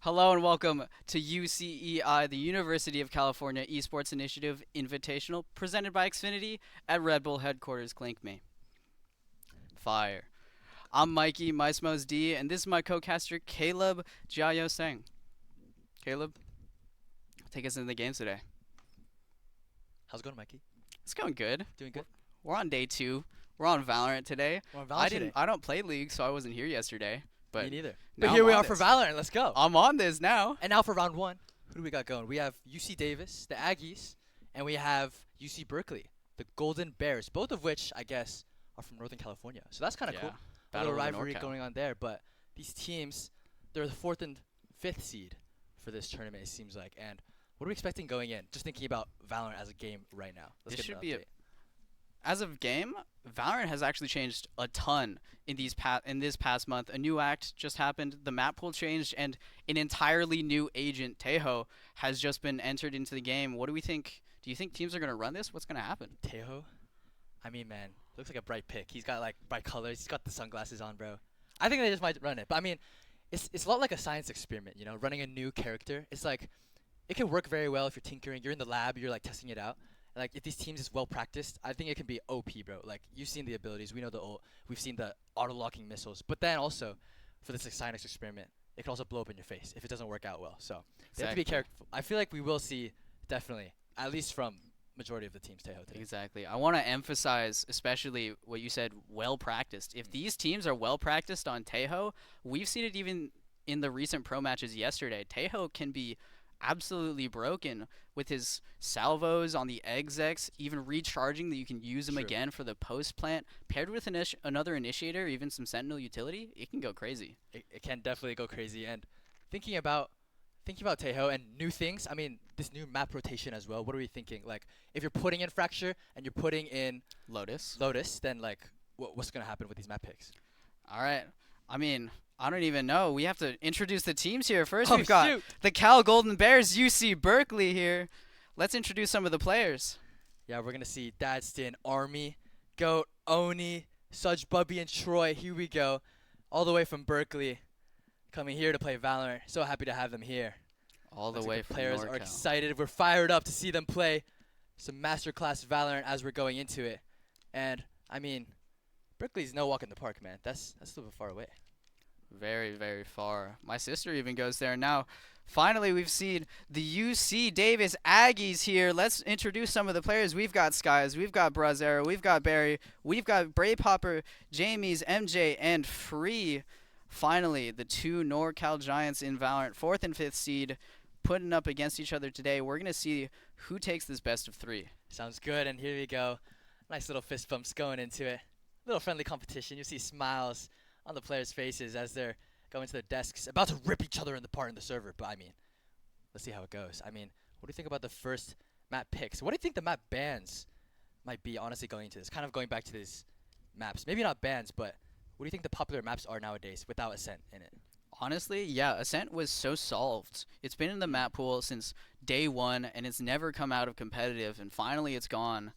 Hello and welcome to UCEI, the University of California Esports Initiative Invitational, presented by Xfinity at Red Bull headquarters. Clink me. Fire. I'm Mikey, Mysmos D, and this is my co-caster, Caleb Jiayo Seng. Caleb, take us into the games today. How's it going, Mikey? It's going good. Doing good? We're on day 2. We're on VALORANT today. We're on Valorant today. I don't play League, so I wasn't here yesterday. But Me neither. now But here I'm we on are for this. Valorant. Let's go. I'm on this now. And now for round one, who do we got going? We have UC Davis, the Aggies, and we have UC Berkeley, the Golden Bears, both of which, I guess, are from Northern California. So that's kind of cool. A Battle little of the rivalry NorCal. going on there. But these teams, they're the 4th and 5th seed for this tournament, it seems like. And what are we expecting going in? Just thinking about Valorant as a game right now. Let's This get should an be update. As of game, Valorant has actually changed a ton in this past month. A new act just happened, the map pool changed, and an entirely new agent, Tejo, has just been entered into the game. What do we think? Do you think teams are going to run this? What's going to happen? Tejo? I mean, man, looks like a bright pick. He's got like bright colors. He's got the sunglasses on, bro. I think they just might run it. But I mean, it's a lot like a science experiment, you know, running a new character. It's like it can work very well if you're tinkering. You're in the lab, you're like testing it out. And, like if these teams is well practiced, I think it can be OP, bro. Like you've seen the abilities, we know the ult, we've seen the auto locking missiles. But then also for this like, science experiment, it can also blow up in your face if it doesn't work out well. So they have to be careful. I feel like we will see definitely, at least from majority of the teams, Tejo today. Exactly. I want to emphasize, especially what you said, well practiced. If these teams are well practiced on Tejo, we've seen it even in the recent pro matches yesterday. Tejo can be absolutely broken with his salvos on the execs, even recharging that you can use them True. again for the post plant. Paired with another initiator, even some sentinel utility, it can go crazy. It can definitely go crazy. And thinking about Tejo and new things, I mean, this new map rotation as well. What are we thinking? Like, if you're putting in Fracture and you're putting in Lotus. then like, what's gonna happen with these map picks? All right. I mean, I don't even know. We have to introduce the teams here. First, Oh we've got shoot! the Cal Golden Bears, UC Berkeley here. Let's introduce some of the players. Yeah, we're gonna see Dadston, Army, Goat, Oni, Sudge, Bubby, and Troy. Here we go, all the way from Berkeley, coming here to play Valorant. So happy to have them here. All the Looks way like the from players are NorCal. excited. We're fired up to see them play some masterclass Valorant as we're going into it. And I mean, Berkeley's no walk in the park, man. That's a little bit far away. Very, very far. My sister even goes there. Now, finally, we've seen the UC Davis Aggies here. Let's introduce some of the players. We've got Skies, we've got Brazero, we've got Barry, we've got Brave Hopper, Jamie's, MJ, and Free. Finally, the two NorCal Giants in Valorant, 4th and 5th seed, putting up against each other today. We're going to see who takes this best of 3. Sounds good. And here we go. Nice little fist bumps going into it. Little friendly competition. You see smiles on the players' faces as they're going to their desks, about to rip each other in the part in the server. But I mean, let's see how it goes. I mean, what do you think about the first map picks? What do you think the map bans might be, honestly, going into this? Kind of going back to these maps. Maybe not bans, but what do you think the popular maps are nowadays without Ascent in it? Honestly, yeah, Ascent was so solved. It's been in the map pool since day 1, and it's never come out of competitive, and finally it's gone.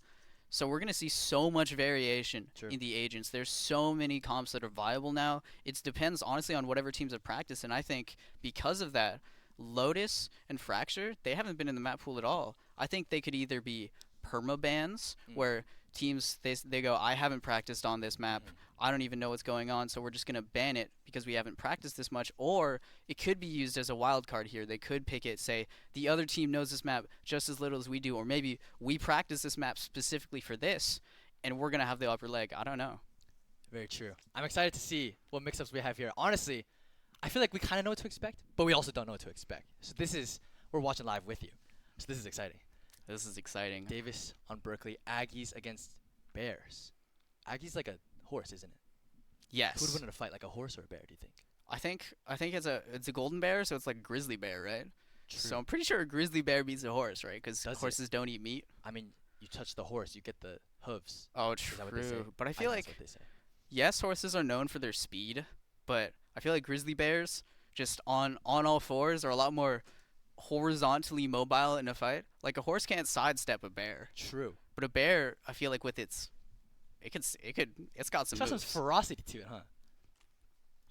So we're going to see so much variation True. in the agents. There's so many comps that are viable now. It depends, honestly, on whatever teams have practiced, and I think because of that, Lotus and Fracture, they haven't been in the map pool at all. I think they could either be perma-bans, where teams, they go, I haven't practiced on this map. I don't even know what's going on, so we're just going to ban it because we haven't practiced this much. Or it could be used as a wild card here. They could pick it, say, the other team knows this map just as little as we do, or maybe we practice this map specifically for this, and we're going to have the upper leg. I don't know. Very true. I'm excited to see what mix-ups we have here. Honestly, I feel like we kind of know what to expect, but we also don't know what to expect. So we're watching live with you. So this is exciting. This is exciting. Davis on Berkeley, Aggies against Bears. Aggies like a horse, isn't it? Yes. Who would win in a fight, like a horse or a bear, do you think? I think it's a golden bear, so it's like a grizzly bear, right? True. So I'm pretty sure a grizzly bear beats a horse, right? Because Does it? horses don't eat meat. I mean, you touch the horse, you get the hooves. Oh, Is that what they say? true. But I I feel think like, that's what they say. yes, horses are known for their speed, but I feel like grizzly bears, just on all fours, are a lot more horizontally mobile in a fight. Like a horse can't sidestep a bear, True. but a bear, I feel like with it's got some It's got some moves. ferocity to it, huh?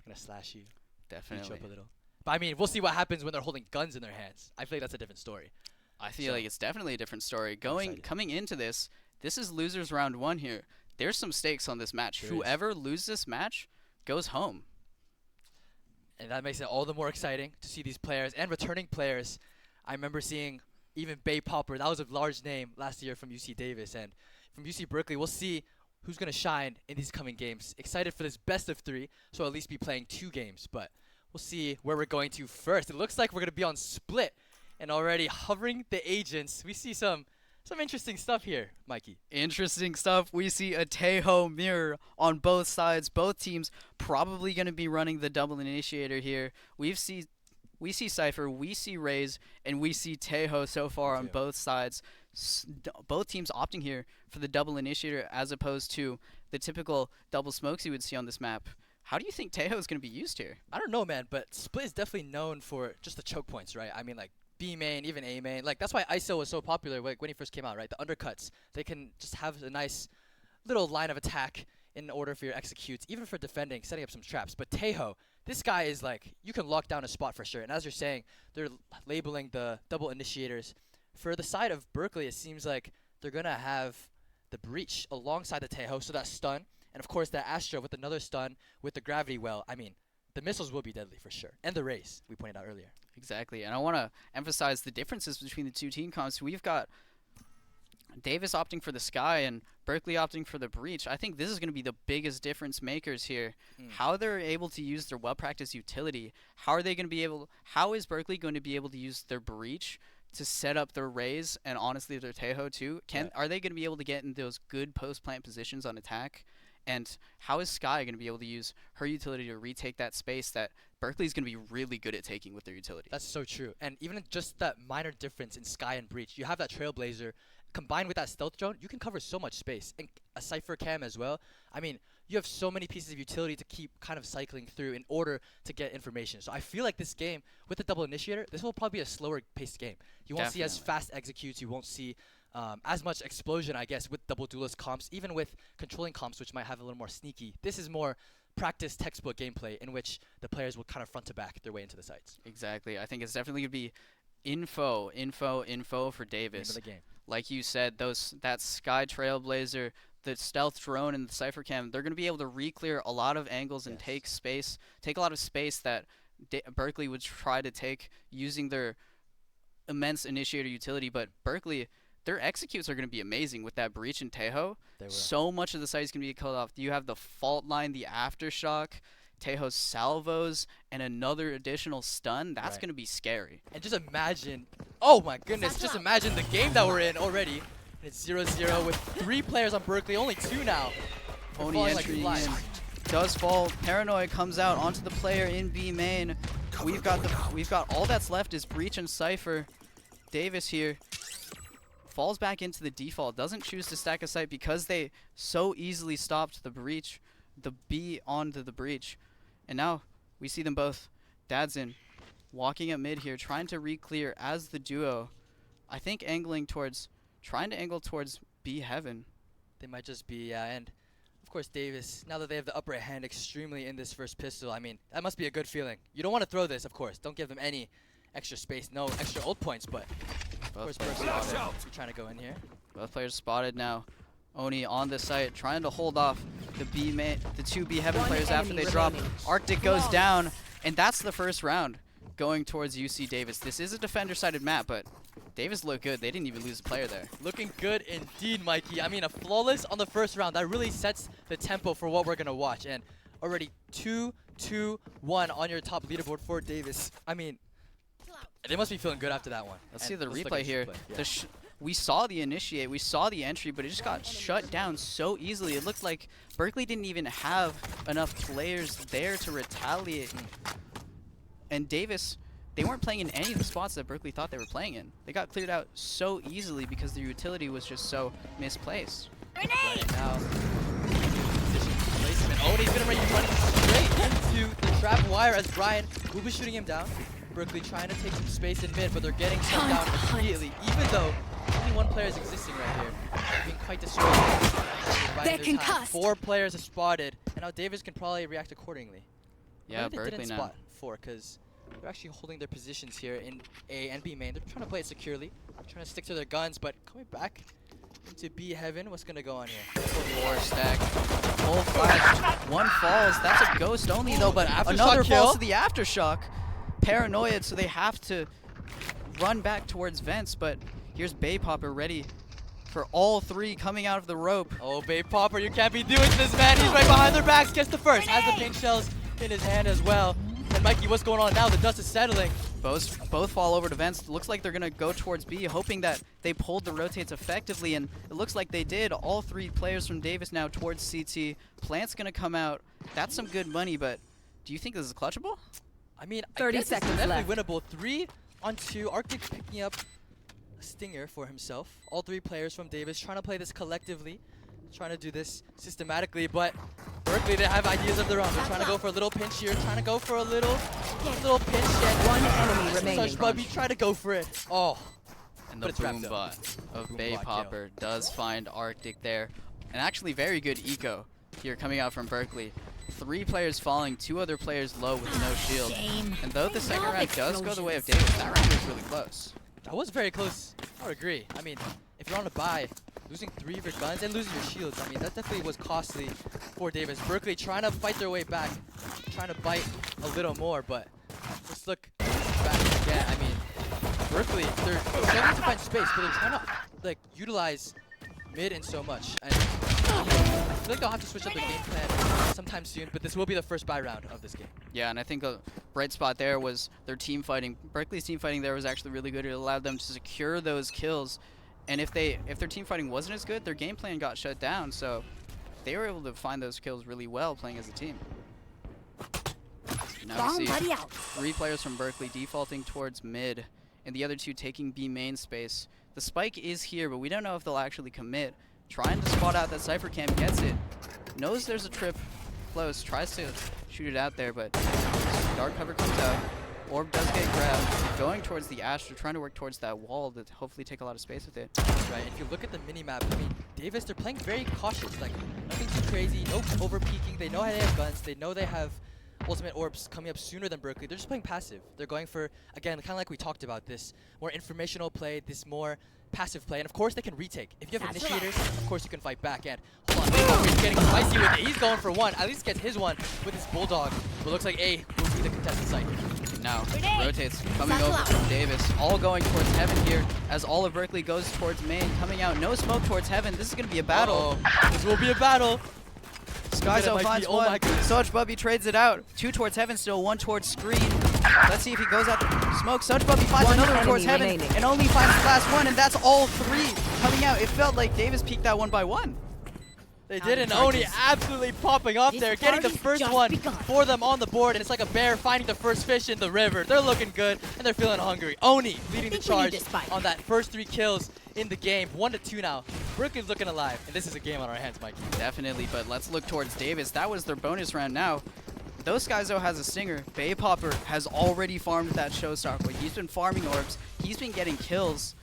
Gonna slash you, beat you Definitely. up a little. But I mean, we'll see what happens when they're holding guns in their hands. I feel like that's a different story. I feel So, like it's definitely a different story. excited. Coming into this, this is losers round 1 here. There's some stakes on this match. There is. Whoever loses this match goes home. And that makes it all the more exciting to see these players and returning players. I remember seeing even Bay Popper. That was a large name last year from UC Davis. And from UC Berkeley, we'll see who's going to shine in these coming games. Excited for this best of 3, so I'll at least be playing 2 games. But we'll see where we're going to first. It looks like we're going to be on Split. And already hovering the agents, we see some interesting stuff here, Mikey. Interesting stuff. We see a Tejo mirror on both sides. Both teams probably going to be running the double initiator here. We see Cypher, we see Raze, and we see Tejo so far on both sides. Both teams opting here for the double initiator as opposed to the typical double smokes you would see on this map. How do you think Tejo is going to be used here? I don't know, man, but Split is definitely known for just the choke points, right? I mean, like, B main, even A main. Like, that's why ISO was so popular like, when he first came out, right? The undercuts. They can just have a nice little line of attack in order for your executes, even for defending, setting up some traps. But Tejo, this guy is like, you can lock down a spot for sure. And as you're saying, they're labeling the double initiators. For the side of Berkeley, it seems like they're going to have the Breach alongside the Tejo, so that stun. And of course, that Astra with another stun with the Gravity Well. I mean, the missiles will be deadly for sure. And the Race, we pointed out earlier. Exactly, and I want to emphasize the differences between the two team comps. We've got Davis opting for the Sky and Berkeley opting for the Breach. I think this is going to be the biggest difference makers here. How they're able to use their well-practiced utility. How are they going to be able? How is Berkeley going to be able to use their Breach to set up their Raze and honestly their Tejo too? Are they going to be able to get in those good post-plant positions on attack? And how is Sky going to be able to use her utility to retake that space that Berkeley's going to be really good at taking with their utility? That's so true. And even just that minor difference in Sky and Breach, you have that Trailblazer combined with that Stealth Drone, you can cover so much space. And a Cypher Cam as well. I mean, you have so many pieces of utility to keep kind of cycling through in order to get information. So I feel like this game, with the double initiator, this will probably be a slower paced game. You won't see as fast executes, you won't see as much explosion, I guess, with double duelist comps, even with controlling comps, which might have a little more sneaky. This is more practice textbook gameplay in which the players will kind of front to back their way into the sites. Exactly. I think it's definitely going to be info for Davis. Name of the game. Like you said, that Sky Trailblazer, the Stealth Drone, and the Cypher Cam, they're going to be able to re-clear a lot of angles and take a lot of space that Berkeley would try to take using their immense initiator utility. But Berkeley, their executes are going to be amazing with that Breach and Tejo. So much of the site is going to be cut off. You have the fault line, the aftershock, Tejo's salvos, and another additional stun. That's going to be scary. And just imagine, oh my goodness, just imagine the game that we're in already. It's 0-0 with 3 players on Berkeley, only 2 now. Oni entry in. Does fall. Paranoid comes out onto the player in B main. We've got all that's left is Breach and Cypher. Davis here falls back into the default, doesn't choose to stack a site because they so easily stopped the Breach, the B onto the Breach. And now we see them both, Dadzin, walking up mid here, trying to re-clear as the duo. I think trying to angle towards B Heaven. They might just be, and of course Davis, now that they have the upper hand extremely in this first pistol, I mean, that must be a good feeling. You don't want to throw this, of course. Don't give them any extra space, no extra ult points, but of course Berkeley trying to go in here. Both players spotted now. Oni on the site, trying to hold off the 2 B Heaven players after they drop. Arctic goes down, and that's the first round going towards UC Davis. This is a defender-sided map, but Davis looked good. They didn't even lose a player there. Looking good indeed, Mikey. I mean, a flawless on the first round. That really sets the tempo for what we're going to watch. And already 2-2-1 on your top leaderboard for Davis. I mean, they must be feeling good after that one. Let's see the replay here. We saw the initiate, we saw the entry, but it just got shut down so easily. It looked like Berkeley didn't even have enough players there to retaliate. And Davis, they weren't playing in any of the spots that Berkeley thought they were playing in. They got cleared out so easily because their utility was just so misplaced. Right now, position placement. Oh, and he's gonna run straight into the trap wire as Brian will be shooting him down. Berkeley trying to take some space in mid, but they're getting shut down immediately, even though only 1 player is existing right here. Being quite disruptive. They're concussed. 4 players are spotted, and now Davis can probably react accordingly. Yeah, Maybe they Berkeley didn't now. spot 4, because They're actually holding their positions here in A and B main. They're trying to play it securely, trying to stick to their guns, but coming back into B heaven. What's gonna go on here? 4 stack. Full flash. One falls. That's a ghost only though, but Aftershock another kill. falls to the aftershock. Paranoid, so they have to run back towards vents, but here's Bay Popper ready for all 3 coming out of the rope. Oh, Bay Popper, you can't be doing this, man. He's right behind their backs. Gets the first. Has the pink shells in his hand as well. And Mikey, what's going on now? The dust is settling. Both fall over to vents. Looks like they're gonna go towards B, hoping that they pulled the rotates effectively, and it looks like they did. All 3 players from Davis now towards CT. Plant's gonna come out. That's some good money, but do you think this is clutchable? I mean, 30 I guess seconds it's definitely left. winnable. 3 on 2. Arctic picking up a stinger for himself. All 3 players from Davis trying to play this collectively, trying to do this systematically, but Berkeley, they have ideas of their own. They're trying to go for a little pinch here, trying to go for a little pinch. And One enemy remaining. Such Bubby, try to go for it. Oh, And but the it's wrapped boom up. bot of Boom Bay bot kill. Popper does find Arctic there. And actually very good eco here coming out from Berkeley. 3 players falling, 2 other players low with no shield. Shame. And though the second Love round does go the way of explosions. Davis, that round was really close. that was very close. I would agree. I mean, if you're on a bye, losing 3 of your guns and losing your shields, I mean, that definitely was costly for Davis. Berkeley trying to fight their way back, trying to bite a little more, but just look back again. I mean, Berkeley, they're struggling to find space, but they're trying to like utilize mid in so much. And I feel like they'll have to switch up their game plan sometime soon, but this will be the first bye round of this game. Yeah, and I think a bright spot there was their team fighting. Berkeley's team fighting there was actually really good. It allowed them to secure those kills. And if their team fighting wasn't as good, their game plan got shut down. So they were able to find those kills really well playing as a team. Now we see Bomb buddy out. 3 players from Berkeley defaulting towards mid, and the other 2 taking B main space. The spike is here, but we don't know if they'll actually commit. Trying to spot out that Cypher Cam, gets it. Knows there's a trip close, tries to shoot it out there, but dark cover comes out. Orb does get grabbed. Going towards the Astra, trying to work towards that wall to hopefully take a lot of space with it. Right, if you look at the mini-map, I mean, Davis, they're playing very cautious, like, nothing too crazy, no over-peeking, they know how they have guns, they know they have ultimate orbs coming up sooner than Berkeley. They're just playing passive. They're going for, again, kind of like we talked about, this more informational play, this more passive play, and of course they can retake. If you have Satchel initiators, of course you can fight back, and hold on, Baypopper is getting spicy with it. He's going for one, at least gets his one with his Bulldog, but looks like A will be the contested site. Now, Grenade! rotates coming Satchel over out. from Davis, all going towards Heaven here, as all of Berkeley goes towards main, coming out, no smoke towards Heaven. This is going to be a battle. Uh-oh. This will be a battle. Skyzo Mikey. finds Oh one. my goodness. Such Bubby trades it out. 2 towards Heaven still, 1 towards Screen. Let's see if he goes out the smoke. Such Bubby finds One another one towards enemy Heaven remaining. and only finds the last one, and that's all 3 coming out. It felt like Davis peaked that one by 1. They How did, the and Oni charges. absolutely popping off This there, getting the party's first just one begun. for them on the board, and it's like a bear finding the first fish in the river. They're looking good, and they're feeling hungry. Oni leading the think we need charge this fight. on that first 3 kills in the game. 1-2 now. Berkeley's looking alive, and this is a game on our hands, Mikey. Definitely, but let's look towards Davis. That was their bonus round now. Though Skyzo has a stinger, Bay Popper has already farmed that showstopper. He's been farming orbs. He's been getting kills.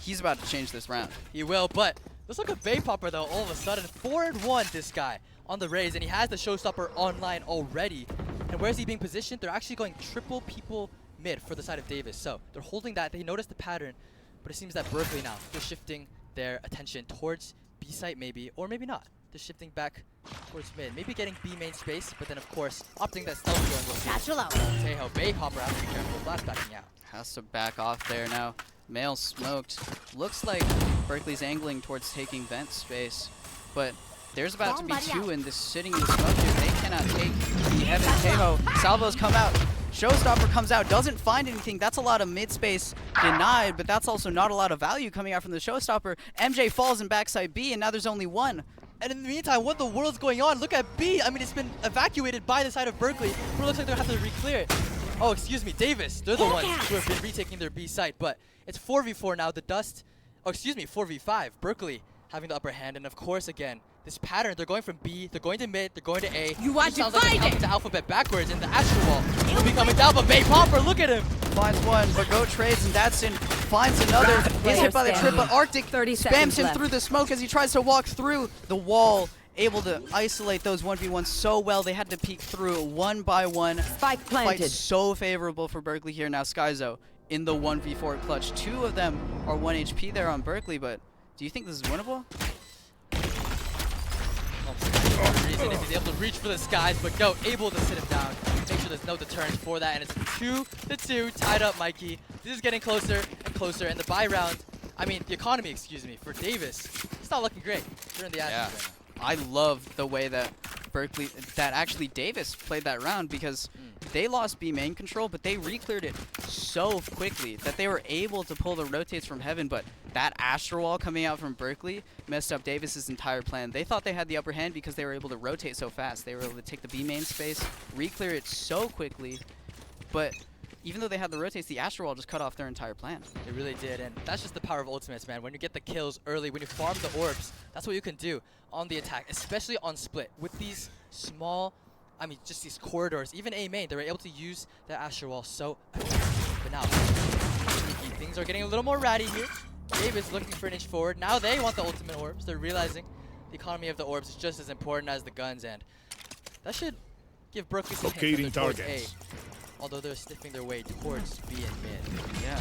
He's about to change this round. He will, but let's look at Bay Popper though. All of a sudden, 4-1 this guy on the Rays, and he has the showstopper online already. And where is he being positioned? They're actually going triple people mid for the side of Davis. So they're holding that. They noticed the pattern, but it seems that Berkeley now they're shifting their attention towards B site maybe, or maybe not. They're shifting back towards mid, maybe getting B main space, but then of course opting that stealth going will Satchel out. Tejo. Bay Popper has to be careful. Blast backing out. Has to back off there now. Mail smoked. Looks like Berkeley's angling towards taking vent space, but there's about to be Bomb buddy 2 out. in this sitting in the smoke here. They cannot take the Heaven Tejo. Salvos come out. Showstopper comes out, doesn't find anything. That's a lot of mid space denied, but that's also not a lot of value coming out from the Showstopper. MJ falls in backside B, and now there's only 1. And in the meantime, what the world's going on? Look at B. I mean, it's been evacuated by the side of Berkeley. It looks like they'll have to re-clear it. Oh, excuse me, Davis. They're the ones who have been retaking their B site, but it's 4v4 now. The Dust, oh, excuse me, 4v5. Berkeley having the upper hand, and of course, again, this pattern, they're going from B, they're going to mid, they're going to A. You want It to sounds like fight an it! to alphabet backwards, and the Astro Wall will be coming down, but Bay Popper, look at him. Finds 1, but Go trades, and Datsun finds another. He's hit by the trip, but Arctic 30 spams seconds him left. through the smoke as he tries to walk through the wall. able to isolate those 1v1s so well. They had to peek through one by one. Spike planted. Fight so favorable for Berkeley here. Now Skyzo in the 1v4 clutch. 2 of them are 1 HP there on Berkeley, but do you think this is winnable? Reason if he's able to reach for the skies, but Goat able to sit him down. Make sure there's no deterrence for that, and it's 2-2, tied up, Mikey. This is getting closer and closer, and the buy round, I mean, the economy, excuse me, for Davis, it's not looking great. They're in the action right now. I love the way that actually Davis played that round, because they lost B main control, but they re-cleared it so quickly that they were able to pull the rotates from heaven, but that Astro Wall coming out from Berkeley messed up Davis's entire plan. They thought they had the upper hand because they were able to rotate so fast. They were able to take the B main space, re-clear it so quickly, but even though they had the rotates, the Astro Wall just cut off their entire plan. It really did, and that's just the power of ultimates, man. When you get the kills early, when you farm the orbs, that's what you can do on the attack, especially on split. With these small, I mean, just these corridors, even A main, they were able to use the Astro Wall so effectively. But now, things are getting a little more ratty here. Davis looking for an inch forward. Now they want the ultimate orbs. They're realizing the economy of the orbs is just as important as the guns, and that should give Berkeley some hints towards A. Although they're sniffing their way towards B and mid. Yeah,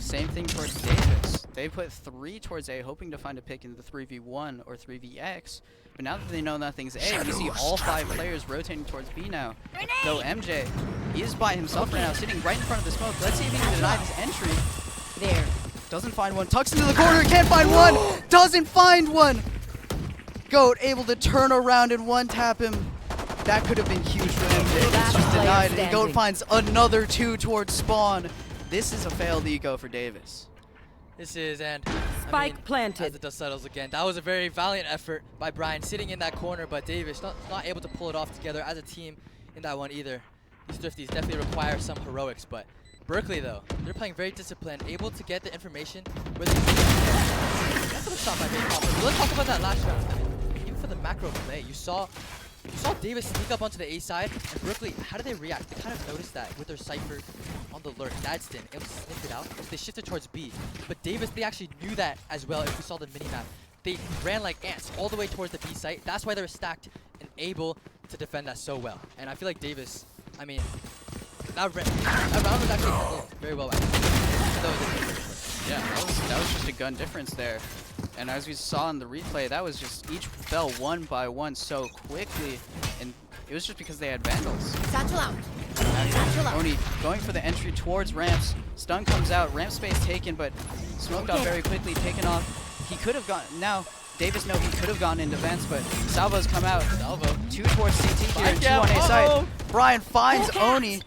same thing towards Davis. They put 3 towards A, hoping to find a pick in the 3v1 or 3vx. But now that they know nothing's A, we see all 5 players rotating towards B now. Though MJ is by himself right now, sitting right in front of the smoke. Let's see if he can deny this entry. There. Doesn't find one. Tucks into the corner. Can't find one. Doesn't find one. Goat able to turn around and one tap him. That could have been huge for him. It's just denied. And Goat finds another 2 towards spawn. This is a failed eco for Davis. This is, and Spike planted. as the dust settles again, that was a very valiant effort by Brian sitting in that corner, but Davis not able to pull it off together as a team in that one either. These Thrifties definitely require some heroics, but Berkeley though, they're playing very disciplined, able to get the information where they That's a shot by Baypopper. Let's talk about that last round. I mean, even for the macro play, you saw Davis sneak up onto the A side, and Berkeley, how did they react? They kind of noticed that with their Cypher on the lurk. Dadston able to sniff it out. They shifted towards B. But Davis, they actually knew that as well if you saw the minimap. They ran like ants all the way towards the B site. That's why they were stacked and able to defend that so well. And I feel like Davis, I mean, that round was actually handled very well. Yeah, that was just a gun difference there. And as we saw in the replay, that was just each fell one by one so quickly, and it was just because they had Vandals. Satchel out. Satchel out. Oni going for the entry towards ramps. Stun comes out, ramp space taken, but smoked out very quickly, taken off. He could have gone, now Davis know he could have gone into vents, but Salvo's come out. Salvo, 2 towards CT here, and 2 on A side. Brian finds Oni.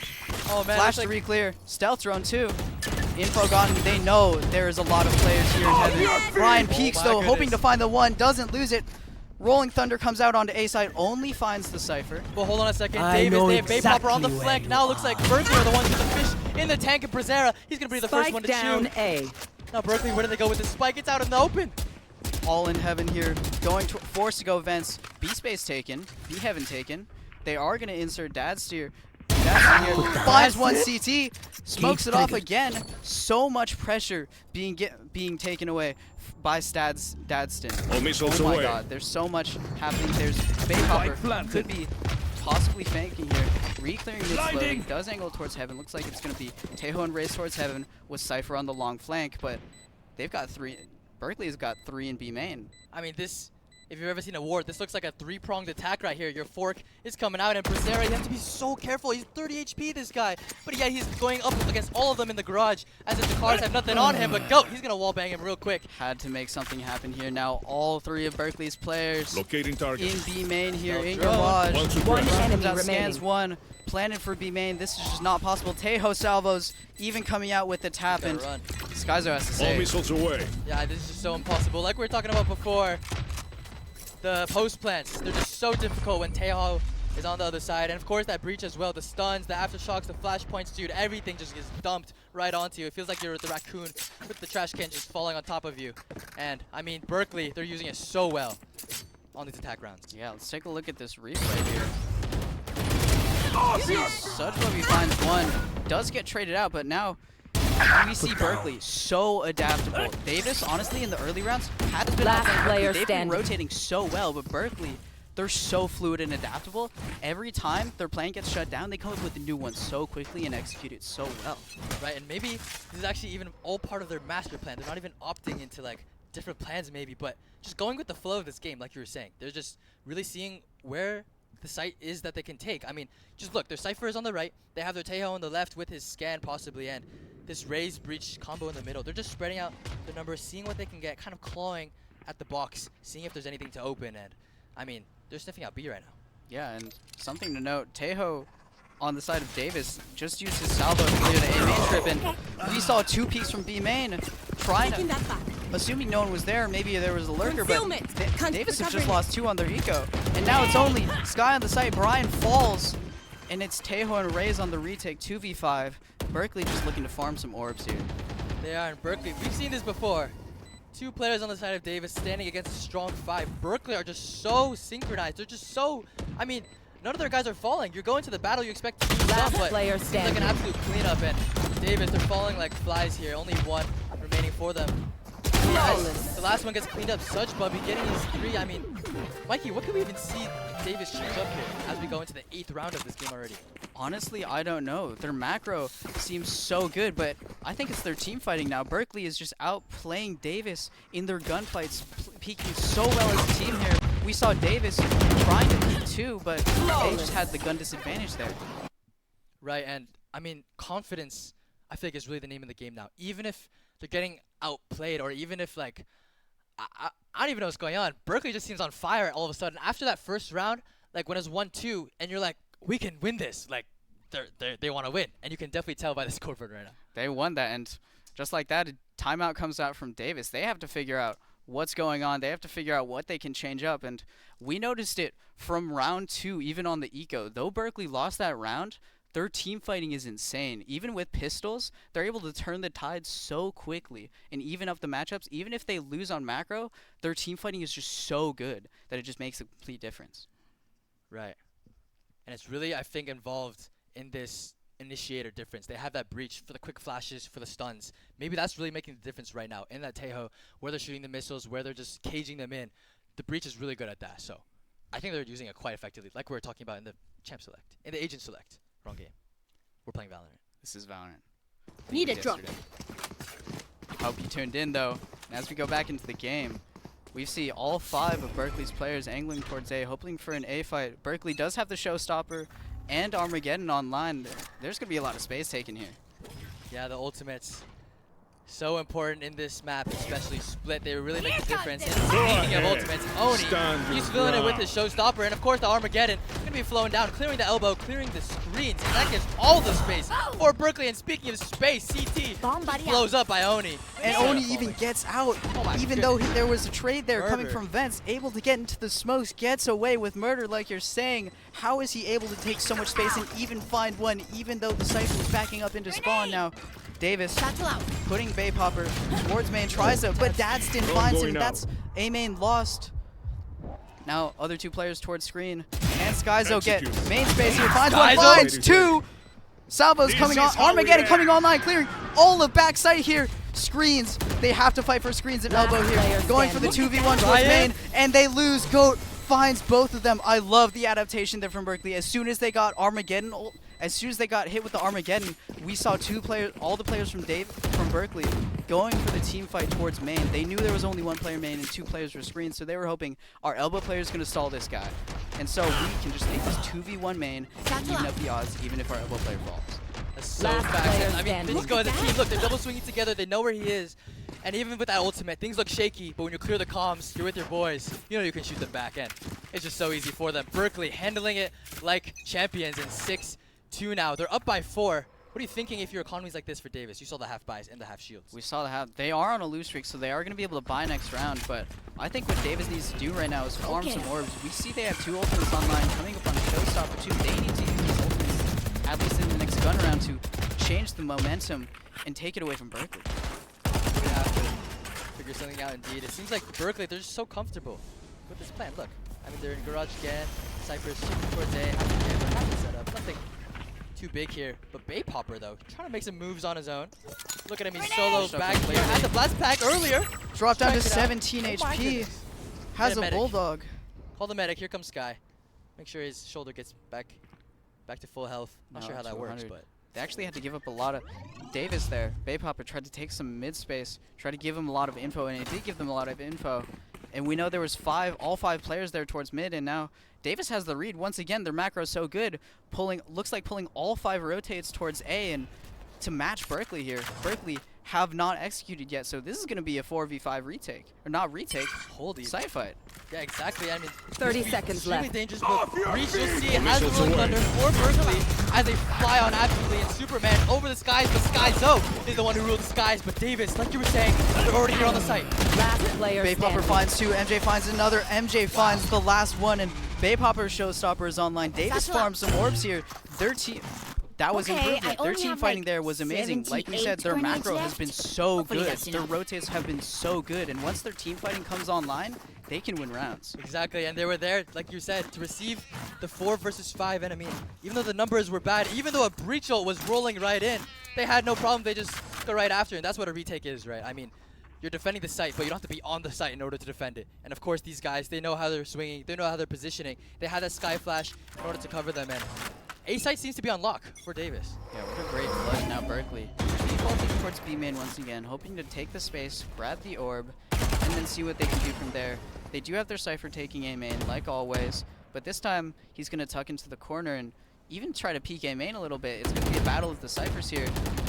Oh man, Flash to re-clear. Stealth drone too. Info gotten. They know there is a lot of players here in heaven. Brian peeks though, hoping to find the one. Doesn't lose it. Rolling Thunder comes out onto A side. Only finds the Cypher. Well, hold on a second. Davis, they have Baypopper on the flank. Now looks like Berkeley are the ones with the fish in the tank, and Brazzera, he's going to be the first one to down shoot. A. Now Berkeley, where do they go with the spike? It's out in the open. All in heaven here. Forced to go vents. B space taken. B heaven taken. They are going to insert Dadsteer. Here finds one CT, smokes it off again. So much pressure being taken away by Dadston. Oh my god, there's so much happening. There's Baypopper could be possibly flanking here. Re-clearing mid slowly, does angle towards heaven. Looks like it's going to be Tejo and race towards heaven with Cypher on the long flank, but they've got 3. Berkeley's got 3 in B main. I mean, this, if you've ever seen a ward, this looks like a 3-pronged attack right here. Your fork is coming out, and Brazzera, you have to be so careful. He's 30 HP, this guy. But yeah, he's going up against all of them in the garage, as if the cars have nothing on him. But Goat, he's going to wallbang him real quick. Had to make something happen here. Now all 3 of Berkeley's players locating target in B main here in drone. garage. One enemy Comes out, remaining. scans 1, planted for B main. This is just not possible. Tejo Salvos even coming out with the tap, and Run. Skyzo has to all say. missiles away. Yeah, this is just so impossible. Like we were talking about before, the post plants, they're just so difficult when Tejo is on the other side. And of course that breach as well, the stuns, the aftershocks, the flashpoints, dude, everything just gets dumped right onto you. It feels like you're the raccoon with the trash can just falling on top of you. And I mean, Berkeley, they're using it so well on these attack rounds. Yeah, let's take a look at this replay here. Such what he finds one, does get traded out, but now we see Berkeley so adaptable. Davis, honestly, in the early rounds, has been Last outplaying player Berkeley. They've been standing. rotating so well, but Berkeley, they're so fluid and adaptable. Every time their plan gets shut down, they come up with a new one so quickly and execute it so well. Right, and maybe this is actually even all part of their master plan. They're not even opting into like different plans maybe, but just going with the flow of this game, like you were saying. They're just really seeing where the site is that they can take. I mean, just look, their Cypher is on the right. They have their Taeho on the left with his scan possibly, and this Raze breach combo in the middle. They're just spreading out their numbers, seeing what they can get, kind of clawing at the box, seeing if there's anything to open, and I mean, they're sniffing out B right now. Yeah, and something to note, Taeho on the side of Davis just used his salvo to clear the A main trip, and we saw 2 peeks from B main trying Taking to, that back. assuming no one was there, maybe there was a lurker, but Concealment. Davis have just Recovering. lost 2 on their eco, and now it's only Sky on the site. Brian falls, and it's Taeho and Raze on the retake, 2v5. Berkeley just looking to farm some orbs here. They are in Berkeley. We've seen this before. 2 players on the side of Davis standing against a strong 5. Berkeley are just so synchronized. They're just so, I mean, none of their guys are falling. You're going to the battle, you expect to do Last some, but player it seems like an standing. absolute cleanup. And Davis, they're falling like flies here. Only 1 remaining for them. Flawless. The last one gets cleaned up. Such Bubby getting his 3. I mean, Mikey, what can we even see Davis change up here as we go into the 8th round of this game already? Honestly, I don't know. Their macro seems so good, but I think it's their team fighting now. Berkeley is just outplaying Davis in their gunfights, peaking so well as a team here. We saw Davis trying to peak too, but they just had the gun disadvantage there. Right, and I mean, confidence, I feel like is really the name of the game now. Even if they're getting outplayed, or even if like, I don't even know what's going on. Berkeley just seems on fire all of a sudden. After that first round, like when it's 1-2, and you're like, we can win this. Like, they want to win, and you can definitely tell by the scoreboard right now. They won that, and just like that, a timeout comes out from Davis. They have to figure out what's going on. They have to figure out what they can change up, and we noticed it from round 2, even on the eco. Though Berkeley lost that round, their team fighting is insane. Even with pistols, they're able to turn the tide so quickly and even up the matchups. Even if they lose on macro, their team fighting is just so good that it just makes a complete difference. Right. And it's really, I think, involved in this initiator difference. They have that breach for the quick flashes, for the stuns. Maybe that's really making the difference right now in that Taeho, where they're shooting the missiles, where they're just caging them in. The breach is really good at that. So I think they're using it quite effectively, like we were talking about in the champ select, in the agent select. Wrong game. We're playing VALORANT. This is VALORANT. Need a drop. Hope you tuned in, though. And as we go back into the game, we see all 5 of Berkeley's players angling towards A, hoping for an A fight. Berkeley does have the Showstopper and Armageddon online. There's going to be a lot of space taken here. Yeah, the ultimates. So important in this map, especially split. They really make the difference. And speaking of ultimates, Oni, he's filling it with his showstopper. And of course, the Armageddon going to be flowing down, clearing the elbow, clearing the screens. And that gives all the space for Berkeley. And speaking of space, CT blows up by Oni. And Oni even gets out, even though there was a trade there coming Murder. from Vents, able to get into the smokes, gets away with murder like you're saying. How is he able to take so much space and even find one, even though the Cypher is backing up into spawn now? Davis putting Bay Popper towards main, tries to, but Dadston finds him. That's A main lost. Now other 2 players towards screen, and Skyzo get main space here. Finds one, finds 2. Salvo's coming on, Armageddon coming online, clearing all of backside here. Screens, they have to fight for screens and elbow here. Going for the 2v1 towards main, and they lose. Goat finds both of them. I love the adaptation there from Berkeley. As soon as they got Armageddon, as soon as they got hit with the Armageddon, we saw 2 players, all the players from Berkeley going for the team fight towards main. They knew there was only 1 player main and 2 players were screens, so they were hoping our elbow player is going to stall this guy. And so we can just take this 2v1 main and even up the odds, even if our elbow player falls. That's so Last fast. player And, I mean, standing. things go as a team. Look, they're double swinging together. They know where he is. And even with that ultimate, things look shaky. But when you clear the comms, you're with your boys. You know you can shoot them back end. It's just so easy for them. Berkeley handling it like champions in 6-2 now. They're up by 4. What are you thinking if your economy's like this for Davis? You saw the half buys and the half shields. We saw the half. They are on a lose streak, so they are going to be able to buy next round. But I think what Davis needs to do right now is farm some orbs. We see they have 2 ultimates online coming up on Showstopper too. They need to use these ultimates, at least in the next gun round, to change the momentum and take it away from Berkeley. We have to figure something out indeed. It seems like Berkeley, they're just so comfortable with this plan. Look, I mean, they're in garage again. Cypher's shifting towards A. Half the setup. too big here. But Bay Popper, though, trying to make some moves on his own. Look at him, he's solo back here. Had the blast pack earlier. Dropped down to Check it out. 17 Oh my HP. goodness. Has Get a a medic. bulldog. Call the medic. Here comes Sky. Make sure his shoulder gets back to full health. Not No, sure how that works, 200. but They actually had to give up a lot of Davis there. Bay Popper tried to take some mid space, tried to give him a lot of info, and it did give them a lot of info. And we know there was all five players there towards mid, and now Davis has the read. Once again, their macro is so good, looks like pulling all 5 rotates towards A and to match Berkeley here. Berkeley have not executed yet, so this is going to be a 4v5 retake. Or not retake, holy. side fight. Yeah, exactly. I mean, 30 this seconds extremely left. dangerous, but Reach will see it has the Rolling Thunder for Berkeley as they fly on absolutely, and Superman over the skies, but Skyzo is the one who ruled the skies. But Davis, like you were saying, they're already here on the site. Last player Bay Popper standing. finds 2, MJ finds another, MJ finds the last one, and Bay Popper Showstopper is online. Davis farms some orbs here. Their team, that was Okay, improvement. I Their only team have, fighting like, there was amazing. Like we 78 said, their grenades macro has left. been so Hopefully good. that's Their enough. rotates have been so good, and once their team fighting comes online, they can win rounds. Exactly, and they were there, like you said, to receive the 4 versus 5 enemy. Even though the numbers were bad, even though a breach ult was rolling right in, they had no problem. They just go right after, and that's what a retake is, right? I mean, you're defending the site, but you don't have to be on the site in order to defend it. And of course, these guys, they know how they're swinging, they know how they're positioning. They had that sky flash in order to cover them, and A site seems to be on lock for Davis. Yeah, what a great flood now, Berkeley. Defaulting towards B main once again, hoping to take the space, grab the orb, and then see what they can do from there. They do have their Cypher taking A main, like always, but this time he's going to tuck into the corner and even try to peek A main a little bit. It's going to be a battle of the Cyphers here.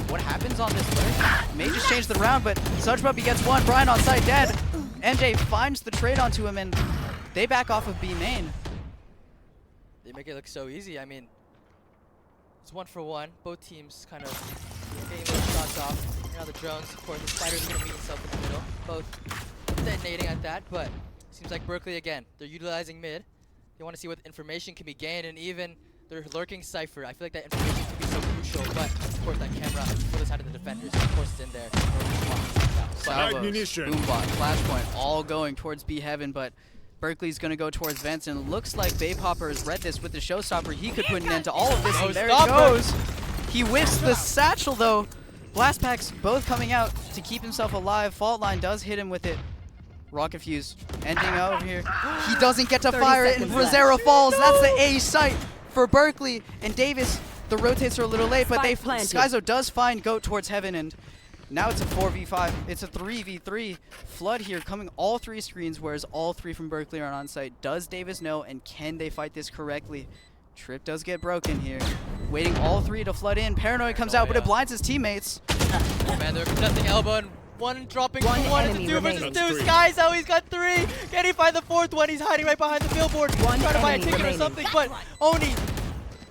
What happens on this lurk may just change the round, but Such Puppy gets one, Brian on site dead. MJ finds the trade onto him, and they back off of B main. They make it look so easy. I mean, it's 1-for-1. Both teams kind of getting little shots off. And now the drones, of course, the spiders are going to meet himself in the middle. Both detonating at that, but seems like Berkeley again. They're utilizing mid. They want to see what information can be gained, and even they're lurking Cypher. I feel like that information can be so crucial, but of course that camera for the side of the defenders, of course, it's in there. Salvos, Ignition. Boombot, Flashpoint, all going towards B Heaven, but Berkeley's going to go towards Vents, and looks like Bay Popper has read this with the Showstopper. He could put an end to all of this, and there it goes. He whiffs the satchel, though. Blast packs both coming out to keep himself alive. Fault Line does hit him with it. Rocket Fuse ending over here. He doesn't get to 30 fire it, and seconds left. Rosero falls. That's the A site for Berkeley. And Davis, the rotates are a little late, but Spike planted. Skyzo does find Goat towards Heaven, and now it's a 4v5. It's a 3v3. Flood here coming all 3 screens, whereas all 3 from Berkeley are on site. Does Davis know, and can they fight this correctly? Trip does get broken here. Waiting all 3 to flood in. Paranoid comes out, but it blinds his teammates. Oh man, they're contesting elbow, and one dropping One to 1 to enemy 2 versus remaining. 2. That's 3. Skyzo, he's got 3. Can he find the 4th one? He's hiding right behind the billboard. One Trying to buy a enemy ticket or remaining. something, but Oni,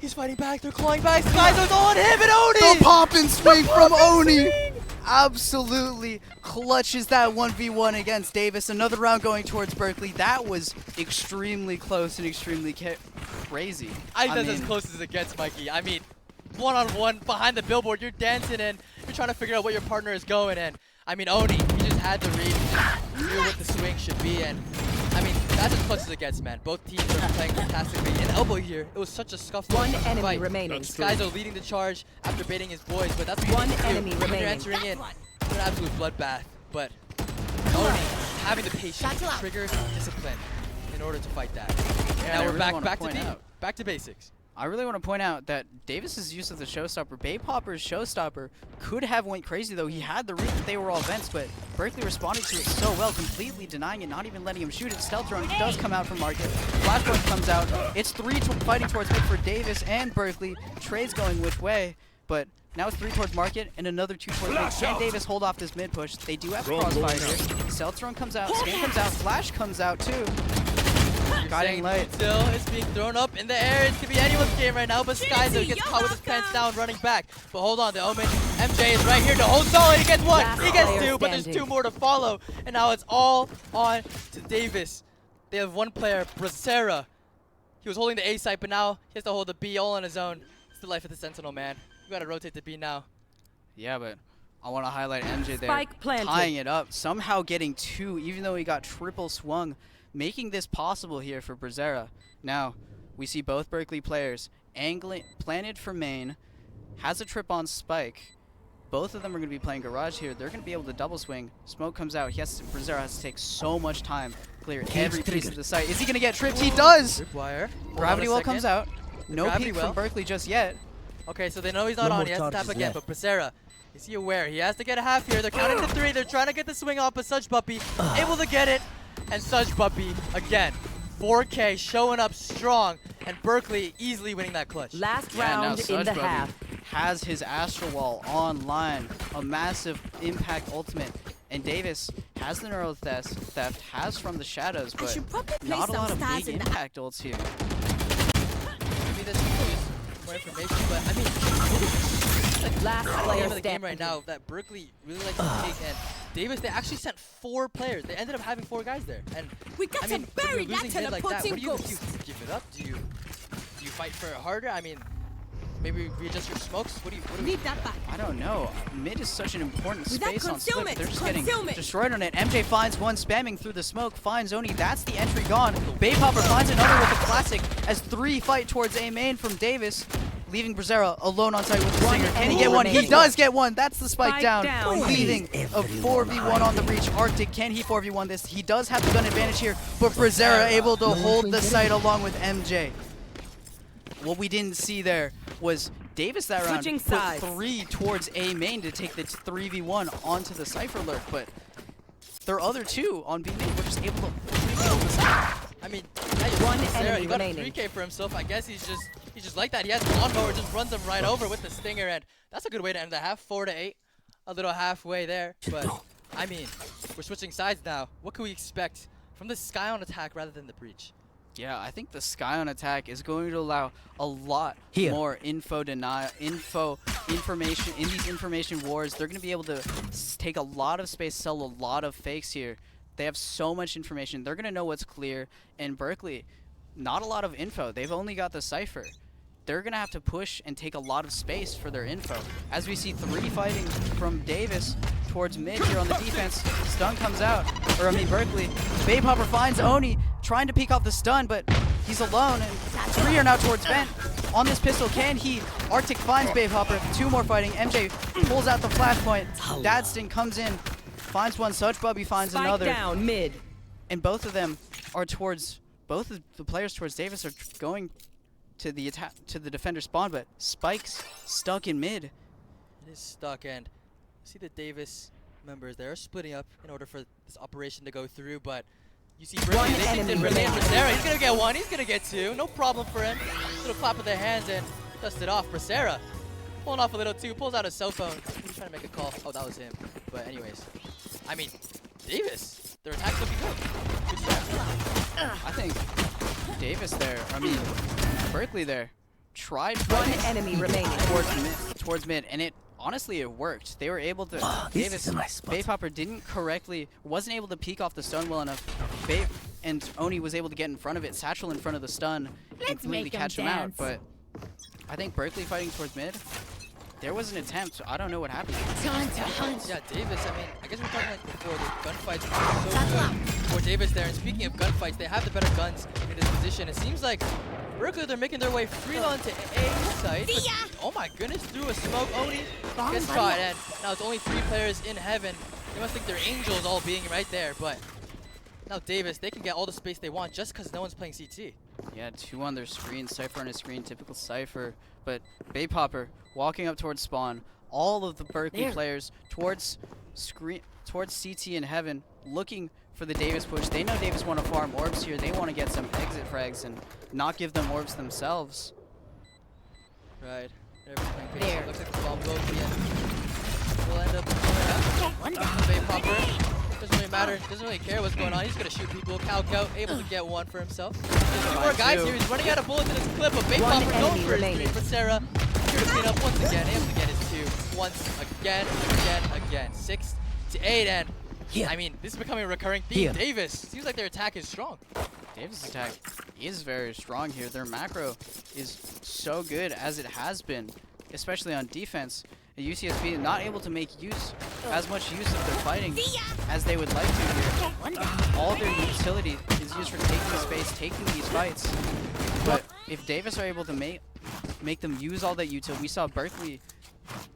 he's fighting back. They're clawing back. Skyzo's on him, and Oni! The pop and swing from Oni. swing! Absolutely clutches that 1v1 against Davis. Another round going towards Berkeley. That was extremely close and extremely crazy. I think that's as mean, close as it gets, Mikey. I mean, one-on-one behind the billboard, you're dancing and you're trying to figure out what your partner is going, and I mean, Oni, he just had the read, he just knew what the swing should be, and I mean, that's as close as it gets, man. Both teams are playing fantastically. In elbow here, it was such a scuffle. One enemy fight. remaining. Skyzo leading the charge after baiting his boys, but that's what One you need to do enemy when you're remaining. entering in. It's an absolute bloodbath, but Oni having the patience, trigger, discipline in order to fight that. Yeah, Now I we're really back wanna to point D, out- back to basics. I really want to point out that Davis's use of the Showstopper, Bay Popper's Showstopper, could have went crazy though. He had the read that they were all vents, but Berkeley responded to it so well, completely denying it, not even letting him shoot it. Stealth drone does come out from Market. Flashpoint comes out. It's 3 fighting towards mid for Davis and Berkeley. Trades going which way, but now it's 3 towards Market and another 2 towards mid. Can Davis hold off this mid push? They do have Crossfire here. Stealth drone comes out, Scan comes out, Flash comes out too. Guiding light. Still, it's being thrown up in the air. It could be anyone's game right now, but Skyzo gets caught with his pants down, running back. But hold on, the Omen MJ is right here to hold solid. He gets 1, Last he gets player 2, but there's standing. 2 more to follow. And now it's all on to Davis. They have 1 player, Bracera. He was holding the A site, but now he has to hold the B all on his own. It's the life of the Sentinel, man. We gotta rotate to B now. Yeah, but I want to highlight MJ there, Spike planted. tying it up, somehow getting 2, even though he got triple swung, making this possible here for Brazera. Now, we see both Berkeley players angling, planted for main, has a trip on Spike. Both of them are going to be playing Garage here. They're going to be able to double swing. Smoke comes out. Brazzero has to take so much time to clear every piece of the site. Is he going to get tripped? He does! Tripwire. Gravity Well comes out. No Gravity peek from Well. Berkeley just yet. Okay, so they know he's not on. He has to tap again, but Brazzero, is he aware? He has to get a half here. They're counting to 3. They're trying to get the swing off, but Such Puppy able to get it. And Such Puppy, again, 4K showing up strong. And Berkeley easily winning that clutch. Last Yeah, now round in Such the Puppy half. has his Astral Wall online. A massive impact ultimate. And Davis has the Neuro Theft, has from the shadows, I but should probably play not a some lot of stars big in the impact ults here. Maybe that's more information, but I mean, like Last the player game of the game right standing. now that Berkeley really likes to take, and Davis, they actually sent 4 players. They ended up having 4 guys there, and We got I to mean, when bury you're that losing mid like that, what teleporting do you do? ghost. You give it up? Do you fight for it harder? I mean, maybe readjust your smokes. What do you Leave that back. I don't know. Mid is such an important Without space on Slip. concealment, They're just getting concealment. destroyed on it. MJ finds one spamming through the smoke, finds Oni. That's the entry gone. Baypopper finds another with a classic as 3 fight towards A main from Davis, leaving Brazzero alone on site with the One Stinger. Can he enemy get one? He remaining. does get one. That's the spike Spike down, down. leaving a 4v1 on the breach. Arctic, can he 4v1 this? He does have the gun advantage here, but Brazzero able to hold the site along with MJ. What we didn't see there was Davis that round Switching put sides. 3 towards A main to take the 3v1 onto the Cypher lurk, but their other 2 on B main were just able to 3v the side. I mean, yeah, you One see Sarah, enemy he got remaining. a 3K for himself. I guess he's just like that. He has a lawnmower, just runs him right over with the Stinger, and that's a good way to end the half. 4-8, a little halfway there. But I mean, we're switching sides now. What can we expect from the Scion attack rather than the breach? Yeah, I think the Scion attack is going to allow a lot more information in these information wars. They're going to be able to take a lot of space, sell a lot of fakes here. They have so much information. They're going to know what's clear. And Berkeley, not a lot of info. They've only got the Cypher. They're going to have to push and take a lot of space for their info. As we see 3 fighting from Davis towards mid here on the defense. Stun comes out. Or, I mean, Berkeley. Baypopper finds Oni, trying to peek off the stun, but he's alone. And 3 are now towards Vent. On this pistol, can he? Arctic finds Baypopper. 2 more fighting. MJ pulls out the flashpoint. Dadston comes in, finds one. Such Bubby finds Spike another. down mid. And both of them are towards, both of the players towards Davis are going to the attack, to the defender spawn, but Spike's stuck in mid. It is stuck, and see the Davis members, they're splitting up in order for this operation to go through, but you see Berkeley, One they think enemy differently. And remaining. Brazzero, he's gonna get 1, he's gonna get 2, no problem for him. Little clap of their hands and dust it off. Brazzero pulling off a little 2, pulls out a cell phone. He's trying to make a call. Oh, that was him. But anyways, I mean, Davis, their attack's looking good. Good stuff. I think Davis there, I mean, Berkeley there, tried One fighting enemy remaining. towards mid, and honestly it worked. They were able to, Davis, Baypopper wasn't able to peek off the stun well enough. And Oni was able to get in front of it, Satchel in front of the stun, and Let's completely make 'em catch him out. dance. But I think Berkeley fighting towards mid, there was an attempt. I don't know what happened. Time to hunt. Yeah, Davis, I mean, I guess we're talking like before, the gunfights are so good for Davis there. And speaking of gunfights, they have the better guns in this position. It seems like Berkeley, they're making their way free on to A site. See ya! Oh my goodness, through a smoke, Oni gets caught, and now it's only 3 players in heaven. They must think they're angels all being right there, but now Davis, they can get all the space they want just because no one's playing CT. Yeah, 2 on their screen, Cypher on his screen, typical Cypher. But Baypopper walking up towards spawn. All of the Berkeley players towards CT in heaven, looking for the Davis push. They know Davis want to farm orbs here. They want to get some exit frags and not give them orbs themselves. Right. Everyone's playing patient. There. Looks like the bomb will be in. We'll end up going up. Baypopper. Doesn't really matter. Doesn't really care what's going on. He's gonna shoot people. Calco able to get 1 for himself. There's 2 more guys here. He's running out of bullets in his clip. But Baypopper going enemy for his 3. remaining. But Sarah here to clean up once again. Able to get his 2 once again. 6 to 8, and I mean, this is becoming a recurring theme. Davis seems like their attack is strong. Davis' attack is very strong here. Their macro is so good as it has been, especially on defense. And UCSB not able to make as much use of their fighting as they would like to here. All their utility is used for taking space, taking these fights. But if Davis are able to make them use all that util. We saw Berkeley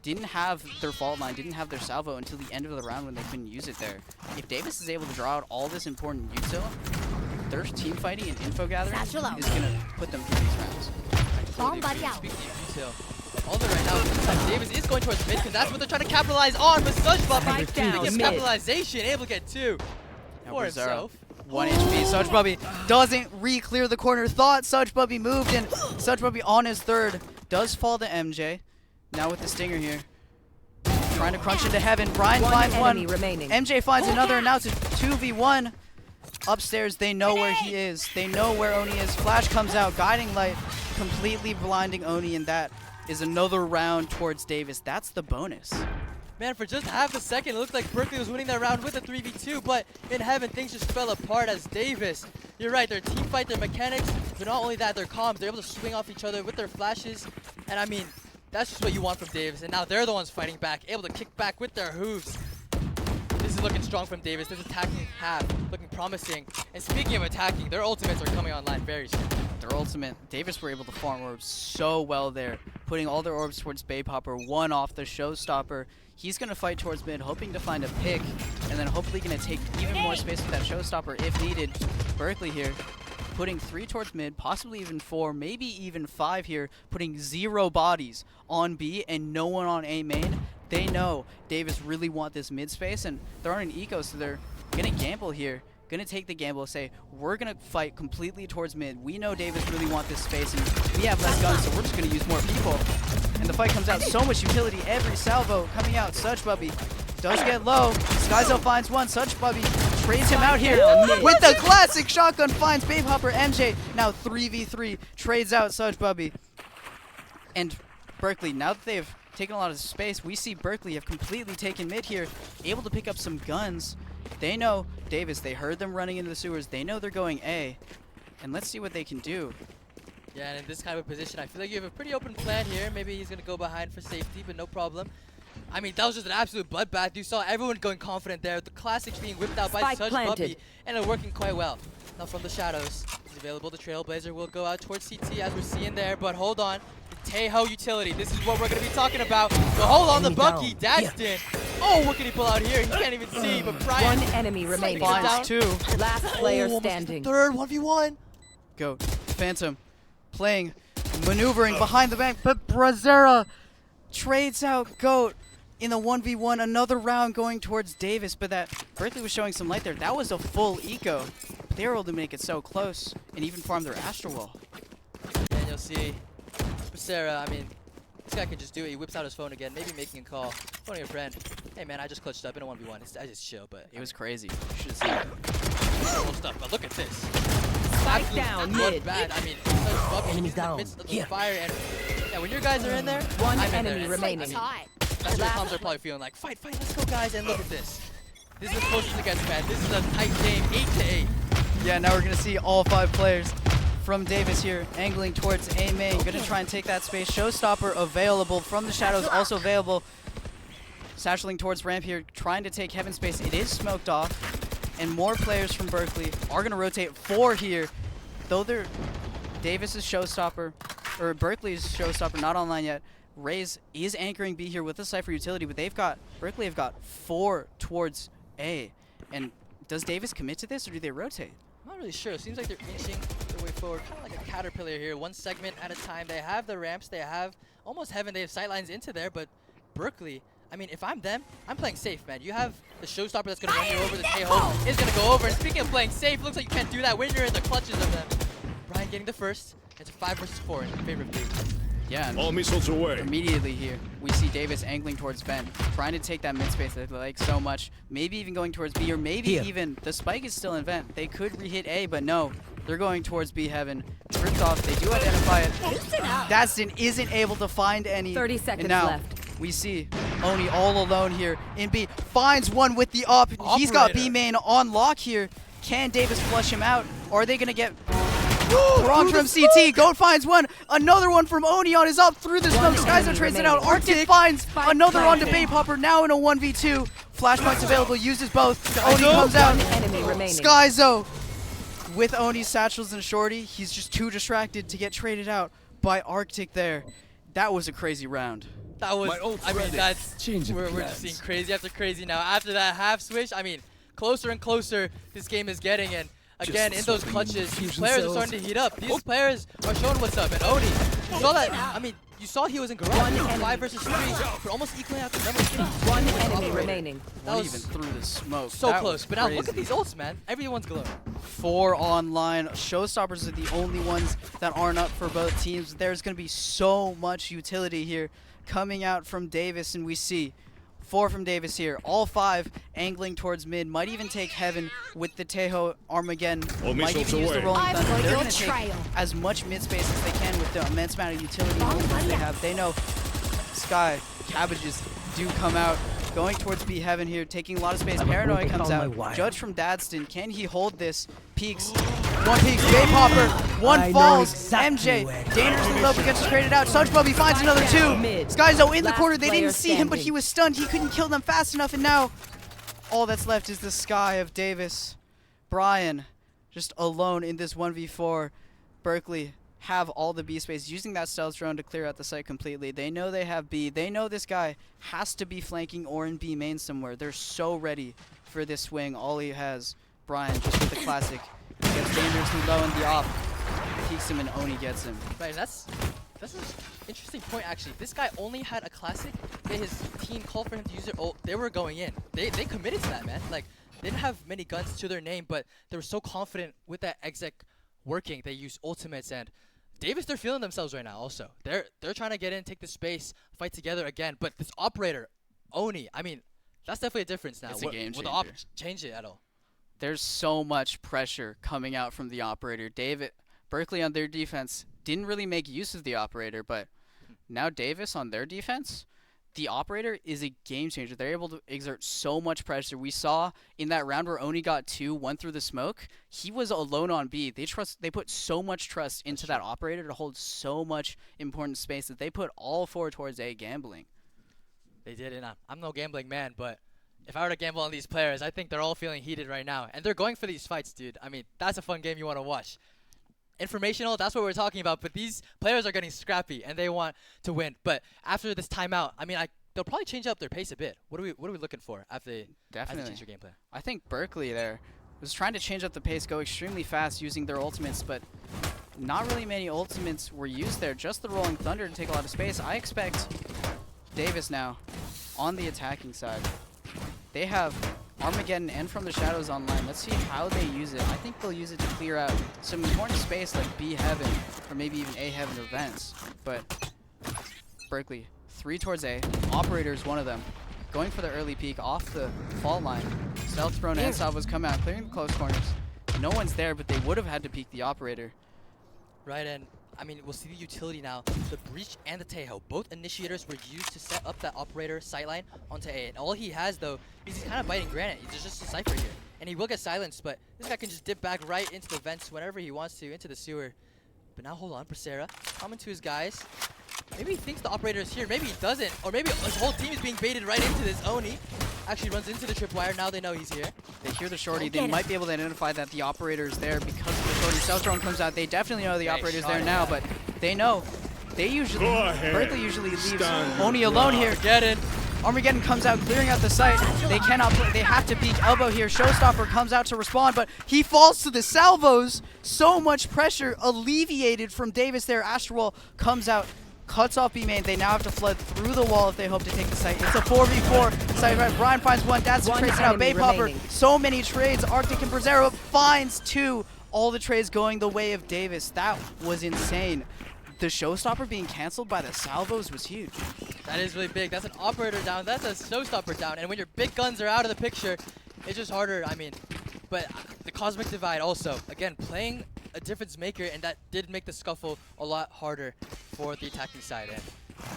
didn't have their fault line, didn't have their salvo until the end of the round when they couldn't use it there. If Davis is able to draw out all this important util, their team fighting and info gathering is going to put them through these rounds. Bomb buddy out. Speaking of detail, all of it right now, it looks like Davis is going towards mid because that's what they're trying to capitalize on. But Such Spike down, Bubby, mid. capitalization, able to get 2 Now for Brazzera, himself. 1 HP. Such Bubby doesn't re-clear the corner. Thought Such Bubby moved, and Such Bubby on his third does fall to MJ. Now with the stinger here. Trying to crunch into heaven. Brian finds one. Remaining. MJ finds another, and now it's a 2v1. Upstairs, they know where he is. They know where Oni is. Flash comes out, guiding light, completely blinding Oni, and that is another round towards Davis. That's the bonus. Man, for just half a second, it looked like Berkeley was winning that round with a 3v2, but in heaven, things just fell apart as Davis. You're right, their team fight, their mechanics, but not only that, their comms, they're able to swing off each other with their flashes, and I mean, that's just what you want from Davis, and now they're the ones fighting back, able to kick back with their hooves. This is looking strong from Davis. This attacking half looking promising. And speaking of attacking, their ultimates are coming online very soon. Their ultimate, Davis were able to farm orbs so well there, putting all their orbs towards Bay Popper, one off the showstopper. He's going to fight towards mid, hoping to find a pick, and then hopefully going to take even more space with that showstopper if needed. Berkeley here, putting 3 towards mid, possibly even 4, maybe even 5 here, putting 0 bodies on B and no one on A main. They know Davis really want this mid space, and they're on an eco, so they're going to gamble here. Going to take the gamble, say, we're going to fight completely towards mid. We know Davis really want this space, and we have less guns, so we're just going to use more people. And the fight comes out, so much utility, every salvo coming out. Such Bubby does get low. Skyzo finds one. Such Bubby trades him out here with the classic shotgun, finds Babe Hopper. MJ now 3v3, trades out Such Bubby. And Berkeley, now that they've taken a lot of space, we see Berkeley have completely taken mid here, able to pick up some guns. They know Davis, they heard them running into the sewers, they know they're going A, and let's see what they can do. Yeah, and in this kind of a position, I feel like you have a pretty open plan here. Maybe he's going to go behind for safety, but no problem. I mean, that was just an absolute bloodbath. You saw everyone going confident there. The classics being whipped out by Such Bubby, and it working quite well. Now from the shadows, he's available. The Trailblazer will go out towards CT as we're seeing there, but hold on. Tejo utility. This is what we're going to be talking about. So hold on, the Bucky dashed in. Oh, what can he pull out here? He can't even see, but Brian. One enemy remaining. Finds 2. Last player almost standing. the third 1v1. Goat. Phantom playing, maneuvering behind the back, but Brazzera trades out Goat in the 1v1. Another round going towards Davis, but that Berkeley was showing some light there. That was a full eco. But they were able to make it so close and even farm their Astral Wall. And you'll see Sarah, I mean, this guy can just do it. He whips out his phone again, maybe making a call. Phoning a friend. Hey man, I just clutched up in a 1v1. I just chill, but It was crazy. You should have seen it. normal stuff. But look at this. Spike Absolute down mid. bloodbath. I mean, Such Bubby in the midst of the fire, and yeah, when your guys are in there, One I'm in enemy there. remaining. I mean, that's what your comms are probably feeling like. Fight, fight, let's go guys, and look at this. This is the closest it gets, man. This is a tight game, 8-8. Yeah, now we're going to see all 5 players from Davis here, angling towards A main. Going to try and take that space. Showstopper available from the shadows, also available. Satcheling towards ramp here, trying to take heaven space. It is smoked off, and more players from Berkeley are going to rotate 4 here. Though they're Davis's showstopper, or Berkeley's showstopper, not online yet. Raze is anchoring B here with the Cypher utility, but Berkeley have got 4 towards A. And does Davis commit to this, or do they rotate? I'm not really sure. It seems like they're inching their way forward, kind of like a caterpillar here, one segment at a time. They have the ramps, they have almost heaven, they have sightlines into there, but Berkeley, I mean, if I'm them, I'm playing safe, man. You have the showstopper that's going to run you over, the Tejo is going to go over, and speaking of playing safe, looks like you can't do that when you're in the clutches of them. Brian getting the first. It's a 5 versus 4 in favor of Davis. Yeah, and All missiles away. immediately here, we see Davis angling towards vent, trying to take that mid space that they like so much. Maybe even going towards B, or maybe even the spike is still in vent. They could re-hit A, but no, they're going towards B heaven. Drift off, they do identify it. Dastin isn't able to find any. 30 seconds and now, left. we see Oni all alone here in B. Finds one with the op. He's got B Operator. main on lock here. Can Davis flush him out? Or are they going to get wrong from CT? Goat finds one. Another one from Oni on his up through the smoke. Skyzo trades it out. Arctic finds another on to Babe Hopper. Now in a 1v2. Flashpoints available. Uses both. Oni comes out. One enemy remaining. Skyzo with Oni's satchels and shorty. He's just too distracted to get traded out. by Arctic there. That was a crazy round. That was, My old I mean, friend, that's, change of we're just plans. seeing crazy after crazy now. After that half switch, I mean, closer and closer this game is getting, and again, in those swapping clutches, these fusion players are cells. starting to heat up. These players are showing what's up, and Oni, you saw that, I mean, you saw he was in garage, One 5 enemy. versus 3, but almost equaling out the numbers. One enemy Operator. remaining. That Not was even through the smoke. so That close, was but now look at crazy. these ults, man. Everyone's glowing. 4 online. Showstoppers are the only ones that aren't up for both teams. There's going to be so much utility here coming out from Davis, and we see 4 from Davis here. All 5 angling towards mid. Might even take Heaven with the Tejo Armageddon. All Might missiles even use the away. Rolling I've Thunder. got They're your going to take trail. as much mid space as they can with the immense amount of utility and movement they have. They know Sky, Cabbages do come out. Going towards B Heaven here, taking a lot of space. Paranoia comes out. Judge from Dadston. Can he hold this? Peaks. One peaks. J Popper. One falls. MJ. Dangerously low, but gets traded out. Such Bubby finds another 2. Mid. Skyzo in the Last corner. They player didn't see him, but he standing. was stunned. He couldn't kill them fast enough, and now all that's left is the Sky of Davis. Brian just alone in this 1v4. Berkeley have all the B space, using that stealth drone to clear out the site completely. They know they have B. They know this guy has to be flanking or in B main somewhere. They're so ready for this swing. All he has, Brian, just with the classic. Gets dangerously low in the op. Peeks him and Oni gets him. Right, that's an interesting point, actually. This guy only had a classic. His team called for him to use it. Oh, they were going in. They committed to that, man. Like, they didn't have many guns to their name, but they were so confident with that exec working. They used ultimates, and Davis, they're feeling themselves right now also. They're trying to get in, take the space, fight together again. But this operator, Oni, I mean, that's definitely a difference now. It's a game Will the op changer. change it at all? There's so much pressure coming out from the operator. Berkeley on their defense didn't really make use of the operator, but now Davis on their defense, the operator is a game changer. They're able to exert so much pressure. We saw in that round where Oni got 2, 1 through the smoke, he was alone on B. They put so much trust into that operator to hold so much important space that they put all 4 towards A gambling. They did, and I'm no gambling man, but if I were to gamble on these players, I think they're all feeling heated right now. And they're going for these fights, dude. I mean, that's a fun game you want to watch. Informational, that's what we're talking about, but these players are getting scrappy, and they want to win. But after this timeout, I mean, they'll probably change up their pace a bit. What are we looking for after they Definitely. change their game plan? I think Berkeley there was trying to change up the pace, go extremely fast using their ultimates, but not really many ultimates were used there. Just the Rolling Thunder to take a lot of space. I expect Davis now on the attacking side. They have Armageddon and From the Shadows online. Let's see how they use it. I think they'll use it to clear out some important space like B Heaven or maybe even A Heaven or Vents. But Berkeley, 3 towards A. Operator is one of them. Going for the early peek off the fall line. Stealth Throne and Salvos come out, clearing the close corners. No one's there, but they would have had to peek the operator. Right, and I mean, we'll see the utility now. The Breach and the Tejo, both initiators were used to set up that operator sightline onto A. And all he has, though, is he's kind of biting granite. He's just a Cypher here. And he will get silenced, but this guy can just dip back right into the vents whenever he wants to, into the sewer. But now, hold on, Persera, coming to his guys. Maybe he thinks the operator is here. Maybe he doesn't. Or maybe his whole team is being baited right into this. Oni actually runs into the tripwire. Now they know he's here. They hear the shorty. They might be able to identify that the operator is there because of the shorty. Stealth Drone comes out. They definitely know the Yeah, operator's shot there it, now, yeah. but they know. They usually, Go ahead. Berkeley usually leaves Stand Oni your alone ground. here. Get in. Armageddon comes out, clearing out the site. They cannot play. They have to peek elbow here. Showstopper comes out to respond, but he falls to the salvos. So much pressure alleviated from Davis there. Astral comes out, cuts off B main. They now have to flood through the wall if they hope to take the site. It's a 4v4. Site right. Brian finds one. Dadson One trades it out. enemy Bay Popper. remaining. So many trades. Arctic and Brazero finds 2. All the trades going the way of Davis. That was insane. The Showstopper being canceled by the salvos was huge. That is really big. That's an operator down. That's a showstopper down. And when your big guns are out of the picture, it's just harder. I mean, but the Cosmic Divide also, again, playing a difference maker, and that did make the scuffle a lot harder for the attacking side. And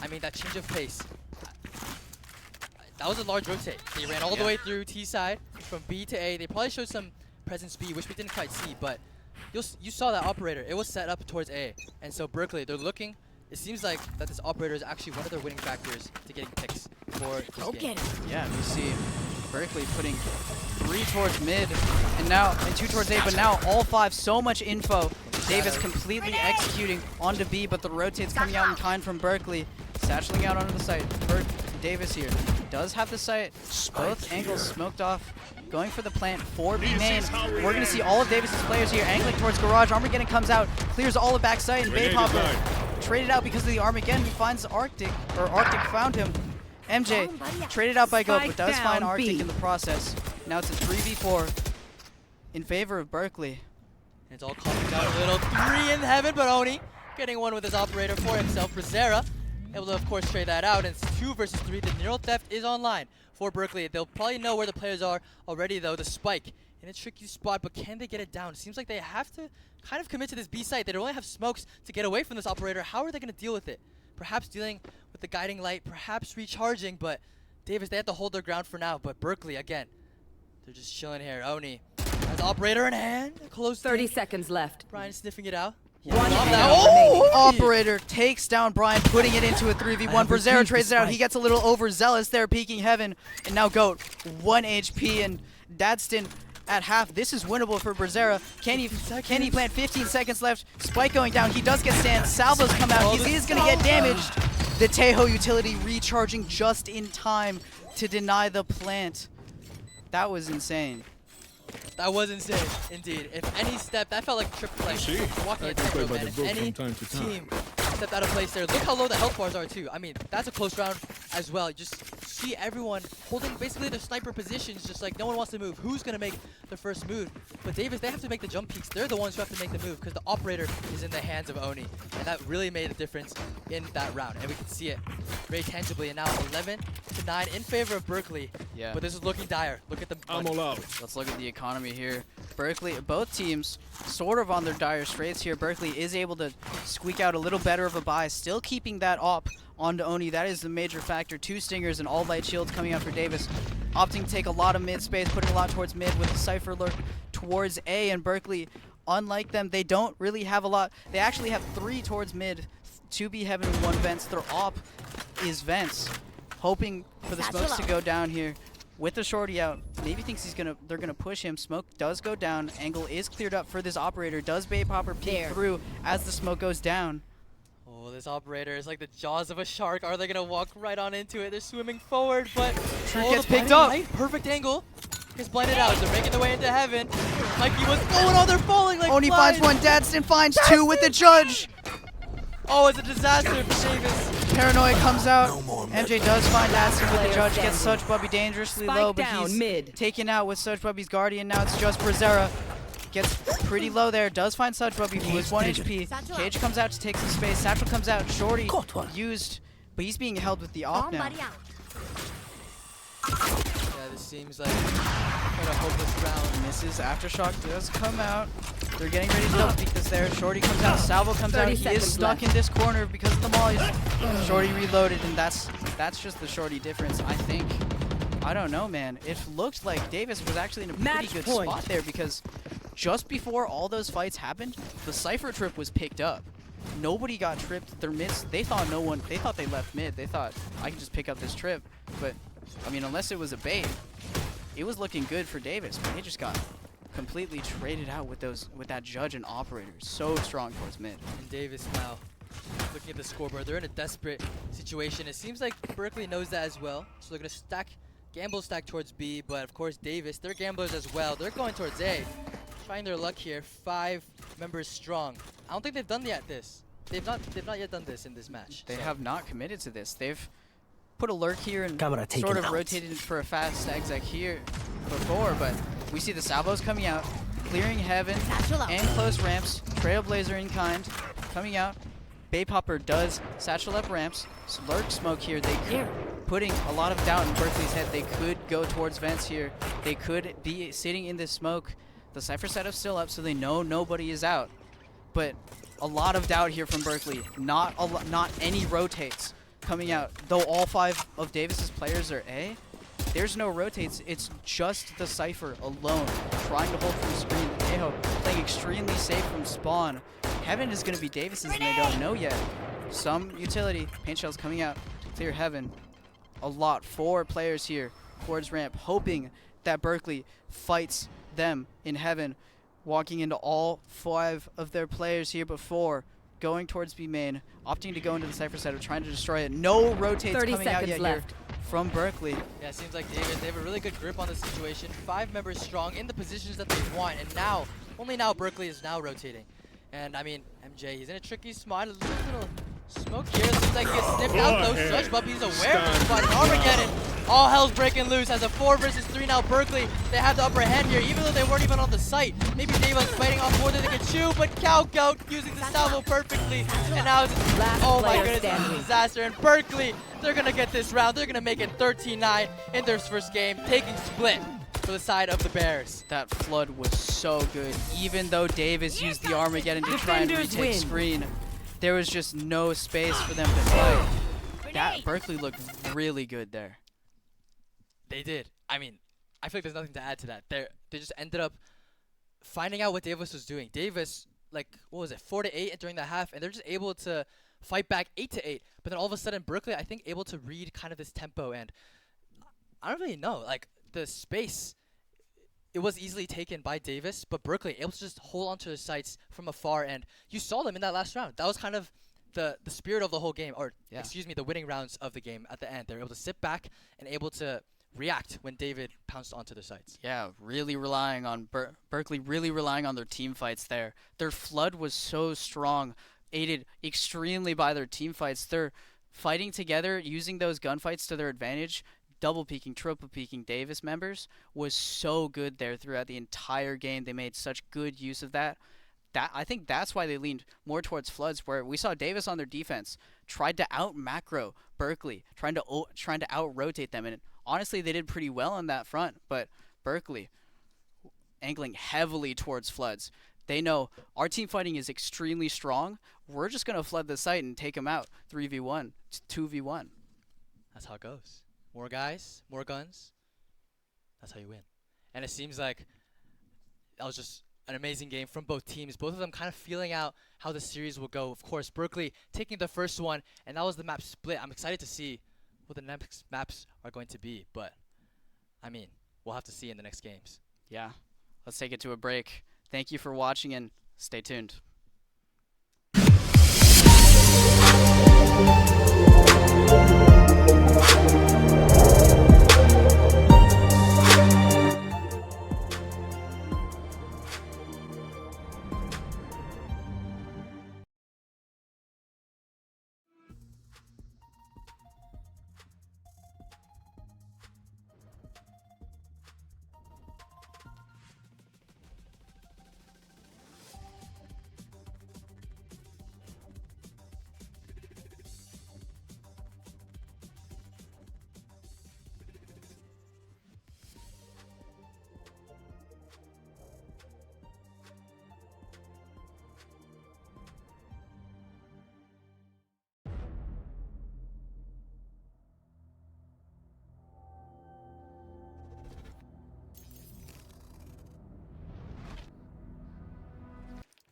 I mean, that change of pace, that was a large rotate. They ran all the way through T side from B to A. They probably showed some presence B, which we didn't quite see, but you saw that operator. It was set up towards A. And so Berkeley, they're looking. It seems like that this operator is actually one of their winning factors to getting picks for this Go game. get it. Yeah, we see Berkeley putting 3 towards mid, and 2 towards A, but now all 5, so much info. Davis completely executing onto B, but the rotates coming out in kind from Berkeley. Satcheling out onto the site. Davis here does have the site. Both angles smoked off. Going for the plant for B main. We're going to see all of Davis's players here angling towards Garage. Armageddon comes out, clears all of backside, and Baypopper traded out because of the Armageddon. He finds Arctic, or Arctic found him. MJ traded out by Goat, but does find Arctic in the process. Now it's a 3v4 in favor of Berkeley. It's all calming down a little. 3 in heaven, but Oni getting one with his operator for himself. Brazzera able to, of course, trade that out. And it's 2 versus 3. The neural theft is online for Berkeley. They'll probably know where the players are already, though. The spike in a tricky spot, but can they get it down? It seems like they have to kind of commit to this B site. They don't only have smokes to get away from this operator. How are they going to deal with it? Perhaps dealing with the guiding light, perhaps recharging, but Davis, they have to hold their ground for now. But Berkeley, again, they're just chilling here. Oni has operator in hand. Close 30 seconds left. Brian sniffing it out. One Oh! Operator takes down Brian, putting it into a 3v1. Brazzera trades it out. He gets a little overzealous there, peeking heaven. And now Goat, 1 HP, and Dadston at half. This is winnable for Brazzera. Can he plant? 15 seconds left. Spike going down. He does get stand. Salvos come out. He is going to get damaged. The Tejo utility recharging just in time to deny the plant. That was insane. That was insane, indeed. If any step, that felt like triple play. Walking a tightrope, man. If any team stepped out of place there, look how low the health bars are too. I mean, that's a close round as well. You just see everyone holding basically their sniper positions, just like no one wants to move. Who's gonna make the first move? But Davis, they have to make the jump peaks. They're the ones who have to make the move because the operator is in the hands of Oni, and that really made a difference in that round. And we can see it very tangibly. And now 11-9 in favor of Berkeley. Yeah. But this is looking dire. Look at the. I'm all out. Let's look at the economy here. Berkeley, both teams sort of on their dire straits here. Berkeley is able to squeak out a little better of a buy, still keeping that op onto Oni. That is the major factor. 2 stingers and all light shields coming out for Davis. Opting to take a lot of mid space, putting a lot towards mid with the Cypher lurk towards A. And Berkeley, unlike them, they don't really have a lot. They actually have 3 towards mid, 2 B heaven and 1 vents. Their op is vents, hoping for the smokes to go down here. With the shorty out, maybe thinks they're gonna push him. Smoke does go down. Angle is cleared up for this operator. Does Baypopper peek through as the smoke goes down? Oh, this operator is like the jaws of a shark. Are they gonna walk right on into it? They're swimming forward, but Gets picked up. Perfect angle. Gets blinded out. They're making their way into heaven. Mikey was oh, they're falling like Oni flies. finds 1. Dadston finds 2 with the judge. Oh, it's a disaster for Davis. Paranoia comes out. MJ does find Dadston with the judge. Gets Such Bubby dangerously low, but he's taken out with Such Bubby's guardian. Now it's just Brazzera. Gets pretty low there. Does find Such Bubby, who is 1 HP. Cage comes out to take some space. Satchel comes out. Shorty used, but he's being held with the op now. Yeah, this seems like quite a hopeless round. Misses. Aftershock does come out. They're getting ready to double peek this there. Shorty comes out. Salvo comes out. He is stuck in this corner because of the mollies. Shorty reloaded, and that's just the Shorty difference, I think. I don't know, man. It looked like Davis was actually in a pretty good spot there because just before all those fights happened, the Cypher trip was picked up. Nobody got tripped. Their mids, they thought they left mid. They thought, I can just pick up this trip. But, I mean, unless it was a bait, it was looking good for Davis, but they just got completely traded out with that judge and operator. So strong towards mid. And Davis now looking at the scoreboard. They're in a desperate situation. It seems like Berkeley knows that as well. So they're going to gamble stack towards B, but of course Davis, they're gamblers as well. They're going towards A. Trying their luck here. 5 members strong. I don't think they've done yet this. They've not yet done this in this match. They have not committed to this. They've put a lurk here and Camera sort of taken out. rotated for a fast exec here before, but we see the salvos coming out, clearing heaven and close ramps. Trailblazer in kind coming out. Baypopper does satchel up ramps. Lurk smoke here. They could, putting a lot of doubt in Berkeley's head. They could go towards vents here. They could be sitting in this smoke. The Cypher setup's still up, so they know nobody is out. But a lot of doubt here from Berkeley. Not any rotates coming out. Though all 5 of Davis's players are A, there's no rotates. It's just the Cypher alone trying to hold from screen. Tejo playing extremely safe from spawn. Heaven is going to be Davis's, and they don't know yet. Some utility. Paint shells coming out to clear heaven. A lot. 4 players here towards ramp, hoping that Berkeley fights them in heaven. walking into all 5 of their players here before going towards B main, opting to go into the Cypher side of trying to destroy it. No rotates 30 coming out seconds yet left. here from Berkeley. Yeah, it seems like Davis, they have a really good grip on the situation. 5 members strong in the positions that they want, and now, only now Berkeley is now rotating. And I mean, MJ, he's in a tricky spot, a little smoke here. It seems like he gets sniffed out, no such, but he's aware of the spot. Armageddon, all hell's breaking loose as a 4 versus 3 now. Berkeley, they have the upper hand here, even though they weren't even on the site. Maybe Davis fighting off more than they can chew, but Calgout using the salvo perfectly. And now it's just, Last oh my player goodness, it's a standing. disaster. And Berkeley, they're gonna get this round. They're gonna make it 13-9 in their first game, taking split for the side of the Bears. That flood was so good. Even though Davis used the Armageddon to try and Defenders retake win. screen, there was just no space for them to fight. That Berkeley looked really good there. They did. I mean, I feel like there's nothing to add to that. They just ended up finding out what Davis was doing. Davis, like, what was it, 4-8 during the half, and they're just able to fight back 8-8. But then all of a sudden, Berkeley, I think, able to read kind of this tempo, and I don't really know. Like, the space, it was easily taken by Davis, but Berkeley able to just hold onto the sights from afar, and you saw them in that last round. That was kind of the spirit of the whole game, or Yeah. excuse me, the winning rounds of the game at the end. They were able to sit back and able to react when David pounced onto the sights. Yeah, really relying on Berkeley, really relying on their team fights there. Their flood was so strong, aided extremely by their team fights. They're fighting together, using those gunfights to their advantage. Double peeking, triple peeking Davis members was so good there throughout the entire game. They made such good use of that. I think that's why they leaned more towards floods, where we saw Davis on their defense tried to out macro Berkeley, trying to out rotate them, and honestly they did pretty well on that front. But Berkeley angling heavily towards floods. They know our team fighting is extremely strong. We're just gonna flood the site and take them out 3v1, 2v1. That's how it goes. More guys, more guns. That's how you win. And it seems like that was just an amazing game from both teams. Both of them kind of feeling out how the series will go. Of course, Berkeley taking the first one, and that was the map split. I'm excited to see what the next maps are going to be, but I mean, we'll have to see in the next games. Yeah, let's take it to a break. Thank you for watching and stay tuned.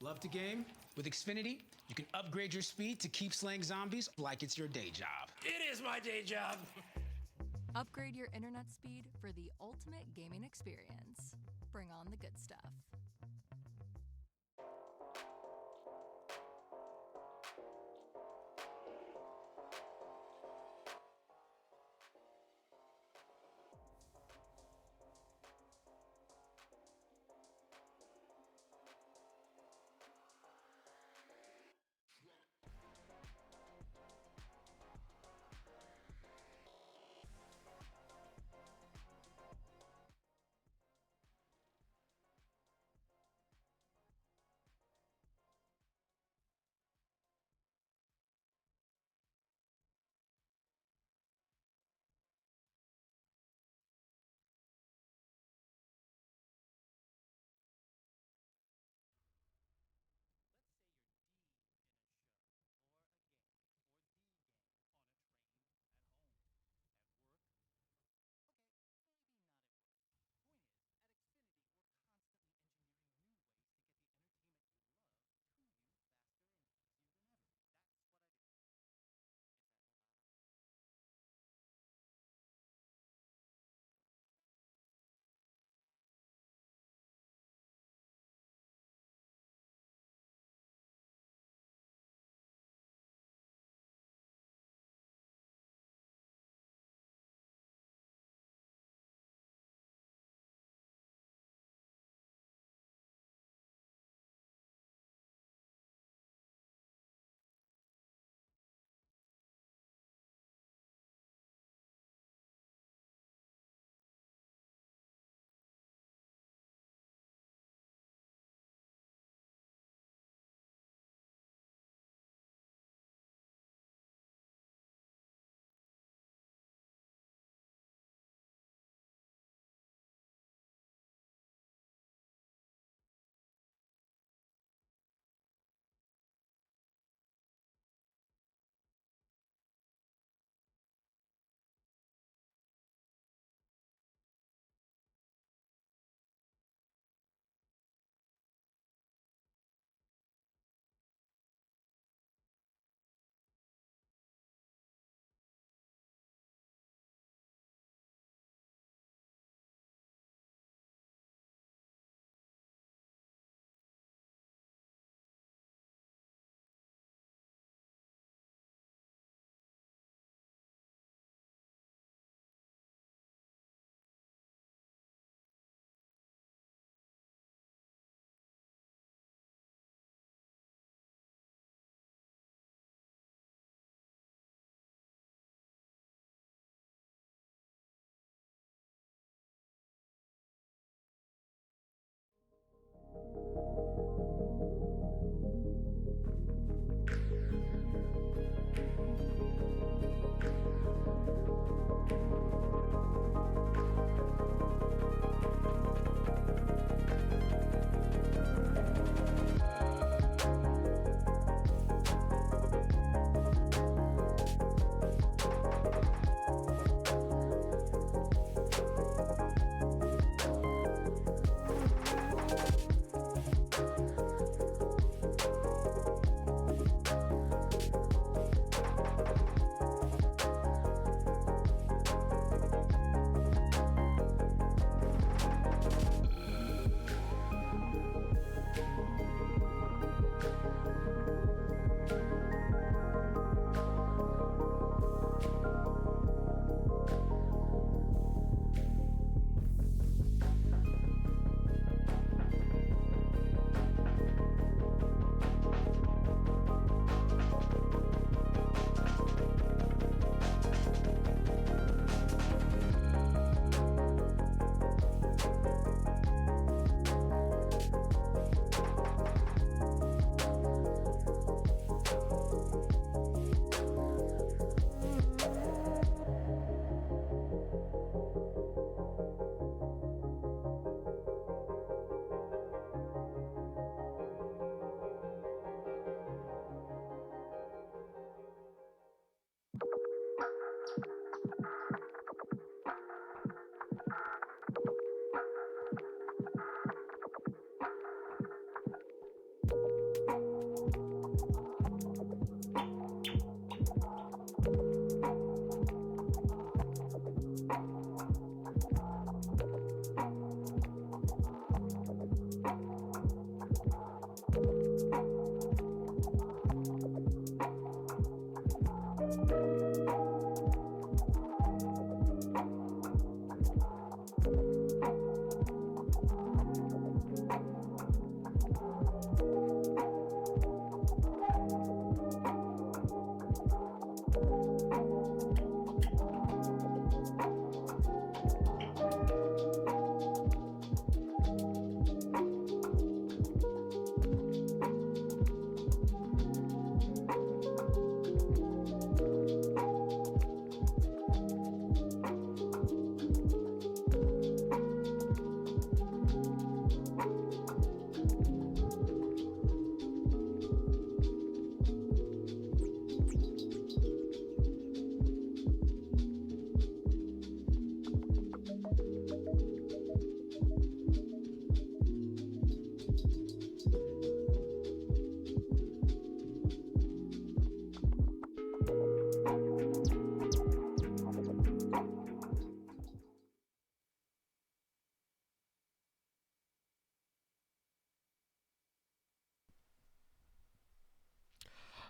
Love to game? With Xfinity, you can upgrade your speed to keep slaying zombies like it's your day job. It is my day job. Upgrade your internet speed for the ultimate gaming experience. Bring on the good stuff.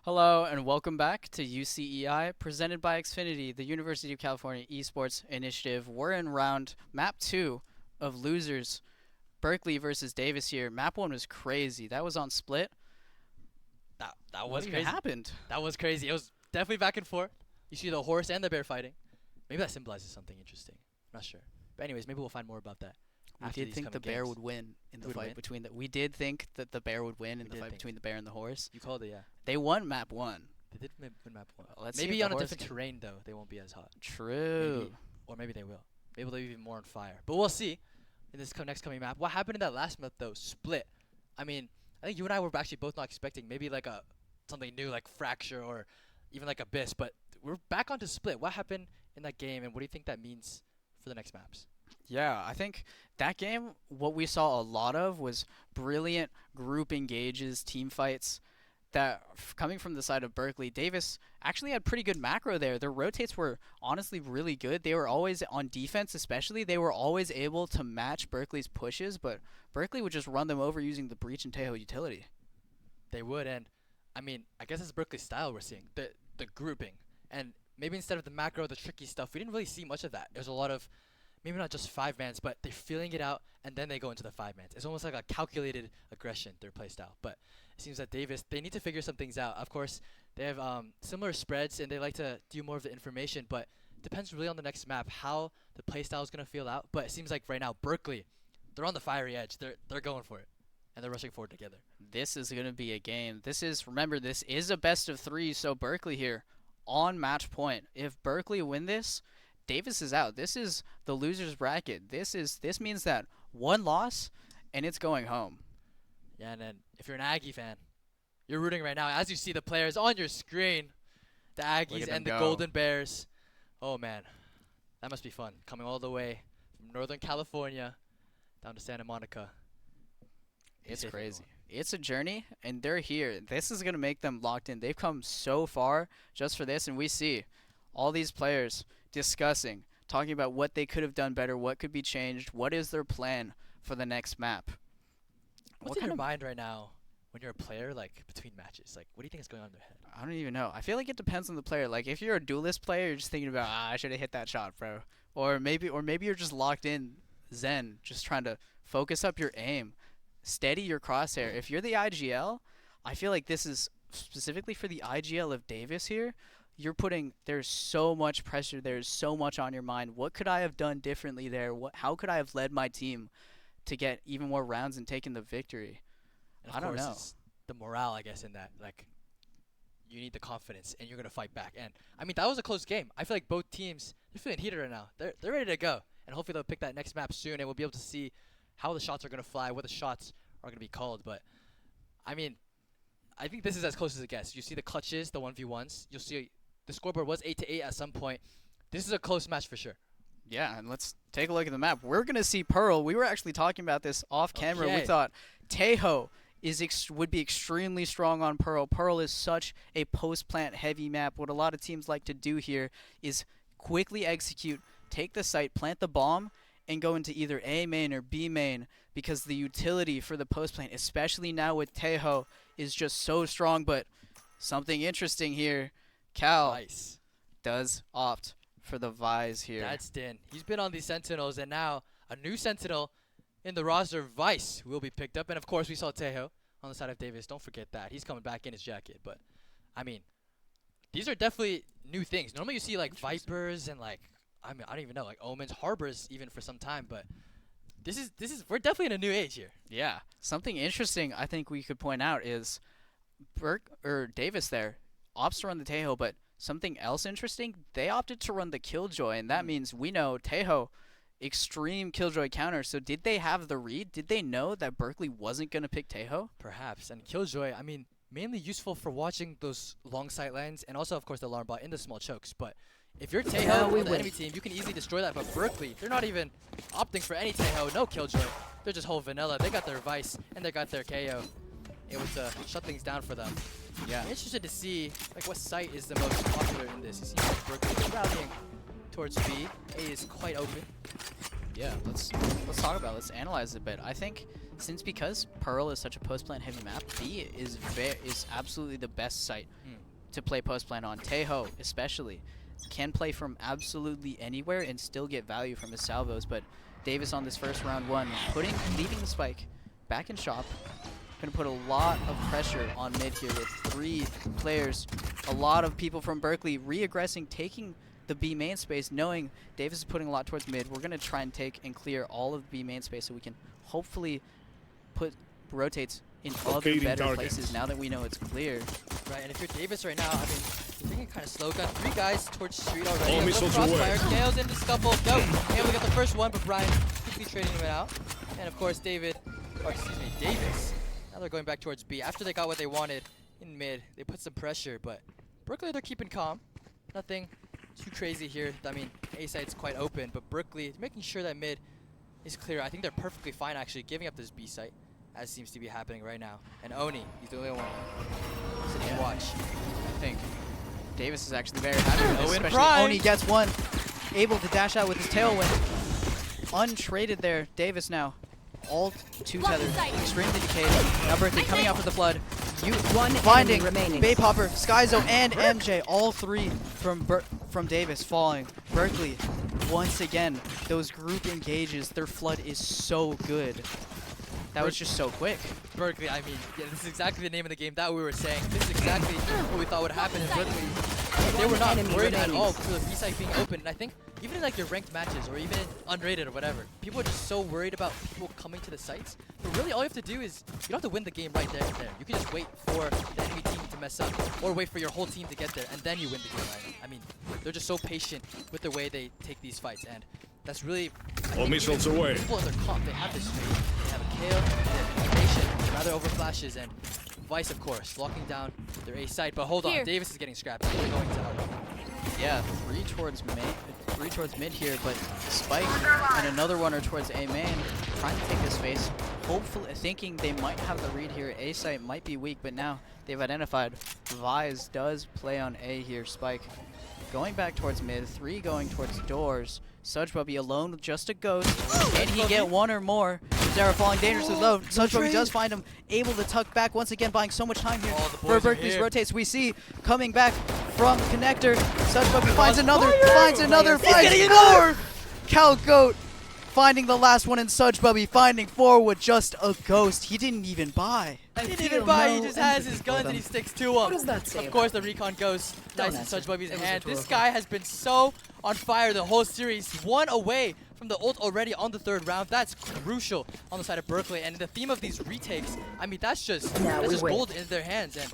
Hello and welcome back to UCEI, presented by Xfinity, the University of California Esports Initiative. We're in map 2 of losers, Berkeley versus Davis here. Map 1 was crazy. That was on split. That What was even crazy. happened? That was crazy. It was definitely back and forth. You see the horse and the bear fighting. Maybe that symbolizes something interesting. I'm not sure. But anyways, maybe we'll find more about that. We after did these think the coming bear games. would win in the Would fight win? between the. We did think that the bear would win in We the did fight think. between the bear and the horse. You called it, yeah. They won map 1. They did win map 1. Let's see Maybe if on the a horse different can- terrain though, they won't be as hot. True. Maybe. Or maybe they will. Maybe they'll be even more on fire. But we'll see in this next coming map. What happened in that last map though? Split. I mean, I think you and I were actually both not expecting maybe like something new like Fracture or even like Abyss, but we're back onto Split. What happened in that game, and what do you think that means for the next maps? Yeah, I think that game, what we saw a lot of was brilliant group engages, team fights that coming from the side of Berkeley. Davis actually had pretty good macro there. Their rotates were honestly really good. They were always on defense, especially. They were always able to match Berkeley's pushes, but Berkeley would just run them over using the Breach and Tejo utility. They would, and I mean, I guess it's Berkeley's style we're seeing, the grouping. And maybe instead of the macro, the tricky stuff, we didn't really see much of that. There's a lot of, maybe not just 5-mans, but they're feeling it out, and then they go into the 5-mans. It's almost like a calculated aggression, their playstyle. But it seems that Davis, they need to figure some things out. Of course, they have similar spreads, and they like to do more of the information, but it depends really on the next map, how the playstyle is going to feel out. But it seems like right now, Berkeley, they're on the fiery edge. They're going for it, and they're rushing forward together. This is going to be a game. Remember, this is a best of 3, so Berkeley here on match point. If Berkeley win this, Davis is out. This is the loser's bracket. This means that one loss and it's going home. Yeah, and then if you're an Aggie fan, you're rooting right now. As you see the players on your screen, the Aggies them and the go. Golden Bears. Oh, man. That must be fun. Coming all the way from Northern California down to Santa Monica. It's Safe, crazy. everyone. It's a journey, and they're here. This is going to make them locked in. They've come so far just for this, and we see all these players discussing, talking about what they could have done better, what could be changed, what is their plan for the next map. What's in your mind right now when you're a player, like, between matches? Like, what do you think is going on in their head? I don't even know. I feel like it depends on the player. Like, if you're a duelist player, you're just thinking about, I should have hit that shot, bro. Or maybe you're just locked in zen, just trying to focus up your aim, steady your crosshair. If you're the IGL, I feel like this is specifically for the IGL of Davis here. There's so much pressure. There's so much on your mind. What could I have done differently there? How could I have led my team to get even more rounds and taken the victory? And I of don't course, know. it's the morale, I guess, in that. Like, you need the confidence, and you're going to fight back. And, I mean, that was a close game. I feel like both teams, they're feeling heated right now. They're ready to go. And hopefully they'll pick that next map soon, and we'll be able to see how the shots are going to fly, what the shots are going to be called. But, I mean, I think this is as close as it gets. You see the clutches, the 1v1s. You'll see the scoreboard was 8-8 at some point. This is a close match for sure. Yeah, and let's take a look at the map. We're going to see Pearl. We were actually talking about this off camera. We Okay. thought Tejo would be extremely strong on Pearl. Pearl is such a post-plant heavy map. What a lot of teams like to do here is quickly execute, take the site, plant the bomb, and go into either A main or B main because the utility for the post-plant, especially now with Tejo, is just so strong. But something interesting here, Cal Nice. does opt for the Vise here. That's Din. He's been on these Sentinels, and now a new Sentinel in the roster, Vice, will be picked up. And, of course, we saw Tejo on the side of Davis. Don't forget that. He's coming back in his jacket. But, I mean, these are definitely new things. Normally you see, like, Vipers and, like, I mean, I don't even know, like, Omens, Harbors even for some time. But this is we're definitely in a new age here. Yeah. Something interesting I think we could point out is Davis there opts to run the Tejo, but something else interesting, they opted to run the Killjoy, and that means we know Tejo, extreme Killjoy counter. So did they have the read? Did they know that Berkeley wasn't going to pick Tejo? Perhaps. And Killjoy, I mean, mainly useful for watching those long sight lines and also, of course, the alarm bot in the small chokes. But if you're Now Tejo we on the win. enemy team, you can easily destroy that. But Berkeley, they're not even opting for any Tejo, no Killjoy. They're just whole vanilla. They got their Vice and they got their KO. Able to shut things down for them. Yeah. I'm interested to see like what site is the most popular in this. You see like Berkeley is rallying towards B. A is quite open. Yeah, let's talk about it. Let's analyze it a bit. I think because Pearl is such a post plant heavy map, B is absolutely the best site to play post plant on. Teho especially can play from absolutely anywhere and still get value from his salvos. But Davis on this first round one, leaving the spike back in shop, gonna put a lot of pressure on mid here with 3 players. A lot of people from Berkeley re-aggressing, taking the B main space, knowing Davis is putting a lot towards mid. We're going to try and take and clear all of the B main space so we can hopefully put rotates in other better places now that we know it's clear. Right, and if you're Davis right now, I mean, you're taking kind of slow gun. 3 guys towards street already. All A little missiles crossfire. away. Gale's in the scuffle. No, able to get the first one, but Brian quickly trading him out. And of course, Davis. Now they're going back towards B. After they got what they wanted in mid, they put some pressure, but Berkeley, they're keeping calm. Nothing too crazy here. I mean, A site's quite open, but Berkeley is making sure that mid is clear. I think they're perfectly fine actually giving up this B site, as seems to be happening right now. And Oni, he's the only one sitting and watch. I think Davis is actually very happy with this, Owen especially Prime. Oni gets one, able to dash out with his tailwind. Untraded there, Davis now. All 2 tethered, extremely decayed. Now Berkeley coming out for the flood. One Finding enemy remaining. Bay Popper, Skyzo, and MJ, all 3 from Davis falling. Berkeley, once again, those group engages, their flood is so good. That was just so quick. Berkeley, I mean, yeah, this is exactly the name of the game that we were saying. This is exactly what we thought would happen in Berkeley. They were not Enemy worried at remaining. all for the B site being open. And I think even in like your ranked matches or even in unrated or whatever, people are just so worried about people coming to the sites. But really all you have to do is, you don't have to win the game right there and there. You can just wait for the enemy team to mess up or wait for your whole team to get there and then you win the game right. I mean, they're just so patient with the way they take these fights, and that's really All missiles away. people in their comp. They have this faith. They have a KO, they have information, rather over flashes, and Vice, of course, locking down their A site. But hold on, Davis is getting scrapped. They're going to help. Yeah, 3 towards mid here, but Spike and another one are towards A main, trying to take this space. Hopefully, thinking they might have the read here. A site might be weak, but now they've identified Vise does play on A here. Spike going back towards mid, 3 going towards doors. Sudge Bubby alone with just a ghost. Can he get 1 or more? Zara falling dangerously low. Sudge Bubby does find him, able to tuck back once again, buying so much time here Oh, the for boys are Berkeley's here. rotates. We see coming back from connector. Sudge Bubby finds another, finds more! Cal Goat finding the last one, and Sudge Bubby finding 4 with just a ghost. He didn't even buy. He didn't even buy, he just has his guns and he sticks to them. What does that say Of about course, the recon goes Don't nice in answer. Sudge Bubby's It was hand. This rhetorical. guy has been so on fire the whole series. 1 away from the ult already on the 3rd round. That's crucial on the side of Berkeley. And the theme of these retakes, I mean, that's just gold in their hands. And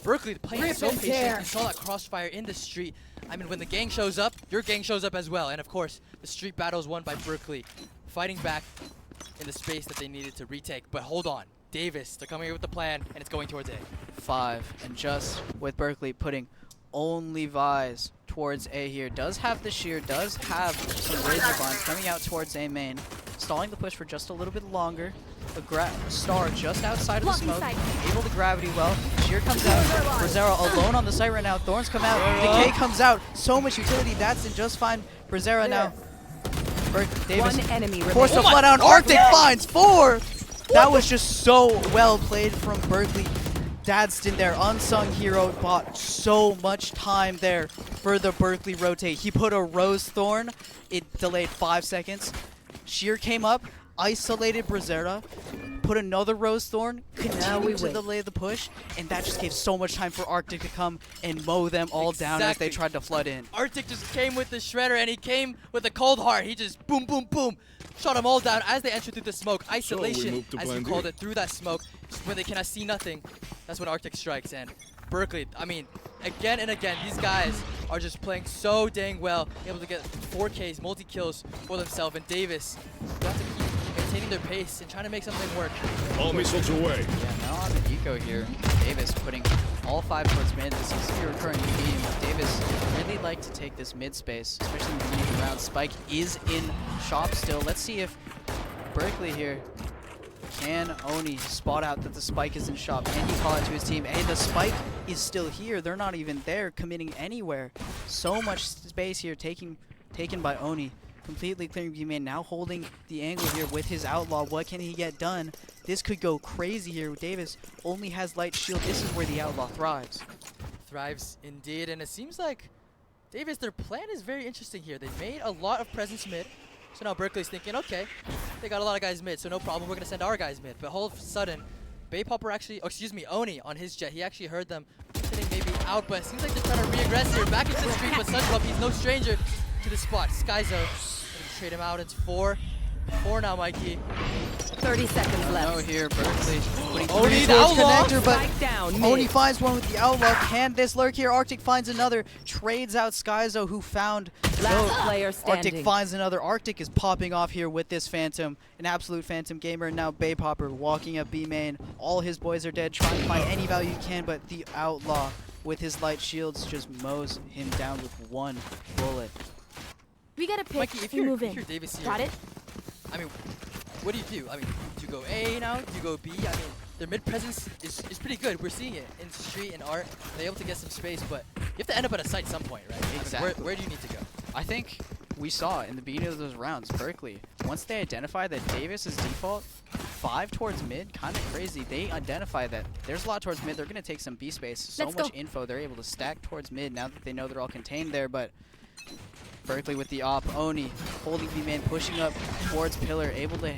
Berkeley playing so patient. You saw that crossfire in the street. I mean, when the gang shows up, your gang shows up as well. And of course, the street battle is won by Berkeley, fighting back in the space that they needed to retake. But hold on, Davis, they're coming in with the plan, and it's going towards A. 5, and just with Berkeley putting only Vise towards A here. Does have the shear, does have some razor bonds coming out towards A main. Stalling the push for just a little bit longer. The Star just outside of the smoke, able to gravity well. Shear comes out. Brazzera alone on the site right now. Thorns come out. Decay comes out. So much utility. That's in just fine. Brazzera now. Davis One enemy forced to remaining. flood out. Arctic finds 4. That was just so well played from Berkeley. Dadston there, unsung hero, bought so much time there for the Berkeley rotate. He put a Rose Thorn. It delayed 5 seconds. Sheer came up, isolated Brazzera, put another Rose Thorn, continued to delay the push, and that just gave so much time for Arctic to come and mow them all down as they Exactly. tried to flood in. Arctic just came with the shredder, and he came with a cold heart. He just boom, boom, boom, shot them all down as they entered through the smoke. Isolation, move to as you plan D. called it, through that smoke. Just when they cannot see nothing, that's when Arctic strikes. And Berkeley, I mean, again and again, these guys are just playing so dang well, able to get 4Ks, multi-kills for themselves. And Davis, they have to keep maintaining their pace and trying to make something work. All missiles away. Yeah, now on the eco here, Davis putting all 5 towards mid. This seems to be a recurring theme. Davis really like to take this mid space, especially in the beginning of the round. Spike is in shop still. Let's see if Berkeley here can Oni spot out that the spike is in shop. Can he call it to his team? Hey, the spike is still here. They're not even there committing anywhere. So much space here taken by Oni. completely clearing B main, now holding the angle here with his outlaw. What can he get done? This could go crazy here. Davis only has light shield. This is where the outlaw thrives. Thrives indeed, and it seems like Davis, their plan is very interesting here. They made a lot of presence mid, so now Berkeley's thinking, okay, they got a lot of guys mid, so no problem, we're gonna send our guys mid. But all of a sudden, Baypopper actually, oh, excuse me, Oni on his jet, he actually heard them sitting maybe out, but it seems like they're trying to re-aggress here, back into the street, but Sunweb, he's no stranger to the spot. Skyzo, gonna trade him out, it's 4 now, Mikey. 30 seconds No left. here, Berkeley putting Oni, three the towards outlaw. connector, but Spike down. Oni Mid. finds one with the outlaw. Can this lurk here? Arctic finds another, trades out Skyzo, who found Last player Arctic standing. finds another. Arctic is popping off here with this Phantom, an absolute Phantom gamer. And now Baypopper walking up B main. All his boys are dead, trying to find any value he can, but the outlaw with his light shields just mows him down with one bullet. We gotta pick. Mikey, if we move you're in. Davis here, Got it? I mean, what do? I mean, do you go A now? Do you go B? I mean, their mid presence is pretty good. We're seeing it in Street and Art. They're able to get some space, but you have to end up at a site some point, right? I mean, Exactly. where do you need to go? I think we saw in the beginning of those rounds, Berkeley, once they identify that Davis's default 5 towards mid, kind of crazy. They identify that there's a lot towards mid. They're going to take some B space. So Let's much go. info. They're able to stack towards mid now that they know they're all contained there. But Berkeley with the op. Oni holding B main, pushing up towards pillar, able to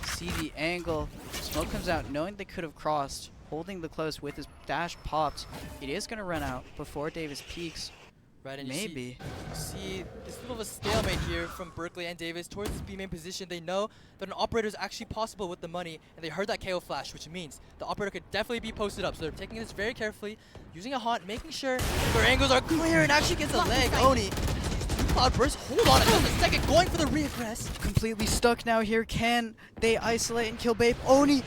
see the angle. Smoke comes out, knowing they could have crossed, holding the close with his dash popped. It is going to run out before Davis peaks. Right, and Maybe. you see this little of a stalemate here from Berkeley and Davis towards this B main position. They know that an operator is actually possible with the money, and they heard that KO flash, which means the operator could definitely be posted up. So they're taking this very carefully, using a haunt, making sure their angles are clear, and actually gets a leg. Oni, Cloud Burst, hold on just a second, going for the re-aggress. Completely stuck now here. Can they isolate and kill Babe? Oni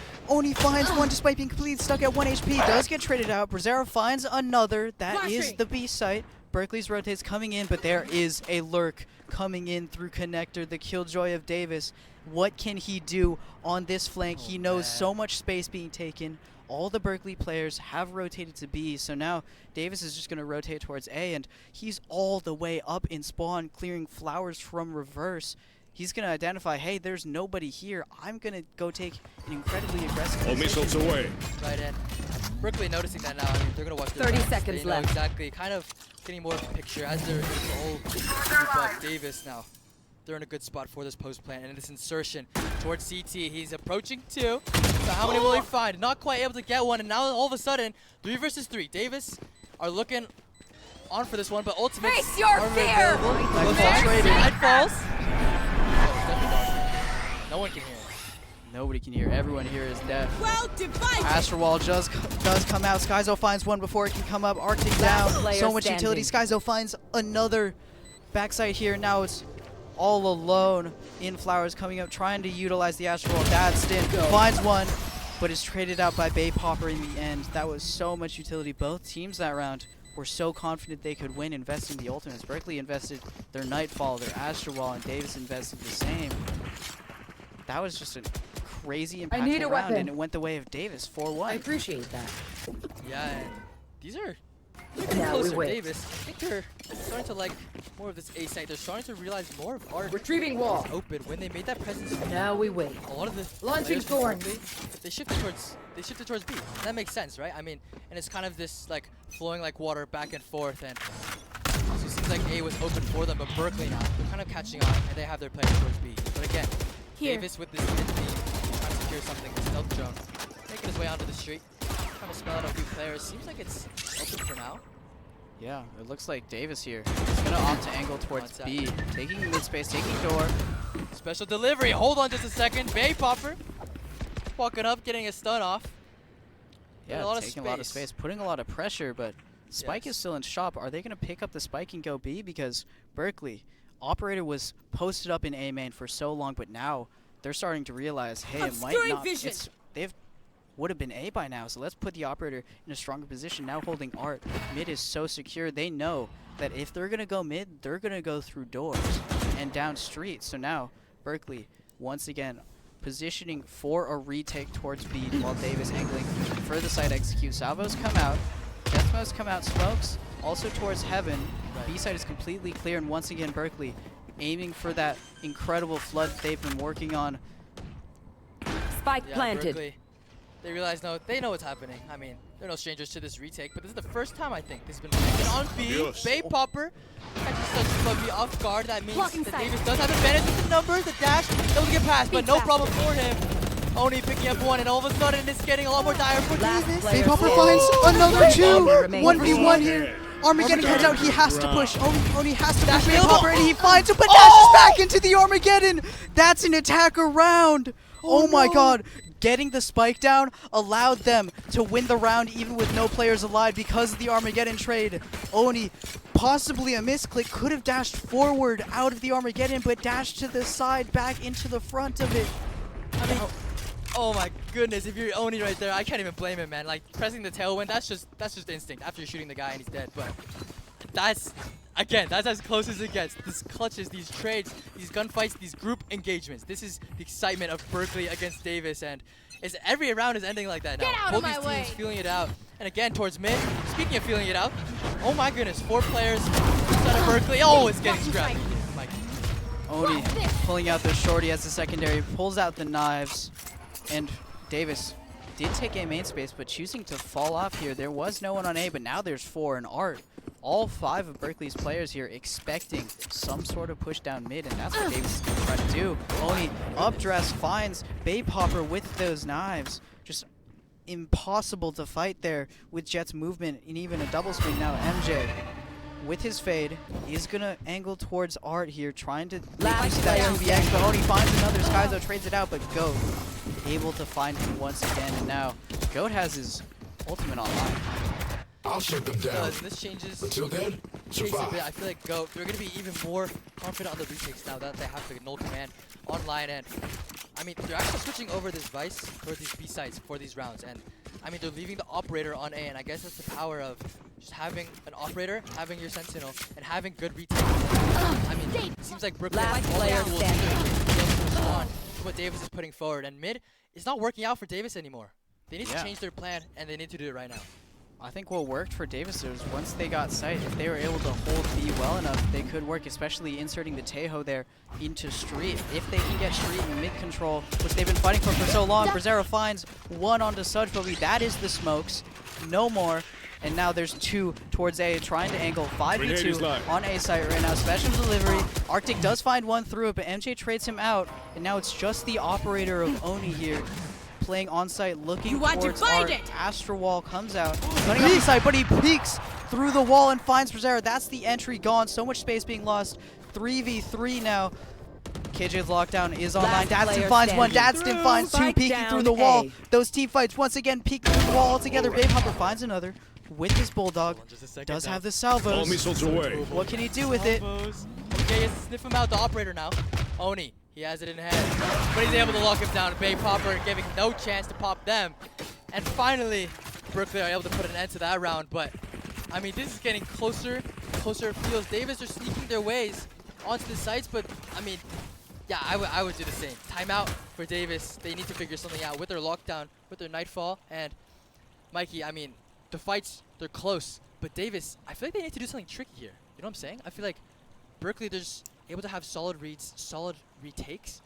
finds one despite being completely stuck at 1 HP. Does get traded out. Brazzero finds another. That is the B site. Berkeley's rotates coming in, but there is a lurk coming in through connector. The killjoy of Davis. What can he do on this flank? He knows so much space being taken. All the Berkeley players have rotated to B, so now Davis is just going to rotate towards A, and he's all the way up in spawn, clearing flowers from reverse. He's going to identify, hey, there's nobody here. I'm going to go take an incredibly aggressive All position. missiles away. Right, and Berkeley noticing that now. I mean, they're going to watch their 30 rounds. seconds They know left. exactly, kind of getting more of a picture as they're able to all group up. Davis now. They're in a good spot for this post plan and this insertion towards CT. He's approaching 2. So how many will he find? Not quite able to get one, and now all of a sudden, 3 versus 3. Davis are looking on for this one, but ultimates Face your are fear! available. Nightfall traded. Nightfalls. Oh, it's definitely dark. No one can hear it. Nobody can hear. Everyone here is deaf. Well divided. Astral Wall does come out. Skyzo finds one before it can come up. Arctic down. player So much utility. standing. Skyzo finds another backside here. Now it's all alone in Flowers coming up, trying to utilize the Astral Wall. Bad stint. Finds one, but is traded out by Baypopper in the end. That was so much utility. Both teams that round were so confident they could win, investing the ultimates. Berkeley invested their Nightfall, their Astral Wall, and Davis invested the same. That was just a crazy I need impactful a round, weapon. and it went the way of Davis, 4-1. I appreciate that. Yeah, and these are Now we closer. wait. Davis, I think they're starting to like more of this A site. They're starting to realize more of art Retrieving wall. open when they made that presence. Now we wait. A lot of the Launching players from thorn. Berkeley, they shifted towards B. That makes sense, right? I mean, and it's kind of this like flowing like water back and forth, and so it seems like A was open for them, but Berkeley now they're kind of catching on, and they have their players towards B. But again, Here. Davis with this mid lead, trying to secure something. The stealth drone making his way onto the street, trying to smell out a few players. Seems like it's open for now. Yeah, it looks like Davis here. He's gonna opt to angle towards What's B, taking mid space, taking door. Special delivery. Hold on just a second. Baypopper walking up, getting a stun off. Yeah, a lot of taking a lot of space. space, putting a lot of pressure, but Spike Yes. is still in shop. Are they gonna pick up the Spike and go B? Because Berkeley, Operator was posted up in A main for so long, but now they're starting to realize, hey, it might Obscuring not. vision. They've would have been A by now, so let's put the Operator in a stronger position. Now holding Art. Mid is so secure. They know that if they're gonna go mid, they're gonna go through doors and down street. So now Berkeley once again positioning for a retake towards B while Davis angling for the side execute. Salvos come out, Deathmo's come out, smokes also towards Heaven. Right. B side is completely clear, and once again Berkeley aiming for that incredible flood that they've been working on. Spike Yeah, planted. Berkeley, they realize they know what's happening. I mean, they're no strangers to this retake, but this is the first time I think this has been taken on B. Yes. Bay Popper catches such Bubby off guard. That means Blocking that sight. Davis does have advantage with the numbers, the dash, able to get past, but Beat no faster. problem for him. Oni picking up one, and all of a sudden it's getting a lot more dire for Last Davis. player Popper standing. finds another two. Remaining. 1v1 here. Armageddon comes out. He has to push. Oni has to Dash push Bay available. Popper, and he finds him, but dashes back into the Armageddon. That's an attacker round. Oh my no. god. Getting the spike down allowed them to win the round even with no players alive because of the Armageddon trade. Oni, possibly a misclick, could have dashed forward out of the Armageddon, but dashed to the side back into the front of it. I mean, oh my goodness, if you're Oni right there, I can't even blame him, man. Like, pressing the tailwind, that's just instinct after you're shooting the guy and he's dead. But that's as close as it gets. These clutches, these trades, these gunfights, these group engagements. This is the excitement of Berkeley against Davis, and every round is ending like that now. Get out Both of these my teams way. feeling it out. And again, towards mid, speaking of feeling it out, oh my goodness, 4 players inside of Berkeley. Oh, it's getting scrappy. Mike. Oni pulling out the shorty as the secondary, pulls out the knives, and Davis did take A main space, but choosing to fall off here. There was no one on A, but now there's 4 in Art. All 5 of Berkeley's players here expecting some sort of push down mid, and that's what Davis is going to try to do. Oni updress finds Bay Popper with those knives. Just impossible to fight there with Jet's movement and even a double swing now. MJ with his fade is going to angle towards Art here, trying to make use of that player 2vx, but Oni finds another. Skyzo trades it out, but Goat able to find him once again, and now Goat has his ultimate online. I'll shut them down. This changes. Until then, Changes a bit. survive. I feel like Goat, they're going to be even more confident on the retakes now that they have the null command online. And I mean, they're actually switching over this Vice for these B sites for these rounds. And I mean, they're leaving the operator on A. And I guess that's the power of just having an operator, having your sentinel, and having good retakes. I mean, it seems like Brooklyn Last has all the player tools standing. to be able to respond to what Davis is putting forward. And mid is not working out for Davis anymore. They need to Yeah. change their plan, and they need to do it right now. I think what worked for Davis was once they got sight, if they were able to hold B well enough, they could work, especially inserting the Tejo there into Street. If they can get Street in mid control, which they've been fighting for so long, Brazzero finds one onto Sudge Bogey. That is the smokes. No more. And now there's 2 towards A, trying to angle Grenade is 5v2 live. on A site right now. Special delivery. Arctic does find one through it, but MJ trades him out. And now it's just the operator of Oni here, playing on site, looking You want to towards find Art. it? Astro Wall comes out, running up the side, but he peeks through the wall and finds Brazzero. That's the entry gone. So much space being lost. 3v3 now. KJ's lockdown is online. Last Dadston player finds one. standing. Dadston finds 2, Spike peeking down through the wall. A. Those team fights once again peek through the wall altogether. Bay Popper finds another with his Bulldog. Just a second Does now. have the All salvos. missiles away. What can he do with it? Combos. Okay, he has to sniff him out, the operator now. Oni, he has it in hand. But he's able to lock him down. Bay Popper giving no chance to pop them. And finally, Berkeley are able to put an end to that round. But, I mean, this is getting closer it feels. Davis are sneaking their ways onto the sites, but, I mean, yeah, I would do the same. Timeout for Davis. They need to figure something out with their lockdown, with their Nightfall. And, Mikey, I mean, the fights, they're close. But Davis, I feel like they need to do something tricky here. You know what I'm saying? I feel like Berkeley, they're just able to have solid reads, solid retakes.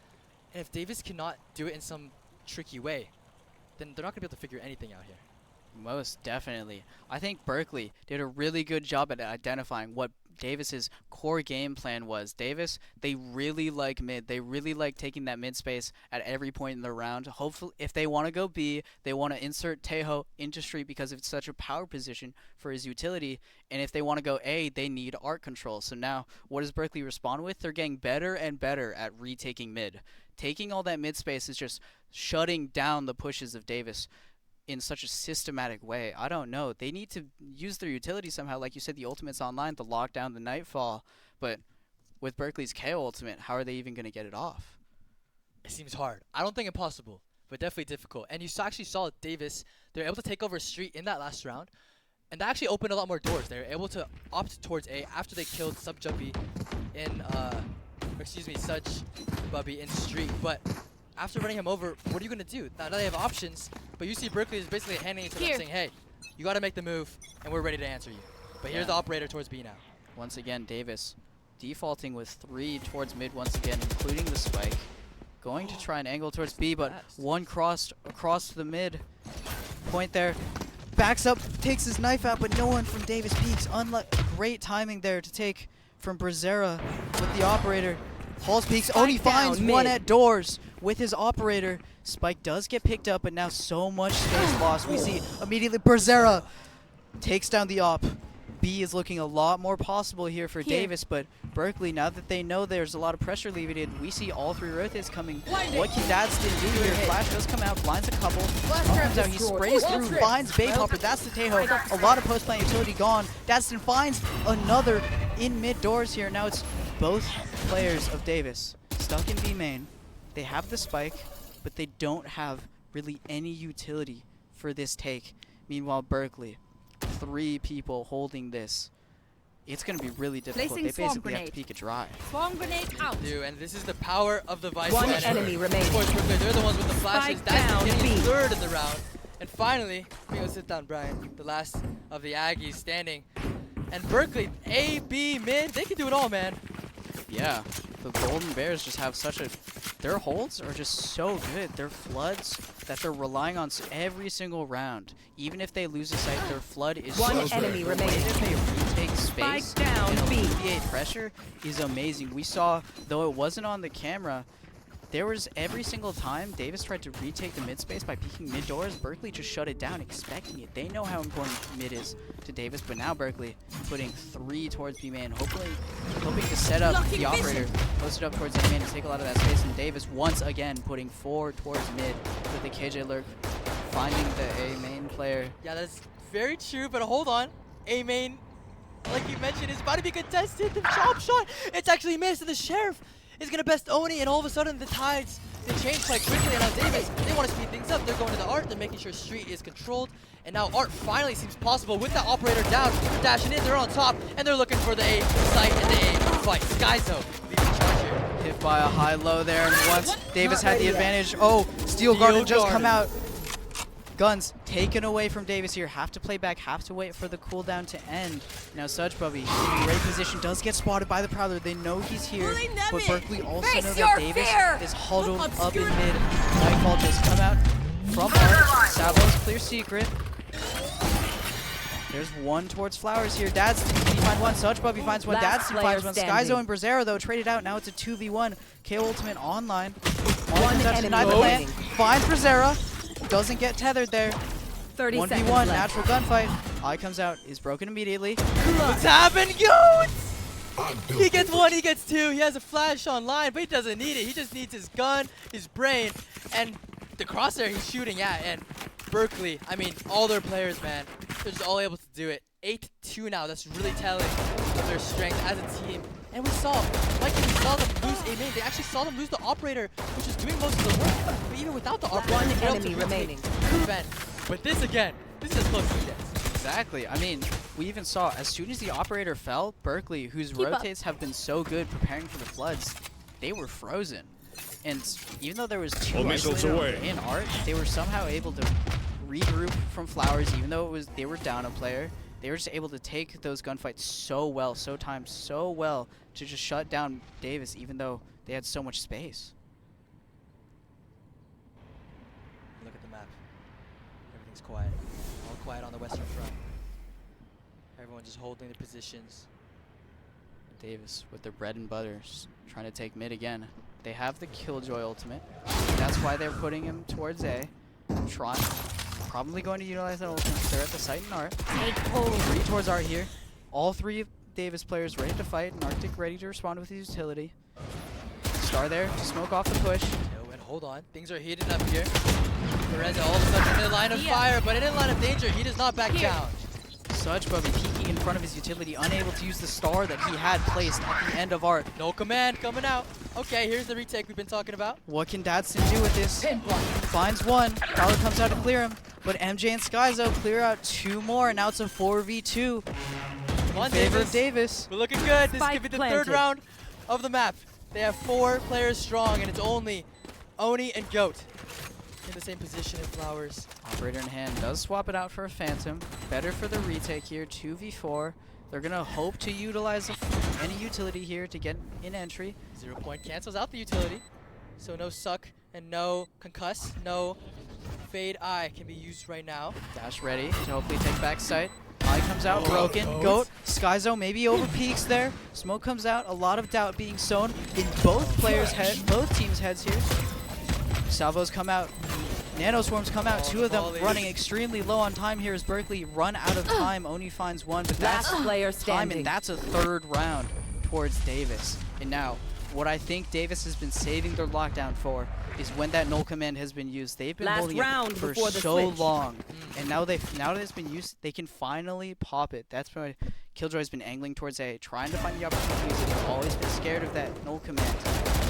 And if Davis cannot do it in some tricky way, then they're not going to be able to figure anything out here. Most definitely. I think Berkeley did a really good job at identifying what Davis's core game plan was. Davis, they really like mid. They really like taking that mid space at every point in the round. Hopefully, if they want to go B, they want to insert Tejo into Street because it's such a power position for his utility. And if they want to go A, they need art control. So now, what does Berkeley respond with? They're getting better and better at retaking mid. Taking all that mid space is just shutting down the pushes of Davis in such a systematic way. I don't know. They need to use their utility somehow. Like you said, the ultimate's online, the lockdown, the Nightfall. But with Berkeley's KO ultimate, how are they even going to get it off? It seems hard. I don't think impossible, but definitely difficult. And you actually saw Davis, they're able to take over Street in that last round. And that actually opened a lot more doors. They were able to opt towards A after they killed Sub Jumpy in, Such Bubby in Street. But after running him over, what are you going to do? Now they have options, but you see Berkeley is basically handing it to them Here. saying, hey, you got to make the move, and we're ready to answer you. But here's the operator towards B now. Once again, Davis defaulting with 3 towards mid once again, including the spike. Going to try and angle towards B, but one crossed across the mid point there. Backs up, takes his knife out, but no one from Davis peeks. Great timing there to take from Brazzera with the operator. Pulse peeks, Oni finds one at doors with his operator. Spike does get picked up, but now so much space lost. We see immediately Brazzera takes down the op. B is looking a lot more possible here for Davis, but Berkeley, now that they know there's a lot of pressure alleviated, we see all 3 rotates coming. What can Dadston do here? Flash does come out, blinds a couple. Comes out, he sprays through, finds Babe Hopper. That's the Tejo. A lot of post-plant utility gone. Dadston finds another in mid doors here. Now it's both players of Davis stuck in B main. They have the spike, but they don't have really any utility for this take. Meanwhile, Berkeley, 3 people holding this. It's going to be really difficult. Placing They swarm basically have to grenade. peek it dry. Swarm grenade out. Dude, and this is the power of the Vice One Commander. enemy remaining. Of course, Berkeley, they're the ones with the flashes. Spike That's down, getting B. 3rd in the round. And finally, let me go sit down, Brian. The last of the Aggies standing. And Berkeley, A, B, mid, they can do it all, man. Yeah, the Golden Bears just have such a... Their holds are just so good. Their floods that they're relying on every single round. Even if they lose a site, their flood is One so enemy good. remaining. The way that they retake space Spike down, and B. alleviate pressure is amazing. We saw, though it wasn't on the camera, there was every single time Davis tried to retake the mid space by peeking mid doors, Berkeley just shut it down, expecting it. They know how important mid is to Davis, but now Berkeley putting 3 towards B main, hoping to set up the operator, post it up towards A main and take a lot of that space. And Davis once again putting 4 towards mid with the KJ lurk, finding the A main player. Yeah, that's very true, but hold on. A main, like you mentioned, is about to be contested. The chop shot, it's actually missed, and the Sheriff is going to best Oni, and all of a sudden the tides, they change quite quickly. And now Davis, they want to speed things up. They're going to the Art, they're making sure Street is controlled. And now Art finally seems possible with that operator down. They're dashing in, they're on top, and they're looking for the A site and the A fight. Skyzo leading the charge here. Hit by a high-low there, and once Davis had the advantage, Steel Guard had just come out. Guns taken away from Davis here. Have to play back, have to wait for the cooldown to end. Now Such Bubby in great position, does get spotted by the Prowler. They know he's here, but Berkeley also Face know your that Davis fear! is huddled up in mid. Nightfall just come out from Art. Savo's clear secret. There's one towards Flowers here. Dadston, he finds one. Such Bubby finds one. Last Dadston player finds one. standing. Skyzo and Brazzera, though, traded out. Now it's a 2v1. KO Ultimate online. One enemy remaining. Finds Brazzera. Doesn't get tethered there. 30 seconds 1v1, left. natural gunfight. Eye comes out, is broken immediately. What's happening, Goats? I do. He gets 1, he gets 2. He has a flash online, but he doesn't need it. He just needs his gun, his brain, and the crosshair he's shooting at. And Berkeley, I mean, all their players, man, they're just all able to do it. 8-2 now. That's really telling of their strength as a team. And we saw, like we saw them lose A main. They actually saw them lose the operator, which is doing most of the work. But even without the operator, One they failed enemy to retake remaining. the event. But this again, this is as close as it gets. Exactly. I mean, we even saw as soon as the operator fell, Berkeley, whose Keep up. rotates have been so good preparing for the floods, they were frozen. And even though there was 2 All missiles isolated away. in Art, they were somehow able to regroup from Flowers, even though they were down a player. They were just able to take those gunfights so well, so timed so well to just shut down Davis, even though they had so much space. Look at the map. Everything's quiet. All quiet on the western front. Everyone just holding their positions. Davis with their bread and butter, trying to take mid again. They have the Killjoy ultimate. That's why they're putting him towards A. Tron probably going to utilize that ultimate. They're at the site in Art. Take hold. 3 towards Art here. All 3 Davis players ready to fight, and Arctic ready to respond with his utility. Star there to smoke off the push. No, and hold on. Things are heating up here. Perez all of a sudden in the line of fire, but in the line of danger, he does not back down. Such Bubby peeking in front of his utility, unable to use the star that he had placed at the end of Art. No command coming out. Okay, here's the retake we've been talking about. What can Dadston do with this? Finds one. Prowler comes out to clear him, but MJ and Skyzo clear out 2 more, and now it's a 4v2 Come on, in favor Davis. of Davis. We're looking good. This Spike could be the planted. 3rd round of the map. They have 4 players strong, and it's only Oni and Goat in the same position in Flowers. Operator in hand does swap it out for a Phantom. Better for the retake here, 2v4. They're gonna hope to utilize any utility here to get an entry. 0 point cancels out the utility. So no suck and no concuss, no fade eye can be used right now. Dash ready to hopefully take back sight. Eye comes out, broken. Goat, Skyzo maybe over peaks there. Smoke comes out, a lot of doubt being sown in both both teams' heads here. Salvos come out. Nanoswarms come out, two of them running extremely low on time here as Berkeley run out of time. Oni finds one, but that's Last player time, standing. and that's a third round towards Davis. And now, what I think Davis has been saving their lockdown for is when that null command has been used. They've been Last holding round it for before the so switch. long, and now that it's been used, they can finally pop it. That's why Killjoy's been angling towards A, trying to find the opportunity to use it. They've always been scared of that null command.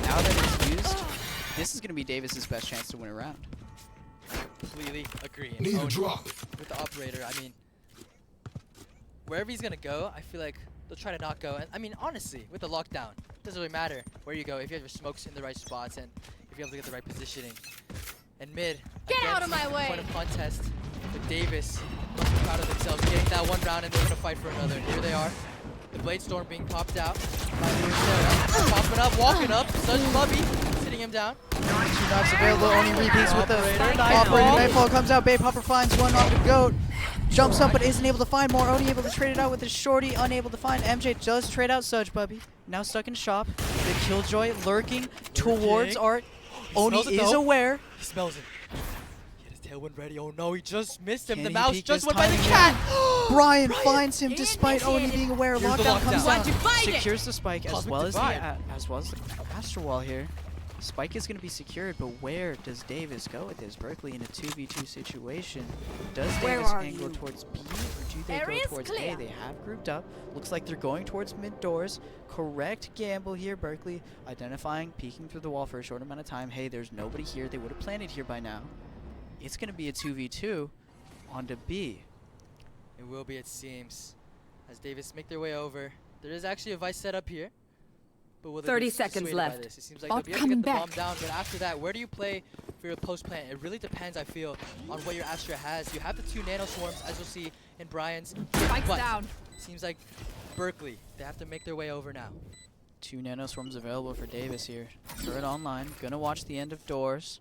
Now that it's used, this is going to be Davis's best chance to win a round. Completely agree. And Need a Oni drop. with the operator, I mean, wherever he's gonna go, I feel like they'll try to not go. And I mean, honestly, with the lockdown, it doesn't really matter where you go if you have your smokes in the right spots and if you're able to get the right positioning. And mid, Get again, out of my way. point of contest with Davis, must be proud of themselves, getting that one round, and they're gonna fight for another. And here they are, the Blade Storm being popped out. Popping up, walking up, such Bubby, sitting him down. Two knocks available, Oni repeats with the Operator, operator. Nightfall. Nightfall comes out, Babe Hopper finds one on the Goat. Jumps up but isn't able to find more. Oni able to trade it out with his shorty, unable to find. MJ does trade out Such Bubby. Now stuck in shop. The Killjoy lurking towards Art. Oni smells it, is though. aware. He smells it. He had his tailwind ready. Oh no, he just missed him. Can The he mouse peek just this went by the timing? cat. Brian finds him despite Oni being aware. Here's the Lockdown comes lockdown. out. Divide it. Secures the spike as Cosmic well as divide. the Astro Wall here. Spike is going to be secured, but where does Davis go with this? Berkeley in a 2v2 situation. Does Where Davis are angle you? towards B, or do they Area's go towards clear. A? They have grouped up. Looks like they're going towards mid doors. Correct gamble here. Berkeley identifying, peeking through the wall for a short amount of time. Hey, there's nobody here. They would have planted here by now. It's going to be a 2v2 onto B. It will be, it seems, as Davis make their way over. There is actually a Vice set up here. But will they 30 be seconds swayed by left. this? It seems like Bot they'll be able to get the coming bomb back. down, but after that, where do you play for your post plant? It really depends, I feel, on what your Astra has. You have the 2 nano swarms, as you'll see in Brian's. Spike's but down. seems like Berkeley, they have to make their way over now. 2 nano swarms available for Davis here. Turret online. Gonna watch the end of doors.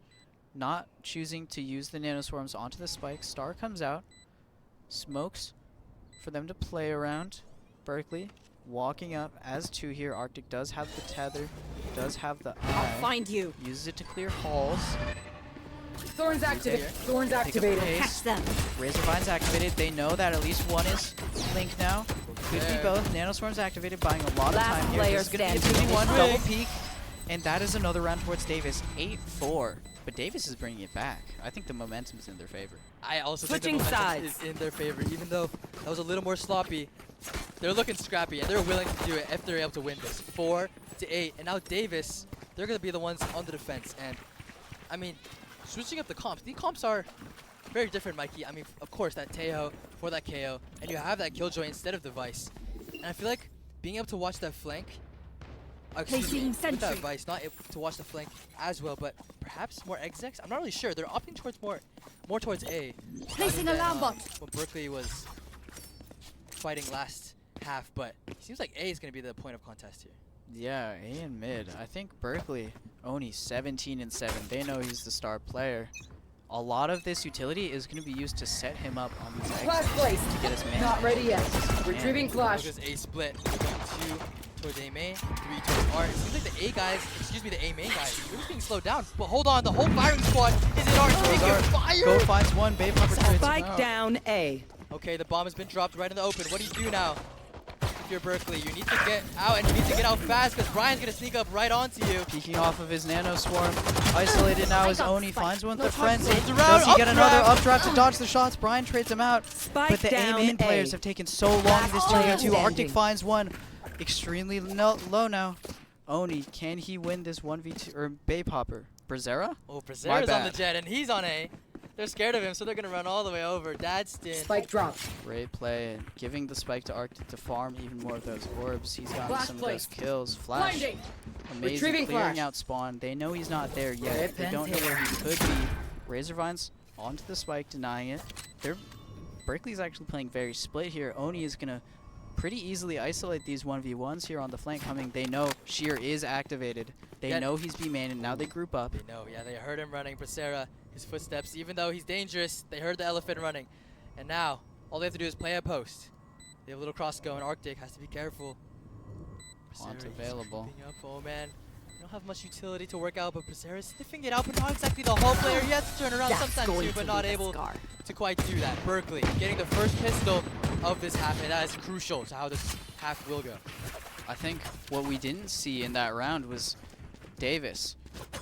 Not choosing to use the nano swarms onto the spike. Star comes out. Smokes for them to play around. Berkeley walking up as 2 here. Arctic does have the tether. Does have the I'll eye. find you. Uses it to clear halls. Thorns activated. Thorns Pick up activated. pace. Catch them. Razorvine's activated. They know that at least one is Link now. Could be There. both. Nanoswarm's activated, buying a lot of Last time here. player This is going to be a standing. 2v1 Big. double peek. And that is another round towards Davis. 8-4. But Davis is bringing it back. I think the momentum's in their favor. I also Switching think the momentum sides. is in their favor, even though that was a little more sloppy. They're looking scrappy, and they're willing to do it if they're able to win this. 4-8, and now Davis, they're going to be the ones on the defense. And, I mean, switching up the comps. The comps are very different, Mikey. I mean, of course, that Tejo for that KO, and you have that Killjoy instead of the Vice. And I feel like being able to watch that flank, excuse me, Placing with that sentry. Vice, not able to watch the flank as well, but perhaps more execs. I'm not really sure. They're opting towards more towards A. Placing rather than, alarm bot. When Berkeley was fighting last half, but it seems like A is going to be the point of contest here. Yeah, A and mid. I think Berkeley, Oni 17-7. They know he's the star player. A lot of this utility is going to be used to set him up on these Flash exits placed. to get his man. Not ready yet. Retrieving Look flash. at this A split. 2 towards A main, 3 towards Art. It seems like the A guys, excuse me, the A main guys, they're just being slowed down. But hold on, the whole firing squad is in Art. They can fire! Go finds one. Babe Hopper trades him Spike out. down A. Okay, the bomb has been dropped right in the open. What do you do now? If you're Berkeley, you need to get out, and you need to get out fast because Brian's going to sneak up right onto you. Peeking off of his nano swarm. Isolated now as got Oni spiked. finds one. No The frenzy. time to Does he round, get another updraft. updraft to dodge the shots? Brian trades him out. Spike But the down A main A. players have taken so long in Last this player 2v2. Arctic standing. finds one. Extremely low now. Oni, can he win this 1v2? Or Babe Hopper? Brazzera? Oh, Brazzera's on the bad. jet, and he's on A. They're scared of him, so they're going to run all the way over. Dadston. Spike dropped. Great play. And giving the spike to Arctic to farm even more of those orbs. He's gotten Flash some of those placed. kills. Flash. Blinding. Amazing. Retrieving Clearing flash. out spawn. They know he's not there yet. Rip They and don't know where he tear. could be. Razorvines onto the spike, denying it. Berkeley's actually playing very split here. Oni is going to pretty easily isolate these 1v1s here on the flank coming. They know Sheer is activated. They Yeah. know he's B-main, and now they group up. They know, yeah, they heard him running. Bracera, his footsteps, even though he's dangerous, they heard the elephant running. And now, all they have to do is play a post. They have a little cross going. Arctic has to be careful. Quant's Bracera, he's available. creeping up. Oh man, they don't have much utility to work out, but Bracera's sniffing it out, but not exactly the whole player. He has to turn around That's sometimes going too, to but not leave a able scar. to quite do that. Berkeley getting the first pistol of this half, and that is crucial to how this half will go. I think what we didn't see in that round was Davis.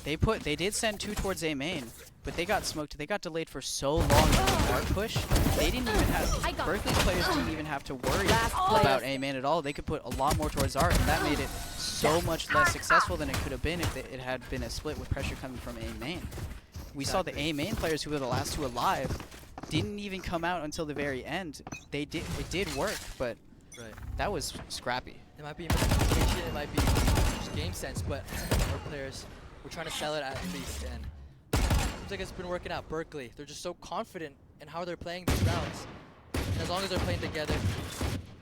They did send 2 towards A main, but they got smoked. They got delayed for so long in the art push. They didn't even have Berkeley players didn't even have to worry about A main at all. They could put a lot more towards art, and that made it so much less successful than it could have been if it had been a split with pressure coming from A main. We saw the A main players who were the last 2 alive didn't even come out until the very end. It did work, but Right. that was scrappy. It might be miscommunication, it might be just game sense, but our players were trying to sell it at least, and seems like it's been working out. Berkeley, they're just so confident in how they're playing these rounds. And as long as they're playing together,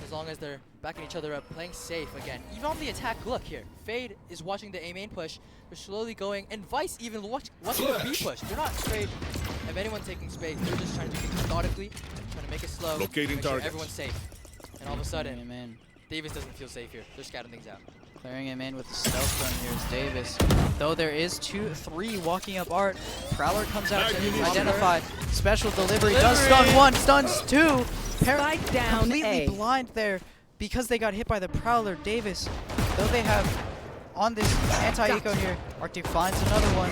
as long as they're backing each other up, playing safe again. Even on the attack, look here. Fade is watching the A main push. They're slowly going, and Vice even watching the B push. They're not afraid of anyone taking space. They're just trying to do things methodically, trying to make it slow, Locating make sure targets. everyone's safe. And all of a sudden, A-main. Davis doesn't feel safe here. They're scouting things out. Clearing him in with the stealth run here is Davis. Though there is 3 walking up art. Prowler comes out to identify. Special delivery does stun 1, stuns 2. Spike down Completely A. blind there because they got hit by the Prowler. Davis, though they have on this anti-eco here, Arctic finds another one.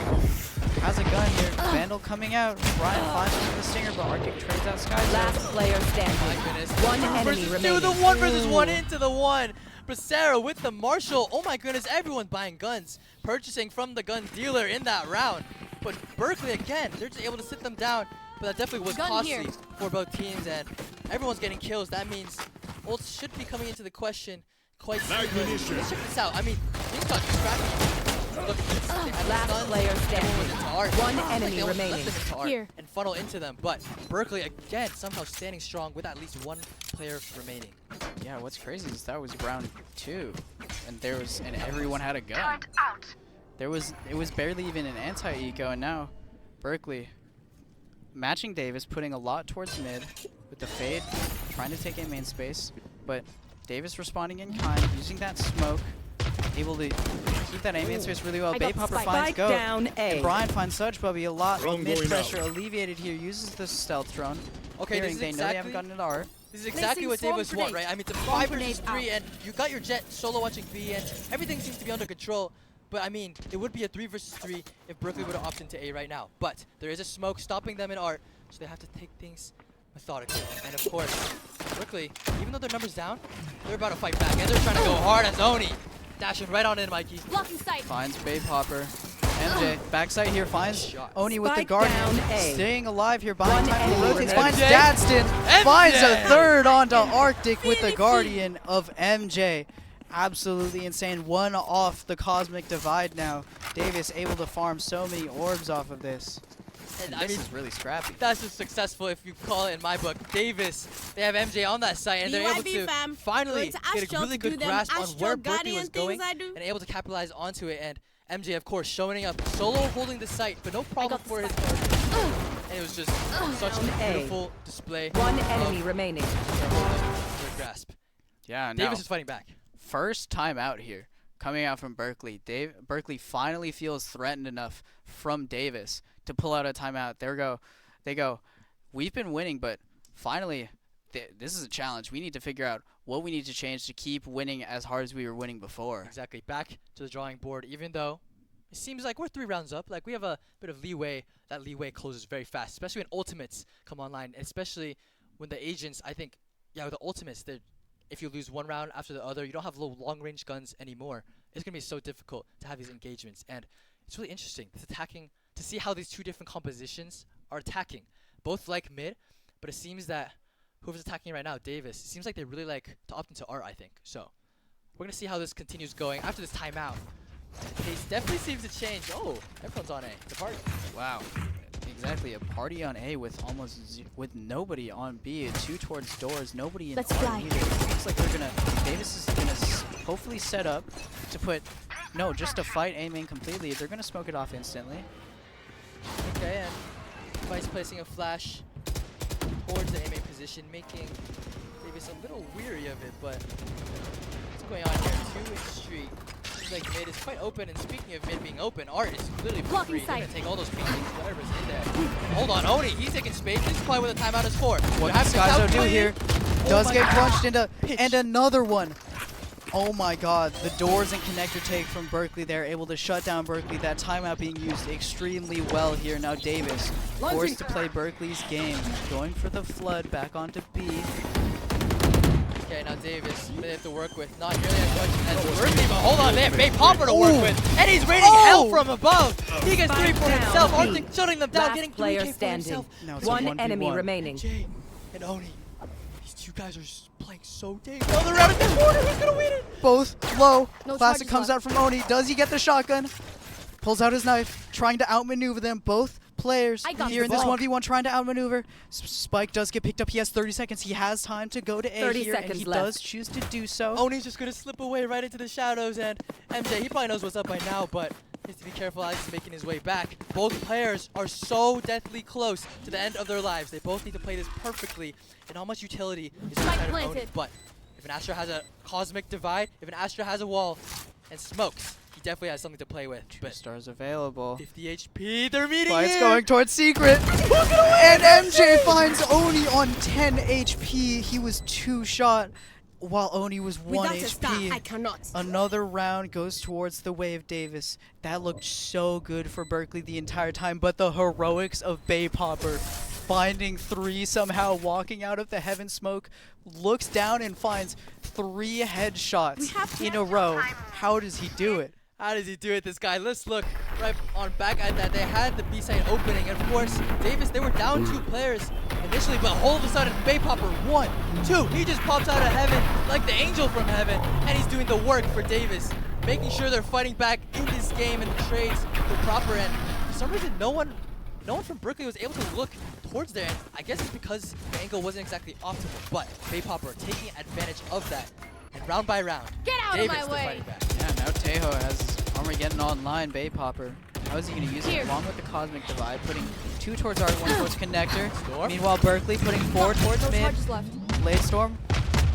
Has a gun here. Vandal coming out. Ryan finds one with the Stinger, but Arctic trades out Sky. Last player My standing. goodness. One Two enemy versus remaining. two, the 1 versus 1 into the 1. Bracera with the Marshall. Oh my goodness, everyone buying guns, purchasing from the gun dealer in that round. But Berkeley again, they're just able to sit them down. But that definitely was Gun costly here. for both teams, and everyone's getting kills. That means ults should be coming into the question quite soon. But let's check this out. I mean, things got scrappy. Look at this. They had Last stuns, player everyone was standing. into art. One Like, enemy they almost remaining. left them into art Here. and funnel into them. But Berkeley again somehow standing strong with at least 1 player remaining. Yeah, what's crazy is that was round 2, and everyone had a gun. It was barely even an anti-eco, and now Berkeley matching Davis, putting a lot towards mid with the fade, trying to take in main space, but Davis responding in kind, using that smoke, able to keep that A main space really well. I Bay got Popper spike. finds Spike Goat, down A. and Brian finds Such Bubby. A lot Drone of mid going pressure out. alleviated here, uses the stealth drone. Okay, Hearing this is they know they haven't exactly gotten into art. This is exactly what Placing Davis swarm want, grenade. right? I mean, it's a Swarm 5 versus grenade 3, out. and you got your Jet solo watching B, and everything seems to be under control. But I mean, it would be a 3 versus 3 if Berkeley would have opted into A right now. But there is a smoke stopping them in art, so they have to take things methodically. And of course, Berkeley, even though their numbers down, they're about to fight back, and they're trying to go hard as Oni. Dashing right on in, Mikey. Blocking sight. Finds Bay Popper. MJ, backside here, finds Shot. Oni with the Spike Guardian. down A. Staying alive here, buying One time to enemy rotates, remaining. finds MJ. Gadsden, finds a MJ. third onto Arctic with the Guardian of MJ. Absolutely insane. 1 off the Cosmic Divide now. Davis able to farm so many orbs off of this. And And I this mean, is really scrappy. that's just successful if you call it in my book. Davis, they have MJ on that site, and they're able BYB to fam. finally Going to get a Astro really to do good them grasp on Astro where Berkeley Guardian was things going I do. and able to capitalize onto it. And MJ, of course, showing up solo, holding the site, but no problem got for the his target. And it was just such Down a A. beautiful display One of enemy remaining. their holding their grasp. Yeah, now Davis is fighting back. first time out here coming out from Berkeley. Berkeley finally feels threatened enough from Davis to pull out a timeout. They go, we've been winning, but finally this is a challenge. We need to figure out what we need to change to keep winning as hard as we were winning before. Exactly. Back to the drawing board, even though it seems like we're 3 rounds up. Like, we have a bit of leeway. That leeway closes very fast, especially when ultimates come online, and especially when the agents, I think, yeah, with the ultimates, if you lose 1 round after the other, you don't have long-range guns anymore. It's going to be so difficult to have these engagements, and it's really interesting. It's attacking to see how these 2 different compositions are attacking. Both like mid, but it seems that whoever's attacking right now, Davis, it seems like they really like to opt into art, I think. So we're going to see how this continues going after this timeout. The pace definitely seems to change. Oh, everyone's on A. The party. Wow. Exactly, a party on A with with nobody on B, 2 towards doors, nobody in Let's R fly. either. Looks like they're gonna, Davis is gonna hopefully set up to put, no, just to fight A main completely. They're gonna smoke it off instantly. Okay, and Vice placing a flash towards the A main position, making Davis a little weary of it, but what's going on here? 2 in street. Seems like mid is quite open, and speaking of mid being open, Art is literally Blocking free. They're gonna sight. take all those pieces, whatever's in there. Hold on, Oni, he's taking space. This is probably where the timeout is for. What You have does to Skyzo do calculate here? it. Does Oh get my crunched God. into, Pitch. and another one. Oh my god, the doors and connector take from Berkeley there, able to shut down Berkeley. That timeout being used extremely well here. Now Davis forced to play Berkeley's game, going for the flood back onto B. Okay, now Davis, they have to work with not nearly as much as Berkeley, but hold on, they have Bay Popper to work Ooh. with, and he's raining hell from above. He gets 3 for Spike himself, down. Arthur shutting them down, Last getting 3K player for standing. himself. Now it's a One 1v1. enemy remaining. Jay and Oni, these 2 guys are playing so dang well. They're out of the corner, who's gonna win it? Both low. No Classic charges comes left. out from Oni. Does he get the shotgun? Pulls out his knife, trying to outmaneuver them. Both players I got here in the this ball. 1v1 trying to outmaneuver. Spike does get picked up. He has 30 seconds. He has time to go to A 30 here, and seconds he left. does choose to do so. Oni's just gonna slip away right into the shadows, and MJ, he probably knows what's up by now, but he has to be careful as he's making his way back. Both players are so deathly close to the end of their lives. They both need to play this perfectly, and how much utility is on the Spike side of Oni. planted. But if an Astra has a cosmic divide, if an Astra has a wall and smokes, he definitely has something to play with. 2 But stars available. 50 HP, they're meeting Spike's here. going towards Secret. And MJ finds Oni on 10 HP. He was 2 shot while Oni was 1 Without a star, I HP. cannot. Another round goes towards the Wave Davis. That looked so good for Berkeley the entire time, but the heroics of Bay Popper finding 3 somehow, walking out of the heaven smoke, looks down and finds 3 headshots in a row. How does he do it? How does he do it, this guy? Let's look right on back at that. They had the B side opening, and of course, Davis, they were down 2 players initially, but all of a sudden, Bay Popper 1, 2, he just pops out of heaven like the angel from heaven, and he's doing the work for Davis, making sure they're fighting back in this game, and the trades were proper, and for some reason, no one from Berkeley was able to look towards there, and I guess it's because the angle wasn't exactly optimal, but Bay Popper taking advantage of that, and round by round, Get out of Davis my still way. fighting back. Yeah, now Tejo has Armageddon online, Bay Popper. How is he going to use Here. it along with the Cosmic Divide, putting 2 towards R, 1 towards Connector. Storm. Meanwhile, Berkeley putting 4 towards No mid. charges left. Blade Storm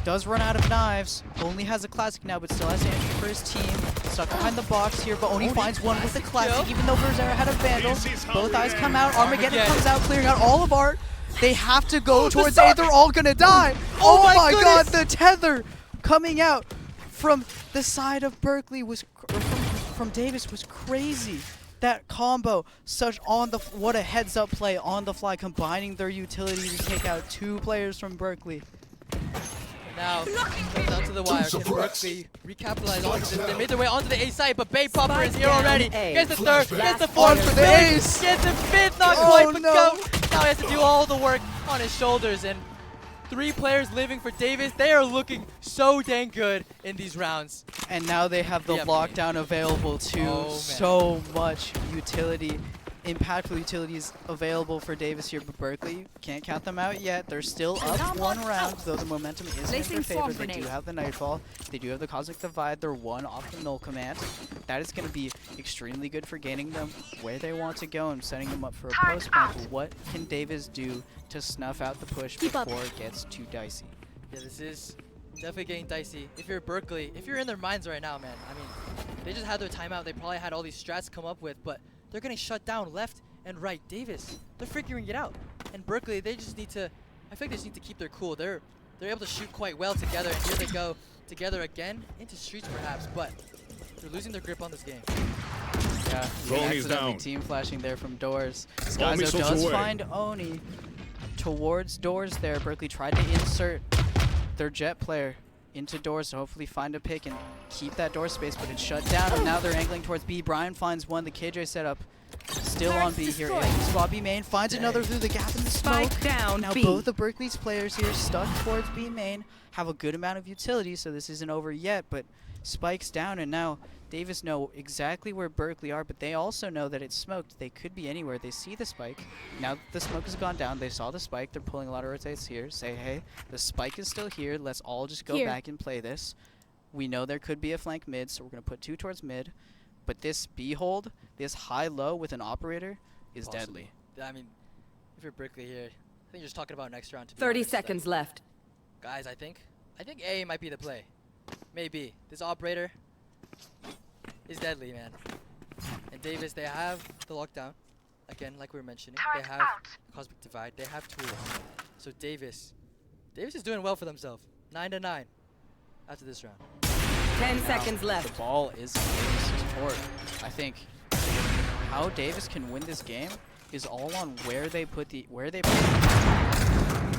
does run out of knives. Only has a Classic now, but still has to enter for his team. Stuck behind the box here, but only finds one with the Classic, even though Verzera had a Vandal. Both eyes come out. Armageddon comes out, clearing out all of Art. They have to go towards A. They're all going to die. Oh Oh my my god, goodness. the tether coming out from the side of Berkeley was, from Davis was crazy. That combo, such on the, what a heads up play on the fly, combining their utility to take out 2 players from Berkeley. Now, comes down to the wire. Can suppress. Berkeley recapitalize onto this? They made their way onto the A side, but Bay Popper Spike is here down already. A. Gets the third, gets the Last fourth, player for the standing. ace. Gets the fifth, not Oh, quite, but no. go. Now he has to do all the work on his shoulders, and 3 players living for Davis. They are looking so dang good in these rounds. And now they have the Yep. lockdown available too. Oh, man. So much utility, impactful utilities available for Davis here, but Berkeley can't count them out yet. They're still up 1 round, though the momentum is in Placing their favor. swarm They do grenade. have the Nightfall. They do have the Cosmic Divide. They're 1 off the null command. That is going to be extremely good for getting them where they want to go and setting them up for a post point. But what can Davis do to snuff out the push Keep up. before it gets too dicey? Yeah, this is definitely getting dicey. If you're Berkeley, if you're in their minds right now, man, I mean, they just had their timeout. They probably had all these strats come up with, but they're getting shut down left and right. Davis, they're figuring it out. And Berkeley, they just need to, I think they just need to keep their cool. They're able to shoot quite well together, and here they go together again into streets perhaps, but they're losing their grip on this game. Yeah, Tony's accidentally down. team flashing there from Doors. All Skyzo missiles does away. find Oni towards Doors there. Berkeley tried to insert their jet player into Doors to hopefully find a pick and keep that door space, but it's shut down, and now they're angling towards B. Brian finds one, the KJ setup still on B here. destroyed. Able to spot B main, finds another through the gap in the smoke. Spike down Now B. both of Berkeley's players here stuck towards B main, have a good amount of utility, so this isn't over yet, but Spike's down, and now Davis know exactly where Berkeley are, but they also know that it's smoked. They could be anywhere. They see the spike. Now that the smoke has gone down, they saw the spike. They're pulling a lot of rotates here. Say, hey, the spike is still here. Let's all just go back and play this. We know there could be a flank mid, so we're going to put 2 towards mid. But this B hold, this high-low with an operator is deadly. I mean, if you're Berkeley here, I think you're just talking about next round. To be 30 honest. seconds left. Guys, I think A might be the play. Maybe. This operator is deadly, man. And Davis, they have the lockdown. Again, like we were mentioning, they have Cosmic Divide. They have tools. So Davis is doing well for themselves. 9-9 after this round. 10 seconds The left. ball is in Davis's court. I think how Davis can win this game is all on where they put the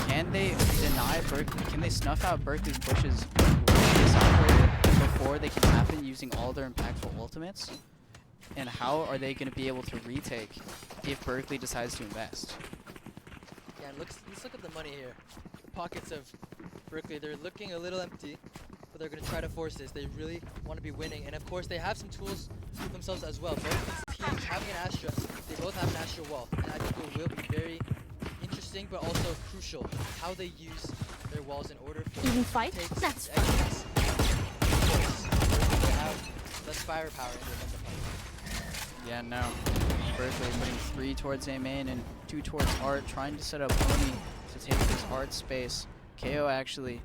Can they deny Berkeley? Can they snuff out Berkeley's pushes with this operator before they can happen using all their impactful ultimates? And how are they going to be able to retake if Berkeley decides to invest? Yeah, and let's look at the money here. The pockets of Berkeley, they're looking a little empty, but they're going to try to force this. They really want to be winning, and of course they have some tools for themselves as well. Both these teams having an Astra, they both have an Astra wall, and I think it will be very interesting, but also crucial how they use their walls in order for Even fight? takes That's and exits. Of course, they have less firepower in their mental fight. Yeah, no. Berkeley putting 3 towards A main and 2 towards Art, trying to set up Oni to take this Art space. KO actually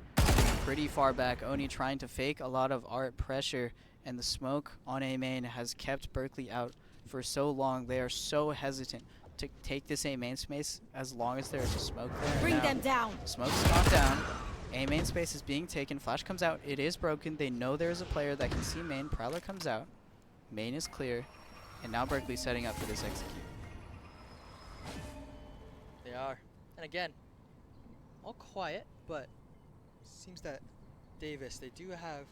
pretty far back. Oni trying to fake a lot of Art pressure, and the smoke on A main has kept Berkeley out for so long. They are so hesitant to take this A main space as long as there's a smoke there. Bring Now, them down. smoke's knocked down. A main space is being taken. Flash comes out. It is broken. They know there's a player that can see main. Prowler comes out. Main is clear. And now Berkeley's setting up for this execute. They are. And again, all quiet, but seems that Davis, they do have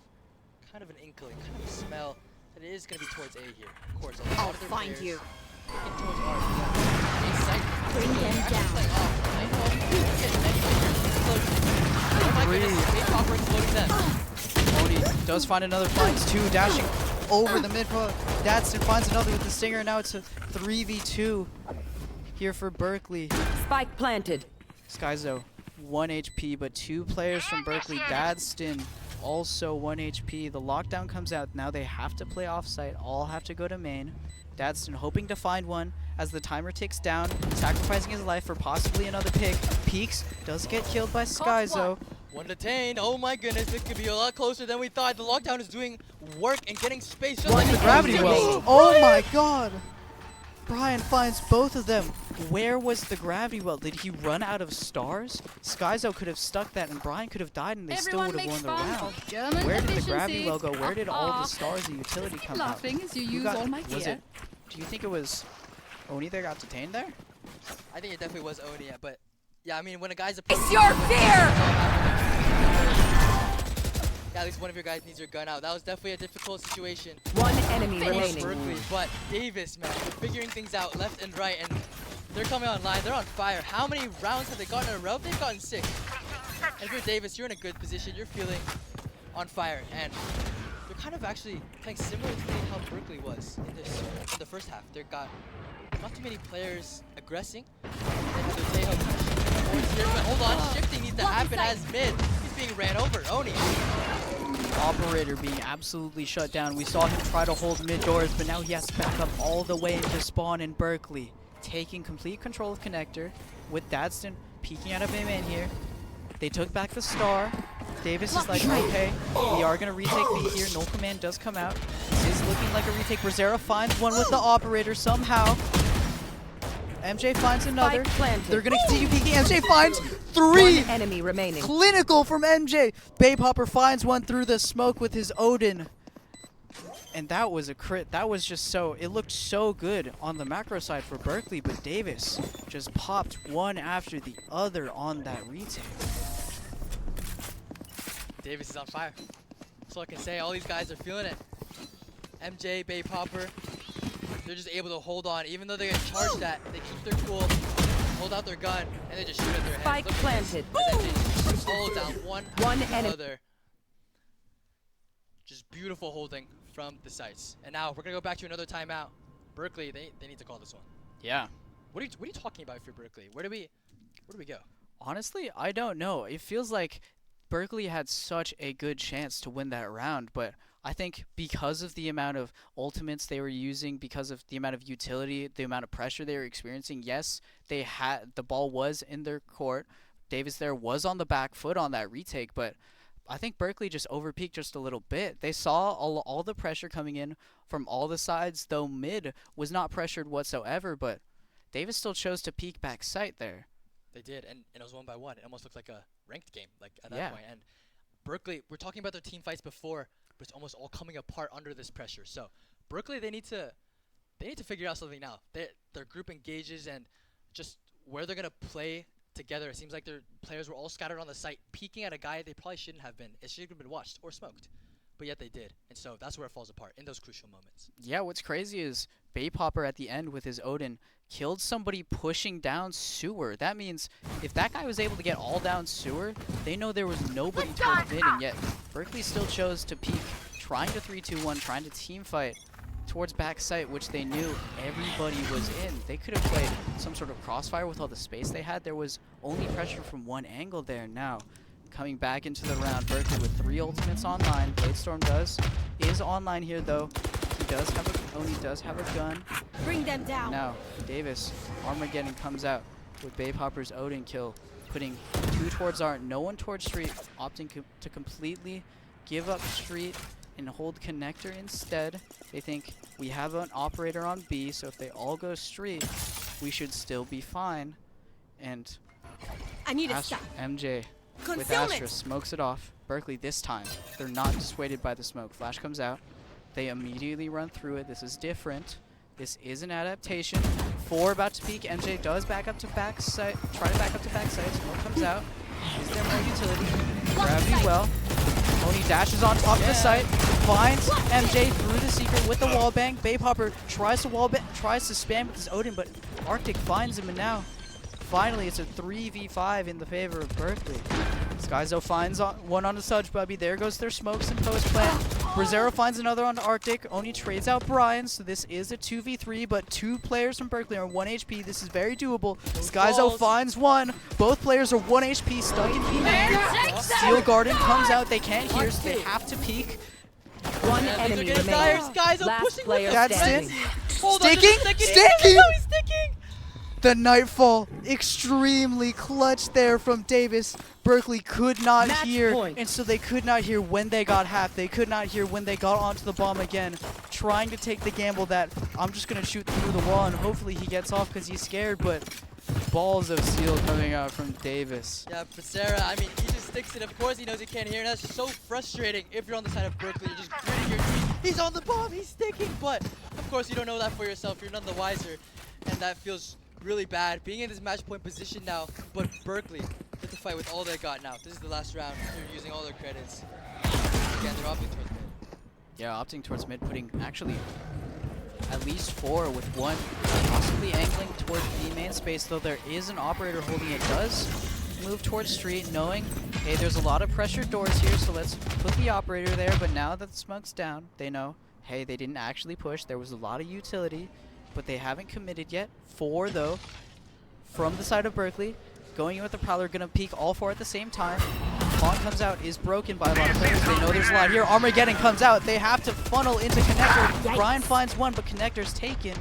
kind of an inkling, kind of a smell that it is going to be towards A here. Of course, a lot I'll of their find players you. looking towards R. Yeah. Excitement. Bring them They're actually down. playing off. I know. Get many players. Oh my goodness, Big Popper exploding them. Oni does find another, finds 2, dashing over the mid post. Dadson finds another with the Stinger, and now it's a 3v2 here for Berkeley. Spike planted. Skyzo, 1 HP, but 2 players from Berkeley. Dadston, also 1 HP. The lockdown comes out. Now they have to play offsite. All have to go to main. Dadston hoping to find one as the timer ticks down, sacrificing his life for possibly another pick. Peeks, does get killed by Skyzo. One detained. Oh my goodness, this could be a lot closer than we thought. The lockdown is doing work and getting space. Just One like The gravity enemy well. remaining. Oh my god! Brian finds both of them. Where was the gravity well? Did he run out of stars? Skyzo could have stuck that, and Brian could have died, and they still Everyone would have makes won the fun round. of German Where did the efficiency. gravity well go? Where did all the stars and utility come out? Laughing as you Who use got- all my was gear. it? Do you think it was Oni that got detained there? I think it definitely was Oni, but yeah, I mean, when a guy's a It's your fear! yeah, at least one of your guys needs your gun out. That was definitely a difficult situation One enemy for remaining. Berkeley, but Davis, man, they're figuring things out left and right, and they're coming online. They're on fire. How many rounds have they gotten in a row? They've gotten 6. And if you're Davis, you're in a good position. You're feeling on fire, and they're kind of actually playing similar to how Berkeley was in the first half. They've got not too many players aggressing. They have their Tejo towards here, but hold on, shifting needs to Block happen sight. as mid. He's being ran over. Oni. Operator being absolutely shut down. We saw him try to hold mid doors, but now he has to back up all the way into spawn in Berkeley. Taking complete control of connector with Dadston peeking out of him in here. They took back the star. Davis is like, okay, we are going to retake B here. No command does come out. This is looking like a retake. Rosera finds one with the operator somehow. MJ finds another. Spike planted. They're going to continue peeking. MJ finds 3. One enemy remaining. Clinical from MJ. Babe Hopper finds one through the smoke with his Odin. And that was a crit. That was just so, it looked so good on the macro side for Berkeley, but Davis just popped one after the other on that retake. Davis is on fire. That's all I can say. All these guys are feeling it. MJ, Bay Popper, they're just able to hold on. Even though they get charged at, they keep their cool, hold out their gun, and they just shoot at their heads. Spike Look at planted. this. As MJ just hold down one One after enemy. another. Just beautiful holding from the sites. And now we're gonna go back to another timeout. Berkeley, they need to call this one. Yeah. What are you talking about if you're Berkeley? Where do we go? Honestly, I don't know. It feels like Berkeley had such a good chance to win that round, but I think because of the amount of ultimates they were using, because of the amount of utility, the amount of pressure they were experiencing, yes, the ball was in their court. Davis there was on the back foot on that retake, but I think Berkeley just overpeaked just a little bit. They saw all the pressure coming in from all the sides, though mid was not pressured whatsoever, but Davis still chose to peek back sight there. They did, and it was 1-1. It almost looked like a ranked game, like at that Yeah. point. And Berkeley, we're talking about their team fights before, but it's almost all coming apart under this pressure. So Berkeley, they need to figure out something now. Their group engages and just where they're gonna play together. It seems like their players were all scattered on the site, peeking at a guy they probably shouldn't have been. It should have been watched or smoked, but yet they did. And so that's where it falls apart in those crucial moments. Yeah, what's crazy is Baypopper at the end with his Odin killed somebody pushing down sewer. That means if that guy was able to get all down sewer, they know there was nobody towards mid, and yet Berkeley still chose to peek, trying to 3-2-1, trying to team fight towards back site, which they knew everybody was in. They could have played some sort of crossfire with all the space they had. There was only pressure from one angle there. Now, coming back into the round, Berkeley with 3 ultimates online. Bladestorm is online here though. He does have a gun. Bring them down. Now, Davis, Armageddon comes out with Baypopper's Odin kill, putting 2 towards Art, no one towards Street, opting to completely give up Street and hold Connector instead. They think we have an operator on B, so if they all go Street, we should still be fine. And I need to stop. MJ with Concealment. Astra smokes it off. Berkeley this time, they're not dissuaded by the smoke. Flash comes out. They immediately run through it. This is different. This is an adaptation. 4 about to peek. MJ does back up to back side. Try to back up to back side. Smoke comes out. Is there more utility? Gravity well. Oni dashes on top of the site. Finds MJ through the secret with the wall bang. Baypopper tries to spam with his Odin, but Arctic finds him, and now finally it's a 3v5 in the favor of Berkeley. Skyzo finds one on the Sudge Bubby. There goes their smokes and post plant. Brazero finds another on Arctic. Oni trades out Brian, so this is a 2v3, but 2 players from Berkeley are 1 HP. This is very doable. Skyzo finds one. Both players are 1 HP, stuck in B main. Steel Garden comes out. They can't hear, so they have to peek. One enemy remaining. Skyzo Last pushing player with That's standing. it. Hold on, Sticking? just a second. Sticking! No, he's sticking! The Nightfall, extremely clutch there from Davis. Berkeley could not Match hear, point. and so they could not hear when they got half. They could not hear when they got onto the bomb again, trying to take the gamble that I'm just going to shoot through the wall, and hopefully he gets off because he's scared, but balls of steel coming out from Davis. Yeah, but Sarah, I mean, he just sticks it. Of course he knows he can't hear, and that's so frustrating. If you're on the side of Berkeley, you're just gritting your teeth. He's on the bomb, he's sticking, but of course you don't know that for yourself. You're none the wiser, and that feels really bad. Being in this match point position now, but Berkeley get to fight with all they got now. This is the last round. They're using all their credits. Again, they're opting towards mid. Yeah, opting towards mid, putting actually at least 4 with 1 possibly angling towards the main space, though there is an operator holding it. Does move towards Street, knowing, hey, there's a lot of pressured doors here, so let's put the operator there. But now that the smoke's down, they know, hey, they didn't actually push. There was a lot of utility, but they haven't committed yet. 4, though, from the side of Berkeley. Going in with the Prowler, gonna peek all 4 at the same time. Pawn comes out, is broken by a lot of players. They know there's a lot here. Armageddon comes out. They have to funnel into Connector. Brian finds one, but Connector's taken.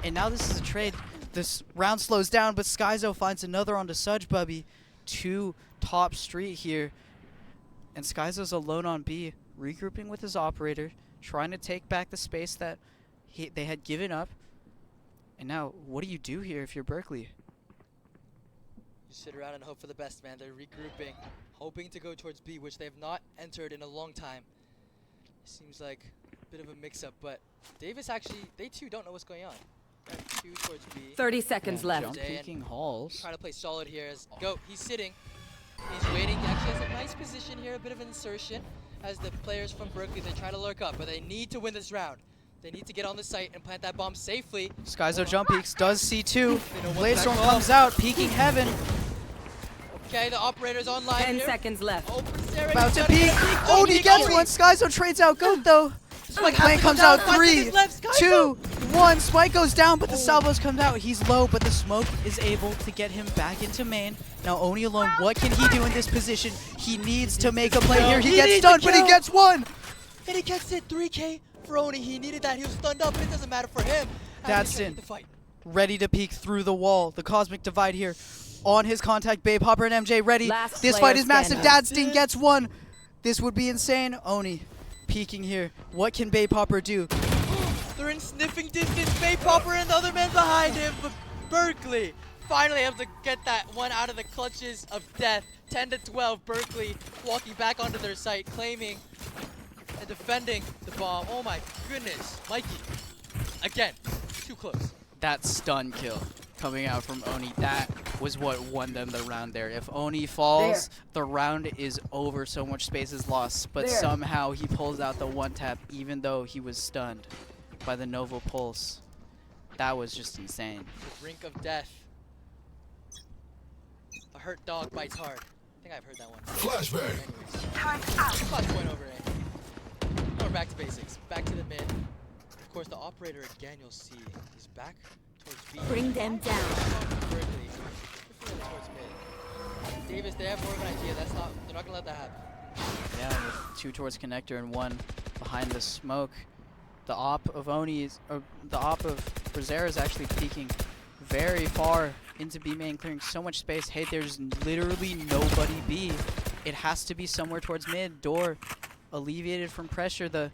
And now this is a trade. This round slows down, but Skyzo finds another onto Sudge Bubby. 2 top Street here. And Skyzo's alone on B, regrouping with his operator, trying to take back the space that they had given up. And now, what do you do here if you're Berkeley? You sit around and hope for the best, man. They're regrouping, hoping to go towards B, which they have not entered in a long time. Seems like a bit of a mix-up, but Davis actually, they too don't know what's going on. Got 2 towards B. 30 seconds left. Jump peeking halls. Trying to play solid here as Goat, he's sitting. He's waiting. He actually has a nice position here, a bit of an insertion. As the players from Berkeley, they try to lurk up, but they need to win this round. They need to get on the site and plant that bomb safely. Skyzo jump peeks, does C2. They know what's Bladestorm back off. comes out, peeking heaven. Okay, the operator's online 10 here. seconds left. Oh, Berserk, About to he's peek. gonna Oh, he gets Oni. one. Skyzo trades out Goat though. Spike has Plan to comes go down. out 5 3, seconds left. 2, 1. Spike goes down, but the salvos comes out. He's low, but the smoke is able to get him back into main. Now Oni alone, what can he do in this position? He needs to make a play here. He gets needs stunned, to but he kill. gets one. And he gets it. 3K for Oni. He needed that. He was stunned up, but it doesn't matter for him. That's in in. the fight. Ready to peek through the wall. The Cosmic Divide here on his contact. Babe Hopper and MJ ready. Last This player fight is massive. standing. Dad Sting gets one. This would be insane. Oni peeking here. What can Babe Hopper do? They're in sniffing distance. Bay Popper and the other man behind him. But Berkeley finally able to get that one out of the clutches of death. 10 to 12. Berkeley walking back onto their site, claiming and defending the bomb. Oh my goodness. Mikey. Again. Too close. That stun kill coming out from Oni, that was what won them the round there. If Oni falls, the round is over. So much space is lost, but somehow he pulls out the one tap even though he was stunned by the Nova Pulse. That was just insane. The brink of death. A hurt dog bites hard. I think I've heard that one. Flashbang. Anyways. Clutch point over A. Now we're back to basics. Back to the mid. Of course, the operator again, you'll see, he's back towards B. Bring them down. Berkeley. Towards mid. Davis, they have more of an idea. They're not gonna let that happen. Yeah, with 2 towards connector and 1 behind the smoke. The op of Oni is, or the op of Brazzera is actually peeking very far into B main, clearing so much space. Hey, there's literally nobody B. It has to be somewhere towards mid. Door alleviated from pressure. The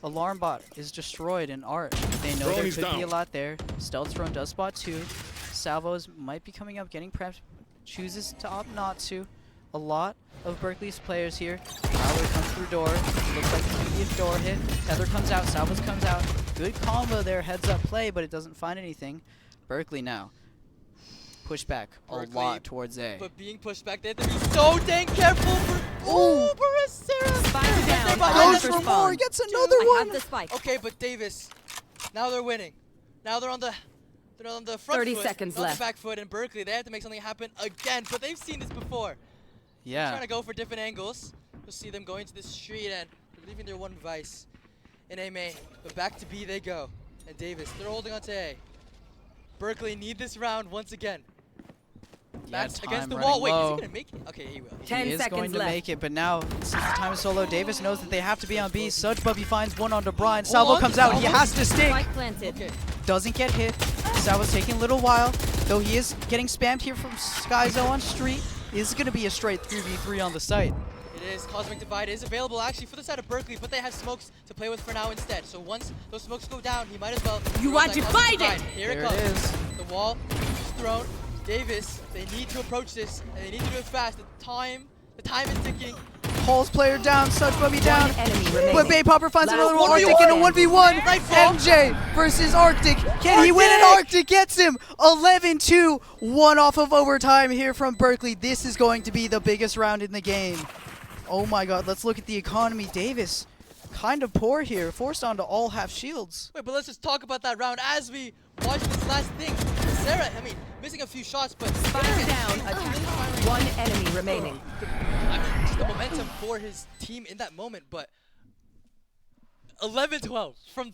alarm bot is destroyed in Art. They know there could be a lot there. Stealth drone does spot 2. Salvos might be coming up, getting prepped. Chooses to opt not to. A lot of Berkeley's players here. Fowler comes through door. Looks like an immediate door hit. Tether comes out. Salvos comes out. Good combo there. Heads up play, but it doesn't find anything. Berkeley now. Push back a Berkeley, lot towards A. But being pushed back, they have to be so dang careful for. Ooh. Brazzera! Spike down. Goes First for spawn. more. Gets another I one. have the spike. Okay, but Davis, now they're winning. Now they're on the front 30 foot, seconds not left. the back foot. And Berkeley, they have to make something happen again. But they've seen this before. Yeah. Trying to go for different angles. You'll see them going to the street and leaving their one vice in A main. But back to B they go. And Davis, they're holding on to A. Berkeley need this round once again. Yeah, Back time against the running wall. Wait, is low. he gonna make it? Okay, he will. 10 He is seconds going to left. make it, but now, since the time is so low, Davis knows that they have to be on B. Such Bubby finds one onto Brian. Salvo on, comes out. He Salvo. has to stick. Spike planted. Okay. Doesn't get hit. Salvo's taking a little while, though he is getting spammed here from Skyzo on street. This is going to be a straight 3v3 on the site. It is. Cosmic Divide is available actually for the side of Berkeley, but they have smokes to play with for now instead. So once those smokes go down, he might as well. You throw want that to Cosmic fight it? Divide. Here There it it comes. is. The wall is thrown. Davis, they need to approach this, and they need to do it fast. The time is ticking. Pulse player down. Such Bubby down. One enemy remaining. But Babe Hopper finds Last another one. one. Arctic in a 1v1. Nightfall. MJ versus Arctic. Can he win it? Arctic gets him. 11-2. 1 off of overtime here from Berkeley. This is going to be the biggest round in the game. Oh my god. Let's look at the economy. Davis, kind of poor here. Forced onto all half shields. Wait, but let's just talk about that round as we watch this last thing. Sarah, I mean, missing a few shots, but Spike down. One enemy remaining. I mean, just the momentum for his team in that moment, but 11-12 from.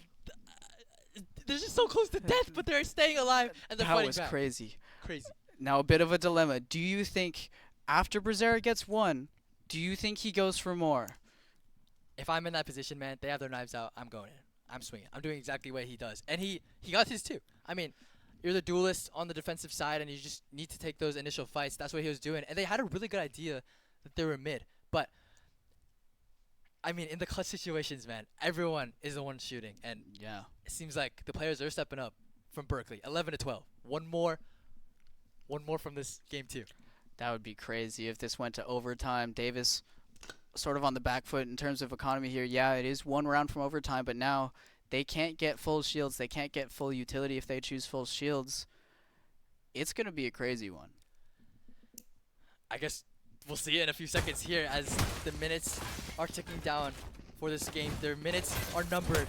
They're just so close to death, but they're staying alive and they're That fighting was back. crazy. Crazy. Now, a bit of a dilemma. Do you think, after Brazzera gets 1, do you think he goes for more? If I'm in that position, man, they have their knives out. I'm going in. I'm swinging. I'm doing exactly what he does, and he got his too. I mean, you're the duelist on the defensive side, and you just need to take those initial fights. That's what he was doing, and they had a really good idea that they were mid. But I mean, in the clutch situations, man, everyone is the one shooting, and Yeah. it seems like the players are stepping up from Berkeley. 11-12. One more from this game too. That would be crazy if this went to overtime. Davis sort of on the back foot in terms of economy here. Yeah, it is 1 round from overtime, but now they can't get full shields. They can't get full utility if they choose full shields. It's going to be a crazy one. I guess we'll see it in a few seconds here as the minutes are ticking down for this game. Their minutes are numbered.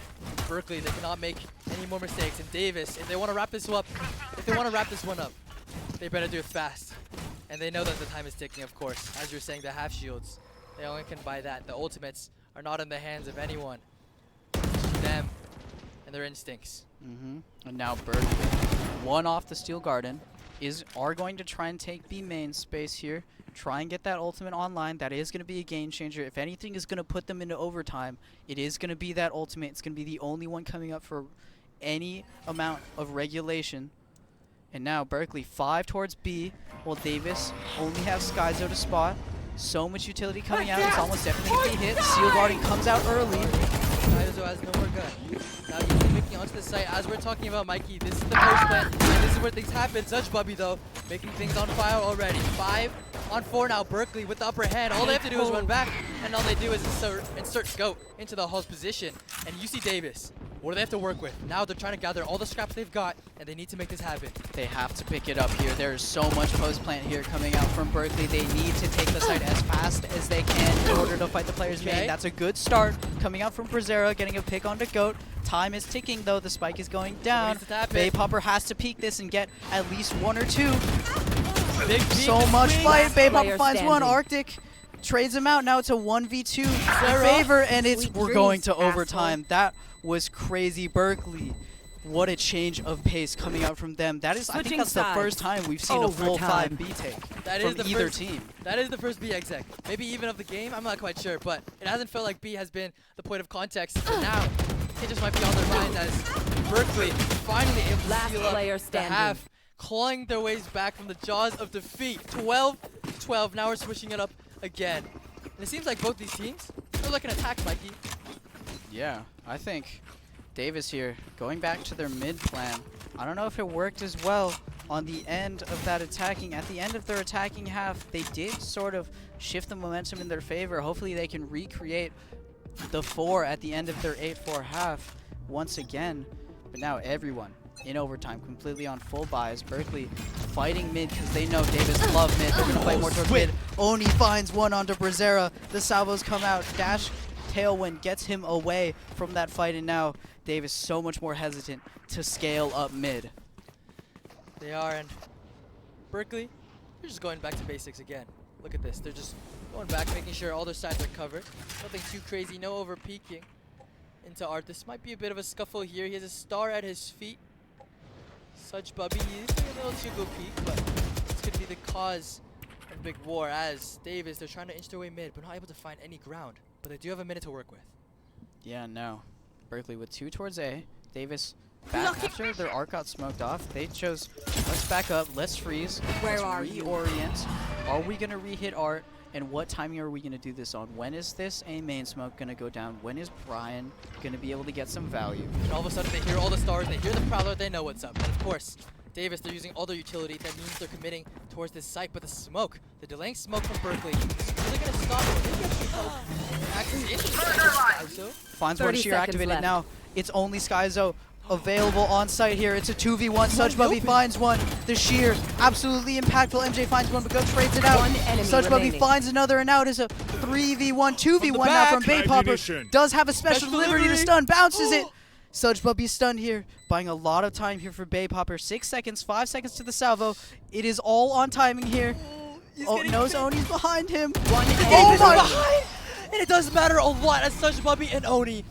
Berkeley, they cannot make any more mistakes. And Davis, if they want to wrap this one up, they better do it fast. And And they know that the time is ticking, of course. As you're saying, the half shields, they only can buy that. The ultimates are not in the hands of anyone. It's them and their instincts. And now Berkeley, one off the Steel Garden, are going to try and take B main space here. Try and get that ultimate online. That is going to be a game changer. If anything is going to put them into overtime, it is going to be that ultimate. It's going to be the only one coming up for any amount of regulation. And now Berkeley 5 towards B, while Davis only has Skyzo to spot. So much utility coming out. It's almost definitely going to be hit. Seal Guarding comes out early. Skyzo has no more gun. Now he's making onto the site. As we're talking about Mikey, this is the post plant, and this is where things happen. Such Bubby though, making things on fire already. 5 on 4 now. Berkeley with the upper hand. All they have to do is run back, and all they do is insert Goat into the host position. And you see Davis. What do they have to work with? Now they're trying to gather all the scraps they've got, and they need to make this happen. They have to pick it up here. There is so much post plant here coming out from Berkeley. They need to take the site as fast as they can in order to fight the players main. That's a good start coming out from Brazera, getting a pick onto Goat. Time is ticking though. The spike is going down. Bay Popper has to peek this and get at least 1 or 2. Big So much fight. Bay Popper Player finds one. standing. Arctic trades him out. Now it's a 1v2 in favor, and we're going to overtime. That was crazy. Berkeley, what a change of pace coming out from them. That is, I think Switching that's the sides. first time we've seen a full Overtime. 5 B take That from is the either first, team. That is the first B exec. Maybe even of the game. I'm not quite sure, but it hasn't felt like B has been the point of context. And now it just might be on their minds as Berkeley finally able to Last seal up player the standing. half, clawing their ways back from the jaws of defeat. 12-12. Now we're switching it up again. And it seems like both these teams, they're looking to attack, Mikey. Yeah, I think Davis here going back to their mid plan. I don't know if it worked as well on the end of that attacking. At the end of their attacking half, they did sort of shift the momentum in their favor. Hopefully they can recreate the 4 at the end of their 8-4 half once again. But now everyone in overtime, completely on full buys. Berkeley fighting mid because they know Davis love mid. They're going to fight more towards mid. Oni finds one onto Brazera. The salvos come out. Dash Tailwind gets him away from that fight, and now Davis so much more hesitant to scale up mid. They are, and Berkeley, they're just going back to basics again. Look at this. They're just going back, making sure all their sides are covered. Nothing too crazy, no over peeking into Art. This might be a bit of a scuffle here. He has a star at his feet. Such Bubby, he's doing a little too go peek, but this could be the cause of big war as Davis, they're trying to inch their way mid, but not able to find any ground. But they do have a minute to work with. Yeah, no. Berkeley with 2 towards A. Davis back after their arc got smoked off. They chose, let's back up, let's freeze, let's reorient. Are we going to re-hit Art? And what timing are we going to do this on? When is this A main smoke going to go down? When is Brian going to be able to get some value? And all of a sudden they hear all the stars, they hear the Prowler, they know what's up. And of course, Davis, they're using all their utility. That means they're committing towards this site. But the smoke, the delaying smoke from Berkeley, is really going to stop it. Maybe actually help access into the Skyzo. Finds one 30 sheer seconds activated left. now. It's only Skyzo available on site here. It's a 2v1. Such Bubby finds one. The sheer, absolutely impactful. MJ finds one, but Go trades it out. One enemy Such Bubby remaining. finds another, and now it is a 3v1, 2v1 now back. from Bay Popper. Ammunition. Does have a special Special delivery to delivery. stun, bounces it. Such Bubby stunned here, buying a lot of time here for Bay Popper. 6 seconds, 5 seconds to the salvo. It is all on timing here. Oh, knows Oni's behind him. One Davis enemy is remaining. behind! And it doesn't matter a lot as Such Bubby and Oni.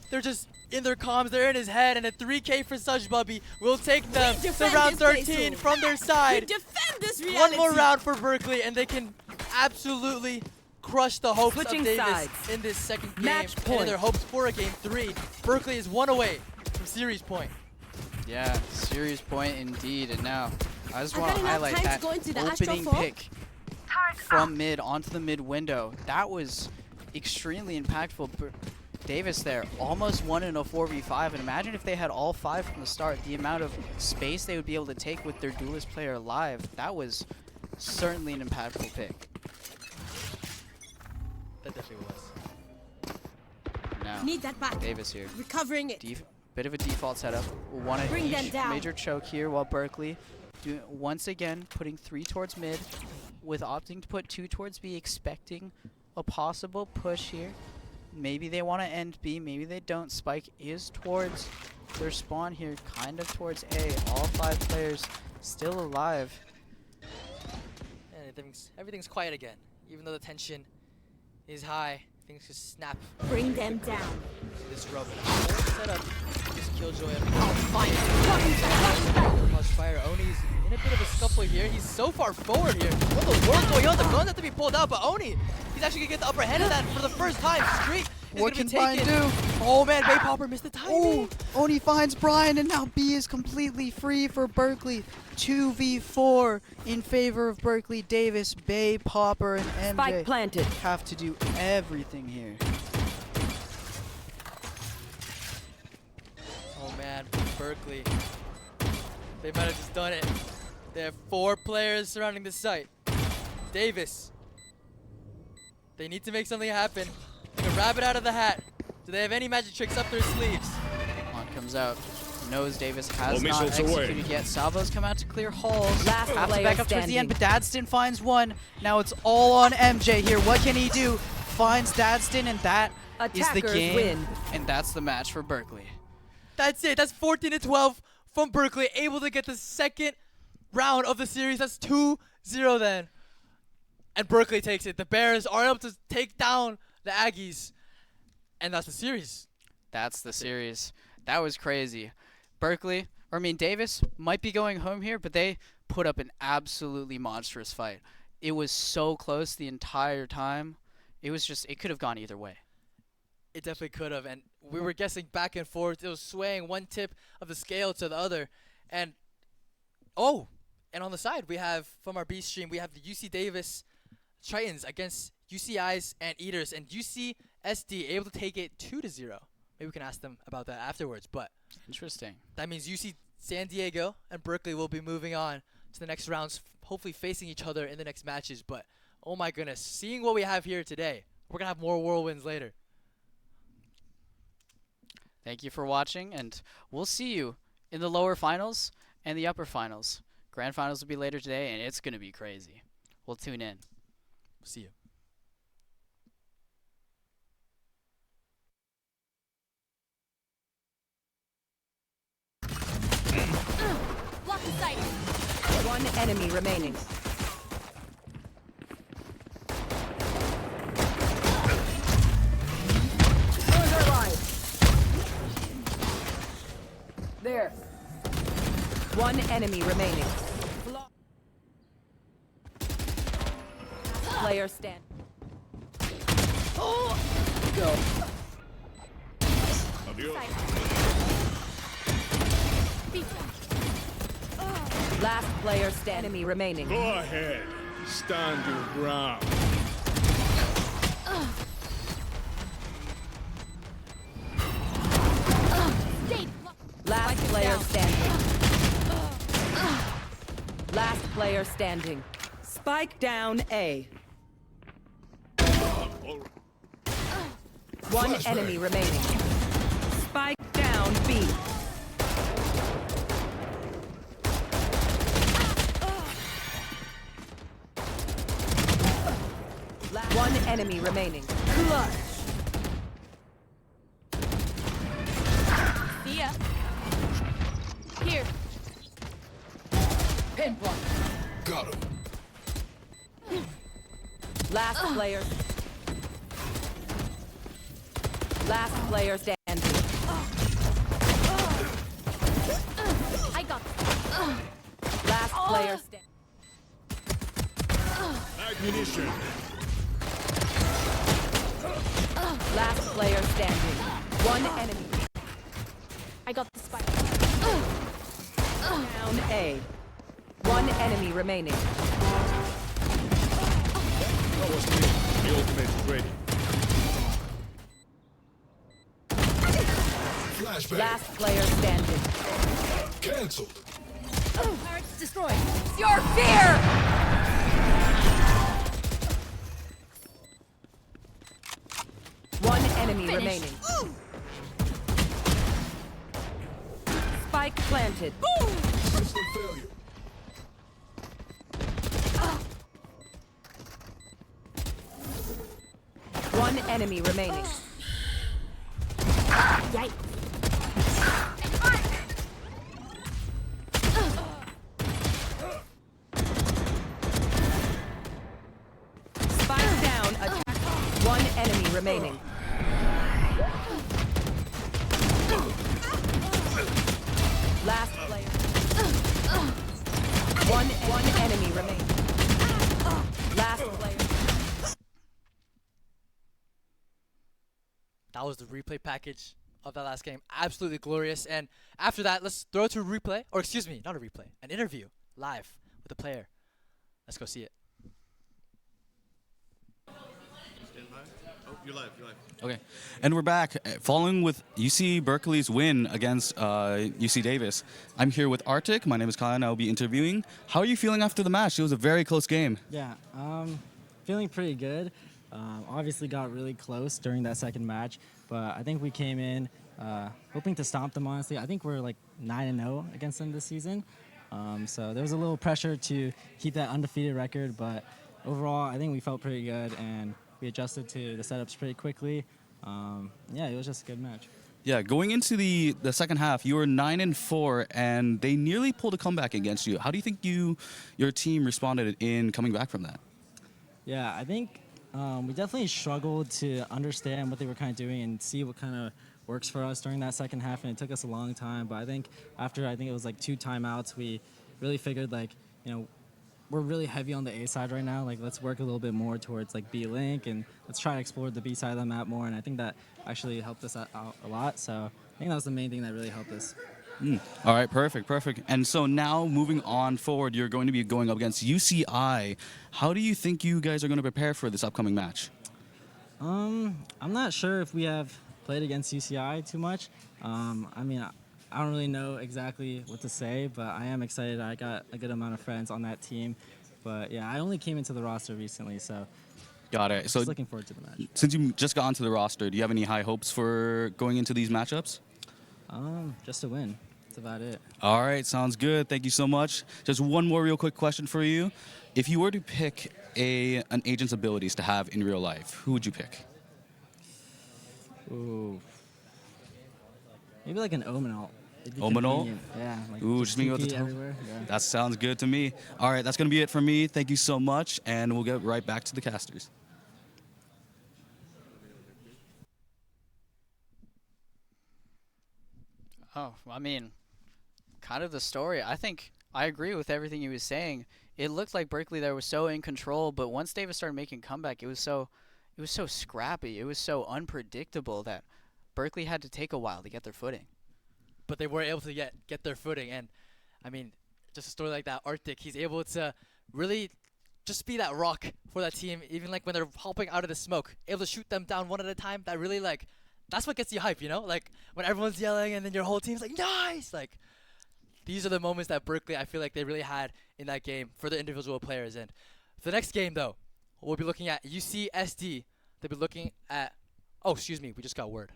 They're just in their comms, they're in his head, and a 3K for Such Bubby will take them to defend round this 13 place, from their side. Defend this reality. One more round for Berkeley, and they can absolutely crush the hopes Switching of Davis sides. in this second game. Match And in point. their hopes for a game 3. Berkeley is 1 away from series point. Yeah, serious point indeed. And now, I just I want to got enough highlight time to that go into the Astral opening Fall. pick from mid onto the mid window. That was extremely impactful. Davis there, almost won in a 4v5. And imagine if they had all 5 from the start, the amount of space they would be able to take with their duelist player alive. That was certainly an impactful pick. That definitely was. Now, Need that back. Davis here. Recovering it. Bit of a default setup. One at Bring them each down. major choke here, while Berkeley once again putting 3 towards mid, with opting to put 2 towards B, expecting a possible push here. Maybe they want to end B, maybe they don't. Spike is towards their spawn here, kind of towards A. All 5 players still alive. And everything's quiet again. Even though the tension is high, things just snap. Bring them down. This rub. Set up. Just Killjoy. Fire. Oni's in a bit of a scuffle here. He's so far forward here. What the world going on? The guns have to be pulled out, but Oni, he's actually gonna get the upper hand of that for the first time. Street is What gonna can be Brian taken. do? Oh man, Bay Popper missed the timing. Oh, Oni finds Brian, and now B is completely free for Berkeley. 2v4 in favor of Berkeley. Davis, Bay, Popper, and MJ Spike planted. have to do everything here. Oh man, Berkeley. They might have just done it. They have 4 players surrounding the site. Davis. They need to make something happen. Like a rabbit out of the hat. Do they have any magic tricks up their sleeves? Juan comes out. Knows Davis has All not missiles away. executed yet. Salvo's come out to clear halls. Last Have to player back up towards the end, standing. but Dadston finds one. Now it's all on MJ here. What can he do? Finds Dadston, and that is the Attackers game. win. And that's the match for Berkeley. That's it. That's 14-12 from Berkeley. Able to get the second round of the series. That's 2-0 then. And Berkeley takes it. The Bears are able to take down the Aggies. And that's the series. That's the series. That was crazy. Berkeley, Davis might be going home here, but they put up an absolutely monstrous fight. It was so close the entire time. It could have gone either way. It definitely could have. And we were guessing back and forth. It was swaying one tip of the scale to the other. And and on the side, we have, from our B stream, we have the UC Davis Tritons against UCEI's and Eaters. And UCSD able to take it 2-0. Maybe we can ask them about that afterwards. But Interesting. that means UC San Diego and Berkeley will be moving on to the next rounds, hopefully facing each other in the next matches. But, oh my goodness, seeing what we have here today, we're going to have more whirlwinds later. Thank you for watching, and we'll see you in the lower finals and the upper finals. Grand finals will be later today, and it's going to be crazy. We'll tune in. See you. Block the sight. One enemy remaining. There. One enemy remaining. Player stand. Go. Adios. Last player stand. Enemy remaining. Go ahead. Stand your ground. Last player standing. Last player standing. Spike down A. One Flashbang. enemy remaining. Spike down B. One enemy remaining. Clutch. See ya. Here. Pinpoint. Got him. Last player. Last player standing. I got Last player standing. Ammunition. Last player standing. One enemy. I got the spike. Down A. One enemy remaining. That was me. The ultimate is ready. Flashbang. Last player standing. Cancelled. Turret's destroyed. It's your fear! One enemy Finish. remaining. Spike planted. System failure. One enemy remaining. Yikes. remaining. Last player. One enemy remaining. Last player. That was the replay package of that last game. Absolutely glorious. And after that, let's throw it to a replay. Or excuse me, not a replay. An interview live with the player. Let's go see it. You're live. Okay, and we're back. Following with UC Berkeley's win against UC Davis, I'm here with Arctic. My name is Kyle, and I'll be interviewing. How are you feeling after the match? It was a very close game. Yeah, feeling pretty good. Obviously got really close during that second match, but I think we came in hoping to stomp them, honestly. I think we're like 9-0 against them this season. So there was a little pressure to keep that undefeated record, but overall I think we felt pretty good, and we adjusted to the setups pretty quickly. Yeah, it was just a good match. Yeah, going into the second half, you were 9-4, and they nearly pulled a comeback against you. How do you think your team responded in coming back from that? Yeah, I think we definitely struggled to understand what they were kind of doing and see what kind of works for us during that second half, and it took us a long time. But I think after it was like 2 timeouts, we really figured we're really heavy on the A side right now. Like, let's work a little bit more towards like B link, and let's try to explore the B side of the map more. And I think that actually helped us out a lot. So I think that was the main thing that really helped us. All right, perfect. And so now moving on forward, you're going to be going up against UCI. How do you think you guys are going to prepare for this upcoming match? I'm not sure if we have played against UCI too much. I don't really know exactly what to say, but I am excited. I got a good amount of friends on that team. But yeah, I only came into the roster recently, so got it. So just looking forward to the match. Since you just got onto the roster, do you have any high hopes for going into these matchups? Just to win. That's about it. All right, sounds good. Thank you so much. Just one more real quick question for you. If you were to pick an agent's abilities to have in real life, who would you pick? Ooh. Maybe like an Omenal. Omenal? Yeah. Like just being able to tell. everywhere. Yeah. That sounds good to me. All right, that's going to be it for me. Thank you so much, and we'll get right back to the casters. Oh, I mean, kind of the story. I think I agree with everything he was saying. It looked like Berkeley there was so in control, but once Davis started making comeback, it was so scrappy. It was so unpredictable that Berkeley had to take a while to get their footing. But they were able to get their footing. And, I mean, just a story like that, Arctic, he's able to really just be that rock for that team, even like when they're hopping out of the smoke, able to shoot them down one at a time. That really, that's what gets you hype, you know? Like, when everyone's yelling and then your whole team's like, nice! Like, these are the moments that Berkeley, I feel like they really had in that game for the individual players. And for the next game, though, we'll be looking at UCSD. They'll be looking at, we just got word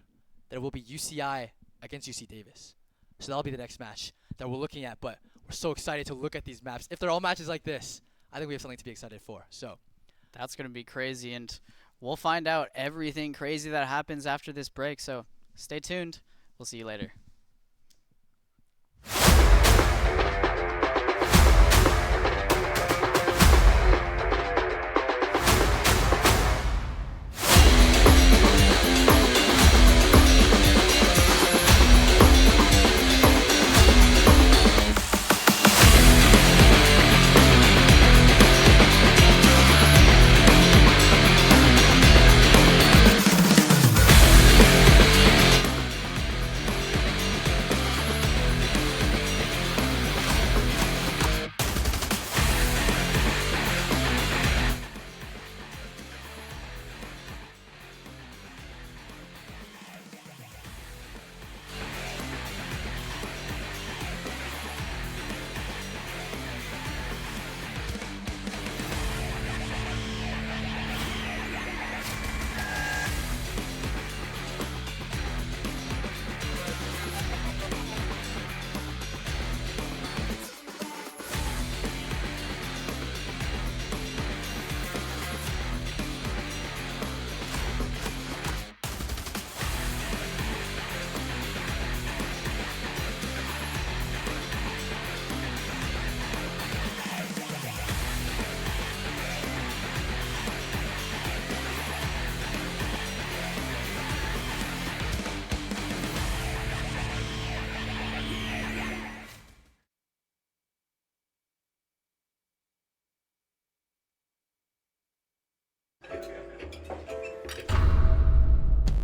that it will be UCI against UC Davis. So that'll be the next match that we're looking at. But we're so excited to look at these maps. If they're all matches like this, I think we have something to be excited for. So that's going to be crazy, and we'll find out everything crazy that happens after this break. So stay tuned. We'll see you later.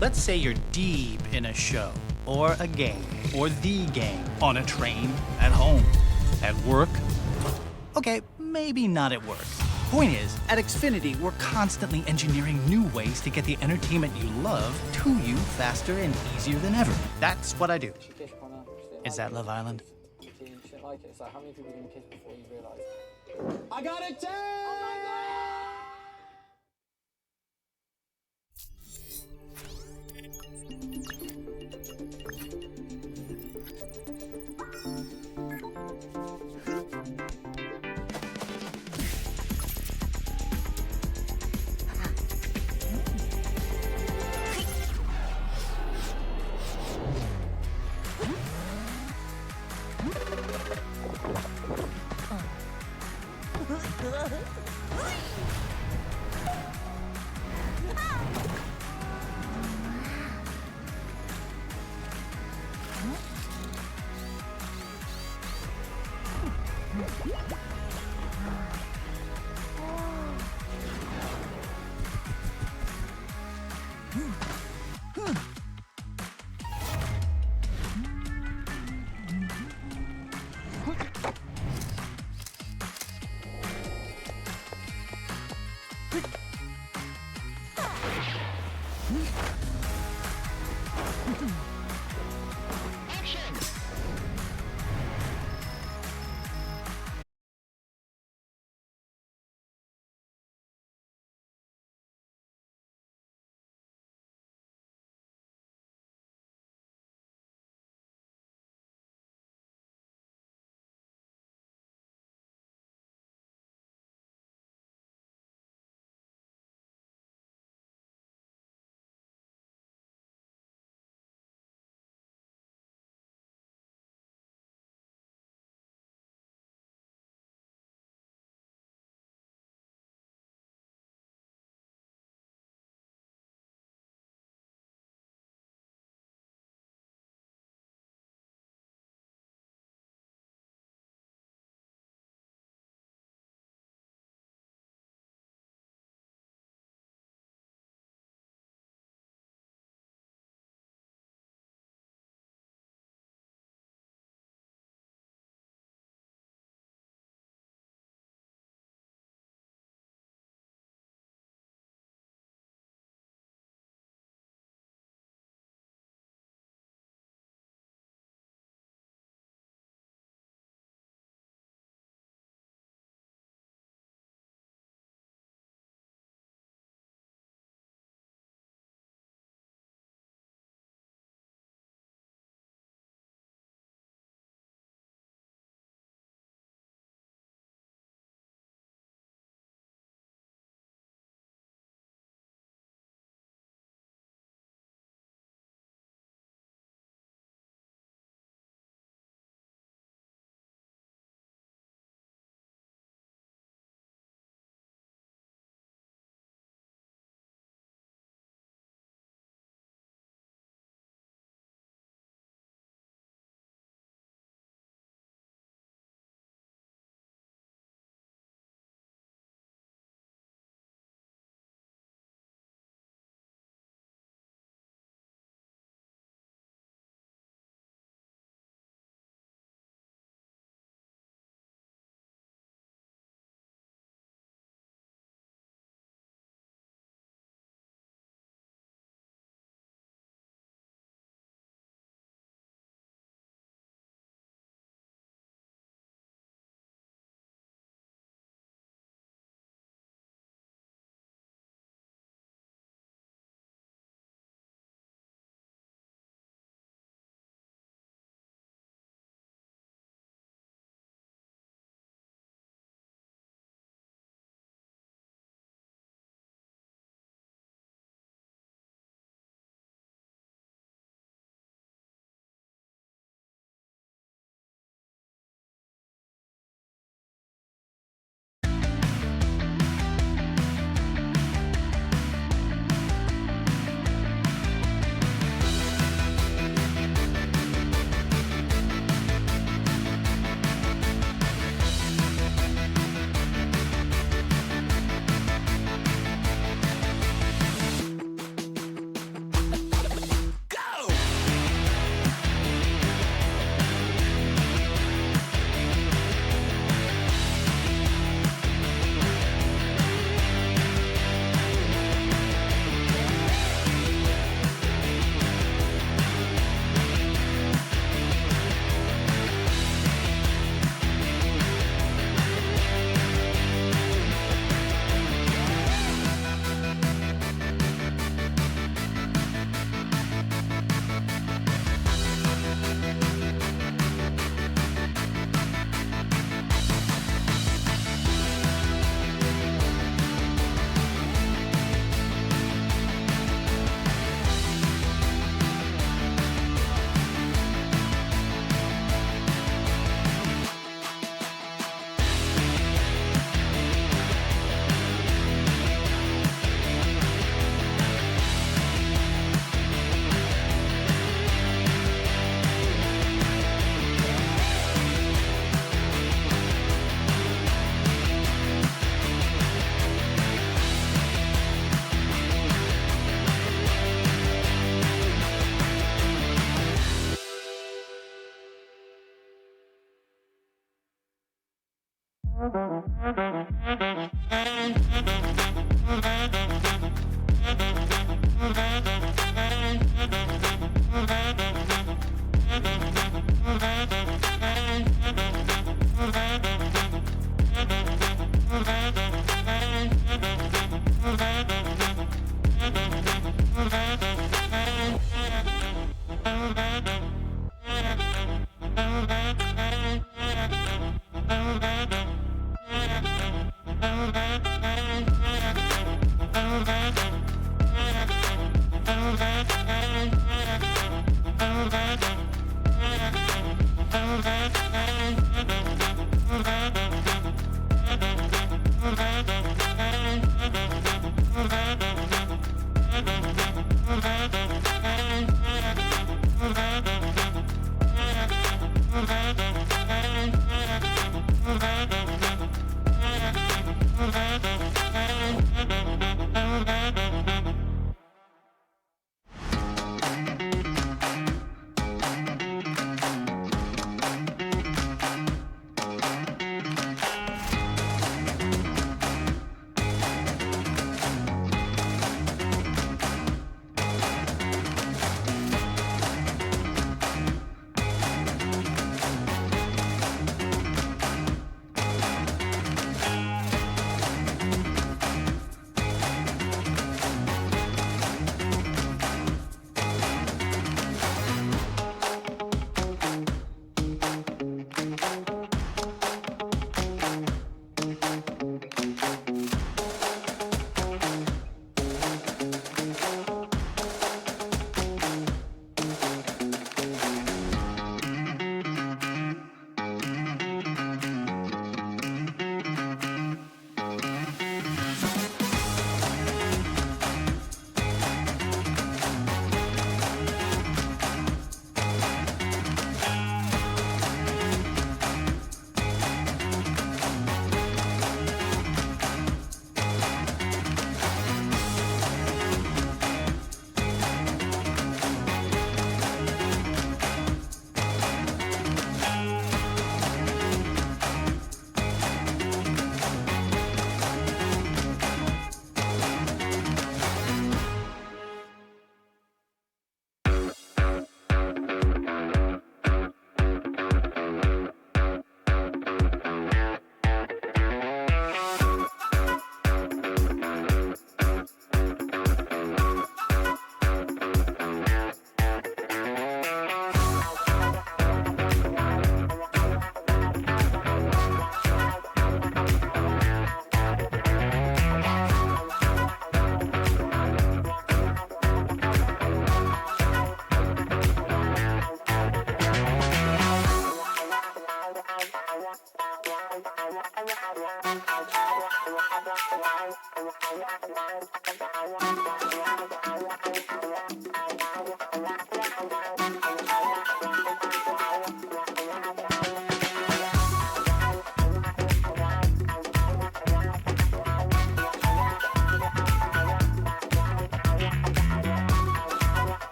Let's say you're deep in a show, or a game, or the game, on a train, at home, at work. Okay, maybe not at work. Point is, at Xfinity, we're constantly engineering new ways to get the entertainment you love to you faster and easier than ever. That's what I do. Is that Love Island? I got it, 10!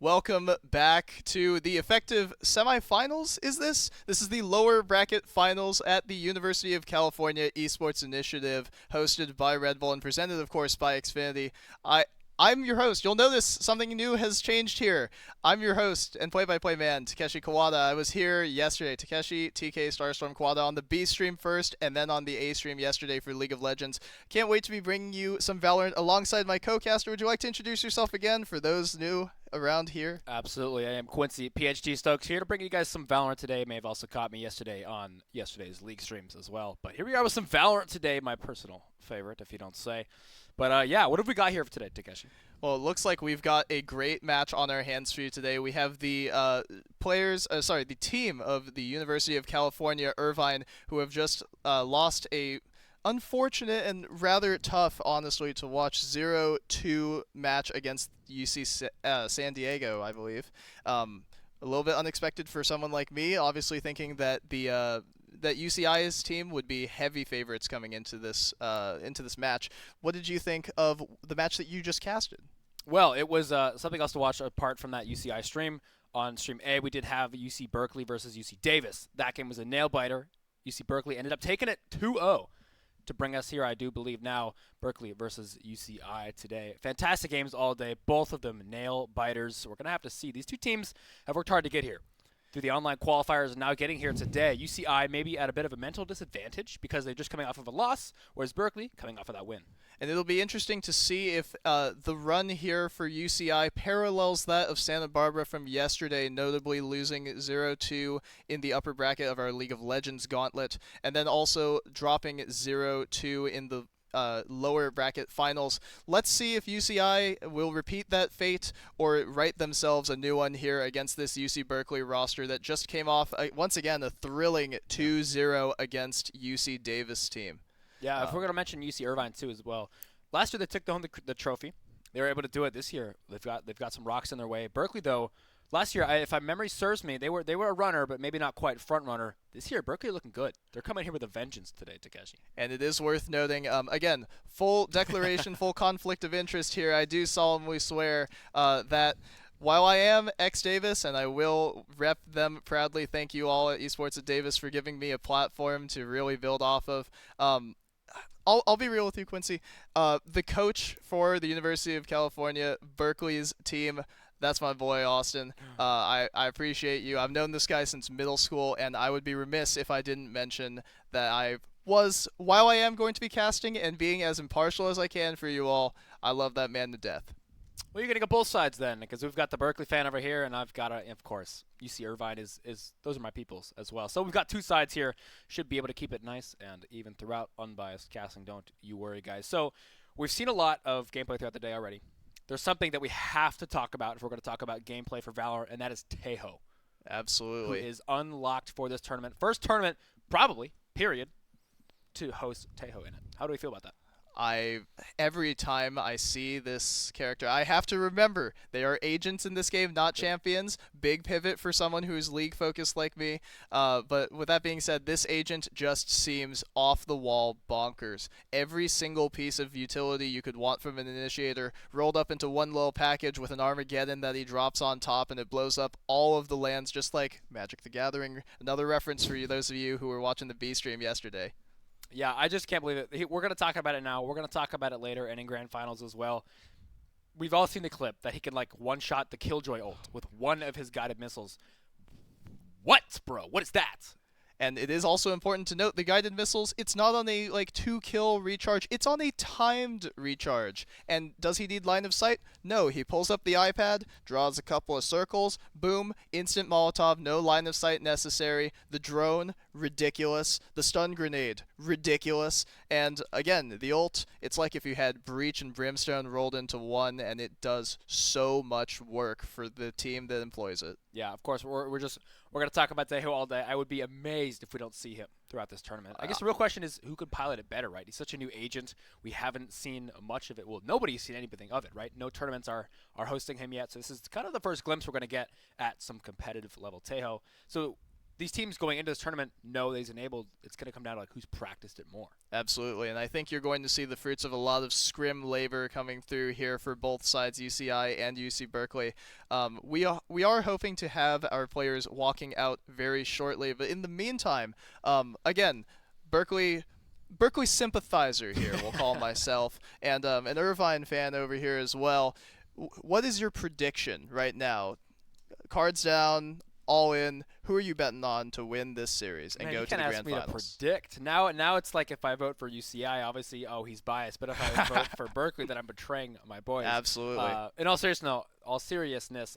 Welcome back to the effective semifinals. This is the lower bracket finals at the University of California Esports Initiative, hosted by Red Bull and presented, of course, by Xfinity. I'm your host. You'll notice something new has changed here. I'm your host and play-by-play man, Takeshi Kawada. I was here yesterday. Takeshi, TK, Starstorm, Kawada on the B stream first, and then on the A stream yesterday for League of Legends. Can't wait to be bringing you some Valorant alongside my co-caster. Would you like to introduce yourself again for those new around here? Absolutely. I am Quincy, PhD Stokes, here to bring you guys some Valorant today. You may have also caught me yesterday on yesterday's League streams as well. But here we are with some Valorant today, my personal favorite, if you don't say. But yeah, what have we got here for today, Takeshi? Well, it looks like we've got a great match on our hands for you today. We have the the team of the University of California, Irvine, who have just lost a unfortunate and rather tough, honestly, to watch 0-2 match against UC San Diego, I believe. A little bit unexpected for someone like me, obviously thinking that that UCEI's team would be heavy favorites coming into this match. What did you think of the match that you just casted? Well, it was something else to watch apart from that UCI stream. On stream A, we did have UC Berkeley versus UC Davis. That game was a nail-biter. UC Berkeley ended up taking it 2-0 to bring us here, I do believe now, Berkeley versus UCI today. Fantastic games all day, both of them nail-biters. We're going to have to see. These two teams have worked hard to get here through the online qualifiers and now getting here today. UCI maybe at a bit of a mental disadvantage because they're just coming off of a loss, whereas Berkeley coming off of that win. And it'll be interesting to see if the run here for UCI parallels that of Santa Barbara from yesterday, notably losing 0-2 in the upper bracket of our League of Legends gauntlet, and then also dropping 0-2 in the lower bracket finals. Let's see if UCI will repeat that fate or write themselves a new one here against this UC Berkeley roster that just came off, once again, a thrilling 2-0 against UC Davis team. Yeah, if we're going to mention UC Irvine too as well. Last year they took home the trophy. They were able to do it this year. They've got some rocks in their way. Berkeley though, last year, if my memory serves me, they were a runner, but maybe not quite front runner. This year, Berkeley looking good. They're coming here with a vengeance today, Takeshi. And it is worth noting, again, full declaration, full conflict of interest here. I do solemnly swear that while I am ex-Davis, and I will rep them proudly, thank you all at Esports at Davis for giving me a platform to really build off of. I'll be real with you, Quincy. The coach for the University of California, Berkeley's team, that's my boy, Austin. I appreciate you. I've known this guy since middle school, and I would be remiss if I didn't mention that while I am going to be casting and being as impartial as I can for you all, I love that man to death. Well, you're going to get both sides then, because we've got the Berkeley fan over here, and I've got, of course, UC Irvine is those are my peoples as well. So we've got two sides here. Should be able to keep it nice and even throughout unbiased casting. Don't you worry, guys. So we've seen a lot of gameplay throughout the day already. There's something that we have to talk about if we're going to talk about gameplay for Valorant, and that is Tejo. Absolutely. Who is unlocked for this tournament. First tournament, probably, period, to host Tejo in it. How do we feel about that? Every time I see this character, I have to remember they are agents in this game, not champions. Big pivot for someone who's league focused like me. But with that being said, this agent just seems off the wall bonkers. Every single piece of utility you could want from an initiator rolled up into one little package with an Armageddon that he drops on top, and it blows up all of the lands, just like Magic the Gathering. Another reference for you, those of you who were watching the B stream yesterday. Yeah, I just can't believe it. We're going to talk about it now. We're going to talk about it later and in grand finals as well. We've all seen the clip that he can one-shot the Killjoy ult with one of his guided missiles. What, bro? What is that? And it is also important to note the guided missiles, it's not on a 2-kill recharge, it's on a timed recharge. And does he need line of sight? No, he pulls up the iPad, draws a couple of circles, boom, instant Molotov, no line of sight necessary. The drone, ridiculous. The stun grenade, ridiculous. And again, the ult, it's like if you had Breach and Brimstone rolled into one, and it does so much work for the team that employs it. Yeah, of course, we're going to talk about Tejo all day. I would be amazed if we don't see him throughout this tournament. I guess the real question is who could pilot it better, right? He's such a new agent. We haven't seen much of it. Well, nobody's seen anything of it, right? No tournaments are hosting him yet. So this is kind of the first glimpse we're going to get at some competitive level Tejo. So these teams going into this tournament know that he's enabled. It's going to come down to like who's practiced it more. Absolutely, and I think you're going to see the fruits of a lot of scrim labor coming through here for both sides, UCI and UC Berkeley. We are hoping to have our players walking out very shortly, but in the meantime, again, Berkeley sympathizer here, we'll call myself, and an Irvine fan over here as well. What is your prediction right now? Cards down, all in. Who are you betting on to win this series and Man, go you to the can't grand ask me finals? to predict. Now it's like if I vote for UCI, obviously, he's biased. But if I vote for Berkeley, then I'm betraying my boys. Absolutely. In all seriousness,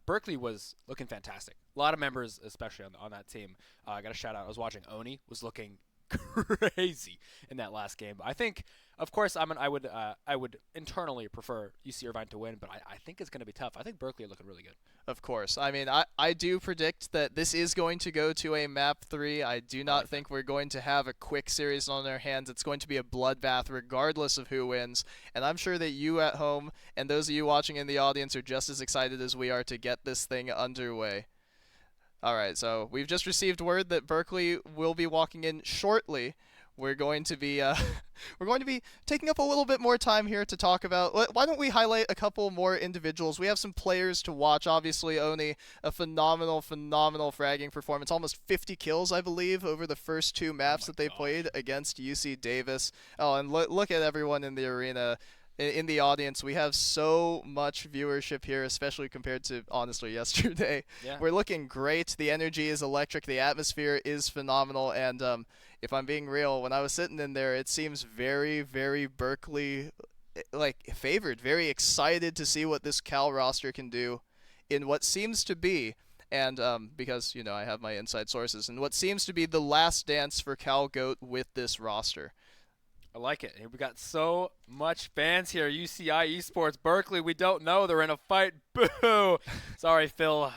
Berkeley was looking fantastic. A lot of members, especially on that team. I got a shout out. I was watching Oni was looking crazy in that last game. I think, of course, I would internally prefer UC Irvine to win, but I think it's going to be tough. I think Berkeley are looking really good. Of course. I mean, I do predict that this is going to go to a map 3. I do not think we're going to have a quick series on our hands. It's going to be a bloodbath regardless of who wins. And I'm sure that you at home and those of you watching in the audience are just as excited as we are to get this thing underway. All right, so we've just received word that Berkeley will be walking in shortly. We're going to be taking up a little bit more time here to talk about. Why don't we highlight a couple more individuals? We have some players to watch. Obviously, Oni, a phenomenal fragging performance. Almost 50 kills, I believe, over the first 2 maps that they played against UC Davis. Oh, and look at everyone in the arena. In the audience, we have so much viewership here, especially compared to, honestly, yesterday. Yeah. We're looking great. The energy is electric. The atmosphere is phenomenal. And if I'm being real, when I was sitting in there, it seems very, very Berkeley favored. Very excited to see what this Cal roster can do in what seems to be, and because, I have my inside sources, and what seems to be the last dance for Cal Goat with this roster. I like it. We got so much fans here. UCI Esports, Berkeley, we don't know. They're in a fight. Boo! Sorry, Phil.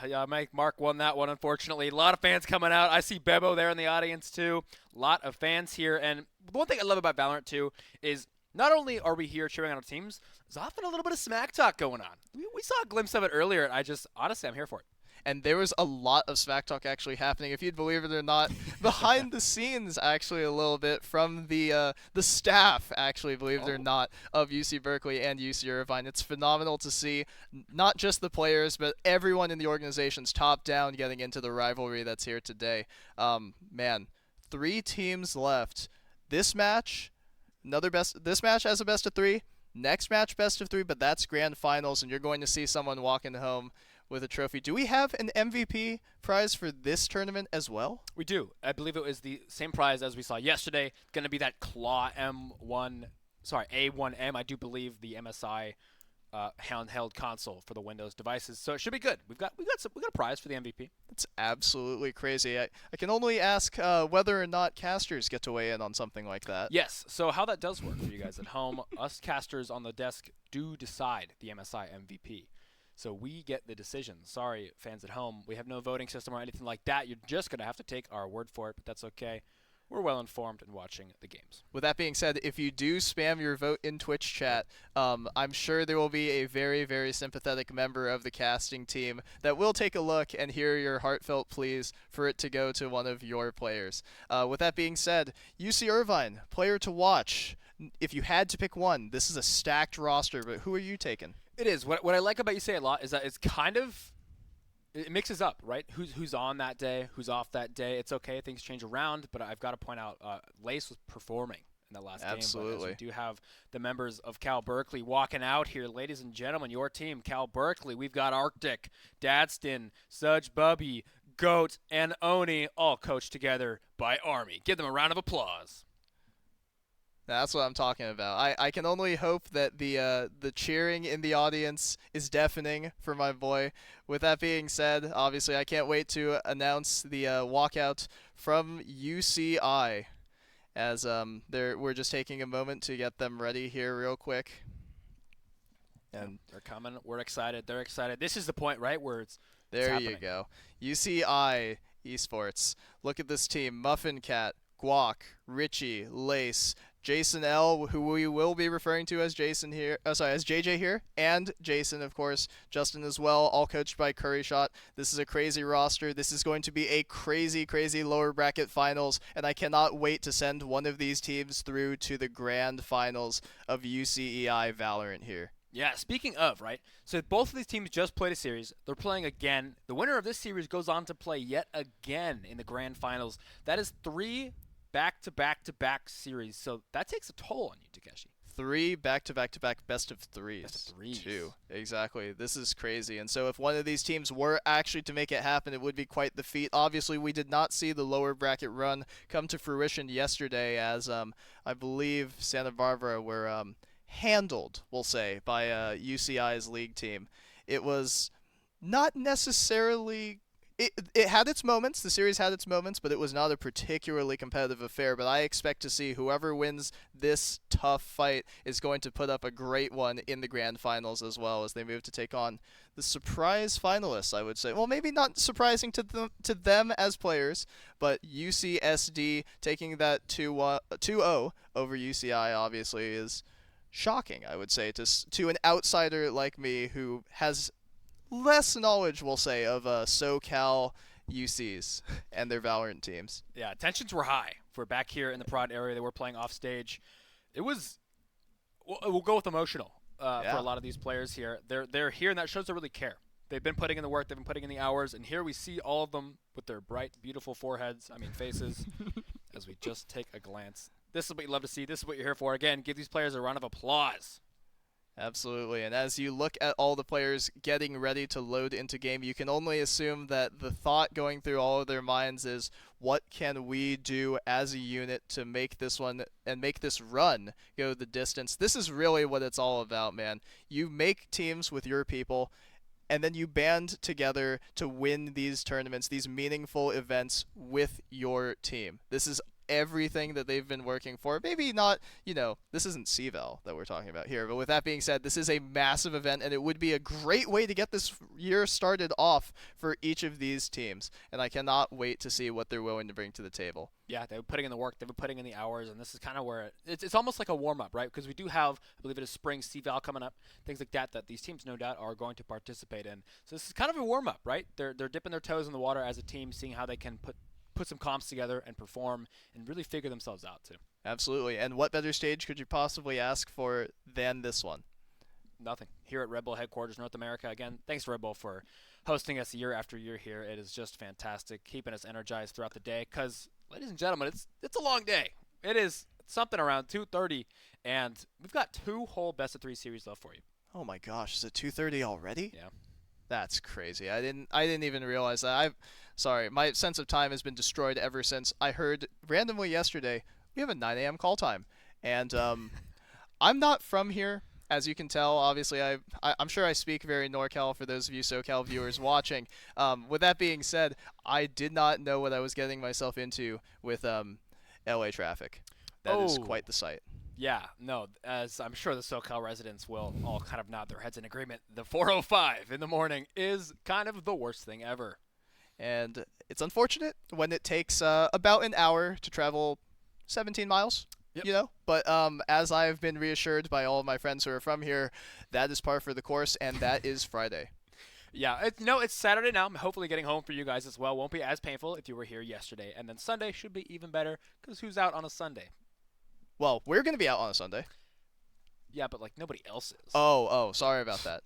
Mark won that one, unfortunately. A lot of fans coming out. I see Bebo there in the audience, too. A lot of fans here. And one thing I love about VALORANT, too, is not only are we here cheering on our teams, there's often a little bit of smack talk going on. We saw a glimpse of it earlier. Honestly, I'm here for it. And there was a lot of smack talk actually happening, if you'd believe it or not, behind the scenes actually a little bit from the staff actually, believe it or not, of UC Berkeley and UC Irvine. It's phenomenal to see not just the players, but everyone in the organization's top down getting into the rivalry that's here today. Man, 3 teams left. This match has a best of 3. Next match, best of 3, but that's grand finals, and you're going to see someone walking home with a trophy. Do we have an MVP prize for this tournament as well? We do. I believe it was the same prize as we saw yesterday. Going to be that Claw A1M. I do believe the MSI handheld console for the Windows devices. So it should be good. We got a prize for the MVP. It's absolutely crazy. I can only ask whether or not casters get to weigh in on something like that. Yes. So how that does work for you guys at home, us casters on the desk do decide the MSI MVP. So we get the decision. Sorry, fans at home. We have no voting system or anything like that. You're just going to have to take our word for it, but that's okay. We're well informed in watching the games. With that being said, if you do spam your vote in Twitch chat, I'm sure there will be a very, very sympathetic member of the casting team that will take a look and hear your heartfelt pleas for it to go to one of your players. With that being said, UC Irvine, player to watch. If you had to pick one, this is a stacked roster, but who are you taking? It is. What I like about UCEI a lot is that it's kind of it mixes up, right? Who's on that day, who's off that day. It's okay, things change around, but I've got to point out Lace was performing in the last game. Absolutely. But we do have the members of Cal Berkeley walking out here. Ladies and gentlemen, your team, Cal Berkeley. We've got Arctic, Dadston, Sudge Bubby, Goat, and Oni all coached together by Army. Give them a round of applause. That's what I'm talking about. I can only hope that the cheering in the audience is deafening for my boy. With that being said, obviously I can't wait to announce the walkout from UCI, as we're just taking a moment to get them ready here real quick. And they're coming. We're excited. They're excited. This is the point, right, where it's there you go. UCI Esports. Look at this team: Muffin Cat, Guac, Richie, Lace, Jason L, who we will be referring to as Jason here, as JJ here, and Jason, of course, Justin as well, all coached by Curry Shot. This is a crazy roster. This is going to be a crazy, crazy lower bracket finals, and I cannot wait to send one of these teams through to the grand finals of UCEI Valorant here. Yeah, speaking of, right? So both of these teams just played a series. They're playing again. The winner of this series goes on to play yet again in the grand finals. That is 3 back-to-back-to-back series. So that takes a toll on you, Takeshi. 3 back-to-back-to-back best of threes. Best of threes. Too. Exactly. This is crazy. And so if one of these teams were actually to make it happen, it would be quite the feat. Obviously, we did not see the lower bracket run come to fruition yesterday as I believe Santa Barbara were handled, we'll say, by UCI's league team. It was not necessarily... It had its moments. The series had its moments, but it was not a particularly competitive affair. But I expect to see whoever wins this tough fight is going to put up a great one in the grand finals as well as they move to take on the surprise finalists, I would say. Well, maybe not surprising to them as players, but UCSD taking that 2-0 over UCI obviously is shocking, I would say, to an outsider like me who has less knowledge, we'll say, of SoCal UCs and their Valorant teams. Yeah, tensions were high. If we're back here in the prod area, they were playing off stage. It was, we'll go with emotional for a lot of these players here. They're here, and that shows they really care. They've been putting in the work, they've been putting in the hours, and here we see all of them with their bright, beautiful faces, as we just take a glance. This is what you love to see. This is what you're here for. Again, give these players a round of applause. Absolutely, and as you look at all the players getting ready to load into game, you can only assume that the thought going through all of their minds is, what can we do as a unit to make this one and make this run go the distance? This is really what it's all about, man. You make teams with your people, and then you band together to win these tournaments, these meaningful events with your team. This is everything that they've been working for. Maybe not, this isn't CVAL that we're talking about here, but with that being said, this is a massive event, and it would be a great way to get this year started off for each of these teams, and I cannot wait to see what they're willing to bring to the table. Yeah, they've been putting in the work, they've been putting in the hours, and this is kind of where it's almost like a warm-up, right? Because we do have, I believe it is spring CVAL coming up, things like that these teams no doubt are going to participate in. So this is kind of a warm-up, right? They're dipping their toes in the water as a team, seeing how they can put some comps together and perform and really figure themselves out too. Absolutely. And what better stage could you possibly ask for than this one? Nothing. Here at Red Bull headquarters, North America. Again, thanks to Red Bull for hosting us year after year here. It is just fantastic, keeping us energized throughout the day because, ladies and gentlemen, it's a long day. It is something around 2:30, and we've got 2 whole best-of-3 series left for you. Oh my gosh, is it 2:30 already? Yeah. That's crazy. I didn't even realize that. Sorry, my sense of time has been destroyed ever since I heard randomly yesterday we have a 9 a.m. call time, and I'm not from here, as you can tell. Obviously, I'm sure I speak very NorCal for those of you SoCal viewers watching. With that being said, I did not know what I was getting myself into with LA traffic. That is quite the sight. Yeah, no, as I'm sure the SoCal residents will all kind of nod their heads in agreement, the 4:05 in the morning is kind of the worst thing ever. And it's unfortunate when it takes about an hour to travel 17 miles, But as I've been reassured by all of my friends who are from here, that is par for the course, and that is Friday. Yeah, it's Saturday now. I'm hopefully getting home for you guys as well. Won't be as painful if you were here yesterday. And then Sunday should be even better because who's out on a Sunday? Well, we're going to be out on a Sunday. Yeah, but nobody else is. Oh, sorry about that.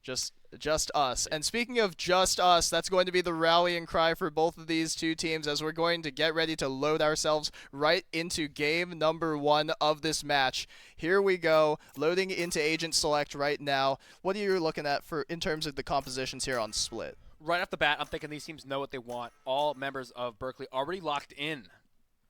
Just us. And speaking of just us, that's going to be the rallying cry for both of these two teams as we're going to get ready to load ourselves right into game number 1 of this match. Here we go, loading into Agent Select right now. What are you looking at in terms of the compositions here on Split? Right off the bat, I'm thinking these teams know what they want. All members of Berkeley already locked in.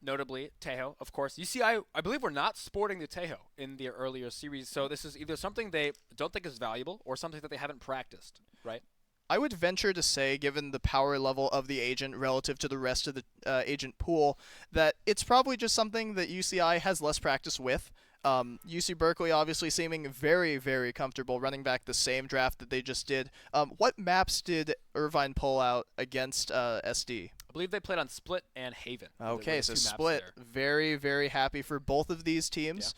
Notably, Tejo, of course. UCI, I believe we're not sporting the Tejo in the earlier series, so this is either something they don't think is valuable or something that they haven't practiced, right? I would venture to say, given the power level of the Agent relative to the rest of the Agent pool, that it's probably just something that UCI has less practice with. UC Berkeley obviously seeming very, very comfortable running back the same draft that they just did. What maps did Irvine pull out against SD? I believe they played on Split and Haven. Okay, so two maps Split, there. very, very happy for both of these teams.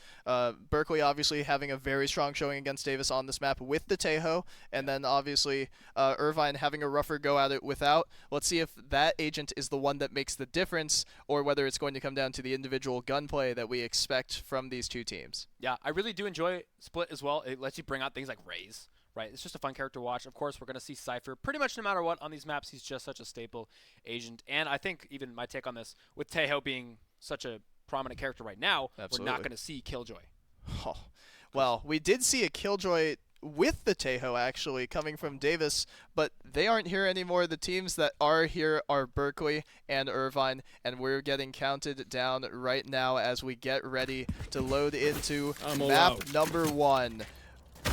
Berkeley obviously having a very strong showing against Davis on this map with the Tejo, and then obviously Irvine having a rougher go at it without. Let's see if that agent is the one that makes the difference, or whether it's going to come down to the individual gunplay that we expect from these two teams. Yeah, I really do enjoy Split as well. It lets you bring out things like Raze. Right, it's just a fun character to watch. Of course, we're going to see Cypher pretty much no matter what on these maps. He's just such a staple agent. And I think even my take on this, with Tejo being such a prominent character right now, we're not going to see Killjoy. Oh. Well, we did see a Killjoy with the Tejo actually coming from Davis, but they aren't here anymore. The teams that are here are Berkeley and Irvine, and we're getting counted down right now as we get ready to load into map number 1.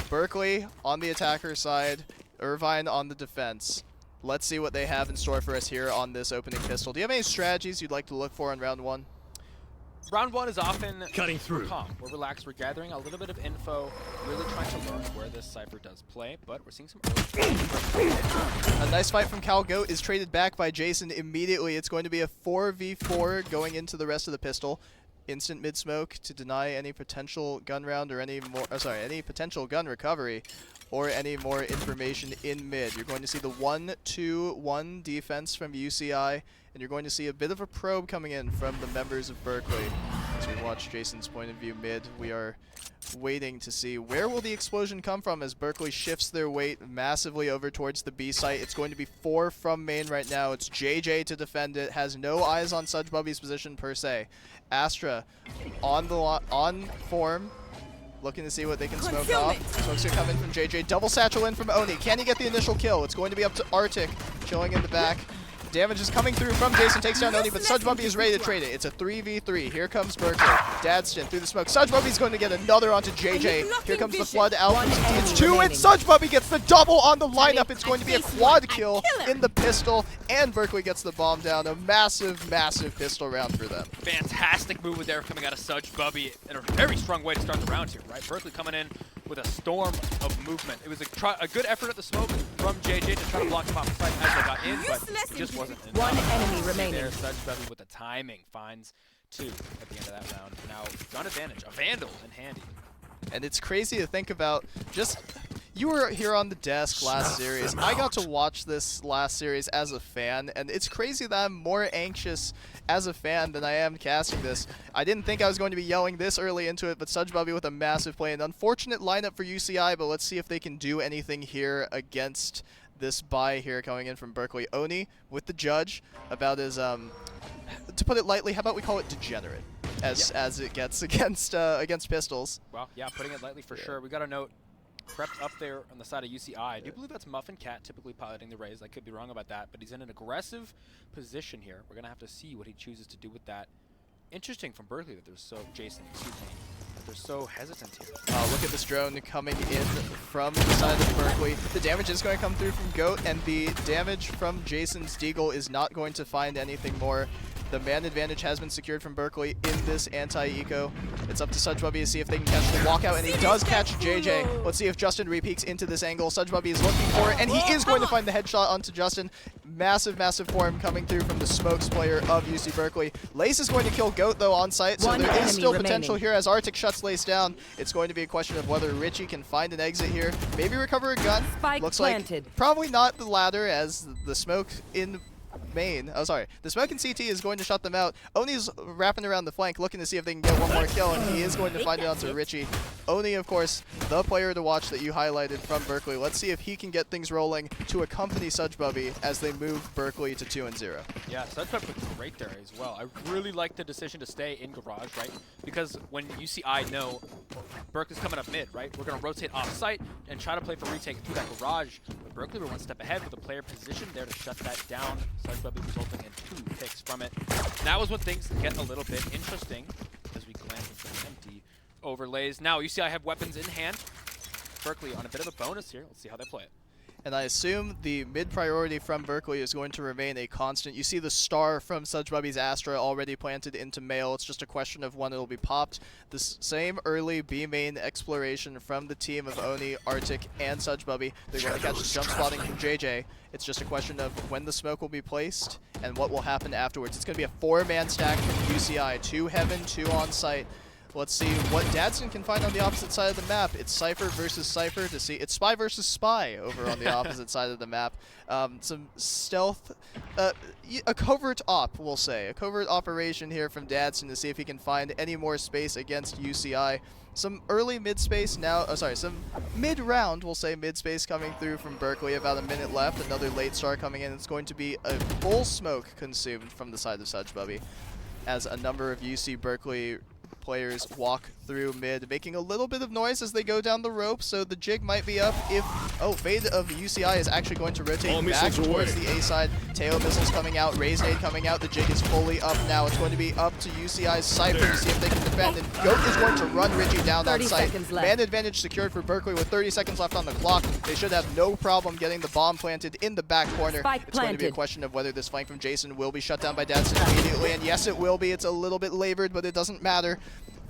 Berkeley on the attacker side, Irvine on the defense. Let's see what they have in store for us here on this opening pistol. Do you have any strategies you'd like to look for in round 1? Round 1 is often Cutting through. calm. We're relaxed. We're gathering a little bit of info, really trying to learn where this Cypher does play, but we're seeing some early. A nice fight from Cal Goat is traded back by Jason immediately. It's going to be a 4v4 going into the rest of the pistol. Instant mid smoke to deny any potential gun round or any potential gun recovery or any more information in mid. You're going to see the 1-2-1 defense from UCEI, and you're going to see a bit of a probe coming in from the members of Berkeley. As we watch Jason's point of view mid, we are waiting to see where will the explosion come from as Berkeley shifts their weight massively over towards the B site. It's going to be 4 from main right now. It's JJ to defend it, has no eyes on Sudge Bubby's position per se. Astra on form, looking to see what they can smoke off. Smoke's gonna come in from JJ. Double satchel in from Oni. Can he get the initial kill? It's going to be up to Arctic, chilling in the back. Damage is coming through from Jason, takes down Oni, but Sudge Bubby is ready to trade it. It's a 3v3. Here comes Berkeley. Dadston through the smoke. Sudge Bubby's going to get another onto JJ. Here comes the flood out from CT. It's 2, and Sudge Bubby gets the double on the lineup. It's going to be a quad kill in the pistol, and Berkeley gets the bomb down. A massive, massive pistol round for them. Fantastic move there coming out of Sudge Bubby in a very strong way to start the round here, right? Berkeley coming in with a storm of movement. It was a good effort at the smoke from JJ to try to block him off the side as they got in, but it just wasn't enough. One enemy remaining. There, Sudge Bubby with the timing finds 2 at the end of that round. Now, gun advantage, a Vandal in handy. And it's crazy to think about just... You were here on the desk last series. I got to watch this last series as a fan, and it's crazy that I'm more anxious as a fan than I am casting this. I didn't think I was going to be yelling this early into it, but Sudge Bubby with a massive play. An unfortunate lineup for UCI, but let's see if they can do anything here against this buy here coming in from Berkeley. Oni with the judge, about as, to put it lightly, how about we call it degenerate as it gets against pistols. Well, yeah, putting it lightly for sure. We got a note prepped up there on the side of UCI. I do believe that's Muffin Cat typically piloting the Raze. I could be wrong about that, but he's in an aggressive position here. We're going to have to see what he chooses to do with that. Interesting from Berkeley that they're so hesitant here. Look at this drone coming in from the side of Berkeley. The damage is going to come through from Goat, and the damage from Jason's Deagle is not going to find anything more. The man advantage has been secured from Berkeley in this anti-eco. It's up to Sudge Bubby to see if they can catch the walkout, and he does catch JJ. Let's see if Justin repeaks into this angle. Sudge Bubby is looking for it, and he is going to find the headshot onto Justin. Massive, massive form coming through from the Smokes player of UC Berkeley. Lace is going to kill Goat, though, on site, so there is still potential here as Arctic shuts Lace down. It's going to be a question of whether Richie can find an exit here. Maybe recover a gun. Looks planted. like probably not the latter, as the smoke in main. Oh, sorry. The smoke in CT is going to shut them out. Oni's wrapping around the flank, looking to see if they can get one more kill, and he is going to find it onto Richie. Oni, of course, the player to watch that you highlighted from Berkeley. Let's see if he can get things rolling to accompany Sudge Bubby as they move Berkeley to 2-0. Yeah, Sudge Bubby was great there as well. I really like the decision to stay in garage, right? Because when UCI know Berkeley's coming up mid, right? We're going to rotate off site and try to play for retake through that garage. But Berkeley were one step ahead with a player positioned there to shut that down. Sudge Bubby resulting in 2 picks from it. That was when things get a little bit interesting as we glance at some empty overlays. Now UCI have weapons in hand. Berkeley on a bit of a bonus here. Let's see how they play it. And I assume the mid priority from Berkeley is going to remain a constant. You see the star from Sudgebubby's Astra already planted into male. It's just a question of when it'll be popped. The same early B main exploration from the team of Oni, Arctic, and Sudgebubby. They're going to catch the jump spotting from JJ. It's just a question of when the smoke will be placed and what will happen afterwards. It's going to be a 4-man stack from UCI. 2 heaven, 2 on site. Let's see what Dadson can find on the opposite side of the map. It's Cypher versus Cypher to see. It's Spy versus Spy over on the opposite side of the map. Some stealth, a covert op, we'll say. A covert operation here from Dadson to see if he can find any more space against UCI. Some early mid-space now, some mid-round, we'll say, mid-space coming through from Berkeley. About a minute left. Another late star coming in. It's going to be a full smoke consumed from the side of Sudgebubby as a number of UC Berkeley players walk through mid, making a little bit of noise as they go down the rope, so the jig might be up if... Oh, Fade of UCI is actually going to rotate back towards the A side. Teo missiles coming out, Raise Nade coming out, the jig is fully up now. It's going to be up to UCI's Cypher to see if they can defend, and Goat is going to run Richie down on site. Man advantage secured for Berkeley with 30 seconds left on the clock. They should have no problem getting the bomb planted in the back corner. It's going to be a question of whether this flank from Jason will be shut down by Dadson immediately, and yes, it will be. It's a little bit labored, but it doesn't matter.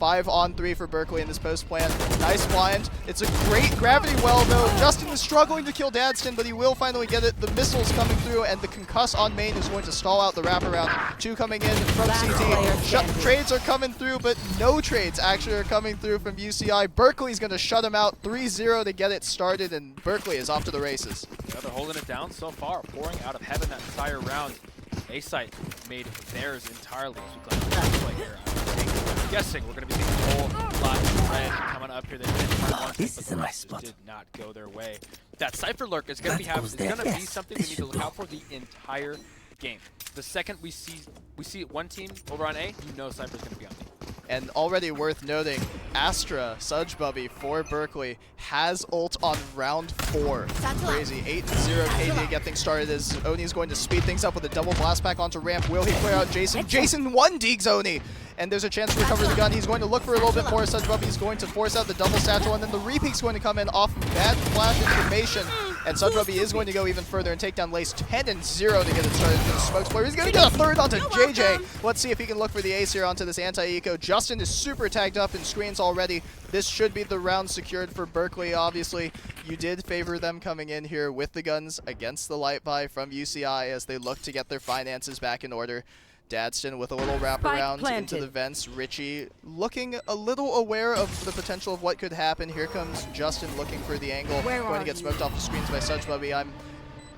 5-on-3 for Berkeley in this post plan. Nice blind. It's a great gravity well, though. Justin is struggling to kill Dadston, but he will finally get it. The missiles coming through, and the concuss on main is going to stall out the wraparound. 2 coming in from CT. Trades are coming through, but no trades actually are coming through from UCI. Berkeley's going to shut him out 3-0 to get it started, and Berkeley is off to the races. Yeah, they're holding it down so far, pouring out of heaven that entire round. A-Site made theirs entirely as we glance at the play here. I'm guessing we're going to be seeing a whole lot of red coming up here. They did try one thing, but the rest did not go their way. That Cypher Lurk is going to be something we need to look out for the entire game. The second we see one team over on A, you know Cypher's going to be on B. And already worth noting, Astra, Sudgebubby for Berkeley, has ult on round 4. Crazy. 8-0 KD get things started as Oni is going to speed things up with a double blast back onto ramp. Will he clear out Jason? Jason 1-deeks Oni! And there's a chance to recover the gun. He's going to look for a little bit more. Sudgebubby is going to force out the double satchel, and then the repeat's going to come in off of bad flash information. And Sudgebubby is going to go even further and take down Lace 10-0 to get it started for the Smokes player. He's going to get a third onto JJ. Let's see if he can look for the ace here onto this anti-eco. Justin is super tagged up in screens already. This should be the round secured for Berkeley. Obviously, you did favor them coming in here with the guns against the light buy from UCI as they look to get their finances back in order. Dadston with a little wraparound into the vents. Richie looking a little aware of the potential of what could happen. Here comes Justin looking for the angle. Going to get smoked off the screens by Sudgebubby. I'm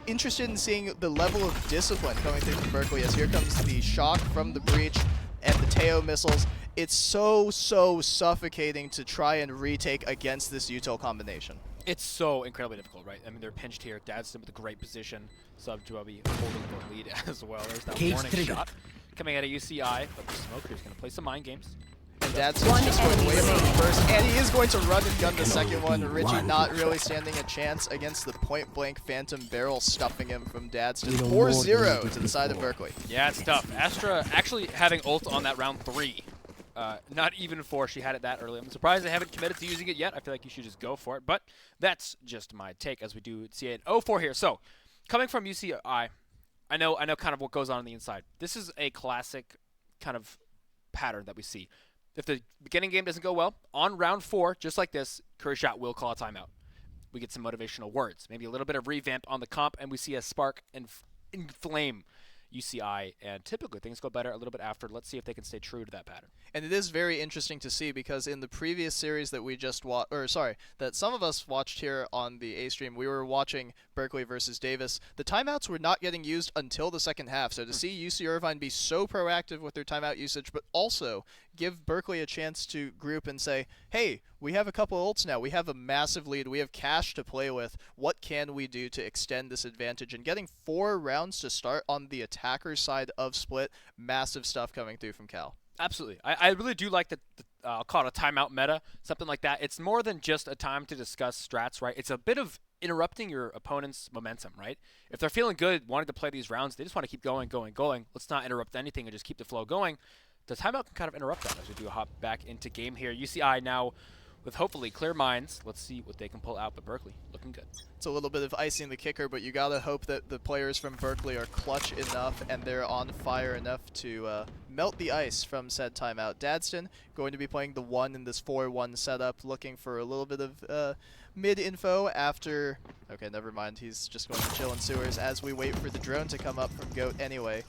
interested in seeing the level of discipline coming through from Berkeley as here comes the shock from the breach and the Teo missiles. It's so suffocating to try and retake against this util combination. It's so incredibly difficult, right? I mean, they're pinched here. Dadston with a great position. Sudgebubby holding the lead as well. There's that warning shot coming out of UCI, but the Smoker's going to play some mind games. And Dadson's just going away from the first, and he is going to run and gun the second one. Richie not really standing a chance against the point-blank Phantom barrel stuffing him from Dadston. 4-0 to the side of Berkeley. Yeah, it's tough. Astra actually having ult on that round 3. Not even 4, she had it that early. I'm surprised they haven't committed to using it yet. I feel like you should just go for it, but that's just my take as we do see it 0-4 here. So, coming from UCI, I know kind of what goes on the inside. This is a classic kind of pattern that we see. If the beginning game doesn't go well, on round 4, just like this, Curry Shot will call a timeout. We get some motivational words, maybe a little bit of revamp on the comp, and we see a spark and inflame UCI, and typically things go better a little bit after. Let's see if they can stay true to that pattern. And it is very interesting to see because in the previous series that we just watched, that some of us watched here on the A stream, we were watching Berkeley versus Davis. The timeouts were not getting used until the second half. So to see UC Irvine be so proactive with their timeout usage, but also give Berkeley a chance to group and say, hey, we have a couple ults now. We have a massive lead. We have cash to play with. What can we do to extend this advantage? And getting 4 rounds to start on the attacker side of Split, massive stuff coming through from Cal. Absolutely. I really do like the I'll call it a timeout meta, something like that. It's more than just a time to discuss strats, right? It's a bit of interrupting your opponent's momentum, right? If they're feeling good, wanting to play these rounds, they just want to keep going. Let's not interrupt anything and just keep the flow going. The timeout can kind of interrupt that as we do a hop back into game here. UCI now with hopefully clear minds. Let's see what they can pull out, but Berkeley looking good. It's a little bit of icing the kicker, but you gotta hope that the players from Berkeley are clutch enough and they're on fire enough to melt the ice from said timeout. Dadston going to be playing the 1 in this 4-1 setup, looking for a little bit of mid-info after... Okay, never mind. He's just going to chill in sewers as we wait for the drone to come up from GOAT anyway.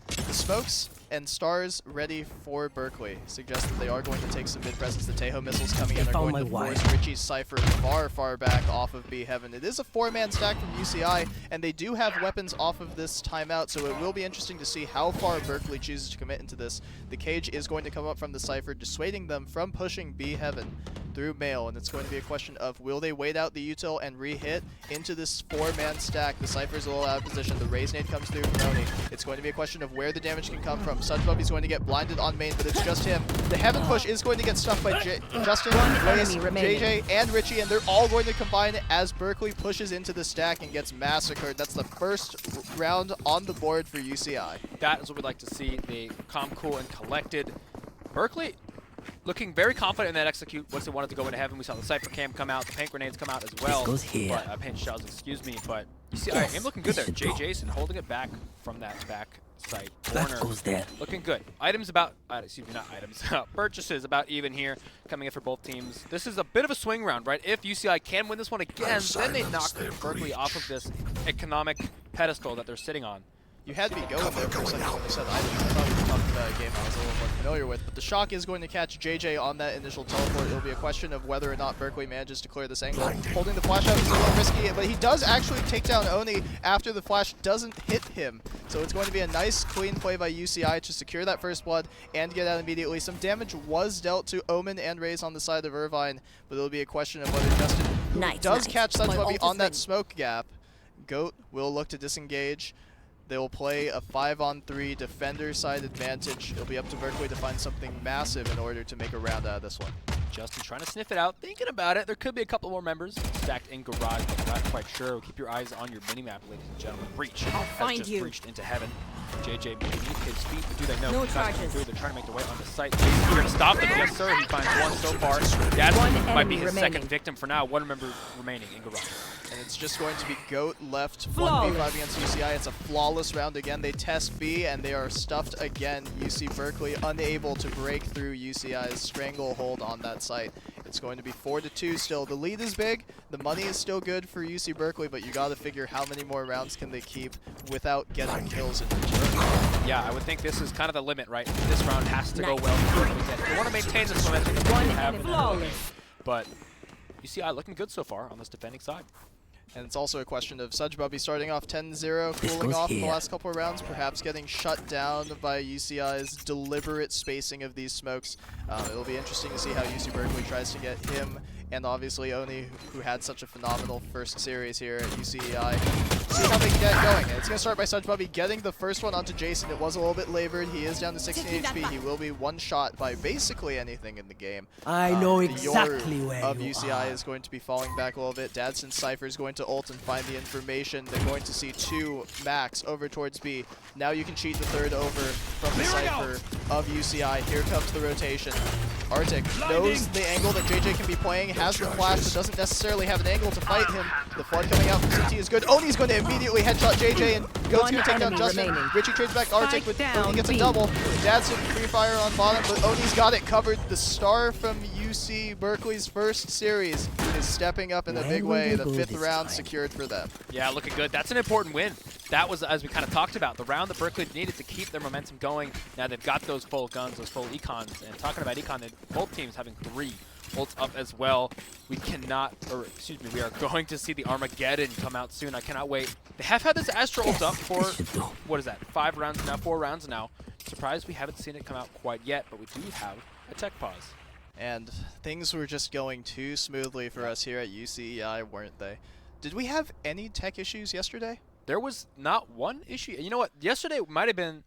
The smokes and stars ready for Berkeley suggest that they are going to take some mid-presence. The Tejo missiles coming in are going to force Richie's Cypher far, far back off of B Heaven. It is a 4-man stack from UCI, and they do have weapons off of this timeout, so it will be interesting to see how far Berkeley chooses to commit into this. The cage is going to come up from the Cypher, dissuading them from pushing B Heaven through Mail, and it's going to be a question of will they wait out the util and re-hit into this 4-man stack. The Cypher's a little out of position. The Raise Nade comes through from Oni. It's going to be a question of where the damage can come from. Sudgebubby's going to get blinded on main, but it's just him. The Heaven push is going to get stuffed by Justin, Blaze, JJ, and Richie, and they're all going to combine as Berkeley pushes into the stack and gets massacred. That's the first round on the board for UCI. That is what we'd like to see. They calm, cool, and collected. Berkeley looking very confident in that execute once they wanted to go into Heaven. We saw the Cypher Cam come out, the paint grenades come out as well. But paint shells, excuse me. But you see, aim looking good there. Jay Jason holding it back from that back side corner. Looking good. Items about, excuse me, not items. Purchases about even here, coming in for both teams. This is a bit of a swing round, right? If UCI can win this one again, then they knock Berkeley off of this economic pedestal that they're sitting on. You had me going there for a second when you said items. I thought you were talking about a game I was a little more familiar with. But the shock is going to catch JJ on that initial teleport. It'll be a question of whether or not Berkeley manages to clear this angle. Holding the flash out is a little risky, but he does actually take down Oni after the flash doesn't hit him. So it's going to be a nice, clean play by UCI to secure that first blood and get out immediately. Some damage was dealt to Omen and Raze on the side of Irvine, but it'll be a question of whether Justin does catch Sudgebubby on that smoke gap. GOAT will look to disengage. They will play a 5-on-3 defender side advantage. It'll be up to Berkeley to find something massive in order to make a round out of this one. Justin trying to sniff it out, thinking about it. There could be a couple more members stacked in garage, but not quite sure. Keep your eyes on your minimap, ladies and gentlemen. Breach has just breached into Heaven. JJ beneath his feet, but do they know? No charges. They're trying to make their way on the site. We're going to stop them. Yes, sir. He finds one so far. That might be his second victim for now. One member remaining in garage. And it's just going to be GOAT left 1v5 against UCI. It's a flawless round again. They test B, and they are stuffed again. UC Berkeley unable to break through UCI's stranglehold on that site. It's going to be 4-2 still. The lead is big. The money is still good for UC Berkeley, but you got to figure how many more rounds can they keep without getting kills in return. Yeah, I would think this is kind of the limit, right? This round has to go well. They want to maintain this momentum. But UCI looking good so far on this defending side. And it's also a question of Sudgebubby starting off 10-0, cooling off in the last couple of rounds, perhaps getting shut down by UCI's deliberate spacing of these smokes. It'll be interesting to see how UC Berkeley tries to get him and obviously Oni, who had such a phenomenal first series here at UCEI. See how they can get going. And it's going to start by Sudgebubby getting the first one onto Jason. It was a little bit labored. He is down to 16 HP. He will be one shot by basically anything in the game. I know exactly where of you UCI are. is going to be falling back a little bit. Dadson Cypher is going to ult and find the information. They're going to see two max over towards B. Now you can cheat the third over from the Cypher of UCI. Here comes the rotation. Arctic knows the angle that JJ can be playing, has the flash, but doesn't necessarily have an angle to fight him. The flood coming out from CT is good. Oni's going to immediately headshot JJ, and Goat's going to take down Justin. Richie trades back to Arctic, but Oni gets a double. Dadson free fire on bottom, but Oni's got it covered. The star from UC Berkeley's first series is stepping up in a big way. The fifth round secured for them. Yeah, looking good. That's an important win. That was, as we kind of talked about, the round that Berkeley needed to keep their momentum going. Now they've got those full guns, those full econs. And talking about econ, both teams having 3 ults up as well. We cannot, or excuse me, we are going to see the Armageddon come out soon. I cannot wait. They have had this Astra ult up for, what is that, 5 rounds now, 4 rounds now. Surprised we haven't seen it come out quite yet, but we do have a tech pause. And things were just going too smoothly for us here at UCEI, weren't they? Did we have any tech issues yesterday? There was not one issue. You know what? Yesterday might have been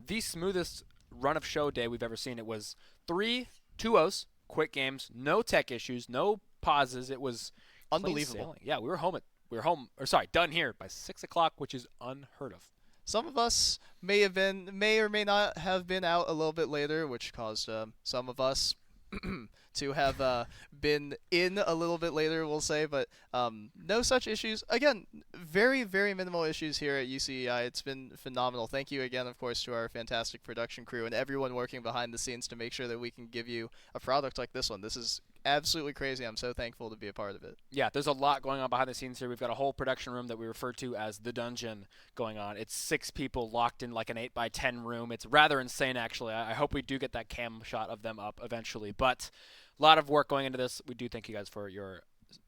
the smoothest run of show day we've ever seen. It was 3 2-0s, quick games, no tech issues, no pauses. It was unbelievable. Yeah, we were done here by 6 o'clock, which is unheard of. Some of us may or may not have been out a little bit later, which caused some of us to have been in a little bit later, we'll say, but no such issues. Again, very, very minimal issues here at UCEI. It's been phenomenal. Thank you again, of course, to our fantastic production crew and everyone working behind the scenes to make sure that we can give you a product like this one. This is absolutely crazy. I'm so thankful to be a part of it. Yeah, there's a lot going on behind the scenes here. We've got a whole production room that we refer to as the dungeon going on. It's 6 people locked in like an 8x10 room. It's rather insane, actually. I hope we do get that cam shot of them up eventually. But a lot of work going into this. We do thank you guys for your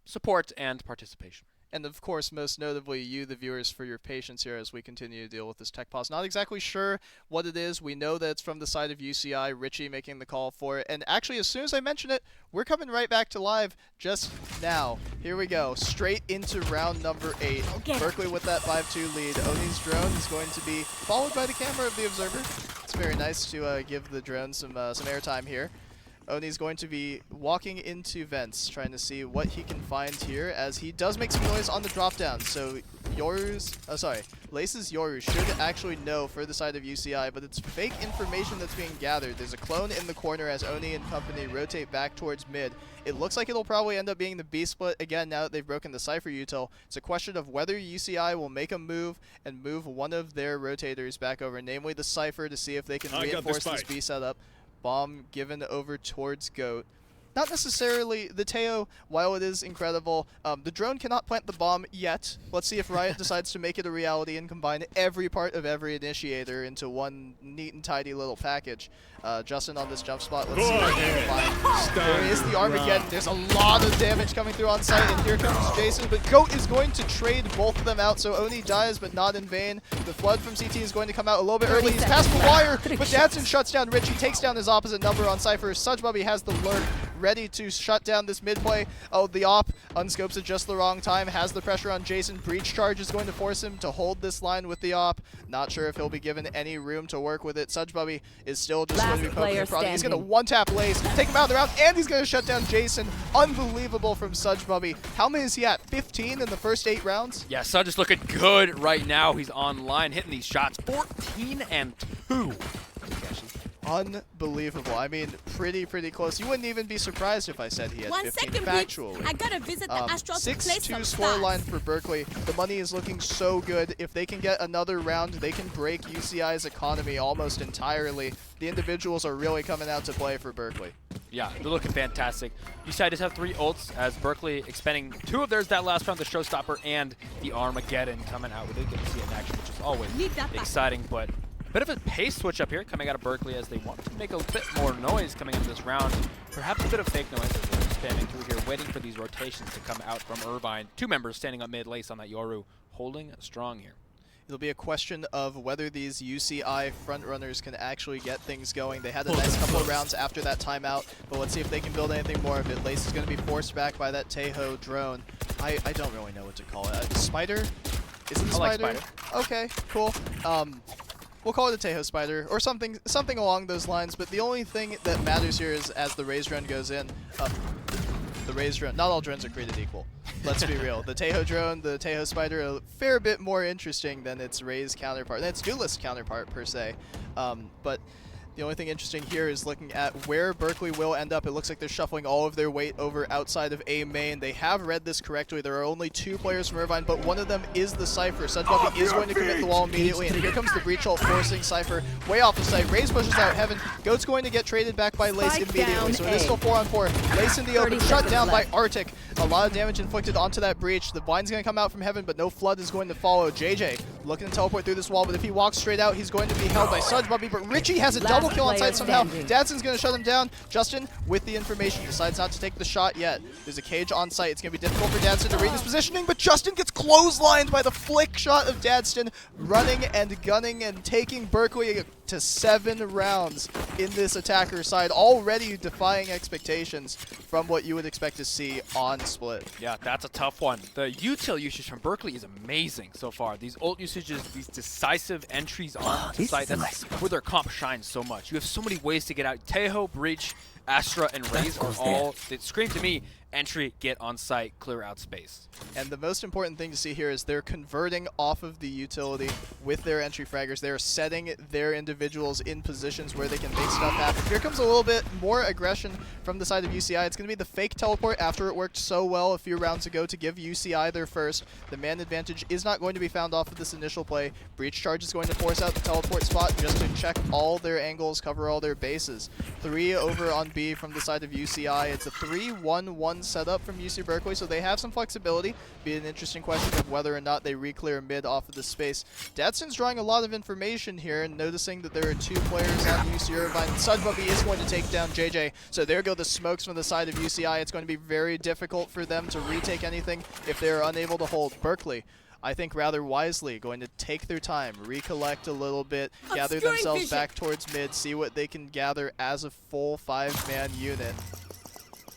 support and participation. And of course, most notably, you, the viewers, for your patience here as we continue to deal with this tech pause. Not exactly sure what it is. We know that it's from the side of UCI, Richie making the call for it. And actually, as soon as I mention it, we're coming right back to live just now. Here we go, straight into round number 8. Okay. Berkeley with that 5-2 lead. Oni's drone is going to be followed by the camera of the observer. It's very nice to give the drone some airtime here. Oni's going to be walking into vents, trying to see what he can find here, as he does make some noise on the drop down. So Lace's Yoru should actually know for the side of UCI, but it's fake information that's being gathered. There's a clone in the corner as Oni and company rotate back towards mid. It looks like it'll probably end up being the B split again now that they've broken the Cypher util. It's a question of whether UCI will make a move and move one of their rotators back over, namely the Cypher, to see if they can reinforce this B setup. Bomb given over towards GOAT. Not necessarily the Teo, while it is incredible. The drone cannot plant the bomb yet. Let's see if Riot decides to make it a reality and combine every part of every initiator into one neat and tidy little package. Justin on this jump spot. Let's see what he can find. There is the Armageddon. There's a lot of damage coming through on site, and here comes Jason. But GOAT is going to trade both of them out, so Oni dies, but not in vain. The Flood from CT is going to come out a little bit early. He's past the wire, but Dadson shuts down Richie, takes down his opposite number on Cypher. Sudgebubby has the lurk, ready to shut down this mid play. Oh, the op unscopes at just the wrong time, has the pressure on Jason. Breach charge is going to force him to hold this line with the op. Not sure if he'll be given any room to work with it. Sudgebubby is still just going to be poking and prodding. He's going to one-tap Lace, take him out of the round, and he's going to shut down Jason. Unbelievable from Sudgebubby. How many is he at? 15 in the first 8 rounds? Yeah, Sudge is looking good right now. He's online, hitting these shots. 14 and 2. Unbelievable. I mean, pretty close. You wouldn't even be surprised if I said he had 15 factually. I gotta visit the Astros to play some 6-2 stars. scoreline for Berkeley. The money is looking so good. If they can get another round, they can break UCI's economy almost entirely. The individuals are really coming out to play for Berkeley. Yeah, they're looking fantastic. UCI does have 3 ults, as Berkeley expending 2 of theirs that last round, the Showstopper and the Armageddon coming out. We did get to see it in action, which is always exciting, but a bit of a pace switch up here coming out of Berkeley as they want to make a bit more noise coming into this round. Perhaps a bit of fake noise as they're spamming through here, waiting for these rotations to come out from Irvine. 2 members standing up mid, Lace on that Yoru, holding strong here. It'll be a question of whether these UCI frontrunners can actually get things going. They had a nice couple of rounds after that timeout, but let's see if they can build anything more of it. Lace is going to be forced back by that Tejo drone. I don't really know what to call it. Spider? Is it a spider? I like Spider. Okay, cool. We'll call it a Tejo Spider, or something along those lines, but the only thing that matters here is as the Raze drone goes in, the Raze drone, not all drones are created equal. Let's be real. The Tejo drone, the Tejo Spider, a fair bit more interesting than its Raze counterpart, than its Duelist counterpart per se. But the only thing interesting here is looking at where Berkeley will end up. It looks like they're shuffling all of their weight over outside of A main. They have read this correctly. There are only 2 players from Irvine, but one of them is the Cypher. Sudgebubby is going to commit the wall immediately, and here comes the breach ult forcing Cypher way off the site. Raze pushes out Heaven. Goat's going to get traded back by Lace immediately, so it is still 4-on-4. Lace in the open, shut down by Arctic. A lot of damage inflicted onto that breach. The blind's going to come out from Heaven, but no Flood is going to follow. JJ looking to teleport through this wall, but if he walks straight out, he's going to be held by Sudgebubby, but Richie has a double kill on site somehow. Dadson's going to shut him down. Justin, with the information, decides not to take the shot yet. There's a cage on site. It's going to be difficult for Dadson to read his positioning, but Justin gets clotheslined by the flick shot of Dadston, running and gunning and taking Berkeley to 7 rounds in this attacker side, already defying expectations from what you would expect to see on Split. Yeah, that's a tough one. The util usage from Berkeley is amazing so far. These ult usages, these decisive entries on the site, that's where their comp shines so much. You have so many ways to get out. Tejo, Breach, Astra, and Raze are all, they scream to me entry, get on site, clear out space. And the most important thing to see here is they're converting off of the utility with their entry fraggers. They're setting their individuals in positions where they can make stuff happen. Here comes a little bit more aggression from the side of UCI. It's going to be the fake teleport after it worked so well a few rounds ago to give UCI their first. The man advantage is not going to be found off of this initial play. Breach Charge is going to force out the teleport spot just to check all their angles, cover all their bases. 3 over on B from the side of UCI. It's a 3-1-1 setup from UC Berkeley, so they have some flexibility. Be an interesting question of whether or not they re-clear mid off of this space. Dadson's drawing a lot of information here and noticing that there are 2 players on UC Irvine. Sudbuppy is going to take down JJ, so there go the smokes from the side of UCI. It's going to be very difficult for them to retake anything if they're unable to hold. Berkeley, I think rather wisely, going to take their time, recollect a little bit, gather themselves back towards mid, see what they can gather as a full 5-man unit.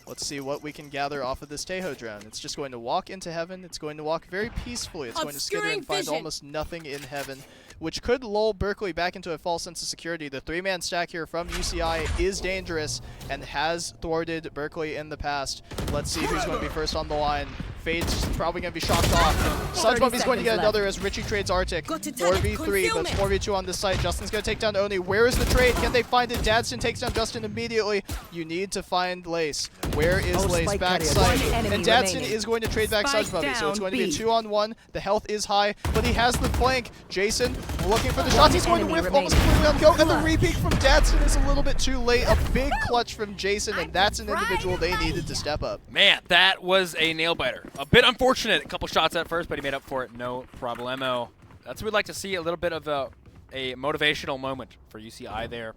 Let's see what we can gather off of this Tejo drone. It's just going to walk into heaven. It's going to walk very peacefully. It's going to skitter and find almost nothing in heaven, which could lull Berkeley back into a false sense of security. The 3-man stack here from UCI is dangerous and has thwarted Berkeley in the past. Let's see who's going to be first on the line. Fade's probably going to be shocked off. Sudbuppy's going to get another as Richie trades Arctic. 4v3, but it's 4v2 on this site. Justin's going to take down Oni. Where is the trade? Can they find it? Dadston takes down Justin immediately. You need to find Lace. Where is Lace? Back site. And Dadston is going to trade back Sudbuppy, so it's going to be a 2-on-1. The health is high, but he has the flank. Jason looking for the shots. He's going to whiff almost completely on go, and the repeat from Dadston is a little bit too late. A big clutch from Jason, and that's an individual they needed to step up. Man, that was a nail-biter. A bit unfortunate. A couple shots at first, but he made up for it. No problemo. That's what we'd like to see. A little bit of a motivational moment for UCI there.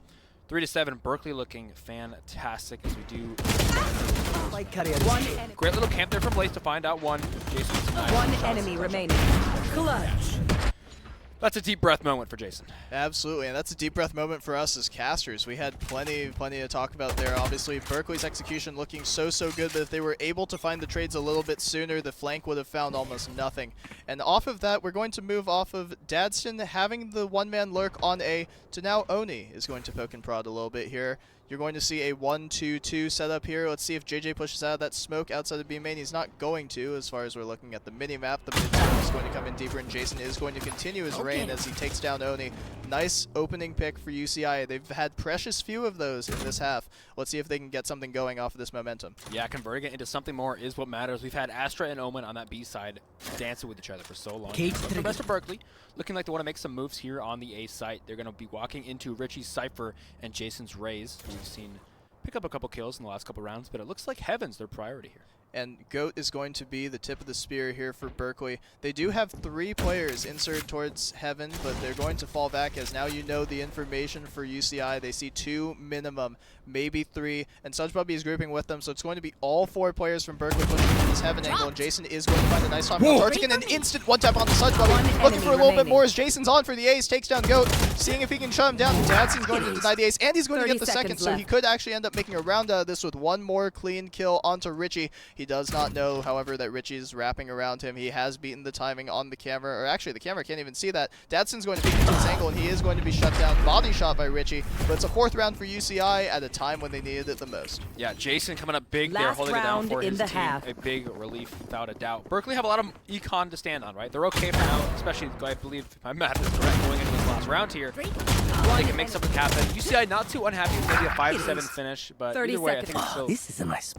3-7. Berkeley looking fantastic as we do. Great little camp there from Lace to find out one. Jason's one enemy remaining. Clutch. That's a deep breath moment for Jason. Absolutely, and that's a deep breath moment for us as casters. We had plenty to talk about there. Obviously, Berkeley's execution looking so good, but if they were able to find the trades a little bit sooner, the flank would have found almost nothing. And off of that, we're going to move off of Dadston having the 1-man lurk on A to now Oni is going to poke and prod a little bit here. You're going to see a 1-2-2 setup here. Let's see if JJ pushes out of that smoke outside of B main. He's not going to, as far as we're looking at the mini-map. The mid-smoke is going to come in deeper, and Jason is going to continue his reign as he takes down Oni. Nice opening pick for UCI. They've had precious few of those in this half. Let's see if they can get something going off of this momentum. Yeah, converting it into something more is what matters. We've had Astra and Omen on that B side dancing with each other for so long. But the rest of Berkeley looking like they want to make some moves here on the A site. They're going to be walking into Richie's Cypher and Jason's Raze, who we've seen pick up a couple kills in the last couple rounds, but it looks like Heaven's their priority here. And Goat is going to be the tip of the spear here for Berkeley. They do have 3 players inserted towards Heaven, but they're going to fall back as now you know the information for UCI. They see 2 minimum, maybe 3, and Sudbuppy is grouping with them, so it's going to be all 4 players from Berkeley pushing into this Heaven angle, and Jason is going to find a nice time on Arctic, and an instant one-tap on the Sudbuppy. Looking for a little bit more as Jason's on for the ace, takes down Goat, seeing if he can shut him down. Dadson's going to deny the ace, and he's going to get the second, so he could actually end up making a round out of this with 1 more clean kill onto Richie. He does not know, however, that Richie's wrapping around him. He has beaten the timing on the camera, or actually the camera can't even see that. Dadson's going to peek into this angle, and he is going to be shut down, body shot by Richie, but it's a 4th round for UCI at a time when they needed it the most. Yeah, Jason coming up big there, holding it down for his team. A big relief, without a doubt. Berkeley have a lot of econ to stand on, right? They're okay for now, especially, I believe, if my math is correct, going into this last round here. They can make something happen. UCI not too unhappy with maybe a 5-7 finish, but either way, I think it's still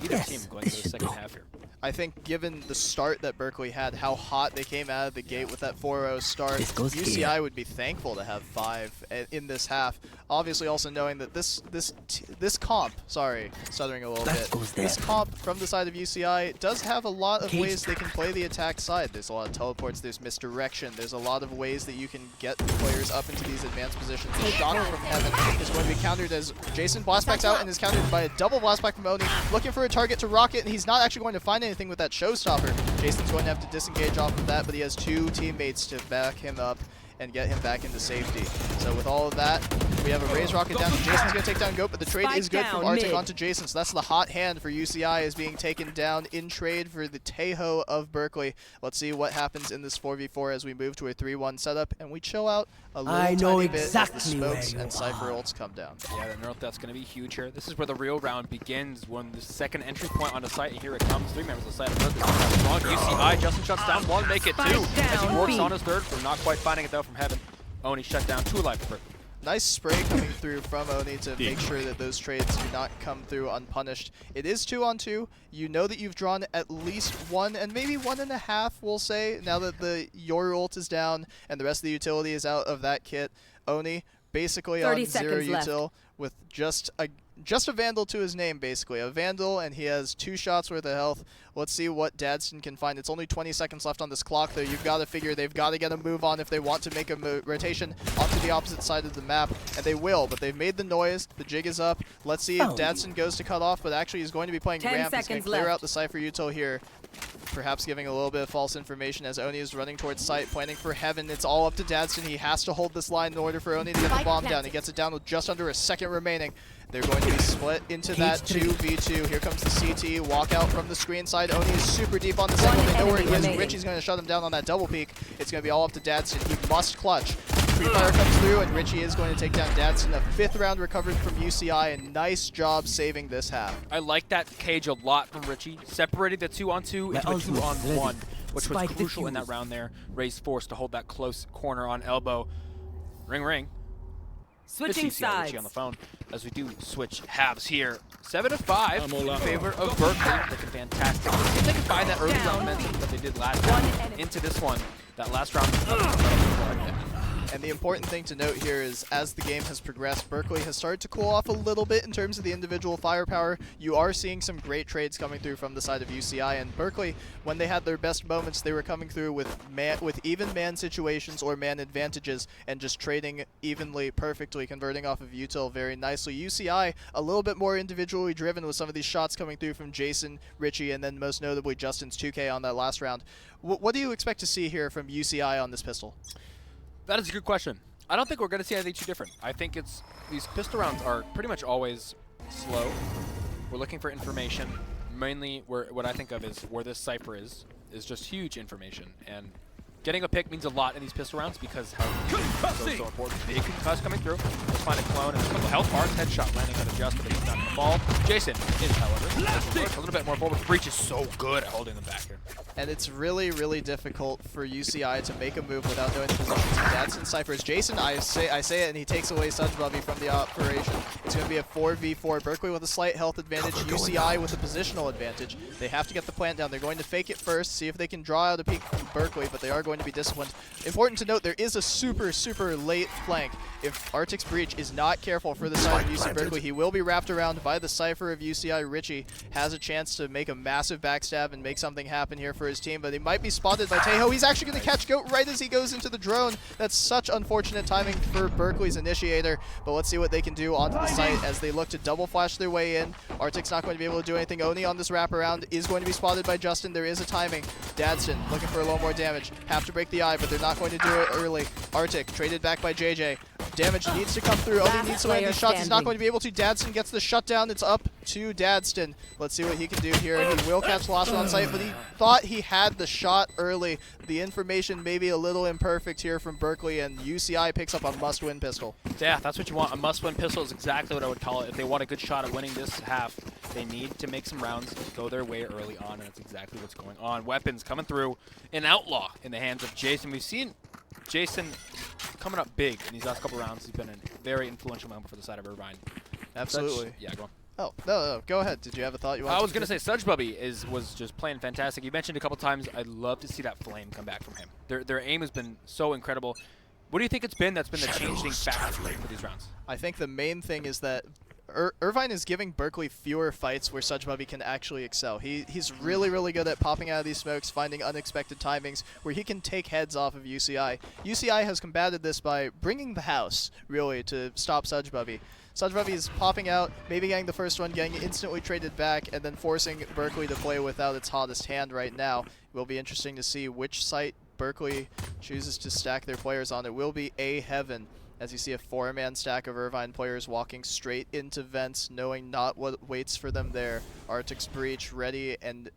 either team going to the second half here. I think given the start that Berkeley had, how hot they came out of the gate with that 4-0 start, UCI would be thankful to have 5 in this half. Obviously also knowing that this comp, sorry, stuttering a little bit, this comp from the side of UCI does have a lot of ways they can play the attack side. There's a lot of teleports, there's misdirection, there's a lot of ways that you can get the players up into these advanced positions. The shot from Heaven is going to be countered as Jason blastbacks out and is countered by a double blastback from Oni, looking for a target to rocket, and he's not actually going to find anything with that showstopper. Jason's going to have to disengage off of that, but he has 2 teammates to back him up and get him back into safety. So with all of that, We have a raise rocket down. Jason's going to take down Goat, but the trade Spike is good from down Arctic mid. onto Jason. So that's the hot hand for UCI is being taken down in trade for the Tejo of Berkeley. Let's see what happens in this 4v4 as we move to a 3-1 setup and we chill out a little I know tiny bit as the exactly where smokes you and Cypher are. ults come down. Yeah, the nerf that's going to be huge here. This is where the real round begins, when the second entry point on the site, and here it comes. 3 members of the site of Berkeley. Strong UCI. Justin shuts down one, make it 2. As he works on his third, we're not quite finding it though from heaven. Oni shut down 2 alive for Berkeley. Nice spray coming through from Oni to make sure that those trades do not come through unpunished. It is 2-on-2. You know that you've drawn at least 1 and maybe 1.5, we'll say, now that the Yoru ult is down and the rest of the utility is out of that kit. Oni basically on 0 util with just a Vandal to his name, basically. A Vandal, and he has 2 shots worth of health. Let's see what Dadston can find. It's only 20 seconds left on this clock, though. You've got to figure they've got to get a move on if they want to make a rotation onto the opposite side of the map, and they will, but they've made the noise. The jig is up. Let's see if Dadston goes to cut off, but actually he's going to be playing 10 ramp. He's going to clear left. out the Cypher util here. Perhaps giving a little bit of false information as Oni is running towards site, planning for heaven. It's all up to Dadston. He has to hold this line in order for Oni to get the bomb down. He gets it down with just under a second remaining. They're going to be split into that 2v2. Here comes the CT. Walk out from the screen side. Oni is super deep on the second. They know where he is. Richie's going to shut him down on that double peek. It's going to be all up to Dadston. He must clutch. Free Fire comes through, and Richie is going to take down Dadston. A 5th round recovered from UCI, and nice job saving this half. I like that cage a lot from Richie. Separated the 2-on-2 into a 2-on-1, which was crucial in that round there. Ray's forced to hold that close corner on elbow. Ring, ring. Switching sides. Richie on the phone as we do switch halves here. 7-5 in favor of Berkeley. Looking fantastic. Let's see if they can find that early round momentum that they did last round into this one. That last round. And the important thing to note here is, as the game has progressed, Berkeley has started to cool off a little bit in terms of the individual firepower. You are seeing some great trades coming through from the side of UCI, and Berkeley, when they had their best moments, they were coming through with even man situations or man advantages and just trading evenly, perfectly, converting off of util very nicely. UCI, a little bit more individually driven with some of these shots coming through from Jason, Richie, and then most notably Justin's 2K on that last round. What do you expect to see here from UCI on this pistol? That is a good question. I don't think we're going to see anything too different. I think these pistol rounds are pretty much always slow. We're looking for information. Mainly, what I think of is where this Cypher is just huge information. And getting a pick means a lot in these pistol rounds because how so important. Big concuss coming through. Let's find a clone and a couple health bars. Headshot landing on a Just, but he's not going to fall. Jason is, however, a little bit more forward. Breach is so good at holding them back here. And it's really, really difficult for UCI to make a move without knowing the positions of Dadston. Cypher's Jason, I say it, and he takes away Sudge Bubby from the operation. It's going to be a 4v4. Berkeley with a slight health advantage, UCI with a positional advantage. They have to get the plant down. They're going to fake it first, see if they can draw out a peek from Berkeley, but they are going to be disciplined. Important to note, there is a super, super late flank. If Arctic's Breach is not careful for the side of UC Berkeley, he will be wrapped around by the Cypher of UCI. Richie has a chance to make a massive backstab and make something happen here for his team, but he might be spotted by Tejo. He's actually going to catch Goat right as he goes into the drone. That's such unfortunate timing for Berkeley's initiator, but let's see what they can do onto the site as they look to double flash their way in. Arctic's not going to be able to do anything. Oni on this wraparound is going to be spotted by Justin. There is a timing. Dadston looking for a little more damage. Have to break the eye, but they're not going to do it early. Arctic traded back by JJ. Damage needs to come through. Oni needs to land these shots. He's not going to be able to. Dadston gets the shutdown. It's up to Dadston. Let's see what he can do here. He will catch the last one on site, but he thought he had the shot early. The information may be a little imperfect here from Berkeley, and UCI picks up a must-win pistol. Yeah, that's what you want. A must-win pistol is exactly what I would call it. If they want a good shot at winning this half, they need to make some rounds go their way early on, and that's exactly what's going on. Weapons coming through. An outlaw in the hands of Jason. We've seen Jason coming up big in these last couple rounds. He's been a very influential member for the side of Irvine. Absolutely. Yeah, go on. Oh, no, go ahead. Did you have a thought you wanted I was going to say Sudge Bubby was just playing fantastic. You mentioned a couple times, I'd love to see that flame come back from him. Their aim has been so incredible. What do you think it's been that's been the changing factor for these rounds? I think the main thing is that Irvine is giving Berkeley fewer fights where Sudge Bubby can actually excel. He's really, really good at popping out of these smokes, finding unexpected timings where he can take heads off of UCI. UCI has combated this by bringing the house, really, to stop Sudge Bubby. Sudge Bubby is popping out, maybe getting the first one, getting instantly traded back, and then forcing Berkeley to play without its hottest hand right now. It will be interesting to see which site Berkeley chooses to stack their players on. It will be A Heaven. as you see a 4-man stack of Irvine players walking straight into vents, knowing not what waits for them there. Arctic's breach ready, and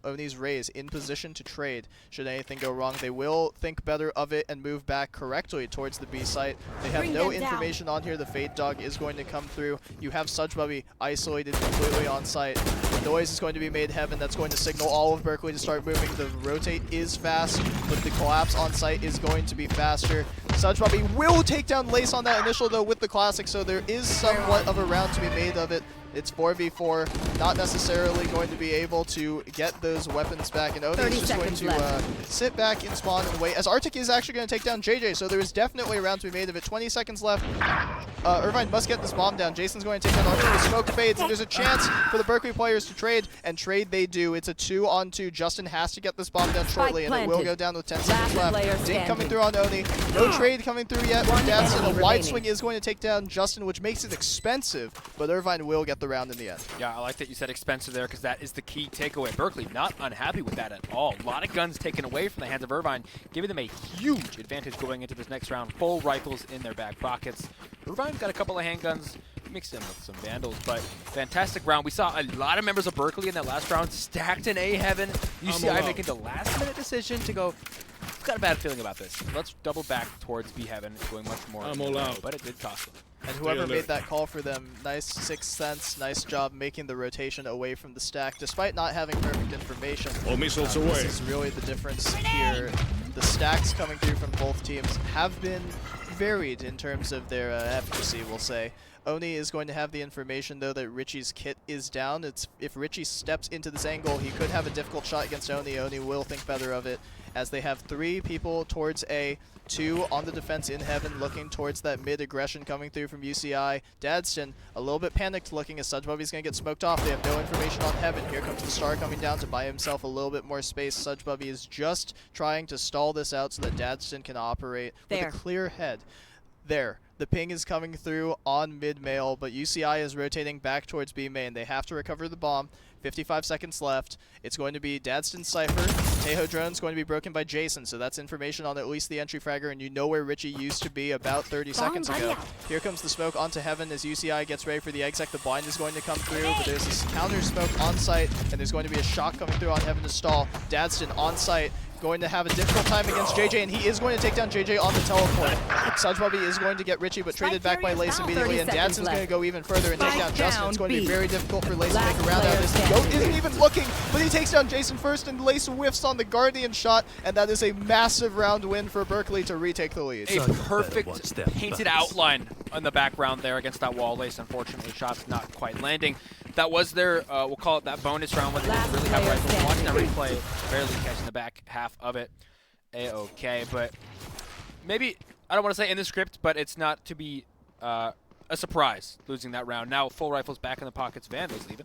Oni's raise in position to trade. Should anything go wrong, they will think better of it and move back correctly towards the B site. They have no information on here. The Fade Dog is going to come through. You have Sudgebubby isolated completely on site. Noise is going to be made heaven. That's going to signal all of Berkeley to start moving. The rotate is fast, but the collapse on site is going to be faster. Sudgebubby will take down Lace on that initial though with the classic, so there is somewhat of a round to be made of it. It's 4v4, not necessarily going to be able to get those weapons back, and Oni is just going to sit back and spawn and wait, as Arctic is actually going to take down JJ, so there is definitely a round to be made of it. 20 seconds left. Irvine must get this bomb down. Jason's going to take down Arctic. The smoke fades, and there's a chance for the Berkeley players to trade, and trade they do. It's a 2-on-2. Justin has to get this bomb down shortly, and it will go down with 10 seconds left. Dink coming through on Oni. No trade coming through yet from Dadson. A wide swing is going to take down Justin, which makes it expensive, but Irvine will get the round in the end. Yeah, I like that you said expensive there, because that is the key takeaway. Berkeley not unhappy with that at all. A lot of guns taken away from the hands of Irvine, giving them a huge advantage going into this next round. Full rifles in their back pockets. Irvine got a couple of handguns, mixed in with some Vandals, but fantastic round. We saw a lot of members of Berkeley in that last round stacked in A heaven. UCI making the last-minute decision to go, I've got a bad feeling about this. Let's double back towards B heaven, going much more, but it did cost them. And whoever made that call for them, nice sixth sense, nice job making the rotation away from the stack, despite not having perfect information. All missiles away. This is really the difference here. The stacks coming through from both teams have been varied in terms of their efficacy, we'll say. Oni is going to have the information, though, that Richie's kit is down. If Richie steps into this angle, he could have a difficult shot against Oni. Oni will think better of it, as they have 3 people towards A, 2 on the defense in heaven, looking towards that mid-aggression coming through from UCI. Dadston, a little bit panicked looking, as Sudgebubby's going to get smoked off. They have no information on heaven. Here comes the Star coming down to buy himself a little bit more space. Sudgebubby is just trying to stall this out so that Dadston can operate with a clear head. There. The ping is coming through on mid-mail, but UCI is rotating back towards B main. They have to recover the bomb. 55 seconds left. It's going to be Dadston's Cypher. Tejo drone's going to be broken by Jason, so that's information on at least the entry fragger, and you know where Richie used to be about 30 seconds ago. Here comes the smoke onto heaven as UCI gets ready for the exec. The blind is going to come through, but there's this counter smoke on site, and there's going to be a shock coming through on heaven to stall. Dadston on site, going to have a difficult time against JJ, and he is going to take down JJ on the teleport. Sudgebubby is going to get Richie, but traded back by Lace immediately, and Dadson's going to go even further and take down Justin. It's going to be very difficult for Lace to make a round out of this. The GOAT isn't even looking, but he takes down Jason first, and Lace whiffs on the Guardian shot, and that is a massive round win for Berkeley to retake the lead. A perfect painted outline on the background there against that wall. Lace, unfortunately, shots not quite landing. That was their, we'll call it that bonus round when they didn't really have rifles. Watching that replay, barely catching the back half of it. A-okay, but maybe, I don't want to say in the script, but it's not to be a surprise losing that round. Now full rifles back in the pockets, Vandals even.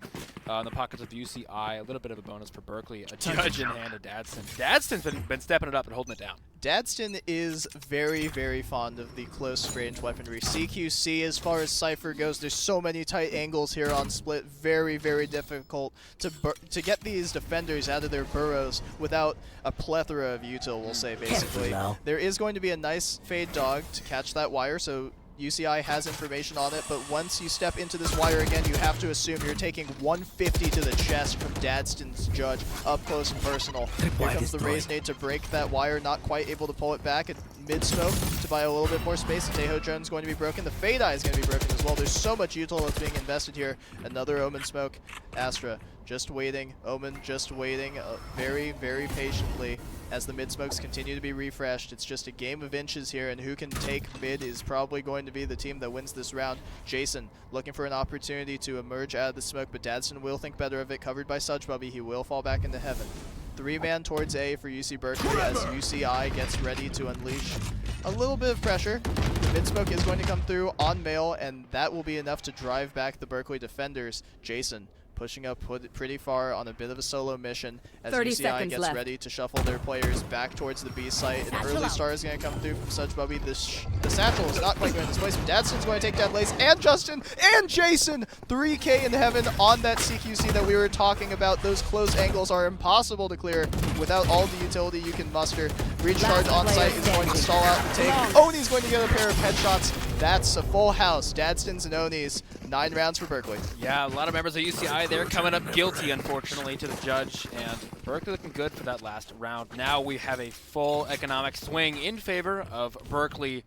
In the pockets of UCI, a little bit of a bonus for Berkeley. A judge in hand of Dadston. Dadston's been stepping it up and holding it down. Dadston is very, very fond of the close range weaponry. CQC, as far as Cypher goes, there's so many tight angles here on Split. Very, very difficult to get these defenders out of their burrows without a plethora of util, we'll say, basically. There is going to be a nice Fade Dog to catch that wire, so UCI has information on it, but once you step into this wire again, you have to assume you're taking 150 to the chest from Dadston's judge, up close and personal. Here comes the raise nade to break that wire, not quite able to pull it back at mid-smoke to buy a little bit more space. The Tejo drone's going to be broken. The Fade Eye is going to be broken as well. There's so much util that's being invested here. Another Omen smoke. Astra just waiting. Omen just waiting very, very patiently as the mid-smokes continue to be refreshed. It's just a game of inches here, and who can take mid is probably going to be the team that wins this round. Jason looking for an opportunity to emerge out of the smoke, but Dadston will think better of it. Covered by Sudgebubby, he will fall back into heaven. 3-man towards A for UC Berkeley as UCI gets ready to unleash a little bit of pressure. The mid-smoke is going to come through on mail, and that will be enough to drive back the Berkeley defenders. Jason pushing up pretty far on a bit of a solo mission as 30 UCI seconds gets left. ready to shuffle their players back towards the B site. An early star is going to come through from Such Bubby. The satchel is not quite going this place, but Dadston's going to take down Lace and Justin and Jason. 3K in heaven on that CQC that we were talking about. Those close angles are impossible to clear without all the utility you can muster. Breach charge on site is going to stall out the take. Oni's going to get a pair of headshots. That's a full house. Dadston's and Oni's. 9 rounds for Berkeley. Yeah, a lot of members of UCI there coming up guilty, unfortunately, to the judge. And Berkeley looking good for that last round. Now we have a full economic swing in favor of Berkeley.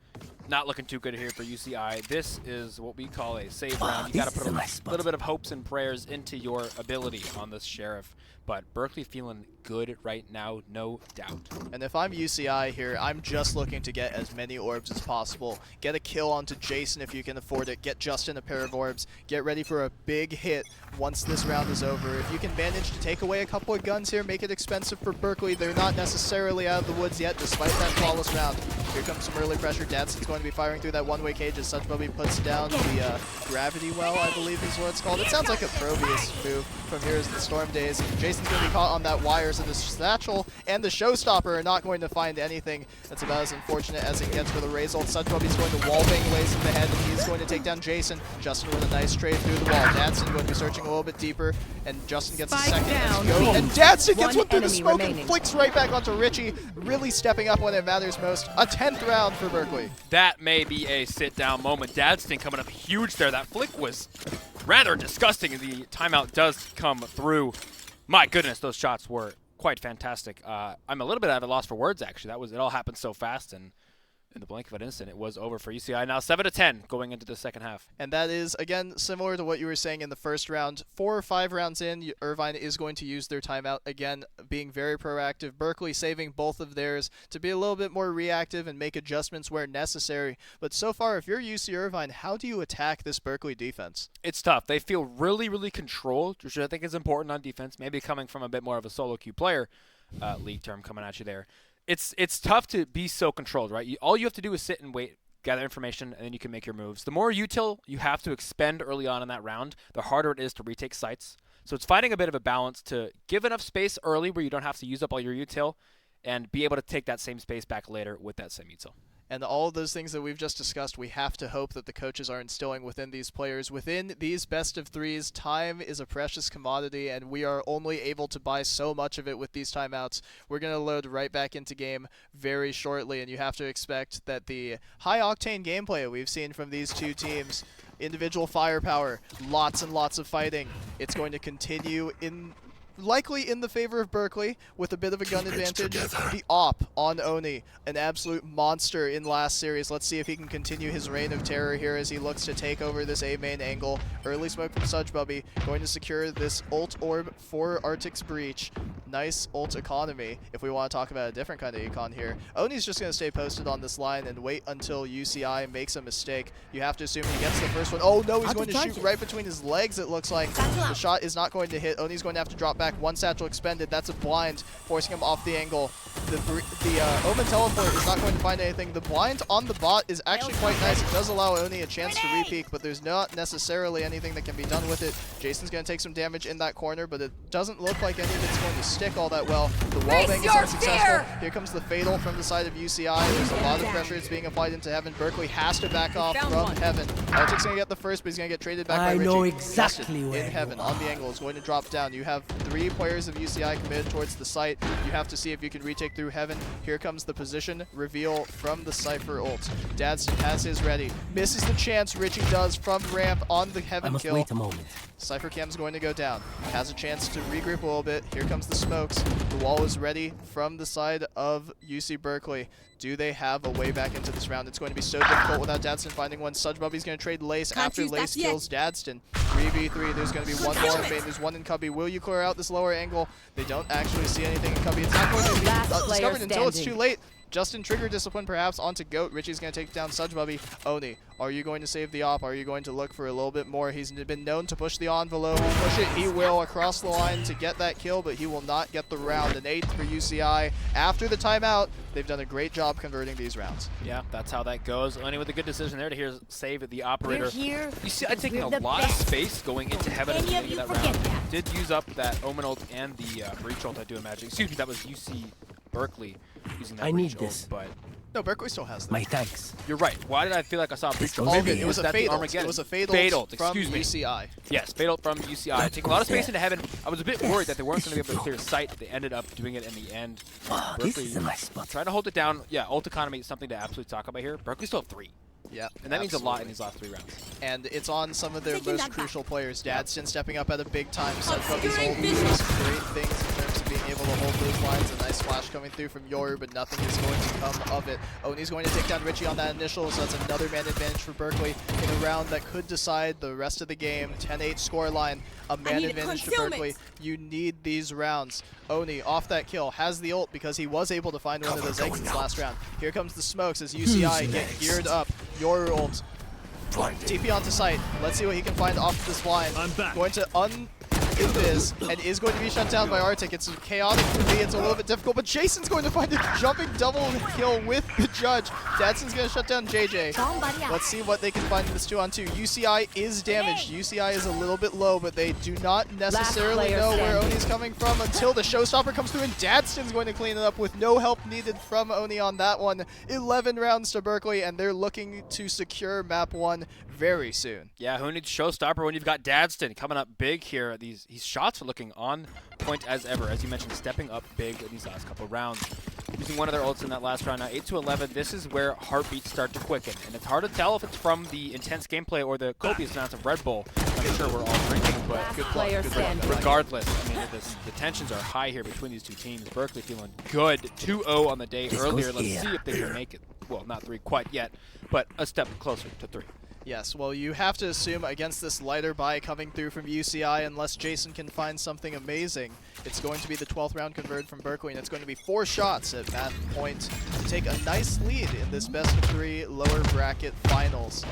Not looking too good here for UCI. This is what we call a save round. You got to put a little bit of hopes and prayers into your ability on this Sheriff. But Berkeley feeling good right now, no doubt. And if I'm UCI here, I'm just looking to get as many orbs as possible. Get a kill onto Jason if you can afford it. Get Justin a pair of orbs. Get ready for a big hit once this round is over. If you can manage to take away a couple of guns here, make it expensive for Berkeley. They're not necessarily out of the woods yet, despite that flawless round. Here comes some early pressure. Dadston's going to be firing through that one-way cage as Such Bubby puts down the gravity well, I believe is what it's called. It sounds like a Proteus move from Heroes of the Storm days. Jason's going to be caught on that wire, so the satchel and the showstopper are not going to find anything. That's about as unfortunate as it gets for the Razor. Such Bubby's going to wallbang Lace in the head, and he's going to take down Jason. Justin with a nice trade through the wall. Dadston going to be searching a little bit deeper, and Justin gets a second. And Dadston gets one through the smoke and flicks right back onto Richie, really stepping up when it matters most. A 10th round for Berkeley. That may be a sit-down moment. Dadston coming up huge there. That flick was rather disgusting. The timeout does come through. My goodness, those shots were quite fantastic. I'm a little bit at a loss for words, actually. It all happened so fast, and in the blink of an instant, it was over for UCI. Now 7-10 going into the second half. And that is, again, similar to what you were saying in the first round. 4 or 5 rounds in, Irvine is going to use their timeout. Again, being very proactive. Berkeley saving both of theirs to be a little bit more reactive and make adjustments where necessary. But so far, if you're UC Irvine, how do you attack this Berkeley defense? It's tough. They feel really, really controlled, which I think is important on defense. Maybe coming from a bit more of a solo queue player league term coming at you there. It's tough to be so controlled, right? All you have to do is sit and wait, gather information, and then you can make your moves. The more util you have to expend early on in that round, the harder it is to retake sites. So it's finding a bit of a balance to give enough space early where you don't have to use up all your util and be able to take that same space back later with that same util. And all of those things that we've just discussed, we have to hope that the coaches are instilling within these players. Within these best of threes, time is a precious commodity, and we are only able to buy so much of it with these timeouts. We're going to load right back into game very shortly, and you have to expect that the high-octane gameplay we've seen from these two teams, individual firepower, lots and lots of fighting, it's going to continue likely in the favor of Berkeley with a bit of a gun advantage. The op on Oni, an absolute monster in last series. Let's see if he can continue his reign of terror here as he looks to take over this A main angle. Early smoke from Such Bubby, going to secure this ult orb for Arctic's Breach. Nice ult economy if we want to talk about a different kind of econ here. Oni's just going to stay posted on this line and wait until UCI makes a mistake. You have to assume he gets the first one. Oh no, he's going to shoot right between his legs, it looks like. The shot is not going to hit. Oni's going to have to drop back. One satchel expended. That's a blind, forcing him off the angle. The Omen teleport is not going to find anything. The blind on the bot is actually quite nice. It does allow Oni a chance to re-peek, but there's not necessarily anything that can be done with it. Jason's going to take some damage in that corner, but it doesn't look like any of it's going to stick all that well. The wallbang is unsuccessful. Here comes the fatal from the side of UCI. There's a lot of pressure that's being applied into Heaven. Berkeley has to back off from Heaven. Arctic's going to get the first, but he's going to get traded back by Richie. I know exactly where in Heaven on the angle is going to drop down. You have 3 players of UCI committed towards the site. You have to see if you can retake through Heaven. Here comes the position reveal from the Cypher ult. Dadston has his ready. Misses the chance. Richie does from ramp on the Heaven kill. Wait a moment. Cypher Cam's going to go down. Has a chance to regroup a little bit. Here comes the smokes. The wall is ready from the side of UC Berkeley. Do they have a way back into this round? It's going to be so difficult without Dadston finding one. Such Bubby's going to trade Lace after Lace kills Dadston. 3v3. There's going to be one more in main. There's one in Cubby. Will you clear out this lower angle? They don't actually see anything in Cubby. It's not going to be discovered until it's too late. just in trigger discipline perhaps onto Goat. Richie's going to take down Sudgebubby. Oni, are you going to save the op? Are you going to look for a little bit more? He's been known to push the envelope. Push it, he will across the line to get that kill, but he will not get the round. An 8th for UCI. After the timeout, they've done a great job converting these rounds. Yeah, that's how that goes. Oni with a good decision there to save the operator. We're here. You see, I'm taking a We're the lot of best. space going into Heaven at the Any of beginning of you that round. forget that. Did use up that Omen ult and the Breach ult, I do imagine. Excuse me, that was UC Berkeley using that I Breach need ult, this. but No, Berkeley still has them. My thanks. you're right. Why did I feel like I saw a Breach ult? All Maybe good. It was a that the fade ult. Armageddon? It was a fade Fade ult ult, from excuse me. UCI. Yes, fade ult from UCI. Taking a lot of space that? into Heaven. I was a bit worried that they weren't going to be able to clear sight. They ended up doing it in the end. Wow, this Berkeley is a nice spot. trying to hold it down. Yeah, ult economy is something to absolutely talk about here. Berkeley still have 3. Yeah, And that means a lot in absolutely. these last 3 rounds. And it's on some of their Taking most that back. crucial players. Dadston stepping up at a big time. Sudgebubby's Obscuring ult vision. doing some great things in terms of being able to hold those lines. A nice flash coming through from Yoru, but nothing is going to come of it. Oni's going to take down Richie on that initial, so that's another man advantage for Berkeley in a round that could decide the rest of the game. 10-8 scoreline, a man need advantage to concealment. Berkeley. You need these rounds. Oni off that kill, has the ult because he was able to find one of those exits last round. Here comes the smokes as UCI get geared up. Yoru ult. TP onto site. Let's see what he can find off this blind. I'm back. Going to invis and is going to be shut down by Arctic. It's chaotic for me. It's a little bit difficult, but Jason's going to find a jumping double kill with the judge. Dadson's going to shut down JJ. Let's see what they can find in this 2-on-2. UCI is damaged. UCI is a little bit low, but they do not necessarily player know where standing. Oni's coming from until the showstopper comes through, and Dadston's going to clean it up with no help needed from Oni on that one. 11 rounds to Berkeley, and they're looking to secure map 1 very soon. Yeah, who needs showstopper when you've got Dadston coming up big here? These shots are looking on point as ever. As you mentioned, stepping up big in these last couple rounds. Using one of their ults in that last round. Now 8-11, this is where heartbeats start to quicken. And it's hard to tell if it's from the intense gameplay or the copious amounts of Red Bull. I'm sure we're all drinking, but Last player standing. regardless, I mean, the tensions are high here between these two teams. Berkeley feeling good. 2-0 on the day earlier. Let's see if they can make it. Well, not 3 quite yet, but a step closer to 3. Yes, well, you have to assume against this lighter buy coming through from UCI, unless Jason can find something amazing, it's going to be the 12th round converted from Berkeley, and it's going to be 4 shots at that point to take a nice lead in this best of 3 lower bracket finals.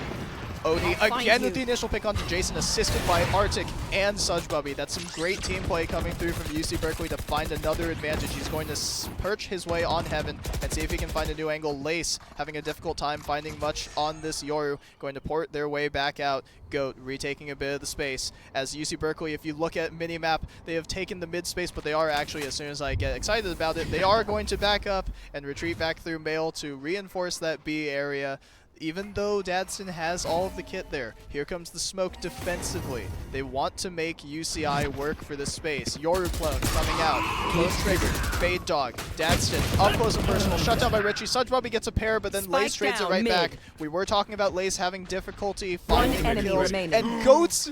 Oni again with the initial pick onto Jason, assisted by Arctic and Sudgebubby. That's some great team play coming through from UC Berkeley to find another advantage. He's going to perch his way on Heaven and see if he can find a new angle. Lace having a difficult time finding much on this Yoru, going to port their way back out. Goat retaking a bit of the space. As UC Berkeley, if you look at minimap, they have taken the mid space, but they are actually, as soon as I get excited about it, they are going to back up and retreat back through Mail to reinforce that B area. Even though Dadston has all of the kit there, here comes the smoke defensively. They want to make UCI work for this space. Yoru clone coming out. Clone triggered. Fade dog. Dadston up close and personal. Shut down by Richie. Sudgebubby gets a pair, but then Spike Lace trades it down, right mid. back. We were talking about Lace having difficulty finding the enemy kills. remaining. And Goat's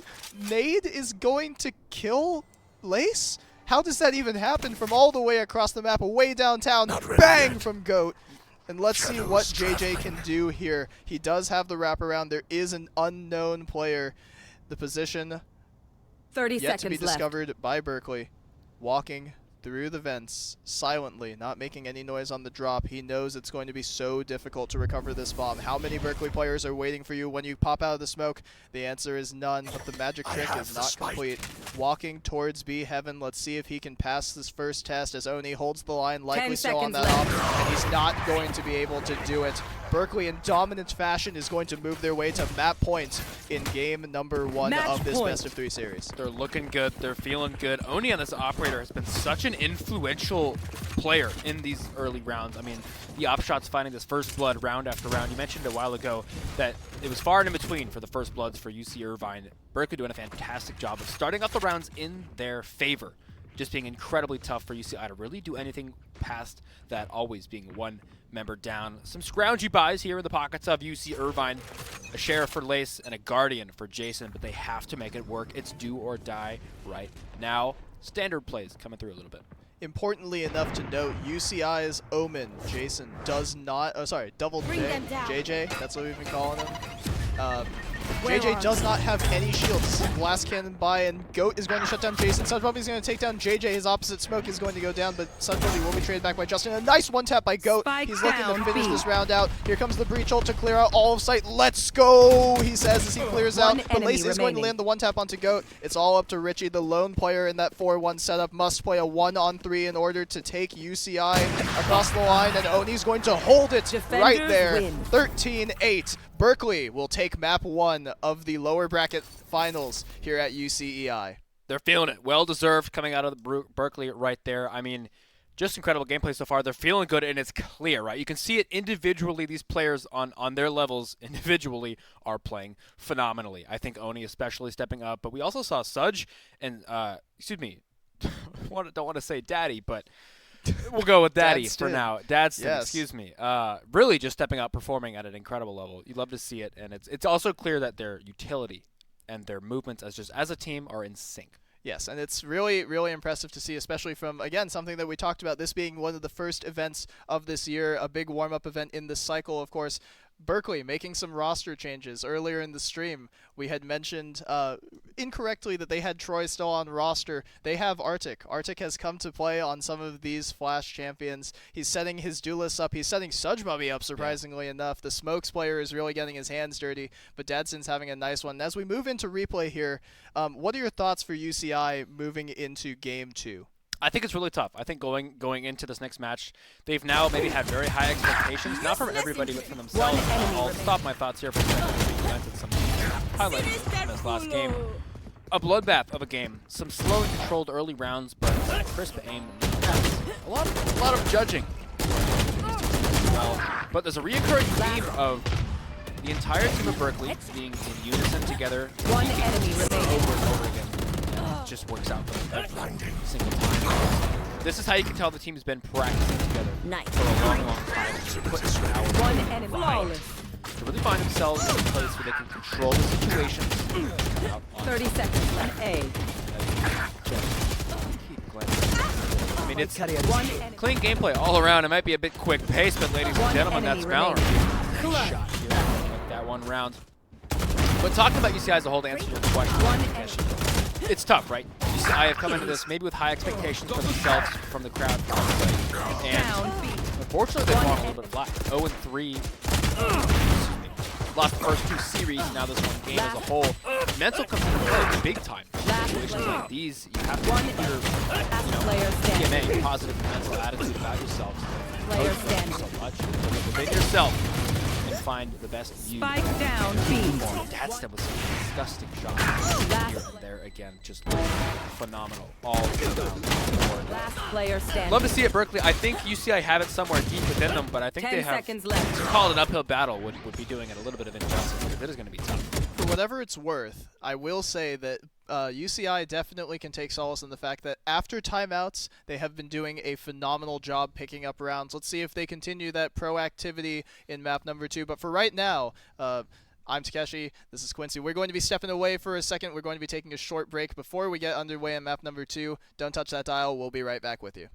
nade is going to kill Lace? How does that even happen from all the way across the map, away downtown? Bang from Goat. And let's see what JJ can do here. He does have the wraparound. There is an unknown player. The position 30 yet seconds to be left. discovered by Berkeley. Walking through the vents silently, not making any noise on the drop. He knows it's going to be so difficult to recover this bomb. How many Berkeley players are waiting for you when you pop out of the smoke? The answer is none, but the magic trick is not complete. Walking towards B Heaven. Let's see if he can pass this first test as Oni holds the line, likely 10 still on seconds that left. op, and he's not going to be able to do it. Berkeley, in dominant fashion, is going to move their way to map point in game number 1 Match of this point. best of 3 series. They're looking good. They're feeling good. Oni on this operator has been such an influential player in these early rounds. I mean, the op shots finding this first blood round after round. You mentioned a while ago that it was far and in between for the first bloods for UC Irvine. Berkeley doing a fantastic job of starting off the rounds in their favor. Just being incredibly tough for UCI to really do anything past that, always being one member down. Some scroungy buys here in the pockets of UC Irvine. A Sheriff for Lace and a Guardian for Jason, but they have to make it work. It's do or die right now. Standard plays coming through a little bit. Importantly enough to note, UCI's Omen, Jason, does not, Double Bring J, them down. JJ, that's what we've been calling him, JJ does not have any shields. Blast cannon by, and Goat is going to shut down Jason. Sudbuby is going to take down JJ. His opposite smoke is going to go down, but Sudbuby will be traded back by Justin. A nice one tap by Goat. He's looking to finish this round out. Here comes the breach ult to clear out all of sight. Let's go, he says as he clears out. But Lace is going to land the one tap onto Goat. It's all up to Richie, the lone player in that 4-1 setup. Must play a 1-on-3 in order to take UCI across the line, and Oni's going to hold it right there. 13-8. Berkeley will take map 1 of the lower bracket finals here at UCEI. They're feeling it. Well deserved coming out of the Berkeley right there. I mean, just incredible gameplay so far. They're feeling good, and it's clear, right? You can see it individually. These players on their levels individually are playing phenomenally. I think Oni especially stepping up, but we also saw Sudge and, excuse me, don't want to say Daddy, but we'll go with Daddy for now. Dadston, yes. Excuse me. Really just stepping up, performing at an incredible level. You'd love to see it, and it's also clear that their utility and their movements as a team are in sync. Yes, and it's really, really impressive to see, especially from, again, something that we talked about, this being one of the first events of this year, a big warm-up event in this cycle, of course. Berkeley making some roster changes. Earlier in the stream, we had mentioned incorrectly that they had Troy still on roster. They have Arctic. Arctic has come to play on some of these Flash champions. He's setting his duelists up. He's setting Sudgebubby up, surprisingly enough. The Smokes player is really getting his hands dirty, but Dadson's having a nice one. And as we move into replay here, what are your thoughts for UCI moving into Game 2? I think it's really tough. I think going into this next match, they've now maybe had very high expectations, not from everybody, but from themselves. I'll stop my thoughts here for a second. We presented some highlights from this last game. A bloodbath of a game. Some slow and controlled early rounds, but crisp aim. A lot of judging. But there's a reoccurring theme of the entire team of Berkeley being in unison together. One enemy remaining. Over and over again. Just works out for them every single time. This is how you can tell the team's been practicing together for a long, long time. Put hours One enemy. Flawless. to really find themselves in a place where they can control the situation. 30 seconds left. A. I mean, it's clean gameplay all around. It might be a bit quick pace, but ladies and gentlemen, that's VALORANT. Nice shot here. Like that one round. But talking about UCI as a whole, to answer your question, it's tough, right? UCI have come into this maybe with high expectations for themselves from the crowd. And unfortunately, they've gone a little bit flat. 0-3. Lost the first 2 series, now this one game as a whole. Mental comes into play big time. In situations like these, you have to keep your, PMA, positive mental attitude about yourself. So much. Look within yourself and find the best view. Spike down, B. Dadston was a disgusting shot. Here and there again, just phenomenal. All around. Last player standing. Love to see it, Berkeley. I think UCI have it somewhere deep within them, but I think they have. 10 seconds left. To call it an uphill battle would be doing it a little bit of injustice, because it is going to be tough. For whatever it's worth, I will say that UCI definitely can take solace in the fact that after timeouts, they have been doing a phenomenal job picking up rounds. Let's see if they continue that proactivity in map number 2. But for right now, I'm Takeshi, this is Quincy. We're going to be stepping away for a second. We're going to be taking a short break before we get underway in map number 2. Don't touch that dial. We'll be right back with you.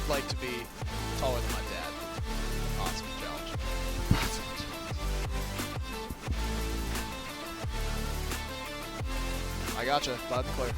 like to be taller than my dad. Impossible challenge. I gotcha. Loud and clear.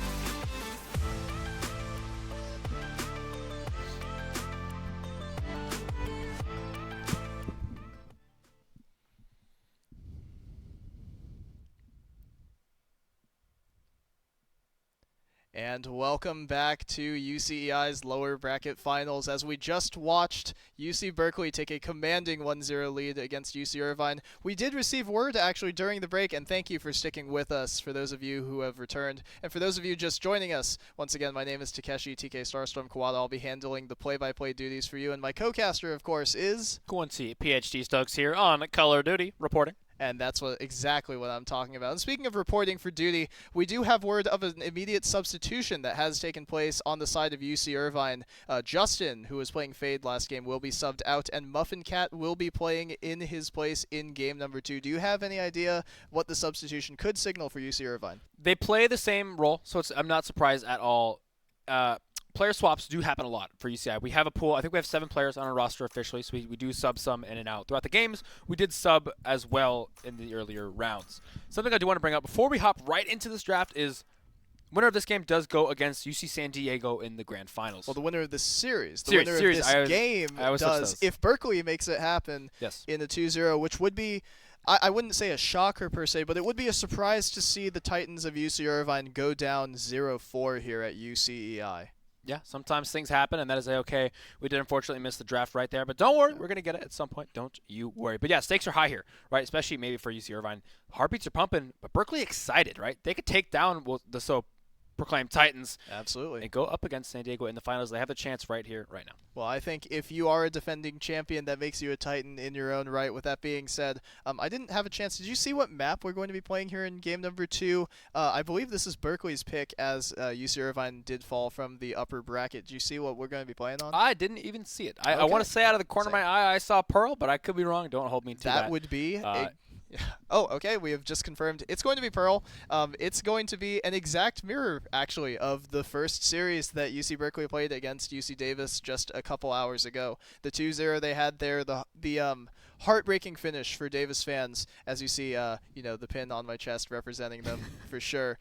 And welcome back to UCEI's lower bracket finals as we just watched UC Berkeley take a commanding 1-0 lead against UC Irvine. We did receive word actually during the break, and thank you for sticking with us for those of you who have returned. And for those of you just joining us, once again, my name is Takeshi TK Starstorm Kawada. I'll be handling the play-by-play duties for you, and my co-caster, of course, is Quincy PhD Stokes here on Color Duty reporting. And that's exactly what I'm talking about. And speaking of reporting for duty, we do have word of an immediate substitution that has taken place on the side of UC Irvine. Justin, who was playing Fade last game, will be subbed out, and Muffin Cat will be playing in his place in game number 2. Do you have any idea what the substitution could signal for UC Irvine? They play the same role, so I'm not surprised at all. Player swaps do happen a lot for UCI. We have a pool. I think we have 7 players on our roster officially, so we do sub some in and out. Throughout the games, we did sub as well in the earlier rounds. Something I do want to bring up before we hop right into this draft is winner of this game does go against UC San Diego in the grand finals. Well, the winner of this series. The winner of this game does, if Berkeley makes it happen in a 2-0, which would be, I wouldn't say a shocker per se, but it would be a surprise to see the Titans of UC Irvine go down 0-4 here at UCEI. Yeah, sometimes things happen, and that is okay. We did unfortunately miss the draft right there, but don't worry, we're going to get it at some point. Don't you worry. But yeah, stakes are high here, right? Especially maybe for UC Irvine. Heartbeats are pumping, but Berkeley excited, right? They could take down the so-proclaimed Titans. Absolutely. And go up against San Diego in the finals. They have the chance right here, right now. Well, I think if you are a defending champion, that makes you a Titan in your own right. With that being said, I didn't have a chance. Did you see what map we're going to be playing here in game number 2? I believe this is Berkeley's pick, as UC Irvine did fall from the upper bracket. Did you see what we're going to be playing on? I didn't even see it. I want to say out of the corner of my eye I saw Pearl, but I could be wrong. Don't hold me to that. That would be oh, okay. We have just confirmed it's going to be Pearl. It's going to be an exact mirror, actually, of the first series that UC Berkeley played against UC Davis just a couple hours ago. The 2-0 they had there, the heartbreaking finish for Davis fans, as you see, the pin on my chest representing them for sure.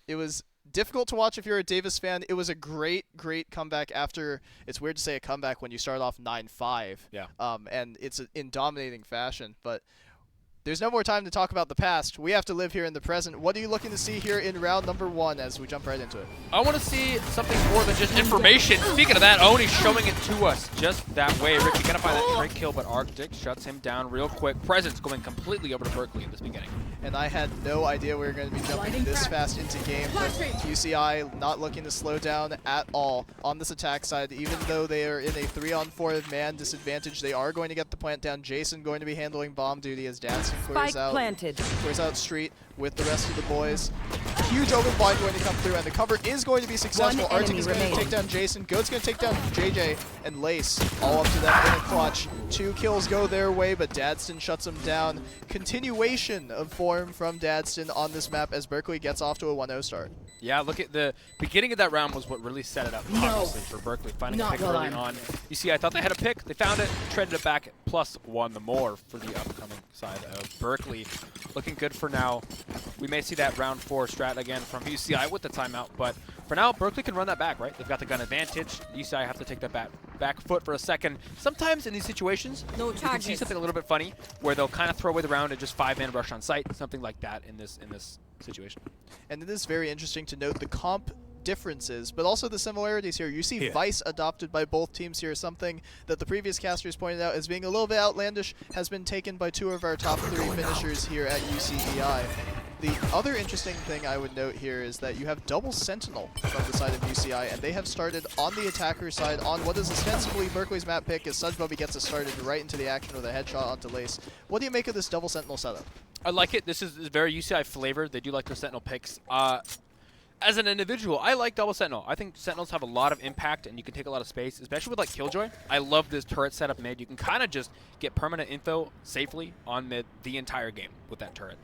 It was difficult to watch if you're a Davis fan. It was a great comeback after. It's weird to say a comeback when you start off 9-5. Yeah. And it's in dominating fashion, but there's no more time to talk about the past. We have to live here in the present. What are you looking to see here in round number 1 as we jump right into it? I want to see something more than just information. Speaking of that, Oni showing it to us just that way. Richie gonna find that trick kill, but Arctic shuts him down real quick. Presence going completely over to Berkeley in this beginning. And I had no idea we were going to be jumping this fast into game, but UCI not looking to slow down at all on this attack side. Even though they are in a 3-on-4 man disadvantage, they are going to get the plant down. Jason going to be handling bomb duty as Dadson clears out street with the rest of the boys. Huge open blind going to come through, and the cover is going to be successful. Arctic is going to take down Jason. Goat's going to take down JJ, and Lace all up to them in a clutch. 2 kills go their way, but Dadston shuts them down. Continuation of form from Dadston on this map as Berkeley gets off to a 1-0 start. Yeah, look at the beginning of that round was what really set it up, obviously, for Berkeley. Finding a pick early on. You see, I thought they had a pick. They found it, traded it back, +1 the more for the upcoming side of Berkeley. Looking good for now. We may see that round 4 strat again from UCI with the timeout, but for now, Berkeley can run that back, right? They've got the gun advantage. UCI have to take that back foot for a second. Sometimes in these situations, you can see something a little bit funny where they'll kind of throw away the round and just 5-man rush on site, something like that in this situation. And it is very interesting to note the comp differences, but also the similarities here. You see Vice adopted by both teams here, something that the previous casters pointed out as being a little bit outlandish, has been taken by 2 of our top 3 finishers here at UCEI. The other interesting thing I would note here is that you have double Sentinel from the side of UCI, and they have started on the attacker side on what is ostensibly Berkeley's map pick, as Sudgebubby gets us started right into the action with a headshot onto Lace. What do you make of this double Sentinel setup? I like it. This is very UCI flavored. They do like their Sentinel picks. As an individual, I like double Sentinel. I think Sentinels have a lot of impact, and you can take a lot of space, especially with like Killjoy. I love this turret setup mid. You can kind of just get permanent info safely on mid the entire game with that turret.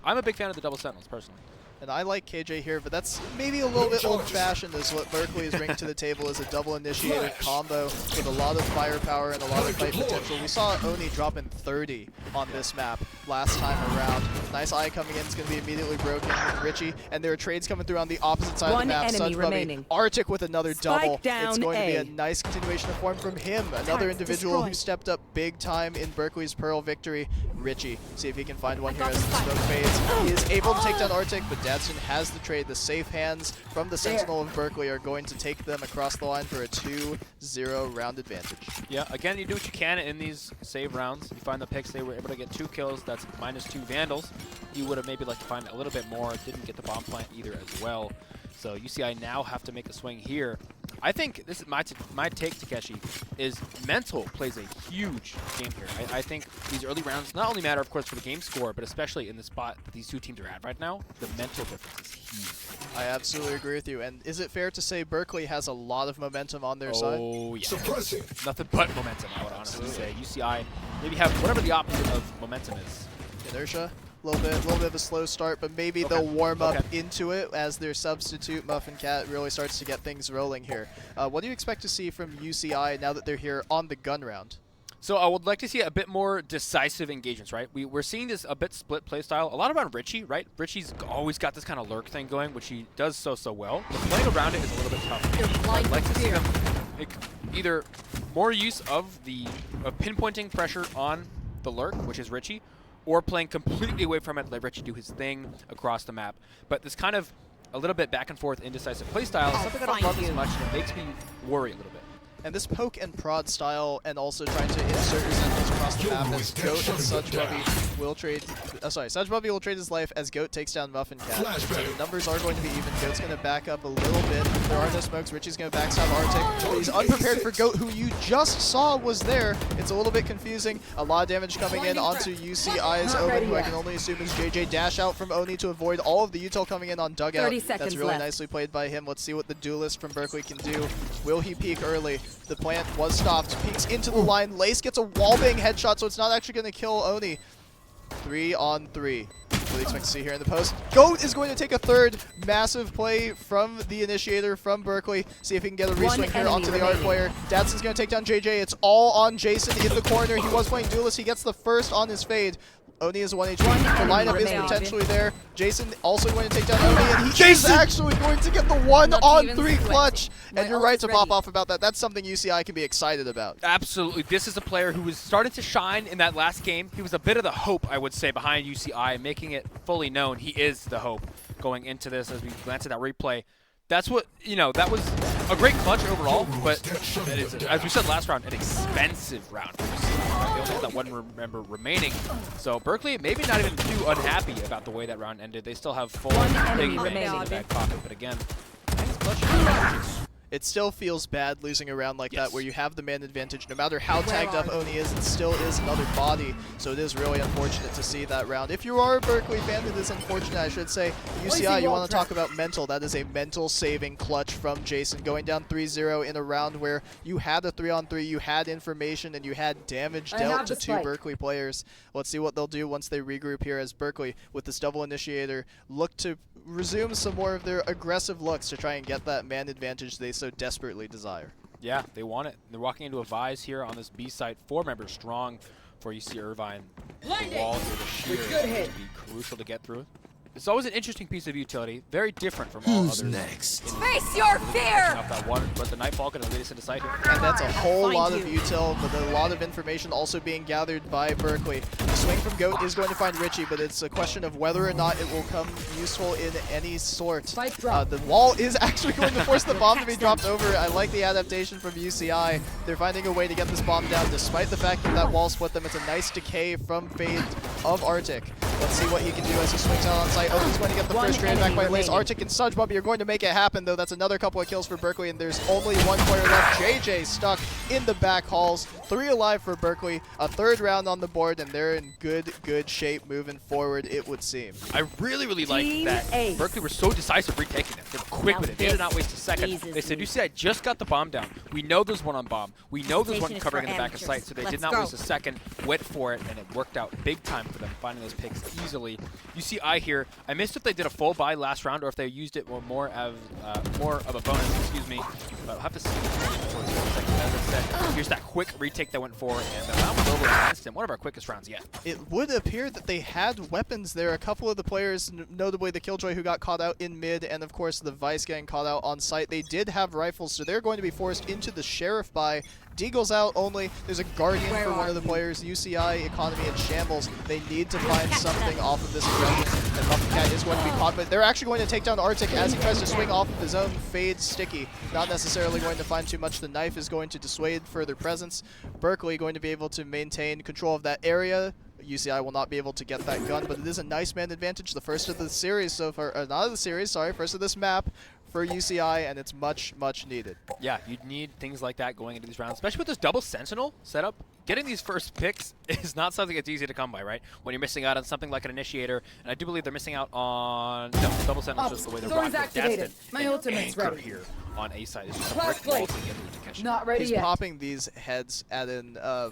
I'm a big fan of the double Sentinels, personally. And I like KJ here, but that's maybe a little bit old-fashioned, as what Berkeley is bringing to the table is a double initiator combo with a lot of firepower and a lot of fight potential. We saw Oni drop in 30 on this map last time around. Nice eye coming in. It's going to be immediately broken with Richie, and there are trades coming through on the opposite side of the map. Sudgebubby, Arctic with another double. It's going to be a nice continuation of form from him, another individual who stepped up big time in Berkeley's Pearl victory. Richie, see if he can find one here as the smoke fades. He is able to take down Arctic, but Dadson has the trade. The safe hands from the Sentinel of Berkeley are going to take them across the line for a 2-0 round advantage. Yeah, again, you do what you can in these save rounds. You find the picks. They were able to get 2 kills. That's -2 Vandals. You would have maybe liked to find a little bit more. Didn't get the bomb plant either as well. So UCI now have to make a swing here. I think this is my take, Takeshi, is mental plays a huge game here. I think these early rounds not only matter, of course, for the game score, but especially in the spot that these two teams are at right now, the mental difference is huge. I absolutely agree with you. And is it fair to say Berkeley has a lot of momentum on their side? Oh, yeah. Suppressing. Nothing but momentum, I would honestly say. UCI maybe have whatever the opposite of momentum is. Inertia. A little bit of a slow start, but maybe they'll warm up into it as their substitute, Muffin Cat, really starts to get things rolling here. What do you expect to see from UCI now that they're here on the gun round? So I would like to see a bit more decisive engagements, right? We're seeing this a bit split play style. A lot around Richie, right? Richie's always got this kind of lurk thing going, which he does so well. But playing around it is a little bit tough. I'd like to see them either more use of pinpointing pressure on the lurk, which is Richie, or playing completely away from it, let Richie do his thing across the map. But this kind of a little bit back and forth indecisive play style is something I don't love as much, and it makes me worry a little bit. And this poke and prod style, and also trying to insert resentments across the map as Goat and Sudgebubby will trade. Sudgebubby will trade his life as Goat takes down Muffin Cat. So the numbers are going to be even. Goat's going to back up a little bit. There are no smokes. Richie's going to backstab Arctic. But he's unprepared for Goat, who you just saw was there. It's a little bit confusing. A lot of damage coming in onto UCI's Omen, who I can only assume is JJ. Dash out from Oni to avoid all of the util coming in on Dugout. 30 seconds That's really left. nicely played by him. Let's see what the duelist from Berkeley can do. Will he peek early? The plant was stopped. Peeks into the line. Lace gets a wallbang headshot, so it's not actually going to kill Oni. 3-on-3. What do you expect to see here in the post? Goat is going to take a third massive play from the initiator from Berkeley. See if he can get a reswing here onto the art player. Dadson's going to take down JJ. It's all on Jason in the corner. He was playing Duelist. He gets the first on his fade. Oni is 1 HP. The lineup is potentially there. Jason also going to take down Oni, and he is actually going to get the 1-on-3 clutch. And you're right to pop off about that. That's something UCI can be excited about. Absolutely. This is a player who was starting to shine in that last game. He was a bit of the hope, I would say, behind UCI, making it fully known he is the hope going into this as we glance at that replay. That's what, that was a great clutch overall, but it is, as we said last round, an expensive round for UCI. They only have that one member remaining. So Berkeley maybe not even too unhappy about the way that round ended. They still have full big in the back pocket, but again, nice clutch. It still feels bad losing a round like that where you have the man advantage. No matter how tagged up Oni is, it still is another body. So it is really unfortunate to see that round. If you are a Berkeley fan, it is unfortunate, I should say. UCI, you want to talk about mental. That is a mental saving clutch from Jason. Going down 3-0 in a round where you had a 3-on-3, you had information, and you had damage dealt to 2 Berkeley players. Let's see what they'll do once they regroup here as Berkeley, with this double initiator, look to resume some more of their aggressive looks to try and get that man advantage they so desperately desire. Yeah, they want it. They're walking into a Vise here on this B site. 4 members strong for UC Irvine. The wall here, the sheer is going to be crucial to get through. It's always an interesting piece of utility, very different from all others. Next? Face your fear! Off that one, but the Nightfall going to lead us into sight here. And that's a whole lot of util, but a lot of information also being gathered by Berkeley. The swing from Goat is going to find Richie, but it's a question of whether or not it will come useful in any sort. The wall is actually going to force the bomb to be dropped over. I like the adaptation from UCI. They're finding a way to get this bomb down, despite the fact that that wall split them. It's a nice decay from Fade of Arctic. Let's see what he can do as he swings out on site. Oh, he's going to get the first trade back by Lace. Arctic and Sudgebubby are going to make it happen, though. That's another couple of kills for Berkeley, and there's only 1 player left. JJ stuck in the back halls. 3 alive for Berkeley. A 3rd round on the board, and they're in good shape moving forward, it would seem. I really like that Berkeley were so decisive retaking it. They were quick with it. They did not waste a second. They said, you see, I just got the bomb down. We know there's one on bomb. We know there's one covering in the back of sight, so they did not waste a second, went for it, and it worked out big time for them, finding those picks easily. UCI here, I missed if they did a full buy last round or if they used it more of a bonus, excuse me. But I'll have to see. As I said, here's that quick retake that went for, and that was over in instant. One of our quickest rounds yet. It would appear that they had weapons there. A couple of the players, notably the Killjoy who got caught out in mid, and of course the Vice getting caught out on site, they did have rifles, so they're going to be forced into the Sheriff buy Deagle's out only. There's a Guardian for one of the players. UCI economy in shambles. They need to find something off of this aggression. And Muffin is going to be caught, but they're actually going to take down Arctic as he tries to swing off of his own fade sticky. Not necessarily going to find too much. The knife is going to dissuade further presence. Berkeley going to be able to maintain control of that area. UCI will not be able to get that gun, but it is a nice man advantage. The first of the series so far, not of the series, sorry, first of this map for UCI, and it's much, much needed. Yeah, you need things like that going into these rounds, especially with this double Sentinel setup. Getting these first picks is not something that's easy to come by, right? When you're missing out on something like an Initiator, and I do believe they're missing out on double Sentinel just the way they're rocking with Destin. My ultimate's ready. Here on A side is just a brick wall to get through to catch. Not ready He's yet. popping these heads at a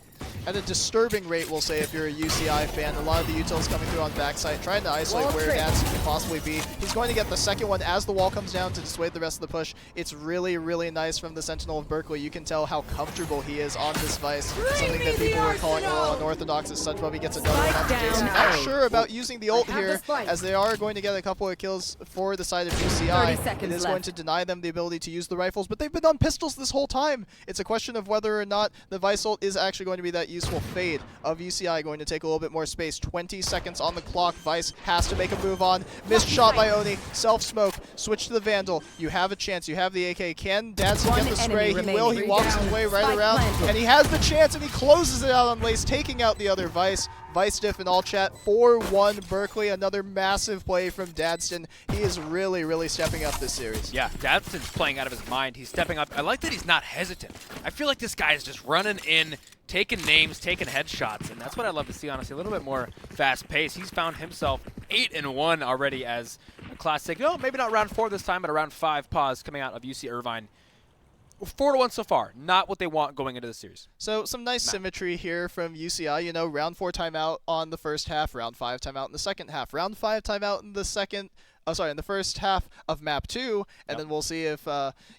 disturbing rate, we'll say, if you're a UCI fan. A lot of the utils coming through on backside, trying to isolate where Dadson can possibly be. He's going to get the second one as the wall comes down to dissuade the rest of the push. It's really, really nice from the Sentinel of Berkeley. You can tell how comfortable he is on this Vice. Something that people were calling a little unorthodox as SpongeBob gets another one onto Jason. Not sure about using the ult here, as they are going to get a couple of kills for the side of UCI. It is going to deny them the ability to use the rifles, but they've been on pistols this whole time. It's a question of whether or not the Vice ult is actually going to be that useful. Fade of UCI going to take a little bit more space. 20 seconds on the clock. Vice has to make a move on. Missed shot by Oni. Self-smoke. Switch to the Vandal. You have a chance. You have the AK. Can Dadson get the spray? He will. He walks his way right around, and he has the chance, and he closes it out on Lace, taking out the other Vice. Vice diff in all chat. 4-1 Berkeley. Another massive play from Dadston. He is really, really stepping up this series. Yeah, Dadston's playing out of his mind. He's stepping up. I like that he's not hesitant. I feel like this guy is just running in, taking names, taking headshots, and that's what I love to see, honestly. A little bit more fast pace. He's found himself 8-1 already as a classic. No, maybe not round 4 this time, but a round 5 pause coming out of UC Irvine. 4-1 so far. Not what they want going into the series. So some nice symmetry here from UCI. You know, round 4 timeout on the first half, round 5 timeout in the second half, round 5 timeout in the second. In the first half of map 2, and then we'll see if,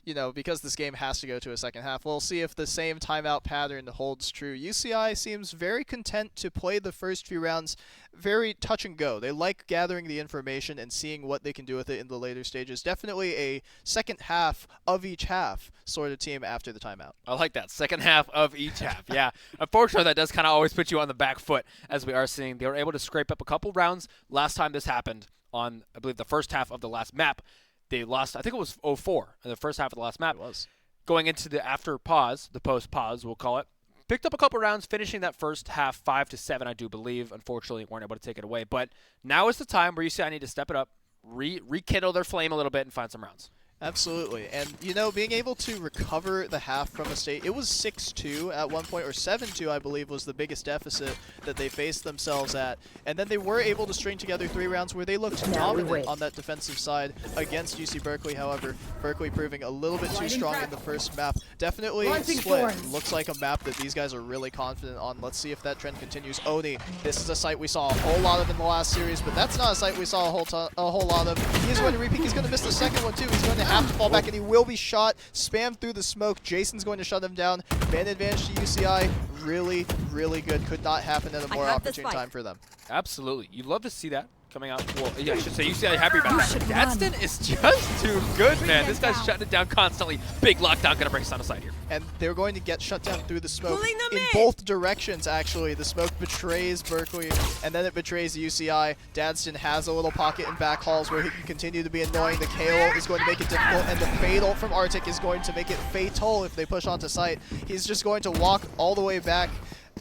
you know, because this game has to go to a second half, we'll see if the same timeout pattern holds true. UCI seems very content to play the first few rounds very touch and go. They like gathering the information and seeing what they can do with it in the later stages. Definitely a second half of each half sort of team after the timeout. I like that. Second half of each half. Yeah. Unfortunately, that does kind of always put you on the back foot, as we are seeing. They were able to scrape up a couple rounds last time this happened. On, I believe, the first half of the last map. They lost, I think it was 0-4 in the first half of the last map. It was. Going into the after pause, the post pause, we'll call it. Picked up a couple rounds, finishing that first half 5-7, I do believe. Unfortunately, weren't able to take it away. But now is the time where you see I need to step it up, rekindle their flame a little bit, and find some rounds. Absolutely. And, you know, being able to recover the half from a state, it was 6-2 at one point, or 7-2, I believe, was the biggest deficit that they faced themselves at. And then they were able to string together 3 rounds where they looked dominant on that defensive side against UC Berkeley. However, Berkeley proving a little bit too strong in the first map. Definitely split. Looks like a map that these guys are really confident on. Let's see if that trend continues. Oni, this is a site we saw a whole lot of in the last series, but that's not a site we saw a whole lot of. He's going to repeat. He's going to miss the second one, too. He's going to have to fall back, and he will be shot. Spam through the smoke. Jason's going to shut him down. Man advantage to UCI. Really, really good. Could not happen at a more opportune time for them. Absolutely. You'd love to see that coming out. Well, yeah, I should say UCI happy about that. Dadston is just too good, man. This guy's shutting it down constantly. Big lockdown. Gonna break us on the side here. And they're going to get shut down through the smoke in both directions, actually. The smoke betrays Berkeley, and then it betrays UCI. Dadston has a little pocket in back halls where he can continue to be annoying. The KO is going to make it difficult, and the fatal from Arctic is going to make it fatal if they push onto site. He's just going to walk all the way back.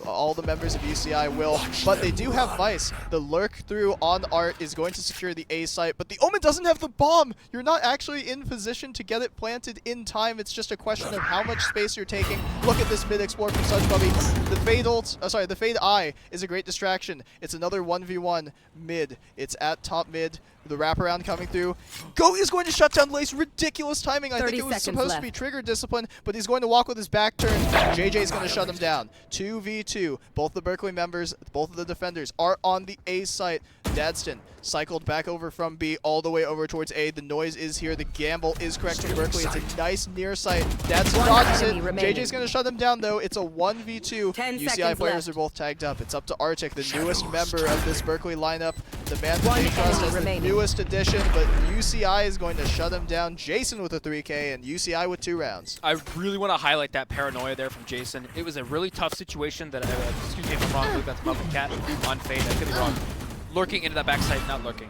All the members of UCI will, but they do have Vice. The lurk through on Art is going to secure the A site, but the Omen doesn't have the bomb. You're not actually in position to get it planted in time. It's just a question of how much space you're taking. Look at this mid explore from SpongeBob. The Fade ult, the Fade Eye is a great distraction. It's another 1v1 mid. It's at top mid. The wraparound coming through. Goat is going to shut down Lace. Ridiculous timing. I think it was supposed to be trigger discipline, but he's going to walk with his back turned. JJ is going to shut him down. 2v2. Both the Berkeley members, both of the defenders are on the A site. Dadston cycled back over from B all the way over towards A. The noise is here. The gamble is correct from Berkeley. It's a nice near sight. That's dodges it. JJ's going to shut them down, though. It's a 1v2. UCI players are both tagged up. It's up to Arctic, the newest member of this Berkeley lineup. The man that they trust as the newest addition, but UCI is going to shut him down. Jason with a 3K and UCI with 2 rounds. I really want to highlight that paranoia there from Jason. It was a really tough situation that, excuse me if I'm wrong, I believe that's Muffin Cat on Fade. I could be wrong. Lurking into that backside, not lurking.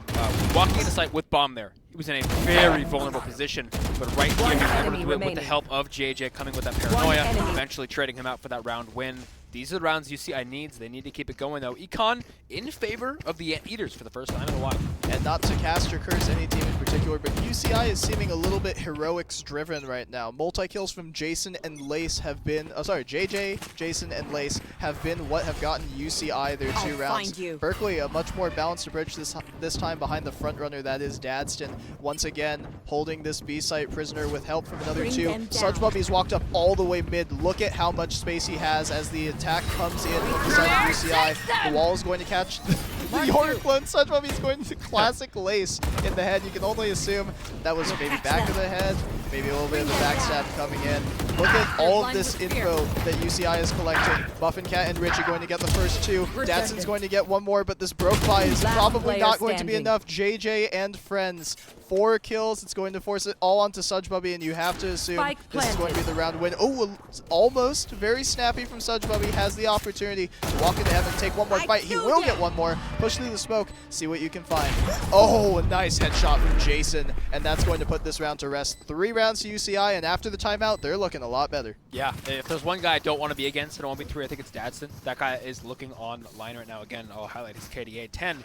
Walking into sight with bomb there. He was in a very vulnerable position, but right here he was able to do it with the help of JJ coming with that paranoia, eventually trading him out for that round win. These are the rounds UCI needs. They need to keep it going, though. Econ in favor of the Anteaters for the first time in a while. And not to cast or curse any team in particular, but UCI is seeming a little bit heroics-driven right now. Multi-kills from Jason and Lace have been... JJ, Jason, and Lace have been what have gotten UCI their 2 rounds. Berkeley, a much more balanced approach this time behind the front runner, that is Dadston. Once again, holding this B-site prisoner with help from another 2. Sudgebubby's walked up all the way mid. Look at how much space he has as the attack comes in from the side of UCI. The wall is going to catch the York clone. Sudgebubby's going to classic Lace in the head. You can only assume that was maybe back of the head, maybe a little bit of the backstab coming in. Look at all of this info that UCI is collecting. Muffin Cat and Richie going to get the first 2. Dadson's going to get 1 more, but this broke by is probably not going to be enough. JJ and friends. 4 kills. It's going to force it all onto Sudgebubby, and you have to assume this is going to be the round win. Oh, almost. Very snappy from Sudgebubby. Has the opportunity to walk into heaven, take 1 more fight. He will get 1 more. Push through the smoke. See what you can find. Oh, a nice headshot from Jason, and that's going to put this round to rest. 3 rounds to UCI, and after the timeout, they're looking a lot better. Yeah, if there's one guy I don't want to be against in 1v3, I think it's Dadston. That guy is looking online right now. Again, I'll highlight his KDA 10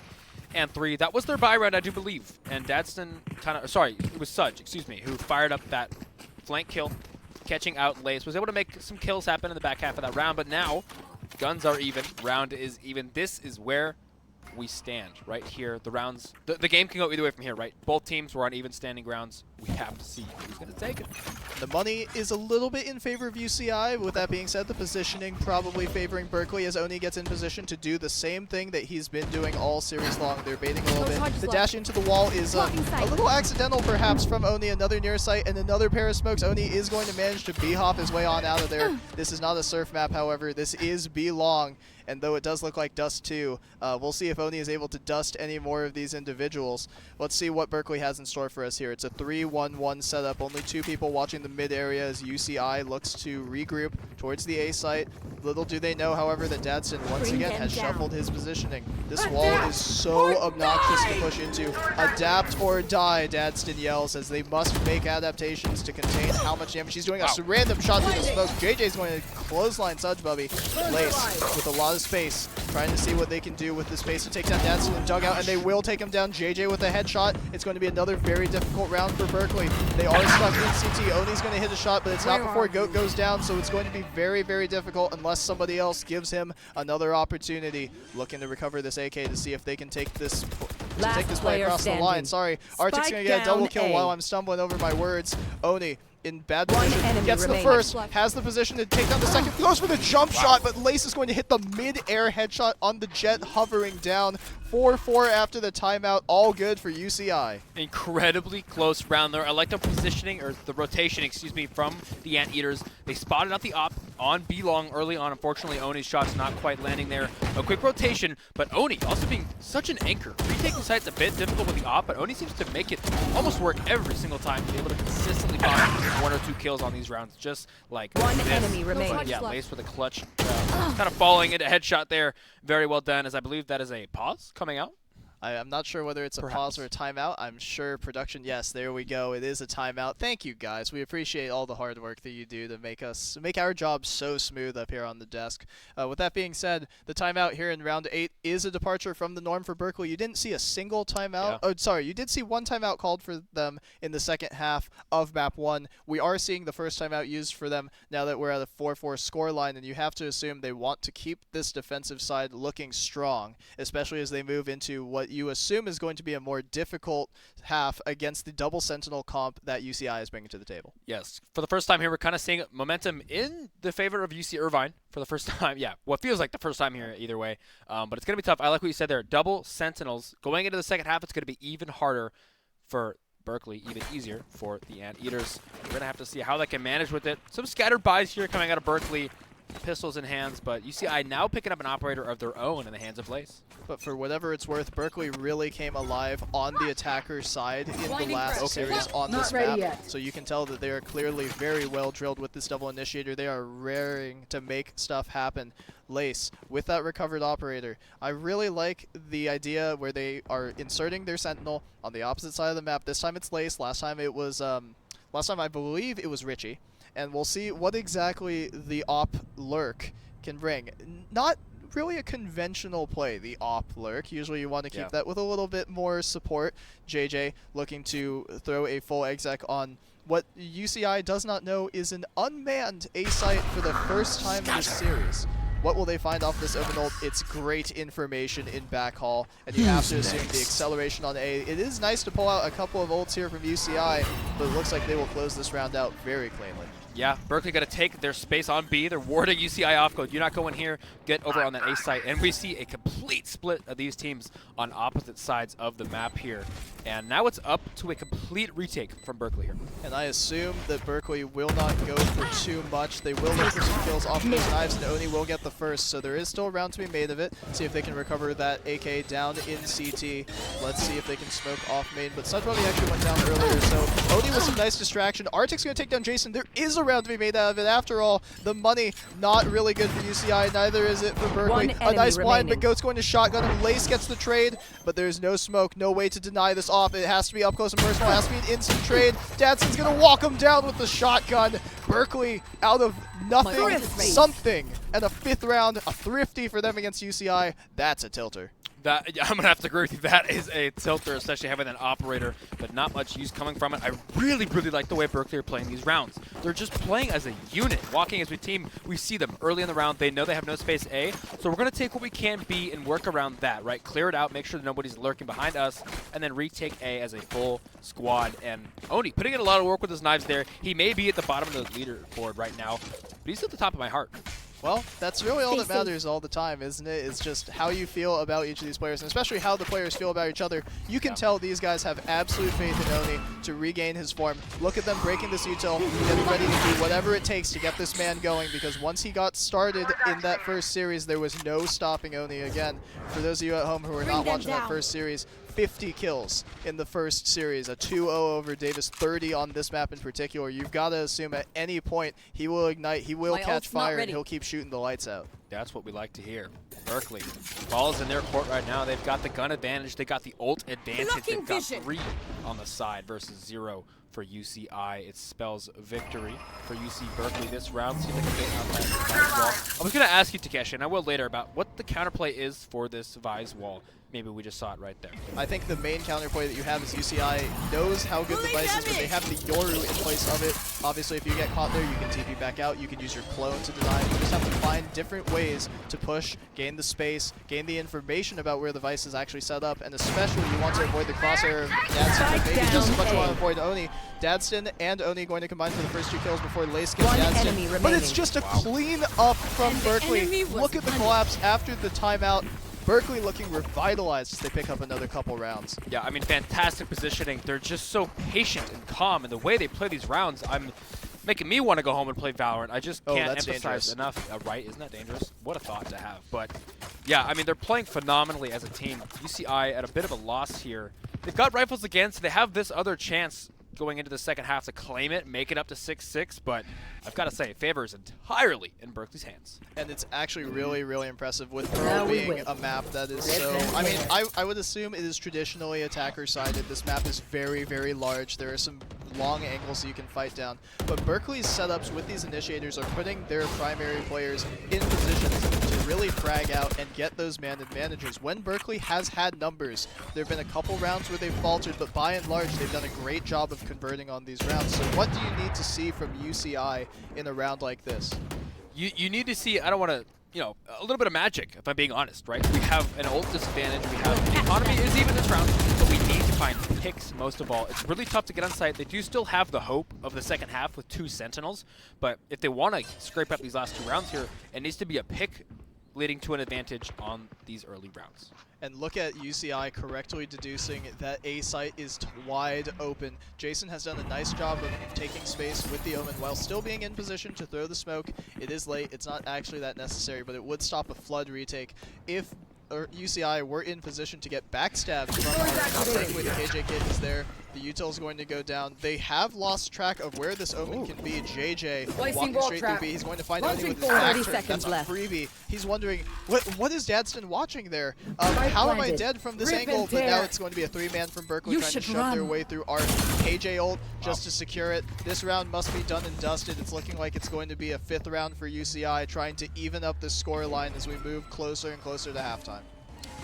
and 3. That was their buy round, I do believe. And Dadston it was Sudge, excuse me, who fired up that flank kill, catching out Lace, was able to make some kills happen in the back half of that round. But now, guns are even, round is even. This is where we stand right here. The rounds, the game can go either way from here, right? Both teams were on even standing grounds. We have to see who's going to take it. The money is a little bit in favor of UCI. With that being said, the positioning probably favoring Berkeley as Oni gets in position to do the same thing that he's been doing all series long. They're baiting a little bit. The dash into the wall is a little accidental perhaps from Oni. Another near sight and another pair of smokes. Oni is going to manage to B-hop his way on out of there. This is not a surf map, however. This is B-long. And though it does look like Dust 2, we'll see if Oni is able to dust any more of these individuals. Let's see what Berkeley has in store for us here. It's a 3-1-1 setup. Only 2 people watching the mid area as UCI looks to regroup towards the A site. Little do they know, however, that Dadston once again has shuffled his positioning. This wall is so obnoxious to push into. Adapt or die, Dadston yells, as they must make adaptations to contain how much damage he's doing. A random shot through the smoke. JJ's going to clothesline Sudgebubby. Lace with a lot of space, trying to see what they can do with the space to take down Dadston and Dugout, and they will take him down. JJ with a headshot. It's going to be another very difficult round for Berkeley. They are stuck in CT. Oni's going to hit a shot, but it's not before Goat goes down, so it's going to be very, very difficult unless somebody else gives him another opportunity. Looking to recover this AK to see if they can take this play across the line. Sorry, Arctic's going to get a double kill while I'm stumbling over my words. Oni in bad position, gets the first, has the position to take down the second, goes for the jump shot, but Lace is going to hit the mid-air headshot on the Jet hovering down. 4-4 after the timeout, all good for UCI. Incredibly close round there. I like the positioning, or the rotation, excuse me, from the Anteaters. They spotted out the op on B-long early on. Unfortunately, Oni's shot's not quite landing there. A quick rotation, but Oni also being such an anchor. Retaking sight's a bit difficult with the op, but Oni seems to make it almost work every single time. Be able to consistently find 1 or 2 kills on these rounds, just like One this. enemy remains. Yeah, Lace with a clutch. Kind of falling into headshot there. Very well done, as I believe that is a pause coming out. I'm not sure whether it's a pause or a timeout. I'm sure production, yes, there we go. It is a timeout. Thank you, guys. We appreciate all the hard work that you do to make our job so smooth up here on the desk. With that being said, the timeout here in round 8 is a departure from the norm for Berkeley. You didn't see a single timeout. Yeah. Oh, sorry, you did see 1 timeout called for them in the second half of map 1. We are seeing the first timeout used for them now that we're at a 4-4 score line, and you have to assume they want to keep this defensive side looking strong, especially as they move into what what you assume is going to be a more difficult half against the double Sentinel comp that UCI is bringing to the table. Yes. For the first time here, we're kind of seeing momentum in the favor of UC Irvine for the first time. Yeah, well, it feels like the first time here either way. But it's going to be tough. I like what you said there. Double Sentinels. Going into the second half, it's going to be even harder for Berkeley, even easier for the Anteaters. We're going to have to see how they can manage with it. Some scattered buys here coming out of Berkeley. Pistols in hands, but UCI now picking up an operator of their own in the hands of Lace. But for whatever it's worth, Berkeley really came alive on the attacker side in the last series on this map. So you can tell that they are clearly very well drilled with this double initiator. They are raring to make stuff happen. Lace, with that recovered operator, I really like the idea where they are inserting their Sentinel on the opposite side of the map. This time it's Lace. Last time it was, last time I believe it was Richie. And we'll see what exactly the op lurk can bring. Not really a conventional play, the op lurk. Usually you want to keep that with a little bit more support. JJ looking to throw a full exec on what UCI does not know is an unmanned A site for the first time in this series. What will they find off this open ult? It's great information in backhaul, and you have to assume the acceleration on A. It is nice to pull out a couple of ults here from UCI, but it looks like they will close this round out very cleanly. Yeah, Berkeley got to take their space on B. They're warding UCI off. Go, you not go in here, get over on that A site. And we see a complete split of these teams on opposite sides of the map here. And now it's up to a complete retake from Berkeley here. And I assume that Berkeley will not go for too much. They will look for some kills off of those knives, and Oni will get the first. So there is still a round to be made of it. See if they can recover that AK down in CT. Let's see if they can smoke off main. But Sunbody actually went down earlier, so Oni with some nice distraction. Arctic's going to take down Jason. There is a round to be made out of it. After all, the money not really good for UCI. Neither is it for Berkeley. A nice blind, but Goat's going to shotgun him. Lace gets the trade, but there's no smoke. No way to deny this off. It has to be up close and personal. It has to be an instant trade. Dadson's going to walk him down with the shotgun. Berkeley out of nothing, something, and a 5th round, a thrifty for them against UCI. That's a tilter. That, yeah, I'm going to have to agree with you. That is a tilter, especially having that operator, but not much use coming from it. I really, really like the way Berkeley are playing these rounds. They're just playing as a unit, walking as a team. We see them early in the round. They know they have no space A, so we're going to take what we can B and work around that, right? Clear it out, make sure that nobody's lurking behind us, and then retake A as a full squad. And Oni putting in a lot of work with his knives there. He may be at the bottom of the leaderboard right now, but he's at the top of my heart. Well, that's really all that matters all the time, isn't it? It's just how you feel about each of these players, and especially how the players feel about each other. You can tell these guys have absolute faith in Oni to regain his form. Look at them breaking this util, getting ready to do whatever it takes to get this man going, because once he got started in that first series, there was no stopping Oni again. For those of you at home who are not watching that first series, 50 kills in the first series, a 2-0 over Davis, 30 on this map in particular. You've got to assume at any point he will ignite, he will catch fire, and he'll keep shooting the lights out. That's what we like to hear. Berkeley, ball's in their court right now. They've got the gun advantage. They got the ult advantage. They've got 3 on the side versus 0 for UCI. It spells victory for UC Berkeley this round. See if they can get out that Vise wall. I was going to ask you, Takeshi, and I will later, about what the counterplay is for this Vise wall. Maybe we just saw it right there. I think the main counterplay that you have is UCI knows how good the Vice is, but they have the Yoru in place of it. Obviously, if you get caught there, you can TP back out. You can use your clone to deny. You just have to find different ways to push, gain the space, gain the information about where the Vice is actually set up, and especially you want to avoid the crosshair of Dadston, maybe just as much want to avoid Oni. Dadston and Oni going to combine for the first 2 kills before Lace gets Dadston. But it's just a clean up from Berkeley. Look at the collapse after the timeout. Berkeley looking revitalized as they pick up another couple rounds. Yeah, I mean, fantastic positioning. They're just so patient and calm, and the way they play these rounds, I'm making me want to go home and play Valorant. I just can't emphasize enough. Right? Isn't that dangerous? What a thought to have. But yeah, I mean, they're playing phenomenally as a team. UCI at a bit of a loss here. They've got rifles again, so they have this other chance going into the second half to claim it, make it up to 6-6, but I've got to say, favor is entirely in Berkeley's hands. And it's actually really, really impressive with Pro being a map that is so... I mean, I would assume it is traditionally attacker-sided. This map is very, very large. There are some long angles you can fight down. But Berkeley's setups with these initiators are putting their primary players in positions to really frag out and get those man advantages. When Berkeley has had numbers, there have been a couple rounds where they've faltered, but by and large, they've done a great job of converting on these rounds. So what do you need to see from UCI in a round like this? You need to see, I don't want to you know, a little bit of magic, if I'm being honest, right? We have an ult disadvantage. We have the economy is even this round, but we need to find picks most of all. It's really tough to get on site. They do still have the hope of the second half with 2 Sentinels, but if they want to scrape up these last 2 rounds here, it needs to be a pick leading to an advantage on these early rounds. And look at UCI correctly deducing that A site is wide open. Jason has done a nice job of taking space with the Omen while still being in position to throw the smoke. It is late. It's not actually that necessary, but it would stop a flood retake if UCI were in position to get backstabbed from thankfully the KJ kid is there. The util is going to go down. They have lost track of where this Omen can be. JJ walking straight through B. He's going to find Oni with his back turn. That's a freebie. He's wondering, what is Dadston watching there? How am I dead from this angle? But now it's going to be a 3-man from Berkeley trying to shove their way through Art. KJ ult just to secure it. This round must be done and dusted. It's looking like it's going to be a 5th round for UCI, trying to even up the score line as we move closer and closer to halftime.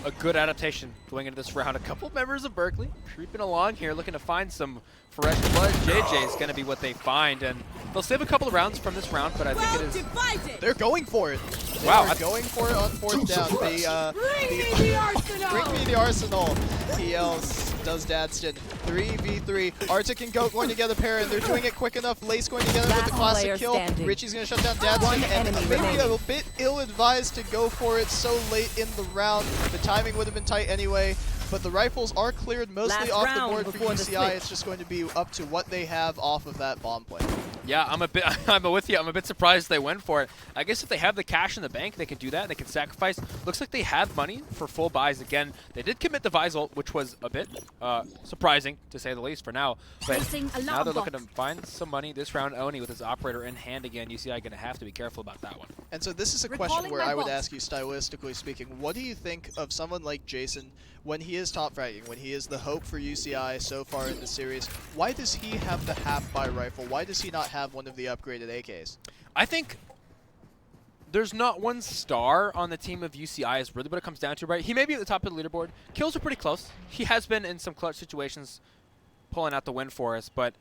A good adaptation going into this round. A couple members of Berkeley creeping along here, looking to find some fresh blood. JJ is going to be what they find, and they'll save a couple of rounds from this round, but I think it is... They're going for it. Wow. They're going for it on 4th down. Bring me the Arsenal. He yells, does Dadston. 3v3. Arctic and Goat going together pair, and they're doing it quick enough. Lace going together with the classic kill. Richie's going to shut down Dadston, and maybe a bit ill-advised to go for it so late in the round. The timing would have been tight anyway, but the rifles are cleared mostly off the board for UCI. It's just going to be up to what they have off of that bomb play. Yeah, I'm with you. I'm a bit surprised they went for it. I guess if they have the cash in the bank, they can do that. They can sacrifice. Looks like they have money for full buys again. They did commit the Vise ult, which was a bit surprising, to say the least, for now. But now they're looking to find some money. This round, Oni with his operator in hand again. UCI going to have to be careful about that one. And so this is a question where I would ask you, stylistically speaking, what do you think of someone like Jason when he is top fragging, when he is the hope for UCI so far in the series? Why does he have the half-buy rifle? Why does he not have one of the upgraded AKs? I think there's not one star on the team of UCI is really what it comes down to, right? He may be at the top of the leaderboard. Kills are pretty close. He has been in some clutch situations pulling out the win for us, but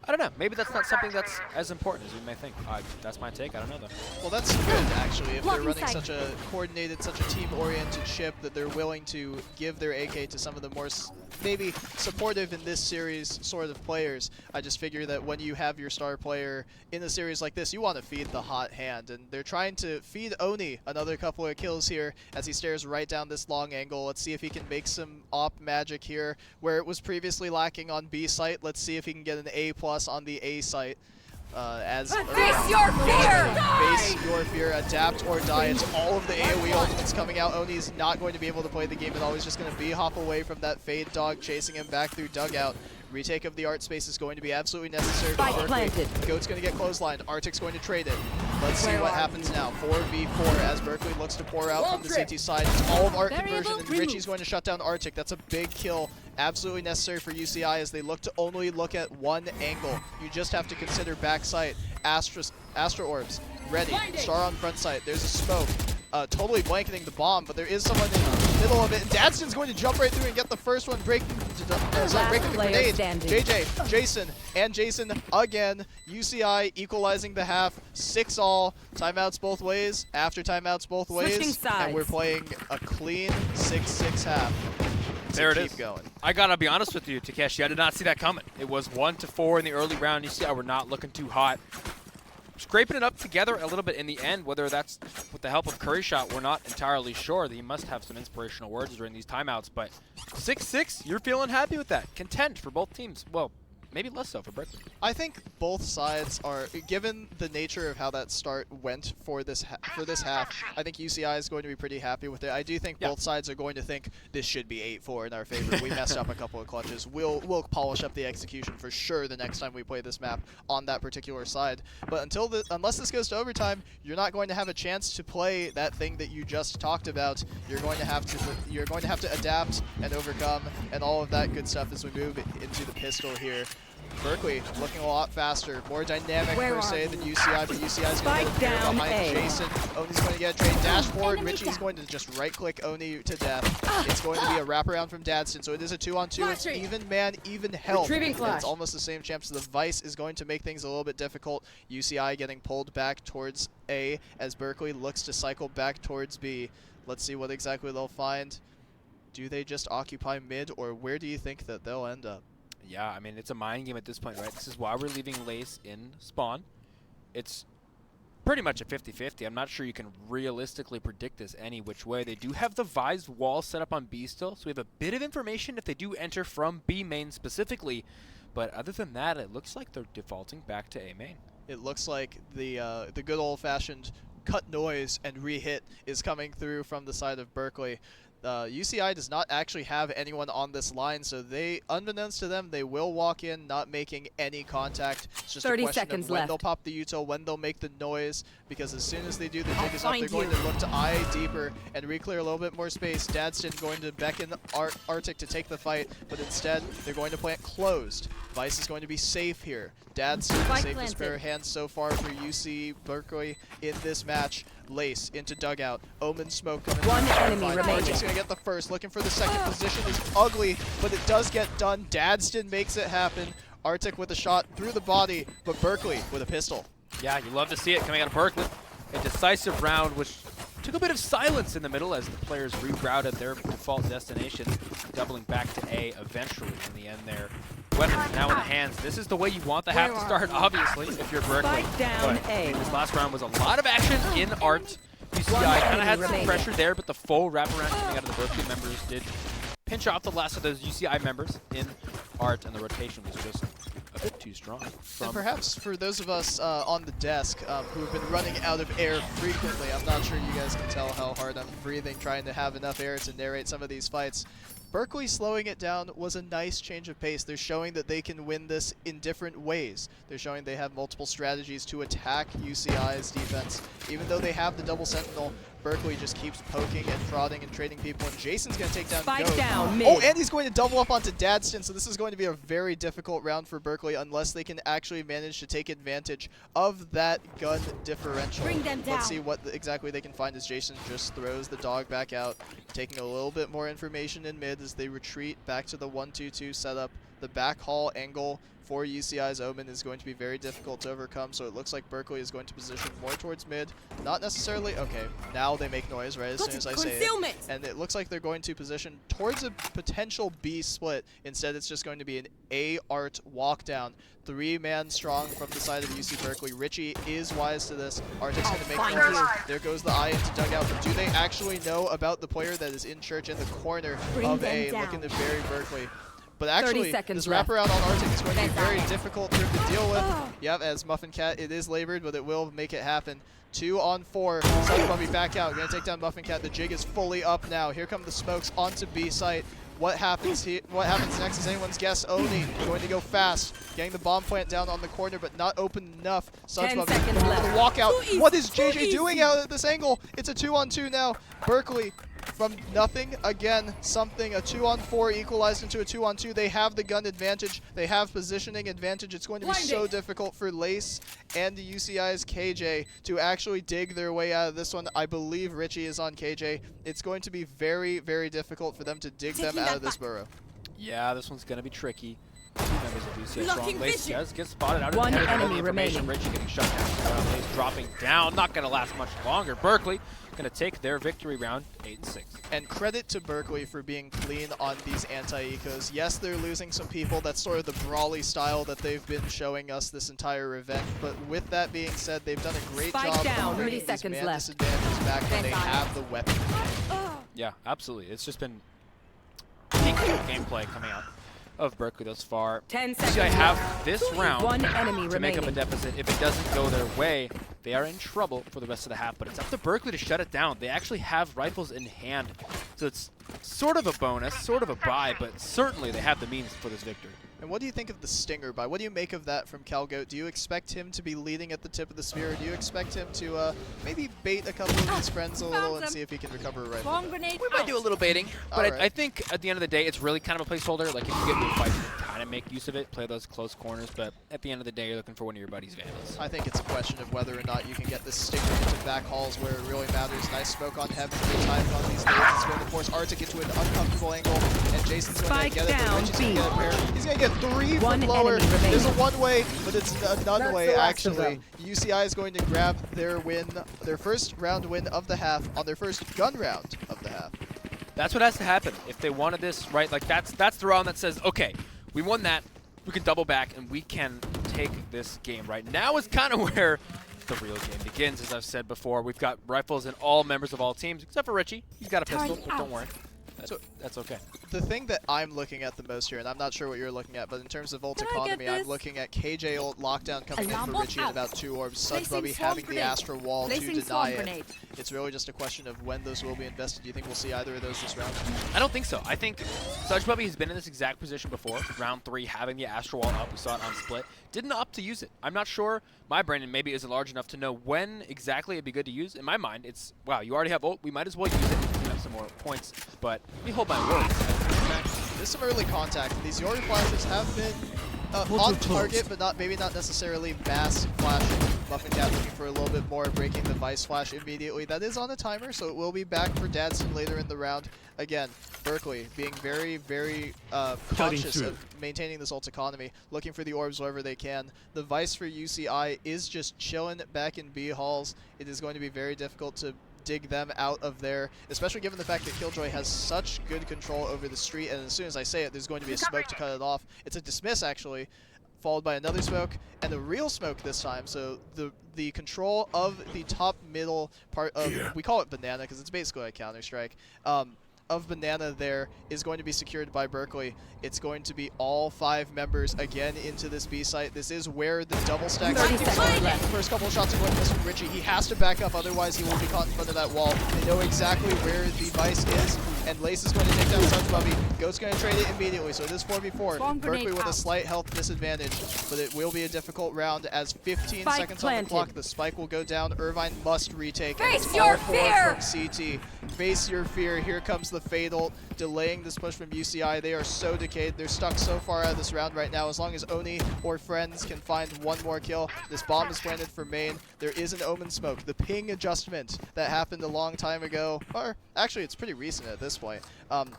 I don't know. Maybe that's not something that's as important as we may think. That's my take. I don't know, though. Well, that's good, actually, if they're running such a coordinated, such a team-oriented ship that they're willing to give their AK to some of the more maybe supportive in this series sort of players. I just figure that when you have your star player in a series like this, you want to feed the hot hand, and they're trying to feed Oni another couple of kills here as he stares right down this long angle. Let's see if he can make some op magic here where it was previously lacking on B site. Let's see if he can get an A+ on the A site. Face your fear! Face your fear, adapt or die. It's all of the AoE ultimates coming out. Oni's not going to be able to play the game at all. He's just going to B-hop away from that Fade dog chasing him back through dugout. Retake of the art space is going to be absolutely necessary for Berkeley. Goat's going to get clotheslined. Arctic's going to trade it. Let's see what happens now. 4v4 as Berkeley looks to pour out from the CT side. It's all of art conversion, and Richie's going to shut down Arctic. That's a big kill. Absolutely necessary for UCI as they look to only look at one angle. You just have to consider backside. Astra Orbs, ready. Star on front side. There's a smoke. Totally blanketing the bomb, but there is someone in the middle of it. And Dadston's going to jump right through and get the first one, breaking the grenade. JJ, Jason, and Jason again. UCI equalizing the half. 6-all. Timeouts both ways. After timeouts both ways. And we're playing a clean 6-6 half. There it is. Keep going. I gotta be honest with you, Takeshi. I did not see that coming. It was 1-4 in the early round. UCI were not looking too hot. Scraping it up together a little bit in the end, whether that's with the help of Curry Shot, we're not entirely sure. He must have some inspirational words during these timeouts, but 6-6, you're feeling happy with that. Content for both teams. Well, maybe less so for Berkeley. I think both sides are, given the nature of how that start went for this half, I think UCI is going to be pretty happy with it. I do think both sides are going to think this should be 8-4 in our favor. We messed up a couple of clutches. We'll polish up the execution for sure the next time we play this map on that particular side. But unless this goes to overtime, you're not going to have a chance to play that thing that you just talked about. You're going to have to adapt and overcome and all of that good stuff as we move into the pistol here. Berkeley looking a lot faster, more dynamic Where per are se than UCI, but UCI is going to Spike get a pair down behind A. Jason. Oni's going to get a trade dash forward. Richie's going to just right-click Oni to death. It's going to be a wraparound from Dadston, so it is a 2-on-2. It's even man, even health. Retrieving And flash. it's almost the same champ, so the Vice is going to make things a little bit difficult. UCI getting pulled back towards A as Berkeley looks to cycle back towards B. Let's see what exactly they'll find. Do they just occupy mid, or where do you think that they'll end up? Yeah, I mean, it's a mind game at this point, right? This is why we're leaving Lace in spawn. It's pretty much a 50-50. I'm not sure you can realistically predict this any which way. They do have the Vise wall set up on B still, so we have a bit of information if they do enter from B main specifically. But other than that, it looks like they're defaulting back to A main. It looks like the good old-fashioned cut noise and re-hit is coming through from the side of Berkeley. UCI does not actually have anyone on this line, so they, unbeknownst to them, they will walk in not making any contact. It's just 30 a question seconds of when left. they'll pop the util, when they'll make the noise, because as soon as they do, the jig is up. They're find going you. to look to eye deeper and re-clear a little bit more space. Dadston going to beckon Arctic to take the fight, but instead they're going to play it closed. Vice is going to be safe here. Dadston, the Spike safest pair planted. of hands so far for UC Berkeley in this match. Lace into dugout. Omen smoke coming. One enemy Fine. remaining. Arctic's gonna get the first. Looking for the second position is ugly, but it does get done. Dadston makes it happen. Arctic with a shot through the body, but Berkeley with a pistol. Yeah, you love to see it coming out of Berkeley. A decisive round, which took a bit of silence in the middle as the players rerouted their default destination, doubling back to A eventually in the end there. Weapons now in the hands. This is the way you want the half to start, obviously, if you're Berkeley. Spike down But A. this last round was a lot of action in Art. UCI kind of had some remaining. pressure there, but the full wraparound coming out of the Berkeley members did pinch off the last of those UCI members in Art, and the rotation was just a bit too strong. And perhaps for those of us on the desk who have been running out of air frequently, I'm not sure you guys can tell how hard I'm breathing trying to have enough air to narrate some of these fights. Berkeley slowing it down was a nice change of pace. They're showing that they can win this in different ways. They're showing they have multiple strategies to attack UCI's defense. Even though they have the double sentinel, Berkeley just keeps poking and prodding and trading people, and Jason's going to take down Spike Goat. down mid. Oh, and he's going to double up onto Dadston, so this is going to be a very difficult round for Berkeley unless they can actually manage to take advantage of that gun differential. Bring them down. Let's see what exactly they can find as Jason just throws the dog back out, taking a little bit more information in mid as they retreat back to the 1-2-2 setup. The back hall angle for UCI's Omen is going to be very difficult to overcome, so it looks like Berkeley is going to position more towards mid. Not necessarily, okay, now they make noise right as soon as I say it. And it looks like they're going to position towards a potential B split. Instead, it's just going to be an A-Art walk-down. 3-man strong from the side of UC Berkeley. Richie is wise to this. Arctic's going to make noise. There goes the eye into dugout, but do they actually know about the player that is in church in the corner of A, looking to bury Berkeley? But actually, this wraparound on Arctic is going to be very difficult for him to deal with. Yep, as Muffin Cat, it is labored, but it will make it happen. 2 on 4. Sun Bubby back out. Going to take down Muffin Cat. The jig is fully up now. Here come the smokes onto B site. What happens here? What happens next is anyone's guess. Oni going to go fast, getting the bomb plant down on the corner, but not open enough. 10 seconds left. Walk out. What is JJ doing out at this angle? It's a 2-on-2 now. Berkeley from nothing again, something. A 2-on-4 equalized into a 2-on-2. They have the gun advantage. They have positioning advantage. It's going to be so difficult for Lace and the UCI's KJ to actually dig their way out of this one. I believe Richie is on KJ. It's going to be very, very difficult for them to dig them out of this burrow. Yeah, this one's going to be tricky. Two members of UCI strong. Lace does get spotted out of One the head of enemy the information. remaining. Richie getting shut down. Lace dropping down. Not going to last much longer. Berkeley going to take their victory round 8-6. And credit to Berkeley for being clean on these anti-ecos. Yes, they're losing some people. That's sort of the brawly style that they've been showing us this entire event. But with that being said, they've done a great Spike job down, of 30 bringing these seconds man left. disadvantages back when they have the weapon. Yeah, absolutely. It's just been peak gameplay coming out of Berkeley thus far. 10 UCI seconds have left. this round One enemy to make up a remaining. deficit. If it doesn't go their way, they are in trouble for the rest of the half, but it's up to Berkeley to shut it down. They actually have rifles in hand, so it's sort of a bonus, sort of a buy, but certainly they have the means for this victory. And what do you think of the Stinger buy? What do you make of that from CalGoat? Do you expect him to be leading at the tip of the spear? Or do you expect him to maybe bait a couple of his friends a little and see if he can recover a rifle? Bomb grenade. We might do a little baiting, but Alright. I think at the end of the day, it's really kind of a placeholder. Like if you get into a fight, you kind of to make use of it, play those close corners, but at the end of the day, you're looking for one of your buddies' Vandals. I think it's a question of whether or not you can get this stinger into back halls where it really matters. Nice smoke on heaven, good timing on these nades. It's going to force Arctic into an uncomfortable angle, and Jason's going to get it, but Richie's going to get a pair. He's going to get 3 from lower. There's a one-way, but it's a none-way, actually. UCI is going to grab their win, their first round win of the half on their first gun round of the half. That's what has to happen if they wanted this, right? Like that's the round that says, okay, we won that, we can double back and we can take this game. Right now is kind of where the real game begins. As I've said before, we've got rifles in all members of all teams except for Richie. He's got a pistol, but don't worry. That's okay. The thing that I'm looking at the most here, and I'm not sure what you're looking at, but in terms of ult economy, I'm looking at KJ ult lockdown coming in for Richie at about 2 orbs, Sudbubby having the Astra wall to deny it. It's really just a question of when those will be invested. Do you think we'll see either of those this round? I don't think so. I think Sudbubby has been in this exact position before. Round 3, having the Astra wall up. We saw it on Split. Didn't opt to use it. I'm not sure. My brain maybe isn't large enough to know when exactly it'd be good to use. In my mind, it's, wow, you already have ult. We might as well use it to clean up some more points. But we hold my word. There's some early contact. These Yori flashes have been on target, but maybe not necessarily mass flashing. Muffin Cat looking for a little bit more, breaking the Vice flash immediately. That is on a timer, so it will be back for Dadson later in the round. Again, Berkeley being very, very conscious of maintaining this ult economy, looking for the orbs wherever they can. The Vice for UCI is just chilling back in B halls. It is going to be very difficult to dig them out of there, especially given the fact that Killjoy has such good control over the street, and as soon as I say it, there's going to be a smoke to cut it off. It's a dismiss, actually, followed by another smoke, and a real smoke this time, so the control of the top middle part of, we call it Banana, because it's basically a Counter-Strike, of Banana there is going to be secured by Berkeley. It's going to be all 5 members again into this B site. This is where the double stack. The first couple of shots are going to miss from Richie. He has to back up, otherwise he will be caught in front of that wall. They know exactly where the Vice is, and Lace is going to take down Sudbubby. Goat's going to trade it immediately, so it is 4v4. Berkeley with a slight health disadvantage, but it will be a difficult round as 15 seconds on the clock. The spike will go down. Irvine must retake. Face your fear! From CT. Face your fear. Here comes the Fatal, delaying this push from UCI. They are so decayed. They're stuck so far out of this round right now. As long as Oni or friends can find one more kill, this bomb is planted for main. There is an Omen smoke. The ping adjustment that happened a long time ago, or actually it's pretty recent at this point.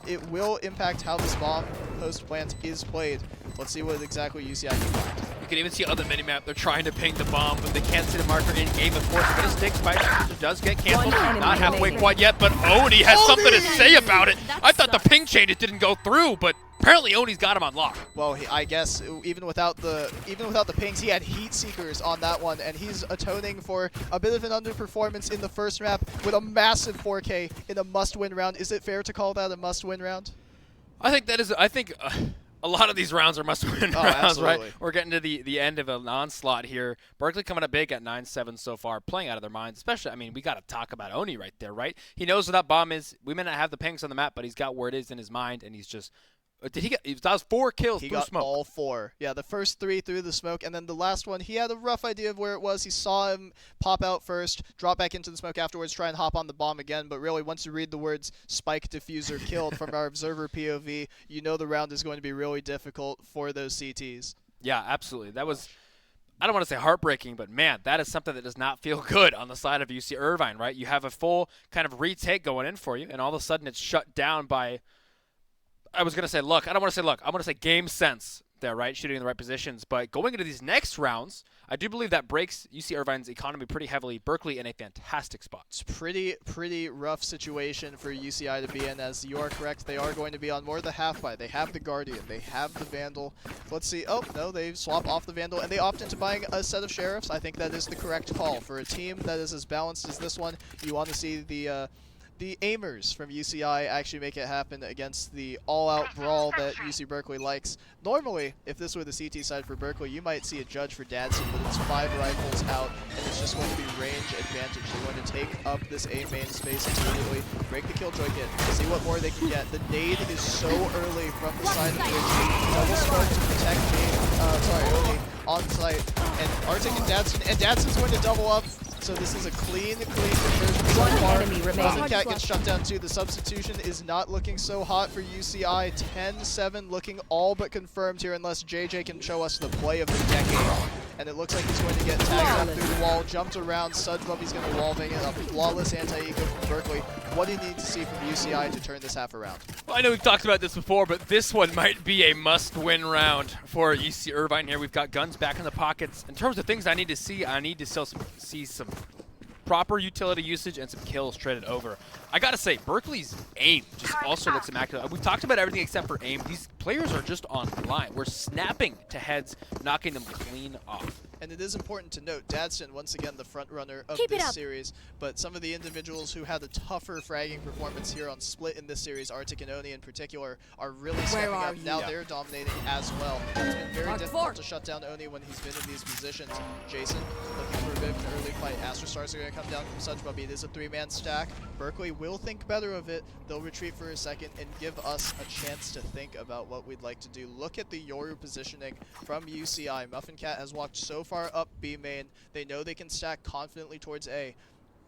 It will impact how this bomb post-plant is played. Let's see what exactly UCI can find. You can even see on the minimap they're trying to ping the bomb, but they can't see the marker in game. Of course, but it sticks. Spike does get canceled. Not halfway quite yet, but Oni has something to say about it. I thought the ping changes didn't go through, but apparently Oni's got him on lock. Well, I guess even without the pings, he had heat seekers on that one, and he's atoning for a bit of an underperformance in the first map with a massive 4K in a must-win round. Is it fair to call that a must-win round? I think that is. I think a lot of these rounds are must-win rounds, absolutely. right? We're getting to the end of an onslaught here. Berkeley coming up big at 9-7 so far, playing out of their minds. Especially, I mean, we got to talk about Oni right there, right? He knows where that bomb is. We may not have the pings on the map, but he's got where it is in his mind, and he's just. Did he get? That was 4 kills he through got smoke. All 4. Yeah, the first 3 through the smoke, and then the last one, he had a rough idea of where it was. He saw him pop out first, drop back into the smoke afterwards, try and hop on the bomb again. But really, once you read the words "spike diffuser killed" from our observer POV, you know the round is going to be really difficult for those CTs. Yeah, absolutely. That was. I don't want to say heartbreaking, but man, that is something that does not feel good on the side of UC Irvine, right? You have a full kind of retake going in for you, and all of a sudden it's shut down by. I was going to say luck. I don't want to say luck. I want to say game sense there, right? Shooting in the right positions. But going into these next rounds, I do believe that breaks UC Irvine's economy pretty heavily. Berkeley in a fantastic spot. It's pretty rough situation for UCI to be in, as you are correct. They are going to be on more the half buy. They have the Guardian. They have the Vandal. Let's see. Oh, no, they swap off the Vandal, and they opt into buying a set of Sheriffs. I think that is the correct call. For a team that is as balanced as this one, you want to see the aimers from UCI actually make it happen against the all-out brawl that UC Berkeley likes. Normally, if this were the CT side for Berkeley, you might see a judge for Dadson, but it's 5 rifles out, and it's just going to be range advantage. They're going to take up this A main space immediately, break the Killjoy kit, see what more they can get. The nade is so early from the side of Richie. Double smoke to protect me, Oni on site, and Arctic and Dadson's going to double up. So this is a clean conversion so One far. enemy remaining. Cat gets shut down too. The substitution is not looking so hot for UCI. 10-7 looking all but confirmed here unless JJ can show us the play of the decade. And it looks like he's going to get tagged up through the wall, jumped around, Sudbubby's going to wall bang it, a flawless anti-eco from Berkeley. What do you need to see from UCI to turn this half around? Well, I know we've talked about this before, but this one might be a must-win round for UC Irvine here. We've got guns back in the pockets. In terms of things I need to still see some proper utility usage and some kills traded over. I gotta say, Berkeley's aim just also looks immaculate. We've talked about everything except for aim. These players are just online. We're snapping to heads, knocking them clean off. And it is important to note, Dadston, once again, the front runner of Keep it this up. series, but some of the individuals who had a tougher fragging performance here on Split in this series, Arctic and Oni in particular, are really stepping are up. you? Now Yeah. they're dominating as well. It's been very Mark difficult four. to shut down Oni when he's been in these positions. Jason looking for a bit of an early fight. Astro Stars are going to come down from Sudbubby. It is a 3-man stack. Berkeley will think better of it. They'll retreat for a second and give us a chance to think about what we'd like to do. Look at the Yoru positioning from UCI. Muffin Cat has walked so far up B main. They know they can stack confidently towards A.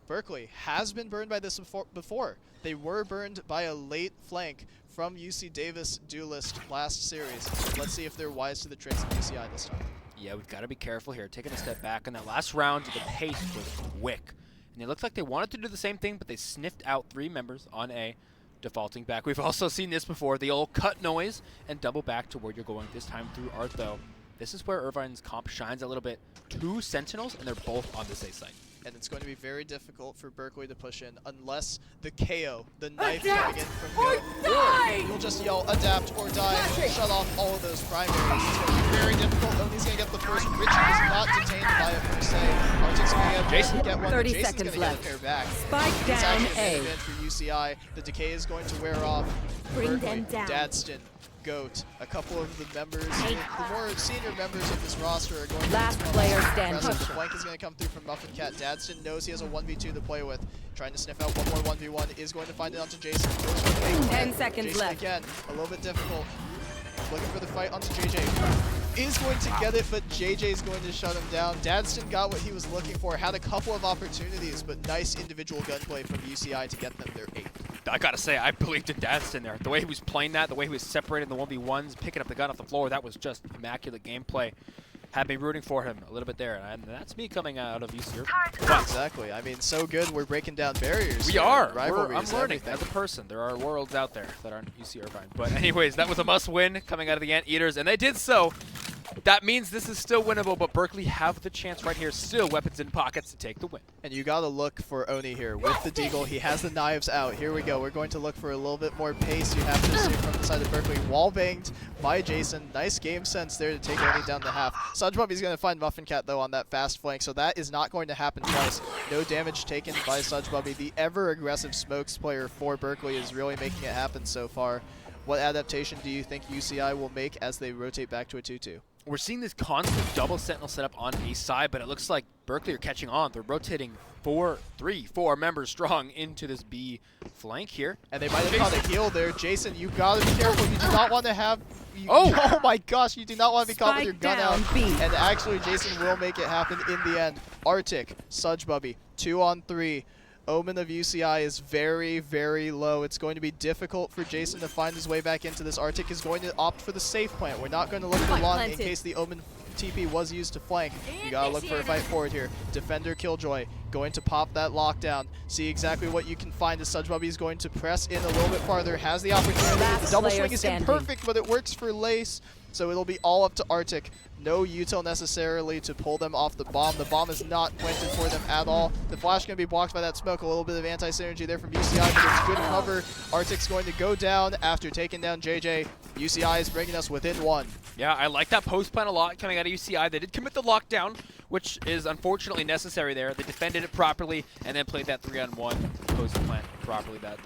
Berkeley has been burned by this before. They were burned by a late flank from UC Davis Duelist last series. Let's see if they're wise to the tricks of UCI this time. Yeah, we've got to be careful here. Taking a step back in that last round, the pace was quick. And it looked like they wanted to do the same thing, but they sniffed out 3 members on A, defaulting back. We've also seen this before, the old cut noise and double back to where you're going, this time through Art though. This is where Irvine's comp shines a little bit. 2 Sentinels, and they're both on this A site. And it's going to be very difficult for Berkeley to push in unless the KO, the knife coming in from Go, or you'll just yell adapt or die and shut off all of those primaries. It's going to be very difficult. Oni's going to get the first. Richie is not detained by it per se. Arctic's going to get one. 30 Jason's seconds going to left. get a pair back. Spike It's down actually a A. event for UCI. The decay is going to wear off. Bring Berkeley, them down. Dadston, Goat, a couple of the members, the more senior members of this roster are going Last to be player aggressive. standing. The flank is going to come through from Muffin Cat. Dadston knows he has a 1v2 to play with. Trying to sniff out one more 1v1, is going to find it onto Jason. Goes for the big 10 plan. seconds Jason left. again, a little bit difficult. Looking for the fight onto JJ. Is going to get it, but JJ is going to shut him down. Dadston got what he was looking for, had a couple of opportunities, but nice individual gunplay from UCI to get them their 8. I gotta say, I believed in Dadston there. The way he was playing that, the way he was separating the 1v1s, picking up the gun off the floor, that was just immaculate gameplay. Had me rooting for him a little bit there, and that's me coming out of UC Irvine. Exactly. I mean, so good. We're breaking down barriers. We here. are. Rivalries, I'm learning everything. as a person. There are worlds out there that aren't UC Irvine. But anyways, that was a must-win coming out of the Anteaters, and they did so. That means this is still winnable, but Berkeley have the chance right here, still weapons in pockets to take the win. And you got to look for Oni here with the deagle. He has the knives out. Here we go. We're going to look for a little bit more pace. You have to assume from the side of Berkeley. Wall banged by Jason. Nice game sense there to take Oni down the half. Sudbubby's going to find Muffin Cat, though, on that fast flank, so that is not going to happen twice. No damage taken by Sudbubby. The ever-aggressive smokes player for Berkeley is really making it happen so far. What adaptation do you think UCI will make as they rotate back to a 2-2? We're seeing this constant double sentinel setup on a side, but it looks like Berkeley are catching on. They're rotating 4 members strong into this B flank here. And they might have caught a heal there. Jason, you gotta be careful. You do not want to have... oh my gosh, you do not want to be caught with your gun out. And actually, Jason will make it happen in the end. Arctic, Sudbubby, 2-on-3. Omen of UCI is very, very low. It's going to be difficult for Jason to find his way back into this. Arctic is going to opt for the safe plant. We're not going to look for long in case the Omen TP was used to flank. You gotta look for a fight forward here. Defender Killjoy going to pop that lockdown. See exactly what you can find as Sudbubby is going to press in a little bit farther. Has the opportunity. The double swing is imperfect, but it works for Lace. So it'll be all up to Arctic. No util necessarily to pull them off the bomb. The bomb is not planted for them at all. The flash going to be blocked by that smoke. A little bit of anti-synergy there from UCI, but it's good cover. Arctic's going to go down after taking down JJ. UCI is bringing us within 1. Yeah, I like that post plan a lot coming out of UCI. They did commit the lockdown, which is unfortunately necessary there. They defended it properly and then played that 3-on-1 post plan properly. That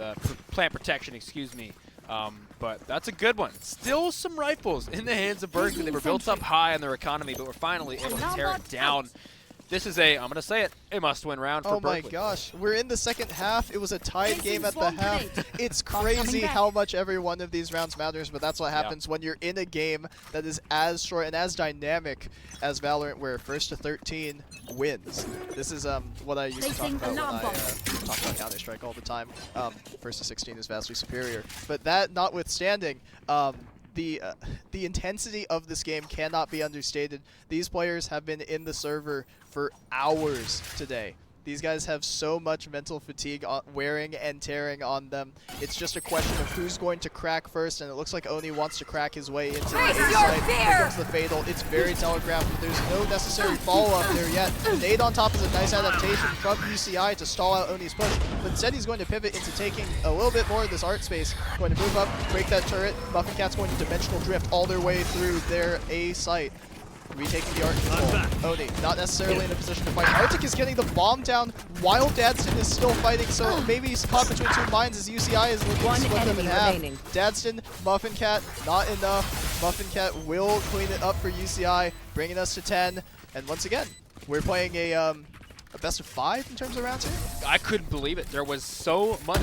plant protection, excuse me. But that's a good one. Still some rifles in the hands of Berkeley. They were built up high in their economy, but were finally able to tear it down. This is I'm going to say it, a must-win round for Oh my Berkeley. gosh, we're in the second half. It was a tied game at the half. It's crazy how much every one of these rounds matters, but that's what happens when you're in a game that is as short and as dynamic as Valorant, where first to 13 wins. This is what I used to talk about when I talk about Counter-Strike all the time. First to 16 is vastly superior. But that notwithstanding, the intensity of this game cannot be understated. These players have been in the server for hours today. These guys have so much mental fatigue wearing and tearing on them. It's just a question of who's going to crack first, and it looks like Oni wants to crack his way into the A-site. Here comes the Fatal. It's very telegraphed, but there's no necessary follow-up there yet. The nade on top is a nice adaptation from UCEI to stall out Oni's push, but instead he's going to pivot into taking a little bit more of this art space. Going to move up, break that turret. Muffin Cat's going to dimensional drift all their way through their A-site. Retaking the art control. Oni, not necessarily in a position to fight. Arctic is getting the bomb down while Dadston is still fighting, so maybe he's caught between two minds as UCI is looking to split them in half. Dadston, Muffin Cat, not enough. Muffin Cat will clean it up for UCI, bringing us to 10. And once again, we're playing a best of 5 in terms of rounds here? I couldn't believe it. There was so much.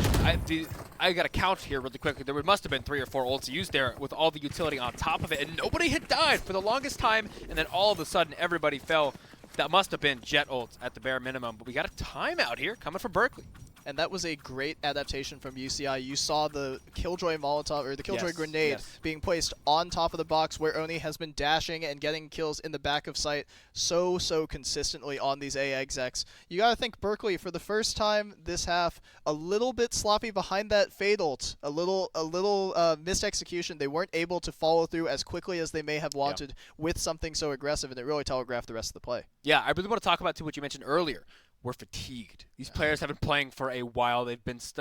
I got to count here really quickly. There must have been 3 or 4 ults used there with all the utility on top of it, and nobody had died for the longest time, and then all of a sudden everybody fell. That must have been Jet ults at the bare minimum, but we got a timeout here coming from Berkeley. And that was a great adaptation from UCI. You saw the Killjoy Molotov, or the Killjoy grenade being placed on top of the box where Oni has been dashing and getting kills in the back of sight so consistently on these A execs. You gotta think Berkeley, for the first time this half, a little bit sloppy behind that Fade ult. A little missed execution. They weren't able to follow through as quickly as they may have wanted with something so aggressive, and it really telegraphed the rest of the play. Yeah, I really want to talk about, too, what you mentioned earlier. We're fatigued. These players have been playing for a while. They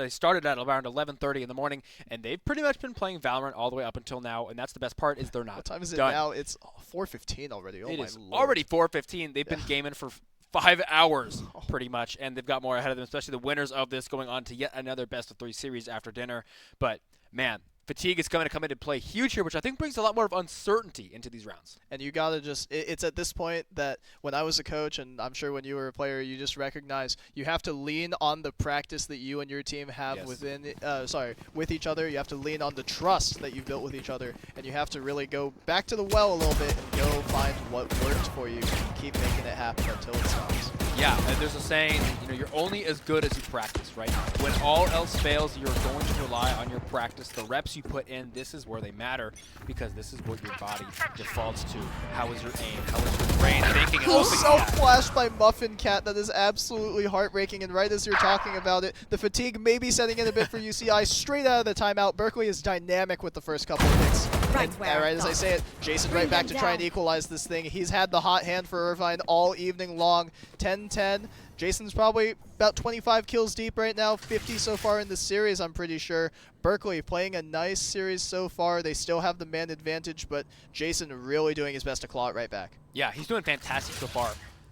started at around 11:30 in the morning, and they've pretty much been playing Valorant all the way up until now. And that's the best part, is they're not. What time is it done. now? It's 4:15 already. Oh it my is lord! Already 4:15. They've been gaming for 5 hours, pretty much, and they've got more ahead of them. Especially the winners of this going on to yet another best of 3 series after dinner. But man, fatigue is going to come into play huge here, which I think brings a lot more of uncertainty into these rounds. And you got to it's at this point that when I was a coach, and I'm sure when you were a player, you just recognize you have to lean on the practice that you and your team have with each other. You have to lean on the trust that you've built with each other, and you have to really go back to the well a little bit and go find what worked for you. Keep making it happen until it stops. Yeah, and there's a saying, you're only as good as you practice, right? When all else fails, you're going to rely on your practice. The reps you put in, this is where they matter, because this is what your body defaults to. How is your aim? How is your brain thinking? Cool self-flash by Muffin Cat. That is absolutely heartbreaking, and right as you're talking about it, the fatigue may be setting in a bit for UCI. Straight out of the timeout, Berkeley is dynamic with the first couple of hits. Right as I say it, Jason right back to try and equalize this thing. He's had the hot hand for Irvine all evening long. 10-10. Jason's probably about 25 kills deep right now, 50 so far in the series, I'm pretty sure. Berkeley playing a nice series so far. They still have the man advantage, but Jason really doing his best to claw it right back. Yeah, he's doing fantastic so far.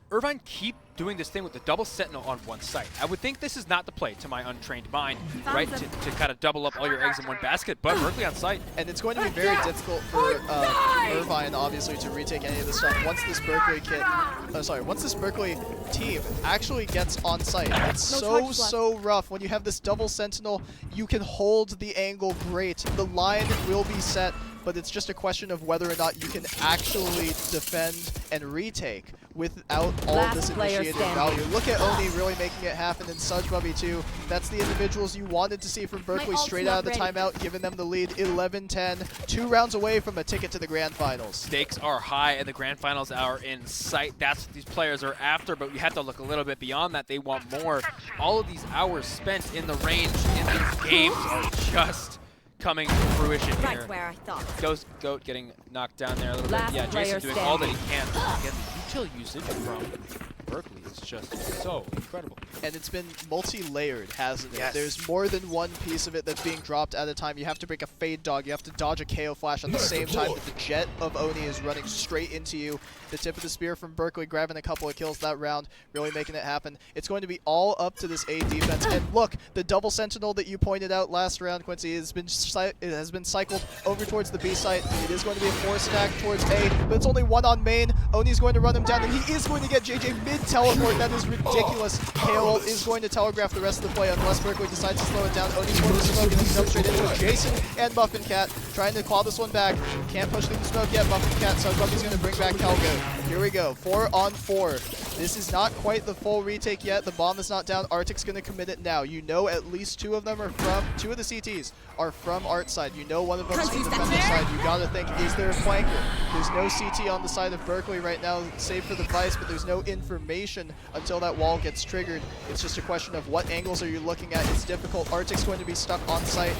Irvine keep doing this thing with the double sentinel on one site. I would think this is not the play to my untrained mind, right? To kind of double up all your eggs in one basket, but Berkeley on site. And it's going to be very difficult for Irvine, obviously, to retake any of this stuff once this Berkeley once this Berkeley team actually gets on site. It's so rough. When you have this double sentinel, you can hold the angle great. The line will be set, but it's just a question of whether or not you can actually defend and retake without all of this initiated value. Look at Oni really making it happen, and Sudgebubby too. That's the individuals you wanted to see from Berkeley straight out of the timeout, giving them the lead 11-10. 2 rounds away from a ticket to the grand finals. Stakes are high, and the grand finals are in sight. That's what these players are after, but you have to look a little bit beyond that. They want more. All of these hours spent in the range in these games are just coming to fruition here. Where I thought. Goat getting knocked down there a little bit. Yeah, Jason doing all that he can. Again, the util usage from Berkeley is just so incredible. And it's been multi-layered, hasn't it? Yes. There's more than one piece of it that's being dropped at a time. You have to break a Fade Dog. You have to dodge a KO Flash at the same time that the Jet of Oni is running straight into you. The tip of the spear from Berkeley grabbing a couple of kills that round, really making it happen. It's going to be all up to this A defense. And look, the double Sentinel that you pointed out last round, Quincy, has been cycled over towards the B site. It is going to be a 4 stack towards A, but it's only 1 on main. Oni's going to run him down, and he is going to get JJ mid-teleport. That is ridiculous. Kale is going to telegraph the rest of the play unless Berkeley decides to slow it down. Oni's going to smoke, and he jumps straight into it. Jason and Muffin Cat trying to claw this one back. Can't push through the smoke yet. Muffin Cat, so Buffy's going to bring back Calgo. Here we go, 4 on 4. This is not quite the full retake yet. The bomb is not down. Arctic's going to commit it now. You know at least 2 of them are from, 2 of the CTs are from Art side. You know one of them is from the defender side. You got to think, is there a flanker? There's no CT on the side of Berkeley right now, save for the Vice, but there's no information until that wall gets triggered. It's just a question of what angles are you looking at. It's difficult. Arctic's going to be stuck on site.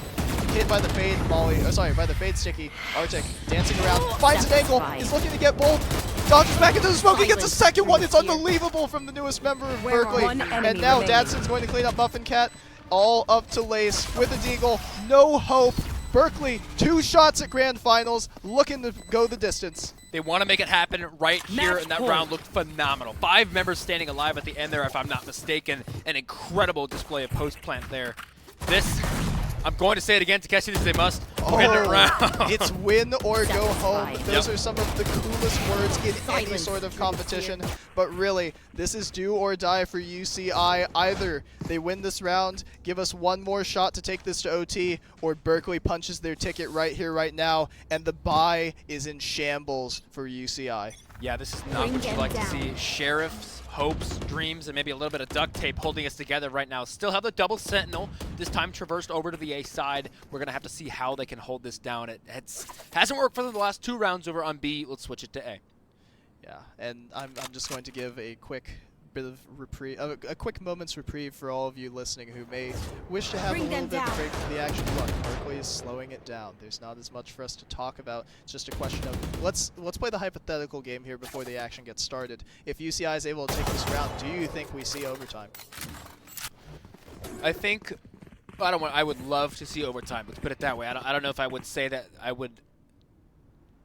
Hit by the Fade Molly, by the Fade Sticky. Arctic dancing around, finds an angle, is looking to get both. Dodges back into the smoke, he gets a second one. It's unbelievable from the newest member of Berkeley. And now Dadson's going to clean up Muffin Cat. All up to Lace with a deagle. No hope. Berkeley, 2 shots at Grand Finals, looking to go the distance. They want to make it happen right here, and that round looked phenomenal. 5 members standing alive at the end there, if I'm not mistaken. An incredible display of post-plant there. This, I'm going to say it again, Takeshi, this they must win the round. It's win or go home. Those are some of the coolest words in any sort of competition. But really, this is do or die for UCI. Either they win this round, give us one more shot to take this to OT, or Berkeley punches their ticket right here, right now, and the bye is in shambles for UCI. Yeah, this is not what you'd like to see. Sheriff's hopes, dreams, and maybe a little bit of duct tape holding us together right now. Still have the double Sentinel, this time traversed over to the A side. We're going to have to see how they can hold this down. It hasn't worked for them the last 2 rounds over on B. Let's switch it to A. Yeah, and I'm just going to give a quick bit of reprieve, a quick moment's reprieve for all of you listening who may wish to have a little bit of break from the action. Look, Berkeley is slowing it down. There's not as much for us to talk about. It's just a question of let's play the hypothetical game here before the action gets started. If UCI is able to take this round, do you think we see overtime? I think I would love to see overtime. Let's put it that way. I don't know if I would say that I would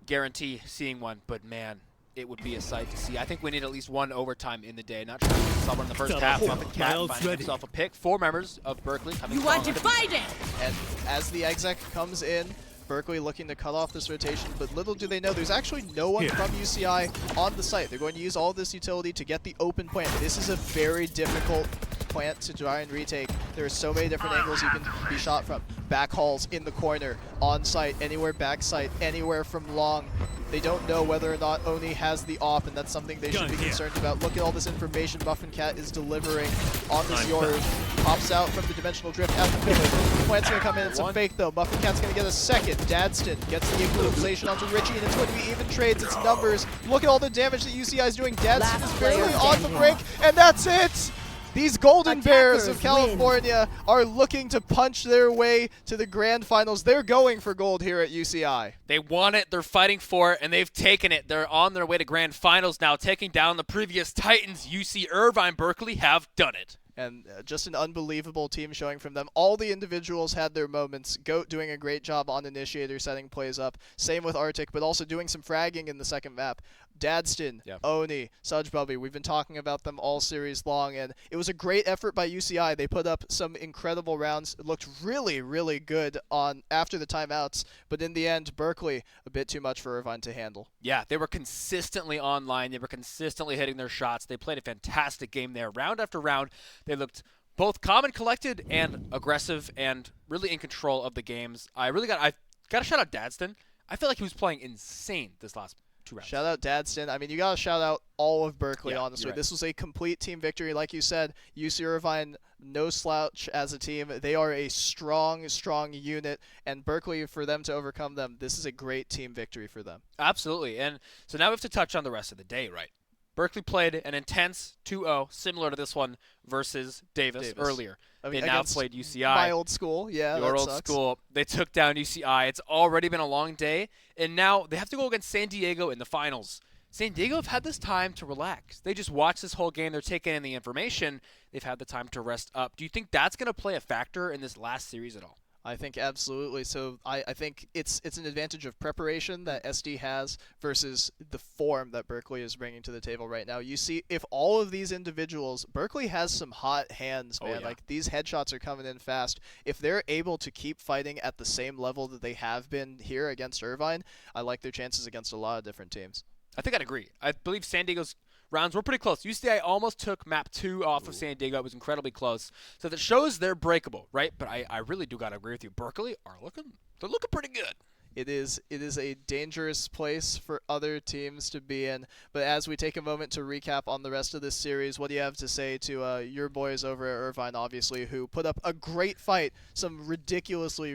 guarantee seeing one, but man, it would be a sight to see. I think we need at least 1 overtime in the day. Not trying to get someone in the first half. Muffin Cat finding himself a pick. 4 members of Berkeley coming. You want to fight it? And as the exec comes in, Berkeley looking to cut off this rotation, but little do they know there's actually no one from UCI on the site. They're going to use all this utility to get the open plant. This is a very difficult plant to try and retake. There are so many different angles you can be shot from. Back hauls in the corner, on site, anywhere back site, anywhere from long. They don't know whether or not Oni has the op, and that's something they should be concerned about. Look at all this information Muffin Cat is delivering on this Yoru. Pops out from the dimensional drift at the pivot. Plant's gonna come in, it's a fake though. Muffin Cat's gonna get a second. Dadston gets the equalization onto Richie, and it's going to be even trades. It's numbers. Look at all the damage that UCI is doing. Dadston is barely on the brink, and that's it! These Golden Bears of California are looking to punch their way to the Grand Finals. They're going for gold here at UCI. They want it, they're fighting for it, and they've taken it. They're on their way to Grand Finals now, taking down the previous Titans. UC Irvine Berkeley have done it. And just an unbelievable team showing from them. All the individuals had their moments. Goat doing a great job on Initiator, setting plays up. Same with Arctic, but also doing some fragging in the second map. Dadston, Oni, Sudgebubby, we've been talking about them all series long, and it was a great effort by UCI. They put up some incredible rounds. It looked really, really good on after the timeouts, but in the end, Berkeley, a bit too much for Irvine to handle. Yeah, they were consistently online. They were consistently hitting their shots. They played a fantastic game there. Round after round, they looked both calm and collected and aggressive and really in control of the games. I got to shout out Dadston. I feel like he was playing insane this last 2 rounds. Shout out Dadston. I mean, you got to shout out all of Berkeley, honestly. Right. This was a complete team victory. Like you said, UC Irvine, no slouch as a team. They are a strong, strong unit, and Berkeley, for them to overcome them, this is a great team victory for them. Absolutely. And so now we have to touch on the rest of the day, right? Berkeley played an intense 2-0, similar to this one, versus Davis. Earlier. I mean, they now played UCI. My old school, yeah. Your old school. They took down UCI. It's already been a long day, and now they have to go against San Diego in the finals. San Diego have had this time to relax. They just watched this whole game. They're taking in the information. They've had the time to rest up. Do you think that's going to play a factor in this last series at all? I think absolutely. So I think it's an advantage of preparation that SD has versus the form that Berkeley is bringing to the table right now. You see, if all of these individuals, Berkeley has some hot hands, man. Like, these headshots are coming in fast. If they're able to keep fighting at the same level that they have been here against Irvine, I like their chances against a lot of different teams. I think I'd agree. I believe San Diego's rounds were pretty close. UCI almost took map 2 off of San Diego. It was incredibly close. So that shows they're breakable, right? But I really do got to agree with you. Berkeley they're looking pretty good. It is a dangerous place for other teams to be in. But as we take a moment to recap on the rest of this series, what do you have to say to your boys over at Irvine, obviously, who put up a great fight, some ridiculously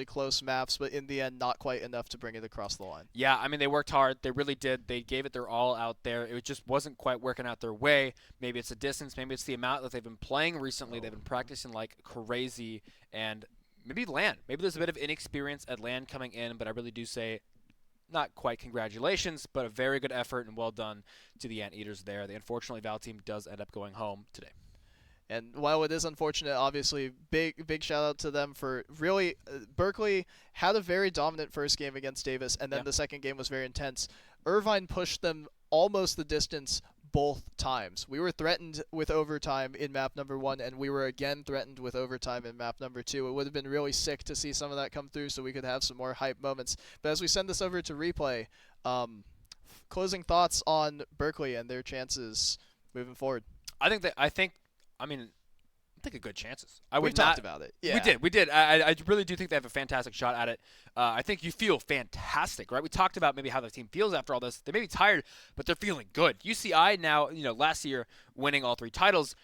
close maps, but in the end, not quite enough to bring it across the line? Yeah, I mean, they worked hard. They really did. They gave it their all out there. It just wasn't quite working out their way. Maybe it's the distance. Maybe it's the amount that they've been playing recently. They've been practicing like crazy, and maybe LAN. Maybe there's a bit of inexperience at LAN coming in, but I really do say not quite congratulations, but a very good effort and well done to the Anteaters there. The unfortunately Val team does end up going home today. And while it is unfortunate, obviously, big shout out to them for really Berkeley had a very dominant first game against Davis, and then the second game was very intense. Irvine pushed them almost the distance both times. We were threatened with overtime in map number 1, and we were again threatened with overtime in map number 2. It would have been really sick to see some of that come through so we could have some more hype moments. But as we send this over to replay, closing thoughts on Berkeley and their chances moving forward. I think good chances. We've talked about it. Yeah. We did. I really do think they have a fantastic shot at it. I think you feel fantastic, right? We talked about maybe how the team feels after all this. They may be tired, but they're feeling good. UCI now, last year winning all 3 titles.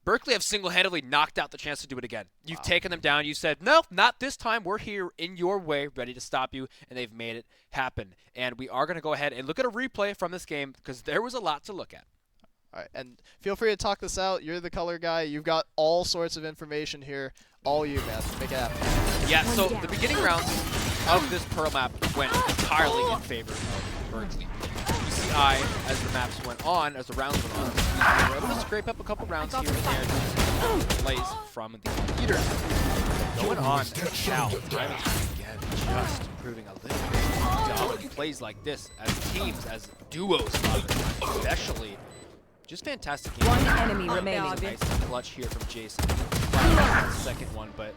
Berkeley have single-handedly knocked out the chance to do it again. You've taken them down. You said, no, not this time. We're here in your way, ready to stop you, and they've made it happen. And we are going to go ahead and look at a replay from this game because there was a lot to look at. All right, and feel free to talk this out. You're the color guy. You've got all sorts of information here. All you, man. Make it happen. Yeah, so the beginning rounds of this Pearl map went entirely in favor of Berkeley. UCI, as the maps went on, as the rounds went on, we were able to scrape up a couple rounds here and there. Plays from the Eaters. Going on now, time and time again, just improving a little bit. Dominant plays like this as teams, as duos, especially. Just fantastic game. One enemy remaining. Nice clutch here from Jason. Second one, but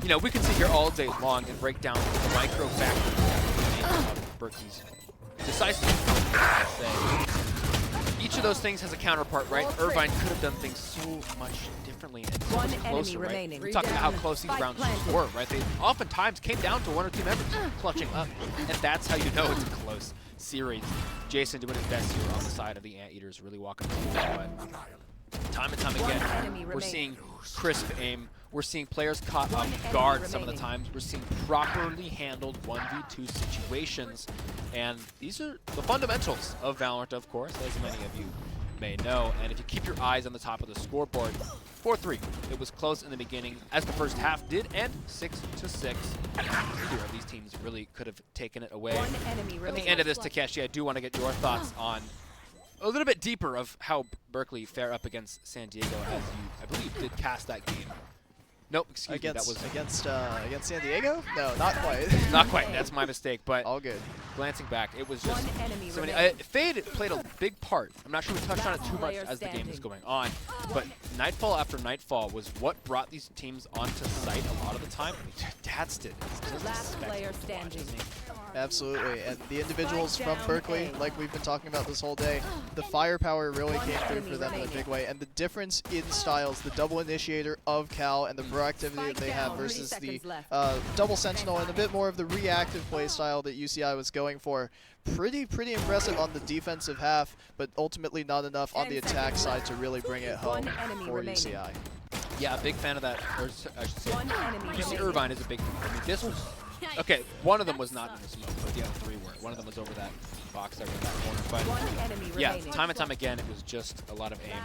we could sit here all day long and break down the micro factors of Berkeley's decisive. Each of those things has a counterpart, right? Irvine could have done things so much differently and so much closer, right? We talked about how close these rounds were, right? They oftentimes came down to 1 or 2 members clutching up, and that's how you know it's a close series. Jason doing his best here on the side of the Anteaters, really walking through that. But time and time again, we're seeing crisp aim. We're seeing players caught off guard some of the times. We're seeing properly handled 1v2 situations. And these are the fundamentals of VALORANT, of course, as many of you may know. And if you keep your eyes on the top of the scoreboard, 4-3. It was close in the beginning, as the first half did end 6-6. Neither of these teams really could have taken it away. At the end of this, Takeshi, I do want to get your thoughts on a little bit deeper of how Berkeley fare up against San Diego, as you, I believe, did cast that game. Nope, excuse me. That was against San Diego? No, not quite. Not quite. That's my mistake. But all good. Glancing back, it was just so many. Fade played a big part. I'm not sure we touched on it too much as the game was going on, but nightfall after nightfall was what brought these teams onto site a lot of the time. I mean, Tats did. Last player standing. Absolutely, and the individuals from Berkeley, like we've been talking about this whole day, the firepower really came through for them in a big way, and the difference in styles, the double initiator of Cal and the proactivity that they have versus the double sentinel and a bit more of the reactive play style that UCI was going for. Pretty impressive on the defensive half, but ultimately not enough on the attack side to really bring it home for UCI. Yeah, a big fan of that. Or I should say, UC Irvine is a big fan. I mean, this was okay. One of them was not in the smoke, but the other 3 were. One of them was over that box over in that corner. But yeah, time and time again, it was just a lot of aim.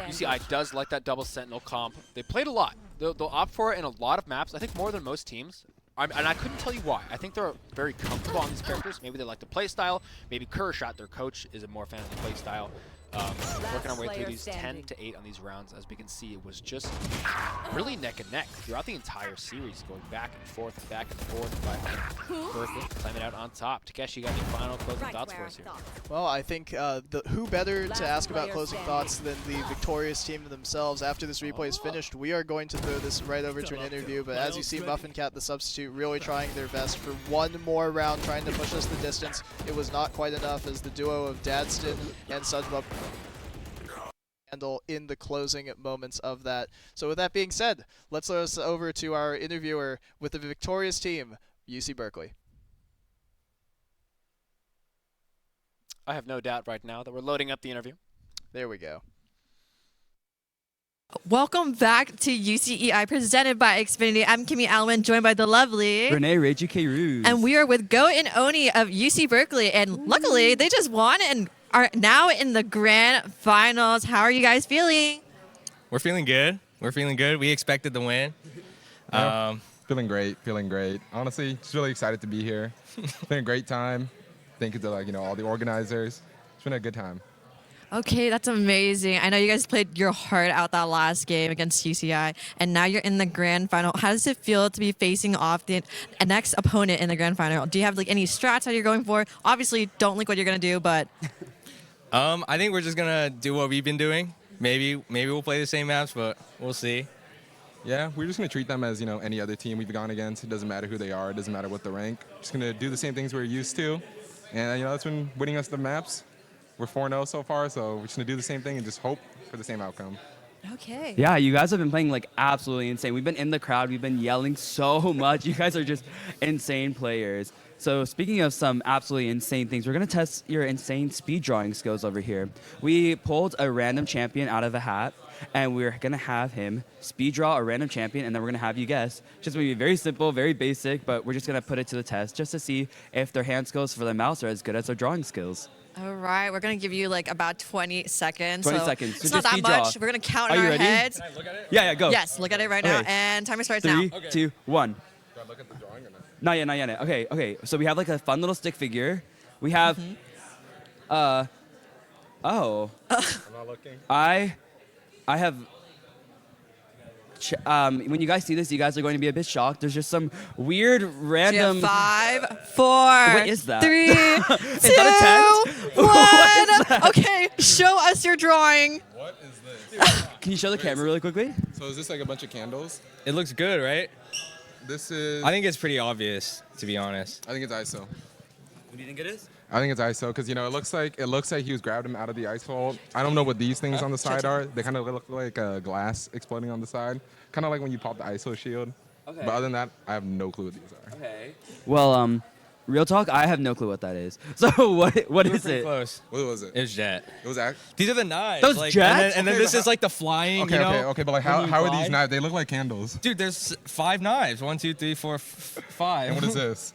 UCI does like that double sentinel comp. They played a lot. They'll opt for it in a lot of maps. I think more than most teams. And I couldn't tell you why. I think they're very comfortable on these characters. Maybe they like the play style. Maybe Kershot, their coach, is a more fan of the play style. Working our way through player these 10 standing. to 8 on these rounds, as we can see, it was just really neck and neck throughout the entire series, going back and forth, but Berkeley climbing out on top. Takeshi, you got any final closing thoughts for us here? Well, I think who better to ask about player closing standing. thoughts than the victorious team themselves. After this replay is finished, we are going to throw this right over to an interview, but as you see, Muffin Cat, the substitute, really trying their best for one more round, trying to push us the distance. It was not quite enough as the duo of Dadston and Sudbub handle in the closing moments of that. So with that being said, let's throw us over to our interviewer with the victorious team, UC Berkeley. I have no doubt right now that we're loading up the interview. There we go. Welcome back to UCEI presented by Xfinity. I'm Kimmy Alwyn, joined by the lovely Renee Reggie K. Ruse. And we are with Go and Oni of UC Berkeley. And luckily, they just won and are now in the grand finals. How are you guys feeling? We're feeling good. We're feeling good. We expected the win. Feeling great. Feeling great. Honestly, just really excited to be here. It's been a great time. Thank you to all the organizers. It's been a good time. Okay, that's amazing. I know you guys played your heart out that last game against UCI, and now you're in the grand final. How does it feel to be facing off the next opponent in the grand final? Do you have any strats that you're going for? Obviously, don't link what you're gonna do, but I think we're just gonna do what we've been doing. Maybe we'll play the same maps, but we'll see. Yeah, we're just going to treat them as, any other team we've gone against. It doesn't matter who they are. It doesn't matter what the rank. Just going to do the same things we're used to. And, that's been winning us the maps. We're 4-0 so far, so we're just going to do the same thing and just hope for the same outcome. Okay. Yeah, you guys have been playing absolutely insane. We've been in the crowd. We've been yelling so much. You guys are just insane players. So speaking of some absolutely insane things, we're going to test your insane speed drawing skills over here. We pulled a random champion out of a hat, and we're going to have him speed draw a random champion, and then we're going to have you guess. It's just going to be very simple, very basic, but we're just going to put it to the test just to see if their hand skills for the mouse are as good as their drawing skills. all right, we're gonna give you about 20 seconds. 20 so seconds. It's So not just that speed draw. much. We're gonna count Are in you our ready? heads. Can I look at it? Yeah, go. Yes, look at it right now, Okay. and timer starts 3, now. 2, 1. Do I look at the drawing or not? Not yet, not yet. Okay. So we have a fun little stick figure. We have, oh. I'm not looking. I have, when you guys see this, you guys are going to be a bit shocked. There's just some weird, So you have random. 5, 4, What is that? 3, Is 2, that a tent? What is 1. that? Okay, show us your drawing. What is this? Can you show the camera really quickly? So is this a bunch of candles? It looks good, right? This is... I think it's pretty obvious, to be honest. I think it's ISO. What do you think it is? I think it's ISO because it looks like he was grabbed him out of the ice vault. I don't know what these things on the side are. They kind of look like glass exploding on the side, kind of like when you pop the ISO shield. Okay. But other than that, I have no clue what these are. Okay. Well, real talk, I have no clue what that is. So what You is were pretty it? close. What was it? It was Jet. It was act. These are the knives. Those jets? And then Okay, this but is like the flying, Okay, you know? okay, but when how you are these glide. knives? They look like candles. Dude, there's 5 knives. 1, 2, 3, 4, 5. And what is this?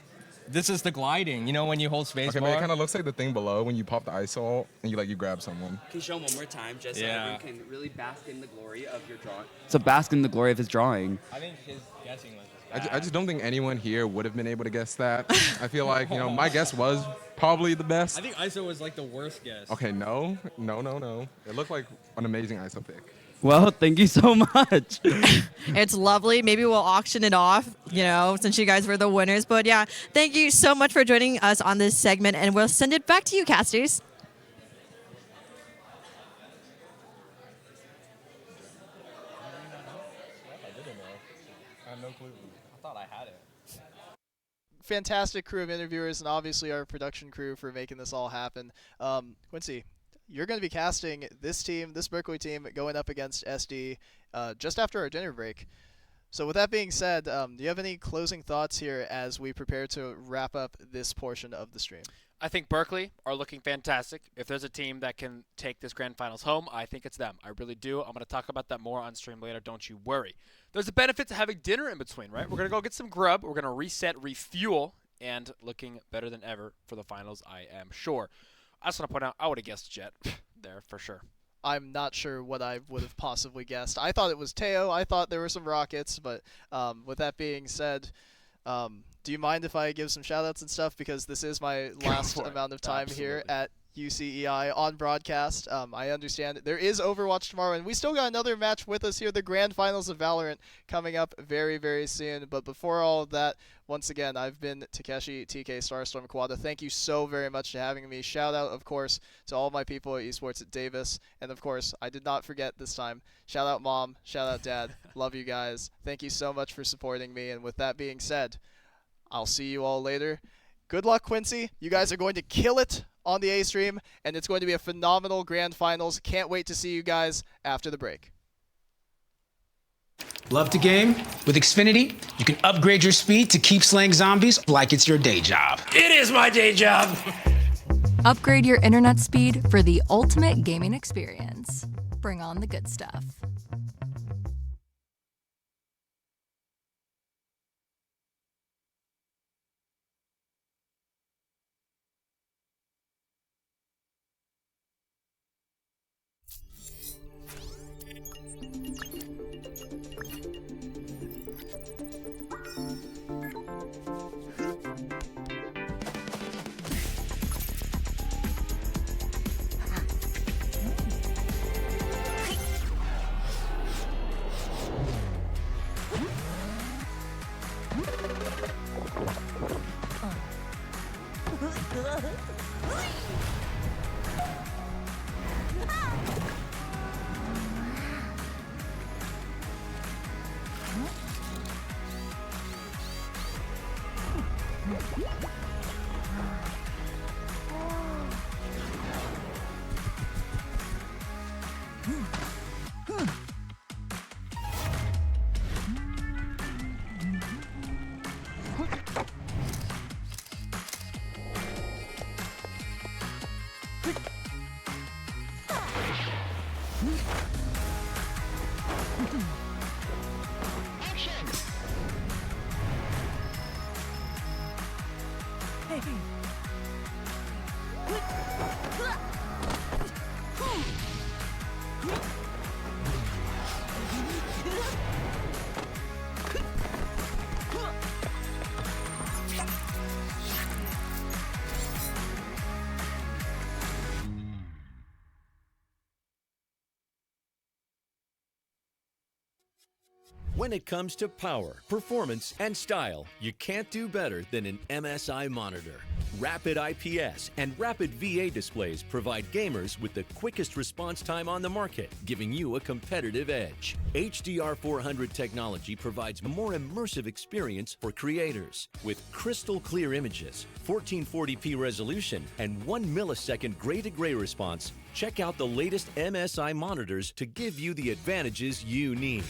This is the gliding. You know when you hold space Okay, but it kind of looks like the thing below when you pop the ISO and you grab someone. Can you show him one more time, just Yeah. so everyone can really bask in the glory of your drawing? So bask in the glory of his drawing. I think his guessing was I just don't think anyone here would have been able to guess that. I feel like, my guess was probably the best. I think ISO was like the worst guess. Okay, no. It looked like an amazing ISO pick. Well, thank you so much. It's lovely. Maybe we'll auction it off, since you guys were the winners. But yeah, thank you so much for joining us on this segment, and we'll send it back to you, casters. I thought I had it. Fantastic crew of interviewers, and obviously our production crew for making this all happen. Quincy, you're going to be casting this team, this Berkeley team, going up against SD just after our dinner break. So with that being said, do you have any closing thoughts here as we prepare to wrap up this portion of the stream? I think Berkeley are looking fantastic. If there's a team that can take this grand finals home, I think it's them. I really do. I'm going to talk about that more on stream later. Don't you worry. There's a benefit to having dinner in between, right? We're going to go get some grub. We're going to reset, refuel, and looking better than ever for the finals, I am sure. I just want to point out, I would have guessed Jet there for sure. I'm not sure what I would have possibly guessed. I thought it was Teo. I thought there were some Rockets, but with that being said, do you mind if I give some shout-outs and stuff? Because this is my last amount of time here at UCEI on broadcast. I understand there is Overwatch tomorrow, and we still got another match with us here, the grand finals of Valorant, coming up very, very soon. But before all of that, once again, I've been Takeshi TK Starstorm Kawada. Thank you so very much for having me. Shout out, of course, to all my people at Esports at Davis. And of course, I did not forget this time. Shout out Mom, shout out Dad. Love you guys. Thank you so much for supporting me. And with that being said, I'll see you all later. Good luck, Quincy. You guys are going to kill it on the A stream, and it's going to be a phenomenal grand finals. Can't wait to see you guys after the break. Love to game? With Xfinity, you can upgrade your speed to keep slaying zombies like it's your day job. It is my day job. Upgrade your internet speed for the ultimate gaming experience. Bring on the good stuff. When it comes to power, performance, and style, you can't do better than an MSI monitor. Rapid IPS and Rapid VA displays provide gamers with the quickest response time on the market, giving you a competitive edge. HDR400 technology provides a more immersive experience for creators. With crystal clear images, 1440p resolution, and 1 millisecond gray-to-gray response, check out the latest MSI monitors to give you the advantages you need.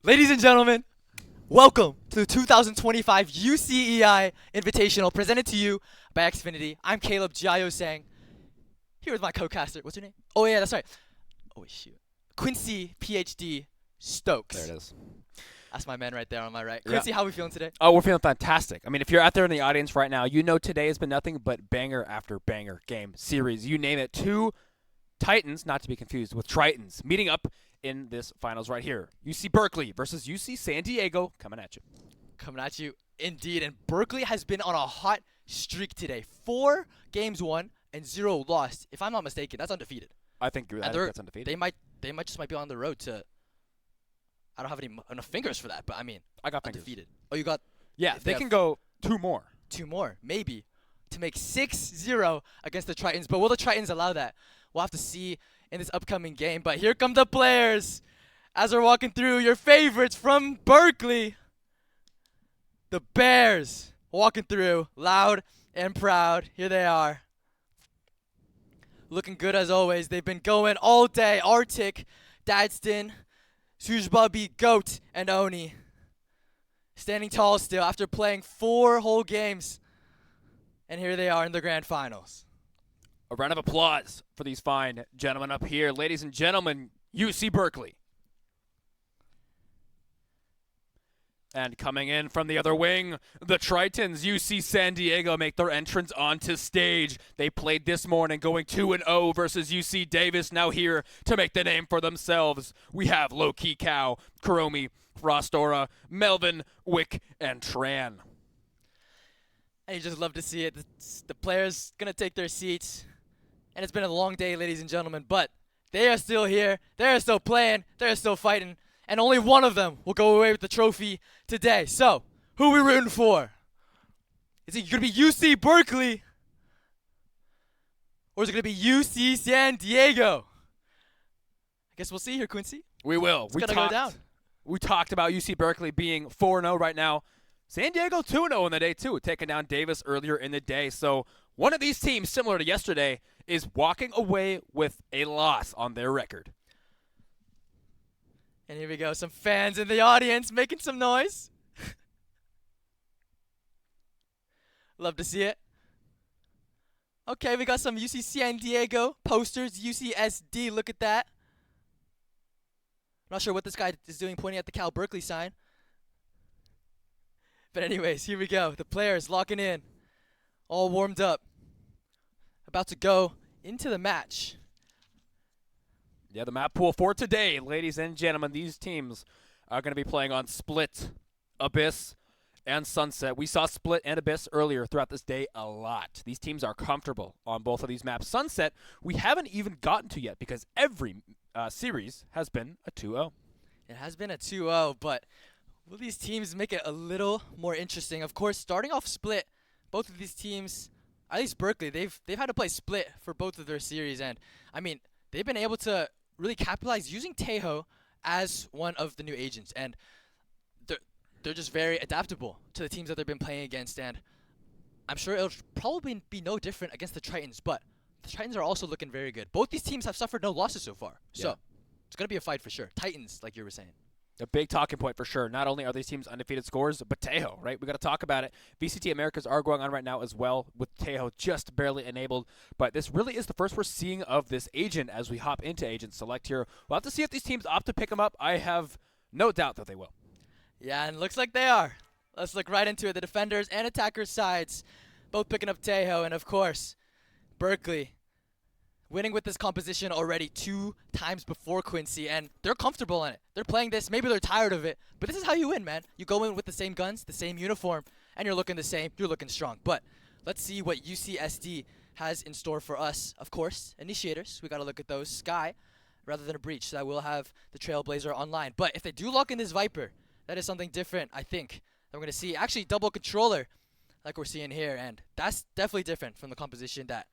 Ladies and gentlemen, welcome to the 2025 UCEI Invitational presented to you by Xfinity. I'm Caleb Jiao Sang, here with my co-caster. What's your name? Oh, yeah, that's right. Oh, shoot. Quincy, PhD, Stokes. There it is. That's my man right there on my right. Yeah. Quincy, how are we feeling today? Oh, we're feeling fantastic. I mean, if you're out there in the audience right now, you know today has been nothing but banger after banger game, series, you name it. Two Titans, not to be confused with Tritons, meeting up in this finals right here. UC Berkeley versus UC San Diego coming at you. Coming at you, indeed. And Berkeley has been on a hot streak today. 4 games won and 0 lost. If I'm not mistaken, that's undefeated. I think that's undefeated. They might just be on the road to. I don't have enough fingers for that, but I mean, I got undefeated. Fingers. Oh, you got? Yeah, they can go 2 more. 2 more, maybe, to make 6-0 against the Tritons. But will the Tritons allow that? We'll have to see in this upcoming game. But here come the players as we're walking through your favorites from Berkeley. The Bears walking through, loud and proud. Here they are. Looking good as always. They've been going all day. Arctic, Dadston, Sujbabi, Goat, and Oni. Standing tall still after playing 4 whole games. And here they are in the grand finals. A round of applause for these fine gentlemen up here. Ladies and gentlemen, UC Berkeley. And coming in from the other wing, the Tritons, UC San Diego, make their entrance onto stage. They played this morning going 2-0 versus UC Davis, now here to make the name for themselves. We have Low-Key Cow, Kuromi, Frostora, Melvin, Wick, and Tran. And you just love to see it. The players going to take their seats. And it's been a long day, ladies and gentlemen, but they are still here. They are still playing. They are still fighting. And only one of them will go away with the trophy today. So, who are we rooting for? Is it going to be UC Berkeley? Or is it going to be UC San Diego? I guess we'll see here, Quincy. We will. It's going to go down. We talked about UC Berkeley being 4-0 right now. San Diego 2-0 in the day, too, taking down Davis earlier in the day. So, one of these teams, similar to yesterday, is walking away with a loss on their record. And here we go, some fans in the audience making some noise. Love to see it. Okay, we got some UC San Diego posters, UCSD, look at that. Not sure what this guy is doing pointing at the Cal Berkeley sign. But anyways, here we go. The players locking in, all warmed up, about to go into the match. Yeah, the map pool for today, ladies and gentlemen, these teams are going to be playing on Split, Abyss, and Sunset. We saw Split and Abyss earlier throughout this day a lot. These teams are comfortable on both of these maps. Sunset, we haven't even gotten to yet because every series has been a 2-0. It has been a 2-0, but will these teams make it a little more interesting? Of course, starting off Split, both of these teams, at least Berkeley, they've had to play Split for both of their series, and I mean, they've been able to really capitalize using Tejo as one of the new agents, and they're just very adaptable to the teams that they've been playing against, and I'm sure it'll probably be no different against the Tritons, but the Tritons are also looking very good. Both these teams have suffered no losses so far, so it's going to be a fight for sure. Titans, like you were saying. A big talking point for sure. Not only are these teams undefeated scores, but Tejo, right? We got to talk about it. VCT Americas are going on right now as well, with Tejo just barely enabled. But this really is the first we're seeing of this agent as we hop into Agent Select here. We'll have to see if these teams opt to pick him up. I have no doubt that they will. Yeah, and looks like they are. Let's look right into it. The defenders and attackers sides both picking up Tejo, and of course, Berkeley winning with this composition already 2 times before Quincy, and they're comfortable in it. They're playing this. Maybe they're tired of it, but this is how you win, man. You go in with the same guns, the same uniform, and you're looking the same. You're looking strong. But let's see what UCSD has in store for us. Of course, initiators. We got to look at those. Sky rather than a breach. So that will have the Trailblazer online. But if they do lock in this Viper, that is something different, I think, that we're going to see. Actually, double controller like we're seeing here, and that's definitely different from the composition that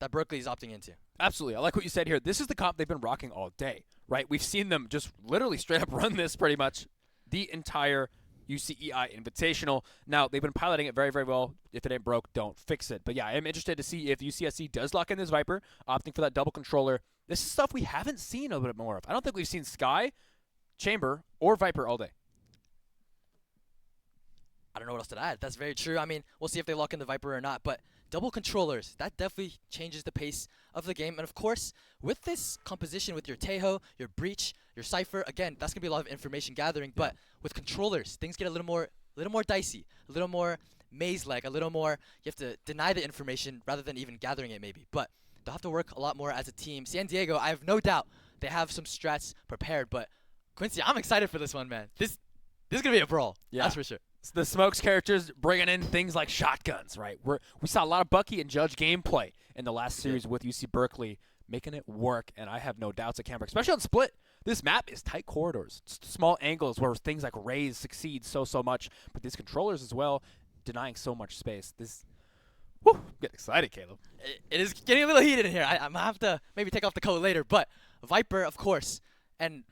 Berkeley is opting into. Absolutely. I like what you said here. This is the comp they've been rocking all day, right? We've seen them just literally straight up run this pretty much the entire UCEI Invitational. Now, they've been piloting it very, very well. If it ain't broke, don't fix it. But yeah, I am interested to see if UCSC does lock in this Viper, opting for that double controller. This is stuff we haven't seen a little bit more of. I don't think we've seen Sky chamber, or Viper all day. I don't know what else to add. That's very true. I mean, we'll see if they lock in the Viper or not, but double controllers, that definitely changes the pace of the game. And of course, with this composition with your Taeho, your Breach, your Cypher, again, that's going to be a lot of information gathering, but with controllers, things get a little more dicey, a little more maze-like, a little more, you have to deny the information rather than even gathering it maybe. But they'll have to work a lot more as a team. San Diego, I have no doubt they have some strats prepared, but Quincy, I'm excited for this one, man. This is going to be a brawl. Yeah. That's for sure. The Smokes characters bringing in things like shotguns, right? We saw a lot of Bucky and Judge gameplay in the last series with UC Berkeley, making it work, and I have no doubts at Camper, especially on Split. This map is tight corridors, small angles where things like Raze succeed so much, but these controllers as well, denying so much space. Get excited, Caleb. It is getting a little heated in here. I'm going to have to maybe take off the coat later, but Viper, of course, and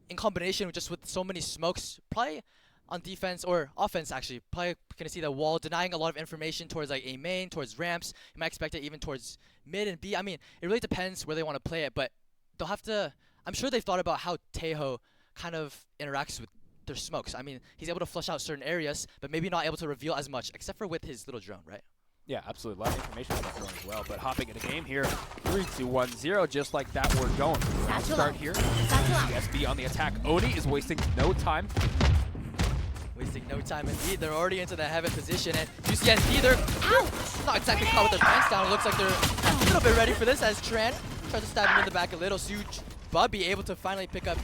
in combination with so many smokes, probably on defense or offense, actually, probably going to see the wall denying a lot of information towards like A main, towards ramps. You might expect it even towards mid and B. I mean, it really depends where they want to play it, but they'll have to. I'm sure they've thought about how Taeho kind of interacts with their smokes. I mean, he's able to flush out certain areas, but maybe not able to reveal as much, except for with his little drone, right? Yeah, absolutely. A lot of information on that drone as well. But hopping in a game here, 3, 2, 1, 0, just like that, we're going. Round start here. SB on the attack. Oni is wasting no time. Wasting no time indeed. They're already into the heaven position, and UCSD, they're not exactly caught with their pants down. It looks like they're a little bit ready for this as Tran tries to stab him in the back a little. Suge Bubby able to finally pick up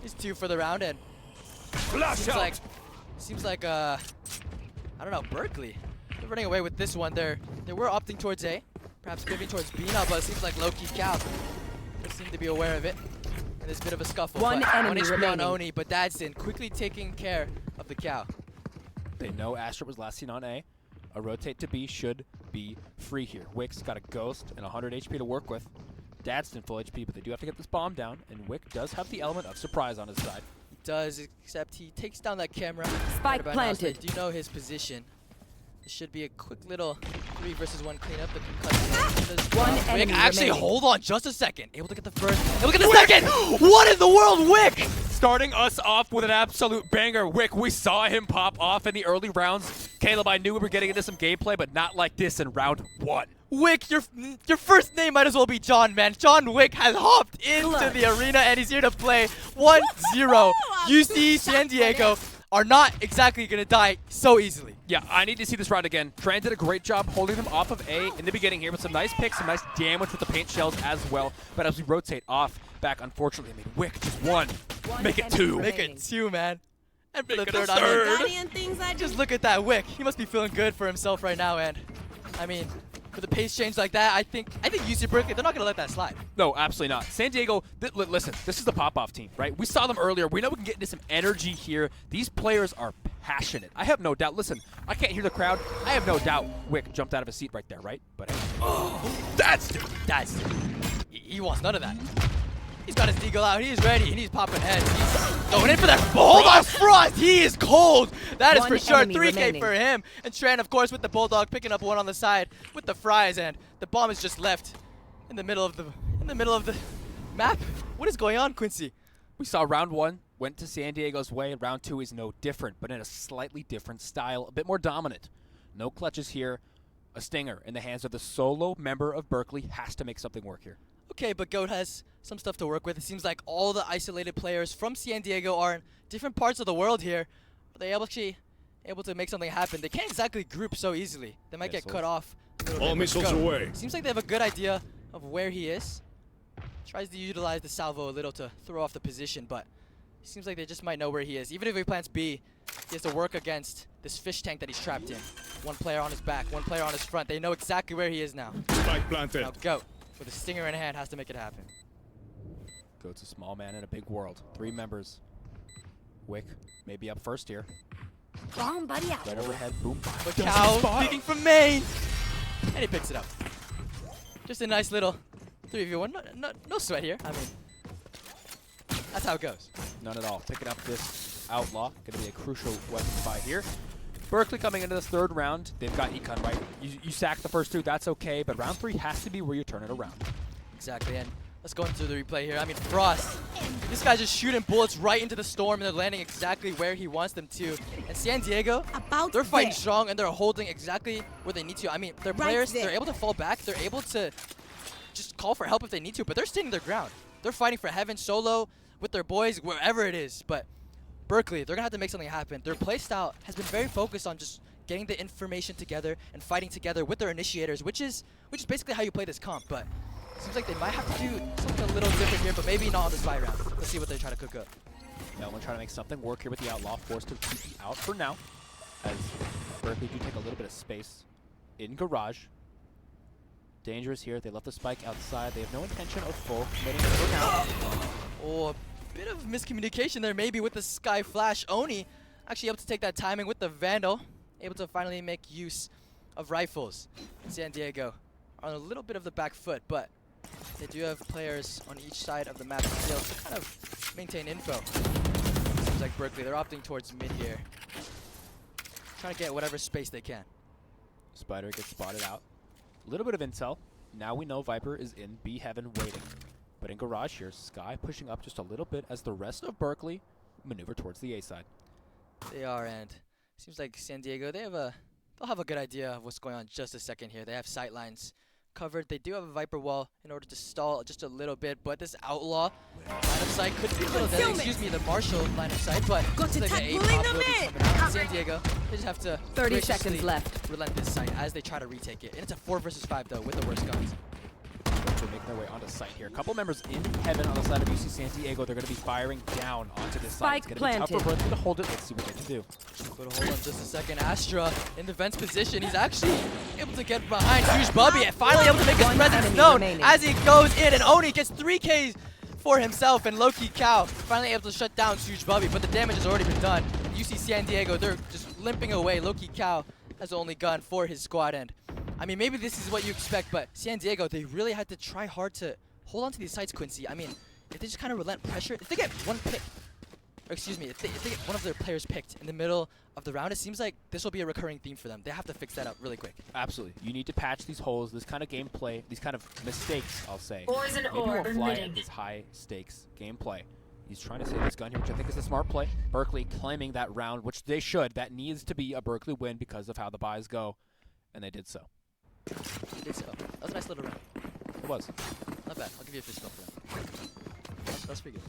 his 2 for the round, and seems like I don't know, Berkeley. They're running away with this one. They were opting towards A, perhaps pivoting towards B now, but it seems like low-key Cal seem to be aware of it. And there's a bit of a scuffle. One enemy HP remaining. on Oni, but Dadson quickly taking care of the Cow. They know Astra was last seen on A. A rotate to B should be free here. Wick's got a Ghost and 100 HP to work with. Dadston full HP, but they do have to get this bomb down, and Wick does have the element of surprise on his side. He does, except he takes down that camera. Spike right planted. Now, so do you know his position? It should be a quick little 3 versus 1 cleanup. The concussion. One Wick, enemy actually, remaining. hold on just a second. Able to get the first. Able to get the second. What in the world, Wick? Starting us off with an absolute banger. Wick, we saw him pop off in the early rounds. Caleb, I knew we were getting into some gameplay, but not like this in round 1. Wick, your first name might as well be John, man. John Wick has hopped into the arena, and he's here to play 1-0. UC San Diego are not exactly going to die so easily. Yeah, I need to see this round again. Tran did a great job holding them off of A in the beginning here with some nice picks, some nice damage with the paint shells as well. But as we rotate off back, unfortunately, I mean, Wick just one. Make it 2. Make it 2, man. And for the Make it a third. Just look at that Wick. He must be feeling good for himself right now, and I mean, for the pace change like that, I think UC Berkeley, they're not going to let that slide. No, absolutely not. San Diego, listen, this is the pop-off team, right? We saw them earlier. We know we can get into some energy here. These players are passionate. I have no doubt. Listen, I can't hear the crowd. I have no doubt Wick jumped out of his seat right there, right? But That's he wants none of that. He's got his deagle out. He's ready, and he's popping heads. He's going in for that. Hold on, Frost. He is cold. That is One for sure. enemy 3K remaining. for him. And Tran, of course, with the Bulldog, picking up one on the side with the fries, and the bomb is just left in the middle of the map. What is going on, Quincy? we saw round 1 went to San Diego's way. Round 2 is no different, but in a slightly different style, a bit more dominant. No clutches here. A stinger in the hands of the solo member of Berkeley has to make something work here. Okay, but Goat has some stuff to work with. It seems like all the isolated players from San Diego are in different parts of the world here. But they're actually able to make something happen. They can't exactly group so easily. They might get cut off a little All bit. missiles Goat, away. seems like they have a good idea of where he is. Tries to utilize the salvo a little to throw off the position, but it seems like they just might know where he is. Even if he plants B, he has to work against this fish tank that he's trapped in. One player on his back, one player on his front. They know exactly where he is now. Spike planted. Now Goat, with a stinger in hand, has to make it happen. Goat's a small man in a big world. 3 members. Wick maybe up first here. Wrong buddy out. Right overhead, boom. But Cow peeking from main, and he picks it up. Just a nice little 3v1. No sweat here. I mean, that's how it goes. None at all. Picking up this outlaw. Going to be a crucial weapon to buy here. Berkeley coming into this 3rd round. They've got econ, right? You sack the first 2, that's okay, but round 3 has to be where you turn it around. Exactly, and Let's go into the replay here. I mean, Frost. This guy's just shooting bullets right into the storm, and they're landing exactly where he wants them to. And San Diego, they're fighting strong, and they're holding exactly where they need to. I mean, their players, they're able to fall back. They're able to just call for help if they need to, but they're standing their ground. They're fighting for heaven solo with their boys, wherever it is. But Berkeley, they're going to have to make something happen. Their play style has been very focused on just getting the information together and fighting together with their initiators, which is basically how you play this comp. But it seems like they might have to do something a little different here, but maybe not on this buy round. Let's see what they try to cook up. Yeah, I'm going to try to make something work here with the Outlaw, forced to keep out for now, as Berkeley do take a little bit of space in garage. Dangerous here. They left the spike outside. They have no intention of full committing for now. Oh, a bit of miscommunication there maybe with the Sky Flash. Oni actually able to take that timing with the Vandal, able to finally make use of rifles. San Diego on a little bit of the back foot, but they do have players on each side of the map still to kind of maintain info. Seems like Berkeley, they're opting towards mid here. Trying to get whatever space they can. Spider gets spotted out. A little bit of intel. Now we know Viper is in B heaven waiting. But in garage here, Sky pushing up just a little bit as the rest of Berkeley maneuver towards the A side. They are, and seems like San Diego, they'll have a good idea of what's going on just a second here. They have sight lines covered. They do have a Viper wall in order to stall just a little bit, but this Outlaw line of sight could be a little deadly. Excuse me, the Marshall line of sight, but Got to like tag the pulling A-pop them will be in. coming out. San Diego, they just have to 30 seconds left. relent this sight as they try to retake it. And it's a 4 versus 5 though with the worst guns. They're making their way onto site here. A couple members in heaven on the side of UC San Diego. They're going to be firing down onto this site. It's going to be tough for Berkeley to hold it. Let's see what they can do. But hold on just a second. Astra in the vents position. He's actually able to get behind Huge Bubby and finally able to make his presence known as he goes in. And Oni gets 3Ks for himself, and Loki Cow finally able to shut down Huge Bubby. But the damage has already been done. UC San Diego, they're just limping away. Loki Cow has the only gun for his squad end. I mean, maybe this is what you expect, but San Diego, they really had to try hard to hold on to these sites, Quincy. I mean, if they just kind of relent pressure, if they get one pick, or excuse me, if they get one of their players picked in the middle of the round, it seems like this will be a recurring theme for them. They have to fix that up really quick. Absolutely. You need to patch these holes, this kind of gameplay, these kind of mistakes, I'll say. Poison Maybe orb won't fly emitting. at this high-stakes gameplay. He's trying to save this gun here, which I think is a smart play. Berkeley claiming that round, which they should. That needs to be a Berkeley win because of how the buys go, and they did so. They did so. That was a nice little round. It was. Not bad. I'll give you a fist bump for that. That's pretty good.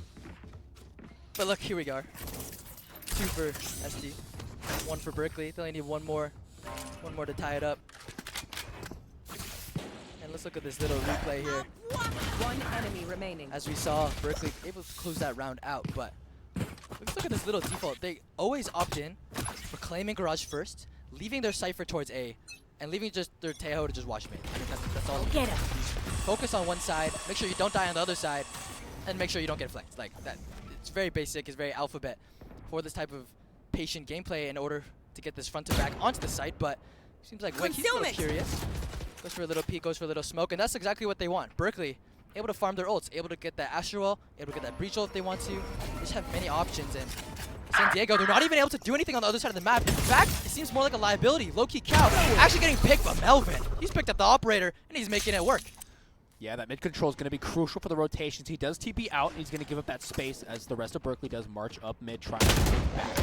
But look, here we are. 2 for SD, 1 for Berkeley. They only need one more to tie it up. And let's look at this little replay here. One enemy remaining. As we saw, Berkeley able to close that round out, but let's look at this little default. They always opt in for claiming garage first, leaving their Cypher towards A, and leaving just their Tejo to just watch mid. I mean, that's all. Get him. Focus on one side, make sure you don't die on the other side, and make sure you don't get flanked. Like that, it's very basic, it's very alphabet for this type of patient gameplay in order to get this front to back onto the site. But it seems like Wick, he's a little curious. Goes for a little peek, goes for a little smoke, and that's exactly what they want. Berkeley, able to farm their ults, able to get that Astro Wall, able to get that Breach ult if they want to. They just have many options, and San Diego, they're not even able to do anything on the other side of the map. In fact, it seems more like a liability. Low-key Cow actually getting picked by Melvin. He's picked up the operator, and he's making it work. Yeah, that mid control is going to be crucial for the rotations. He does TP out, and he's going to give up that space as the rest of Berkeley does march up mid, trying to take back.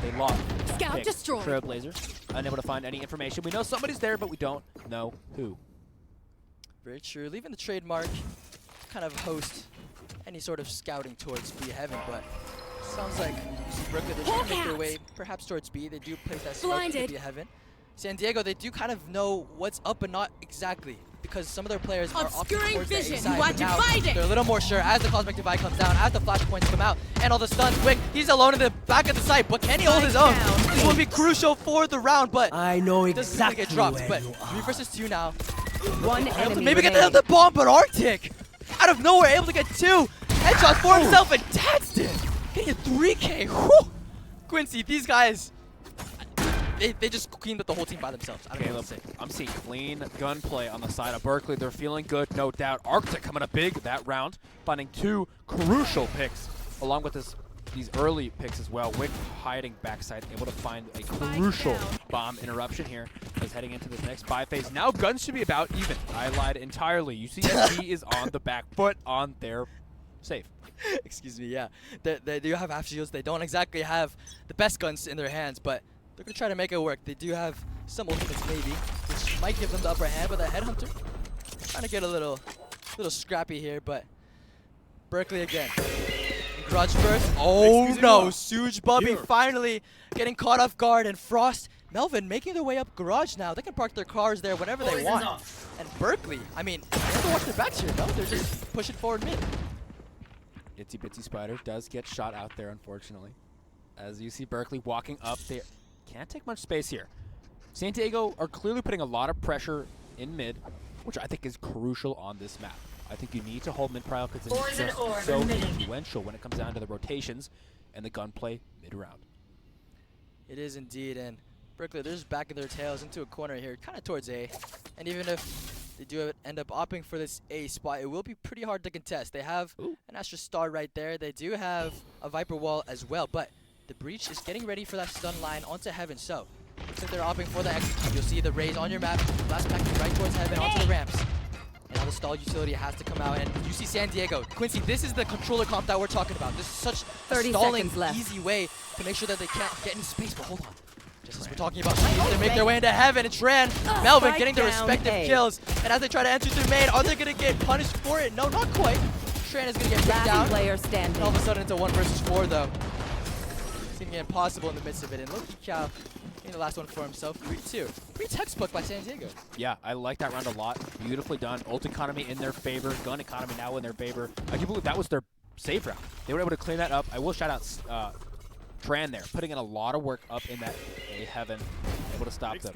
They lost. Scout destroyed. Trailblazer, unable to find any information. We know somebody's there, but we don't know who. Very true. Leaving the trademark to kind of host any sort of scouting towards B heaven, but sounds like UC Berkeley, they're trying to make their way perhaps towards B. They do place that smoke to B heaven. San Diego, they do kind of know what's up, but not exactly, because some of their players are opting towards the A side. But now they're a little more sure as the Cosmic Divide comes down, as the flashpoints come out, and all the stuns. Wick, he's alone in the back of the site, but can he hold his own? This will be crucial for the round, but I know it doesn't really exactly get dropped. where But you 3 versus 2 now. One enemy Maybe get remaining. the bomb, but Arctic, out of nowhere, able to get 2 headshots for himself, and that's it. Getting a 3K. Whew. Quincy, these guys, they just cleaned up the whole team by themselves. I don't know what to say. I'm seeing clean gunplay on the side of Berkeley. They're feeling good, no doubt. Arctic coming up big that round, finding 2 crucial picks, along with this these early picks as well. Wick hiding backside, able to find a crucial bomb interruption here as heading into this next buy phase. Now guns should be about even. I lied entirely. UCSD is on the back foot on their save. Excuse me, yeah. They do have half shields. They don't exactly have the best guns in their hands, but they're going to try to make it work. They do have some ultimates maybe, which might give them the upper hand, but the Headhunter trying to get a little scrappy here, but Berkeley again. Grudge first. Oh no, Suge Bubby finally getting caught off guard, and Frost, Melvin making their way up garage now. They can park their cars there whenever they want. And Berkeley, I mean, they have to watch their backs here, no? They're just pushing forward mid. Itsy Bitsy Spider does get shot out there, unfortunately. As you see Berkeley walking up there. Can't take much space here. San Diego are clearly putting a lot of pressure in mid, which I think is crucial on this map. I think you need to hold mid prio because it's just so influential when it comes down to the rotations and the gunplay mid-round. It is indeed, and Berkeley, they're just backing their tails into a corner here, kind of towards A. And even if they do end up opting for this A spot, it will be pretty hard to contest. They have an Astra Star right there. They do have a Viper Wall as well, but the Breach is getting ready for that stun line onto Heaven. So, looks like they're opting for the execute. You'll see the raise on your map, blast packing right towards Heaven onto the ramps. And now the stall utility has to come out, and you see San Diego. Quincy, this is the controller comp that we're talking about. This is such a stalling, easy way to make sure that they can't get into space. But hold on. Just as we're talking about speed, they make their way into Heaven, and Tran, Melvin getting their respective kills. And as they try to enter through main, are they going to get punished for it? No, not quite. Tran is going to get picked down. And all of a sudden, it's a 1 versus 4, though. Seeming impossible in the midst of it. And Loki Cow getting the last one for himself. 3-2. Pretty textbook by San Diego. Yeah, I like that round a lot. Beautifully done. Ult economy in their favor. Gun economy now in their favor. I can believe that was their save round. They were able to clean that up. I will shout out Tran there, putting in a lot of work up in that A Heaven, able to stop them.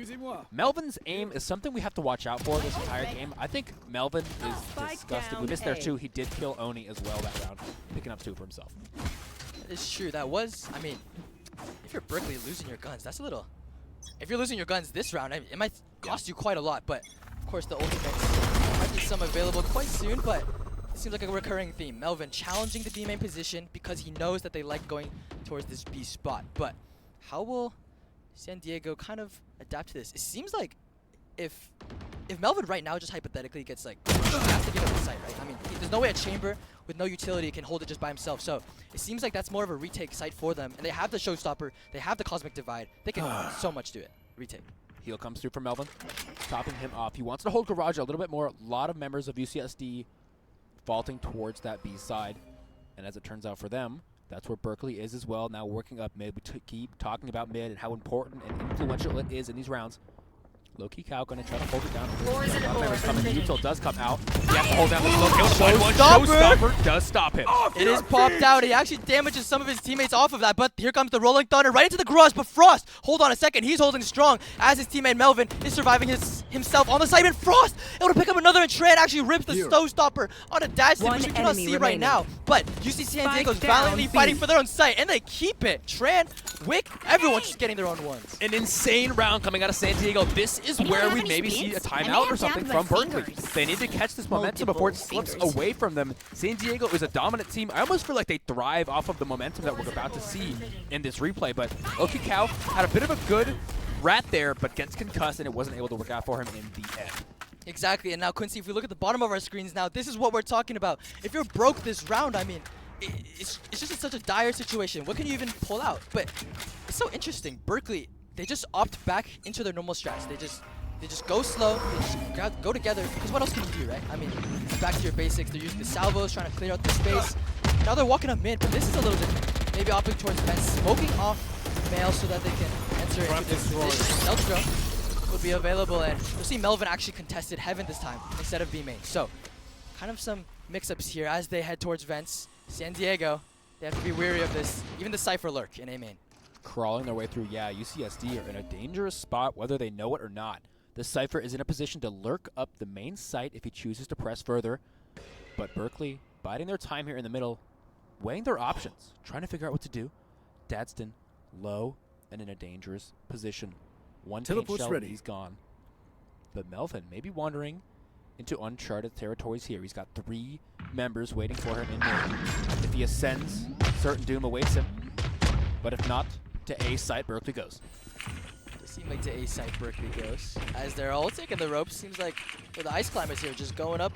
Melvin's aim is something we have to watch out for this entire game. I think Melvin is disgusting. We missed there too. He did kill Oni as well that round, picking up 2 for himself. That is true. That was, I mean, if you're Berkeley losing your guns, that's a little... If you're losing your guns this round, I mean, it might cost you quite a lot, but of course the ultimates might be some available quite soon, but it seems like a recurring theme. Melvin challenging the B main position because he knows that they like going towards this B spot, but how will San Diego kind of adapt to this? It seems like if Melvin right now just hypothetically gets like, he has to give up the site, right? I mean, there's no way a chamber with no utility can hold it just by himself. So it seems like that's more of a retake site for them. And they have the Showstopper. They have the Cosmic Divide. They can so much do it. Retake. Heal comes through from Melvin, topping him off. He wants to hold Garage a little bit more. A lot of members of UCSD vaulting towards that B side. And as it turns out for them, that's where Berkeley is as well. Now working up mid. We keep talking about mid and how important and influential it is in these rounds. Low-key Cow going to try to hold it down. A lot of members coming. The util does come out. He has to hold down the smoke. Able to find one. Showstopper does stop him. It is popped out. He actually damages some of his teammates off of that, but here comes the Rolling Thunder right into the garage. But Frost, hold on a second. He's holding strong as his teammate Melvin is surviving himself on the side. And Frost able to pick up another, and Tran actually rips the Showstopper on a dash which we cannot see right now. But you see San Diego's valiantly fighting for their own site, and they keep it. Tran, Wick, everyone's just getting their own ones. An insane round coming out of San Diego. This is where we maybe see a timeout or something from Berkeley. They need to catch this momentum before it slips away from them. San Diego is a dominant team. I almost feel like they thrive off of the momentum that we're about to see in this replay. But Loki Cow had a bit of a good rat there, but gets concussed, and it wasn't able to work out for him in the end. Exactly, and now Quincy, if we look at the bottom of our screens now, this is what we're talking about. If you're broke this round, I mean, it's just in such a dire situation. What can you even pull out? But it's so interesting. Berkeley, they just opt back into their normal strats. They just go slow, they just go together, because what else can you do, right? I mean, back to your basics. They're using the salvos, trying to clear out the space. Now they're walking up mid, but this is a little different. Maybe opting towards vents, smoking off mail so that they can enter into this position. Nelstro will be available, and you'll see Melvin actually contested Heaven this time instead of B main. So, kind of some mix-ups here as they head towards vents. San Diego, they have to be wary of this. Even the Cypher lurk in A main. Crawling their way through, yeah, UCSD are in a dangerous spot, whether they know it or not. The Cypher is in a position to lurk up the main site if he chooses to press further. But Berkeley, biding their time here in the middle, weighing their options, trying to figure out what to do. Dadston, low and in a dangerous position. One paint shell, ready. He's gone. But Melvin may be wandering into uncharted territories here. He's got 3 members waiting for him in mid. If he ascends, certain doom awaits him. But if not, to A site Berkeley goes. It seems like to A site Berkeley goes. As they're all taking the ropes, seems like the Ice Climbers here just going up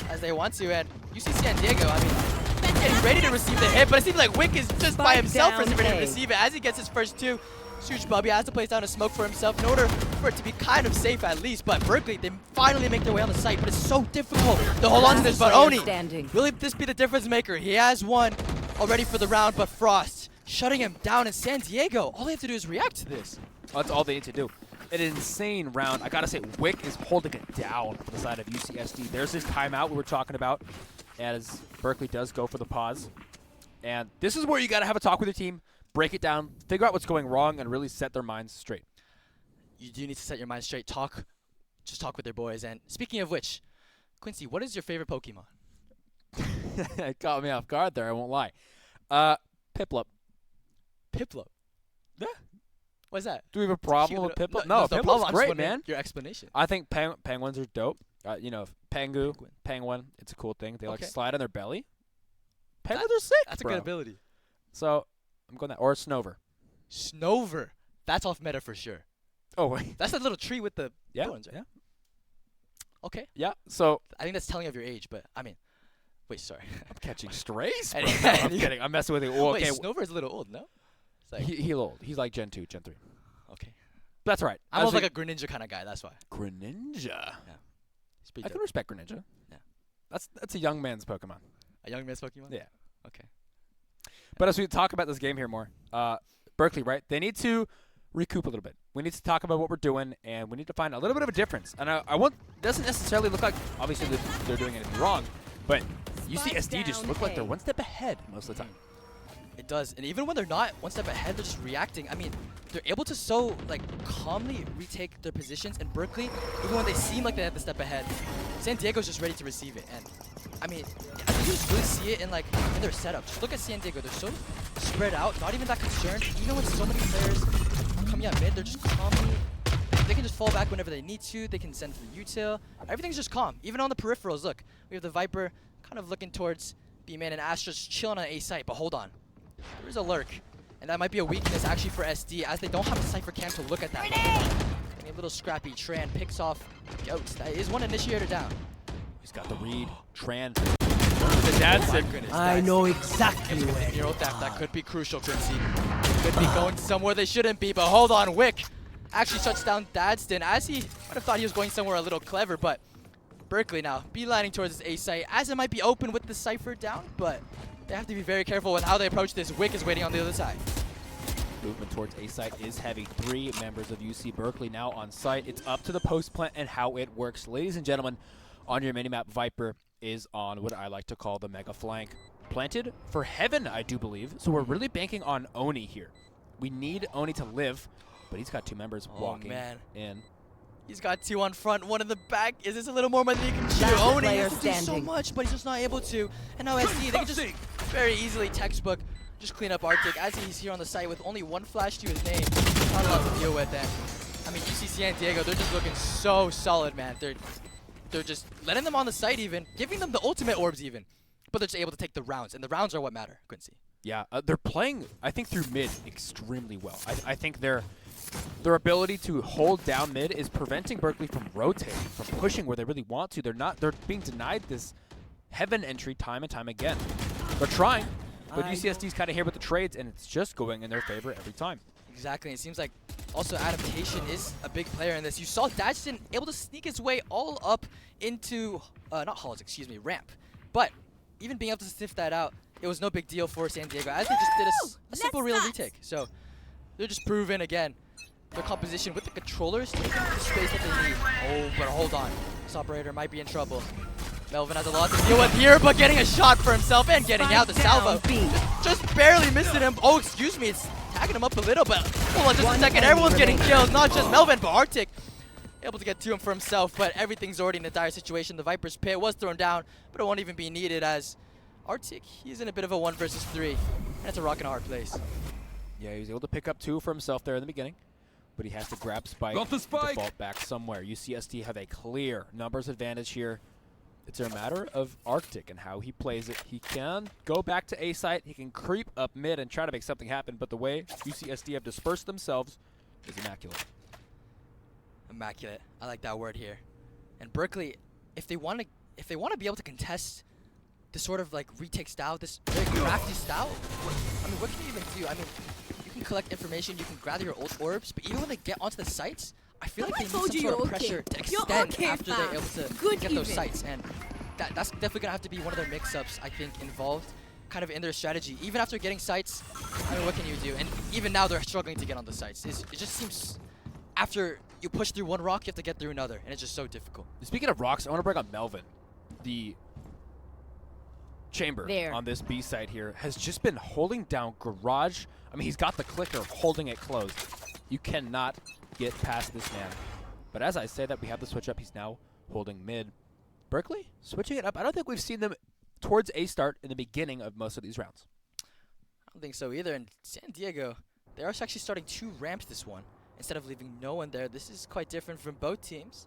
as they want to. And you see San Diego, I mean, getting ready to receive the hit, but it seems like Wick is just by himself ready to receive it. As he gets his first two, Huge Bubby has to place down a smoke for himself in order for it to be kind of safe at least. But Berkeley, they finally make their way on the site, but it's so difficult to hold on to this. But Oni, will this be the difference maker? He has one already for the round, but Frost shutting him down in San Diego. All they have to do is react to this. That's all they need to do. An insane round. I gotta say, Wick is holding it down on the side of UCSD. There's his timeout we were talking about, as Berkeley does go for the pause. And this is where you gotta have a talk with your team, break it down, figure out what's going wrong, and really set their minds straight. You do need to set your mind straight. Just talk with their boys. And speaking of which, Quincy, what is your favorite Pokemon? It caught me off guard there, I won't lie. Piplup. Piplup? Yeah. What's that? Do we have a problem with Piplup? No, Piplup's great, man. Your explanation. I think penguins are dope. You know, penguin, it's a cool thing. They like slide on their belly. Penguins are sick, That's bro. a good ability. So, I'm going that. Or Snover. Snover. That's off meta for sure. Oh, wait. That's that little tree with the thorns, right? Yeah. Okay. Yeah, so. I think that's telling of your age, but I mean, wait, sorry. I'm catching strays, bro. And- No, I'm kidding. I'm messing with you. Well, Wait, okay. Snover's a little old, no? It's like, He's old. He's like Gen 2, Gen 3. Okay. That's all right. I'm more like a Greninja kind of guy, that's why. Greninja? Yeah. I can respect Greninja. Yeah. That's a young man's Pokemon. A young man's Pokemon? Yeah. Okay. But as we talk about this game here more, Berkeley, right? They need to recoup a little bit. We need to talk about what we're doing, and we need to find a little bit of a difference. And I want doesn't necessarily look like obviously they're doing anything wrong, but UCSD just look like they're one step ahead most of the time. It does, and even when they're not one step ahead, they're just reacting. I mean, they're able to so like calmly retake their positions. And Berkeley, even when they seem like they have the step ahead, San Diego's just ready to receive it. And I mean, I think you just really see it in like in their setup. Just look at San Diego; they're so spread out, not even that concerned. Even with so many players coming out mid, they're just calmly. They can just fall back whenever they need to. They can send for the util. Everything's just calm. Even on the peripherals, look, we have the Viper kind of looking towards B-Man and Astra's chilling on A site. But hold on. There is a lurk, and that might be a weakness actually for SD, as they don't have a Cypher Cam to look at that. Getting a little scrappy. Tran picks off Goats. That is one initiator down. He's got the read. Tran. The dad said, I know exactly where. Hero theft, that could be crucial, Quincy. Could be going somewhere they shouldn't be, but hold on, Wick actually shuts down Dadston, as he might have thought he was going somewhere a little clever, but Berkeley now beelining towards his A site, as it might be open with the Cypher down, but they have to be very careful with how they approach this. Wick is waiting on the other side. Movement towards A site is heavy. 3 members of UC Berkeley now on site. It's up to the post plant and how it works. Ladies and gentlemen, on your minimap, Viper is on what I like to call the mega flank. Planted for heaven, I do believe. So we're really banking on Oni here. We need Oni to live, but he's got 2 members walking in. He's got 2 on front, 1 in the back. Is this a little more money he can chew? Oni has to do so much, but he's just not able to. And now SD, they can just very easily textbook just clean up Arctic, as he's here on the site with only 1 flash to his name. Not a lot to deal with. And I mean, UC San Diego, they're just looking so solid, man. They're just letting them on the site even, giving them the ultimate orbs even. But they're just able to take the rounds, and the rounds are what matter, Quincy. Yeah, they're playing, I think, through mid extremely well. I think their ability to hold down mid is preventing Berkeley from rotating, from pushing where they really want to. They're being denied this heaven entry time and time again. They're trying, but UCSD's kind of here with the trades, and it's just going in their favor every time. Exactly. It seems like also adaptation is a big player in this. You saw Dadston able to sneak his way all up into, not halls, excuse me, ramp. But even being able to sniff that out, it was no big deal for San Diego, as they just did a simple real retake. So they're just proving again their composition with the controllers, taking the space that they need. Oh, but hold on. This operator might be in trouble. Melvin has a lot to deal with here, but getting a shot for himself and getting out the salvo. Just barely missing him. Oh, excuse me, it's tagging him up a little, but hold on just a second. Everyone's getting killed, not just Melvin, but Arctic. Able to get to him for himself, but everything's already in a dire situation. The Viper's pit was thrown down, but it won't even be needed, as Arctic, he's in a bit of a 1 versus 3. That's a rock and a hard place. Yeah, he was able to pick up 2 for himself there in the beginning, but he has to grab Spike, Got the spike. default back somewhere. UCSD have a clear numbers advantage here. It's a matter of Arctic and how he plays it. He can go back to A site. He can creep up mid and try to make something happen. But the way UCSD have dispersed themselves is immaculate. Immaculate. I like that word here. And Berkeley, if they want to be able to contest this sort of like retake style, this very crafty style, I mean, what can you even do? I mean, you can collect information, you can gather your ult orbs, but even when they get onto the sites, I feel like they need some sort of pressure to extend after they're able to get those sites. And that's definitely going to have to be one of their mix-ups, I think, involved kind of in their strategy. Even after getting sites, I mean, what can you do? And even now they're struggling to get on the sites. It just seems after you push through one rock, you have to get through another, and it's just so difficult. Speaking of rocks, I want to bring up Melvin. The chamber on this B side here has just been holding down Garage. I mean, he's got the clicker holding it closed. You cannot get past this man. But as I say that, we have the switch up. He's now holding mid. Berkeley switching it up. I don't think we've seen them towards A start in the beginning of most of these rounds. I don't think so either. And San Diego, they are actually starting 2 ramps this one instead of leaving no one there. This is quite different from both teams.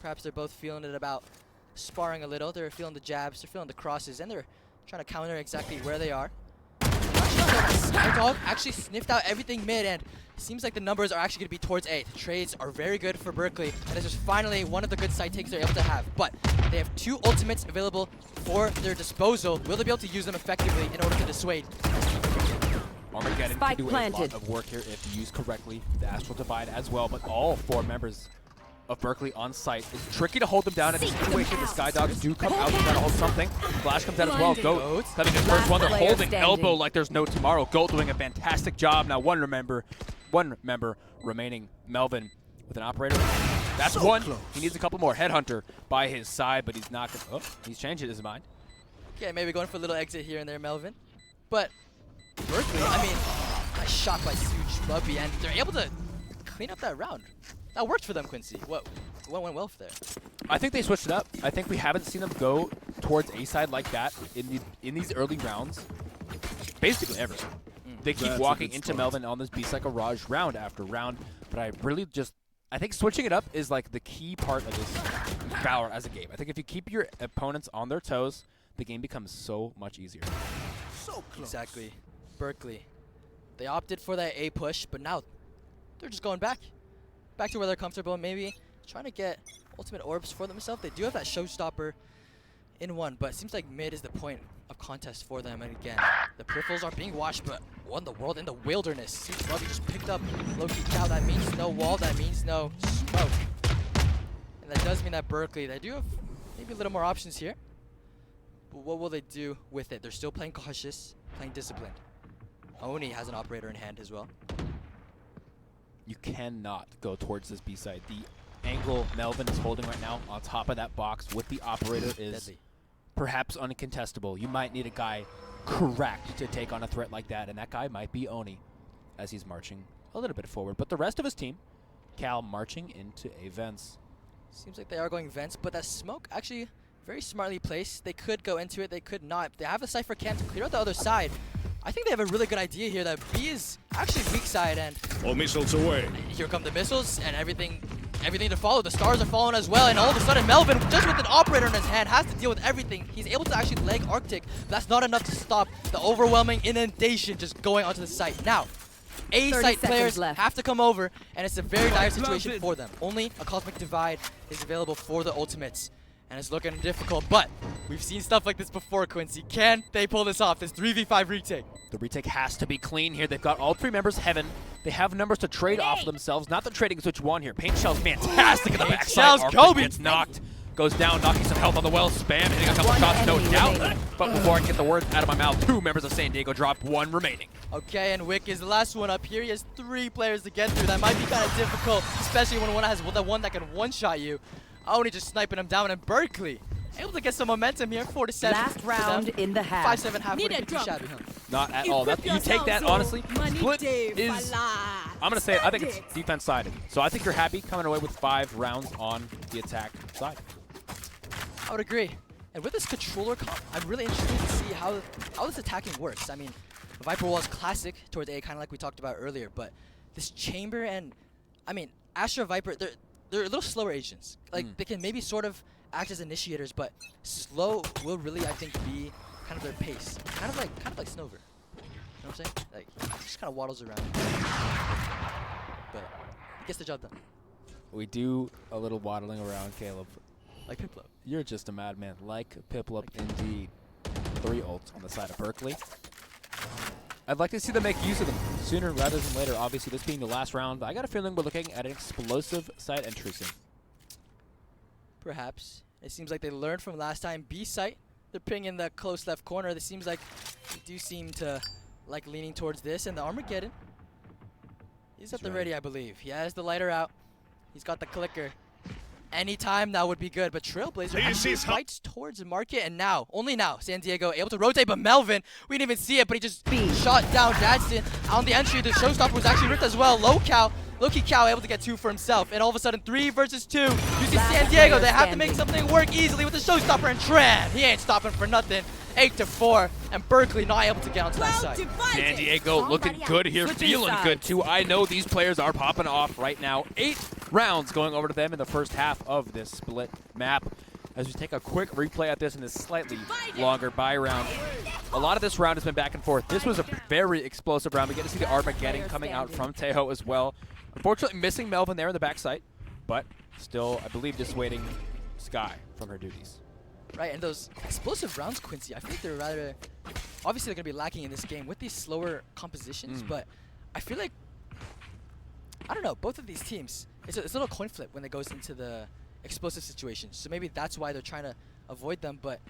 Perhaps they're both feeling it about sparring a little. They're feeling the jabs, they're feeling the crosses, and they're trying to counter exactly where they are. Skydog actually sniffed out everything mid, and seems like the numbers are actually going to be towards A. The trades are very good for Berkeley, and this is finally one of the good side takes they're able to have. But they have 2 ultimates available for their disposal. Will they be able to use them effectively in order to dissuade? Armageddon can do a lot of work here if used correctly. The Astral Divide as well, but all 4 members of Berkeley on site. It's tricky to hold them down in this situation. The Skydogs do come out to try to hold something. Flash comes out as well. Goat having his first one. They're holding elbow like there's no tomorrow. Goat doing a fantastic job. Now one member remaining. Melvin with an operator. That's one. He needs a couple more. Headhunter by his side, but he's not gonna, he's changing his mind. Okay, maybe going for a little exit here and there, Melvin. But Berkeley, I mean, nice shot by Suge Bubby, and they're able to clean up that round. That worked for them, Quincy. What went well there? I think they switched it up. I think we haven't seen them go towards A side like that in these early rounds, basically ever. They keep walking into Melvin on this B side Garage round after round, but I think switching it up is like the key part of this VALORANT as a game. I think if you keep your opponents on their toes, the game becomes so much easier. So close. Exactly. Berkeley, they opted for that A push, but now they're just going back to where they're comfortable, maybe trying to get ultimate orbs for themselves. They do have that showstopper in one, but it seems like mid is the point of contest for them. And again, the peripherals are being washed, but what in the world in the wilderness? See, Bubby just picked up low-key cow. That means no wall, that means no smoke. And that does mean that Berkeley, they do have maybe a little more options here. But what will they do with it? They're still playing cautious, playing disciplined. Oni has an operator in hand as well. You cannot go towards this B side. The angle Melvin is holding right now on top of that box with the operator is perhaps uncontestable. You might need a guy cracked to take on a threat like that, and that guy might be Oni as he's marching a little bit forward. But the rest of his team, Cal marching into a vents. Seems like they are going vents, but that smoke actually very smartly placed. They could go into it, they could not. They have a Cypher camp to clear out the other side. I think they have a really good idea here that B is actually weak side, and all missiles away. Here come the missiles and everything to follow. The stars are following as well, and all of a sudden Melvin, just with an operator in his hand, has to deal with everything. He's able to actually leg Arctic, but that's not enough to stop the overwhelming inundation just going onto the site. Now, A site players have to come over, and it's a very dire situation for them. Only a Cosmic Divide is available for the ultimates. And it's looking difficult, but we've seen stuff like this before, Quincy. Can they pull this off, this 3v5 retake? The retake has to be clean here. They've got all 3 members Heaven. They have numbers to trade off themselves. Not the trading switch one here. Paint Shell's fantastic in the backside. Kobe gets knocked. Goes down, knocking some health on the well. Spam, hitting a couple shots, no doubt. But before I can get the words out of my mouth, 2 members of San Diego drop, 1 remaining. Okay, and Wick is the last one up here. He has 3 players to get through. That might be kind of difficult, especially when one has the one that can one-shot you. Oni just sniping him down, and Berkeley able to get some momentum here. 4-7. Last round in the half. 5-7 half. Need a drum. Not at all. You take that, honestly. Split is, I'm going to say it, I think it's defense sided. So I think you're happy coming away with 5 rounds on the attack side. I would agree. And with this controller comp, I'm really interested to see how this attacking works. I mean, Viper Wall is classic towards A, kind of like we talked about earlier, but this chamber and, I mean, Astra Viper, they're a little slower agents. Like, they can maybe sort of act as initiators, but slow will really, I think, be kind of their pace. Kind of like Snover. You know what I'm saying? Like, he just kind of waddles around. But he gets the job done. We do a little waddling around, Caleb. Like Piplup. You're just a madman. Like Piplup, indeed. 3 ults on the side of Berkeley. I'd like to see them make use of them sooner rather than later. Obviously, this being the last round, I got a feeling we're looking at an explosive side entry soon. Perhaps. It seems like they learned from last time. B site, they're ping in the close left corner. It seems like they do seem to like leaning towards this. And the Armageddon, he's at the ready, I believe. He has the lighter out. He's got the clicker. Anytime now would be good, but Trailblazer actually fights towards the market, and now, only now, San Diego able to rotate, but Melvin, we didn't even see it, but he just shot down Dadson. On the entry, the showstopper was actually ripped as well. Low-key Cow able to get 2 for himself, and all of a sudden 3 versus 2. You see San Diego, they have to make something work easily with the showstopper, and Tran, he ain't stopping for nothing. 8-4, and Berkeley not able to get onto that side. San Diego looking good here, feeling good too. I know these players are popping off right now. 8 rounds going over to them in the first half of this split map. As we take a quick replay at this in this slightly longer buy round. A lot of this round has been back and forth. This was a very explosive round. We get to see the Armageddon coming out from Tejo as well. Unfortunately, missing Melvin there in the backside, but still, I believe, dissuading Sky from her duties. Right, and those explosive rounds, Quincy, I think they're rather, obviously they're going to be lacking in this game with these slower compositions, but I feel like, I don't know, both of these teams, it's a little coin flip when it goes into the explosive situations. So maybe that's why they're trying to avoid them, but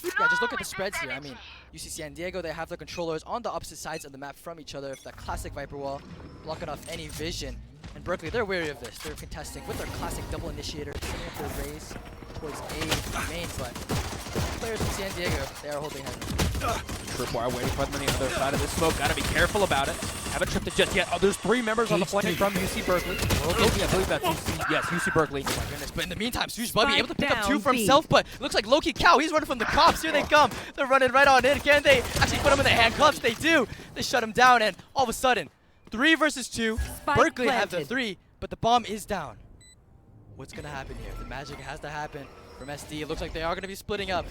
yeah, just look at the spreads here. I mean, you see San Diego, they have the controllers on the opposite sides of the map from each other, with that classic Viper wall, blocking off any vision. And Berkeley, they're wary of this. They're contesting with their classic double initiator, setting up their raise towards A main, but players from San Diego, they are holding heavy. Tripwire waiting for them on the other side of this smoke. Gotta be careful about it. Haven't tripped it just yet. Oh, there's 3 members on the flank from UC Berkeley. I believe that's UC. Yes, UC Berkeley. Oh my goodness, but in the meantime, Sush Bubby able to pick up 2 for himself, but looks like Loki Cow, he's running from the cops. Here they come. They're running right on in. Can they actually put him in the handcuffs? They do. They shut him down, and all of a sudden, 3 versus 2. Berkeley have the 3, but the bomb is down. What's going to happen here? The magic has to happen from SD. It looks like they are going to be splitting up.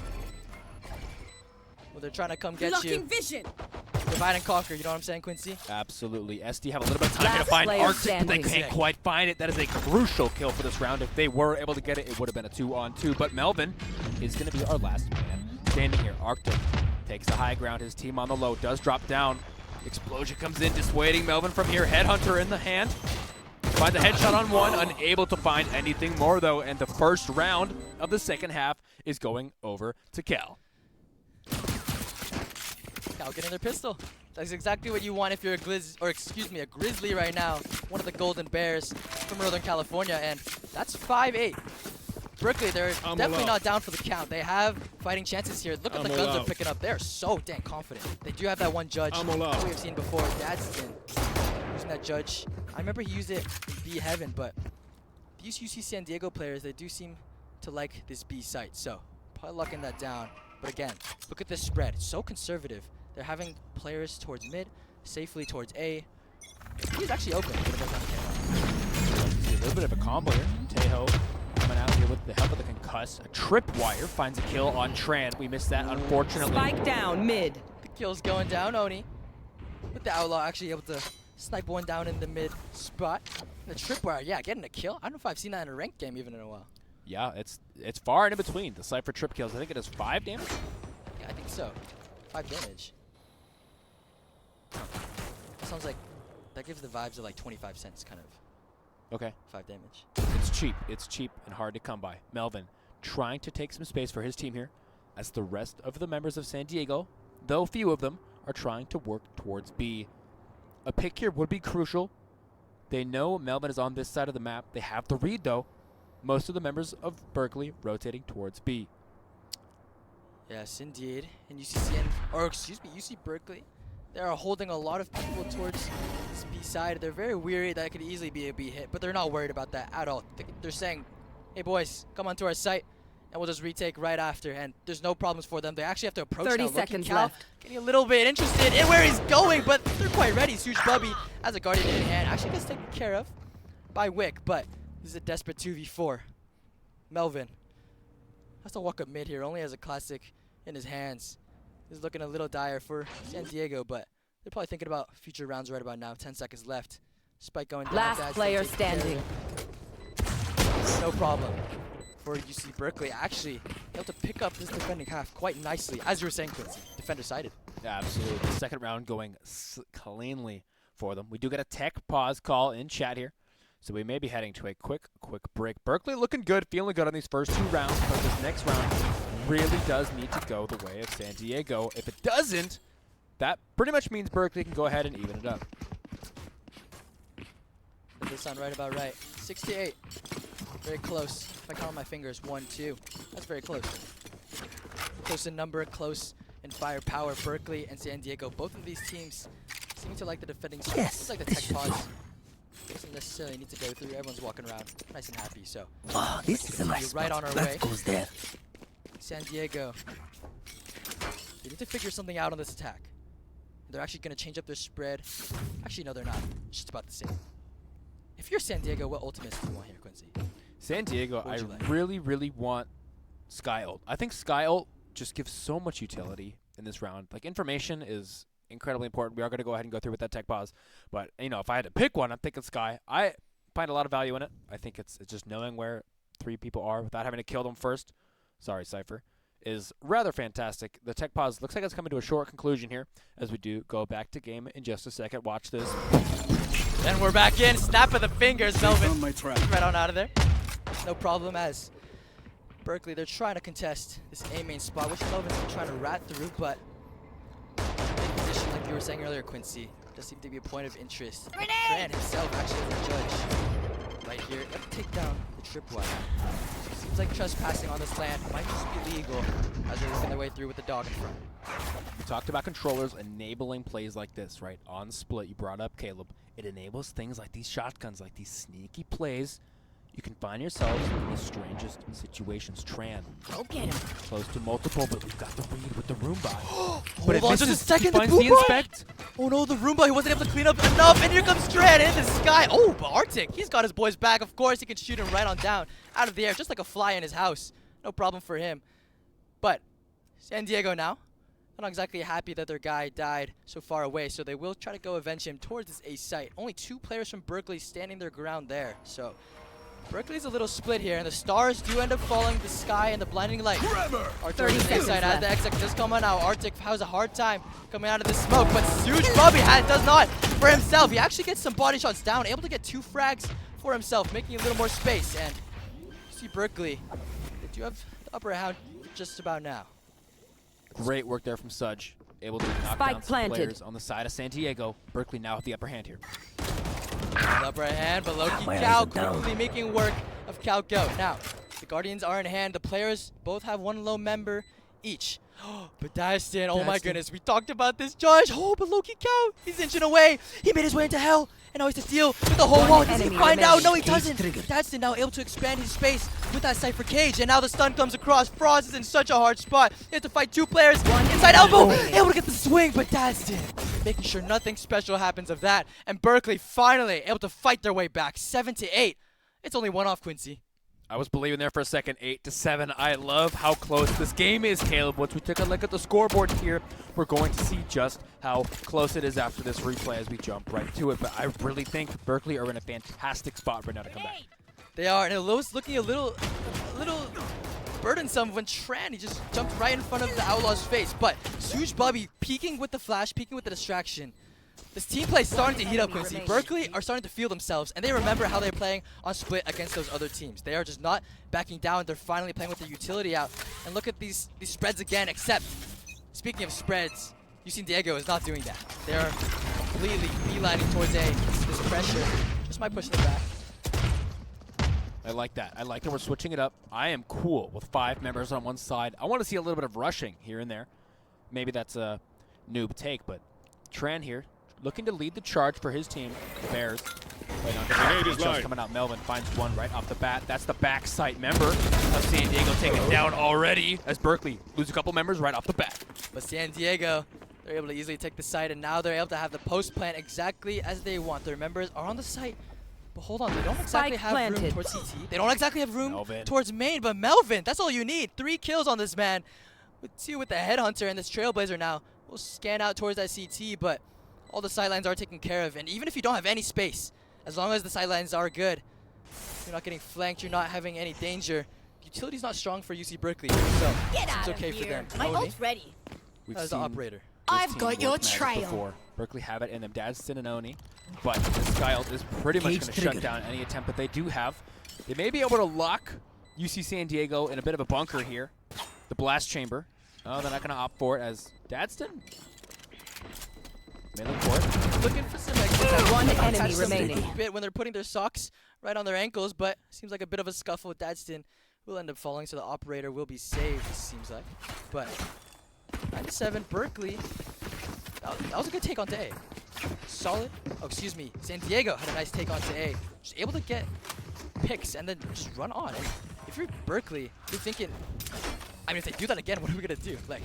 Well, they're trying to come get you. Vision. Divide and conquer, you know what I'm saying, Quincy? Absolutely. SD have a little bit of time here to find Arctic, but they can't quite find it. That is a crucial kill for this round. If they were able to get it, it would have been a 2-on-2. But Melvin is going to be our last man standing here. Arctic takes the high ground. His team on the low does drop down. Explosion comes in, dissuading Melvin from here. Headhunter in the hand. Find the headshot on 1, unable to find anything more though, and the first round of the second half is going over to Cal. Cal getting their pistol. That's exactly what you want if you're a a Grizzly right now. One of the Golden Bears from Northern California, and that's 5-8. Berkeley, they're definitely not down for the count. They have fighting chances here. Look at the guns they're picking up. They're so dang confident. They do have that one judge that we've seen before. Dadson using that judge. I remember he used it in B Heaven, but these UC San Diego players, they do seem to like this B site. So probably locking that down. But again, look at this spread. It's so conservative. They're having players towards mid, safely towards A. He's actually open. See a little bit of a combo here. Tejo coming out here with the help of the concuss. A tripwire finds a kill on Tran. We missed that, unfortunately. Spike down mid. The kill's going down, Oni. With the Outlaw actually able to snipe one down in the mid spot. And the tripwire, yeah, getting a kill. I don't know if I've seen that in a ranked game even in a while. Yeah, it's far and in between. The Cypher trip kills. I think it does 5 damage. Yeah, I think so. 5 damage. Sounds like that gives the vibes of like 25 cents kind of. Okay. 5 damage. It's cheap. It's cheap and hard to come by. Melvin trying to take some space for his team here, as the rest of the members of San Diego, though few of them, are trying to work towards B. A pick here would be crucial. They know Melvin is on this side of the map. They have the read though. Most of the members of Berkeley rotating towards B. Yes, indeed. And UC Berkeley, they are holding a lot of people towards this B side. They're very weary that it could easily be a B hit, but they're not worried about that at all. They're saying, hey boys, come onto our site, and we'll just retake right after, and there's no problems for them. They actually have to approach 30 now. seconds Cal left. Getting a little bit interested in where he's going, but they're quite ready. Huge Bubby has a Guardian in hand. Actually gets taken care of by Wick, but this is a desperate 2v4. Melvin Has to walk up mid here. Only has a classic in his hands. This is looking a little dire for San Diego, but they're probably thinking about future rounds right about now. 10 seconds left. Spike going down. Last Dash player taking care of standing. it. No problem for UC Berkeley. Actually, able to pick up this defending half quite nicely. As you were saying, Quincy, defender sided. Yeah, absolutely. The second round going cleanly for them. We do get a tech pause call in chat here. So we may be heading to a quick break. Berkeley looking good, feeling good on these first 2 rounds, but this next round really does need to go the way of San Diego. If it doesn't, that pretty much means Berkeley can go ahead and even it up. Does this sound right about right? 68. Very close. If I count on my fingers, 1, 2. That's very close. Close in number, close in firepower. Berkeley and San Diego, both of these teams seem to like the defending side. Yes, It's like the tech pause. Doesn't necessarily need to go through. Everyone's walking around nice and happy. So Oh, this is a nice right spot. on our Let's way. go there. San Diego. They need to figure something out on this attack. They're actually going to change up their spread. Actually, no, they're not. It's just about the same. If you're San Diego, what ultimates do you want here, Quincy? San Diego, What would I you like? really want Sky Ult. I think Sky Ult just gives so much utility in this round. Like, information is incredibly important. We are going to go ahead and go through with that tech pause. But, you know, if I had to pick one, I'm thinking Sky. I find a lot of value in it. I think it's just knowing where 3 people are without having to kill them first. Sorry, Cypher. Is rather fantastic. The tech pause looks like it's coming to a short conclusion here as we do go back to game in just a second. Watch this. Then we're back in. Snap of the fingers, Melvin. on my track. Right on out of there. No problem as Berkeley, they're trying to contest this A main spot, which Melvin's been trying to rat through, but in position, like you were saying earlier, Quincy, does seem to be a point of interest. Grant himself actually as a judge. Right here, able to take down the tripwire. Seems like trespassing on this land might just be legal as they're working their way through with the dog in front. We talked about controllers enabling plays like this, right? On split, you brought up Caleb. It enables things like these shotguns, like these sneaky plays. You can find yourselves in the strangest situations. Tran. Go get him. Close to multiple, but we've got the read with the Roomba. Hold on just a second, He finds the the Roomba! inspect. Oh no, the Roomba, he wasn't able to clean up enough, and here comes Tran in the sky. Oh, but Arctic, he's got his boys back. Of course, he can shoot him right on down, out of the air, just like a fly in his house. No problem for him. But San Diego now, they're not exactly happy that their guy died so far away, so they will try to go avenge him towards this A site. Only 2 players from Berkeley standing their ground there, so Berkeley's a little split here, and the stars do end up falling the sky and the blinding light. Arctic is inside as the X just coming out. Arctic has a hard time coming out of the smoke, but Huge Bubby does not for himself. He actually gets some body shots down, able to get 2 frags for himself, making a little more space. And you see Berkeley, they do have the upper hand just about now. Great work there from Sudge. Able to knock Spike down some planted. players on the side of San Diego. Berkeley now have the upper hand here. Upper hand, but Loki My Cal eyes are down. quickly making work of Cal Go. Now, the Guardians are in hand. The players both have 1 low member each. But Dyson, oh my goodness, we talked about this, Josh. Oh, but Loki Cal, he's inching away. He made his way into hell, and now he's to deal with the whole One wall. Does he enemy find out? No, he remaining. doesn't. Cage triggered. Dyson now able to expand his space with that Cypher cage, and now the stun comes across. Frost is in such a hard spot. He has to fight 2 players. Inside elbow, able to get the swing, but Dyson making sure nothing special happens of that. And Berkeley finally able to fight their way back, 7-8. It's only 1 off, Quincy. I was believing there for a second, 8-7. I love how close this game is, Caleb. Once we took a look at the scoreboard here, we're going to see just how close it is after this replay as we jump right to it. But I really think Berkeley are in a fantastic spot right now to come back. They are, and it was looking a little burdensome when Tran, he just jumped right in front of the Outlaw's face. But Suge Bubby peeking with the flash, peeking with the distraction. This team play is starting to heat up, Quincy. Berkeley are starting to feel themselves, and they remember how they're playing on split against those other teams. They are just not backing down. They're finally playing with their utility out. And look at these spreads again, except, speaking of spreads, UC Diego is not doing that. They're completely beelining towards A. This pressure just might push them back. I like that. I like that we're switching it up. I am cool with 5 members on one side. I want to see a little bit of rushing here and there. Maybe that's a noob take, but Tran here, looking to lead the charge for his team, the Bears. Right on Grenade is live. coming out. Melvin finds one right off the bat. That's the back sight member of San Diego taken down already as Berkeley lose a couple members right off the bat. But San Diego, they're able to easily take the site, and now they're able to have the post plant exactly as they want. Their members are on the site, But hold on, they don't exactly Spike have room planted. towards CT. They don't exactly have room Melvin. towards main, but Melvin, that's all you need. 3 kills on this man. With 2 with the Headhunter and this Trailblazer now. We'll scan out towards that CT, but all the sidelines are taken care of. And even if you don't have any space, as long as the sidelines are good, you're not getting flanked, you're not having any danger. Utility's not strong for UC Berkeley, so it's okay for them. My Oni, ult's ready. We've that is the seen operator. this I've team got your work magic trail. Before. Berkeley have it in them. Dadston and Oni. But the Sky ult is pretty much Cage going to shut triggered. down any attempt that they do have. They may be able to lock UC San Diego in a bit of a bunker here. The blast chamber. Oh, they're not going to opt for it as Dadston. May look for it. Looking for some extra. One Catch enemy them remaining. a bit when they're putting their socks right on their ankles, but seems like a bit of a scuffle with Dadston. Will end up falling, so the operator will be saved, it seems like. But 97 Berkeley. That was a good take onto A. Solid. Oh, excuse me. San Diego had a nice take onto A. Just able to get picks and then just run on. And if you're Berkeley, you're thinking, I mean, if they do that again, what are we going to do? Like,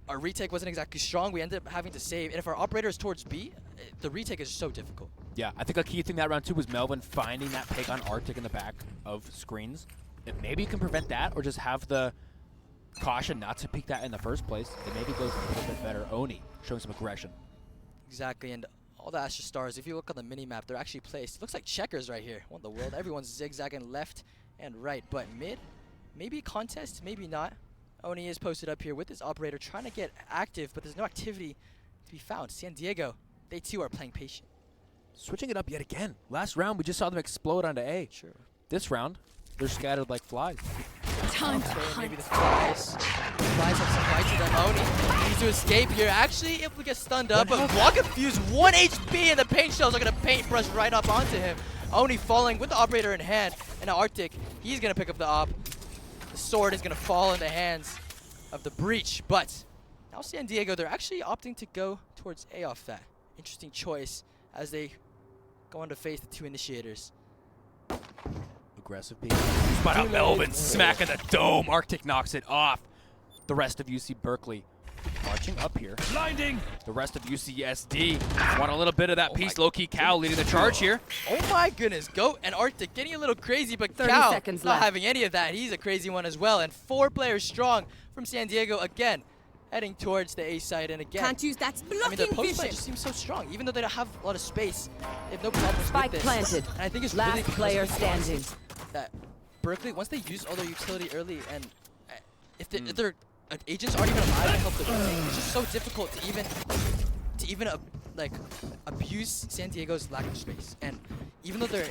our retake wasn't exactly strong. We ended up having to save. And if our operator is towards B, the retake is so difficult. Yeah, I think a key thing that round 2 was Melvin finding that pick on Arctic in the back of screens. And maybe you can prevent that or just have the caution not to peek that in the first place. It maybe goes a little bit better. Oni showing some aggression. Exactly, and all the Astra Stars, if you look on the mini-map, they're actually placed. It looks like checkers right here. What in the world? Everyone's zigzagging left and right, but mid, maybe contest, maybe not. Oni is posted up here with his operator trying to get active, but there's no activity to be found. San Diego, they too are playing patient. Switching it up yet again. Last round, we just saw them explode onto A. Sure. This round, they're scattered like flies. Time to Okay, hunt. maybe the flies. Flies have some bites to them. Oni needs to escape here. Actually able to get stunned up, but block of fuse, 1 HP, and the paint shells are going to paintbrush right up onto him. Oni falling with the operator in hand, and now Arctic, he's going to pick up the op. The sword is going to fall in the hands of the Breach, but now San Diego, they're actually opting to go towards A off that. Interesting choice as they go on to face the 2 initiators. Aggressive piece. Spot out Melvin, smacking the dome. Arctic knocks it off. The rest of UC Berkeley marching up here. Blinding. The rest of UCSD want a little bit of that piece. Low-key Cal leading the charge here. Oh my goodness, Goat and Arctic getting a little crazy, but 30 Cal seconds not left. having any of that. He's a crazy one as well, and 4 players strong from San Diego again, heading towards the A side, and again. Can't use that I mean, blocking their post play vision. just seems so strong, even though they don't have a lot of space. They have no problems Spike with this. planted. And I think it's Last really because player of the standing. that Berkeley, once they use all their utility early, and if their agents aren't even alive to help the retake, it's just so difficult to even like abuse San Diego's lack of space. And even though they're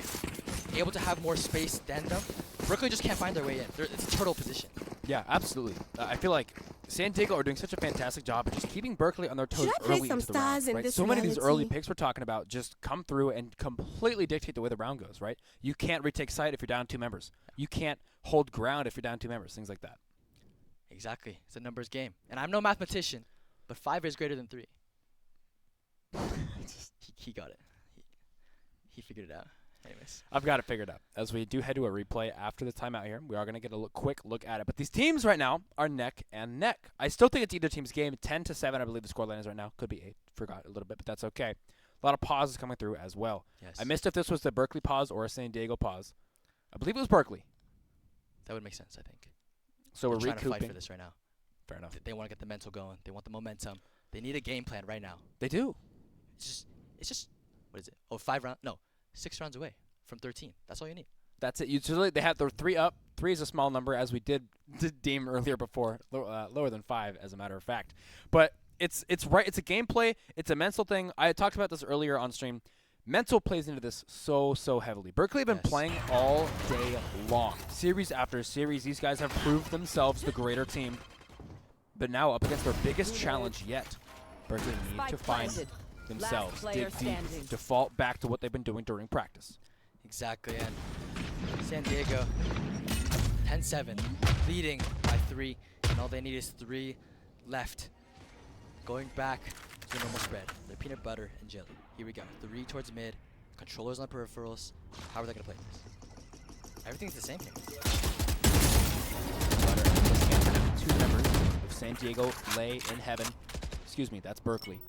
able to have more space than them, Berkeley just can't find their way in. It's a turtle position. Yeah, absolutely. I feel like San Diego are doing such a fantastic job of just keeping Berkeley on their toes Should I play early some into the round. stars in Right? this So many of these early reality? picks we're talking about just come through and completely dictate the way the round goes, right? You can't retake site if you're down 2 members. You can't hold ground if you're down 2 members, things like that. Exactly. It's a numbers game. And I'm no mathematician, but 5 is greater than 3. he got it. He figured it out. Anyways. I've got it figured out. As we do head to a replay after the timeout here, we are going to get a quick look at it. But these teams right now are neck and neck. I still think it's either team's game. 10-7, I believe the scoreline is right now. Could be 8. Forgot a little bit, but that's okay. A lot of pauses coming through as well. Yes. I missed if this was the Berkeley pause or a San Diego pause. I believe it was Berkeley. That would make sense, I think. So They're we're trying to fight recouping. for this right now. Fair enough. They want to get the mental going. They want the momentum. They need a game plan right now. They do. It's just what is it? Oh, 5 rounds? No, 6 rounds away from 13. That's all you need. That's it. Usually they have their 3 up. 3 is a small number, as we did deem earlier before. Lower than 5, as a matter of fact. But it's right. It's a gameplay. It's a mental thing. I had talked about this earlier on stream. Mental plays into this so heavily. Berkeley have been playing all day long. Series after series, these guys have proved themselves the greater team. But now up against their biggest challenge yet, Berkeley need to find themselves, dig deep, default back to what they've been doing during practice. Exactly, and San Diego, 10-7, leading by 3, and all they need is 3 left. Going back to the normal spread. Their peanut butter and jelly. Here we go. 3 towards mid, controllers on peripherals. How are they going to play this? Everything's the same here. Butter, 2 members of San Diego lay in heaven. Excuse me, that's Berkeley.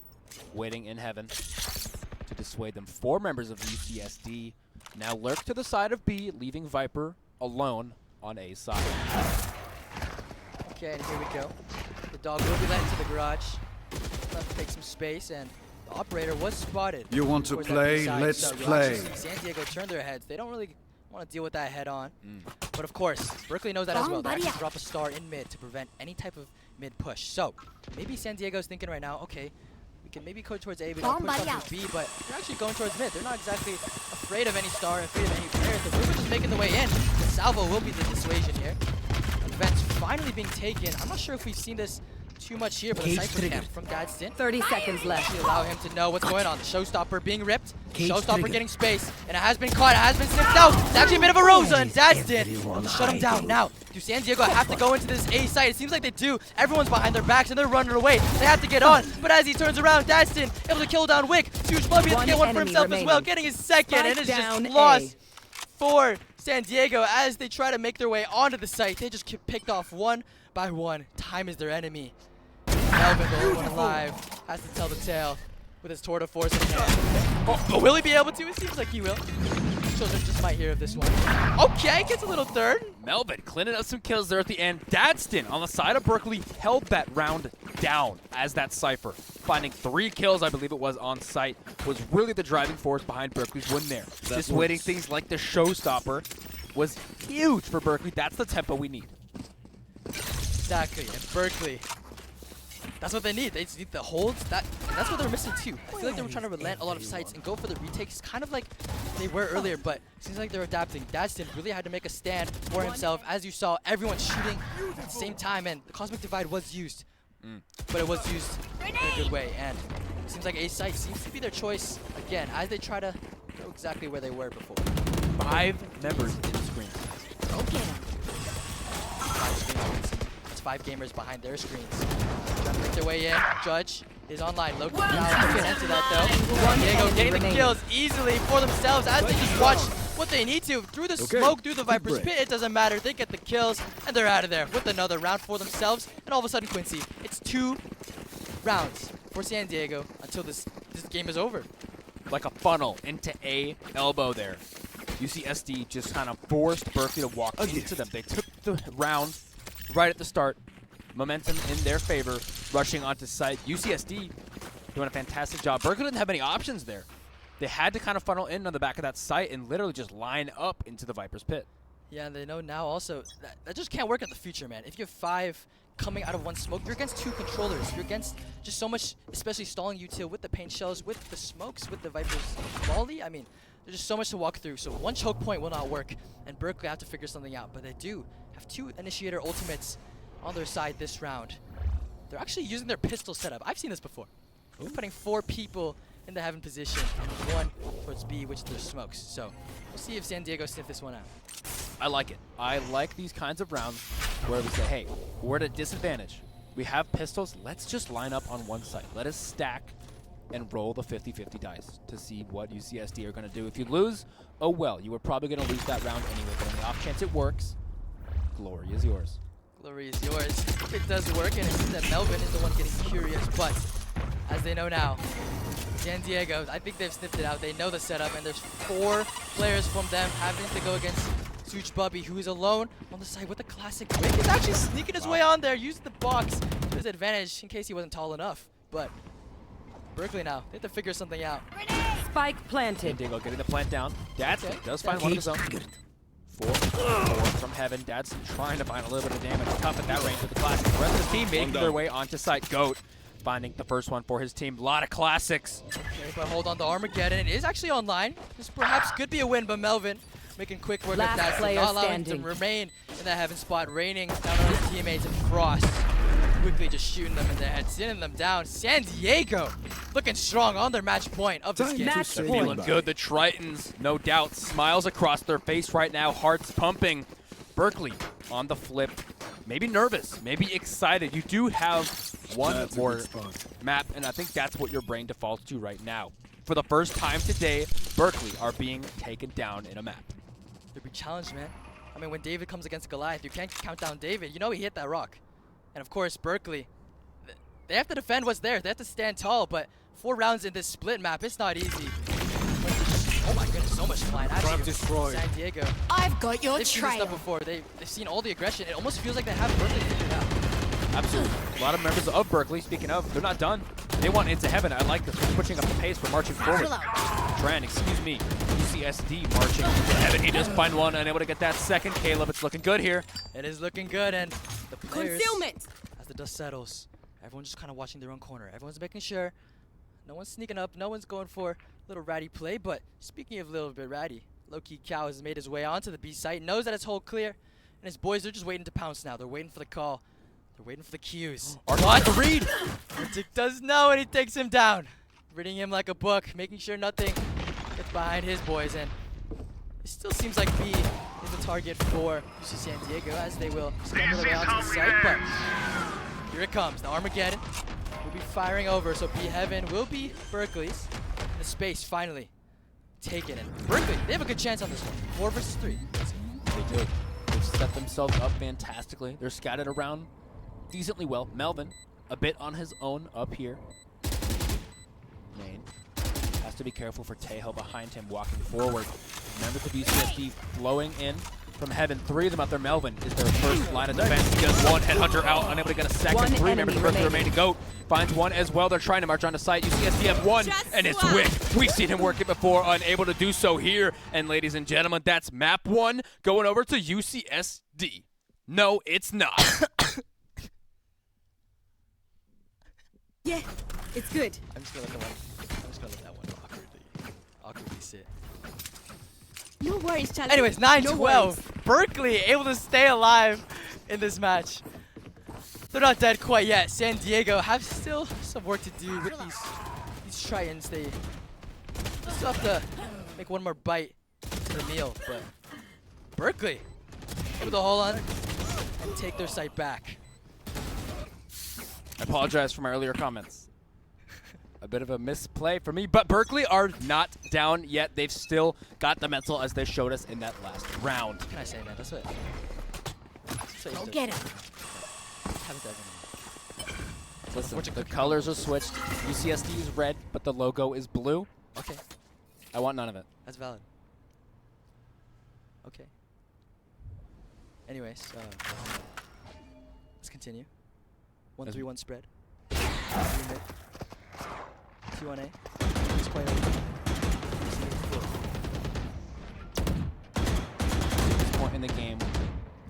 Waiting in heaven to dissuade them. 4 members of UCSD Now lurk to the side of B, leaving Viper alone on A side. Okay, and here we go. The dog will be let into the garage. Left to take some space, and the operator was spotted. You want to towards that play? B side. Let's So play. Roxas and San Diego turn their heads. They don't really want to deal with that head on. But of course, Berkeley knows that as well. They actually drop a star in mid to prevent any type of mid push. So maybe San Diego's thinking right now, okay, we can maybe go towards A, we can push up to B, but they're actually going towards mid. They're not exactly afraid of any star, afraid of any player. The Rubens is making the way in. The salvo will be the dissuasion here. Events finally being taken. I'm not sure if we've seen this too much here, but a Cypher camp from Gadsden. 30 seconds left. Actually allow him to know what's going on. The Showstopper being ripped. Cage Showstopper trigger. getting space. And it has been caught. It has been sniffed out. It's actually a bit of a Rosa, and Gadsden will shut him down. Now, do San Diego have to go into this A site? It seems like they do. Everyone's behind their backs, and they're running away. They have to get on. But as he turns around, Gadsden able to kill down Wick. Huge Bubby has to get one for himself as well, getting his second. And it's just lost for San Diego as they try to make their way onto the site. They just get picked off one by one. Time is their enemy. Melvin, the only one alive, has to tell the tale with his tour de force in hand. But will he be able to? It seems like he will. Children just might hear of this one. Okay, gets a little third. Melvin cleaning up some kills there at the end. Dadston on the side of Berkeley held that round down as that Cypher. Finding 3 kills, I believe it was, on site, was really the driving force behind Berkeley's win there. Dissuading things like the Showstopper was huge for Berkeley. That's the tempo we need. Exactly, and Berkeley, that's what they need. They just need the holds. That's what they're missing too. I feel like they were trying to relent a lot of sites and go for the retakes, kind of like they were earlier, but it seems like they're adapting. Dadston really had to make a stand for himself. As you saw, everyone shooting at the same time, and the Cosmic Divide was used. But it was used in a good way, and it seems like A site seems to be their choice again, as they try to go exactly where they were before. 5 members in the screen. Okay. 5 screens. It's 5 gamers behind their screens. Trying to make their way in. Judge is online. Loki now looking into that though. Diego getting the kills easily for themselves as they just watch what they need to. Through the smoke, through the Viper's pit, it doesn't matter. They get the kills and they're out of there with another round for themselves. And all of a sudden, Quincy, it's 2 rounds for San Diego until this game is over. Like a funnel into A elbow there. UCSD just kind of forced Berkeley to walk into them. They took the round right at the start. Momentum in their favor, rushing onto site. UCSD doing a fantastic job. Berkeley didn't have any options there. They had to kind of funnel in on the back of that site and literally just line up into the Viper's pit. Yeah, and they know now also that just can't work in the future, man. If you have 5 coming out of one smoke, you're against 2 controllers. You're against just so much, especially stalling util with the paint shells, with the smokes, with the Viper's volley. I mean, there's just so much to walk through. So one choke point will not work, and Berkeley have to figure something out. But they do have 2 initiator ultimates on their side this round. They're actually using their pistol setup. I've seen this before. They're putting 4 people in the heaven position and 1 towards B, which there's smokes. So we'll see if San Diego sniff this one out. I like it. I like these kinds of rounds where we say, hey, we're at a disadvantage. We have pistols. Let's just line up on one side. Let us stack and roll the 50-50 dice to see what UCSD are going to do. If you lose, oh well. You were probably going to lose that round anyway, but on the off chance it works, glory is yours. Glory is yours. If it does work, and it seems that Melvin is the one getting curious, but as they know now, San Diego, I think they've sniffed it out. They know the setup, and there's 4 players from them having to go against Such Bubby, who is alone on the side with the classic Wick. He's actually sneaking his way on there, using the box to his advantage in case he wasn't tall enough. But Berkeley now, they have to figure something out. Spike planted. San Diego getting the plant down. Dadson does find one of his own. 4 from heaven. Dadson trying to find a little bit of damage. Tough at that range with the classic. The rest of the team making their way onto site. Goat finding the first one for his team. A lot of classics. Okay, but hold on to Armageddon. It is actually online. This perhaps could be a win, but Melvin making quick work of that. So not allowing him to remain in that heaven spot, raining down on his teammates, and Frost quickly just shooting them in the head, sending them down. San Diego looking strong on their match point of this game. They're feeling good. The Tritons, no doubt, smiles across their face right now, hearts pumping. Berkeley on the flip, maybe nervous, maybe excited. You do have one more map, and I think that's what your brain defaults to right now. For the first time today, Berkeley are being taken down in a map. They'll be challenged, man. I mean, when David comes against Goliath, you can't count down David. You know he hit that rock. And of course, Berkeley, they have to defend what's there. They have to stand tall, but 4 rounds in this split map, it's not easy. Oh my goodness, so much flying at Trap you. destroyed. San Diego. I've got your They've seen this trail. stuff before. They've seen all the aggression. It almost feels like they have Berkeley figured out. Absolutely. A lot of members of Berkeley, speaking of, they're not done. They want into heaven. I like this. We're switching up the pace. We're marching forward. Tran, excuse me. UCSD marching into heaven. He does find one, unable to get that second. Caleb, it's looking good here. It is looking good, and the players, Concealment. as the dust settles, everyone's just kind of watching their own corner. Everyone's making sure no one's sneaking up, no one's going for a little ratty play. But speaking of a little bit ratty, low-key Cow has made his way onto the B site, knows that it's hold clear, and his boys, they're just waiting to pounce now. They're waiting for the call. They're waiting for the cues. Arctic the read! Arctic does know, and he takes him down, reading him like a book, making sure nothing gets behind his boys. And it still seems like B is the target for UC San Diego, as they will scramble their way onto the site. But here it comes, the Armageddon will be firing over, so B Heaven will be Berkeley's. And the space finally taken, and Berkeley, they have a good chance on this one. 4 versus 3. They do. They've set themselves up fantastically. They're scattered around decently well. Melvin, a bit on his own up here. Main has to be careful for Tejo behind him walking forward. Members of UCSD flowing in from heaven. 3 of them out there. Melvin is their first line of defense. He does one headhunter out, unable to get a second. One 3 members of enemy the remaining goat. Finds one as well. They're trying to march onto site. UCSD have one, and it's Wick. We've seen him work it before, unable to do so here. And ladies and gentlemen, that's map 1 going over to UCSD. No, it's not. Yeah, it's good. I'm just gonna let that one awkwardly sit. No worries, Charlie. Anyways, No 9-12. worries. Berkeley able to stay alive in this match. They're not dead quite yet. San Diego have still some work to do with these Tritons. They still have to make one more bite to the meal, but Berkeley able to hold on and take their site back. I apologize for my earlier comments. A bit of a misplay for me, but Berkeley are not down yet. They've still got the mental as they showed us in that last round. What can I say, man? That's what Go get him. Haven't done anything. Listen, the colors are switched. UCSD is red, but the logo is blue. Okay. I want none of it. That's valid. Okay. Anyways, let's continue. 1-3-1 spread. 3 mid. 2 on A. It's quite open. This point in the game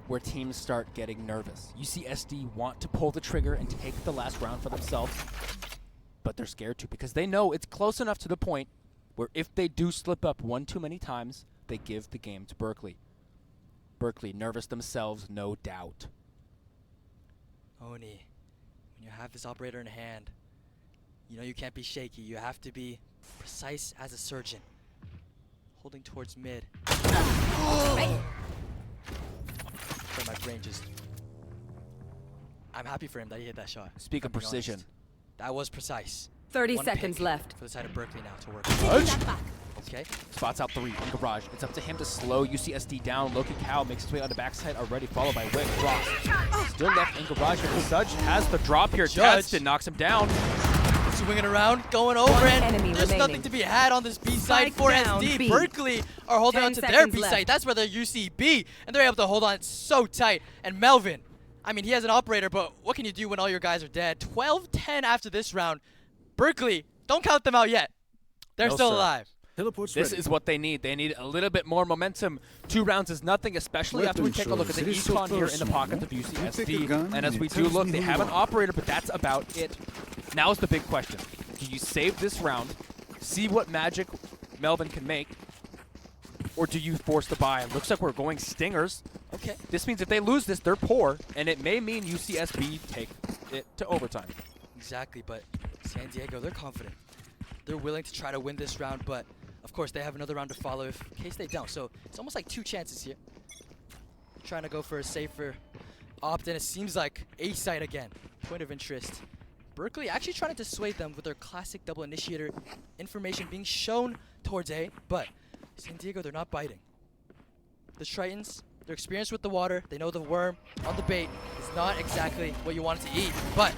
where teams start getting nervous. UCSD want to pull the trigger and take the last round for themselves, but they're scared to because they know it's close enough to the point where if they do slip up one too many times, they give the game to Berkeley. Berkeley nervous themselves, no doubt. Oni, when you have this operator in hand, you know you can't be shaky. You have to be precise as a surgeon. Holding towards mid. Oh! My brain just... I'm happy for him that he hit that shot. Speak of precision. Honest. That was precise. 30 One seconds pick left. for the side of Berkeley now to work. Okay. Spots out 3 in Garage. It's up to him to slow UCSD down. Loki Cow makes his way on the backside already, followed by Wick. Frost still left in Garage, and Sudge has the drop here. Judge knocks him down. Swinging around, going over, and there's remaining. nothing to be had on this B side Spike for down, SD. B. Berkeley are holding 10 on to their seconds B left. side. That's where they're UCB, and they're able to hold on so tight. And Melvin, I mean, he has an operator, but what can you do when all your guys are dead? 12-10 after this round. Berkeley, don't count them out yet. They're No, still sir. alive. This is what they need. They need a little bit more momentum. 2 rounds is nothing, especially after we take a look at the econ here in the pockets of UCSD. And as we do look, they have an operator, but that's about it. Now is the big question. Do you save this round, see what magic Melvin can make, or do you force the buy? Looks like we're going Stingers. Okay. This means if they lose this, they're poor, and it may mean UCSB take it to overtime. Exactly, but San Diego, they're confident. They're willing to try to win this round, but of course they have another round to follow in case they don't. So it's almost like 2 chances here. Trying to go for a safer opt, and it seems like A side again. Point of interest. Berkeley actually trying to dissuade them with their classic double initiator information being shown towards A, but San Diego, they're not biting. The Tritons, they're experienced with the water. They know the worm on the bait is not exactly what you want it to eat, but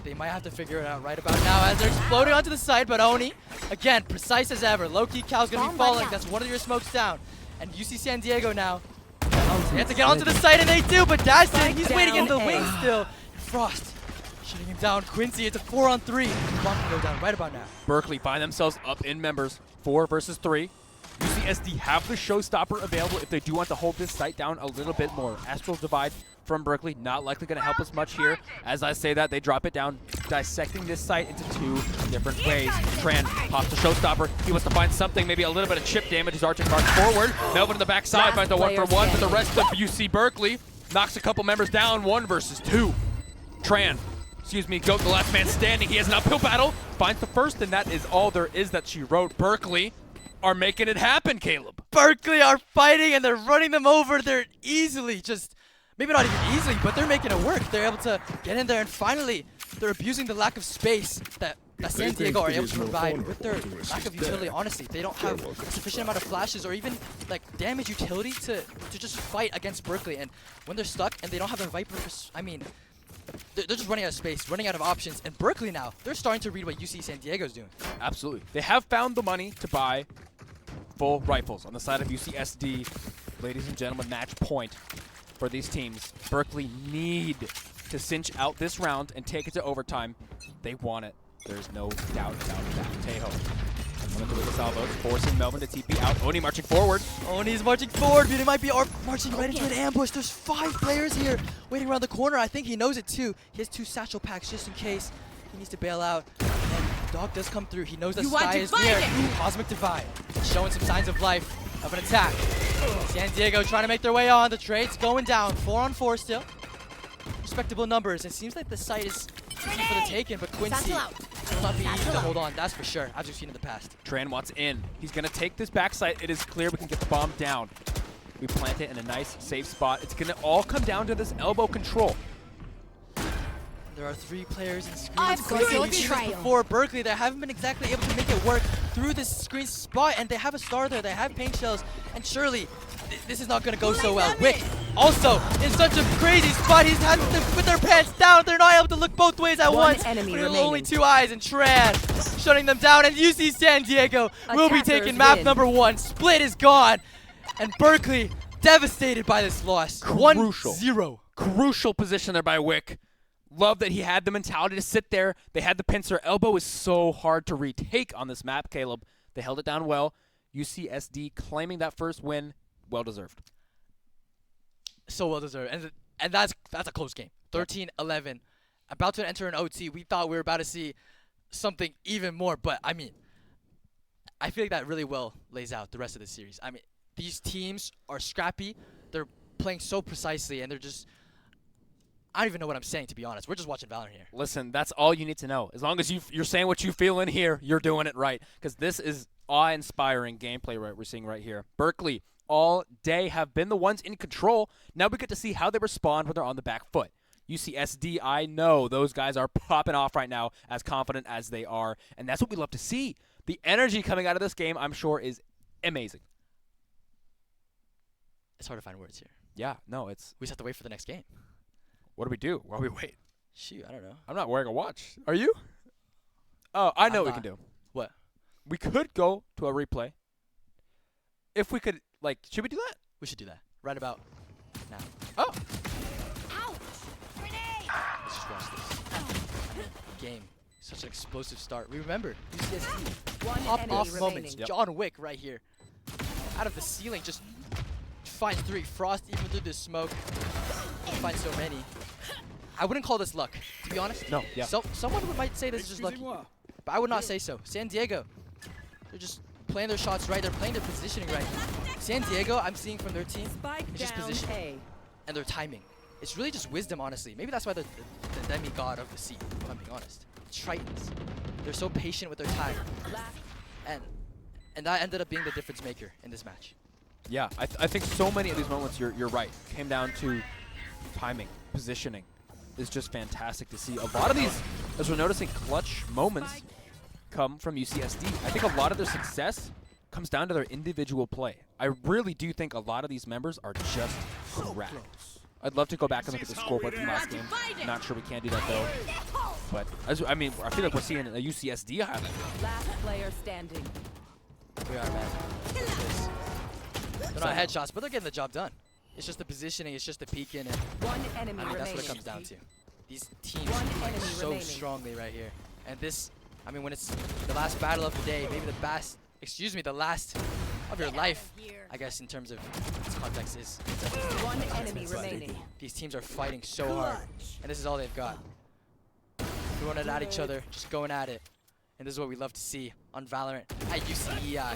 they might have to figure it out right about now as they're exploding onto the side, but Oni Again, precise as ever. Low-key Cal's going to be Bomb falling. out. That's one of your smokes down. And UC San Diego now. They have to get onto the site, and they do, but Dastin, he's waiting in the wings still. Frost shooting him down. Quincy, it's a 4-on-3. Bomb can go down right about now. Berkeley find themselves up in members, 4 versus 3. UCSD have the showstopper available if they do want to hold this site down a little bit more. Astral Divide from Berkeley, not likely going to help us much here. As I say that, they drop it down, dissecting this site into 2 different ways. Tran pops the showstopper. He wants to find something, maybe a little bit of chip damage as Arctic marks forward. Melvin in the backside finds a 1-for-1, but the rest of UC Berkeley knocks a couple members down, 1 versus 2. Tran, Goat, the last man standing. He has an uphill battle, finds the first, and that is all there is that she wrote. Berkeley are making it happen, Caleb. Berkeley are fighting, and they're running them over. They're easily just, maybe not even easily, but they're making it work. They're able to get in there, and finally, they're abusing the lack of space that San Diego are able to provide with their lack of utility. Honestly, they don't have a sufficient amount of flashes or even like damage utility to just fight against Berkeley. And when they're stuck and they don't have a Viper, they're just running out of space, running out of options. And Berkeley now, they're starting to read what UC San Diego's doing. Absolutely. They have found the money to buy full rifles on the side of UCSD. Ladies and gentlemen, match point for these teams. Berkeley need to cinch out this round and take it to overtime. They want it. There's no doubt about that. Tejo coming through with the salvos, forcing Melvin to TP out. Oni marching forward. Oni's marching forward, but he might be marching right into an ambush. There's 5 players here waiting around the corner. I think he knows it too. He has 2 satchel packs just in case he needs to bail out. And Dog does come through. He knows that Sky is near. Cosmic Divide showing some signs of life of an attack. San Diego trying to make their way on. The trade's going down. 4-on-4 still. Respectable numbers. It seems like the site is easy for the taking, but Quincy will not be easy to hold on. That's for sure, as we've seen in the past. Tran wants in. He's going to take this backside. It is clear we can get the bomb down. We plant it in a nice, safe spot. It's going to all come down to this elbow control. There are 3 players in screen. I've got your trail. Before Berkeley, they haven't been exactly able to make it work through this screen spot, and they have a star there. They have paint shells, and surely this is not going to go so well. Wick also in such a crazy spot. He's had to put their pants down. They're not able to look both ways at once. Enemy With only 2 eyes, and Tran shutting them down. And UC San Diego will be taking Attackers map win. number 1. Split is gone, and Berkeley devastated by this loss. Crucial. 1-0. Crucial position there by Wick. Love that he had the mentality to sit there. They had the pincer. Elbow is so hard to retake on this map, Caleb. They held it down well. UCSD claiming that first win. Well deserved. So well deserved. And that's a close game. 13-11. About to enter an OT. We thought we were about to see something even more, but I mean, I feel like that really well lays out the rest of the series. I mean, these teams are scrappy. They're playing so precisely, and they're just, I don't even know what I'm saying, to be honest. We're just watching VALORANT here. Listen, that's all you need to know. As long as you're saying what you feel in here, you're doing it right. Because this is awe-inspiring gameplay we're seeing right here. Berkeley all day have been the ones in control. Now we get to see how they respond when they're on the back foot. UCSD, I know those guys are popping off right now, as confident as they are. And that's what we love to see. The energy coming out of this game, I'm sure, is amazing. It's hard to find words here. Yeah, no, it's... We just have to wait for the next game. What do we do while we wait? Shoot, I don't know. I'm not wearing a watch. Are you? Oh, I know what we can do. What? We could go to a replay. If we could, like, should we do that? We should do that. Right about now. Oh. Let's just watch this. Game. Such an explosive start. We remember UCSD. Pop-off moments. remaining. John Wick right here. Out of the ceiling, just finds 3. Frost even through the smoke. Finds so many. I wouldn't call this luck, to be honest. No, yeah. So someone might say this is just lucky, but I would not say so. San Diego, they're just playing their shots right. They're playing their positioning right. San Diego, I'm seeing from their team, is just positioning and their timing. It's really just wisdom, honestly. Maybe that's why they're the demigod of the sea, if I'm being honest. Tritons. They're so patient with their time. And that ended up being the difference maker in this match. Yeah, I think so many of these moments, you're right, came down to timing, positioning. Is just fantastic to see. A lot of these, as we're noticing, clutch moments come from UCSD. I think a lot of their success comes down to their individual play. I really do think a lot of these members are just cracked. I'd love to go back and look at the scoreboard from last game. Not sure we can do that, though. But I mean, I feel like we're seeing a UCSD highlight. Last player standing. We are, man. They're not headshots, but they're getting the job done. It's just the positioning, it's just the peeking, and One enemy I mean, that's what it remaining. comes down to. These teams One fight enemy so remaining. strongly right here. And this, I mean, when it's the last battle of the day, maybe the last of your life, I guess, in terms of its context is. One enemy But remaining. these teams are fighting so hard, and this is all they've got. Throwing it at each other, just going at it. And this is what we love to see on VALORANT at UCEI.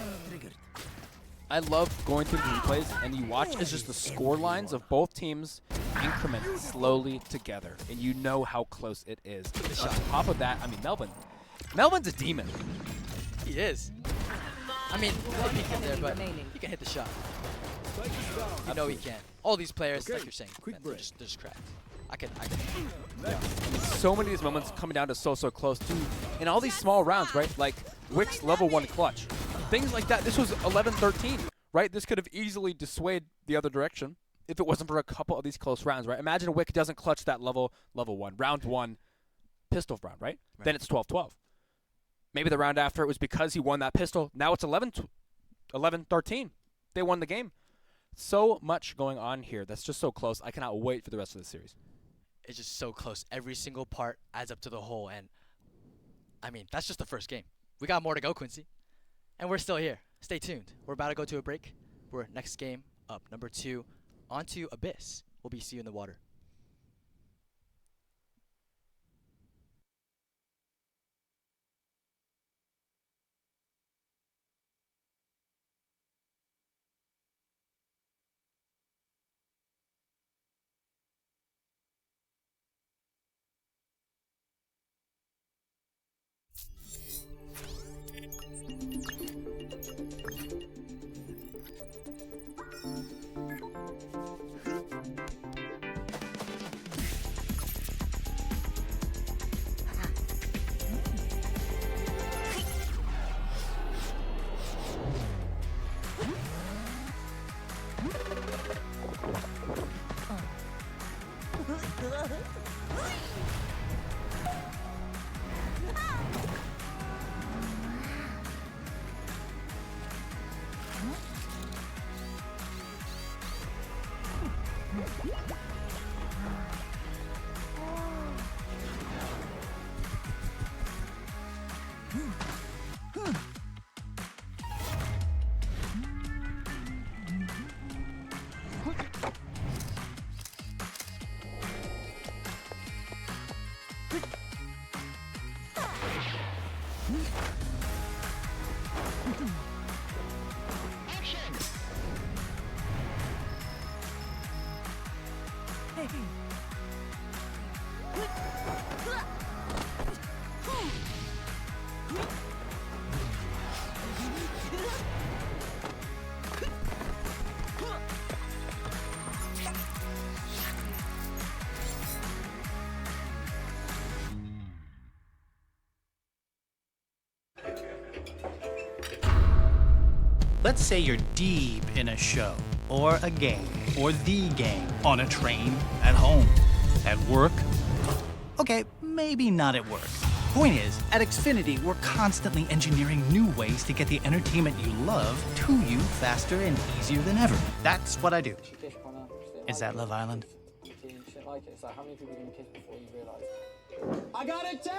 I love going through the replays, and you watch as just the score lines of both teams increment slowly together, and you know how close it is. On top of that, I mean, Melvin's a demon. He is. I mean, he peeked there, but he can hit the shot. You know he can. All these players, like you're saying, man, they're just cracked. I can. Yeah. I mean, so many of these moments coming down to so close too, in all these small rounds, right? Like Wick's level 1 clutch, things like that. This was 11-13, right? This could have easily dissuaded the other direction if it wasn't for a couple of these close rounds, right? Imagine Wick doesn't clutch that level 1, round 1, pistol round, right? Then it's 12-12. Maybe the round after it was because he won that pistol. Now it's 11-13. They won the game. So much going on here. That's just so close. I cannot wait for the rest of the series. It's just so close. Every single part adds up to the whole, and I mean, that's just the first game. We got more to go, Quincy. And we're still here. Stay tuned. We're about to go to a break. We're next game up, number 2, onto Abyss. We'll be see you in the water. Let's say you're deep in a show, or a game, or the game, on a train, at home, at work. Okay, maybe not at work. Point is, at Xfinity, we're constantly engineering new ways to get the entertainment you love to you faster and easier than ever. That's what I do. Is that Love Island? I got it, 10!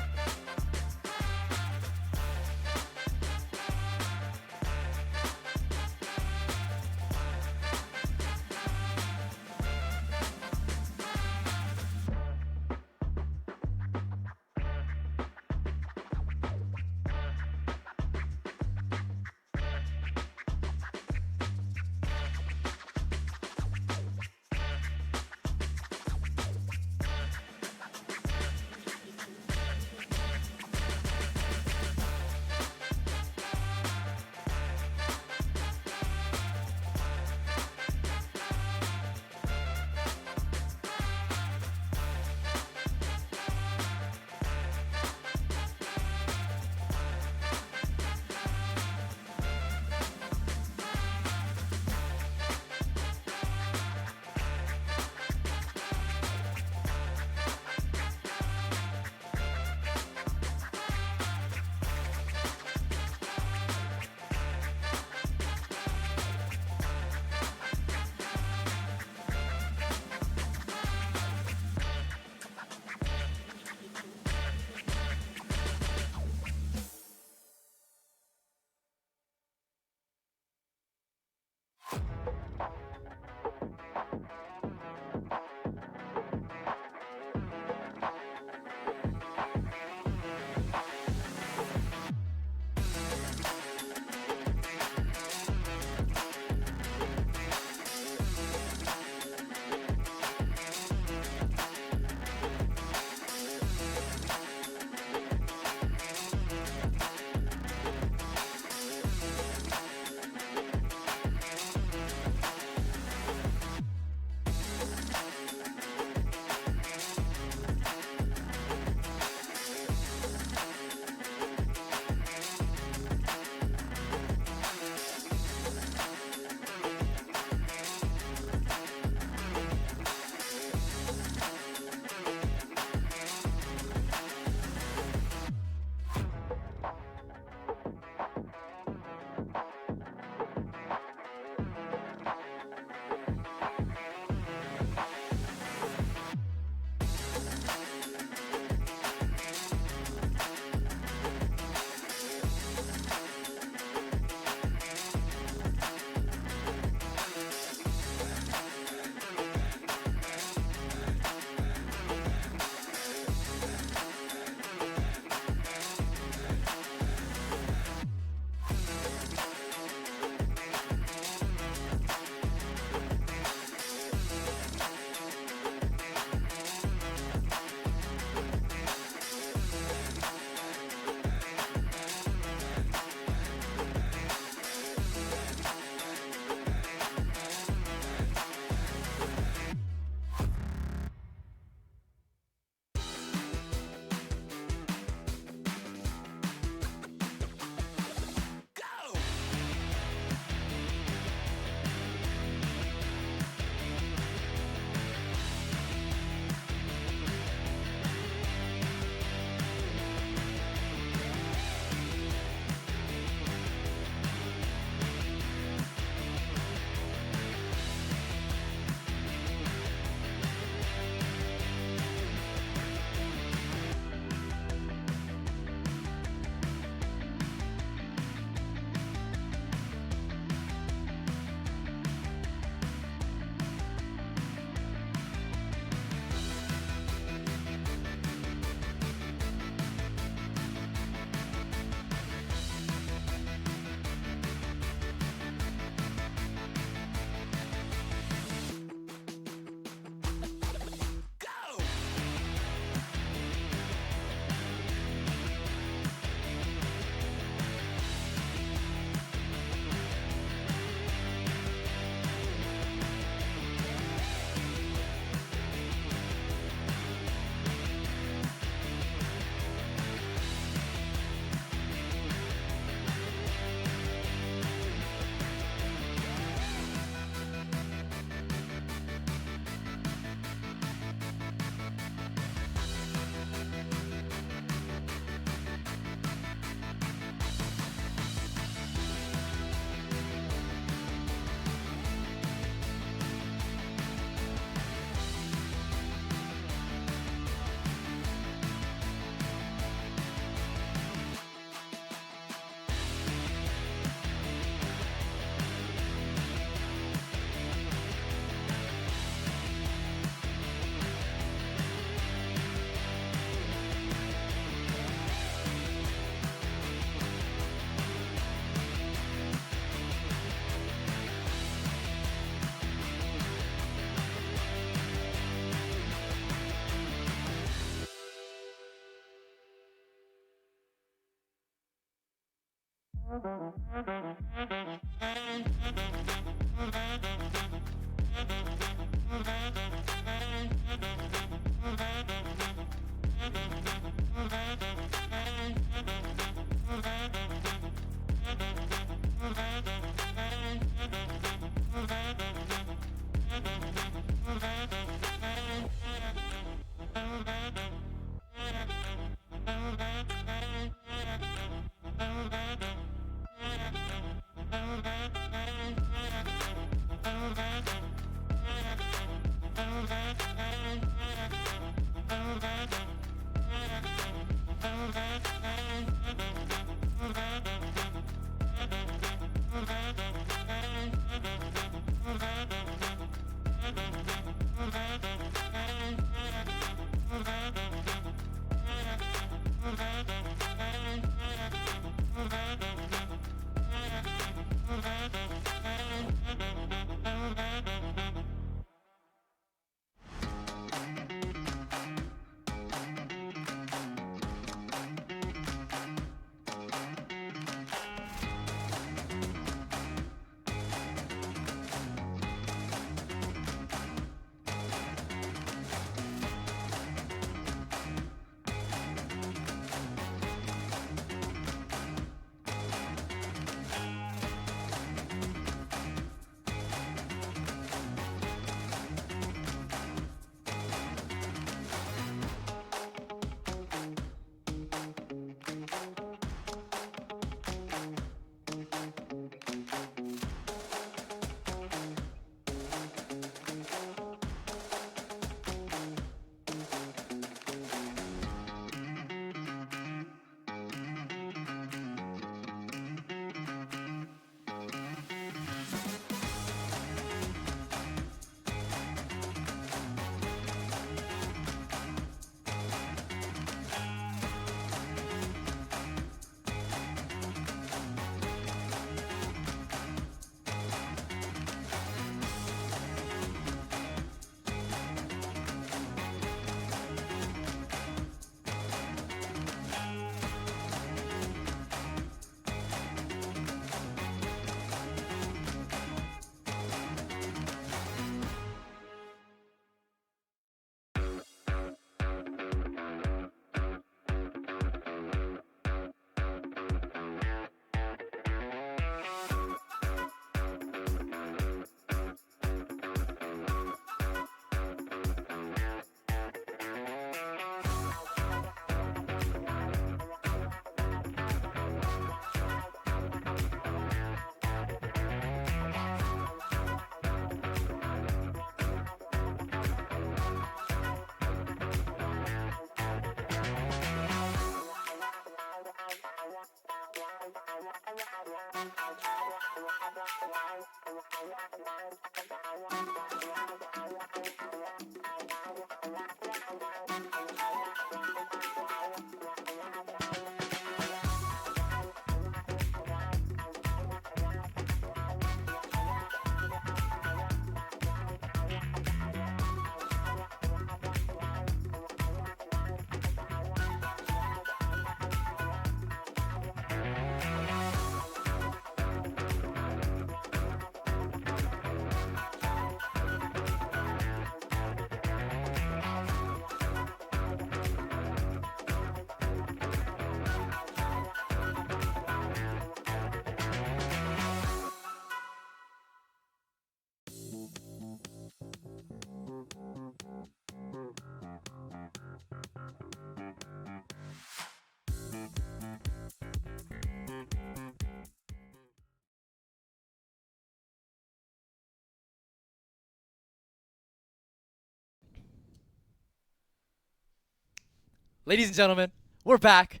Ladies and gentlemen, we're back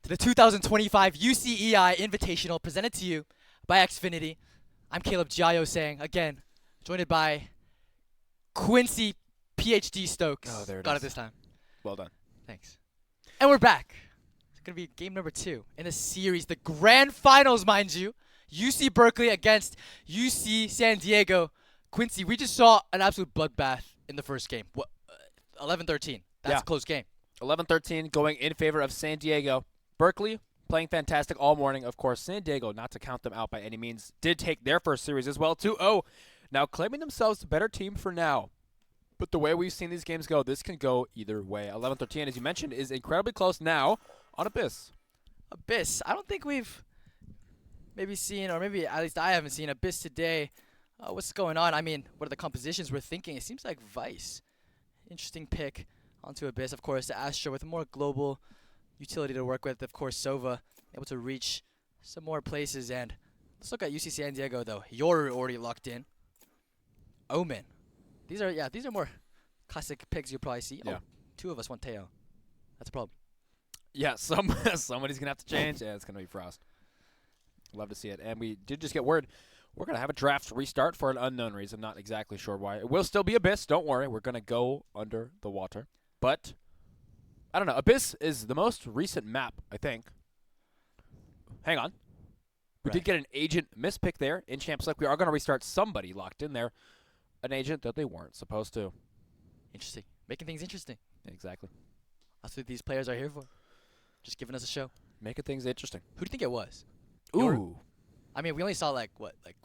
to the 2025 UCEI Invitational presented to you by Xfinity. I'm Caleb Giaio saying, again, joined by Quincy PhD Stokes. Oh, there it Got is. it this time. Well done. Thanks. And we're back. It's going to be game number 2 in a series, the grand finals, mind you. UC Berkeley against UC San Diego. Quincy, we just saw an absolute bloodbath in the first game. 11-13. That's Yeah. a close game. 11-13 going in favor of San Diego. Berkeley playing fantastic all morning. Of course, San Diego, not to count them out by any means, did take their first series as well, 2-0. Now claiming themselves the better team for now. But the way we've seen these games go, this can go either way. 11-13, as you mentioned, is incredibly close now on Abyss. Abyss, I don't think we've maybe seen, or maybe at least I haven't seen Abyss today. What's going on? I mean, what are the compositions we're thinking? It seems like Vice. Interesting pick onto Abyss. Of course, the Astra with more global utility to work with. Of course, Sova able to reach some more places. And let's look at UC San Diego, though. Yoru already locked in. Omen. These are more classic picks you'll probably see. Yeah. Oh, 2 of us want Teo. That's a problem. Yeah, somebody's going to have to change. Yeah, it's going to be Frost. Love to see it. And we did just get word we're going to have a draft restart for an unknown reason. Not exactly sure why. It will still be Abyss. Don't worry. We're going to go under the water. But, I don't know. Abyss is the most recent map, I think. Hang on. We did get an agent mispick there in Champs League. We are going to restart somebody locked in there. An agent that they weren't supposed to. Interesting. Making things interesting. Exactly. That's what these players are here for. Just giving us a show. Making things interesting. Who do you think it was? Ooh. I mean, we only saw like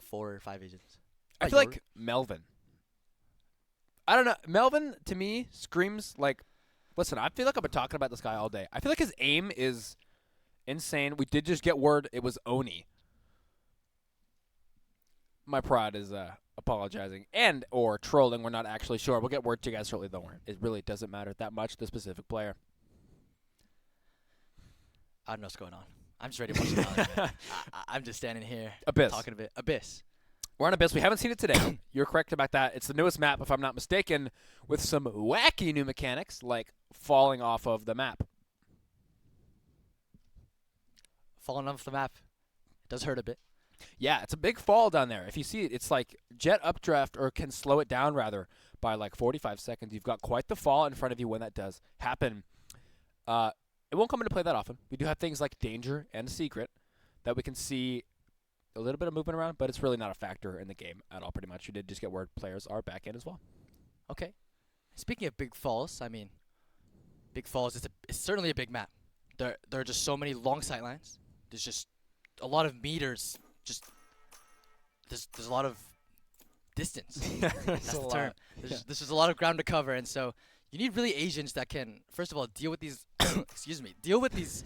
4 or 5 agents. I feel like Melvin. I don't know. Melvin, to me, screams like, listen, I feel like I've been talking about this guy all day. I feel like his aim is insane. We did just get word it was Oni. My pride is apologizing and or trolling. We're not actually sure. We'll get word to you guys shortly, though. It really doesn't matter that much, the specific player. I don't know what's going on. I'm just ready to watch it. I'm just standing here Abyss. talking a bit. Abyss. We're on Abyss. We haven't seen it today. You're correct about that. It's the newest map, if I'm not mistaken, with some wacky new mechanics, like falling off of the map. Falling off the map. It does hurt a bit. Yeah, it's a big fall down there. If you see it, it's like jet updraft, or can slow it down, rather, by like 45 seconds. You've got quite the fall in front of you when that does happen. It won't come into play that often. We do have things like Danger and Secret that we can see a little bit of movement around, but it's really not a factor in the game at all, pretty much. You did just get word players are back in as well. Okay. Speaking of big falls, I mean, Big Falls it's certainly a big map. There are just so many long sight lines. There's just a lot of meters. Just there's a lot of distance. That's the term. There's just a lot of ground to cover, and so you need really agents that can, first of all, deal with these deal with these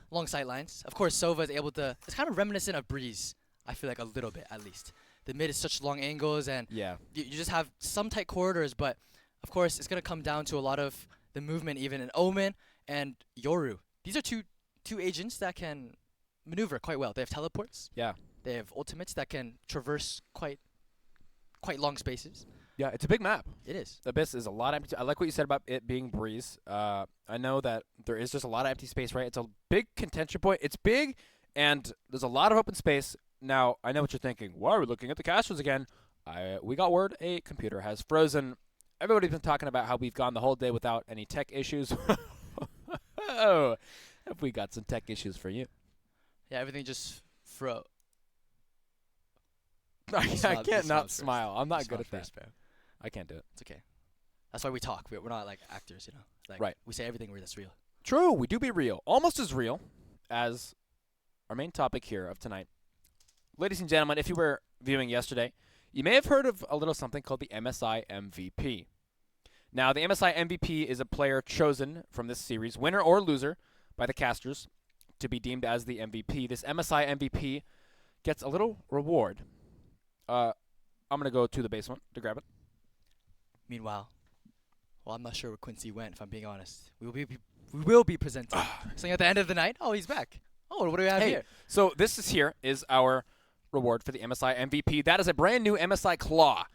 long sight lines. Of course, Sova is able to. It's kind of reminiscent of Breeze. I feel like a little bit, at least. The mid is such long angles, and yeah, you just have some tight corridors. But of course, it's gonna come down to a lot of the movement, even in Omen and Yoru. These are two agents that can maneuver quite well. They have teleports. Yeah. They have ultimates that can traverse quite long spaces. Yeah, it's a big map. It is. Abyss is a lot of empty. I like what you said about it being Breeze. I know that there is just a lot of empty space, right? It's a big contention point. It's big, and there's a lot of open space. Now, I know what you're thinking. Why are we looking at the casters again? We got word a computer has frozen. Everybody's been talking about how we've gone the whole day without any tech issues. Oh, have we got some tech issues for you? Yeah, everything just froze. I can't not smile. I'm not good at that. Bro. I can't do it. It's okay. That's why we talk. We're not like actors, you know. Like, right. We say everything that's real. True. We do be real. Almost as real as our main topic here of tonight. Ladies and gentlemen, if you were viewing yesterday, you may have heard of a little something called the MSI MVP. Now, the MSI MVP is a player chosen from this series, winner or loser, by the casters to be deemed as the MVP. This MSI MVP gets a little reward. I'm going to go to the basement to grab it. Meanwhile, well, I'm not sure where Quincy went, if I'm being honest. We will be presenting something at the end of the night. Oh, he's back. Oh, what do we have here? So this is our reward for the MSI MVP. That is a brand new MSI Claw,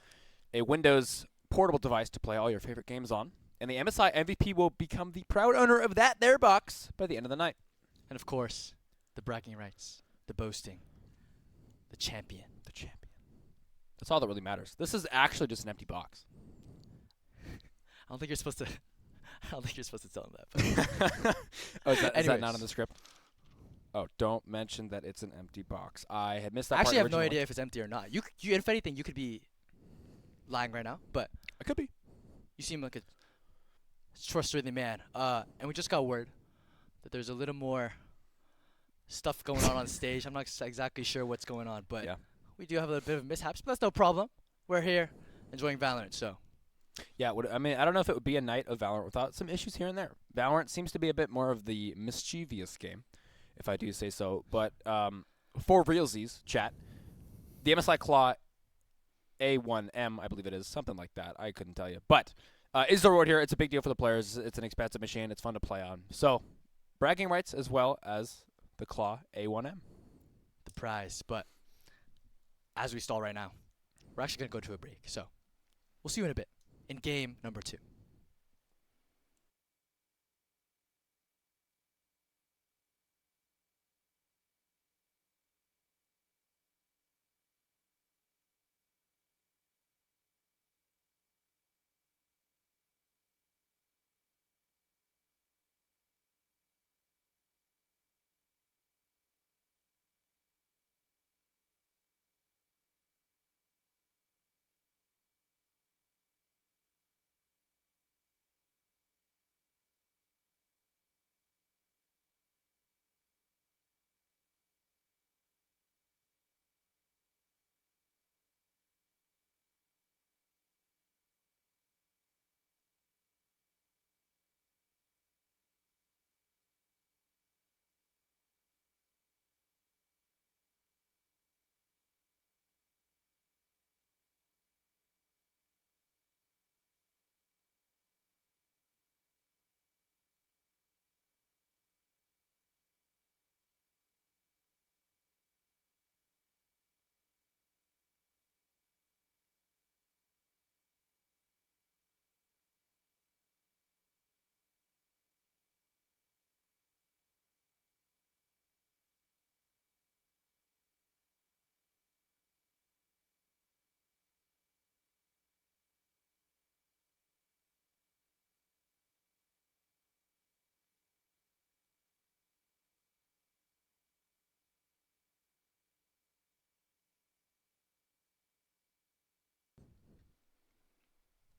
a Windows portable device to play all your favorite games on. And the MSI MVP will become the proud owner of that there box by the end of the night. And of course, the bragging rights, the boasting, the champion. The champion. That's all that really matters. This is actually just an empty box. I don't think you're supposed to. I don't think you're supposed to tell him that. But oh, is that not in the script? Oh, don't mention that it's an empty box. I had missed that I actually part have no originally. idea if it's empty or not. You, if anything, you could be lying right now, but I could be. You seem like a trustworthy man. And we just got word that there's a little more stuff going on stage. I'm not exactly sure what's going on, but we do have a bit of mishaps, but that's no problem. We're here enjoying Valorant, so. Yeah, I mean, I don't know if it would be a night of Valorant without some issues here and there. Valorant seems to be a bit more of the mischievous game, if I do say so. But for realsies, chat, the MSI Claw A1M, I believe it is, something like that. I couldn't tell you. But is the reward here. It's a big deal for the players. It's an expensive machine. It's fun to play on. So, bragging rights as well as the Claw A1M. The prize, but as we stall right now, we're actually going to go to a break. So, we'll see you in a bit in game number 2.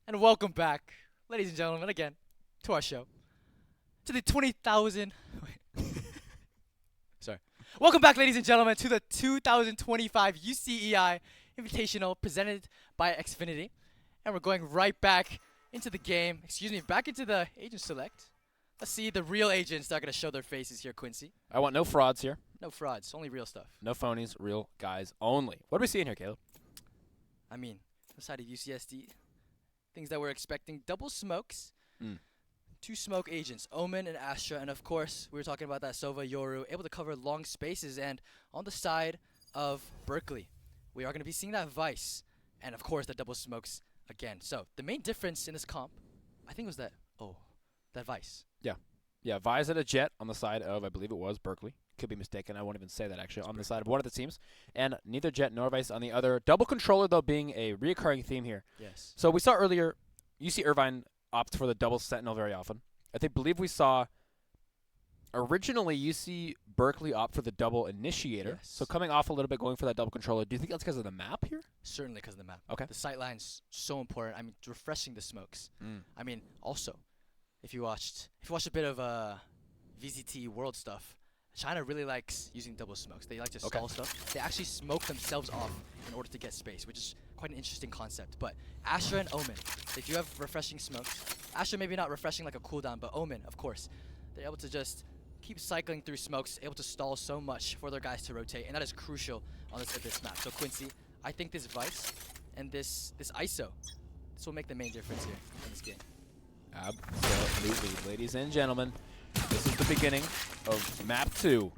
And welcome back, ladies and gentlemen, again, to our show. To the 20,000... Sorry. Welcome back, ladies and gentlemen, to the 2025 UCEI Invitational presented by Xfinity. And we're going right back into the game. Back into the agent select. Let's see the real agents that are going to show their faces here, Quincy. I want no frauds here. No frauds, only real stuff. No phonies, real guys only. What are we seeing here, Caleb? I mean, aside of UCSD, things that we're expecting, double smokes, 2 smoke agents, Omen and Astra, and of course, we were talking about that Sova Yoru, able to cover long spaces, and on the side of Berkeley, we are going to be seeing that Vice, and of course, the double smokes again. So, the main difference in this comp, I think was that Vice. Yeah. Yeah, Vice and a Jet on the side of, I believe it was, Berkeley. Could be mistaken. I won't even say that, actually. On the side of one of the teams. And neither Jet nor Vice on the other. Double controller, though, being a reoccurring theme here. Yes. So we saw earlier, UC Irvine opt for the double Sentinel very often. I believe we saw originally UC Berkeley opt for the double Initiator. Yes. So coming off a little bit, going for that double controller. Do you think that's because of the map here? Certainly because of the map. Okay. The sight line's so important. I mean, refreshing the smokes. I mean, also, if you watched a bit of VZT World stuff, China really likes using double smokes. They like to stall stuff. They actually smoke themselves off in order to get space, which is quite an interesting concept. But Astra and Omen, they do have refreshing smokes. Astra maybe not refreshing like a cooldown, but Omen, of course. They're able to just keep cycling through smokes, able to stall so much for their guys to rotate, and that is crucial on this map. So Quincy, I think this Vice and this ISO, this will make the main difference here in this game. Absolutely. Ladies and gentlemen, this is the beginning of Map 2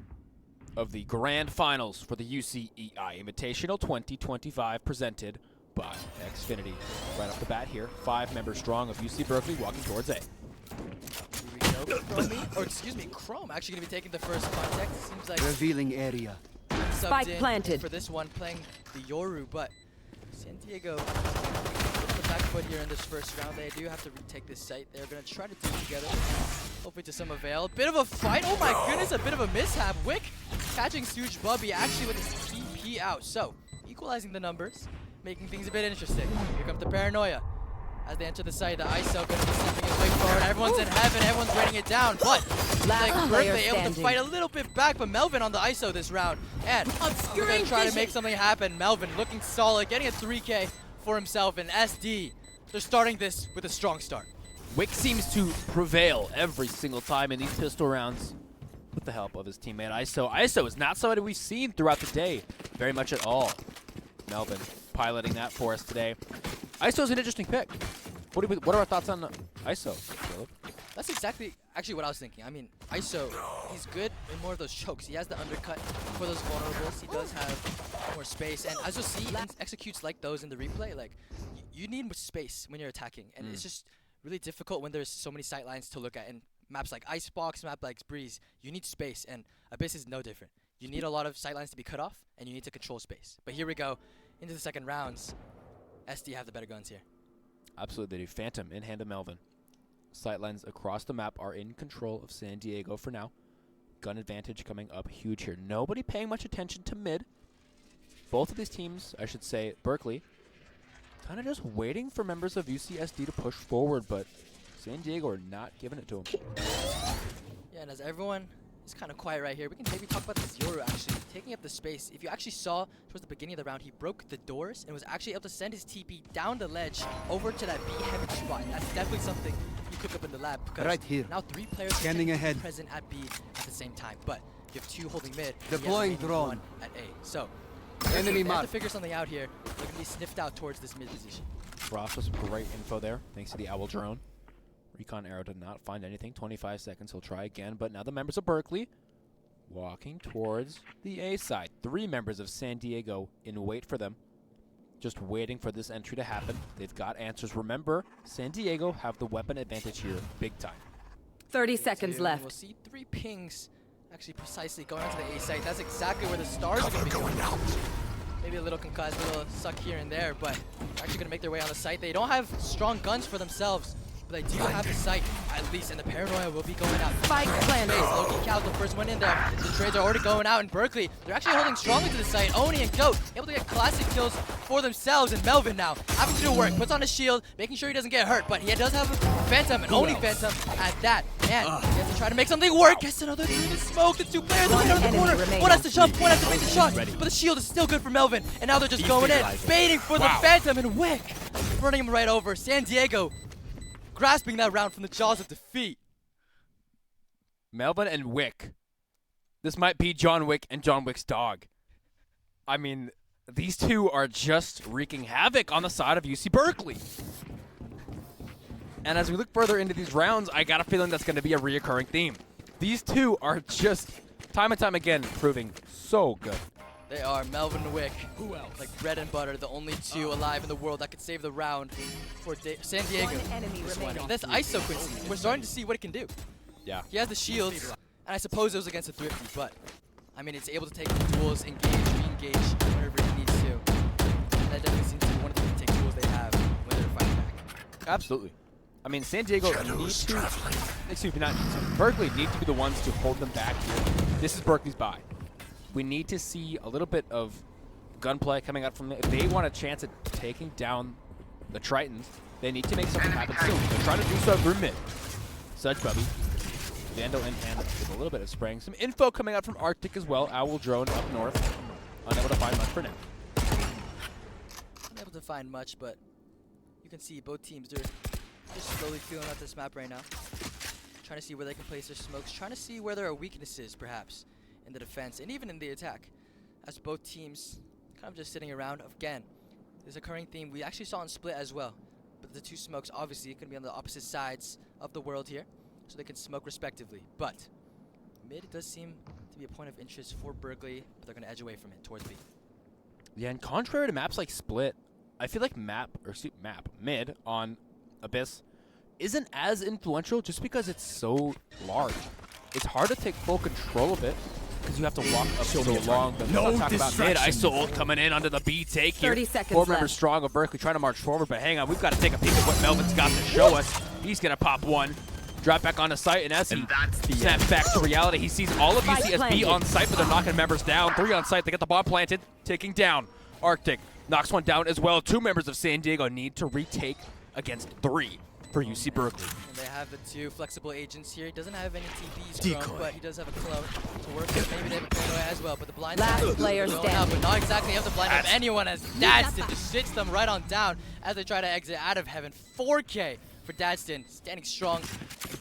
of the Grand Finals for the UCEI Invitational 2025 presented by Xfinity. Right off the bat here, 5 members strong of UC Berkeley walking towards A. Here we go. Chrome actually going to be taking the first contact. Seems like revealing area. Spike planted. For this one, playing the Yoru, but San Diego on the back foot here in this first round. They do have to retake this site. They're going to try to do it together. Hopefully to some avail. Bit of a fight. Oh my goodness, a bit of a mishap. Wick catching Suge Bubby actually with his TP out. So, equalizing the numbers, making things a bit interesting. Here comes the paranoia. As they enter the site, the ISO going to be stepping his way forward. Everyone's in heaven, everyone's raining it down, but like Berkeley able to fight a little bit back, but Melvin on the ISO this round. And we're going to try to make something happen. Melvin looking solid, getting a 3K for himself, and SD, they're starting this with a strong start. Wick seems to prevail every single time in these pistol rounds with the help of his teammate ISO. ISO is not somebody we've seen throughout the day very much at all. Melvin piloting that for us today. ISO's an interesting pick. What are our thoughts on ISO, Caleb? That's exactly actually what I was thinking. I mean, ISO, he's good in more of those chokes. He has the undercut for those vulnerables. He does have more space. And as you'll see, he executes like those in the replay. Like, you need more space when you're attacking. And it's just really difficult when there's so many sight lines to look at. And maps like Icebox, map like Breeze, you need space. And Abyss is no different. You need a lot of sight lines to be cut off, and you need to control space. But here we go into the second rounds. SD have the better guns here. Absolutely, they do. Phantom in hand of Melvin. Sightlines across the map are in control of San Diego for now. Gun advantage coming up huge here. Nobody paying much attention to mid. Both of these teams, I should say, Berkeley, kind of just waiting for members of UCSD to push forward, but San Diego are not giving it to them. Yeah, and as everyone is kind of quiet right here, we can maybe talk about the Zero actually taking up the space. If you actually saw towards the beginning of the round, he broke the doors and was actually able to send his TP down the ledge over to that B heaven spot. That's definitely something you cook up in the lab, because right here. now 3 players Scanning ahead. present at B at the same time, but you have 2 holding mid. Deploying drone. 1 at A. So enemy they have mark. to figure something out here. They're gonna be sniffed out towards this mid position. Ross with some great info there, thanks to the Owl drone. Recon Arrow did not find anything. 25 seconds, he'll try again, but now the members of Berkeley walking towards the A side. 3 members of San Diego in wait for them. Just waiting for this entry to happen. They've got answers. Remember, San Diego have the weapon advantage here big time. 30 seconds left. We'll see 3 pings actually precisely going onto the A site. That's exactly where the stars are going to be going out. Maybe a little concussed, a little suck here and there, but they're actually going to make their way on the site. They don't have strong guns for themselves, but they do have the sight at least, and the paranoia will be going out. Spike planted. Loki Cal's the first one in there. The trades are already going out in Berkeley. They're actually holding strongly to the site. Oni and Goat able to get classic kills for themselves, and Melvin now having to do work. Puts on his shield, making sure he doesn't get hurt, but he does have a Phantom, and Oni Phantom at that. And he has to try to make something work. Gets another 3 to smoke. The 2 players right out of the corner. One has to jump, one has to make the shot, but the shield is still good for Melvin. And now they're just going in, baiting for the Phantom, and Wick running him right over. San Diego grasping that round from the jaws of defeat. Melvin and Wick. This might be John Wick and John Wick's dog. I mean, these two are just wreaking havoc on the side of UC Berkeley. And as we look further into these rounds, I got a feeling that's going to be a reoccurring theme. These two are just, time and time again, proving so good. They are Melvin and Wick. Who else? Like bread and butter, the only 2 alive in the world that could save the round for San Diego. And that's ISO Quincy. We're starting to see what it can do. Yeah. He has the shields, and I suppose it was against a Thrifty, but I mean, it's able to take duels, engage, re-engage whenever he needs to. And that definitely seems to be one of the take tools they have when they're fighting back. Absolutely. I mean, San Diego needs to, excuse me, not Berkeley need to be the ones to hold them back here. This is Berkeley's buy. We need to see a little bit of gunplay coming out from them. If they want a chance at taking down the Tritons, they need to make something happen soon. They're trying to do so through mid. Such Bubby. Vandal in hand with a little bit of spraying. Some info coming out from Arctic as well. Owl drone up north. Unable to find much for now. Unable to find much, but you can see both teams, they're just slowly feeling out this map right now. Trying to see where they can place their smokes. Trying to see where there are weaknesses, perhaps, in the defense and even in the attack. As both teams kind of just sitting around. Again, there's a recurring theme we actually saw in Split as well. But the 2 smokes obviously going to be on the opposite sides of the world here, so they can smoke respectively. But mid does seem to be a point of interest for Berkeley, but they're going to edge away from it towards B. Yeah, and contrary to maps like Split, I feel like mid on Abyss isn't as influential just because it's so large. It's hard to take full control of it because you have to walk up so long. But let's talk about mid. ISO ult coming in under the B take here. 30 seconds 4 members left. strong of Berkeley trying to march forward, but hang on, we've got to take a peek at what Melvin's got to show us. He's going to pop one. Drop back onto site, and as he snaps back to reality, he sees all of UCSB on site, but they're knocking members down. 3 on site, they get the bomb planted, taking down Arctic. Knocks one down as well. 2 members of San Diego need to retake against 3 for UC Berkeley. And they have the 2 flexible agents here. He doesn't have any TPs from, but he does have a clone to work with. Maybe they have a paranoia as well, but the blind Last side player going standing. out, but not exactly have to blind up anyone as Dadston just sits them right on down as they try to exit out of heaven. 4K for Dadston, standing strong.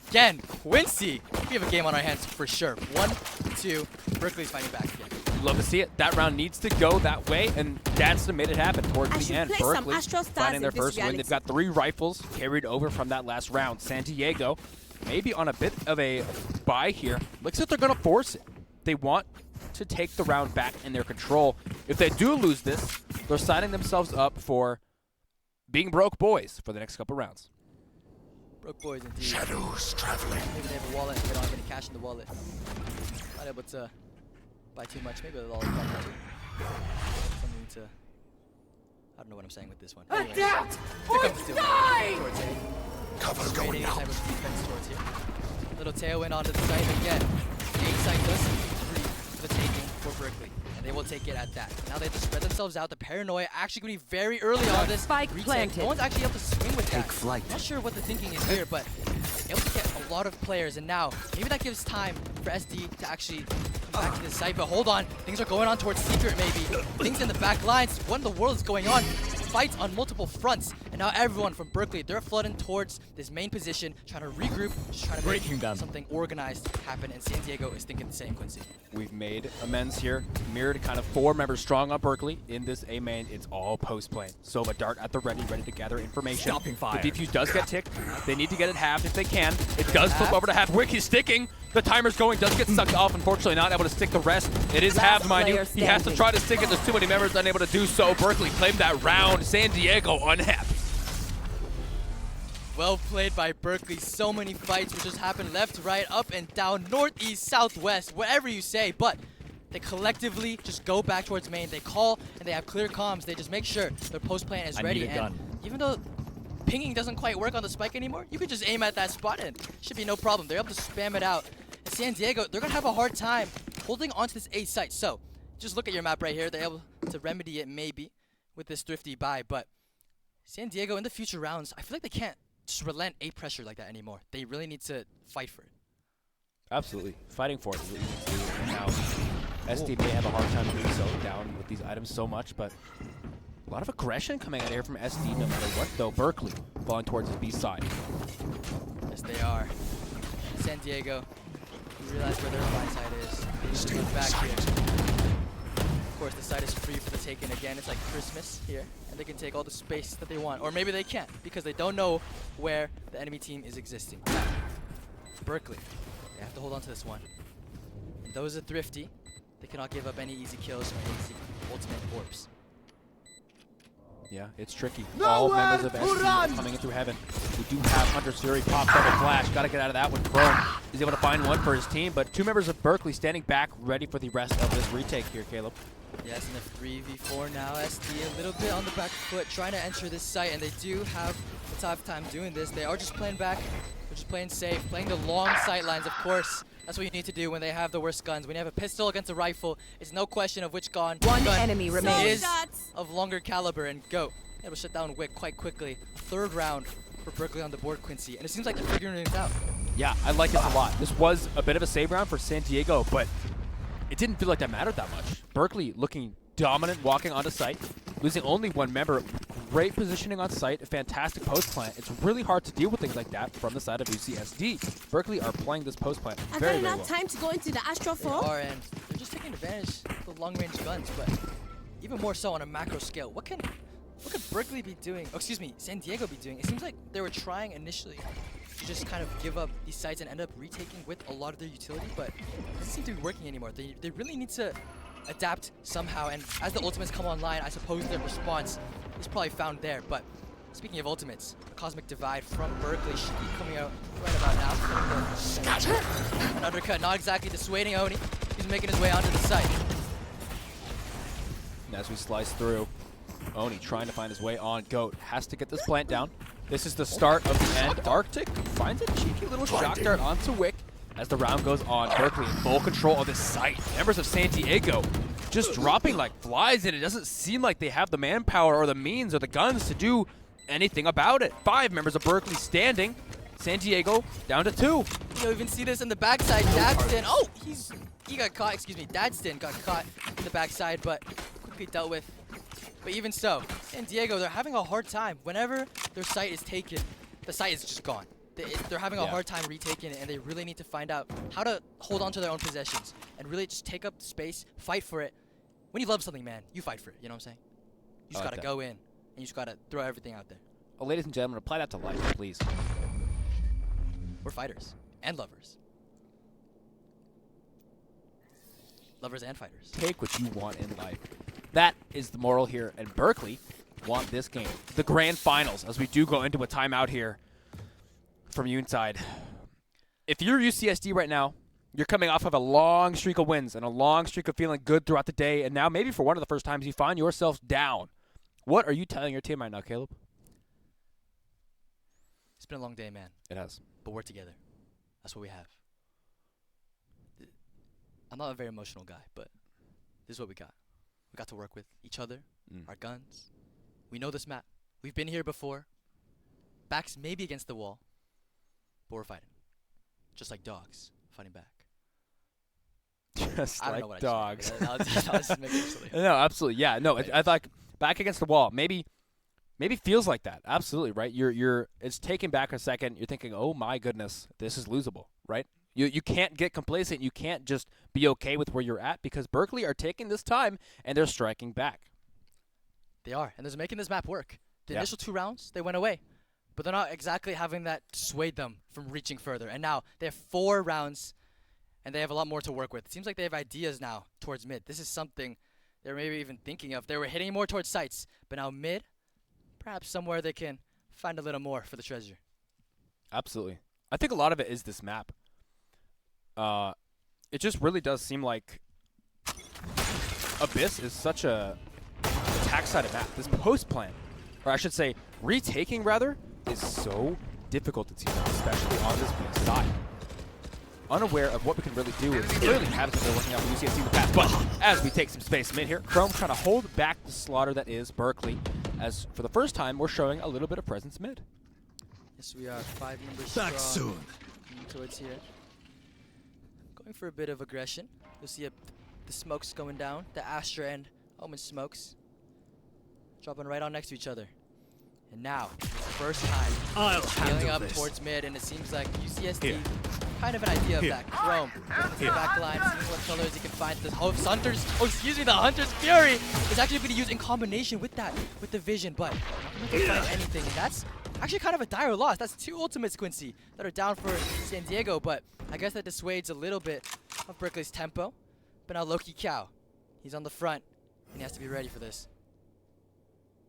Again, Quincy, we have a game on our hands for sure. 1-2, Berkeley's fighting back again. Love to see it. That round needs to go that way, and Dadston made it happen towards the end. play some Berkeley Astral Stars finding their in this first win. reality. They've got 3 rifles carried over from that last round. San Diego maybe on a bit of a bye here. Looks like they're going to force it. They want to take the round back in their control. If they do lose this, they're signing themselves up for being broke boys for the next couple rounds. Broke boys indeed. Shadows traveling. Maybe they have a wallet, they don't have any cash in the wallet. Not able to buy too much. Maybe they'll all something to. I don't know what I'm saying with this one. Anyways, Adapt here or comes the die! towards A. Cover going out. Type of defense towards here. Little tailwind onto the site again. The A site does seem to be free for the taking for Berkeley, and they will take it at that. Now they have to spread themselves out. The paranoia actually going to be very early on this Spike retake. planted. No one's actually able to swing with that. Take flight. Not sure what the thinking is here, but able to get a lot of players, and now maybe that gives time for SD to actually come back to this site. But hold on, things are going on towards Secret maybe. Things in the back lines. What in the world is going on? Fights on multiple fronts, and now everyone from Berkeley, they're flooding towards this main position, trying to regroup, just trying to make something organized happen, and San Diego is thinking the same, Quincy. We've made amends here. Mirrored kind of 4 members strong on Berkeley. In this A main, it's all post play. Sova Dart at the ready to gather information. Stopping fire. The defuse does get ticked. They need to get it halved if they can. It does flip over to half. Wick, he's sticking. The timer's going, does get sucked off. Unfortunately, not able to stick the rest. It is Last halved, mind you. player He has to standing. try to stick it. There's too many members unable to do so. Berkeley claimed that round. San Diego unhappy. Well played by Berkeley. So many fights which just happen left, right, up and down, northeast, southwest, whatever you say. But they collectively just go back towards main. They call and they have clear comms. They just make sure their post plan is ready. And even though pinging doesn't quite work on the spike anymore, you can just aim at that spot and should be no problem. They're able to spam it out. And San Diego, they're gonna have a hard time holding onto this A site. So just look at your map right here. They're able to remedy it maybe with this thrifty buy, but San Diego in the future rounds, I feel like they can't just relent A pressure like that anymore. They really need to fight for it. Absolutely. Fighting for it is what you need to do. Now, SD may have a hard time doing so down with these items so much, but a lot of aggression coming out here from SD no matter what, though. Berkeley falling towards his B side. Yes, they are. San Diego, you realize where their blind side is. They just come back here. Of course, the site is free for the taking again. It's like Christmas here, and they can take all the space that they want. Or maybe they can't, because they don't know where the enemy team is existing. Now, Berkeley, they have to hold on to this one. And those are thrifty. They cannot give up any easy kills or any easy ultimate orbs. Yeah, it's tricky. All members of SD are coming in through heaven. We do have Hunter's Fury pop double flash. Got to get out of that one. Chrome is able to find one for his team, but 2 members of Berkeley standing back, ready for the rest of this retake here, Caleb. Yes, and a 3v4 now. SD a little bit on the back foot, trying to enter this site, and they do have a tough time doing this. They are just playing back. They're just playing safe, playing the long sight lines, of course. That's what you need to do when they have the worst guns. When you have a pistol against a rifle, it's no question of which gun enemy remains. is of longer caliber. And go. Able to shut down Wick quite quickly. 3rd round for Berkeley on the board, Quincy. And it seems like they're figuring it out. Yeah, I like this a lot. This was a bit of a save round for San Diego, but it didn't feel like that mattered that much. Berkeley looking dominant, walking onto site, losing only 1 member. Great positioning on site, a fantastic post plant. It's really hard to deal with things like that from the side of UCSD. Berkeley are playing this post plant very, very well. Time to go into the Astral They Fall. are, and they're just taking advantage of the long-range guns, but even more so on a macro scale. What could Berkeley be doing? Oh, excuse me, San Diego be doing? It seems like they were trying initially to just kind of give up these sites and end up retaking with a lot of their utility, but it doesn't seem to be working anymore. They really need to adapt somehow, and as the ultimates come online, I suppose their response is probably found there. But speaking of ultimates, Cosmic Divide from Berkeley should be coming out right about now. An undercut, not exactly dissuading Oni. He's making his way onto the site. And as we slice through, Oni trying to find his way on. Goat has to get this plant down. This is the start of the end. Arctic finds a cheeky little shock dart onto Wick as the round goes on. Berkeley in full control of this site. Members of San Diego just dropping like flies, and it doesn't seem like they have the manpower or the means or the guns to do anything about it. 5 members of Berkeley standing. San Diego down to 2. You'll even see this in the backside. Daxton, oh, he got caught, excuse me. Dadston got caught in the backside, but quickly dealt with. But even so, San Diego, they're having a hard time. Whenever their site is taken, the site is just gone. They're having a hard time retaking it, and they really need to find out how to hold on to their own possessions and really just take up space, fight for it. When you love something, man, you fight for it. You know what I'm saying? You just got to go in, and you just got to throw everything out there. Oh, ladies and gentlemen, apply that to life, please. We're fighters and lovers. Lovers and fighters. Take what you want in life. That is the moral here. And Berkeley want this game. The grand finals, as we do go into a timeout here from Uninside. If you're UCSD right now, you're coming off of a long streak of wins and a long streak of feeling good throughout the day, and now maybe for one of the first times you find yourself down. What are you telling your team right now, Caleb? It's been a long day, man. It has. But we're together. That's what we have. I'm not a very emotional guy, but this is what we got. We got to work with each other, our guns. We know this map. We've been here before. Backs maybe against the wall, but we're fighting. Just like dogs fighting back. Just I don't like know what dogs. I just making it silly. No, absolutely. Yeah, no, I like back against the wall. Maybe feels like that. Absolutely, right? It's taking back a second. You're thinking, "Oh my goodness, this is losable," right? You can't get complacent. You can't just be okay with where you're at because Berkeley are taking this time and they're striking back. They are, and they're making this map work. The initial 2 rounds, they went away. But they're not exactly having that swayed them from reaching further. And now they have 4 rounds, and they have a lot more to work with. It seems like they have ideas now towards mid. This is something they're maybe even thinking of. They were hitting more towards sites, but now mid, perhaps somewhere they can find a little more for the treasure. Absolutely. I think a lot of it is this map. It just really does seem like Abyss is such a attack-sided map. This post plan, or I should say retaking rather, is so difficult to team, especially on this B side. Unaware of what we can really do, and clearly haven't been working out with UCSD in the past. But as we take some space mid here, Chrome trying to hold back the slaughter that is Berkeley, as for the first time we're showing a little bit of presence mid. Yes, we are 5 members Back strong. soon. Towards here. Going for a bit of aggression. You'll see the smokes going down, the Astra and Omen smokes. Dropping right on next to each other. And now, first time, scaling up towards mid, and it seems like UCSD kind of an idea of that. Chrome, into the back line, seeing what colors he can find. The Hunter's Fury is actually going to use in combination with that, with the vision, but not going to find anything. And that's actually kind of a dire loss. That's 2 ultimates, Quincy, that are down for San Diego, but I guess that dissuades a little bit of Berkeley's tempo. But now Loki Cow, he's on the front, and he has to be ready for this.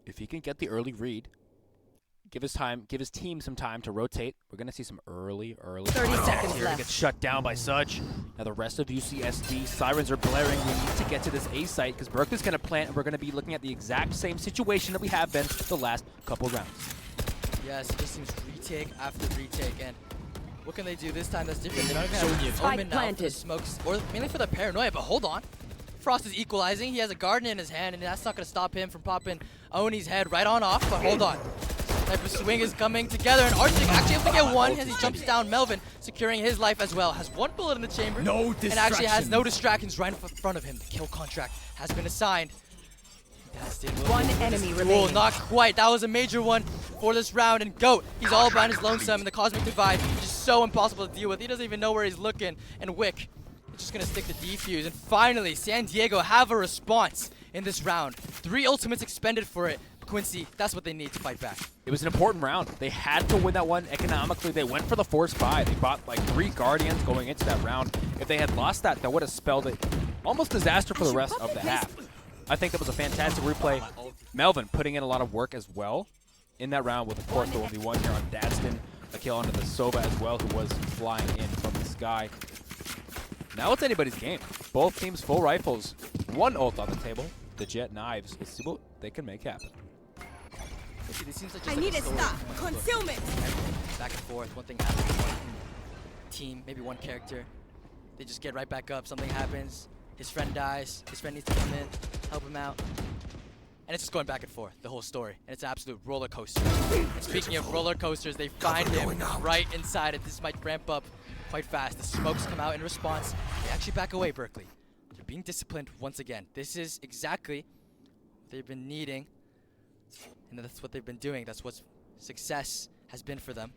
If he can get the early read, give his team some time to rotate. We're gonna see some early 30 seconds here. left. Gets shut down by Sudge. Now the rest of UCSD sirens are blaring. We need to get to this A site because Berkeley's gonna plant, and we're gonna be looking at the exact same situation that we have been the last couple rounds. Yes, it just seems retake after retake, and what can they do this time that's different? They're not gonna have Omen now for the smokes, or mainly for the paranoia. But hold on, Frost is equalizing. He has a garden in his hand, and that's not gonna stop him from popping Oni's head right on off. But hold on. Type of swing is coming together, and Arctic actually able to get one as he jumps down. Melvin securing his life as well. Has 1 bullet in the chamber. And actually has no distractions right in front of him. The kill contract has been assigned. One enemy remaining. Not quite. That was a major one for this round. And Goat, he's all by his lonesome, and the Cosmic Divide is just so impossible to deal with. He doesn't even know where he's looking. And Wick is just going to stick the defuse. And finally, San Diego have a response in this round. 3 ultimates expended for it. Quincy, that's what they need to fight back. It was an important round. They had to win that one economically. They went for the force buy. They bought like 3 Guardians going into that round. If they had lost that, that would have spelled it almost disaster for the rest of the half. I think that was a fantastic replay. Melvin putting in a lot of work as well in that round with, of course, the 1v1 here on Dadston. A kill onto the Sova as well, who was flying in from the sky. Now it's anybody's game. Both teams full rifles. 1 ult on the table. The Jet knives. Let's see what they can make happen. I need to stop. Concealment. Back and forth. One thing happens. One team, maybe one character. They just get right back up. Something happens. His friend dies. His friend needs to come in, help him out. And it's just going back and forth, the whole story. And it's an absolute roller coaster. And speaking of roller coasters, they find him right inside it. This might ramp up quite fast. The smokes come out in response. They actually back away, Berkeley. They're being disciplined once again. This is exactly what they've been needing. And that's what they've been doing. That's what success has been for them.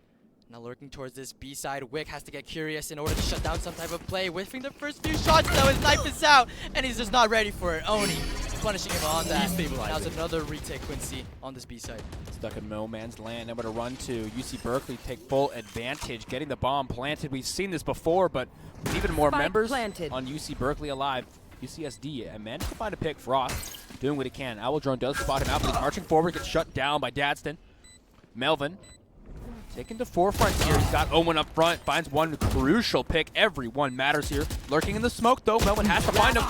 Now lurking towards this B side, Wick has to get curious in order to shut down some type of play. Whiffing the first few shots though, his knife is out, and he's just not ready for it. Oni punishing him on that. Now it's another retake, Quincy, on this B side. Stuck in no man's land. Able to run to UC Berkeley, take full advantage, getting the bomb planted. We've seen this before, but with even more members on UC Berkeley alive, UCSD managed to find a pick. Frost doing what he can. Owl Drone does spot him out, but he's marching forward, gets shut down by Dadston. Melvin taken to forefront here. He's got Owen up front, finds one crucial pick. Everyone matters here. Lurking in the smoke though, Melvin has to find him.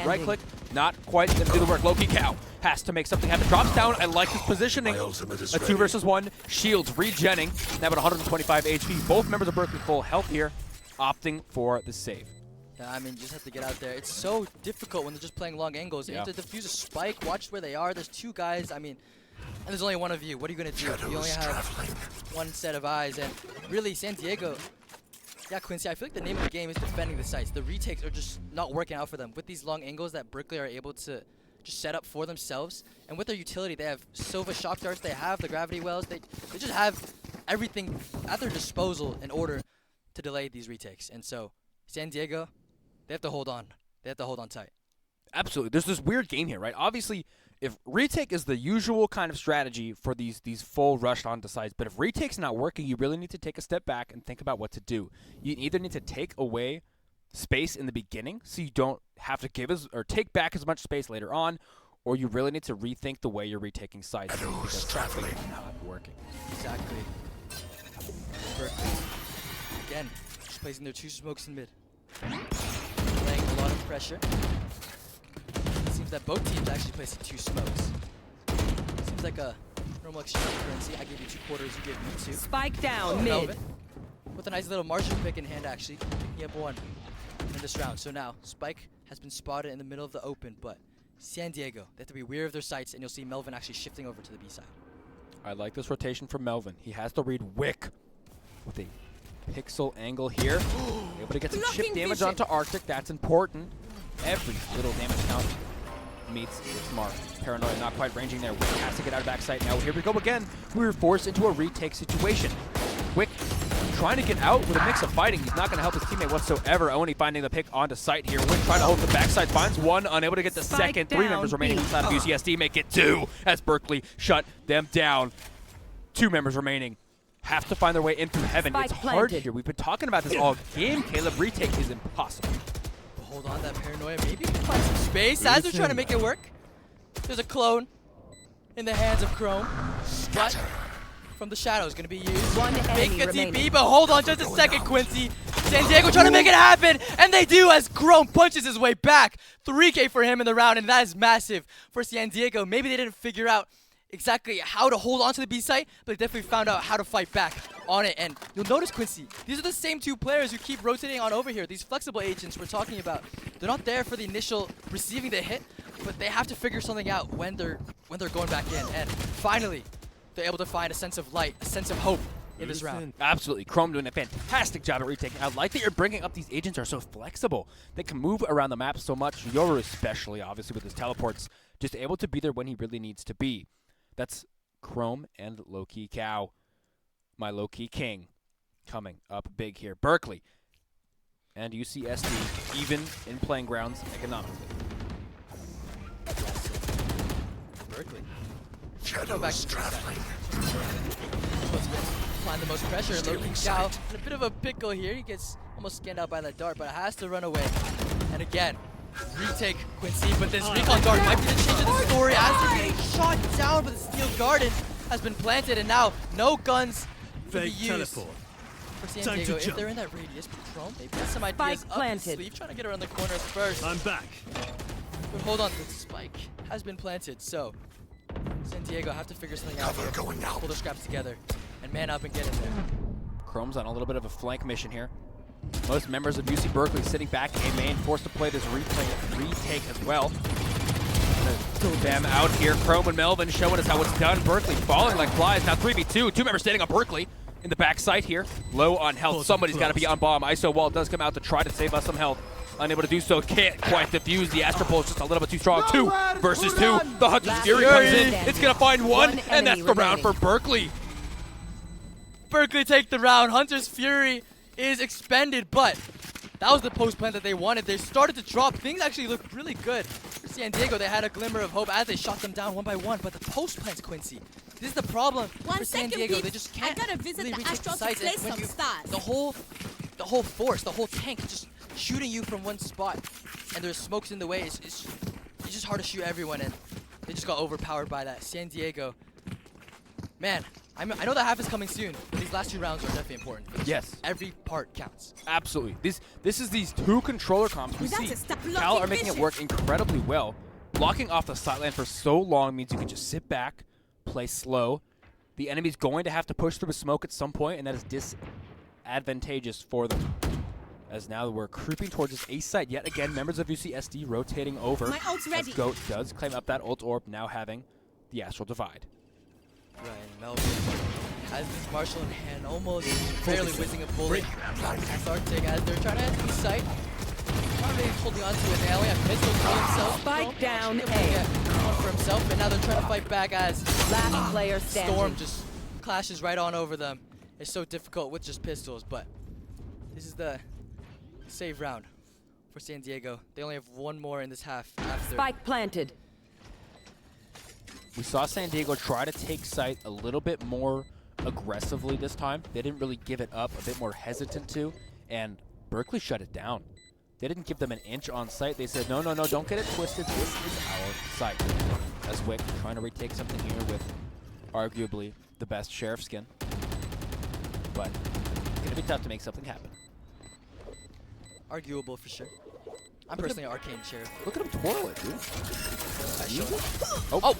Right click, not quite gonna do the work. Low-key Cow has to make something happen. Drops down, I like his positioning. A 2 versus 1, Shields regenning, now at 125 HP. Both members of Berkeley full health here, opting for the save. Yeah, I mean, you just have to get out there. It's so difficult when they're just playing long angles. You have to defuse a spike, watch where they are. There's 2 guys, I mean, and there's only one of you. What are you going to do? You only have one set of eyes. And really, San Diego, yeah, Quincy, I feel like the name of the game is defending the sites. The retakes are just not working out for them. With these long angles that Berkeley are able to just set up for themselves. And with their utility, they have Sova shock darts, they have the gravity wells. They just have everything at their disposal in order to delay these retakes. And so, San Diego, they have to hold on. They have to hold on tight. Absolutely. There's this weird game here, right? Obviously, if retake is the usual kind of strategy for these full rushed onto sides, but if retake's not working, you really need to take a step back and think about what to do. You either need to take away space in the beginning so you don't have to give or take back as much space later on, or you really need to rethink the way you're retaking sides because traffic is not working. Exactly. Berkeley, again, just placing their 2 smokes in mid. Laying a lot of pressure. Seems that both teams actually placing 2 smokes. Seems like a normal exchange currency. I give you 2 quarters, you give me 2. Spike down mid. Melvin, with a nice little margin pick in hand, actually. Picking up 1 in this round. So now, Spike has been spotted in the middle of the open, but San Diego, they have to be wary of their sights, and you'll see Melvin actually shifting over to the B side. I like this rotation from Melvin. He has to read Wick with a pixel angle here. Able to get some chip damage onto Arctic. That's important. Every little damage count meets its mark. Paranoia not quite ranging there. Wick has to get out of backside now. Here we go again. We're forced into a retake situation. Wick trying to get out with a mix of fighting. He's not going to help his teammate whatsoever. Only finding the pick onto sight here. Wick trying to hold the backside. Finds 1. Unable to get the second. 3 members remaining inside of UCSD. Make it 2 as Berkeley shut them down. 2 members remaining. Have to find their way into heaven. It's hard here. We've been talking about this all game. Caleb, retake is impossible. Hold on, that Paranoia. Maybe you can find some space as they're trying to make it work. There's a clone in the hands of Chrome. But from the shadows going to be used. Make a DP, but hold on just a second, Quincy. San Diego trying to make it happen, and they do as Chrome punches his way back. 3K for him in the round, and that is massive for San Diego. Maybe they didn't figure out exactly how to hold on to the B site, but they definitely found out how to fight back on it. And you'll notice, Quincy, these are the same 2 players who keep rotating on over here. These flexible agents we're talking about, they're not there for the initial receiving the hit, but they have to figure something out when they're going back in. And finally, they're able to find a sense of light, a sense of hope in this round. Absolutely. Chrome doing a fantastic job at retaking. I like that you're bringing up these agents are so flexible. They can move around the map so much. Yoru especially, obviously, with his teleports, just able to be there when he really needs to be. That's Chrome and Low-Key Cow. My Low-Key King coming up big here. Berkeley and UCSD even in playing grounds economically. Berkeley. Shadows traveling. Find the most pressure. Low-Key Cow in a bit of a pickle here. He gets almost scanned out by that dart, but has to run away. And again, retake Quincy, but this recon dart might be the change of the story as they're getting shot down, but the steel garden has been planted, and now no guns to be used for San Diego. If they're in that radius, but Chrome, they've got some ideas up his sleeve, trying to get around the corners first. I'm back. But hold on, the spike has been planted, so San Diego have to figure something out here. Pull their scraps together and man up and get in there. Chrome's on a little bit of a flank mission here. Most members of UC Berkeley sitting back in main, forced to play this retake as well. gonna spam out here. Chrome and Melvin showing us how it's done. Berkeley falling like flies. Now 3v2. Two members standing on Berkeley in the backside here. Low on health. Somebody's got to be on bomb. ISO wall does come out to try to save us some health. Unable to do so. Can't quite defuse. The Astro Pulse just a little bit too strong. 2 versus 2. The Hunter's Fury comes in. It's gonna find one, and that's the round for Berkeley. Berkeley take the round. Hunter's Fury is expended, but that was the post plant that they wanted. They started to drop. Things actually looked really good for San Diego. They had a glimmer of hope as they shot them down one by one, but the post plants, Quincy. This is the problem for San Diego. They just can't really retake the sites. And when the whole force, the whole tank just shooting you from one spot, and there's smokes in the way. It's just hard to shoot everyone, and they just got overpowered by that. San Diego, man, I know that half is coming soon, but these last 2 rounds are definitely important. Yes. Every part counts. Absolutely. This is these 2 controller comps. We see Cal are making it work incredibly well. Blocking off the sideline for so long means you can just sit back, play slow. The enemy's going to have to push through a smoke at some point, and that is disadvantageous for them. As now we're creeping towards this ace site yet again. Members of UCSD rotating over. My ult's ready. As Goat does claim up that ult orb, now having the Astral Divide. Ryan Melvin has this Marshall in hand, almost barely whizzing a bullet. That's Arctic as they're trying to enter the site. Not really holding on to it. They only have pistols for himself. Spike down A. One for himself, and now they're trying to fight back as Last player standing. Storm just clashes right on over them. It's so difficult with just pistols, but this is the save round for San Diego. They only have one more in this half after. Spike planted. We saw San Diego try to take site a little bit more aggressively this time. They didn't really give it up, a bit more hesitant to, and Berkeley shut it down. They didn't give them an inch on site. They said, no, don't get it twisted. This is our site. As Wick trying to retake something here with arguably the best Sheriff skin. But it's going to be tough to make something happen. Arguable for sure. I'm personally an Arcane Sheriff. Look at him twirl it, dude. Oh!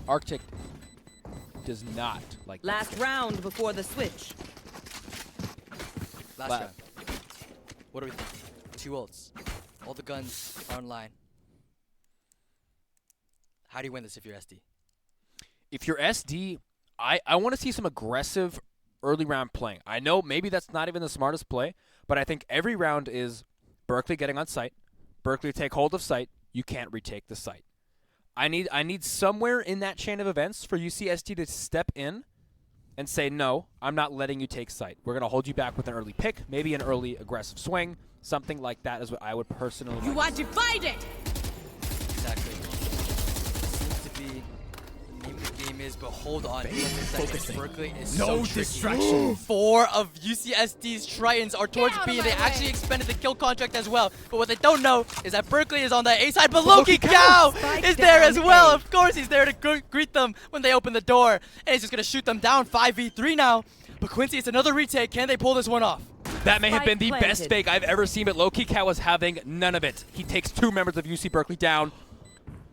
Arctic does not like Last that. round before the switch. Last round. What do we think? 2 ults. All the guns are online. How do you win this if you're SD? If you're SD, I want to see some aggressive early round playing. I know maybe that's not even the smartest play, but I think every round is Berkeley getting on site, Berkeley take hold of site, you can't retake the site. I need somewhere in that chain of events for UCSD to step in and say, no, I'm not letting you take site. We're going to hold you back with an early pick, maybe an early aggressive swing. Something like that is what I would personally You are divided! Exactly. Seems to be the name of the game is, but hold on. Berkeley is so tricky. 4 of UCSD's Tritons are towards B, and they actually expended the kill contract as well. But what they don't know is that Berkeley is on the A side, but Loki Cow is there as well. Of course, he's there to greet them when they open the door, and he's just going to shoot them down 5v3 now. But Quincy, it's another retake. Can they pull this one off? That may have been the best fake I've ever seen, but Loki Cow was having none of it. He takes 2 members of UC Berkeley down.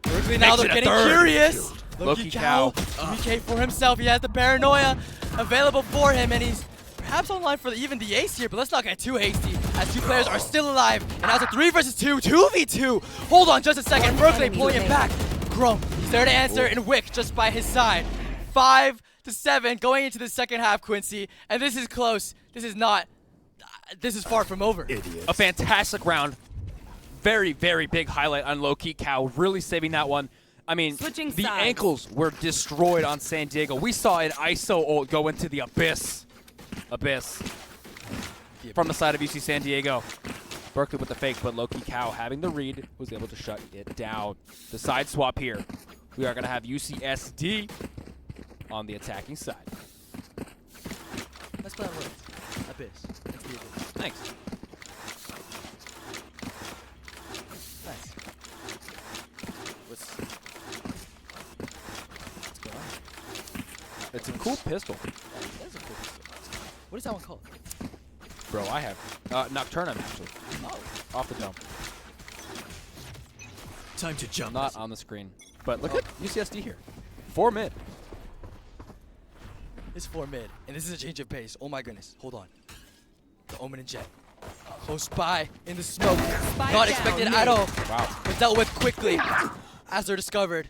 Berkeley now, they're getting curious. Loki Cow, 3K for himself. He has the paranoia available for him, and he's perhaps online for even the ace here, but let's not get too hasty as 2 players are still alive. And now it's a 3 versus 2, 2v2. Hold on just a second. Berkeley pulling it back. Grum, he's there to answer, and Wick just by his side. 5-7 going into the second half, Quincy, and this is close. This is not. This is far from over. A fantastic round. Very, very big highlight on Low-Key Cow. Really saving that one. I mean, the ankles were destroyed on San Diego. We saw an ISO ult go into the abyss. From the side of UC San Diego. Berkeley with the fake, but Low-Key Cow having the read was able to shut it down. The side swap here. We are going to have UCSD on the attacking side. Let's play that Abyss. Thanks. Nice. What's going on? It's a cool pistol. That is a cool pistol. What is that one called? Bro, I have. Nocturnum, actually. Oh. Off the dome. Time to jump. Not on the screen. But look at UCSD here. 4 mid. It's 4 mid, and this is a change of pace. Oh my goodness. Hold on. The Omen and Jet. Oh, Spy in the smoke. Spy Not down, expected mid. at all. Wow. But dealt with quickly as they're discovered.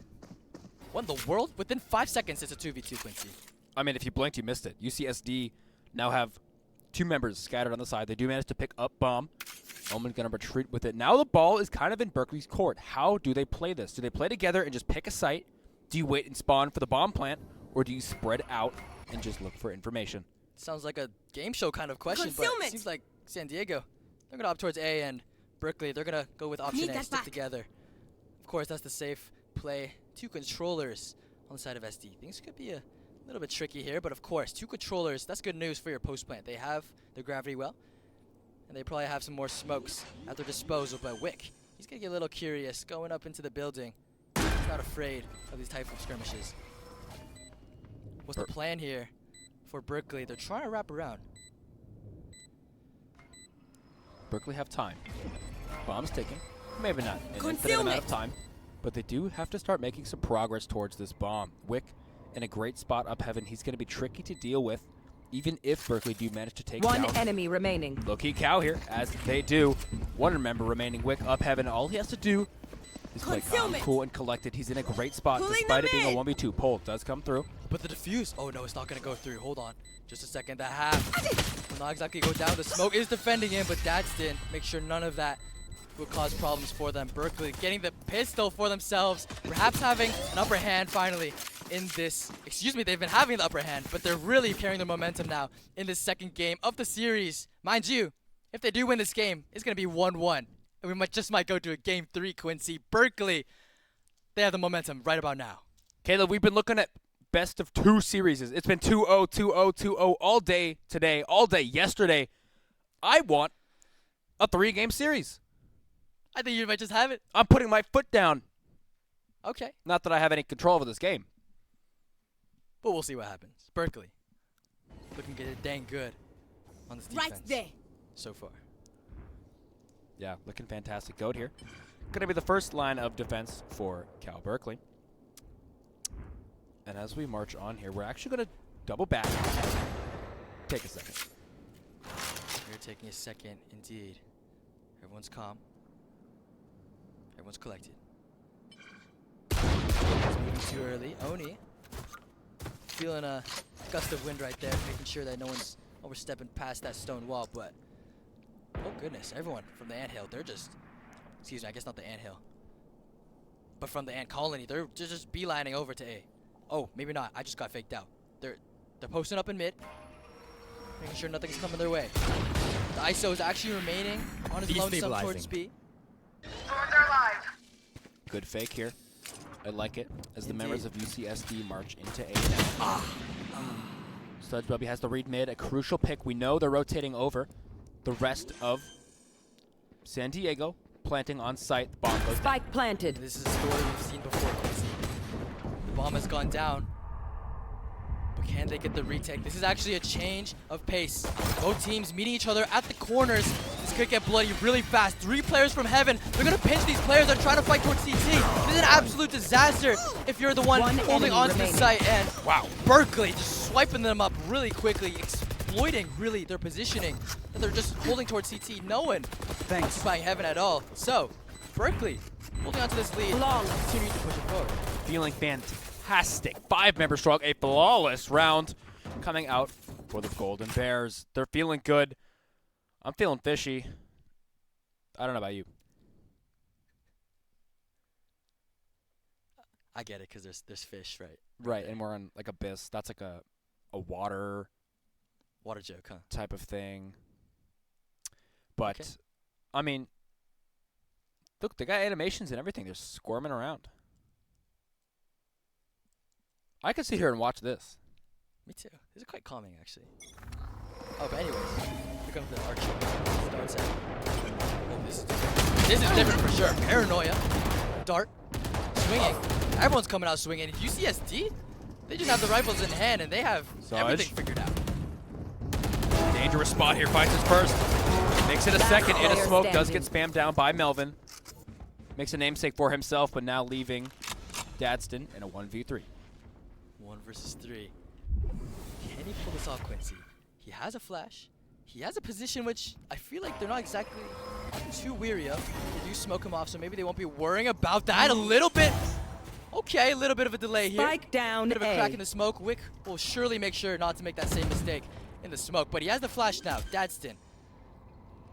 What in the world? Within 5 seconds, it's a 2v2, Quincy. I mean, if you blinked, you missed it. UCSD now have 2 members scattered on the side. They do manage to pick up bomb. Omen's going to retreat with it. Now the ball is kind of in Berkeley's court. How do they play this? Do they play together and just pick a site? Do you wait and spawn for the bomb plant? Or do you spread out and just look for information? Sounds like a game show kind of question, but it seems like San Diego, they're going to opt towards A, and Berkeley, they're going to go with option A, stick together. Of course, that's the safe play. 2 controllers on the side of SD. Things could be a little bit tricky here, but of course, 2 controllers, that's good news for your post plant. They have their gravity well, and they probably have some more smokes at their disposal, but Wick, he's going to get a little curious going up into the building. He's not afraid of these type of skirmishes. What's the plan here for Berkeley? They're trying to wrap around. Berkeley have time. Bomb's ticking. Maybe not an infinite amount of time, but they do have to start making some progress towards this bomb. Wick in a great spot up heaven. He's going to be tricky to deal with, even if Berkeley do manage to take down. One enemy remaining. Low-key cow here, as they do. 1 member remaining. Wick up heaven. All he has to do is play calm, cool, and collected. He's in a great spot, despite it being a 1v2. Pole does come through. But the defuse. Oh no, it's not gonna go through. Hold on, just a second. That half will not exactly go down. The smoke is defending him, but Dadston make sure none of that will cause problems for them. Berkeley getting the pistol for themselves, perhaps having an upper hand finally in this. Excuse me, they've been having the upper hand, but they're really carrying their momentum now in this second game of the series. Mind you, if they do win this game, it's gonna be 1-1, and we just might go to a game 3. Quincy, Berkeley, they have the momentum right about now. Caleb, we've been looking at best of 2 series. It's been 2-0, 2-0, 2-0 all day today, all day yesterday. I want a 3-game series. I think you might just have it. I'm putting my foot down. Okay. Not that I have any control over this game. But we'll see what happens. Berkeley looking dang good on this defense. Right there. So far. Yeah, looking fantastic. Goat here. Going to be the first line of defense for Cal Berkeley. And as we march on here, we're actually going to double back. Take a second. We're taking a second, indeed. Everyone's calm. Everyone's collected. It's moving too early. Oni feeling a gust of wind right there, making sure that no one's overstepping past that stone wall. But oh goodness, everyone from the anthill, they're just, excuse me, I guess not the anthill, but from the ant colony, they're just beelining over to A. Oh, maybe not. I just got faked out. They're posting up in mid, making sure nothing's coming their way. The ISO is actually remaining on his lonesome towards B. Good fake here. I like it as the members of UCSD march into A now. Studge Bubby has the read mid, a crucial pick. We know they're rotating over. The rest of San Diego planting on site. The bomb goes Spike down. planted. This is a story we've seen before. The bomb has gone down. But can they get the retake? This is actually a change of pace. Both teams meeting each other at the corners. This could get bloody really fast. 3 players from heaven. They're going to pinch these players. They're trying to fight towards CT. This is an absolute disaster if you're the one holding on to the site. And wow, Berkeley just swiping them up really quickly, exploiting really their positioning. That they're just holding towards CT. No one occupying heaven at all. So, Berkeley holding on to this lead. Continuing to push it forward. Feeling fantastic. 5-member strong, a flawless round coming out for the Golden Bears. They're feeling good. I'm feeling fishy. I don't know about you. I get it, because there's fish, right? Right, and we're on like Abyss. That's like a water joke, huh? Type of thing. But, okay. I mean, look, they got animations and everything. They're squirming around. I could sit here and watch this. Me too. This is quite calming, actually. Oh, but anyways, here comes the archer. Darts out. Oh, this is different for sure. Paranoia. Dart. Swinging. Everyone's coming out swinging. UCSD, they just have the rifles in hand, and they have everything figured out. Dangerous spot here. Finds his first. Makes it a second in a smoke. Does get spammed down by Melvin. Makes a namesake for himself, but now leaving Dadston in a 1v3. 1 versus 3. Can he pull this off, Quincy? He has a flash. he has a position which I feel like they're not exactly too weary of. They do smoke him off, so maybe they won't be worrying about that a little bit. Okay, a little bit of a delay here. Spike down Bit of a A. crack in the smoke. Wick will surely make sure not to make that same mistake in the smoke, but he has the flash now. Dadston.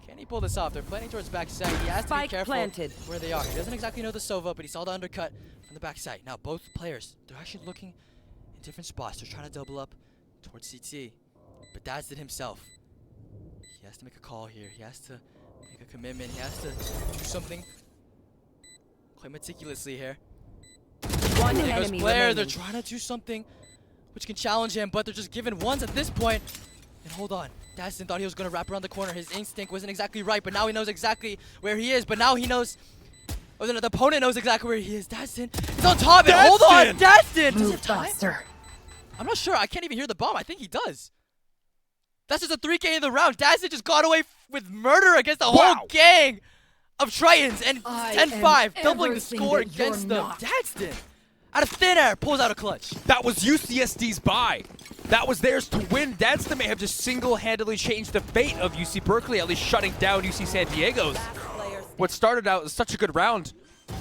Can he pull this off? They're planning towards backside. He has to be Spike careful planted. where they are. He doesn't exactly know the Sova, but he saw the undercut from the backside. Now both players, they're actually looking in different spots. They're trying to double up towards CT. But Dadston himself, he has to make a call here. He has to make a commitment. He has to do something quite meticulously here. One There goes enemy Blair. remaining. They're trying to do something which can challenge him, but they're just giving ones at this point. And hold on. Dadston thought he was going to wrap around the corner. His instinct wasn't exactly right, but now he knows exactly where he is. But now he knows, or the opponent knows exactly where he is. Dadston is on top. And hold on, Dadston! Does he have time? I'm not sure. I can't even hear the bomb. I think he does. That's just a 3K in the round. Dadston just got away with murder against the whole gang of Tritons. And 10-5, doubling the score against them. Dadston, out of thin air, pulls out a clutch. That was UCSD's buy. That was theirs to win. Dadston may have just single-handedly changed the fate of UC Berkeley, at least shutting down UC San Diego's. What started out as such a good round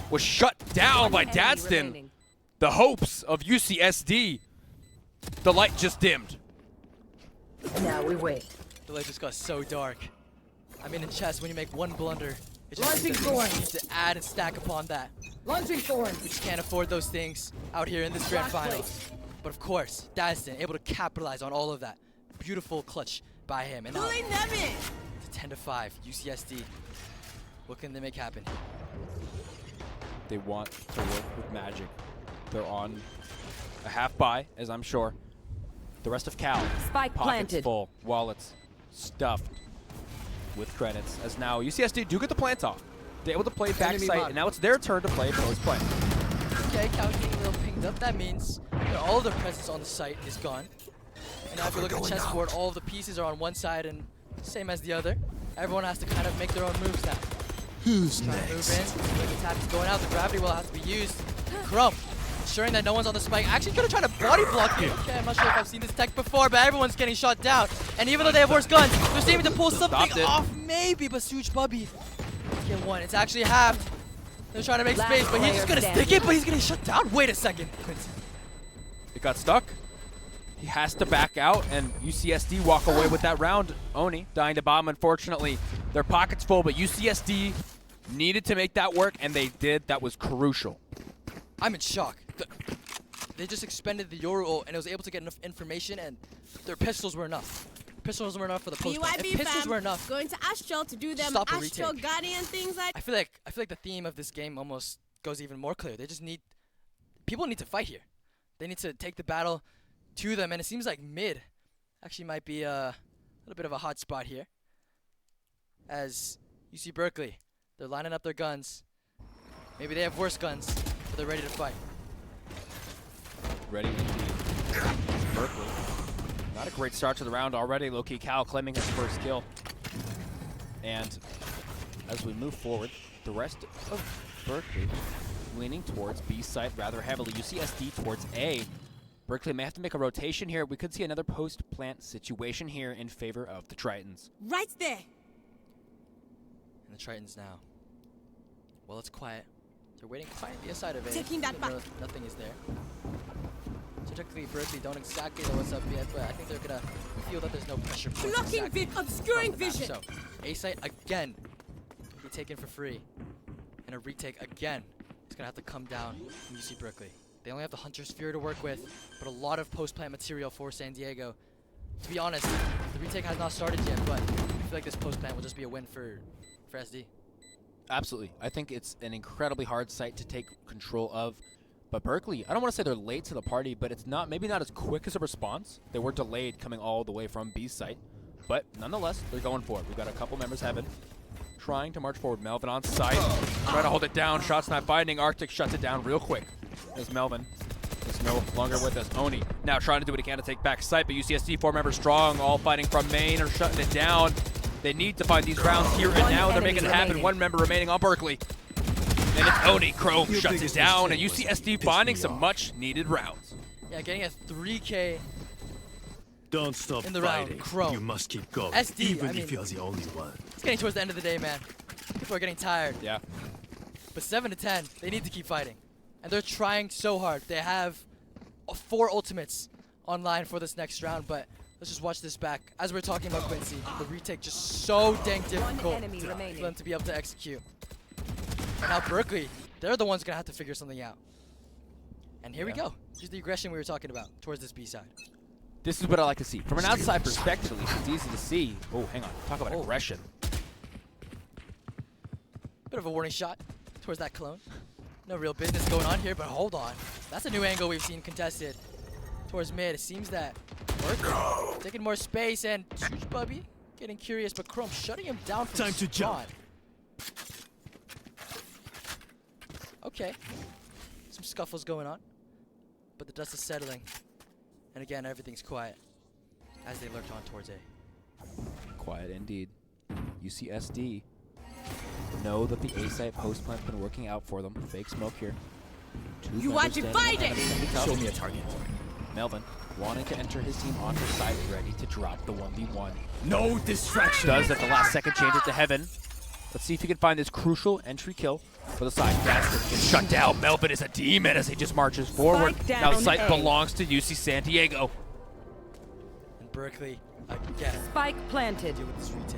was shut down by Dadston. The hopes of UCSD, the light just dimmed. Now we wait. The light just got so dark. I mean, in chess, when you make one blunder, it just Launching means that you thorns. need to add and stack upon that. Launching thorns. We just can't afford those things out here in this grand final. But of course, Dadston able to capitalize on all of that. Beautiful clutch by him. And now it's 10-5, UCSD. What can they make happen? They want to work with Magic. They're on a half buy, as I'm sure. The rest of Cal, Spike pockets planted. full, wallets stuffed with credits. As now UCSD do get the plant off. They're able to play backside, and now it's their turn to play post play. Okay, Cal getting a little pinged up. That means all of their presence on the site is gone. And now if you look at the chessboard, all of the pieces are on one side and same as the other. Everyone has to kind of make their own moves now. Who's Trying to next? move in. Look, attack is going out. The gravity well has to be used. Crumb, ensuring that no one's on the spike. Actually gonna try to body block it. Okay, I'm not sure if I've seen this tech before, but everyone's getting shot down. And even though they have worse guns, they're seeming to pull something off. Maybe, but Suj Bubby get one. It's actually halved. They're trying to make space, but he's just gonna stick it, but he's getting shut down. Wait a second. It got stuck. He has to back out, and UCSD walk away with that round. Oni dying to bomb, unfortunately. Their pockets full, but UCSD needed to make that work, and they did. That was crucial. I'm in shock. They just expended the Yoru ult, and it was able to get enough information, and their pistols were enough. Pistols were enough for the post. If pistols were enough, Going to Astral to do them stop the Astral retake. Guardian things like I feel like the theme of this game almost goes even more clear. They just need people need to fight here. They need to take the battle to them, and it seems like mid actually might be a little bit of a hot spot here. As UC Berkeley, they're lining up their guns. Maybe they have worse guns, but they're ready to fight. Ready indeed. Berkeley. Not a great start to the round already. Low-key Cal claiming his first kill. And as we move forward, the rest of Berkeley leaning towards B site rather heavily. UCSD towards A. Berkeley may have to make a rotation here. We could see another post-plant situation here in favor of the Tritons. right there. And the Tritons now. Well, it's quiet. They're waiting quietly aside of it. Taking that back. Nothing is there. Particularly Berkeley don't exactly know what's up yet, but I think they're gonna feel that there's no pressure. points Blocking exactly obscuring from the map. vision. So A site again can be taken for free, and a retake again is gonna have to come down from UC Berkeley. They only have the Hunter Sphere to work with, but a lot of post-plant material for San Diego. To be honest, the retake has not started yet, but I feel like this post-plant will just be a win for SD. Absolutely. I think it's an incredibly hard site to take control of. But Berkeley, I don't want to say they're late to the party, but it's maybe not as quick as a response. They were delayed coming all the way from B site. But nonetheless, they're going for it. We've got a couple members heaven trying to march forward. Melvin on site, trying to hold it down. Shots not finding. Arctic shuts it down real quick. As Melvin is no longer with us. Oni now trying to do what he can to take back site, but UCSD 4 members strong, all fighting from main or shutting it down. They need to find these rounds here and now. They're making it happen. One member remaining on Berkeley. And it's Oni. Chrome shuts it down, and UCSD finding some much-needed rounds. Yeah, getting a 3K Don't stop in the fighting. round. Chrome. You must keep going, SD, even I mean, if you're the only one. it's getting towards the end of the day, man. People are getting tired. Yeah. But 7 to 10, they need to keep fighting. And they're trying so hard. They have 4 ultimates online for this next round, but let's just watch this back. As we're talking about Quincy, the retake just so dang difficult for them to be able to execute. And now Berkeley, they're the ones going to have to figure something out. And here we go. Here's the aggression we were talking about towards this B side. This is what I like to see. From an outside perspective, at least, it's easy to see. Oh, hang on. Talk about aggression. Bit of a warning shot towards that clone. No real business going on here, but hold on. That's a new angle we've seen contested towards mid. It seems that Berkeley taking more space and Bubby getting curious, but Chrome shutting him down from Time to jump. Okay. Some scuffles going on, but the dust is settling. And again, everything's quiet as they lurk on towards A. Quiet indeed. UCSD know that the A site post plant's been working out for them. Fake smoke here. You are divided! Show me a target. Melvin wanting to enter his team onto site, ready to drop the 1v1. No distraction. Does at the last second change it to Heaven. Let's see if he can find this crucial entry kill for the side. Gaston gets shut down. Melvin is a demon as he just marches forward. Now site belongs to UC San Diego. And Berkeley again. Spike planted. Deal with this retake.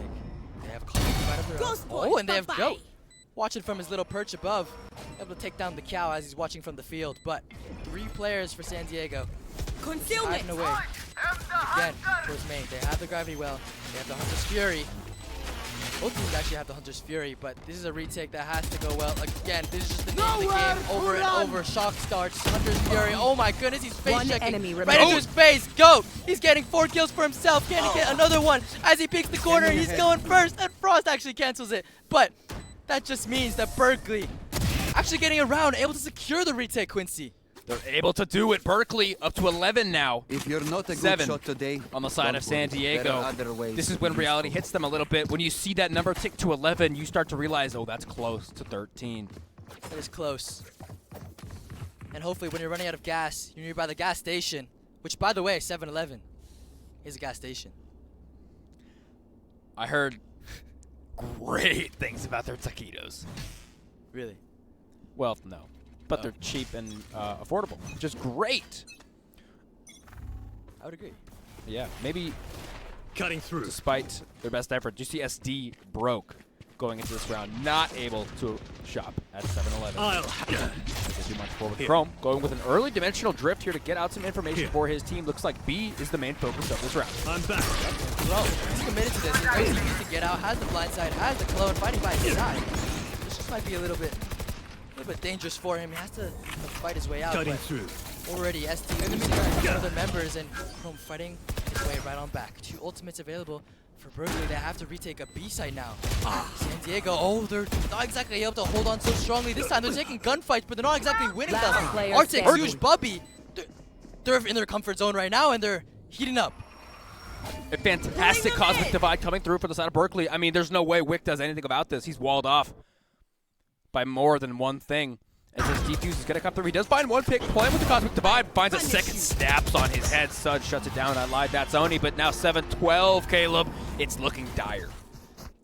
They have Colin right of their own. Oh, and they have Goat watching from his little perch above, able to take down the cow as he's watching from the field. But 3 players for San Diego. Concealment away. Again, towards main. They have the gravity well. They have the Hunter's Fury. Both teams actually have the Hunter's Fury, but this is a retake that has to go well. Again, this is just the name of the game over and over. Shock starts, Hunter's Fury. Oh my goodness, he's face checking right into his face. Goat! He's getting 4 kills for himself. Can he get another one? As he peeks the corner, he's going first, and Frost actually cancels it. But that just means that Berkeley actually getting around, able to secure the retake, Quincy. They're able to do it. Berkeley up to 11 now. If you're not a good 7 shot today, on the side of San Diego. This is when reality hits them a little bit. When you see that number tick to 11, you start to realize, oh, that's close to 13. That is close. And hopefully when you're running out of gas, you're nearby the gas station, which, by the way, 7-Eleven is a gas station. I heard great things about their taquitos. Really? Well, no. But they're cheap and affordable, which is great. I would agree. Yeah, maybe cutting through. Despite their best effort, UCSD broke going into this round, not able to shop at 7-Eleven. They do much forward. Chrome going with an early dimensional drift here to get out some information for his team. Looks like B is the main focus of this round. I'm back. Chrome, he's committed to this. He's very easy to get out, has the blind side, has the clone, fighting by his side. This just might be a little bit dangerous for him. He has to fight his way out. Cutting through. Already, ST one of their members, and Chrome fighting his way right on back. 2 ultimates available for Berkeley. They have to retake a B site now. San Diego, oh, they're not exactly able to hold on so strongly this time. They're taking gunfights, but they're not exactly winning them. Arctic, Huge, Bubby, they're in their comfort zone right now, and they're heating up. A fantastic Cosmic Divide coming through for the side of Berkeley. I mean, there's no way Wick does anything about this. He's walled off by more than one thing. As his defuse is going to come through. He does find one pick, playing with the Cosmic Divide, finds a second, snaps on his head. Sud shuts it down. I lied, that's Oni, but now 7-12, Caleb. It's looking dire.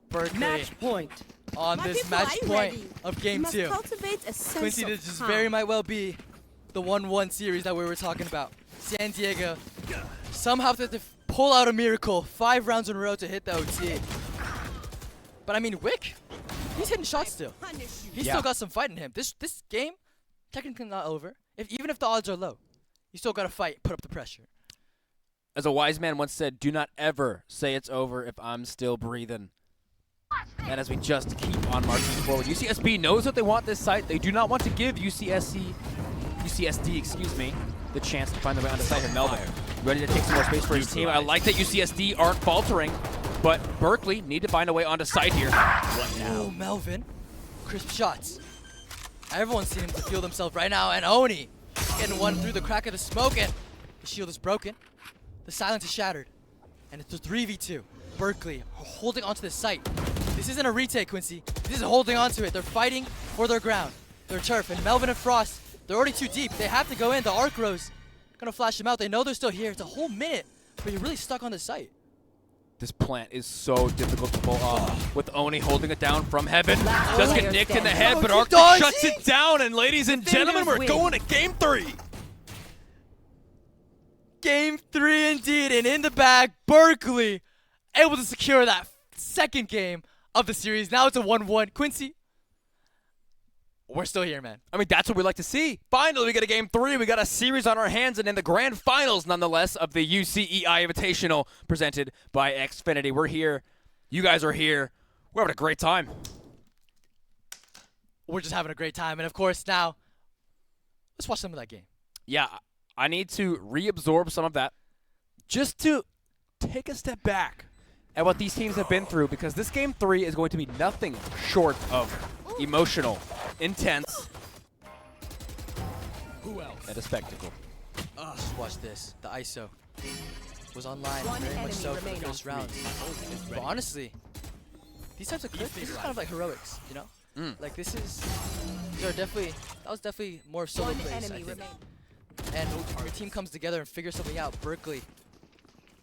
Berkeley match point. On this match point of game 2. Quincy, this just very might well be the 1-1 series that we were talking about. San Diego somehow have to pull out a miracle 5 rounds in a row to hit the OT. But I mean, Wick, he's hitting shots still. He's still got some fight in him. This game, technically not over. Even if the odds are low, you still got to fight, put up the pressure. As a wise man once said, do not ever say it's over if I'm still breathing. And as we just keep on marching forward, UCSB knows that they want this site. They do not want to give UCSD, the chance to find their way onto site here. Melvin, ready to take some more space for his team. I like that UCSD aren't faltering, but Berkeley need to find a way onto site here. What now? Oh, Melvin. Crisp shots. Everyone's seen him to feel themselves right now, and Oni getting one through the crack of the smoke, and the shield is broken. The silence is shattered, and it's a 3v2. Berkeley holding onto this site. This isn't a retake, Quincy. This is holding onto it. They're fighting for their ground, their turf, and Melvin and Frost, they're already too deep. They have to go in. The arc rose gonna flash them out. They know they're still here. It's a whole minute but you're really stuck on the site. This plant is so difficult to pull off. With Oni holding it down from heaven. Does get nicked in the head, but Arctic shuts it down. And ladies and gentlemen, we're going to game 3. Game 3 indeed, and in the bag, Berkeley able to secure that second game of the series. Now it's a 1-1. Quincy, we're still here, man. I mean, that's what we like to see. Finally, we get a game 3. We got a series on our hands, and in the grand finals, nonetheless, of the UCEI Invitational presented by Xfinity. We're here. You guys are here. We're having a great time. We're just having a great time, and of course, now let's watch some of that game. Yeah, I need to reabsorb some of that just to take a step back at what these teams have been through, because this game 3 is going to be nothing short of emotional, intense, and a spectacle. Just watch this. The ISO was online very much so for the first round. But honestly, these types of clips, this is kind of like heroics, you know? Like this is, that was definitely more solo plays, I think. And your team comes together and figures something out. Berkeley,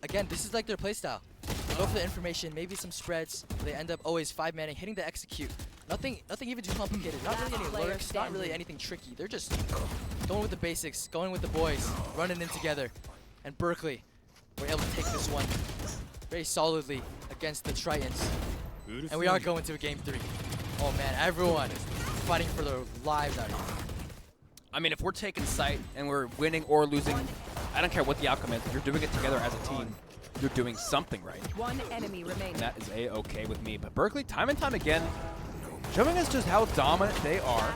again, this is like their playstyle. They go for the information, maybe some spreads. They end up always 5-manning, hitting the execute. Nothing even too complicated. Not really any lurks, not really anything tricky. They're just going with the basics, going with the boys, running in together. And Berkeley were able to take this one very solidly against the Tritons. And we are going to a game 3. Oh man, everyone is fighting for their lives out here. I mean, if we're taking sight and we're winning or losing, I don't care what the outcome is. If you're doing it together as a team, you're doing something right. One enemy remaining. And that is A-okay with me. But Berkeley, time and time again, showing us just how dominant they are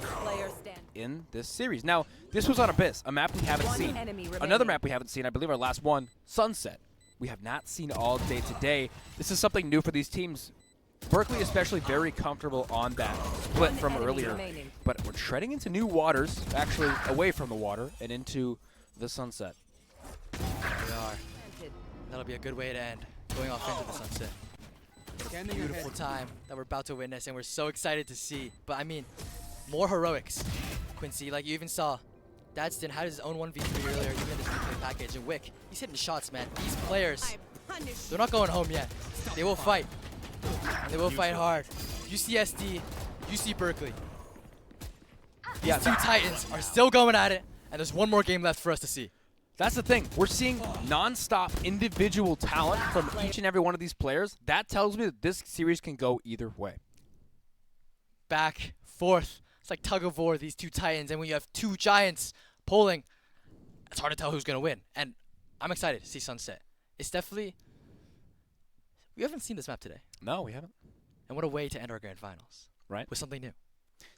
in this series. Now, this was on Abyss, a map we haven't seen. Another map we haven't seen, I believe our last one, Sunset. We have not seen all day today. This is something new for these teams. Berkeley especially very comfortable on that split from earlier. But we're treading into new waters, actually away from the water and into the sunset. We are. That'll be a good way to end, going off into the sunset. What a beautiful time that we're about to witness, and we're so excited to see. But I mean, more heroics, Quincy. Like you even saw, Dadston had his own 1v3 earlier, even in this replay package. And Wick, he's hitting shots, man. These players, they're not going home yet. They will fight. And they will fight hard. UCSD, UC Berkeley. These two Titans are still going at it, and there's one more game left for us to see. That's the thing. We're seeing non-stop individual talent from each and every one of these players. That tells me that this series can go either way. Back, forth. It's like tug of war, these two Titans. And when you have two giants pulling, it's hard to tell who's going to win. And I'm excited to see Sunset. It's definitely... We haven't seen this map today. No, we haven't. And what a way to end our grand finals. Right. With something new.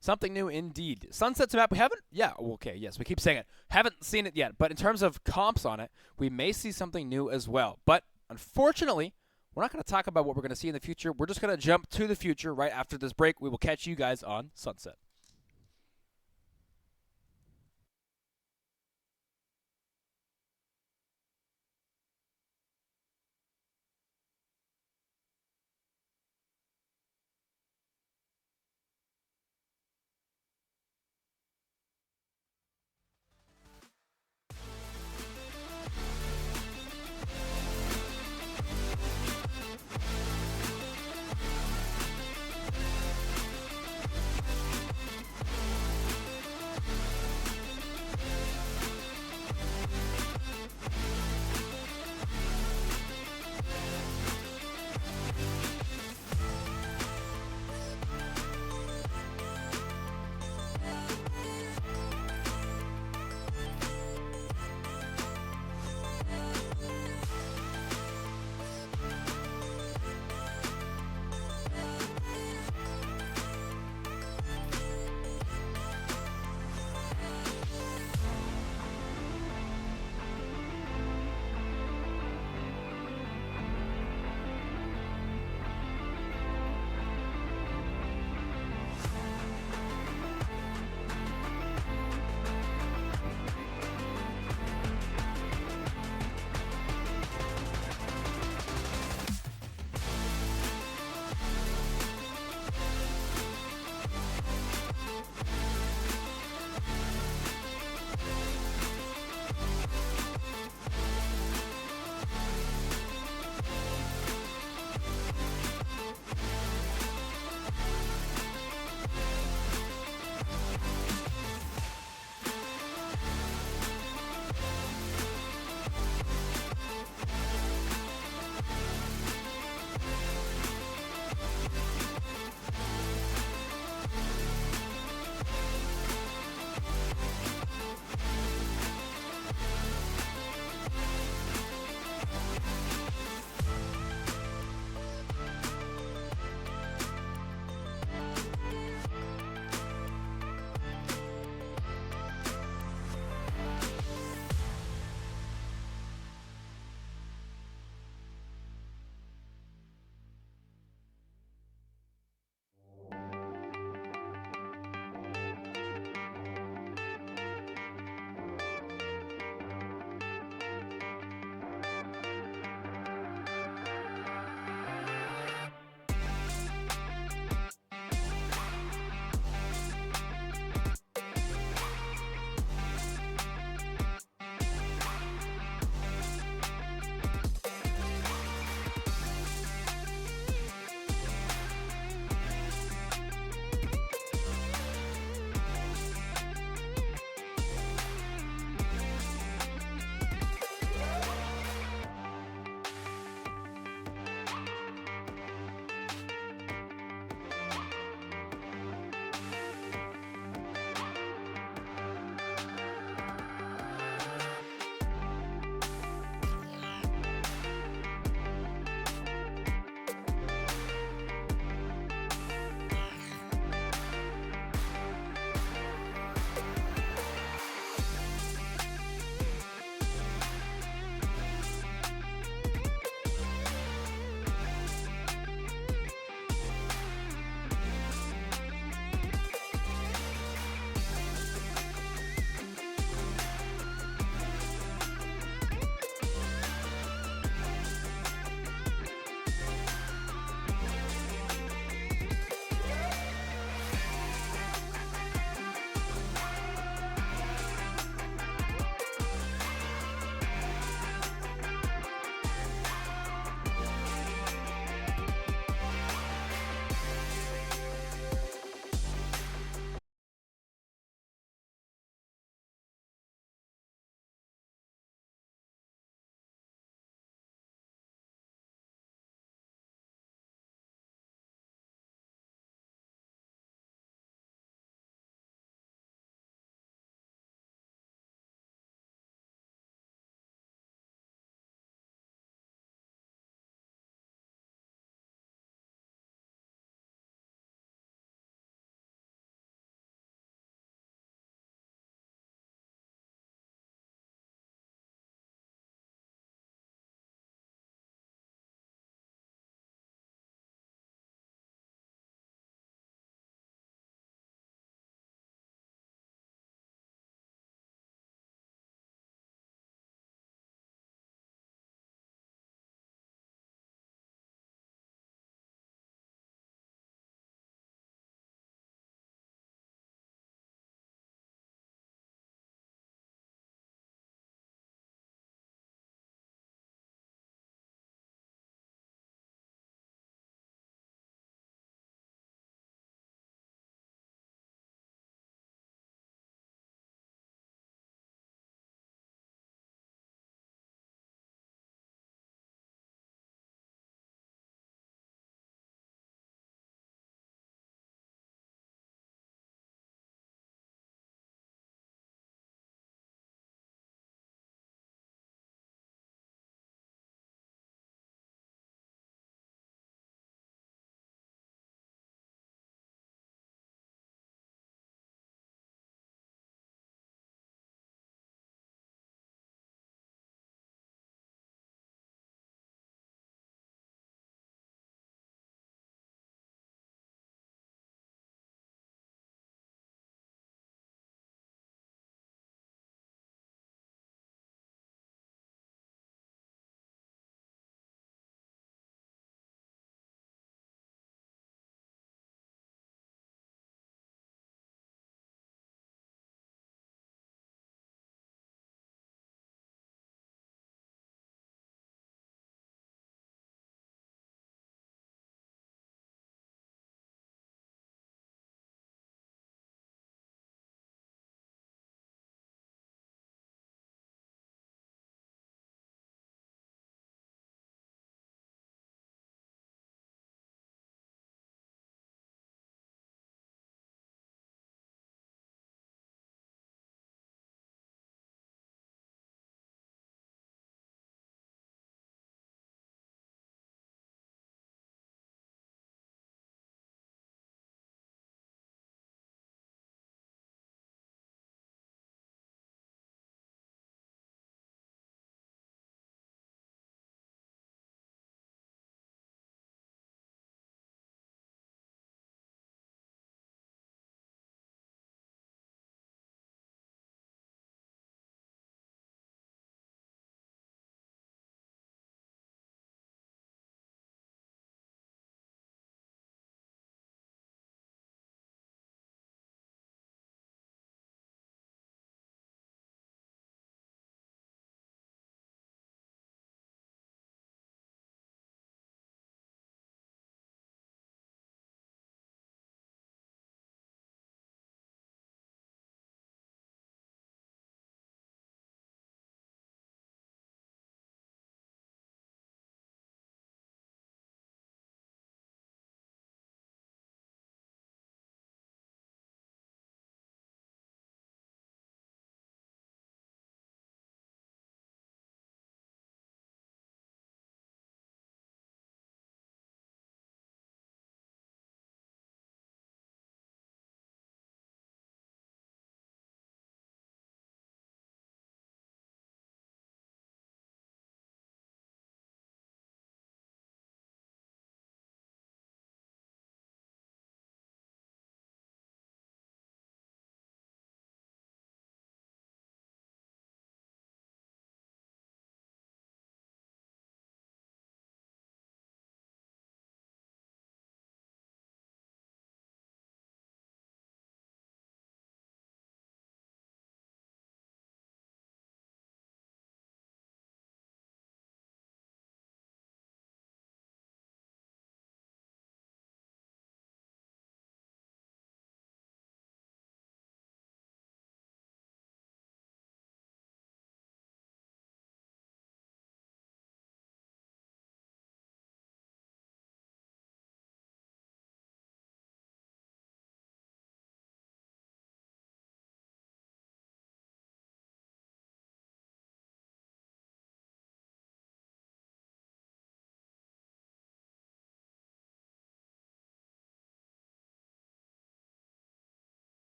Something new indeed. Sunset's a map we haven't? Yeah, okay, yes, we keep saying it. Haven't seen it yet, but in terms of comps on it, we may see something new as well. But unfortunately, we're not going to talk about what we're going to see in the future. We're just going to jump to the future right after this break. We will catch you guys on Sunset.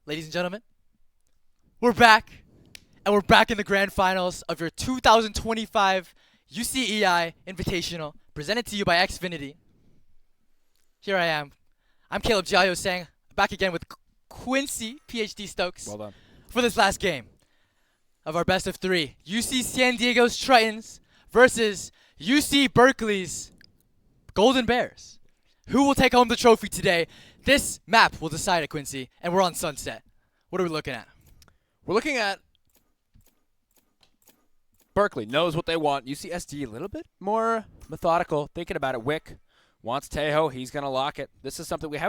ladies and gentlemen, we're back. And we're back in the grand finals of your 2025 UCEI Invitational, presented to you by Xfinity. Here I am. I'm Caleb Giaio saying, back again with Quincy, PhD Stokes. Well done. For this last game of our best of 3. UC San Diego's Tritons versus UC Berkeley's Golden Bears. Who will take home the trophy today? This map will decide it, Quincy, and we're on Sunset. What are we looking at? We're looking at Berkeley knows what they want. UCSD a little bit more methodical, thinking about it. Wick wants Tejo. He's going to lock it. This is something we've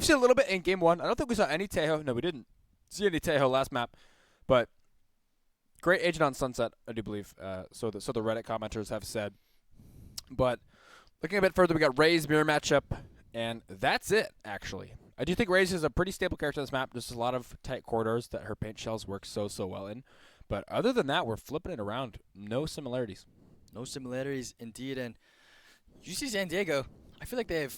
seen a little bit in game 1. I don't think we saw any Tejo. No, we didn't see any Tejo last map. But great agent on Sunset, I do believe. So the Reddit commenters have said. But looking a bit further, we got Ray's mirror matchup. And that's it, actually. I do think Ray's is a pretty stable character on this map. There's a lot of tight corridors that her paint shells work so well in. But other than that, we're flipping it around. No similarities. No similarities, indeed. And UC San Diego, I feel like they have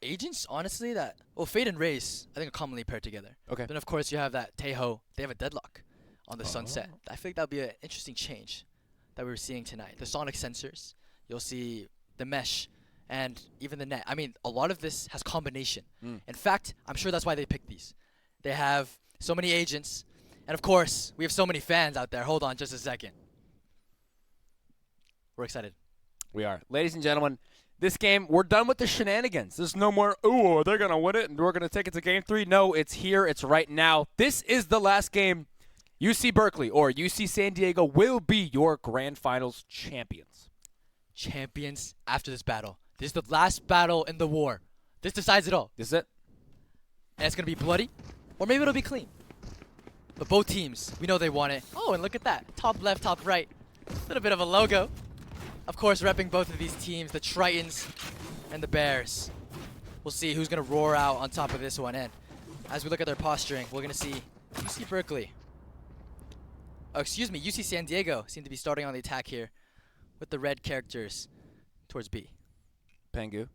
agents, honestly, that... Well, Fade and Race, I think, are commonly paired together. Okay. Then, of course, you have that Tejo. They have a deadlock on the Sunset. I feel like that would be an interesting change that we were seeing tonight. The sonic sensors. You'll see the mesh and even the net. I mean, a lot of this has combination. In fact, I'm sure that's why they picked these. They have so many agents. And, of course, we have so many fans out there. Hold on just a second. We're excited. We are. Ladies and gentlemen, this game, we're done with the shenanigans. There's no more, ooh, they're going to win it and we're going to take it to game 3. No, it's here. It's right now. This is the last game. UC Berkeley or UC San Diego will be your grand finals champions. Champions after this battle. This is the last battle in the war. This decides it all. This is it. And it's going to be bloody, or maybe it'll be clean. But both teams, we know they want it. Oh, and look at that. Top left, top right. A little bit of a logo. Of course, repping both of these teams, the Tritons and the Bears. We'll see who's going to roar out on top of this one. And as we look at their posturing, we're going to see UC Berkeley. Oh, excuse me, UC San Diego seem to be starting on the attack here with the red characters towards B. Pengu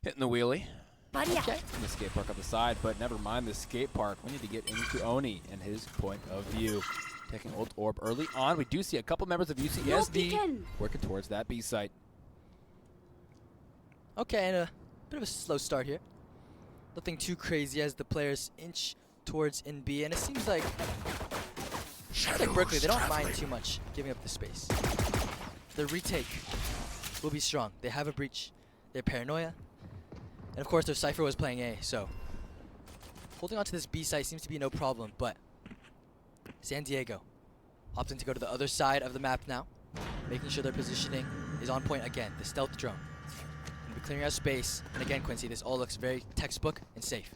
hitting the wheelie. Buddy, okay. And the skate park on the side, but never mind the skate park. We need to get into Oni and his point of view. Taking Ult Orb early on. We do see a couple members of UCSD working towards that B site. Okay, and a bit of a slow start here. Nothing too crazy as the players inch towards in B, and it seems like Berkeley, they don't mind too much giving up the space. The retake will be strong. They have a breach. They have paranoia. And of course, their Cypher was playing A, so holding on to this B site seems to be no problem, but San Diego opting to go to the other side of the map now, making sure their positioning is on point again. The stealth drone. Gonna be clearing out space. And again, Quincy, this all looks very textbook and safe.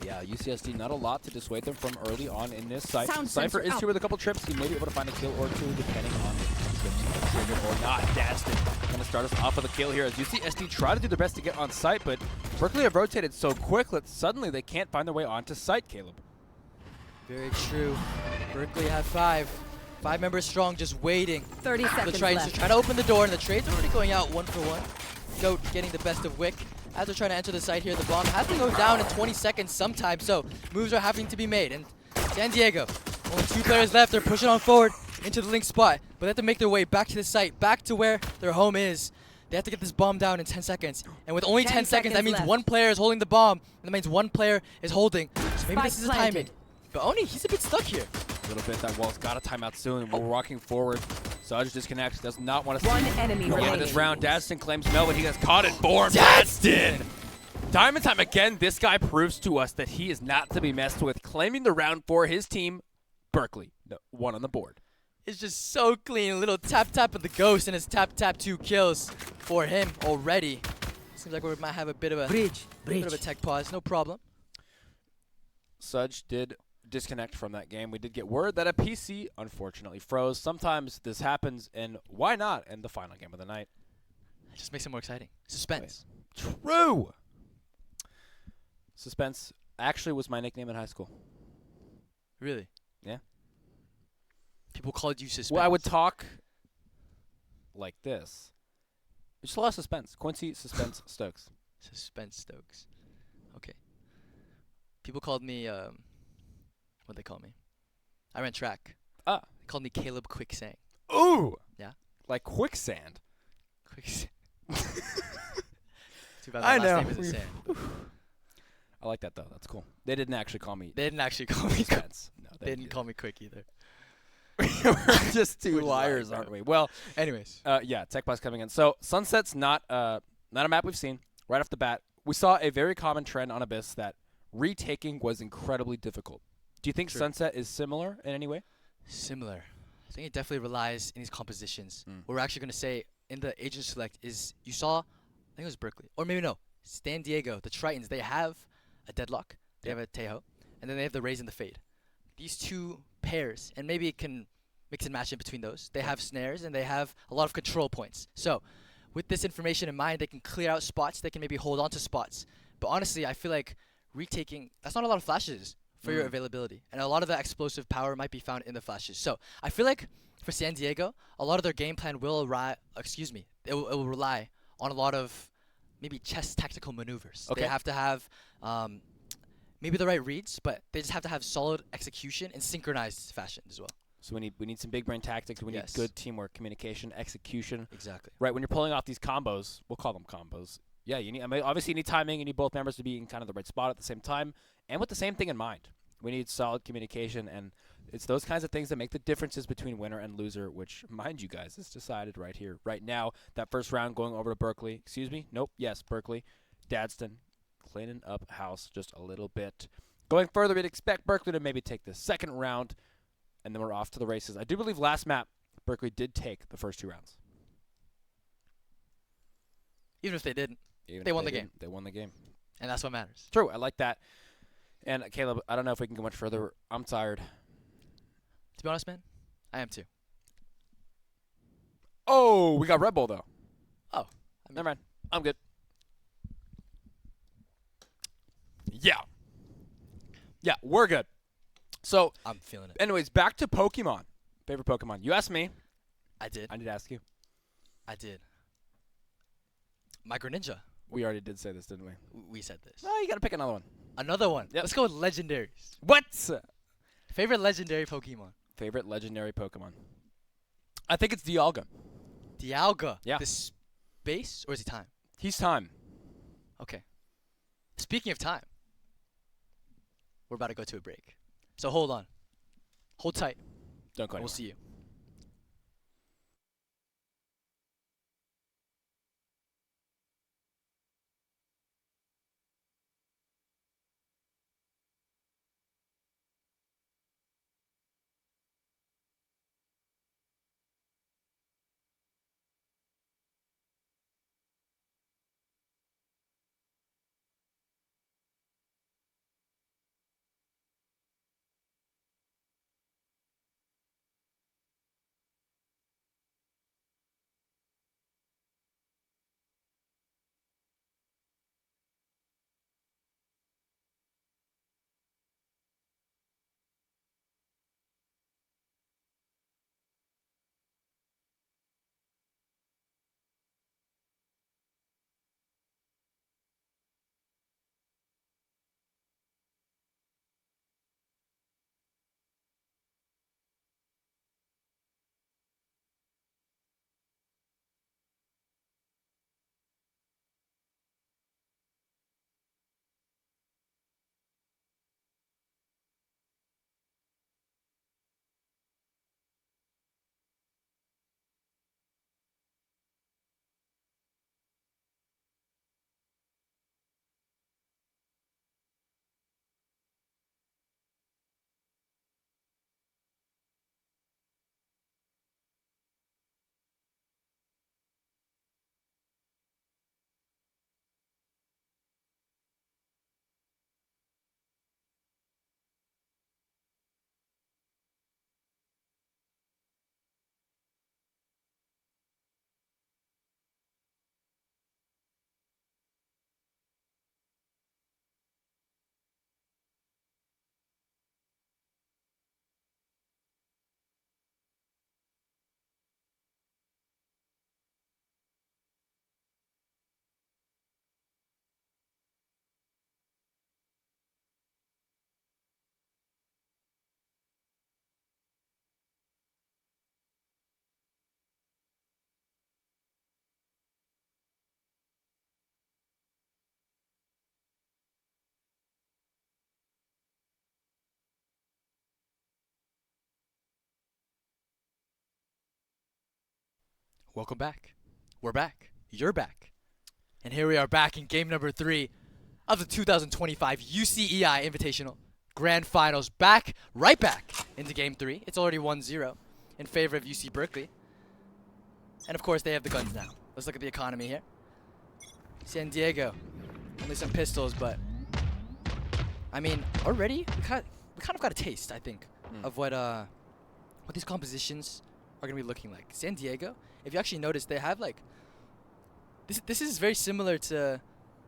Yeah, UCSD, not a lot to dissuade them from early on in this site. Sound Cypher is sensor here with a couple trips. He may be able to find a kill or two, depending on if triggered or not. Daston going to start us off with a kill here as UCSD try to do their best to get on site, but Berkeley have rotated so quick that suddenly they can't find their way onto site, Caleb. Very true. Berkeley have 5 members strong, just waiting. 30 seconds the Tritons left. are trying to open the door, and the trade's already going out 1 for 1. Goat getting the best of Wick. As they're trying to enter the site here, the bomb has to go down in 20 seconds sometimes, so moves are having to be made. And San Diego, only 2 players left. They're pushing on forward into the link spot, but they have to make their way back to the site, back to where their home is. They have to get this bomb down in 10 seconds. And with only 10 seconds, that means left. 1 player is holding the bomb, and that means 1 player is holding. So maybe Spike this is the planted. timing. But Oni, he's a bit stuck here. A little bit, that wall's got a timeout soon, and we're walking forward. Sudge disconnects, does not want to One see enemy the end of remaining. this round. Daston claims Melvin, he gets caught in form. Daston! Time and time again, this guy proves to us that he is not to be messed with, claiming the round for his team, Berkeley. No, 1 on the board. It's just so clean. A little tap-tap of the Ghost, and it's tap-tap 2 kills for him already. Seems like we might have a bit of a bit of a tech pause. No problem. Sudge did disconnect from that game. We did get word that a PC unfortunately froze. Sometimes this happens, and why not in the final game of the night? It just makes it more exciting. Suspense. True! Suspense actually was my nickname in high school. Really? Yeah. People called you Suspense. Well, I would talk like this. Just a lot of suspense. Quincy Suspense Stokes. Suspense Stokes. Okay. People called me what they call me? I ran track. Ah. They called me Caleb Quicksand. Ooh. Yeah. Like quicksand. Quicksand. Too bad I my know. last name isn't Sand. I like that though. That's cool. They didn't actually call me. They didn't actually call me Quick. Spence. No, They didn't call me Quick either. We're just two We're just liars, lying, aren't bro. we? Well, anyways. Yeah, Tech Plus coming in. So Sunset's not a map we've seen right off the bat. We saw a very common trend on Abyss that retaking was incredibly difficult. Do you think True. Sunset is similar in any way? Similar. I think it definitely relies in these compositions. What we're actually going to say in the agent select is you saw, I think it was Berkeley, or maybe no, San Diego, the Tritons, they have a Deadlock, they have a Tejo, and then they have the Raise and the Fade. These two pairs, and maybe it can mix and match in between those. They have snares and they have a lot of control points. So with this information in mind, they can clear out spots, they can maybe hold on to spots. But honestly, I feel like retaking, that's not a lot of flashes for your availability. And a lot of that explosive power might be found in the flashes. So I feel like for San Diego, a lot of their game plan will it will rely on a lot of maybe chess tactical maneuvers. Okay. They have to have maybe the right reads, but they just have to have solid execution in synchronized fashion as well. So we need some big brain tactics. We need Yes. good teamwork, communication, execution. Exactly. Right, when you're pulling off these combos, we'll call them combos. Yeah, you need. I mean, obviously you need timing. You need both members to be in kind of the right spot at the same time, and with the same thing in mind. We need solid communication, and it's those kinds of things that make the differences between winner and loser. Which, mind you, guys, is decided right here, right now. That first round going over to Berkeley. Excuse me. Nope. Yes, Berkeley. Dadston cleaning up house just a little bit. Going further, we'd expect Berkeley to maybe take the second round, and then we're off to the races. I do believe last map, Berkeley did take the first 2 rounds. Even if they didn't, Even they if won the game. didn't, They won the game. And that's what matters. True, I like that. And Caleb, I don't know if we can go much further. I'm tired. To be honest, man, I am too. Oh, we got Red Bull, though. Oh. Never mind. I'm good. Yeah. Yeah, we're good. So, I'm feeling it. anyways, back to Pokemon. Favorite Pokemon. You asked me. I did. I did ask you. I did. My Greninja. We already did say this, didn't we? We said this. Oh, you got to pick another one. Another one. Yep. Let's go with legendaries. What? Favorite legendary Pokemon. Favorite legendary Pokemon. I think it's Dialga. Dialga. Yeah. The space, or is he time? He's time. Okay. Speaking of time, we're about to go to a break. So hold on. Hold tight. Don't go anywhere. We'll see you. Welcome back. We're back. You're back. And here we are back in game number 3 of the 2025 UCEI Invitational Grand Finals. Right back into game 3. It's already 1-0 in favor of UC Berkeley. And of course, they have the guns now. Let's look at the economy here. San Diego, only some pistols, but I mean, already we kind of got a taste, I think, of what these compositions are gonna be looking like. San Diego, if you actually notice, they have like this is very similar to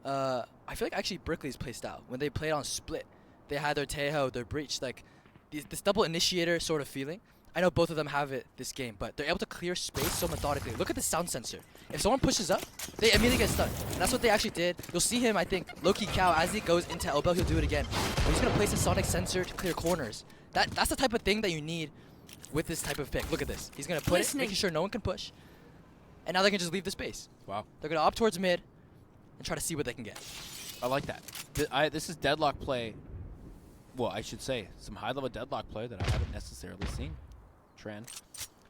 I feel like actually Berkeley's play style. When they played on Split, they had their Tejo, their Breach, like this double initiator sort of feeling. I know both of them have it this game, but they're able to clear space so methodically. Look at the sound sensor. If someone pushes up, they immediately get stunned. And that's what they actually did. You'll see him, I think, Loki Cow, as he goes into elbow, he'll do it again. He's going to place a sonic sensor to clear corners. That's the type of thing that you need with this type of pick. Look at this. He's going to put it, making sure no one can push. And now they can just leave the space. Wow. They're going to opt towards mid and try to see what they can get. I like that. This is deadlock play. Well, I should say, some high-level deadlock play that I haven't necessarily seen. Tran and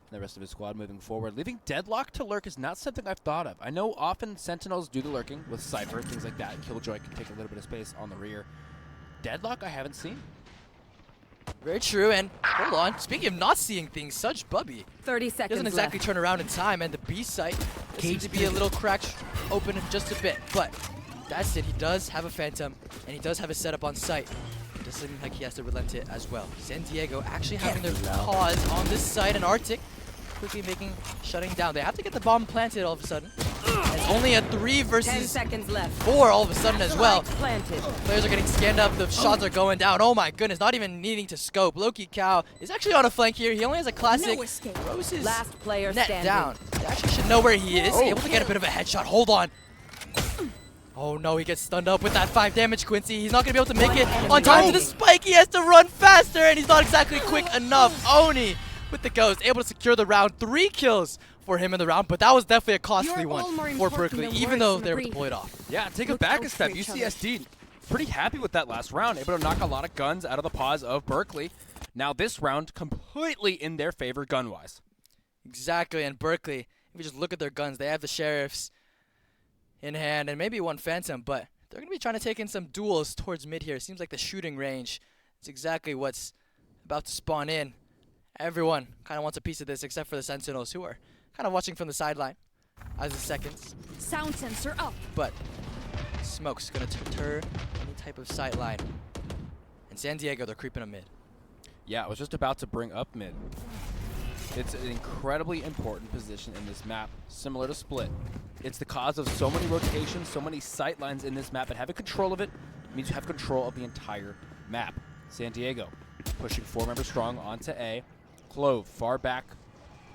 the rest of his squad moving forward. Leaving deadlock to lurk is not something I've thought of. I know often Sentinels do the lurking with Cypher, things like that. Killjoy can take a little bit of space on the rear. Deadlock I haven't seen. Very true, and hold on. Speaking of not seeing things, Such Bubby 30 seconds doesn't exactly left. turn around in time, and the B site seems to be a little cracked open just a bit. But that's it. He does have a Phantom, and he does have a setup on site. It doesn't seem like he has to relent it as well. San Diego actually having their pause on this side, and Arctic quickly shutting down. They have to get the bomb planted all of a sudden. It's only a 3 versus 10 seconds left. 4 all of a sudden as well. Planted. Players are getting scanned up. The shots are going down. Oh my goodness, not even needing to scope. Loki Cow is actually on a flank here. He only has a classic. Throws his Last player net standing. down. They actually should know where he is. Able to get a bit of a headshot. Hold on. Oh no, he gets stunned up with that 5 damage, Quincy. He's not going to be able to make it on time to the spike. He has to run faster, and he's not exactly quick enough. Oni with the ghost, able to secure the round. 3 kills for him in the round, but that was definitely a costly one for Berkeley, even though they were able to pull it off. Yeah, take it back a step. UCSD pretty happy with that last round, able to knock a lot of guns out of the paws of Berkeley. Now this round completely in their favor gun-wise. Exactly, and Berkeley, if you just look at their guns, they have the Sheriffs in hand and maybe one Phantom, but they're going to be trying to take in some duels towards mid here. It seems like the shooting range is exactly what's about to spawn in. Everyone kind of wants a piece of this except for the Sentinels, who are kind of watching from the sideline as the seconds. Sound sensor up. But Smoke's going to deter any type of sight line. And San Diego, they're creeping up mid. Yeah, I was just about to bring up mid. It's an incredibly important position in this map, similar to Split. It's the cause of so many rotations, so many sight lines in this map, and having control of it means you have control of the entire map. San Diego pushing 4 members strong onto A. Clove far back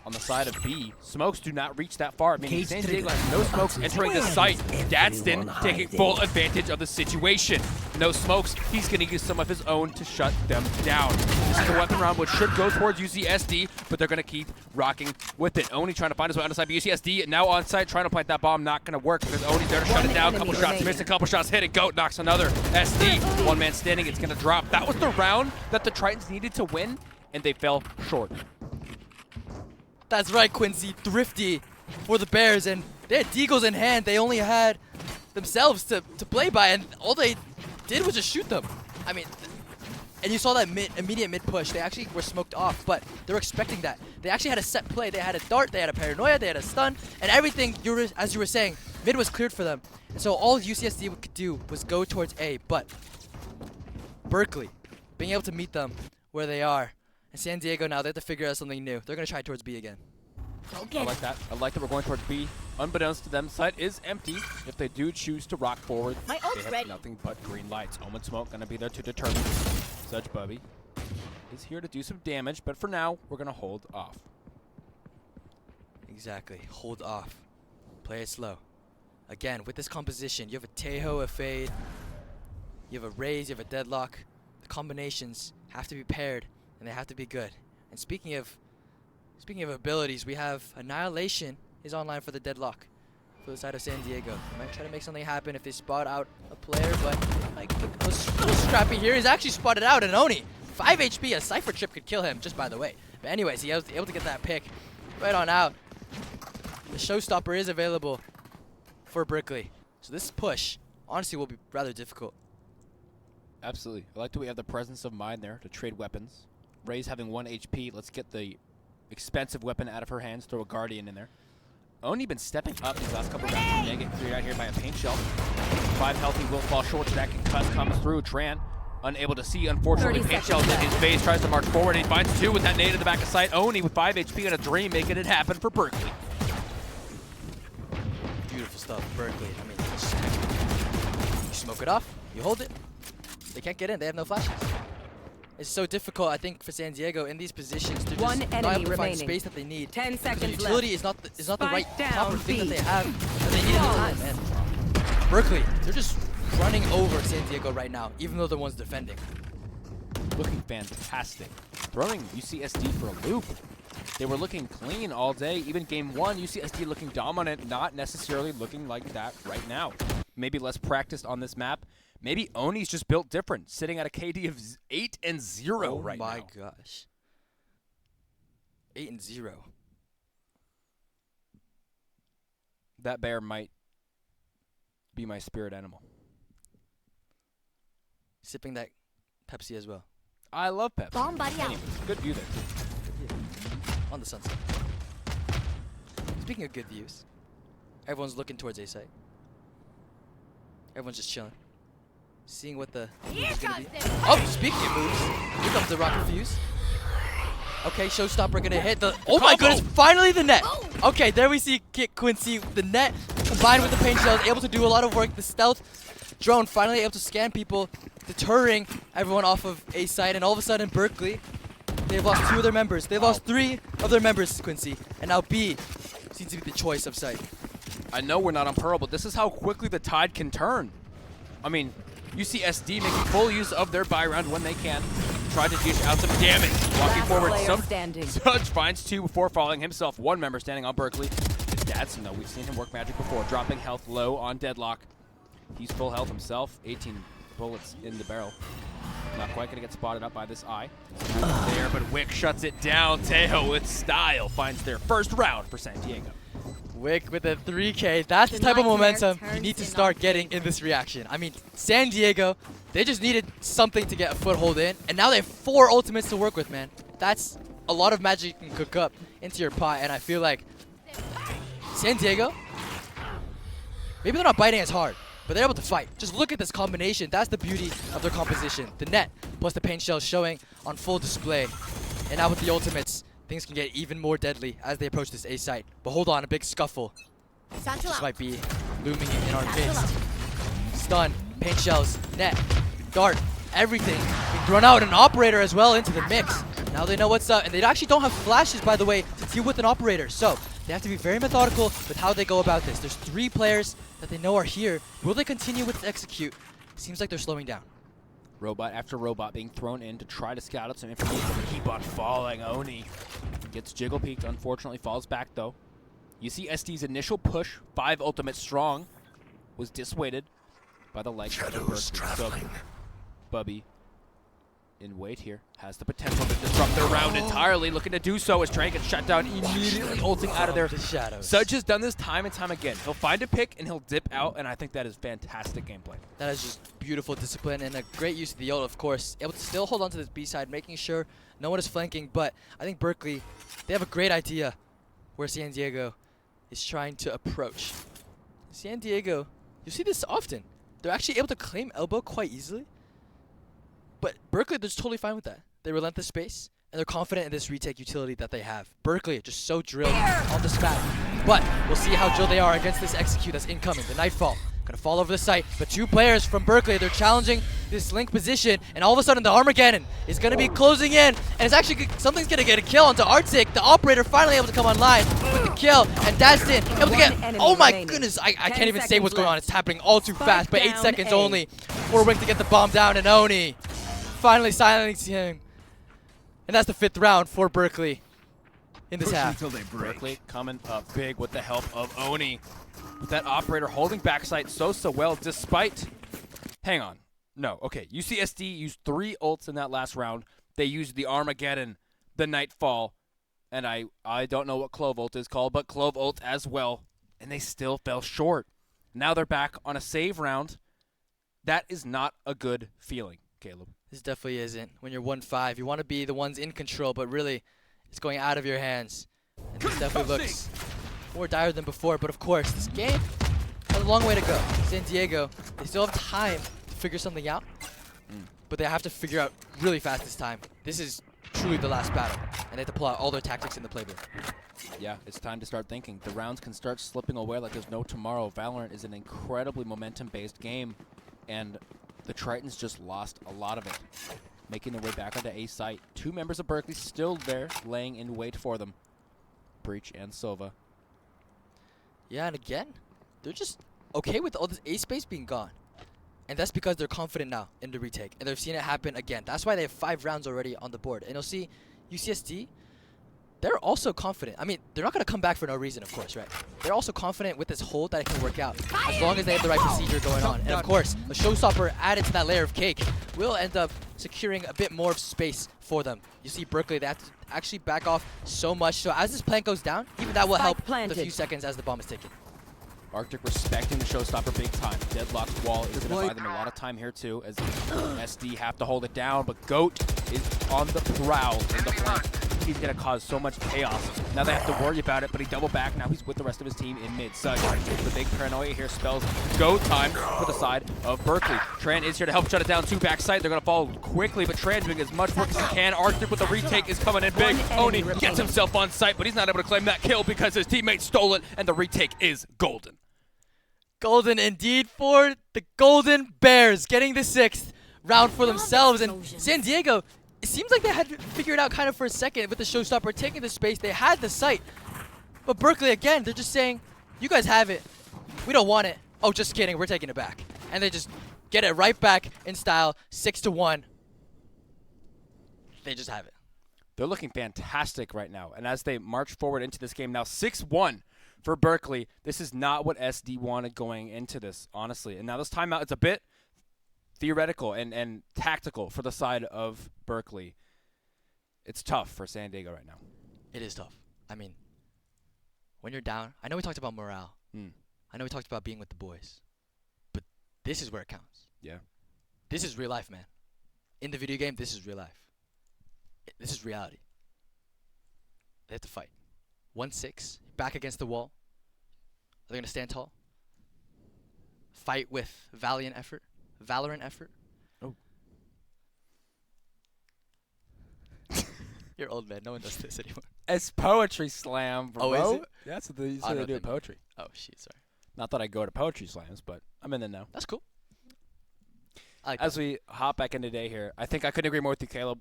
on the side of B. Smokes do not reach that far, meaning San Diego has no smokes entering the site. Dadston taking full advantage of the situation. No smokes, he's going to use some of his own to shut them down. This is a weapon round which should go towards UCSD, but they're going to keep rocking with it. Oni trying to find his way on the side, but UCSD now on site trying to plant that bomb, not going to work because Oni's there to shut it down. Couple shots missing, couple shots hitting. Goat knocks another. SD, 1 man standing, it's going to drop. That was the round that the Tritons needed to win, and they fell short. That's right, Quincy. Thrifty for the Bears, and they had Deagles in hand. They only had themselves to play by, and all they did was just shoot them. I mean, and you saw that immediate mid push. They actually were smoked off, but they were expecting that. They actually had a set play. They had a dart, they had a paranoia, they had a stun, and everything, as you were saying, mid was cleared for them. And so all UCSD could do was go towards A, but Berkeley, being able to meet them where they are, and San Diego now, they have to figure out something new. They're going to try towards B again. I like that. I like that we're going towards B. Unbeknownst to them, site is empty. If they do choose to rock forward, they have nothing but green lights. Omen Smoke going to be there to determine. Such Bubby is here to do some damage, but for now, we're going to hold off. Exactly. Hold off. Play it slow. Again, with this composition, you have a Tejo, a Fade, you have a Raze, you have a Deadlock. The combinations have to be paired, and they have to be good. And speaking of abilities, we have Annihilation is online for the Deadlock for the side of San Diego. Might try to make something happen if they spot out a player, but like a little scrappy here. He's actually spotted out, and Oni, 5 HP, a Cypher Trip could kill him, just by the way. But anyways, he was able to get that pick right on out. the showstopper is available for Berkeley. So this push, honestly, will be rather difficult. Absolutely. I like that we have the presence of mind there to trade weapons. Ray's having 1 HP. Let's get the expensive weapon out of her hands. Throw a Guardian in there. Oni been stepping up these last couple rounds. They get cleared out here by a paint shell. 5 healthy will fall short. That concuss comes through. Tran unable to see, unfortunately. Paint shells in his face. Tries to march forward. He finds 2 with that nade in the back of sight. Oni with 5 HP and a dream, making it happen for Berkeley. Beautiful stuff, Berkeley. I mean, you smoke it off, you hold it. They can't get in. They have no flashes. It's so difficult, I think, for San Diego in these positions to One just not enemy able to find remaining. space that they need. 10 Because seconds the utility left. is not the right Spike proper down thing that B. they have that they need in the time. And Berkeley, they're just running over San Diego right now, even though they're the ones defending. Looking fantastic. Throwing UCSD for a loop. They were looking clean all day. Even game 1, UCSD looking dominant, not necessarily looking like that right now. Maybe less practiced on this map. Maybe Oni's just built different, sitting at a KD of 8 and 0 right now. Oh my gosh. 8 and 0. That bear might be my spirit animal. Sipping that Pepsi as well. I love Pepsi. Bomb buddy out. Anyways, good view there. On the sunset. Speaking of good views, everyone's looking towards A site. Everyone's just chilling. Seeing what the move is gonna be. Oh, speaking of moves, here comes the rocket fuse. Okay, showstopper gonna hit the. Oh my goodness! Finally the net. Okay, there we see Kit Quincy. The net combined with the paint shells, able to do a lot of work. The stealth drone finally able to scan people, deterring everyone off of A site. And all of a sudden, Berkeley, they've lost 2 of their members. They've lost 3 of their members, Quincy, and now B seems to be the choice of site. I know we're not on Pearl, but this is how quickly the tide can turn. I mean, UCSD making full use of their buy round when they can. Try to dish out some damage. Walking forward, Sudge finds 2 before falling himself. 1 member standing on Berkeley. His dad's, no, we've seen him work magic before. Dropping health low on Deadlock. He's full health himself. 18 bullets in the barrel. Not quite gonna get spotted up by this eye. There, but Wick shuts it down. Tejo with style finds their first round for San Diego. Wick with a 3K. That's the type of momentum you need to start getting in this reaction. I mean, San Diego, they just needed something to get a foothold in, and now they have 4 ultimates to work with, man. That's a lot of magic you can cook up into your pot, and I feel like San Diego, maybe they're not biting as hard, but they're able to fight. Just look at this combination. That's the beauty of their composition. The net plus the paint shell showing on full display. And now with the ultimates, things can get even more deadly as they approach this A site. But hold on, a big scuffle. This might be looming in our midst. Stun, paint shells, net, dart, everything being thrown out. An operator as well into the mix. Now they know what's up, and they actually don't have flashes, by the way, to deal with an operator. So they have to be very methodical with how they go about this. There's 3 players that they know are here. Will they continue with the execute? Seems like they're slowing down. Robot after robot being thrown in to try to scout out some information, but keep on falling. Oni gets jiggle peeked, unfortunately falls back though. You see SD's initial push, 5 ultimates strong, was dissuaded by the likes of Berkeley. So Bubby in wait here, has the potential to disrupt their round entirely, looking to do so as Tran gets shut down, immediately ulting out of there. The shadows. Sudge has done this time and time again. He'll find a pick and he'll dip out, and I think that is fantastic gameplay. That is just beautiful discipline and a great use of the ult, of course. Able to still hold on to this B side, making sure no one is flanking, but I think Berkeley, they have a great idea where San Diego is trying to approach. San Diego, you see this often. They're actually able to claim elbow quite easily. But Berkeley, they're just totally fine with that. They relent the space, and they're confident in this retake utility that they have. Berkeley just so drilled on this map. But we'll see how drilled they are against this execute that's incoming. The Nightfall gonna fall over the site. But 2 players from Berkeley, they're challenging this link position, and all of a sudden the Armageddon is gonna be closing in, and it's actually something's gonna get a kill onto Arctic. The operator finally able to come online with the kill, and Dastin able to get. Oh my goodness! I can't even say what's going on. It's happening all too fast. But 8 seconds only for Wick to get the bomb down, and Oni finally silencing him. And that's the 5th round for Berkeley in this half. Berkeley coming up big with the help of Oni. With that operator holding backside so well, despite... Hang on. No, okay. UCSD used 3 ults in that last round. They used the Armageddon, the Nightfall, And I don't know what Clove ult is called, but Clove ult as well. And they still fell short. Now they're back on a save round. That is not a good feeling, Caleb. This definitely isn't. When you're 1-5, you want to be the ones in control, but really, it's going out of your hands. And this definitely looks more dire than before, but of course, this game has a long way to go. San Diego, they still have time to figure something out, but they have to figure out really fast this time. This is truly the last battle, and they have to pull out all their tactics in the playbook. Yeah, it's time to start thinking. The rounds can start slipping away like there's no tomorrow. Valorant is an incredibly momentum-based game, and the Tritons just lost a lot of it, making their way back onto A site. 2 members of Berkeley still there, laying in wait for them. Breach and Sova. Yeah, and again, they're just okay with all this A space being gone. And that's because they're confident now in the retake, and they've seen it happen again. That's why they have 5 rounds already on the board. And you'll see UCSD, they're also confident. I mean, they're not going to come back for no reason, of course, right? They're also confident with this hold that it can work out, as long as they have the right procedure going on. And of course, a showstopper added to that layer of cake will end up securing a bit more of space for them. You see Berkeley, they have to actually back off so much. So as this plant goes down, even that will help the few seconds as the bomb is taken. Arctic respecting the showstopper big time. Deadlock's wall is going to buy them a lot of time here too, as SD have to hold it down, but Goat is on the prowl in the flank. He's going to cause so much chaos. Now they have to worry about it, but he double back. Now he's with the rest of his team in mid. Such the big paranoia here spells go time for the side of Berkeley. Tran is here to help shut it down to backside. They're going to fall quickly, but Tran doing as much work as he can. Arctic with the retake is coming in big. Oni gets himself on site, but he's not able to claim that kill because his teammate stole it, and the retake is golden. Golden indeed for the Golden Bears, getting the 6th round for themselves. And San Diego, it seems like they had to figure it out kind of for a second with the showstopper taking the space. They had the site. But Berkeley, again, they're just saying, you guys have it. We don't want it. Oh, just kidding. We're taking it back. And they just get it right back in style, 6-1. They just have it. They're looking fantastic right now. And as they march forward into this game now, 6-1 for Berkeley. This is not what SD wanted going into this, honestly. And now this timeout, it's a bit theoretical and tactical for the side of Berkeley. It's tough for San Diego right now. It is tough. I mean, when you're down, I know we talked about morale. I know we talked about being with the boys. But this is where it counts. Yeah. This is real life, man. In the video game, this is real life. This is reality. They have to fight. 1-6, back against the wall. Are they going to stand tall? Fight with valiant effort? Valorant effort? Oh. You're old, man. No one does this anymore. It's poetry slam, bro. Oh, is it? Yeah, that's what they do in poetry. Oh, shit, sorry. Not that I go to poetry slams, but I'm in there now. That's cool. As we hop back into day here, I think I couldn't agree more with you, Caleb.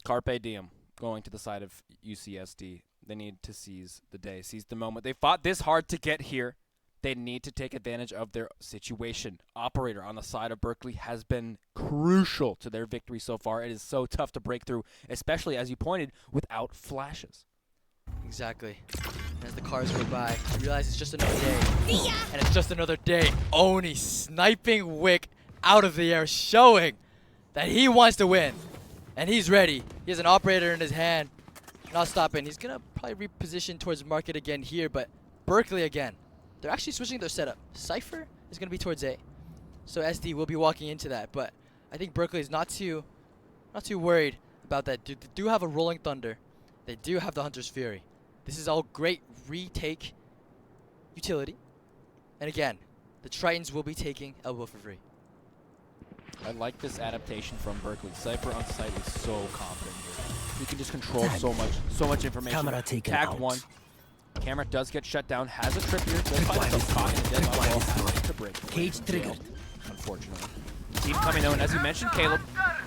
Carpe diem, going to the side of UCSD. They need to seize the day, seize the moment. They fought this hard to get here. They need to take advantage of their situation. Operator on the side of Berkeley has been crucial to their victory so far. It is so tough to break through, especially, as you pointed, without flashes. Exactly. And as the cars go by, you realize it's just another day. And it's just another day. Oni sniping Wick out of the air, showing that he wants to win. And he's ready. He has an operator in his hand. Not stopping. He's going to probably reposition towards market again here, but Berkeley again. They're actually switching their setup. Cypher is going to be towards A. So SD will be walking into that, but I think Berkeley is not too worried about that. They do have a Rolling Thunder. They do have the Hunter's Fury. This is all great retake utility. And again, the Tritons will be taking Elbow for free. I like this adaptation from Berkeley. Cypher on site is so confident here. He can just control so much information. Camera taken Tag out. 1. Camera does get shut down. Has a trip here. Does find himself caught in the deadlock wall. Has to break. Cage triggered. Unfortunately. Team coming though, and as you mentioned, Caleb,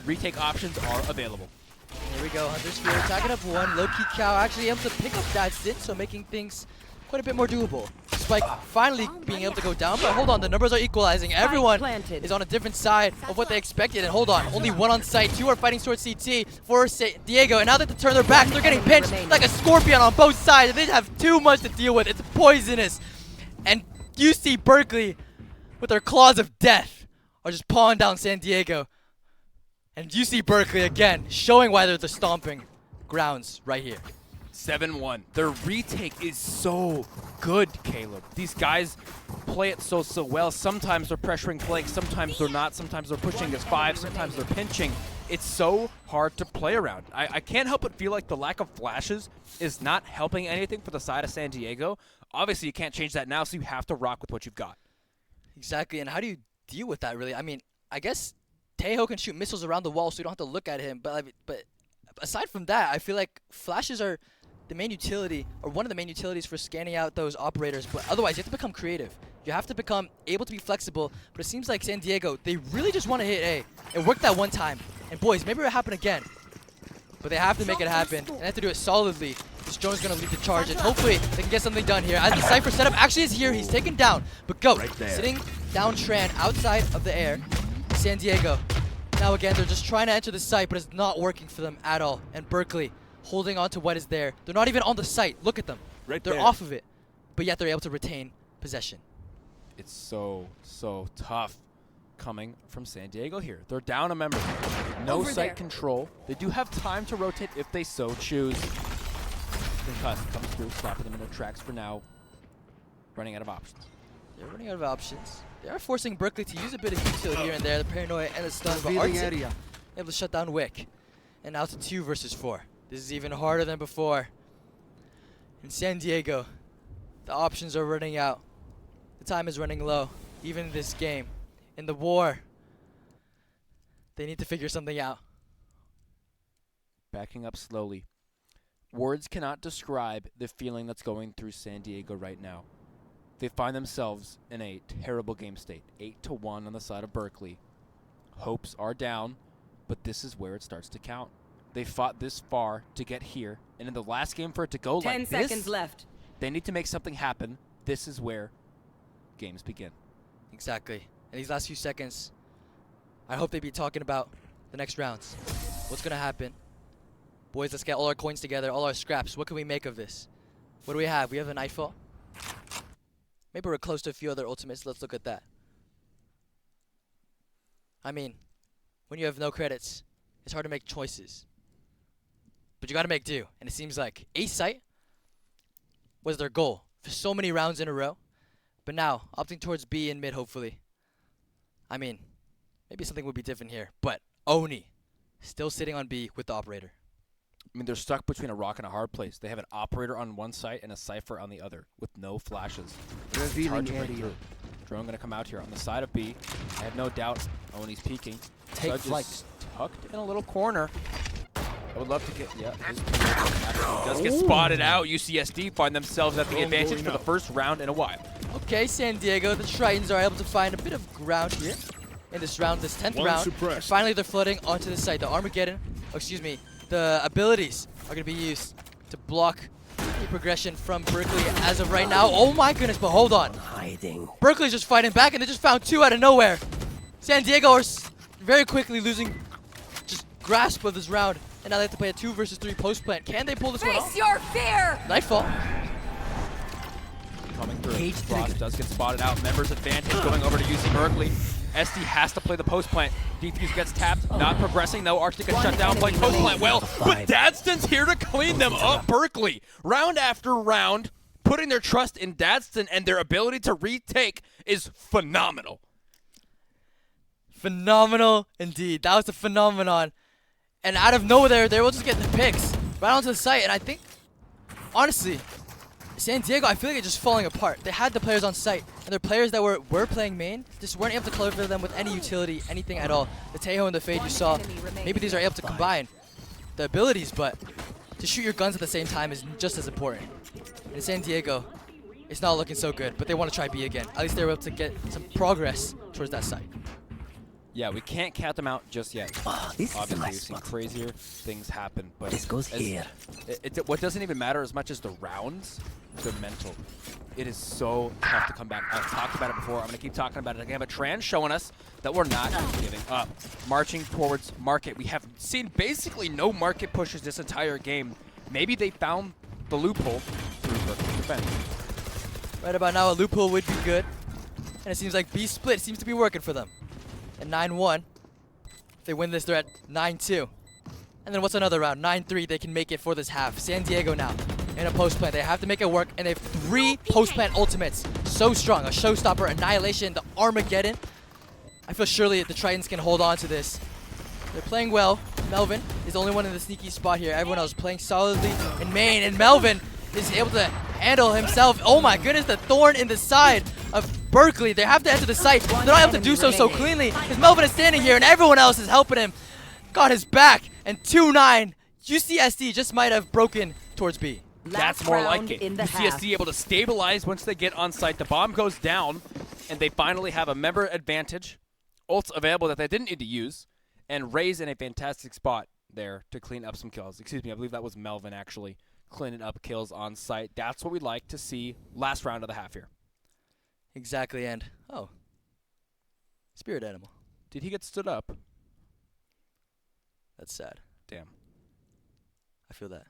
retake options are available. Here we go. Hunter's Fury tagging up 1. Low-key Cow actually able to pick up that stint, so making things quite a bit more doable. Spike finally being able to go down, but hold on, the numbers are equalizing. Everyone is on a different side of what they expected, and hold on, only 1 on site. 2 are fighting towards CT for Diego, and now that they turn their backs, they're getting pinched like a scorpion on both sides. They have too much to deal with. It's poisonous. And UC Berkeley, with their claws of death, are just pawing down San Diego. And UC Berkeley, again, showing why they're the stomping grounds right here. 7-1. Their retake is so good, Caleb. These guys play it so well. Sometimes they're pressuring flank, sometimes they're not, sometimes they're pushing as 5, sometimes they're pinching. It's so hard to play around. I can't help but feel like the lack of flashes is not helping anything for the side of San Diego. Obviously, you can't change that now, so you have to rock with what you've got. Exactly, and how do you deal with that, really? I mean, I guess Tejo can shoot missiles around the wall, so you don't have to look at him. But aside from that, I feel like flashes are the main utility, or one of the main utilities for scanning out those operators. But otherwise, you have to become creative. You have to become able to be flexible. But it seems like San Diego, they really just want to hit A. It worked that one time. And boys, maybe it'll happen again. But they have to make it happen, and they have to do it solidly. This drone's going to lead the charge, and hopefully they can get something done here. As the Cypher setup actually is here, he's taken down. But Goat sitting down Tran outside of the air. San Diego. Now again, they're just trying to enter the site, but it's not working for them at all. And Berkeley holding on to what is there. They're not even on the site. Look at them. They're off of it. But yet they're able to retain possession. It's so tough coming from San Diego here. They're down a member. No site control. They do have time to rotate if they so choose. Concussed comes through, stopping them in their tracks for now. Running out of options. They're running out of options. They are forcing Berkeley to use a bit of utility here and there. The paranoia and the stun, but Arctic able to shut down Wick. And now to 2 versus 4. This is even harder than before. In San Diego, the options are running out. The time is running low, even in this game. In the war, they need to figure something out. Backing up slowly. Words cannot describe the feeling that's going through San Diego right now. They find themselves in a terrible game state. 8-1 on the side of Berkeley. Hopes are down, but this is where it starts to count. They fought this far to get here, and in the last game for it to go like this, 10 seconds left. They need to make something happen. This is where games begin. Exactly. In these last few seconds, I hope they be talking about the next rounds. What's going to happen? Boys, let's get all our coins together, all our scraps. What can we make of this? What do we have? We have a Nightfall. Maybe we're close to a few other ultimates. Let's look at that. I mean, when you have no credits, it's hard to make choices. But you got to make do. And it seems like A site was their goal for so many rounds in a row. But now, opting towards B and mid, hopefully. I mean, maybe something would be different here. But Oni still sitting on B with the operator. I mean, they're stuck between a rock and a hard place. They have an operator on one side and a Cypher on the other with no flashes. It's hard to break through. Drone going to come out here on the side of B. I have no doubt Oni's peeking. Take flight. Tucked in a little corner. I would love to get, his actually does get spotted out. UCSD find themselves at the advantage for the first round in a while. Okay, San Diego, the Tritons are able to find a bit of ground here in this round, this 10th round. And finally, they're flooding onto the site. The Armageddon, the abilities are going to be used to block the progression from Berkeley as of right now. Oh my goodness, but hold on. Berkeley's just fighting back, and they just found 2 out of nowhere. San Diego are very quickly losing just grasp of this round. And now they have to play a 2 versus 3 post plant. Can they pull this one off? Face your fear! Nightfall. Coming through. Frost does get spotted out. Members advantage going over to UC Berkeley. SD has to play the post plant. Defuse gets tapped. Not progressing though. Arctic gets shut down. Playing post plant well. But Dadston's here to clean them up. Berkeley, round after round, putting their trust in Dadston, and their ability to retake is phenomenal. Phenomenal indeed. That was a phenomenon. And out of nowhere, they were just getting the picks right onto the site. And I think, honestly, San Diego, I feel like they're just falling apart. They had the players on site, and their players that were playing main just weren't able to cover them with any utility, anything at all. The Tejo and the Fade you saw, maybe these are able to combine the abilities, but to shoot your guns at the same time is just as important. And San Diego, it's not looking so good, but they want to try B again. At least they were able to get some progress towards that site. Yeah, we can't count them out just yet. Obviously, we've seen crazier things happen, but this goes here. What doesn't even matter as much as the rounds, the mental. It is so tough to come back. I've talked about it before. I'm going to keep talking about it again, but Tran's showing us that we're not giving up. Marching towards market. We have seen basically no market pushes this entire game. Maybe they found the loophole through Berkeley's defense. Right about now, a loophole would be good. And it seems like B split seems to be working for them. At 9-1. If they win this, they're at 9-2. And then what's another round? 9-3, they can make it for this half. San Diego now in a post plant. They have to make it work, and they have 3 post plant ultimates. So strong. A Showstopper, Annihilation, the Armageddon. I feel surely the Tritons can hold on to this. They're playing well. Melvin is the only one in the sneaky spot here. Everyone else playing solidly in main, and Melvin is able to handle himself. Oh my goodness, the thorn in the side of Berkeley. They have to enter the site. They're not able to do so cleanly because Melvin is standing here and everyone else is helping him. Got his back, and 2-9. UCSD just might have broken towards B. That's more like it. UCSD able to stabilize once they get on site. The bomb goes down, and they finally have a member advantage. Ults available that they didn't need to use, and Ray's in a fantastic spot there to clean up some kills. Excuse me, I believe that was Melvin actually cleaning up kills on site. That's what we'd like to see last round of the half here. Exactly, and oh, spirit animal. Did he get stood up? That's sad. Damn. I feel that.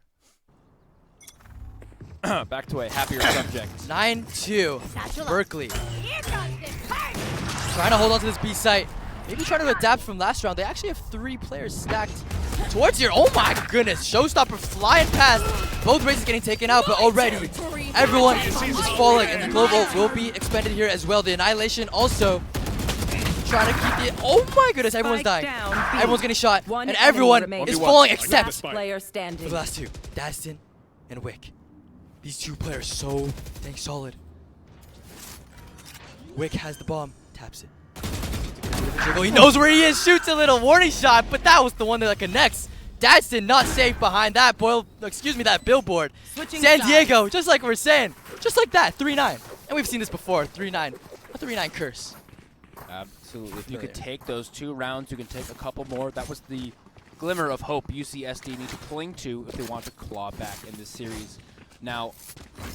Back to a happier subject. 9-2. Berkeley. Trying to hold on to this B site. Maybe trying to adapt from last round. They actually have 3 players stacked towards here. Oh my goodness. Showstopper flying past. Both races getting taken out, but already everyone is falling, and the global will be expended here as well. The Annihilation also trying to keep it. Oh my goodness, everyone's dying. Everyone's getting shot, and everyone is falling except player standing. the last 2, Dastin and Wick. These 2 players so dang solid. Wick has the bomb, taps it. He knows where he is, shoots a little warning shot, but that was the one that connects. Dastin not safe behind that that billboard. San Diego, just like we're saying, just like that, 3-9. And we've seen this before, 3-9. A 3-9 curse. Absolutely. If you could take those 2 rounds, you can take a couple more. That was the glimmer of hope UCSD need to cling to if they want to claw back in this series. Now,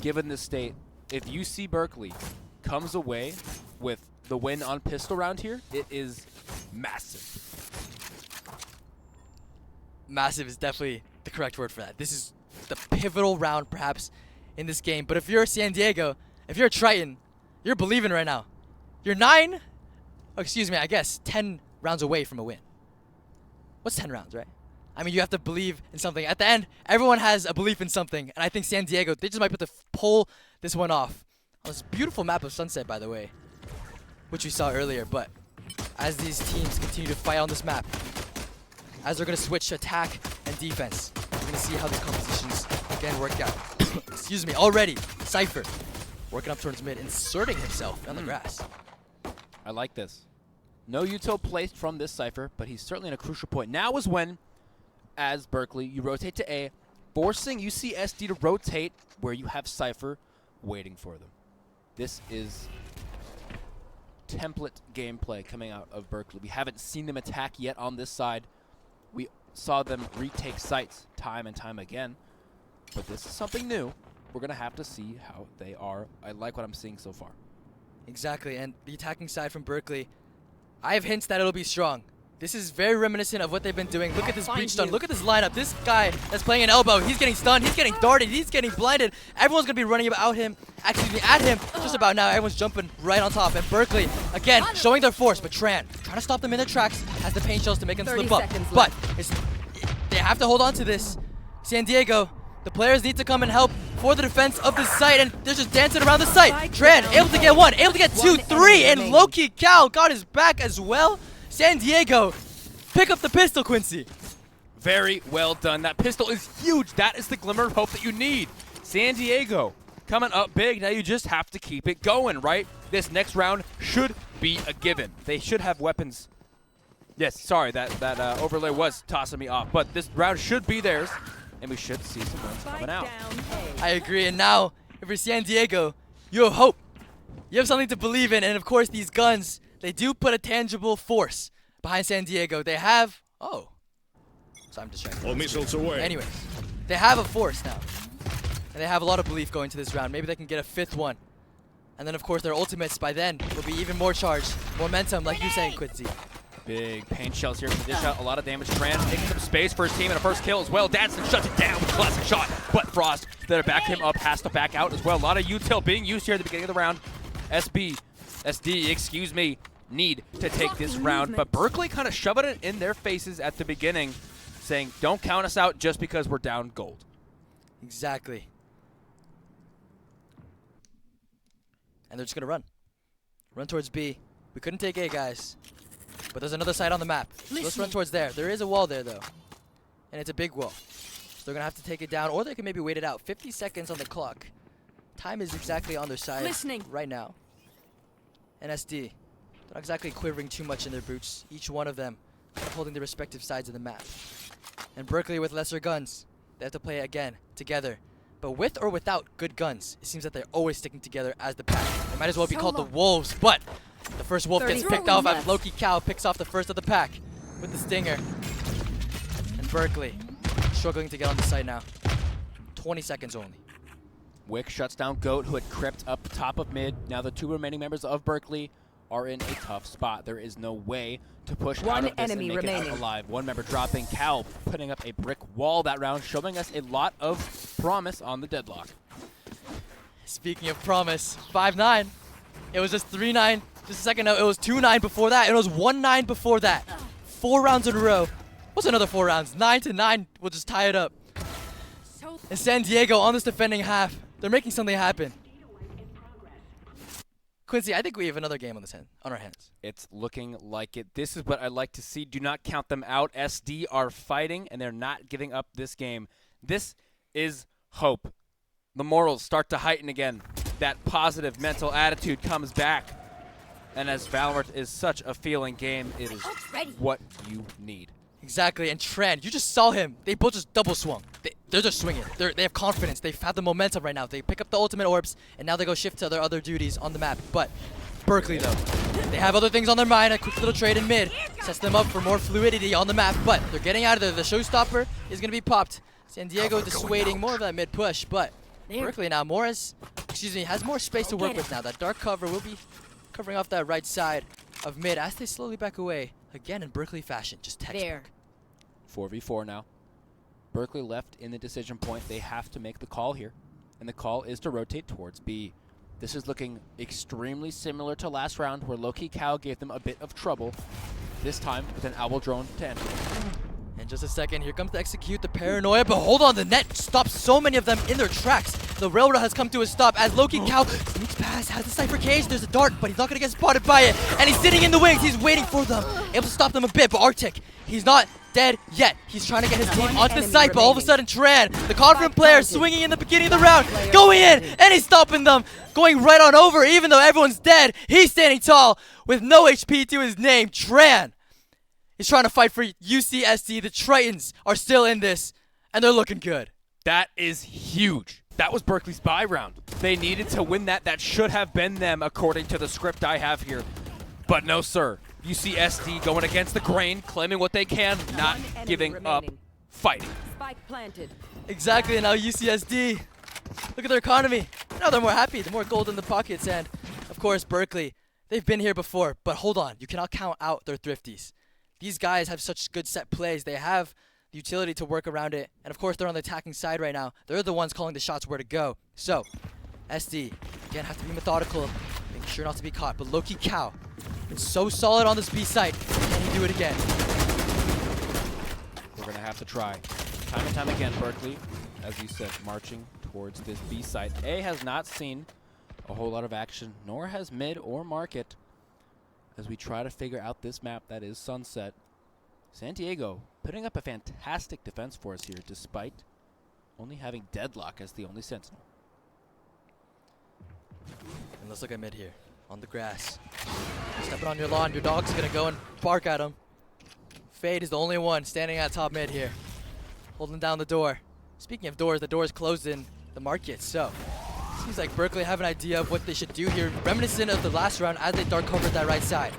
given this state, if UC Berkeley comes away with the win on pistol round here, it is massive. Massive is definitely the correct word for that. This is the pivotal round, perhaps, in this game. But if you're San Diego, if you're a Triton, you're believing right now. You're 10 rounds away from a win. What's 10 rounds, right? I mean, you have to believe in something. At the end, everyone has a belief in something. And I think San Diego, they just might put pull this one off. On this beautiful map of Sunset, by the way, which we saw earlier. But as these teams continue to fight on this map, as they're going to switch attack and defense, we're going to see how the compositions again work out. Excuse me, already, Cypher working up towards mid, inserting himself on the grass. I like this. No util placed from this Cypher, but he's certainly in a crucial point. Now is when, as Berkeley, you rotate to A, forcing UCSD to rotate where you have Cypher waiting for them. This is template gameplay coming out of Berkeley. We haven't seen them attack yet on this side. We saw them retake sites time and time again, but this is something new. We're going to have to see how they are. I like what I'm seeing so far. Exactly, and the attacking side from Berkeley, I have hints that it'll be strong. This is very reminiscent of what they've been doing. Look at this breach stun. Look at this lineup. This guy that's playing an elbow, he's getting stunned, he's getting darted, he's getting blinded. Everyone's going to be running at him just about now. Everyone's jumping right on top. And Berkeley, again, showing their force, but Tran trying to stop them in their tracks, has the paint shells to make them slip up. But they have to hold on to this. San Diego, the players need to come and help for the defense of the site, and they're just dancing around the site. Tran able to get 1, able to get 2, 3, and Loki Cal got his back as well. San Diego, pick up the pistol, Quincy. Very well done. That pistol is huge. That is the glimmer of hope that you need. San Diego coming up big. Now you just have to keep it going, right? This next round should be a given. They should have weapons. Yes, sorry, that overlay was tossing me off. But this round should be theirs, and we should see some wins coming out. I agree, and now, if you're San Diego, you have hope. You have something to believe in, and of course, these guns, they do put a tangible force behind San Diego. They have... Oh. So I'm distracted. All missiles away. Anyways, they have a force now. And they have a lot of belief going to this round. Maybe they can get a 5th one. And then, of course, their ultimates by then will be even more charged. Momentum, like you're saying, Quincy. Big paint shells here from the dish out. A lot of damage. Tran taking some space for his team and a first kill as well. Danson shuts it down with a classic shot. But Frost, that backed him up, has to back out as well. A lot of util being used here at the beginning of the round. SD, excuse me, need to take this round. But Berkeley kind of shoving it in their faces at the beginning. saying, don't count us out just because we're down gold. Exactly. And they're just going to run. Run towards B. We couldn't take A, guys. But there's another side on the map. So let's run towards there. There is a wall there, though. And it's a big wall. So they're going to have to take it down, or they can maybe wait it out. 50 seconds on the clock. Time is exactly on their side right now. And SD, they're not exactly quivering too much in their boots. Each one of them kind of holding their respective sides of the map. And Berkeley with lesser guns. They have to play it again, together. But with or without good guns, it seems that they're always sticking together as the pack. They might as well be called the Wolves, but the first wolf gets picked off as Loki Cow picks off the first of the pack with the stinger. And Berkeley struggling to get on the site now. 20 seconds only. Wick shuts down Goat, who had crept up top of mid. Now the 2 remaining members of Berkeley are in a tough spot. There is no way to push out of this and make it out alive. One member dropping. Cal putting up a brick wall that round, showing us a lot of promise on the deadlock. Speaking of promise, 5-9. It was just 3-9. Just a second ago, it was 2-9 before that, and it was 1-9 before that. 4 rounds in a row. What's another 4 rounds? 9-9. We'll just tie it up. And San Diego on this defending half. They're making something happen. Quincy, I think we have another game on our hands. It's looking like it. This is what I like to see. Do not count them out. SD are fighting, and they're not giving up this game. This is hope. The morals start to heighten again. That positive mental attitude comes back. And as Valorant is such a feeling game, it is what you need. Exactly, and Tran, you just saw him. They both just double swung. They're just swinging. They have confidence. They've had the momentum right now. They pick up the ultimate orbs, and now they go shift to their other duties on the map. But Berkeley, though, they have other things on their mind. A quick little trade in mid sets them up for more fluidity on the map. But they're getting out of there. The showstopper is going to be popped. San Diego dissuading more of that mid push, but Berkeley now has more space to work with now. That dark cover will be covering off that right side of mid as they slowly back away. Again in Berkeley fashion, just textbook. 4v4 now. Berkeley left in the decision point. They have to make the call here, and the call is to rotate towards B. This is looking extremely similar to last round, where Loki Cow gave them a bit of trouble, this time with an owl drone to enter. In just a second, here comes to execute the paranoia, but hold on, the net stops so many of them in their tracks. The railroad has come to a stop as Loki Cow sneaks past, has the Cypher cage, there's a dart, but he's not gonna get spotted by it, and he's sitting in the wings, he's waiting for them, able to stop them a bit, but Arctic, he's not dead yet. He's trying to get his team onto the site, but all of a sudden Tran, the confident player, swinging in the beginning of the round, going in, and he's stopping them, going right on over, even though everyone's dead. He's standing tall with no HP to his name. Tran is trying to fight for UCSD. The Tritons are still in this, and they're looking good. That is huge. That was Berkeley's bye round. They needed to win that. That should have been them, according to the script I have here. But no, sir. UCSD going against the grain, claiming what they can, not giving up, fighting. Spike planted. Exactly, and now UCSD, look at their economy. Now they're more happy, the more gold in the pockets, and of course Berkeley, they've been here before, but hold on, you cannot count out their thrifties. These guys have such good set plays. They have the utility to work around it, and of course they're on the attacking side right now. They're the ones calling the shots where to go. So, SD, again, have to be methodical, making sure not to be caught, but Loki Cow, it's so solid on this B site. Can he do it again? We're going to have to try. Time and time again, Berkeley, as you said, marching towards this B site. A has not seen a whole lot of action, nor has mid or market, as we try to figure out this map that is Sunset. San Diego putting up a fantastic defense for us here, despite only having Deadlock as the only sentinel. And let's look at mid here, on the grass. Stepping on your lawn, your dog's gonna go and bark at him. Fade is the only one standing at top mid here, holding down the door. Speaking of doors, the door is closed in the market, so seems like Berkeley have an idea of what they should do here, reminiscent of the last round as they dark covered that right side.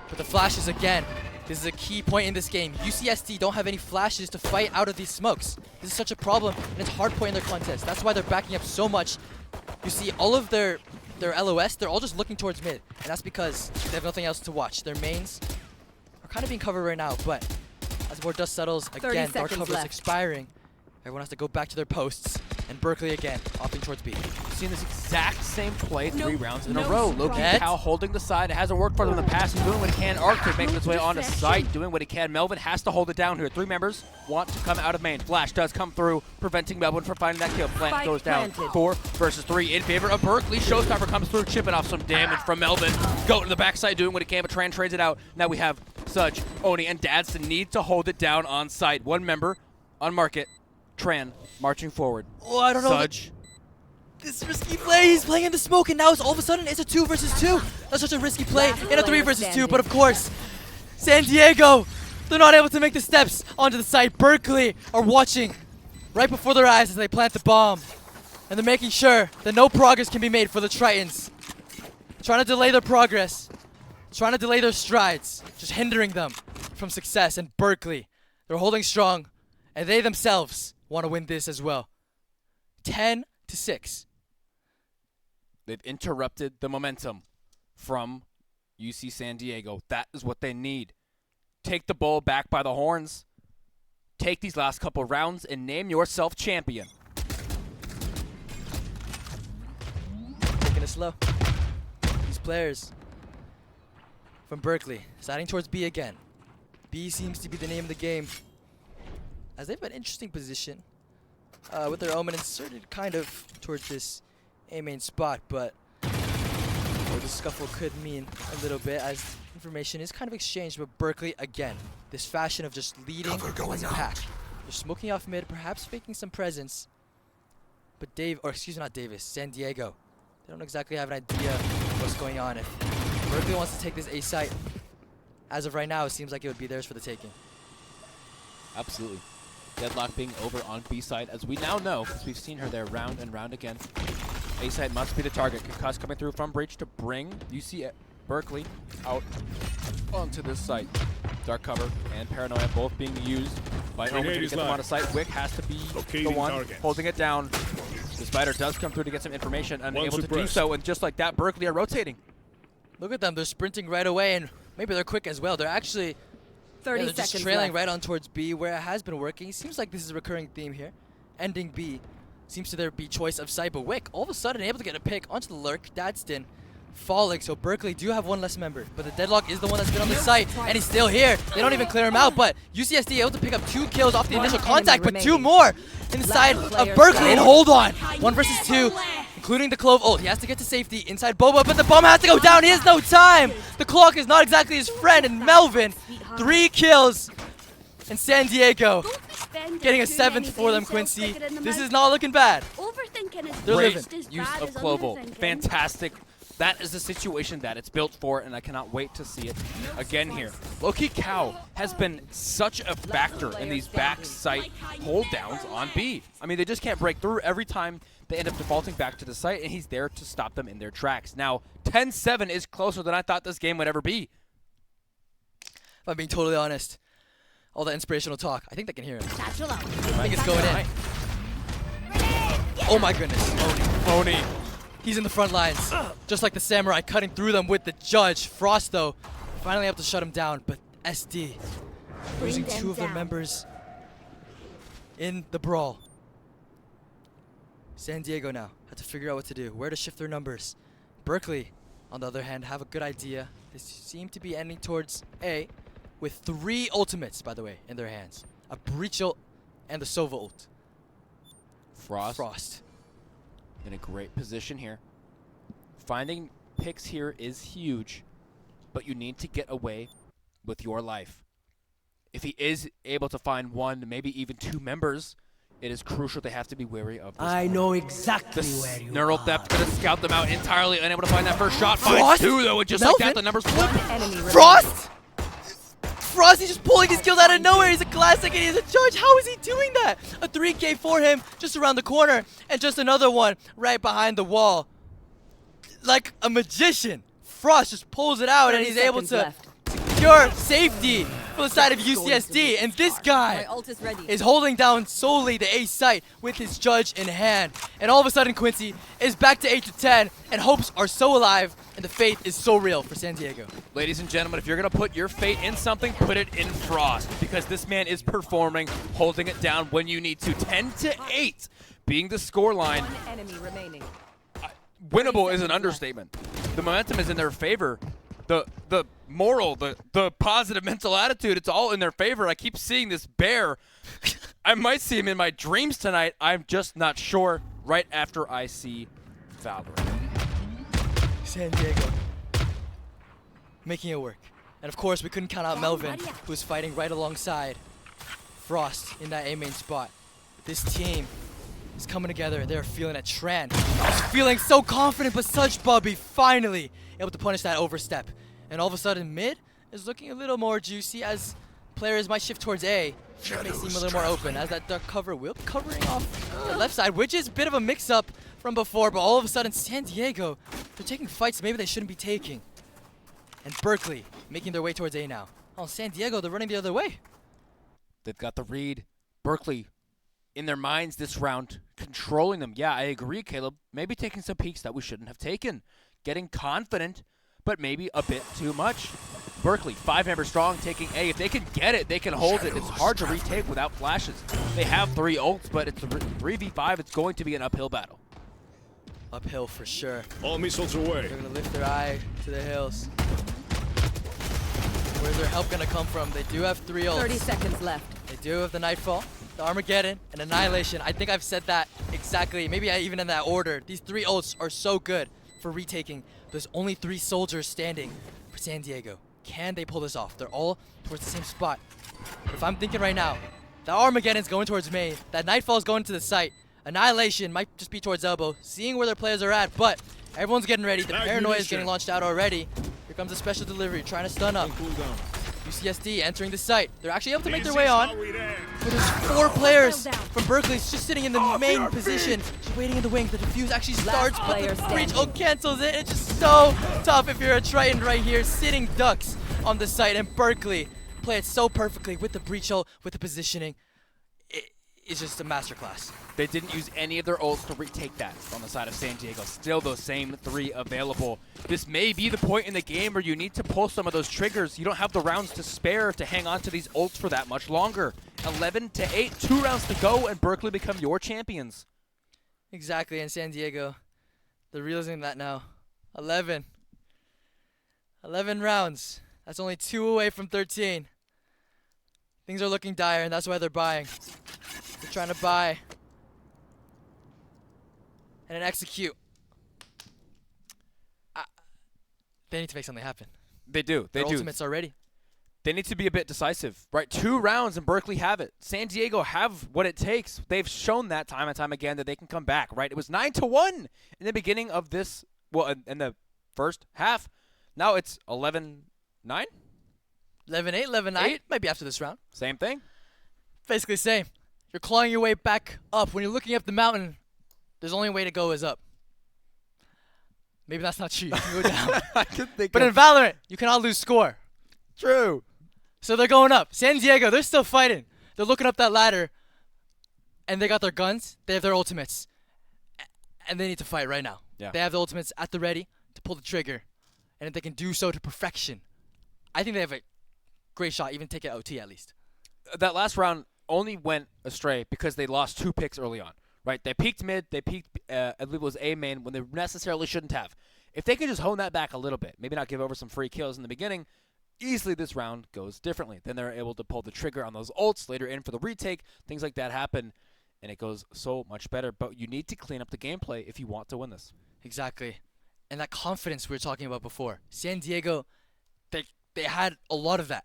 But the flashes again, this is a key point in this game. UCSD don't have any flashes to fight out of these smokes. This is such a problem, and it's a hard point in their contest. That's why they're backing up so much. You see all of their LOS, they're all just looking towards mid, and that's because they have nothing else to watch. Their mains are kind of being covered right now, but as more dust settles, again, dark cover is expiring. Everyone has to go back to their posts, and Berkeley again, opting towards B. seen this exact same play 3 rounds in a row. Loki Cow holding the side. It hasn't worked for them in the past. He's doing what he can. Arctic making its way onto site, doing what he can. Melvin has to hold it down here. 3 members want to come out of main. Flash does come through, preventing Melvin from finding that kill. Plant goes down. 4 versus 3 in favor of Berkeley. Showstopper comes through, chipping off some damage from Melvin. Go to the backside, doing what he can, but Tran trades it out. Now we have Sudge, Oni, and Dadston need to hold it down on site. 1 member on market. Tran marching forward. Oh, I don't know. Sudge. This risky play, he's playing in the smoke, and now it's all of a sudden it's a 2 versus 2. That's such a risky play in a 3 versus 2, but of course, San Diego, they're not able to make the steps onto the site. Berkeley are watching right before their eyes as they plant the bomb, and they're making sure that no progress can be made for the Tritons. Trying to delay their progress, trying to delay their strides, just hindering them from success. And Berkeley, they're holding strong, and they themselves want to win this as well. 10-6. They've interrupted the momentum from UC San Diego. That is what they need. Take the bull back by the horns. Take these last couple rounds and name yourself champion. Taking it slow. These players from Berkeley siding towards B again. B seems to be the name of the game, as they've an interesting position with their Omen inserted kind of towards this A main spot, but the scuffle could mean a little bit as information is kind of exchanged. But Berkeley, again, this fashion of just leading as a pack. They're smoking off mid, perhaps faking some presence. But San Diego, they don't exactly have an idea of what's going on. If Berkeley wants to take this A site, as of right now, it seems like it would be theirs for the taking. Absolutely. Deadlock being over on B side, as we now know, because we've seen her there round and round again. A side must be the target. Concuss coming through from breach to bring UC Berkeley out onto this site. Dark cover and paranoia both being used by Omen to get them on a site. Wick has to be the one holding it down. The Spider does come through to get some information, unable to do so, and just like that, Berkeley are rotating. Look at them, they're sprinting right away, and maybe they're quick as well. They're actually 30 they're just trailing right on towards B, where it has been working. It seems like this is a recurring theme here. Ending B seems to there be choice of side, but Wick all of a sudden able to get a pick onto the lurk. Dadston falling, so Berkeley do have 1 less member, but the Deadlock is the one that's been on the site, and he's still here. They don't even clear him out, but UCSD able to pick up 2 kills off the initial contact, but 2 more inside of Berkeley, and hold on. 1 versus 2, including the Clove ult. He has to get to safety inside Boba, but the bomb has to go down. He has no time. The clock is not exactly his friend, and Melvin, 3 kills, and San Diego getting a 7th for them, Quincy. This is not looking bad. They're living. Use of Clove ult. Fantastic. That is the situation that it's built for, and I cannot wait to see it again here. Loki Cow has been such a factor in these back site hold downs on B. I mean, they just can't break through every time they end up defaulting back to the site, and he's there to stop them in their tracks. Now, 10-7 is closer than I thought this game would ever be. If I'm being totally honest, all that inspirational talk, I think they can hear him. I think it's going in. Oh my goodness. Oni. He's in the front lines, just like the Samurai, cutting through them with the Judge. Frost, though, finally able to shut him down, but SD losing 2 of their members in the brawl. San Diego now had to figure out what to do, where to shift their numbers. Berkeley, on the other hand, have a good idea. They seem to be ending towards A with 3 ultimates, by the way, in their hands. A Breach ult and the Sova ult. Frost. In a great position here. Finding picks here is huge, but you need to get away with your life. If he is able to find 1, maybe even 2 members, it is crucial they have to be wary of this. I know exactly where you Neural are. Theft gonna scout them out entirely, unable to find that first shot. Frost? Finds 2 though, and just like that, the numbers flip. Frost? Frost, he's just pulling these kills out of nowhere. He's a classic and he's a Judge. How is he doing that? A 3K for him just around the corner, and just another one right behind the wall. Like a magician, Frost just pulls it out, and he's able to secure safety for the side of UCSD. And this guy is holding down solely the A site with his Judge in hand. And all of a sudden, Quincy is back to 8-10, and hopes are so alive, and the faith is so real for San Diego. Ladies and gentlemen, if you're going to put your fate in something, put it in Frost, because this man is performing, holding it down when you need to. 10-8 being the scoreline. One enemy remaining. winnable is an understatement. The momentum is in their favor. The moral, the positive mental attitude, it's all in their favor. I keep seeing this bear. I might see him in my dreams tonight. I'm just not sure right after I see Valorant. San Diego making it work. And of course, we couldn't count out Melvin, who's fighting right alongside Frost in that A main spot. This team is coming together. They're feeling a trend. Feeling so confident, but such Bubby finally able to punish that overstep. And all of a sudden, mid is looking a little more juicy as players might shift towards A. It may seem a little more open as that dark cover will be covering off the left side, which is a bit of a mix-up from before, but all of a sudden, San Diego, they're taking fights maybe they shouldn't be taking. And Berkeley making their way towards A now. Oh, San Diego, they're running the other way. They've got the read. Berkeley, in their minds this round, controlling them. Yeah, I agree, Caleb. Maybe taking some peeks that we shouldn't have taken. Getting confident, but maybe a bit too much. Berkeley, 5-member strong, taking A. If they can get it, they can hold it. It's hard to retake without flashes. They have 3 ults, but it's a 3v5. It's going to be an uphill battle. Uphill for sure. All missiles away. They're going to lift their eye to the hills. Where's their help going to come from? They do have 3 ults. 30 seconds left. They do have the Nightfall, the Armageddon, and Annihilation. I think I've said that exactly, maybe even in that order. These 3 ults are so good for retaking. There's only 3 soldiers standing for San Diego. Can they pull this off? They're all towards the same spot. But if I'm thinking right now, the Armageddon's going towards May. That Nightfall's going to the site. Annihilation might just be towards Elbow, seeing where their players are at, but everyone's getting ready. The Paranoia is getting launched out already. Here comes a special delivery, trying to stun up. UCSD entering the site. They're actually able to make their way on. But there's 4 players from Berkeley just sitting in the main position, just waiting in the wing. The defuse actually starts, but the breach cancels it. It's just so tough if you're a Triton right here, sitting ducks on the site. And Berkeley play it so perfectly with the breach ult, with the positioning. It's just a masterclass. They didn't use any of their ults to retake that on the side of San Diego. Still those same 3 available. This may be the point in the game where you need to pull some of those triggers. You don't have the rounds to spare to hang on to these ults for that much longer. 11-8, 2 rounds to go, and Berkeley become your champions. Exactly, and San Diego, they're realizing that now. 11 rounds. That's only 2 away from 13. Things are looking dire, and that's why they're buying. They're trying to buy and then execute. They need to make something happen. They do. They Their do. ultimates are ready. They need to be a bit decisive, right? 2 rounds and Berkeley have it. San Diego have what it takes. They've shown that time and time again that they can come back, right? It was 9-1 in the beginning of this, well, in the first half. Now it's 11-9? 11-8, 11-9. Might be after this round. Same thing. Basically same. You're clawing your way back up. When you're looking up the mountain, there's only way to go is up. Maybe that's not true. You can go down. I can think but of in Valorant, you cannot lose score. True. So they're going up. San Diego, they're still fighting. They're looking up that ladder, and they got their guns. They have their ultimates, and they need to fight right now. Yeah. They have the ultimates at the ready to pull the trigger, and if they can do so to perfection, I think they have a great shot, even take it OT at least. That last round only went astray because they lost 2 picks early on, right? They peaked mid. They peaked, I believe it was A main, when they necessarily shouldn't have. If they could just hone that back a little bit, maybe not give over some free kills in the beginning, easily this round goes differently. Then they're able to pull the trigger on those ults later in for the retake. Things like that happen, and it goes so much better. But you need to clean up the gameplay if you want to win this. Exactly. And that confidence we were talking about before. San Diego, they had a lot of that.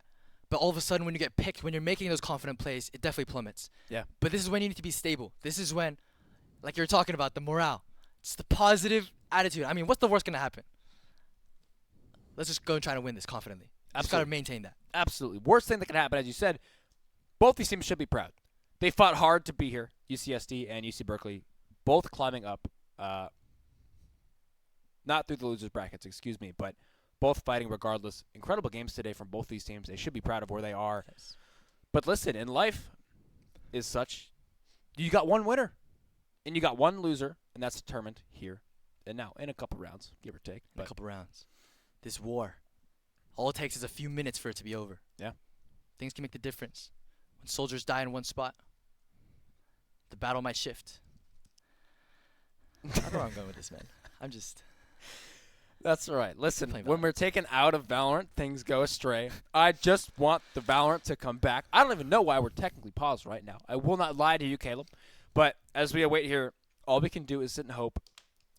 But all of a sudden, when you get picked, when you're making those confident plays, it definitely plummets. Yeah. But this is when you need to be stable. This is when, like you were talking about, the morale. It's the positive attitude. I mean, what's the worst going to happen? Let's just go and try to win this confidently. Just got to maintain that. Absolutely. Worst thing that can happen, as you said, both these teams should be proud. They fought hard to be here, UCSD and UC Berkeley, both climbing up, not through the losers brackets, excuse me, but both fighting regardless. Incredible games today from both these teams. They should be proud of where they are. Yes. But listen, in life is such, you got one winner and you got one loser, and that's determined here and now in a couple rounds, give or take. In a couple rounds. This war, all it takes is a few minutes for it to be over. Yeah. Things can make the difference. When soldiers die in one spot, the battle might shift. I don't know where I'm going with this, man. I'm just. That's all right. Listen, Playing when we're taken out of Valorant, things go astray. I just want the Valorant to come back. I don't even know why we're technically paused right now. I will not lie to you, Caleb. But as we await here, all we can do is sit and hope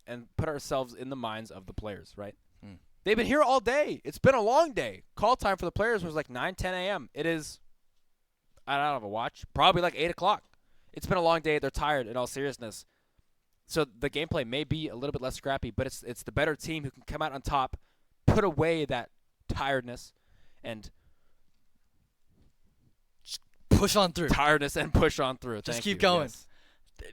and put ourselves in the minds of the players, right? They've been here all day. It's been a long day. Call time for the players was like 9, 10 a.m. It is, I don't have a watch, probably like 8 o'clock. It's been a long day. They're tired in all seriousness. So the gameplay may be a little bit less scrappy, but it's the better team who can come out on top, put away that tiredness, and just push on through. Tiredness and push on through. Just Thank keep you. going. Yes.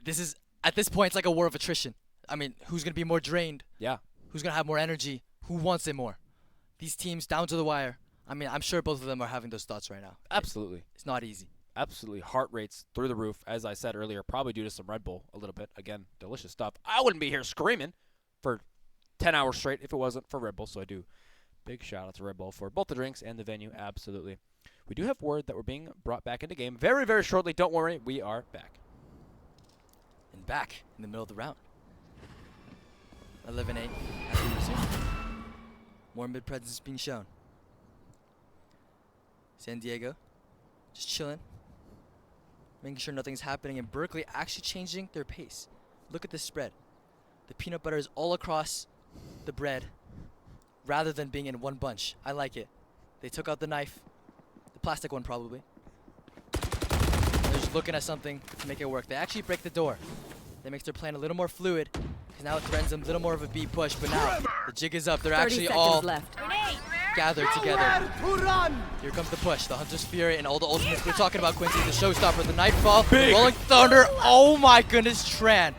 This is, at this point, it's like a war of attrition. I mean, who's going to be more drained? Yeah. Who's going to have more energy? Who wants it more? These teams down to the wire. I mean, I'm sure both of them are having those thoughts right now. Absolutely. It's not easy. Absolutely. Heart rates through the roof, as I said earlier, probably due to some Red Bull a little bit. Again, delicious stuff. I wouldn't be here screaming for 10 hours straight if it wasn't for Red Bull, so I do. Big shout out to Red Bull for both the drinks and the venue. Absolutely. We do have word that we're being brought back into game very, very shortly. Don't worry, we are back. And back in the middle of the round. 11-8 as we resume. More mid-presence being shown. San Diego just chilling, making sure nothing's happening, and Berkeley actually changing their pace. Look at this spread. The peanut butter is all across the bread rather than being in one bunch. I like it. They took out the knife, the plastic one probably. They're just looking at something to make it work. They actually break the door. That makes their plan a little more fluid, because now it threatens them a little more of a B push, but now the jig is up. They're actually all gathered together. Here comes the push, the Hunter's Fury, and all the ultimates we're talking about, Quincy. The showstopper, the Nightfall, the Rolling Thunder. Oh my goodness, Tran.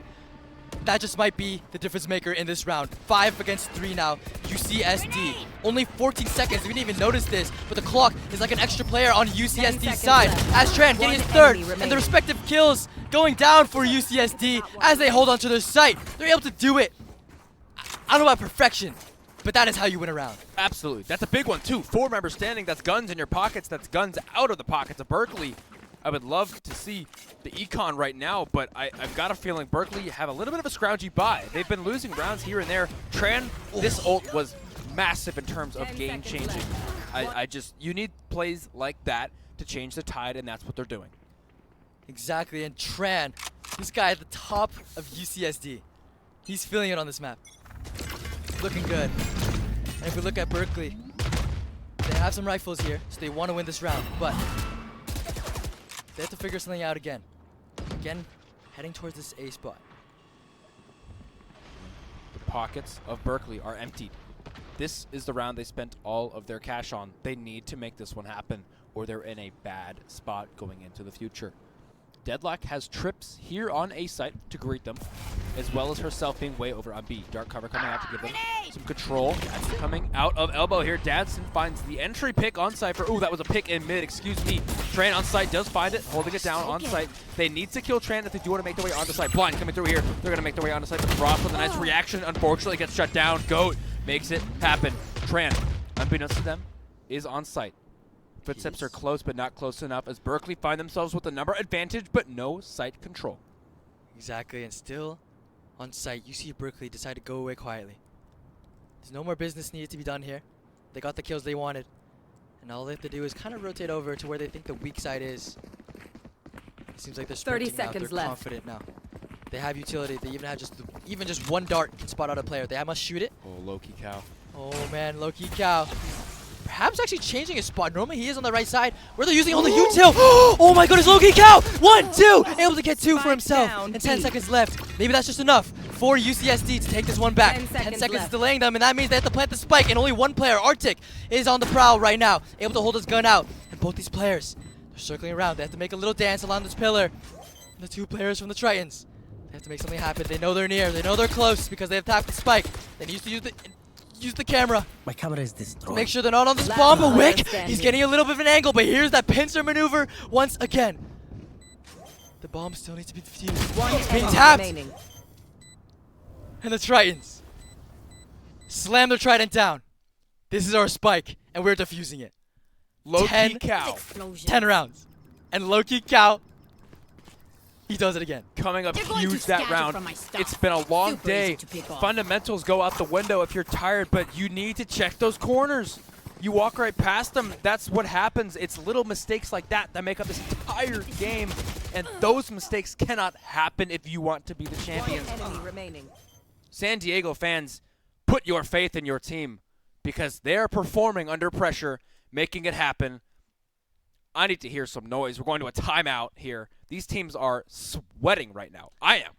That just might be the difference maker in this round. 5 against 3 now. UCSD. Only 14 seconds. We didn't even notice this, but the clock is like an extra player on UCSD's side. As Tran getting his third, and the respective kills going down for UCSD as they hold onto their sight. They're able to do it. I don't know about perfection, but that is how you win a round. Absolutely. That's a big one, too. 4 members standing. That's guns in your pockets. That's guns out of the pockets of Berkeley. I would love to see the econ right now, but I've got a feeling Berkeley have a little bit of a scroungy bye. They've been losing rounds here and there. Tran, this ult was massive in terms of game-changing. You need plays like that to change the tide, and that's what they're doing. Exactly, and Tran, this guy at the top of UCSD, he's feeling it on this map. Looking good. And if we look at Berkeley, they have some rifles here, so they want to win this round, but they have to figure something out again. Again, heading towards this A spot. The pockets of Berkeley are emptied. This is the round they spent all of their cash on. They need to make this one happen, or they're in a bad spot going into the future. Deadlock has trips here on A site to greet them, as well as herself being way over on B. Dark cover coming out to give them some control. Coming out of elbow here. Dadson finds the entry pick on Cypher. Ooh, that was a pick in mid, excuse me. Tran on site does find it, holding it down on site. They need to kill Tran if they do want to make their way onto site. Blind coming through here. They're going to make their way onto site. But Frost with a nice reaction, unfortunately gets shut down. Goat makes it happen. Tran, unbeknownst to them, is on site. Footsteps are close, but not close enough as Berkeley find themselves with the number advantage, but no site control. Exactly, and still on site, you see Berkeley decide to go away quietly. There's no more business needed to be done here. They got the kills they wanted, and all they have to do is kind of rotate over to where they think the weak side is. It seems like they're sprinting 30 seconds now. They're left. confident now. They have utility. They even have just one dart can spot out a player. They must shoot it. Oh, low-key cow. Oh man, low-key cow. Perhaps actually changing his spot. Normally he is on the right side, where they're using all the util. Oh my goodness, low-key cow! 1, 2! Able to get 2 for himself. And 10 seconds left. Maybe that's just enough for UCSD to take this one back. 10 seconds delaying them, and that means they have to plant the spike. And only one player, Arctic, is on the prowl right now, able to hold his gun out. And both these players, they're circling around. They have to make a little dance along this pillar. And the 2 players from the Tritons, they have to make something happen. They know they're near. They know they're close because they have tapped the spike. They need to use the camera. My camera is destroyed. Make sure they're not on this bomb, but Wick, he's getting a little bit of an angle, but here's that pincer maneuver once again. The bomb still needs to be defused. It's being tapped. And the Tritons slam their Trident down. This is our spike, and we're defusing it. Low-key cow. 10 rounds. And low-key cow He does it again. Coming up They're going to huge that scatter round. from my stuff. It's been a long Super easy day. to pick off. Fundamentals go out the window if you're tired, but you need to check those corners. You walk right past them. That's what happens. It's little mistakes like that that make up this entire game, and those mistakes cannot happen if you want to be the champions. Enemy remaining. San Diego fans, put your faith in your team because they are performing under pressure, making it happen. I need to hear some noise. We're going to a timeout here. These teams are sweating right now. I am.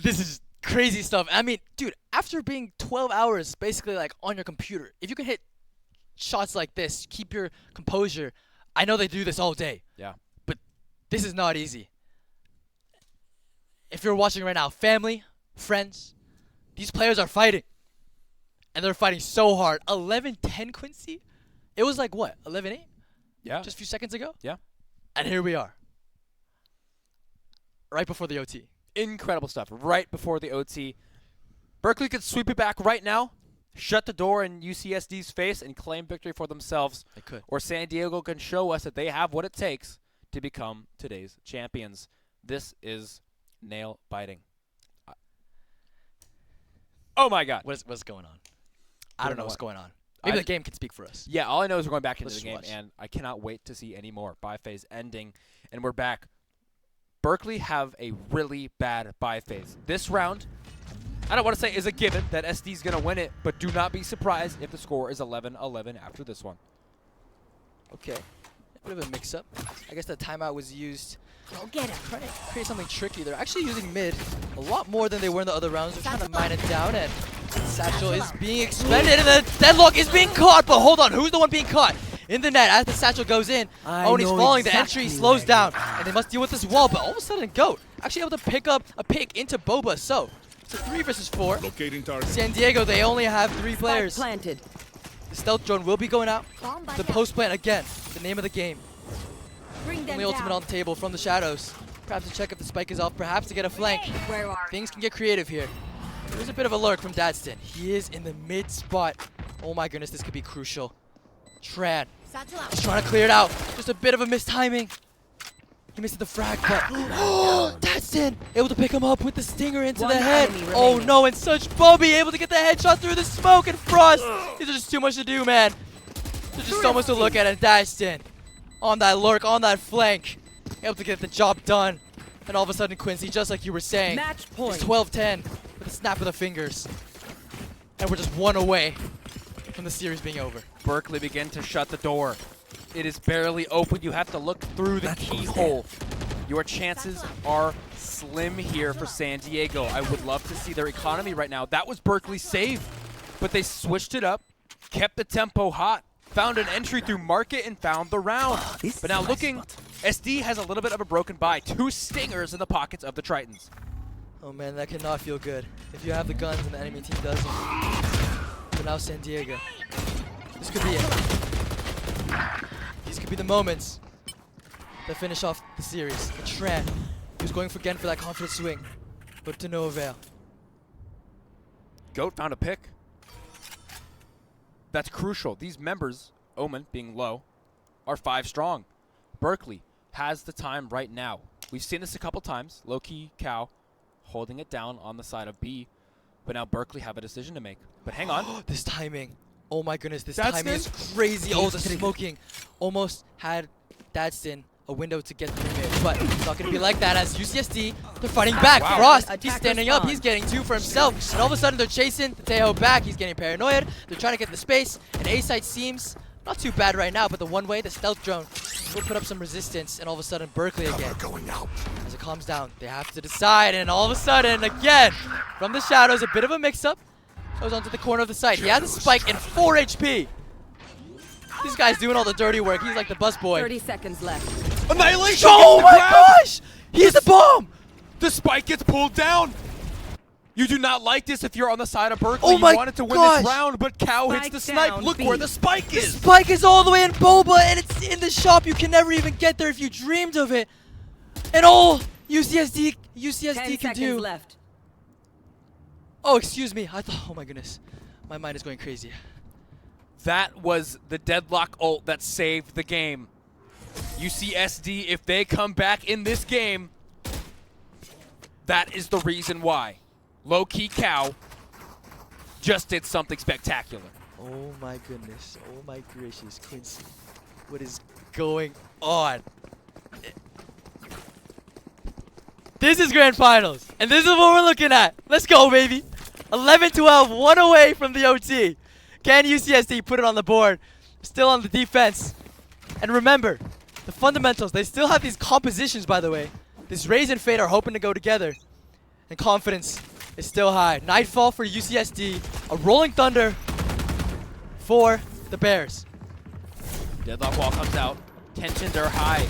This is crazy stuff. I mean, dude, after being 12 hours basically like on your computer, if you can hit shots like this, keep your composure. I know they do this all day. Yeah. But this is not easy. If you're watching right now, family, friends, these players are fighting. And they're fighting so hard. 11-10, Quincy? It was like what? 11-8? Yeah. Just a few seconds ago? Yeah. And here we are. Right before the OT. Incredible stuff. Right before the OT. Berkeley could sweep it back right now, shut the door in UCSD's face, and claim victory for themselves. They could. Or San Diego can show us that they have what it takes to become today's champions. This is nail biting. Oh my God. What's going on? I don't know what's going on. Maybe I the game can speak for us. Yeah, all I know is we're going back into Let's the game, watch. and I cannot wait to see any more. Bye phase ending, and we're back. Berkeley have a really bad bye phase. This round, I don't want to say is a given that SD is going to win it, but do not be surprised if the score is 11-11 after this one. Okay. A bit of a mix-up. I guess the timeout was used. Go get him. Trying to create something tricky. They're actually using mid a lot more than they were in the other rounds. They're trying to mine it down, and Satchel is being expended, and the deadlock is being caught. But hold on, who's the one being caught? In the net, as the Satchel goes in, Oni's falling, the entry slows down, and they must deal with this wall, but all of a sudden, Goat actually able to pick up a pick into Boba, so it's a 3 versus 4. Locating target. San Diego, they only have 3 players. Planted. The stealth drone will be going out. The post plant again, the name of the game. Bring them Only ultimate down. on the table from the shadows. Perhaps to check if the spike is off, perhaps to get a flank. Things can get creative here. There's a bit of a lurk from Dadston. He is in the mid spot. Oh my goodness, this could be crucial. Tran, he's trying to clear it out. Just a bit of a mistiming. He missed the frag, but Dadston able to pick him up with the stinger into the head. Oh no, and such Bubby able to get the headshot through the smoke, and Frost. These are just too much to do, man. There's just so much to look at, and Dadston on that lurk, on that flank, able to get the job done. And all of a sudden, Quincy, just like you were saying, Match point. it's 12-10 with a snap of the fingers. And we're just 1 away from the series being over. Berkeley begin to shut the door. It is barely open. You have to look through the keyhole. Your chances are slim here for San Diego. I would love to see their economy right now. That was Berkeley's save, but they switched it up, kept the tempo hot, found an entry through market, and found the round. But now looking, SD has a little bit of a broken bye. 2 stingers in the pockets of the Tritons. Oh man, that cannot feel good. If you have the guns and the enemy team doesn't. But now San Diego. This could be it. These could be the moments that finish off the series. And Tran, he was going again for that confident swing, but to no avail. Goat found a pick. That's crucial. These members, Omen being low, are 5 strong. Berkeley has the time right now. We've seen this a couple times. Low-key Cow holding it down on the side of B. But now Berkeley have a decision to make. But hang on. This timing. Oh my goodness, this Dadston? timing is crazy. Oh, the smoking almost had Dadston a window to get through mid, but it's not going to be like that as UCSD, they're fighting back. Wow. Frost, Attack he's standing up, he's getting 2 for himself, and all of a sudden they're chasing the Tejo back. He's getting paranoid. They're trying to get the space, and A-side seems not too bad right now, but the one way, the stealth drone, will put up some resistance, and all of a sudden Berkeley again. As it calms down, they have to decide, and all of a sudden, again, from the shadows, a bit of a mix-up. Goes onto the corner of the site. He has a spike in 4 HP. This guy's doing all the dirty work. He's like the bus boy. 30 seconds left. Annihilation! Oh my gosh! He's the bomb! The spike gets pulled down. You do not like this if you're on the side of Berkeley. Oh my you wanted to win gosh. this round, but Cow hits Spike the snipe. down, Look B. where the spike The is. spike is all the way in Boba, and it's in the shop. You can never even get there if you dreamed of it. And all UCSD 10 can seconds do. left. Oh, excuse me. I thought. Oh my goodness, my mind is going crazy. That was the deadlock ult that saved the game. UCSD, if they come back in this game, That is the reason why. Low-key Cow just did something spectacular. Oh my goodness. Oh my gracious, Quincy. What is going on? This is Grand Finals, and this is what we're looking at. Let's go, baby. 11-12, one away from the OT. Can UCSD put it on the board? Still on the defense. And remember, the fundamentals, they still have these compositions, by the way. This Raze and Fate are hoping to go together. And confidence is still high. Nightfall for UCSD, a Rolling Thunder for the Bears. Deadlock wall comes out. Tensions are high.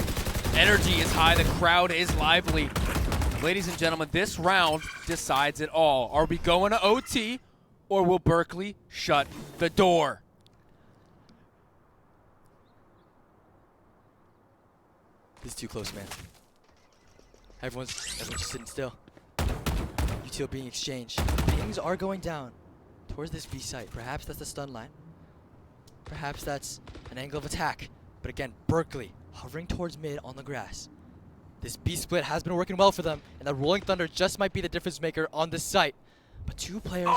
Energy is high. The crowd is lively. Ladies and gentlemen, this round decides it all. Are we going to OT, or will Berkeley shut the door? This is too close, man. Everyone's just sitting still. You two are being exchanged. Things are going down towards this B site. Perhaps that's the stun line. Perhaps that's an angle of attack. But again, Berkeley hovering towards mid on the grass. This B split has been working well for them, and the Rolling Thunder just might be the difference maker on this site. But two players,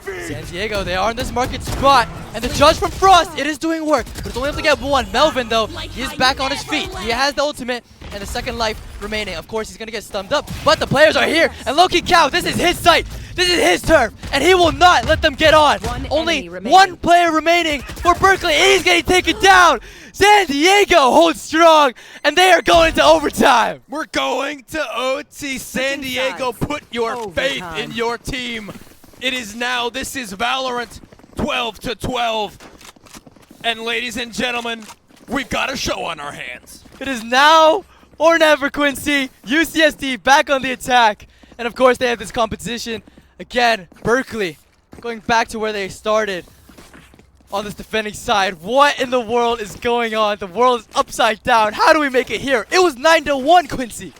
San Diego, they are in this market spot, and the judge from Frost, it is doing work, but it's only able to get one. Melvin, though, he is back on his feet. He has the ultimate and the second life remaining. Of course, he's going to get stunned up, but the players are here, and Loki Cow, this is his site. This is his turf, and he will not let them get on. Only one player remaining for Berkeley. He's getting taken down. San Diego holds strong, and they are going to overtime. We're going to OT. San Diego, put your faith in your team. It is now. This is VALORANT 12-12. And ladies and gentlemen, we've got a show on our hands. It is now or never, Quincy. UCSD back on the attack. And of course, they have this competition. Again, Berkeley going back to where they started on this defending side. What in the world is going on? The world is upside down. How do we make it here? It was 9-1, Quincy.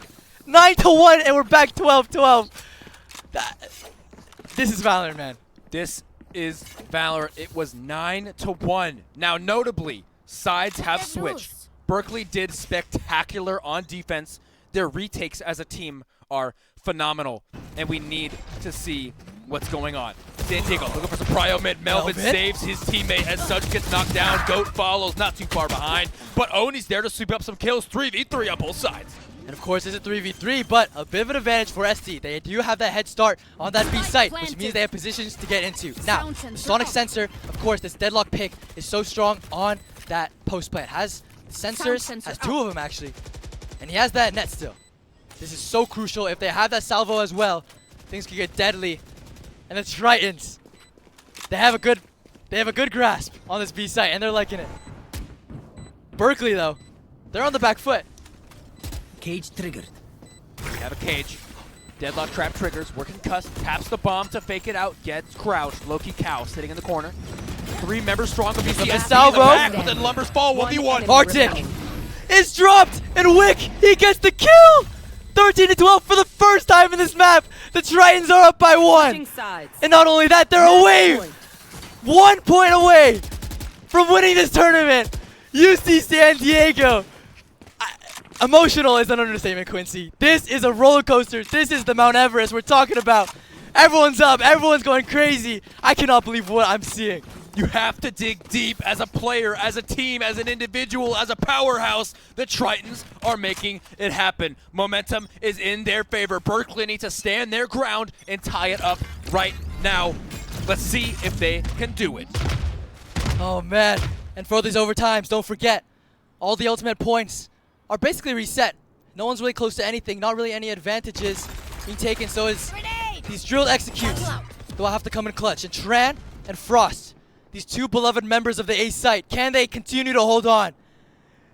9-1, and we're back 12-12. This is Valorant, man. This is Valorant. It was 9-1. Now, notably, sides have switched. Berkeley did spectacular on defense. Their retakes as a team are phenomenal, and we need to see what's going on. San Diego looking for some prio mid. Melvin saves his teammate as Such gets knocked down. Goat follows, not too far behind, but Oni's there to sweep up some kills. 3v3 on both sides. And of course, it's a 3v3, but a bit of an advantage for ST. They do have that head start on that B site, which means they have positions to get into. Now, the Sonic Sensor, of course, this Deadlock pick is so strong on that post plant. Has sensors, has two of them actually, and he has that net still. This is so crucial. If they have that salvo as well, things could get deadly. And the Tritons, they have a good grasp on this B site, and they're liking it. Berkeley, though, they're on the back foot. Cage triggered. We have a cage. Deadlock trap triggers. Working cuss. Taps the bomb to fake it out. Gets crouched. Loki Cow sitting in the corner. 3 members strong of BCS. Salvo. But then Lumbers fall 1v1. Arctic is dropped, and Wick, he gets the kill. 13-12 for the first time in this map. The Tritons are up by 1. And not only that, they're away. 1 point away from winning this tournament. UC San Diego. Emotional is an understatement, Quincy. This is a roller coaster. This is the Mount Everest we're talking about. Everyone's up. Everyone's going crazy. I cannot believe what I'm seeing. You have to dig deep as a player, as a team, as an individual, as a powerhouse. The Tritons are making it happen. Momentum is in their favor. Berkeley needs to stand their ground and tie it up right now. Let's see if they can do it. Oh, man. And for these overtimes, don't forget, all the ultimate points are basically reset. No one's really close to anything. Not really any advantages being taken. So it's these drilled executes that will have to come in clutch. And Tran and Frost, these two beloved members of the A site, can they continue to hold on?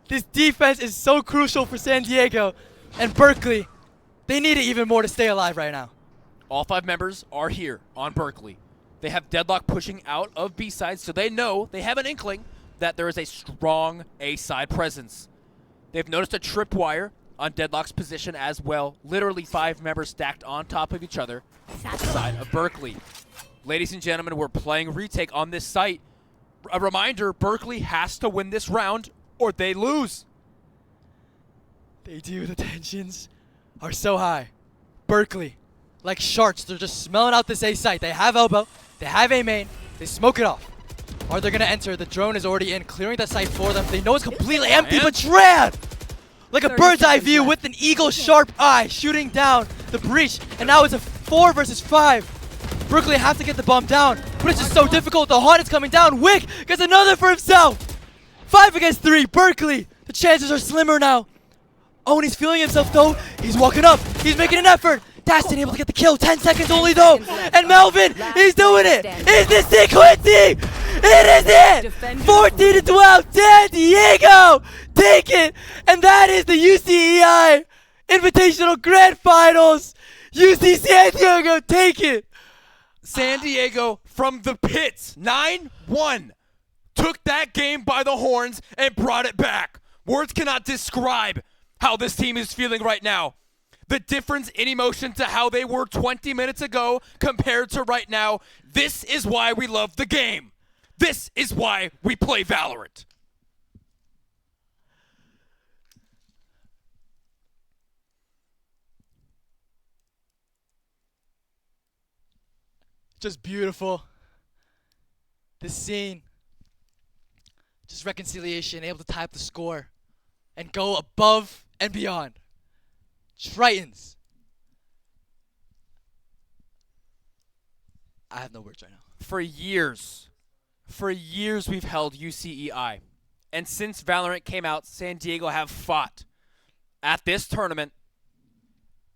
This defense is so crucial for San Diego. And Berkeley, they need it even more to stay alive right now. All 5 members are here on Berkeley. They have Deadlock pushing out of B side, so they know, they have an inkling that there is a strong A side presence. They've noticed a tripwire on Deadlock's position as well. Literally 5 members stacked on top of each other on the side of Berkeley. Ladies and gentlemen, we're playing retake on this site. A reminder, Berkeley has to win this round or they lose. They do. The tensions are so high. Berkeley, like sharks. They're just smelling out this A site. They have elbow. They have A main. They smoke it off. Are they going to enter? The drone is already in, clearing that site for them. They know it's completely empty, but Tran! Like a bird's eye view with an eagle sharp eye, shooting down the breach. And now it's a 4 versus 5. Berkeley have to get the bomb down, but it's just so difficult. The Haunt is coming down. Wick gets another for himself. 5 against 3. Berkeley. The chances are slimmer now. Oni's feeling himself though. He's walking up. He's making an effort. Dastin able to get the kill. 10 seconds only though. And Melvin, he's doing it. Is this it, Quincy? It is it. 14 to 12. San Diego take it. And that is the UCEI Invitational Grand Finals. UC San Diego take it. San Diego from the pits, 9-1, took that game by the horns and brought it back. Words cannot describe how this team is feeling right now. The difference in emotion to how they were 20 minutes ago compared to right now, this is why we love the game. This is why we play Valorant. Just beautiful. This scene. Just reconciliation, able to tie up the score and go above and beyond. Tritons. I have no words right now. For years we've held UCEI. And since Valorant came out, San Diego have fought. At this tournament,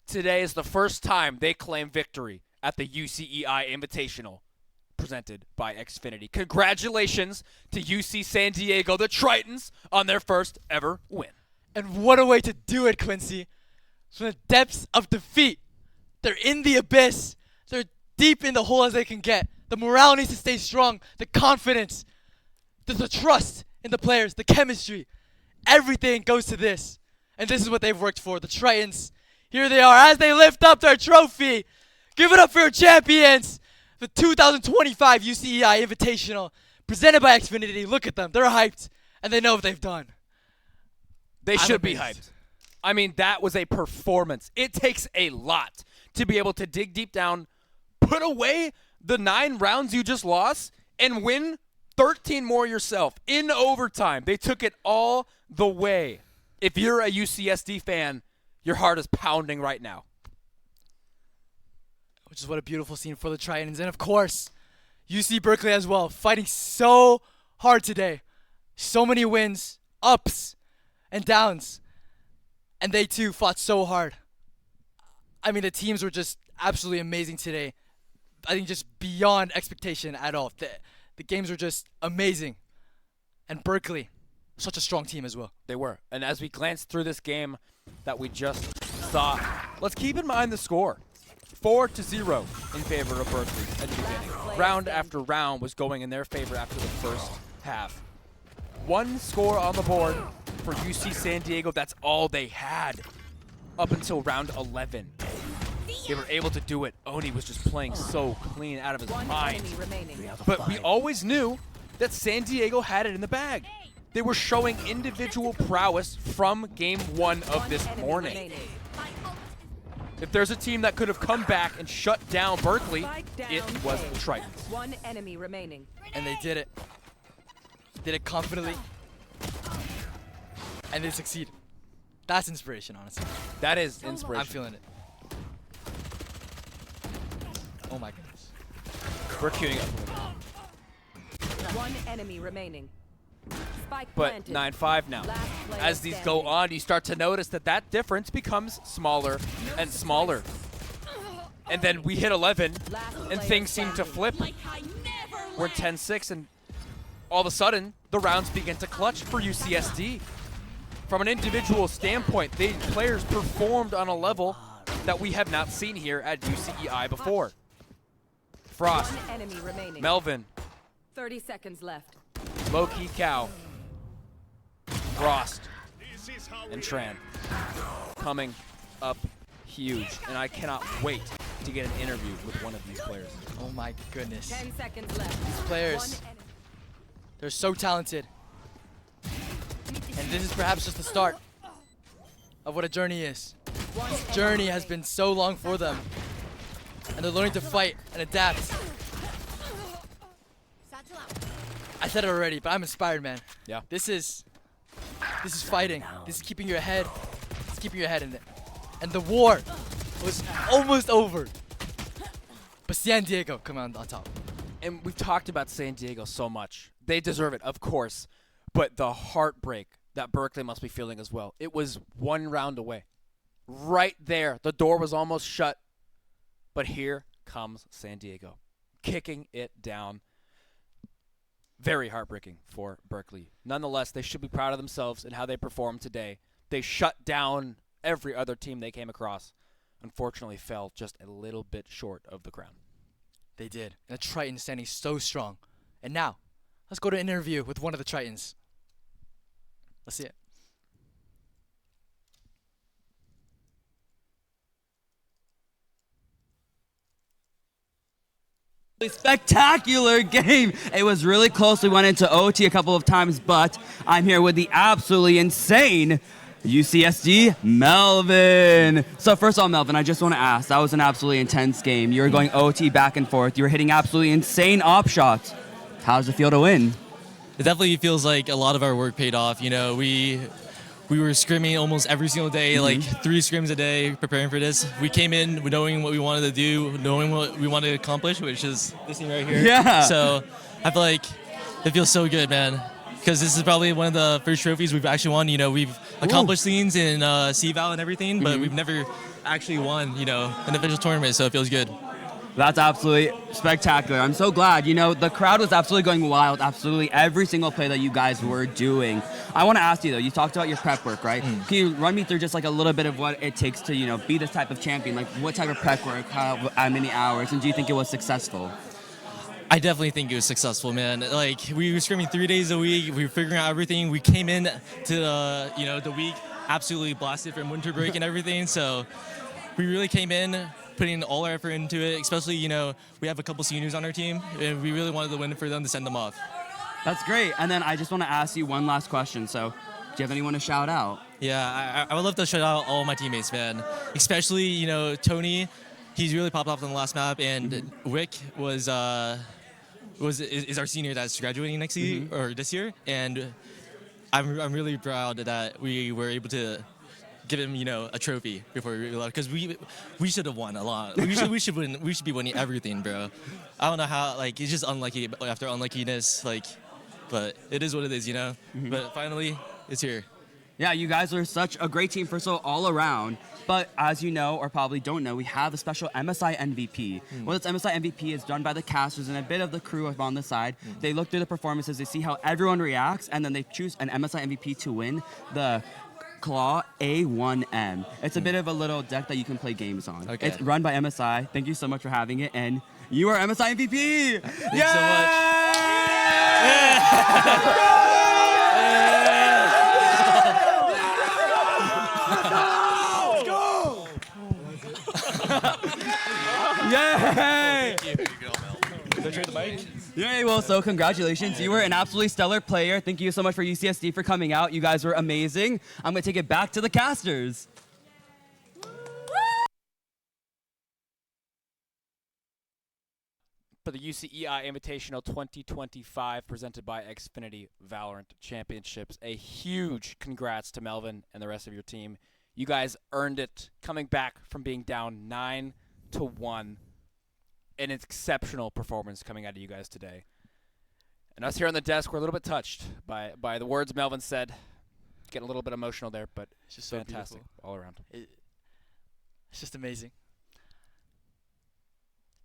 today is the first time they claim victory at the UCEI Invitational, presented by Xfinity. Congratulations to UC San Diego, the Tritons, on their first ever win. And what a way to do it, Quincy. From the depths of defeat. They're in the abyss. They're deep in the hole as they can get. The morale needs to stay strong. The confidence. The trust in the players. The chemistry. Everything goes to this. And this is what they've worked for. The Tritons. Here they are as they lift up their trophy. Give it up for your champions. The 2025 UCEI Invitational. Presented by Xfinity. Look at them. They're hyped. And they know what they've done. They should be hyped. I mean, that was a performance. It takes a lot to be able to dig deep down, put away the 9 rounds you just lost, and win 13 more yourself in overtime. They took it all the way. If you're a UCSD fan, your heart is pounding right now. Which is what a beautiful scene for the Tritons. And of course, UC Berkeley as well, fighting so hard today. So many wins, ups and downs. And they too fought so hard. I mean, the teams were just absolutely amazing today. I think just beyond expectation at all. The games were just amazing. And Berkeley, such a strong team as well. They were. And as we glance through this game that we just saw, let's keep in mind the score. 4-0 in favor of Berkeley at the beginning. Round after round was going in their favor after the first half. 1 score on the board for UC San Diego. That's all they had up until round 11. They were able to do it. Oni was just playing so clean out of his mind. But we always knew that San Diego had it in the bag. They were showing individual prowess from game 1 of this morning. If there's a team that could have come back and shut down Berkeley, it was the Tritons. 1 enemy remaining. And they did it. Did it confidently. And they succeed. That's inspiration, honestly. That is inspiration. I'm feeling it. Oh my goodness. We're queuing up. 1 enemy remaining. Spike But planted. 9-5 now. As these go on, you start to notice that that difference becomes smaller and smaller. And then we hit 11, and things seem to flip. We're 10-6, and all of a sudden, the rounds begin to clutch for UCSD. From an individual standpoint, the players performed on a level that we have not seen here at UCEI before. Frost, 1 enemy remaining. Melvin, 30 seconds left. Low-Key Cow, Frost, and Tran coming up huge. And I cannot wait to get an interview with one of these players. Oh my goodness. 10 seconds left. These players, they're so talented. And this is perhaps just the start of what a journey is. This journey has been so long for them. and they're learning to fight and adapt. I said it already, but I'm inspired, man. Yeah. This is fighting. This is keeping your head. It's keeping your head in it. And the war was almost over. But San Diego come on top. And we've talked about San Diego so much. They deserve it, of course. But the heartbreak that Berkeley must be feeling as well. It was one round away. Right there. The door was almost shut. But here comes San Diego, kicking it down. Very heartbreaking for Berkeley. Nonetheless, they should be proud of themselves and how they performed today. They shut down every other team they came across. Unfortunately, fell just a little bit short of the crown. They did. And the Triton standing so strong. And now, let's go to an interview with one of the Tritons. Let's see it. Spectacular game. It was really close. We went into OT a couple of times, but I'm here with the absolutely insane UCSD Melvin. So first of all, Melvin, I just want to ask, that was an absolutely intense game. You were going OT back and forth. You were hitting absolutely insane op shots. How does it feel to win? It definitely feels like a lot of our work paid off. You know, we were scrimming almost every single day, like 3 scrims a day, preparing for this. We came in knowing what we wanted to do, knowing what we wanted to accomplish, which is this thing right here. Yeah. So I feel like it feels so good, man. Because this is probably one of the first trophies we've actually won. You know, we've accomplished things in CVAL and everything, but we've never actually won, you know, an official tournament, so it feels good. That's absolutely spectacular. I'm so glad. You know, the crowd was absolutely going wild, absolutely every single play that you guys were doing. I want to ask you, though, you talked about your prep work, right? Can you run me through just like a little bit of what it takes to, you know, be this type of champion? Like what type of prep work, how many hours, and do you think it was successful? I definitely think it was successful, man. Like, we were scrimming 3 days a week. We were figuring out everything. We came in to the week absolutely blasted from winter break and everything. So we really came in putting all our effort into it, especially, you know, we have a couple seniors on our team, and we really wanted to win for them to send them off. That's great. And then I just want to ask you one last question. So do you have anyone to shout out? Yeah, I would love to shout out all my teammates, man. Especially, you know, Tony, he's really popped off on the last map, and Wick is our senior that's graduating next year, or this year, and I'm really proud that we were able to give him, you know, a trophy before we left, because we should have won a lot. We should be winning everything, bro. I don't know how, like, it's just unlucky after unluckiness, like, but it is what it is, you know. But finally, it's here. Yeah, you guys are such a great team, first of all around. But as you know, or probably don't know, we have a special MSI MVP. Well, this MSI MVP is done by the casters and a bit of the crew on the side. They look through the performances, they see how everyone reacts, and then they choose an MSI MVP to win the Claw A1M. It's a bit of a little deck that you can play games on. Okay. It's run by MSI. Thank you so much for having it, and you are MSI MVP! Thanks so much. Yay! Did I trade the mic? Yay, well, so congratulations. You were an absolutely stellar player. Thank you so much for UCSD for coming out. You guys were amazing. I'm going to take it back to the casters. For the UCEI Invitational 2025 presented by Xfinity VALORANT Championships, a huge congrats to Melvin and the rest of your team. You guys earned it, coming back from being down 9-1. An exceptional performance coming out of you guys today. And us here on the desk, we're a little bit touched by the words Melvin said. Getting a little bit emotional there, but it's just so fantastic beautiful. all around. It's just amazing.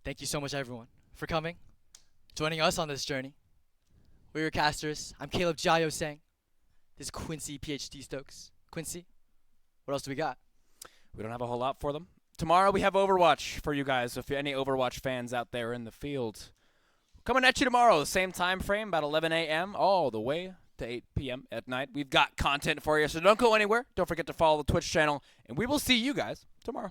Thank you so much, everyone, for coming, joining us on this journey. We're your casters. I'm Caleb Jayo Sang. This is Quincy, PhD Stokes. Quincy, what else do we got? We don't have a whole lot for them. Tomorrow we have Overwatch for you guys. So if you're any Overwatch fans out there in the field, coming at you tomorrow, the same time frame, about 11 a.m. all the way to 8 p.m. at night. We've got content for you, so don't go anywhere. Don't forget to follow the Twitch channel, and we will see you guys tomorrow.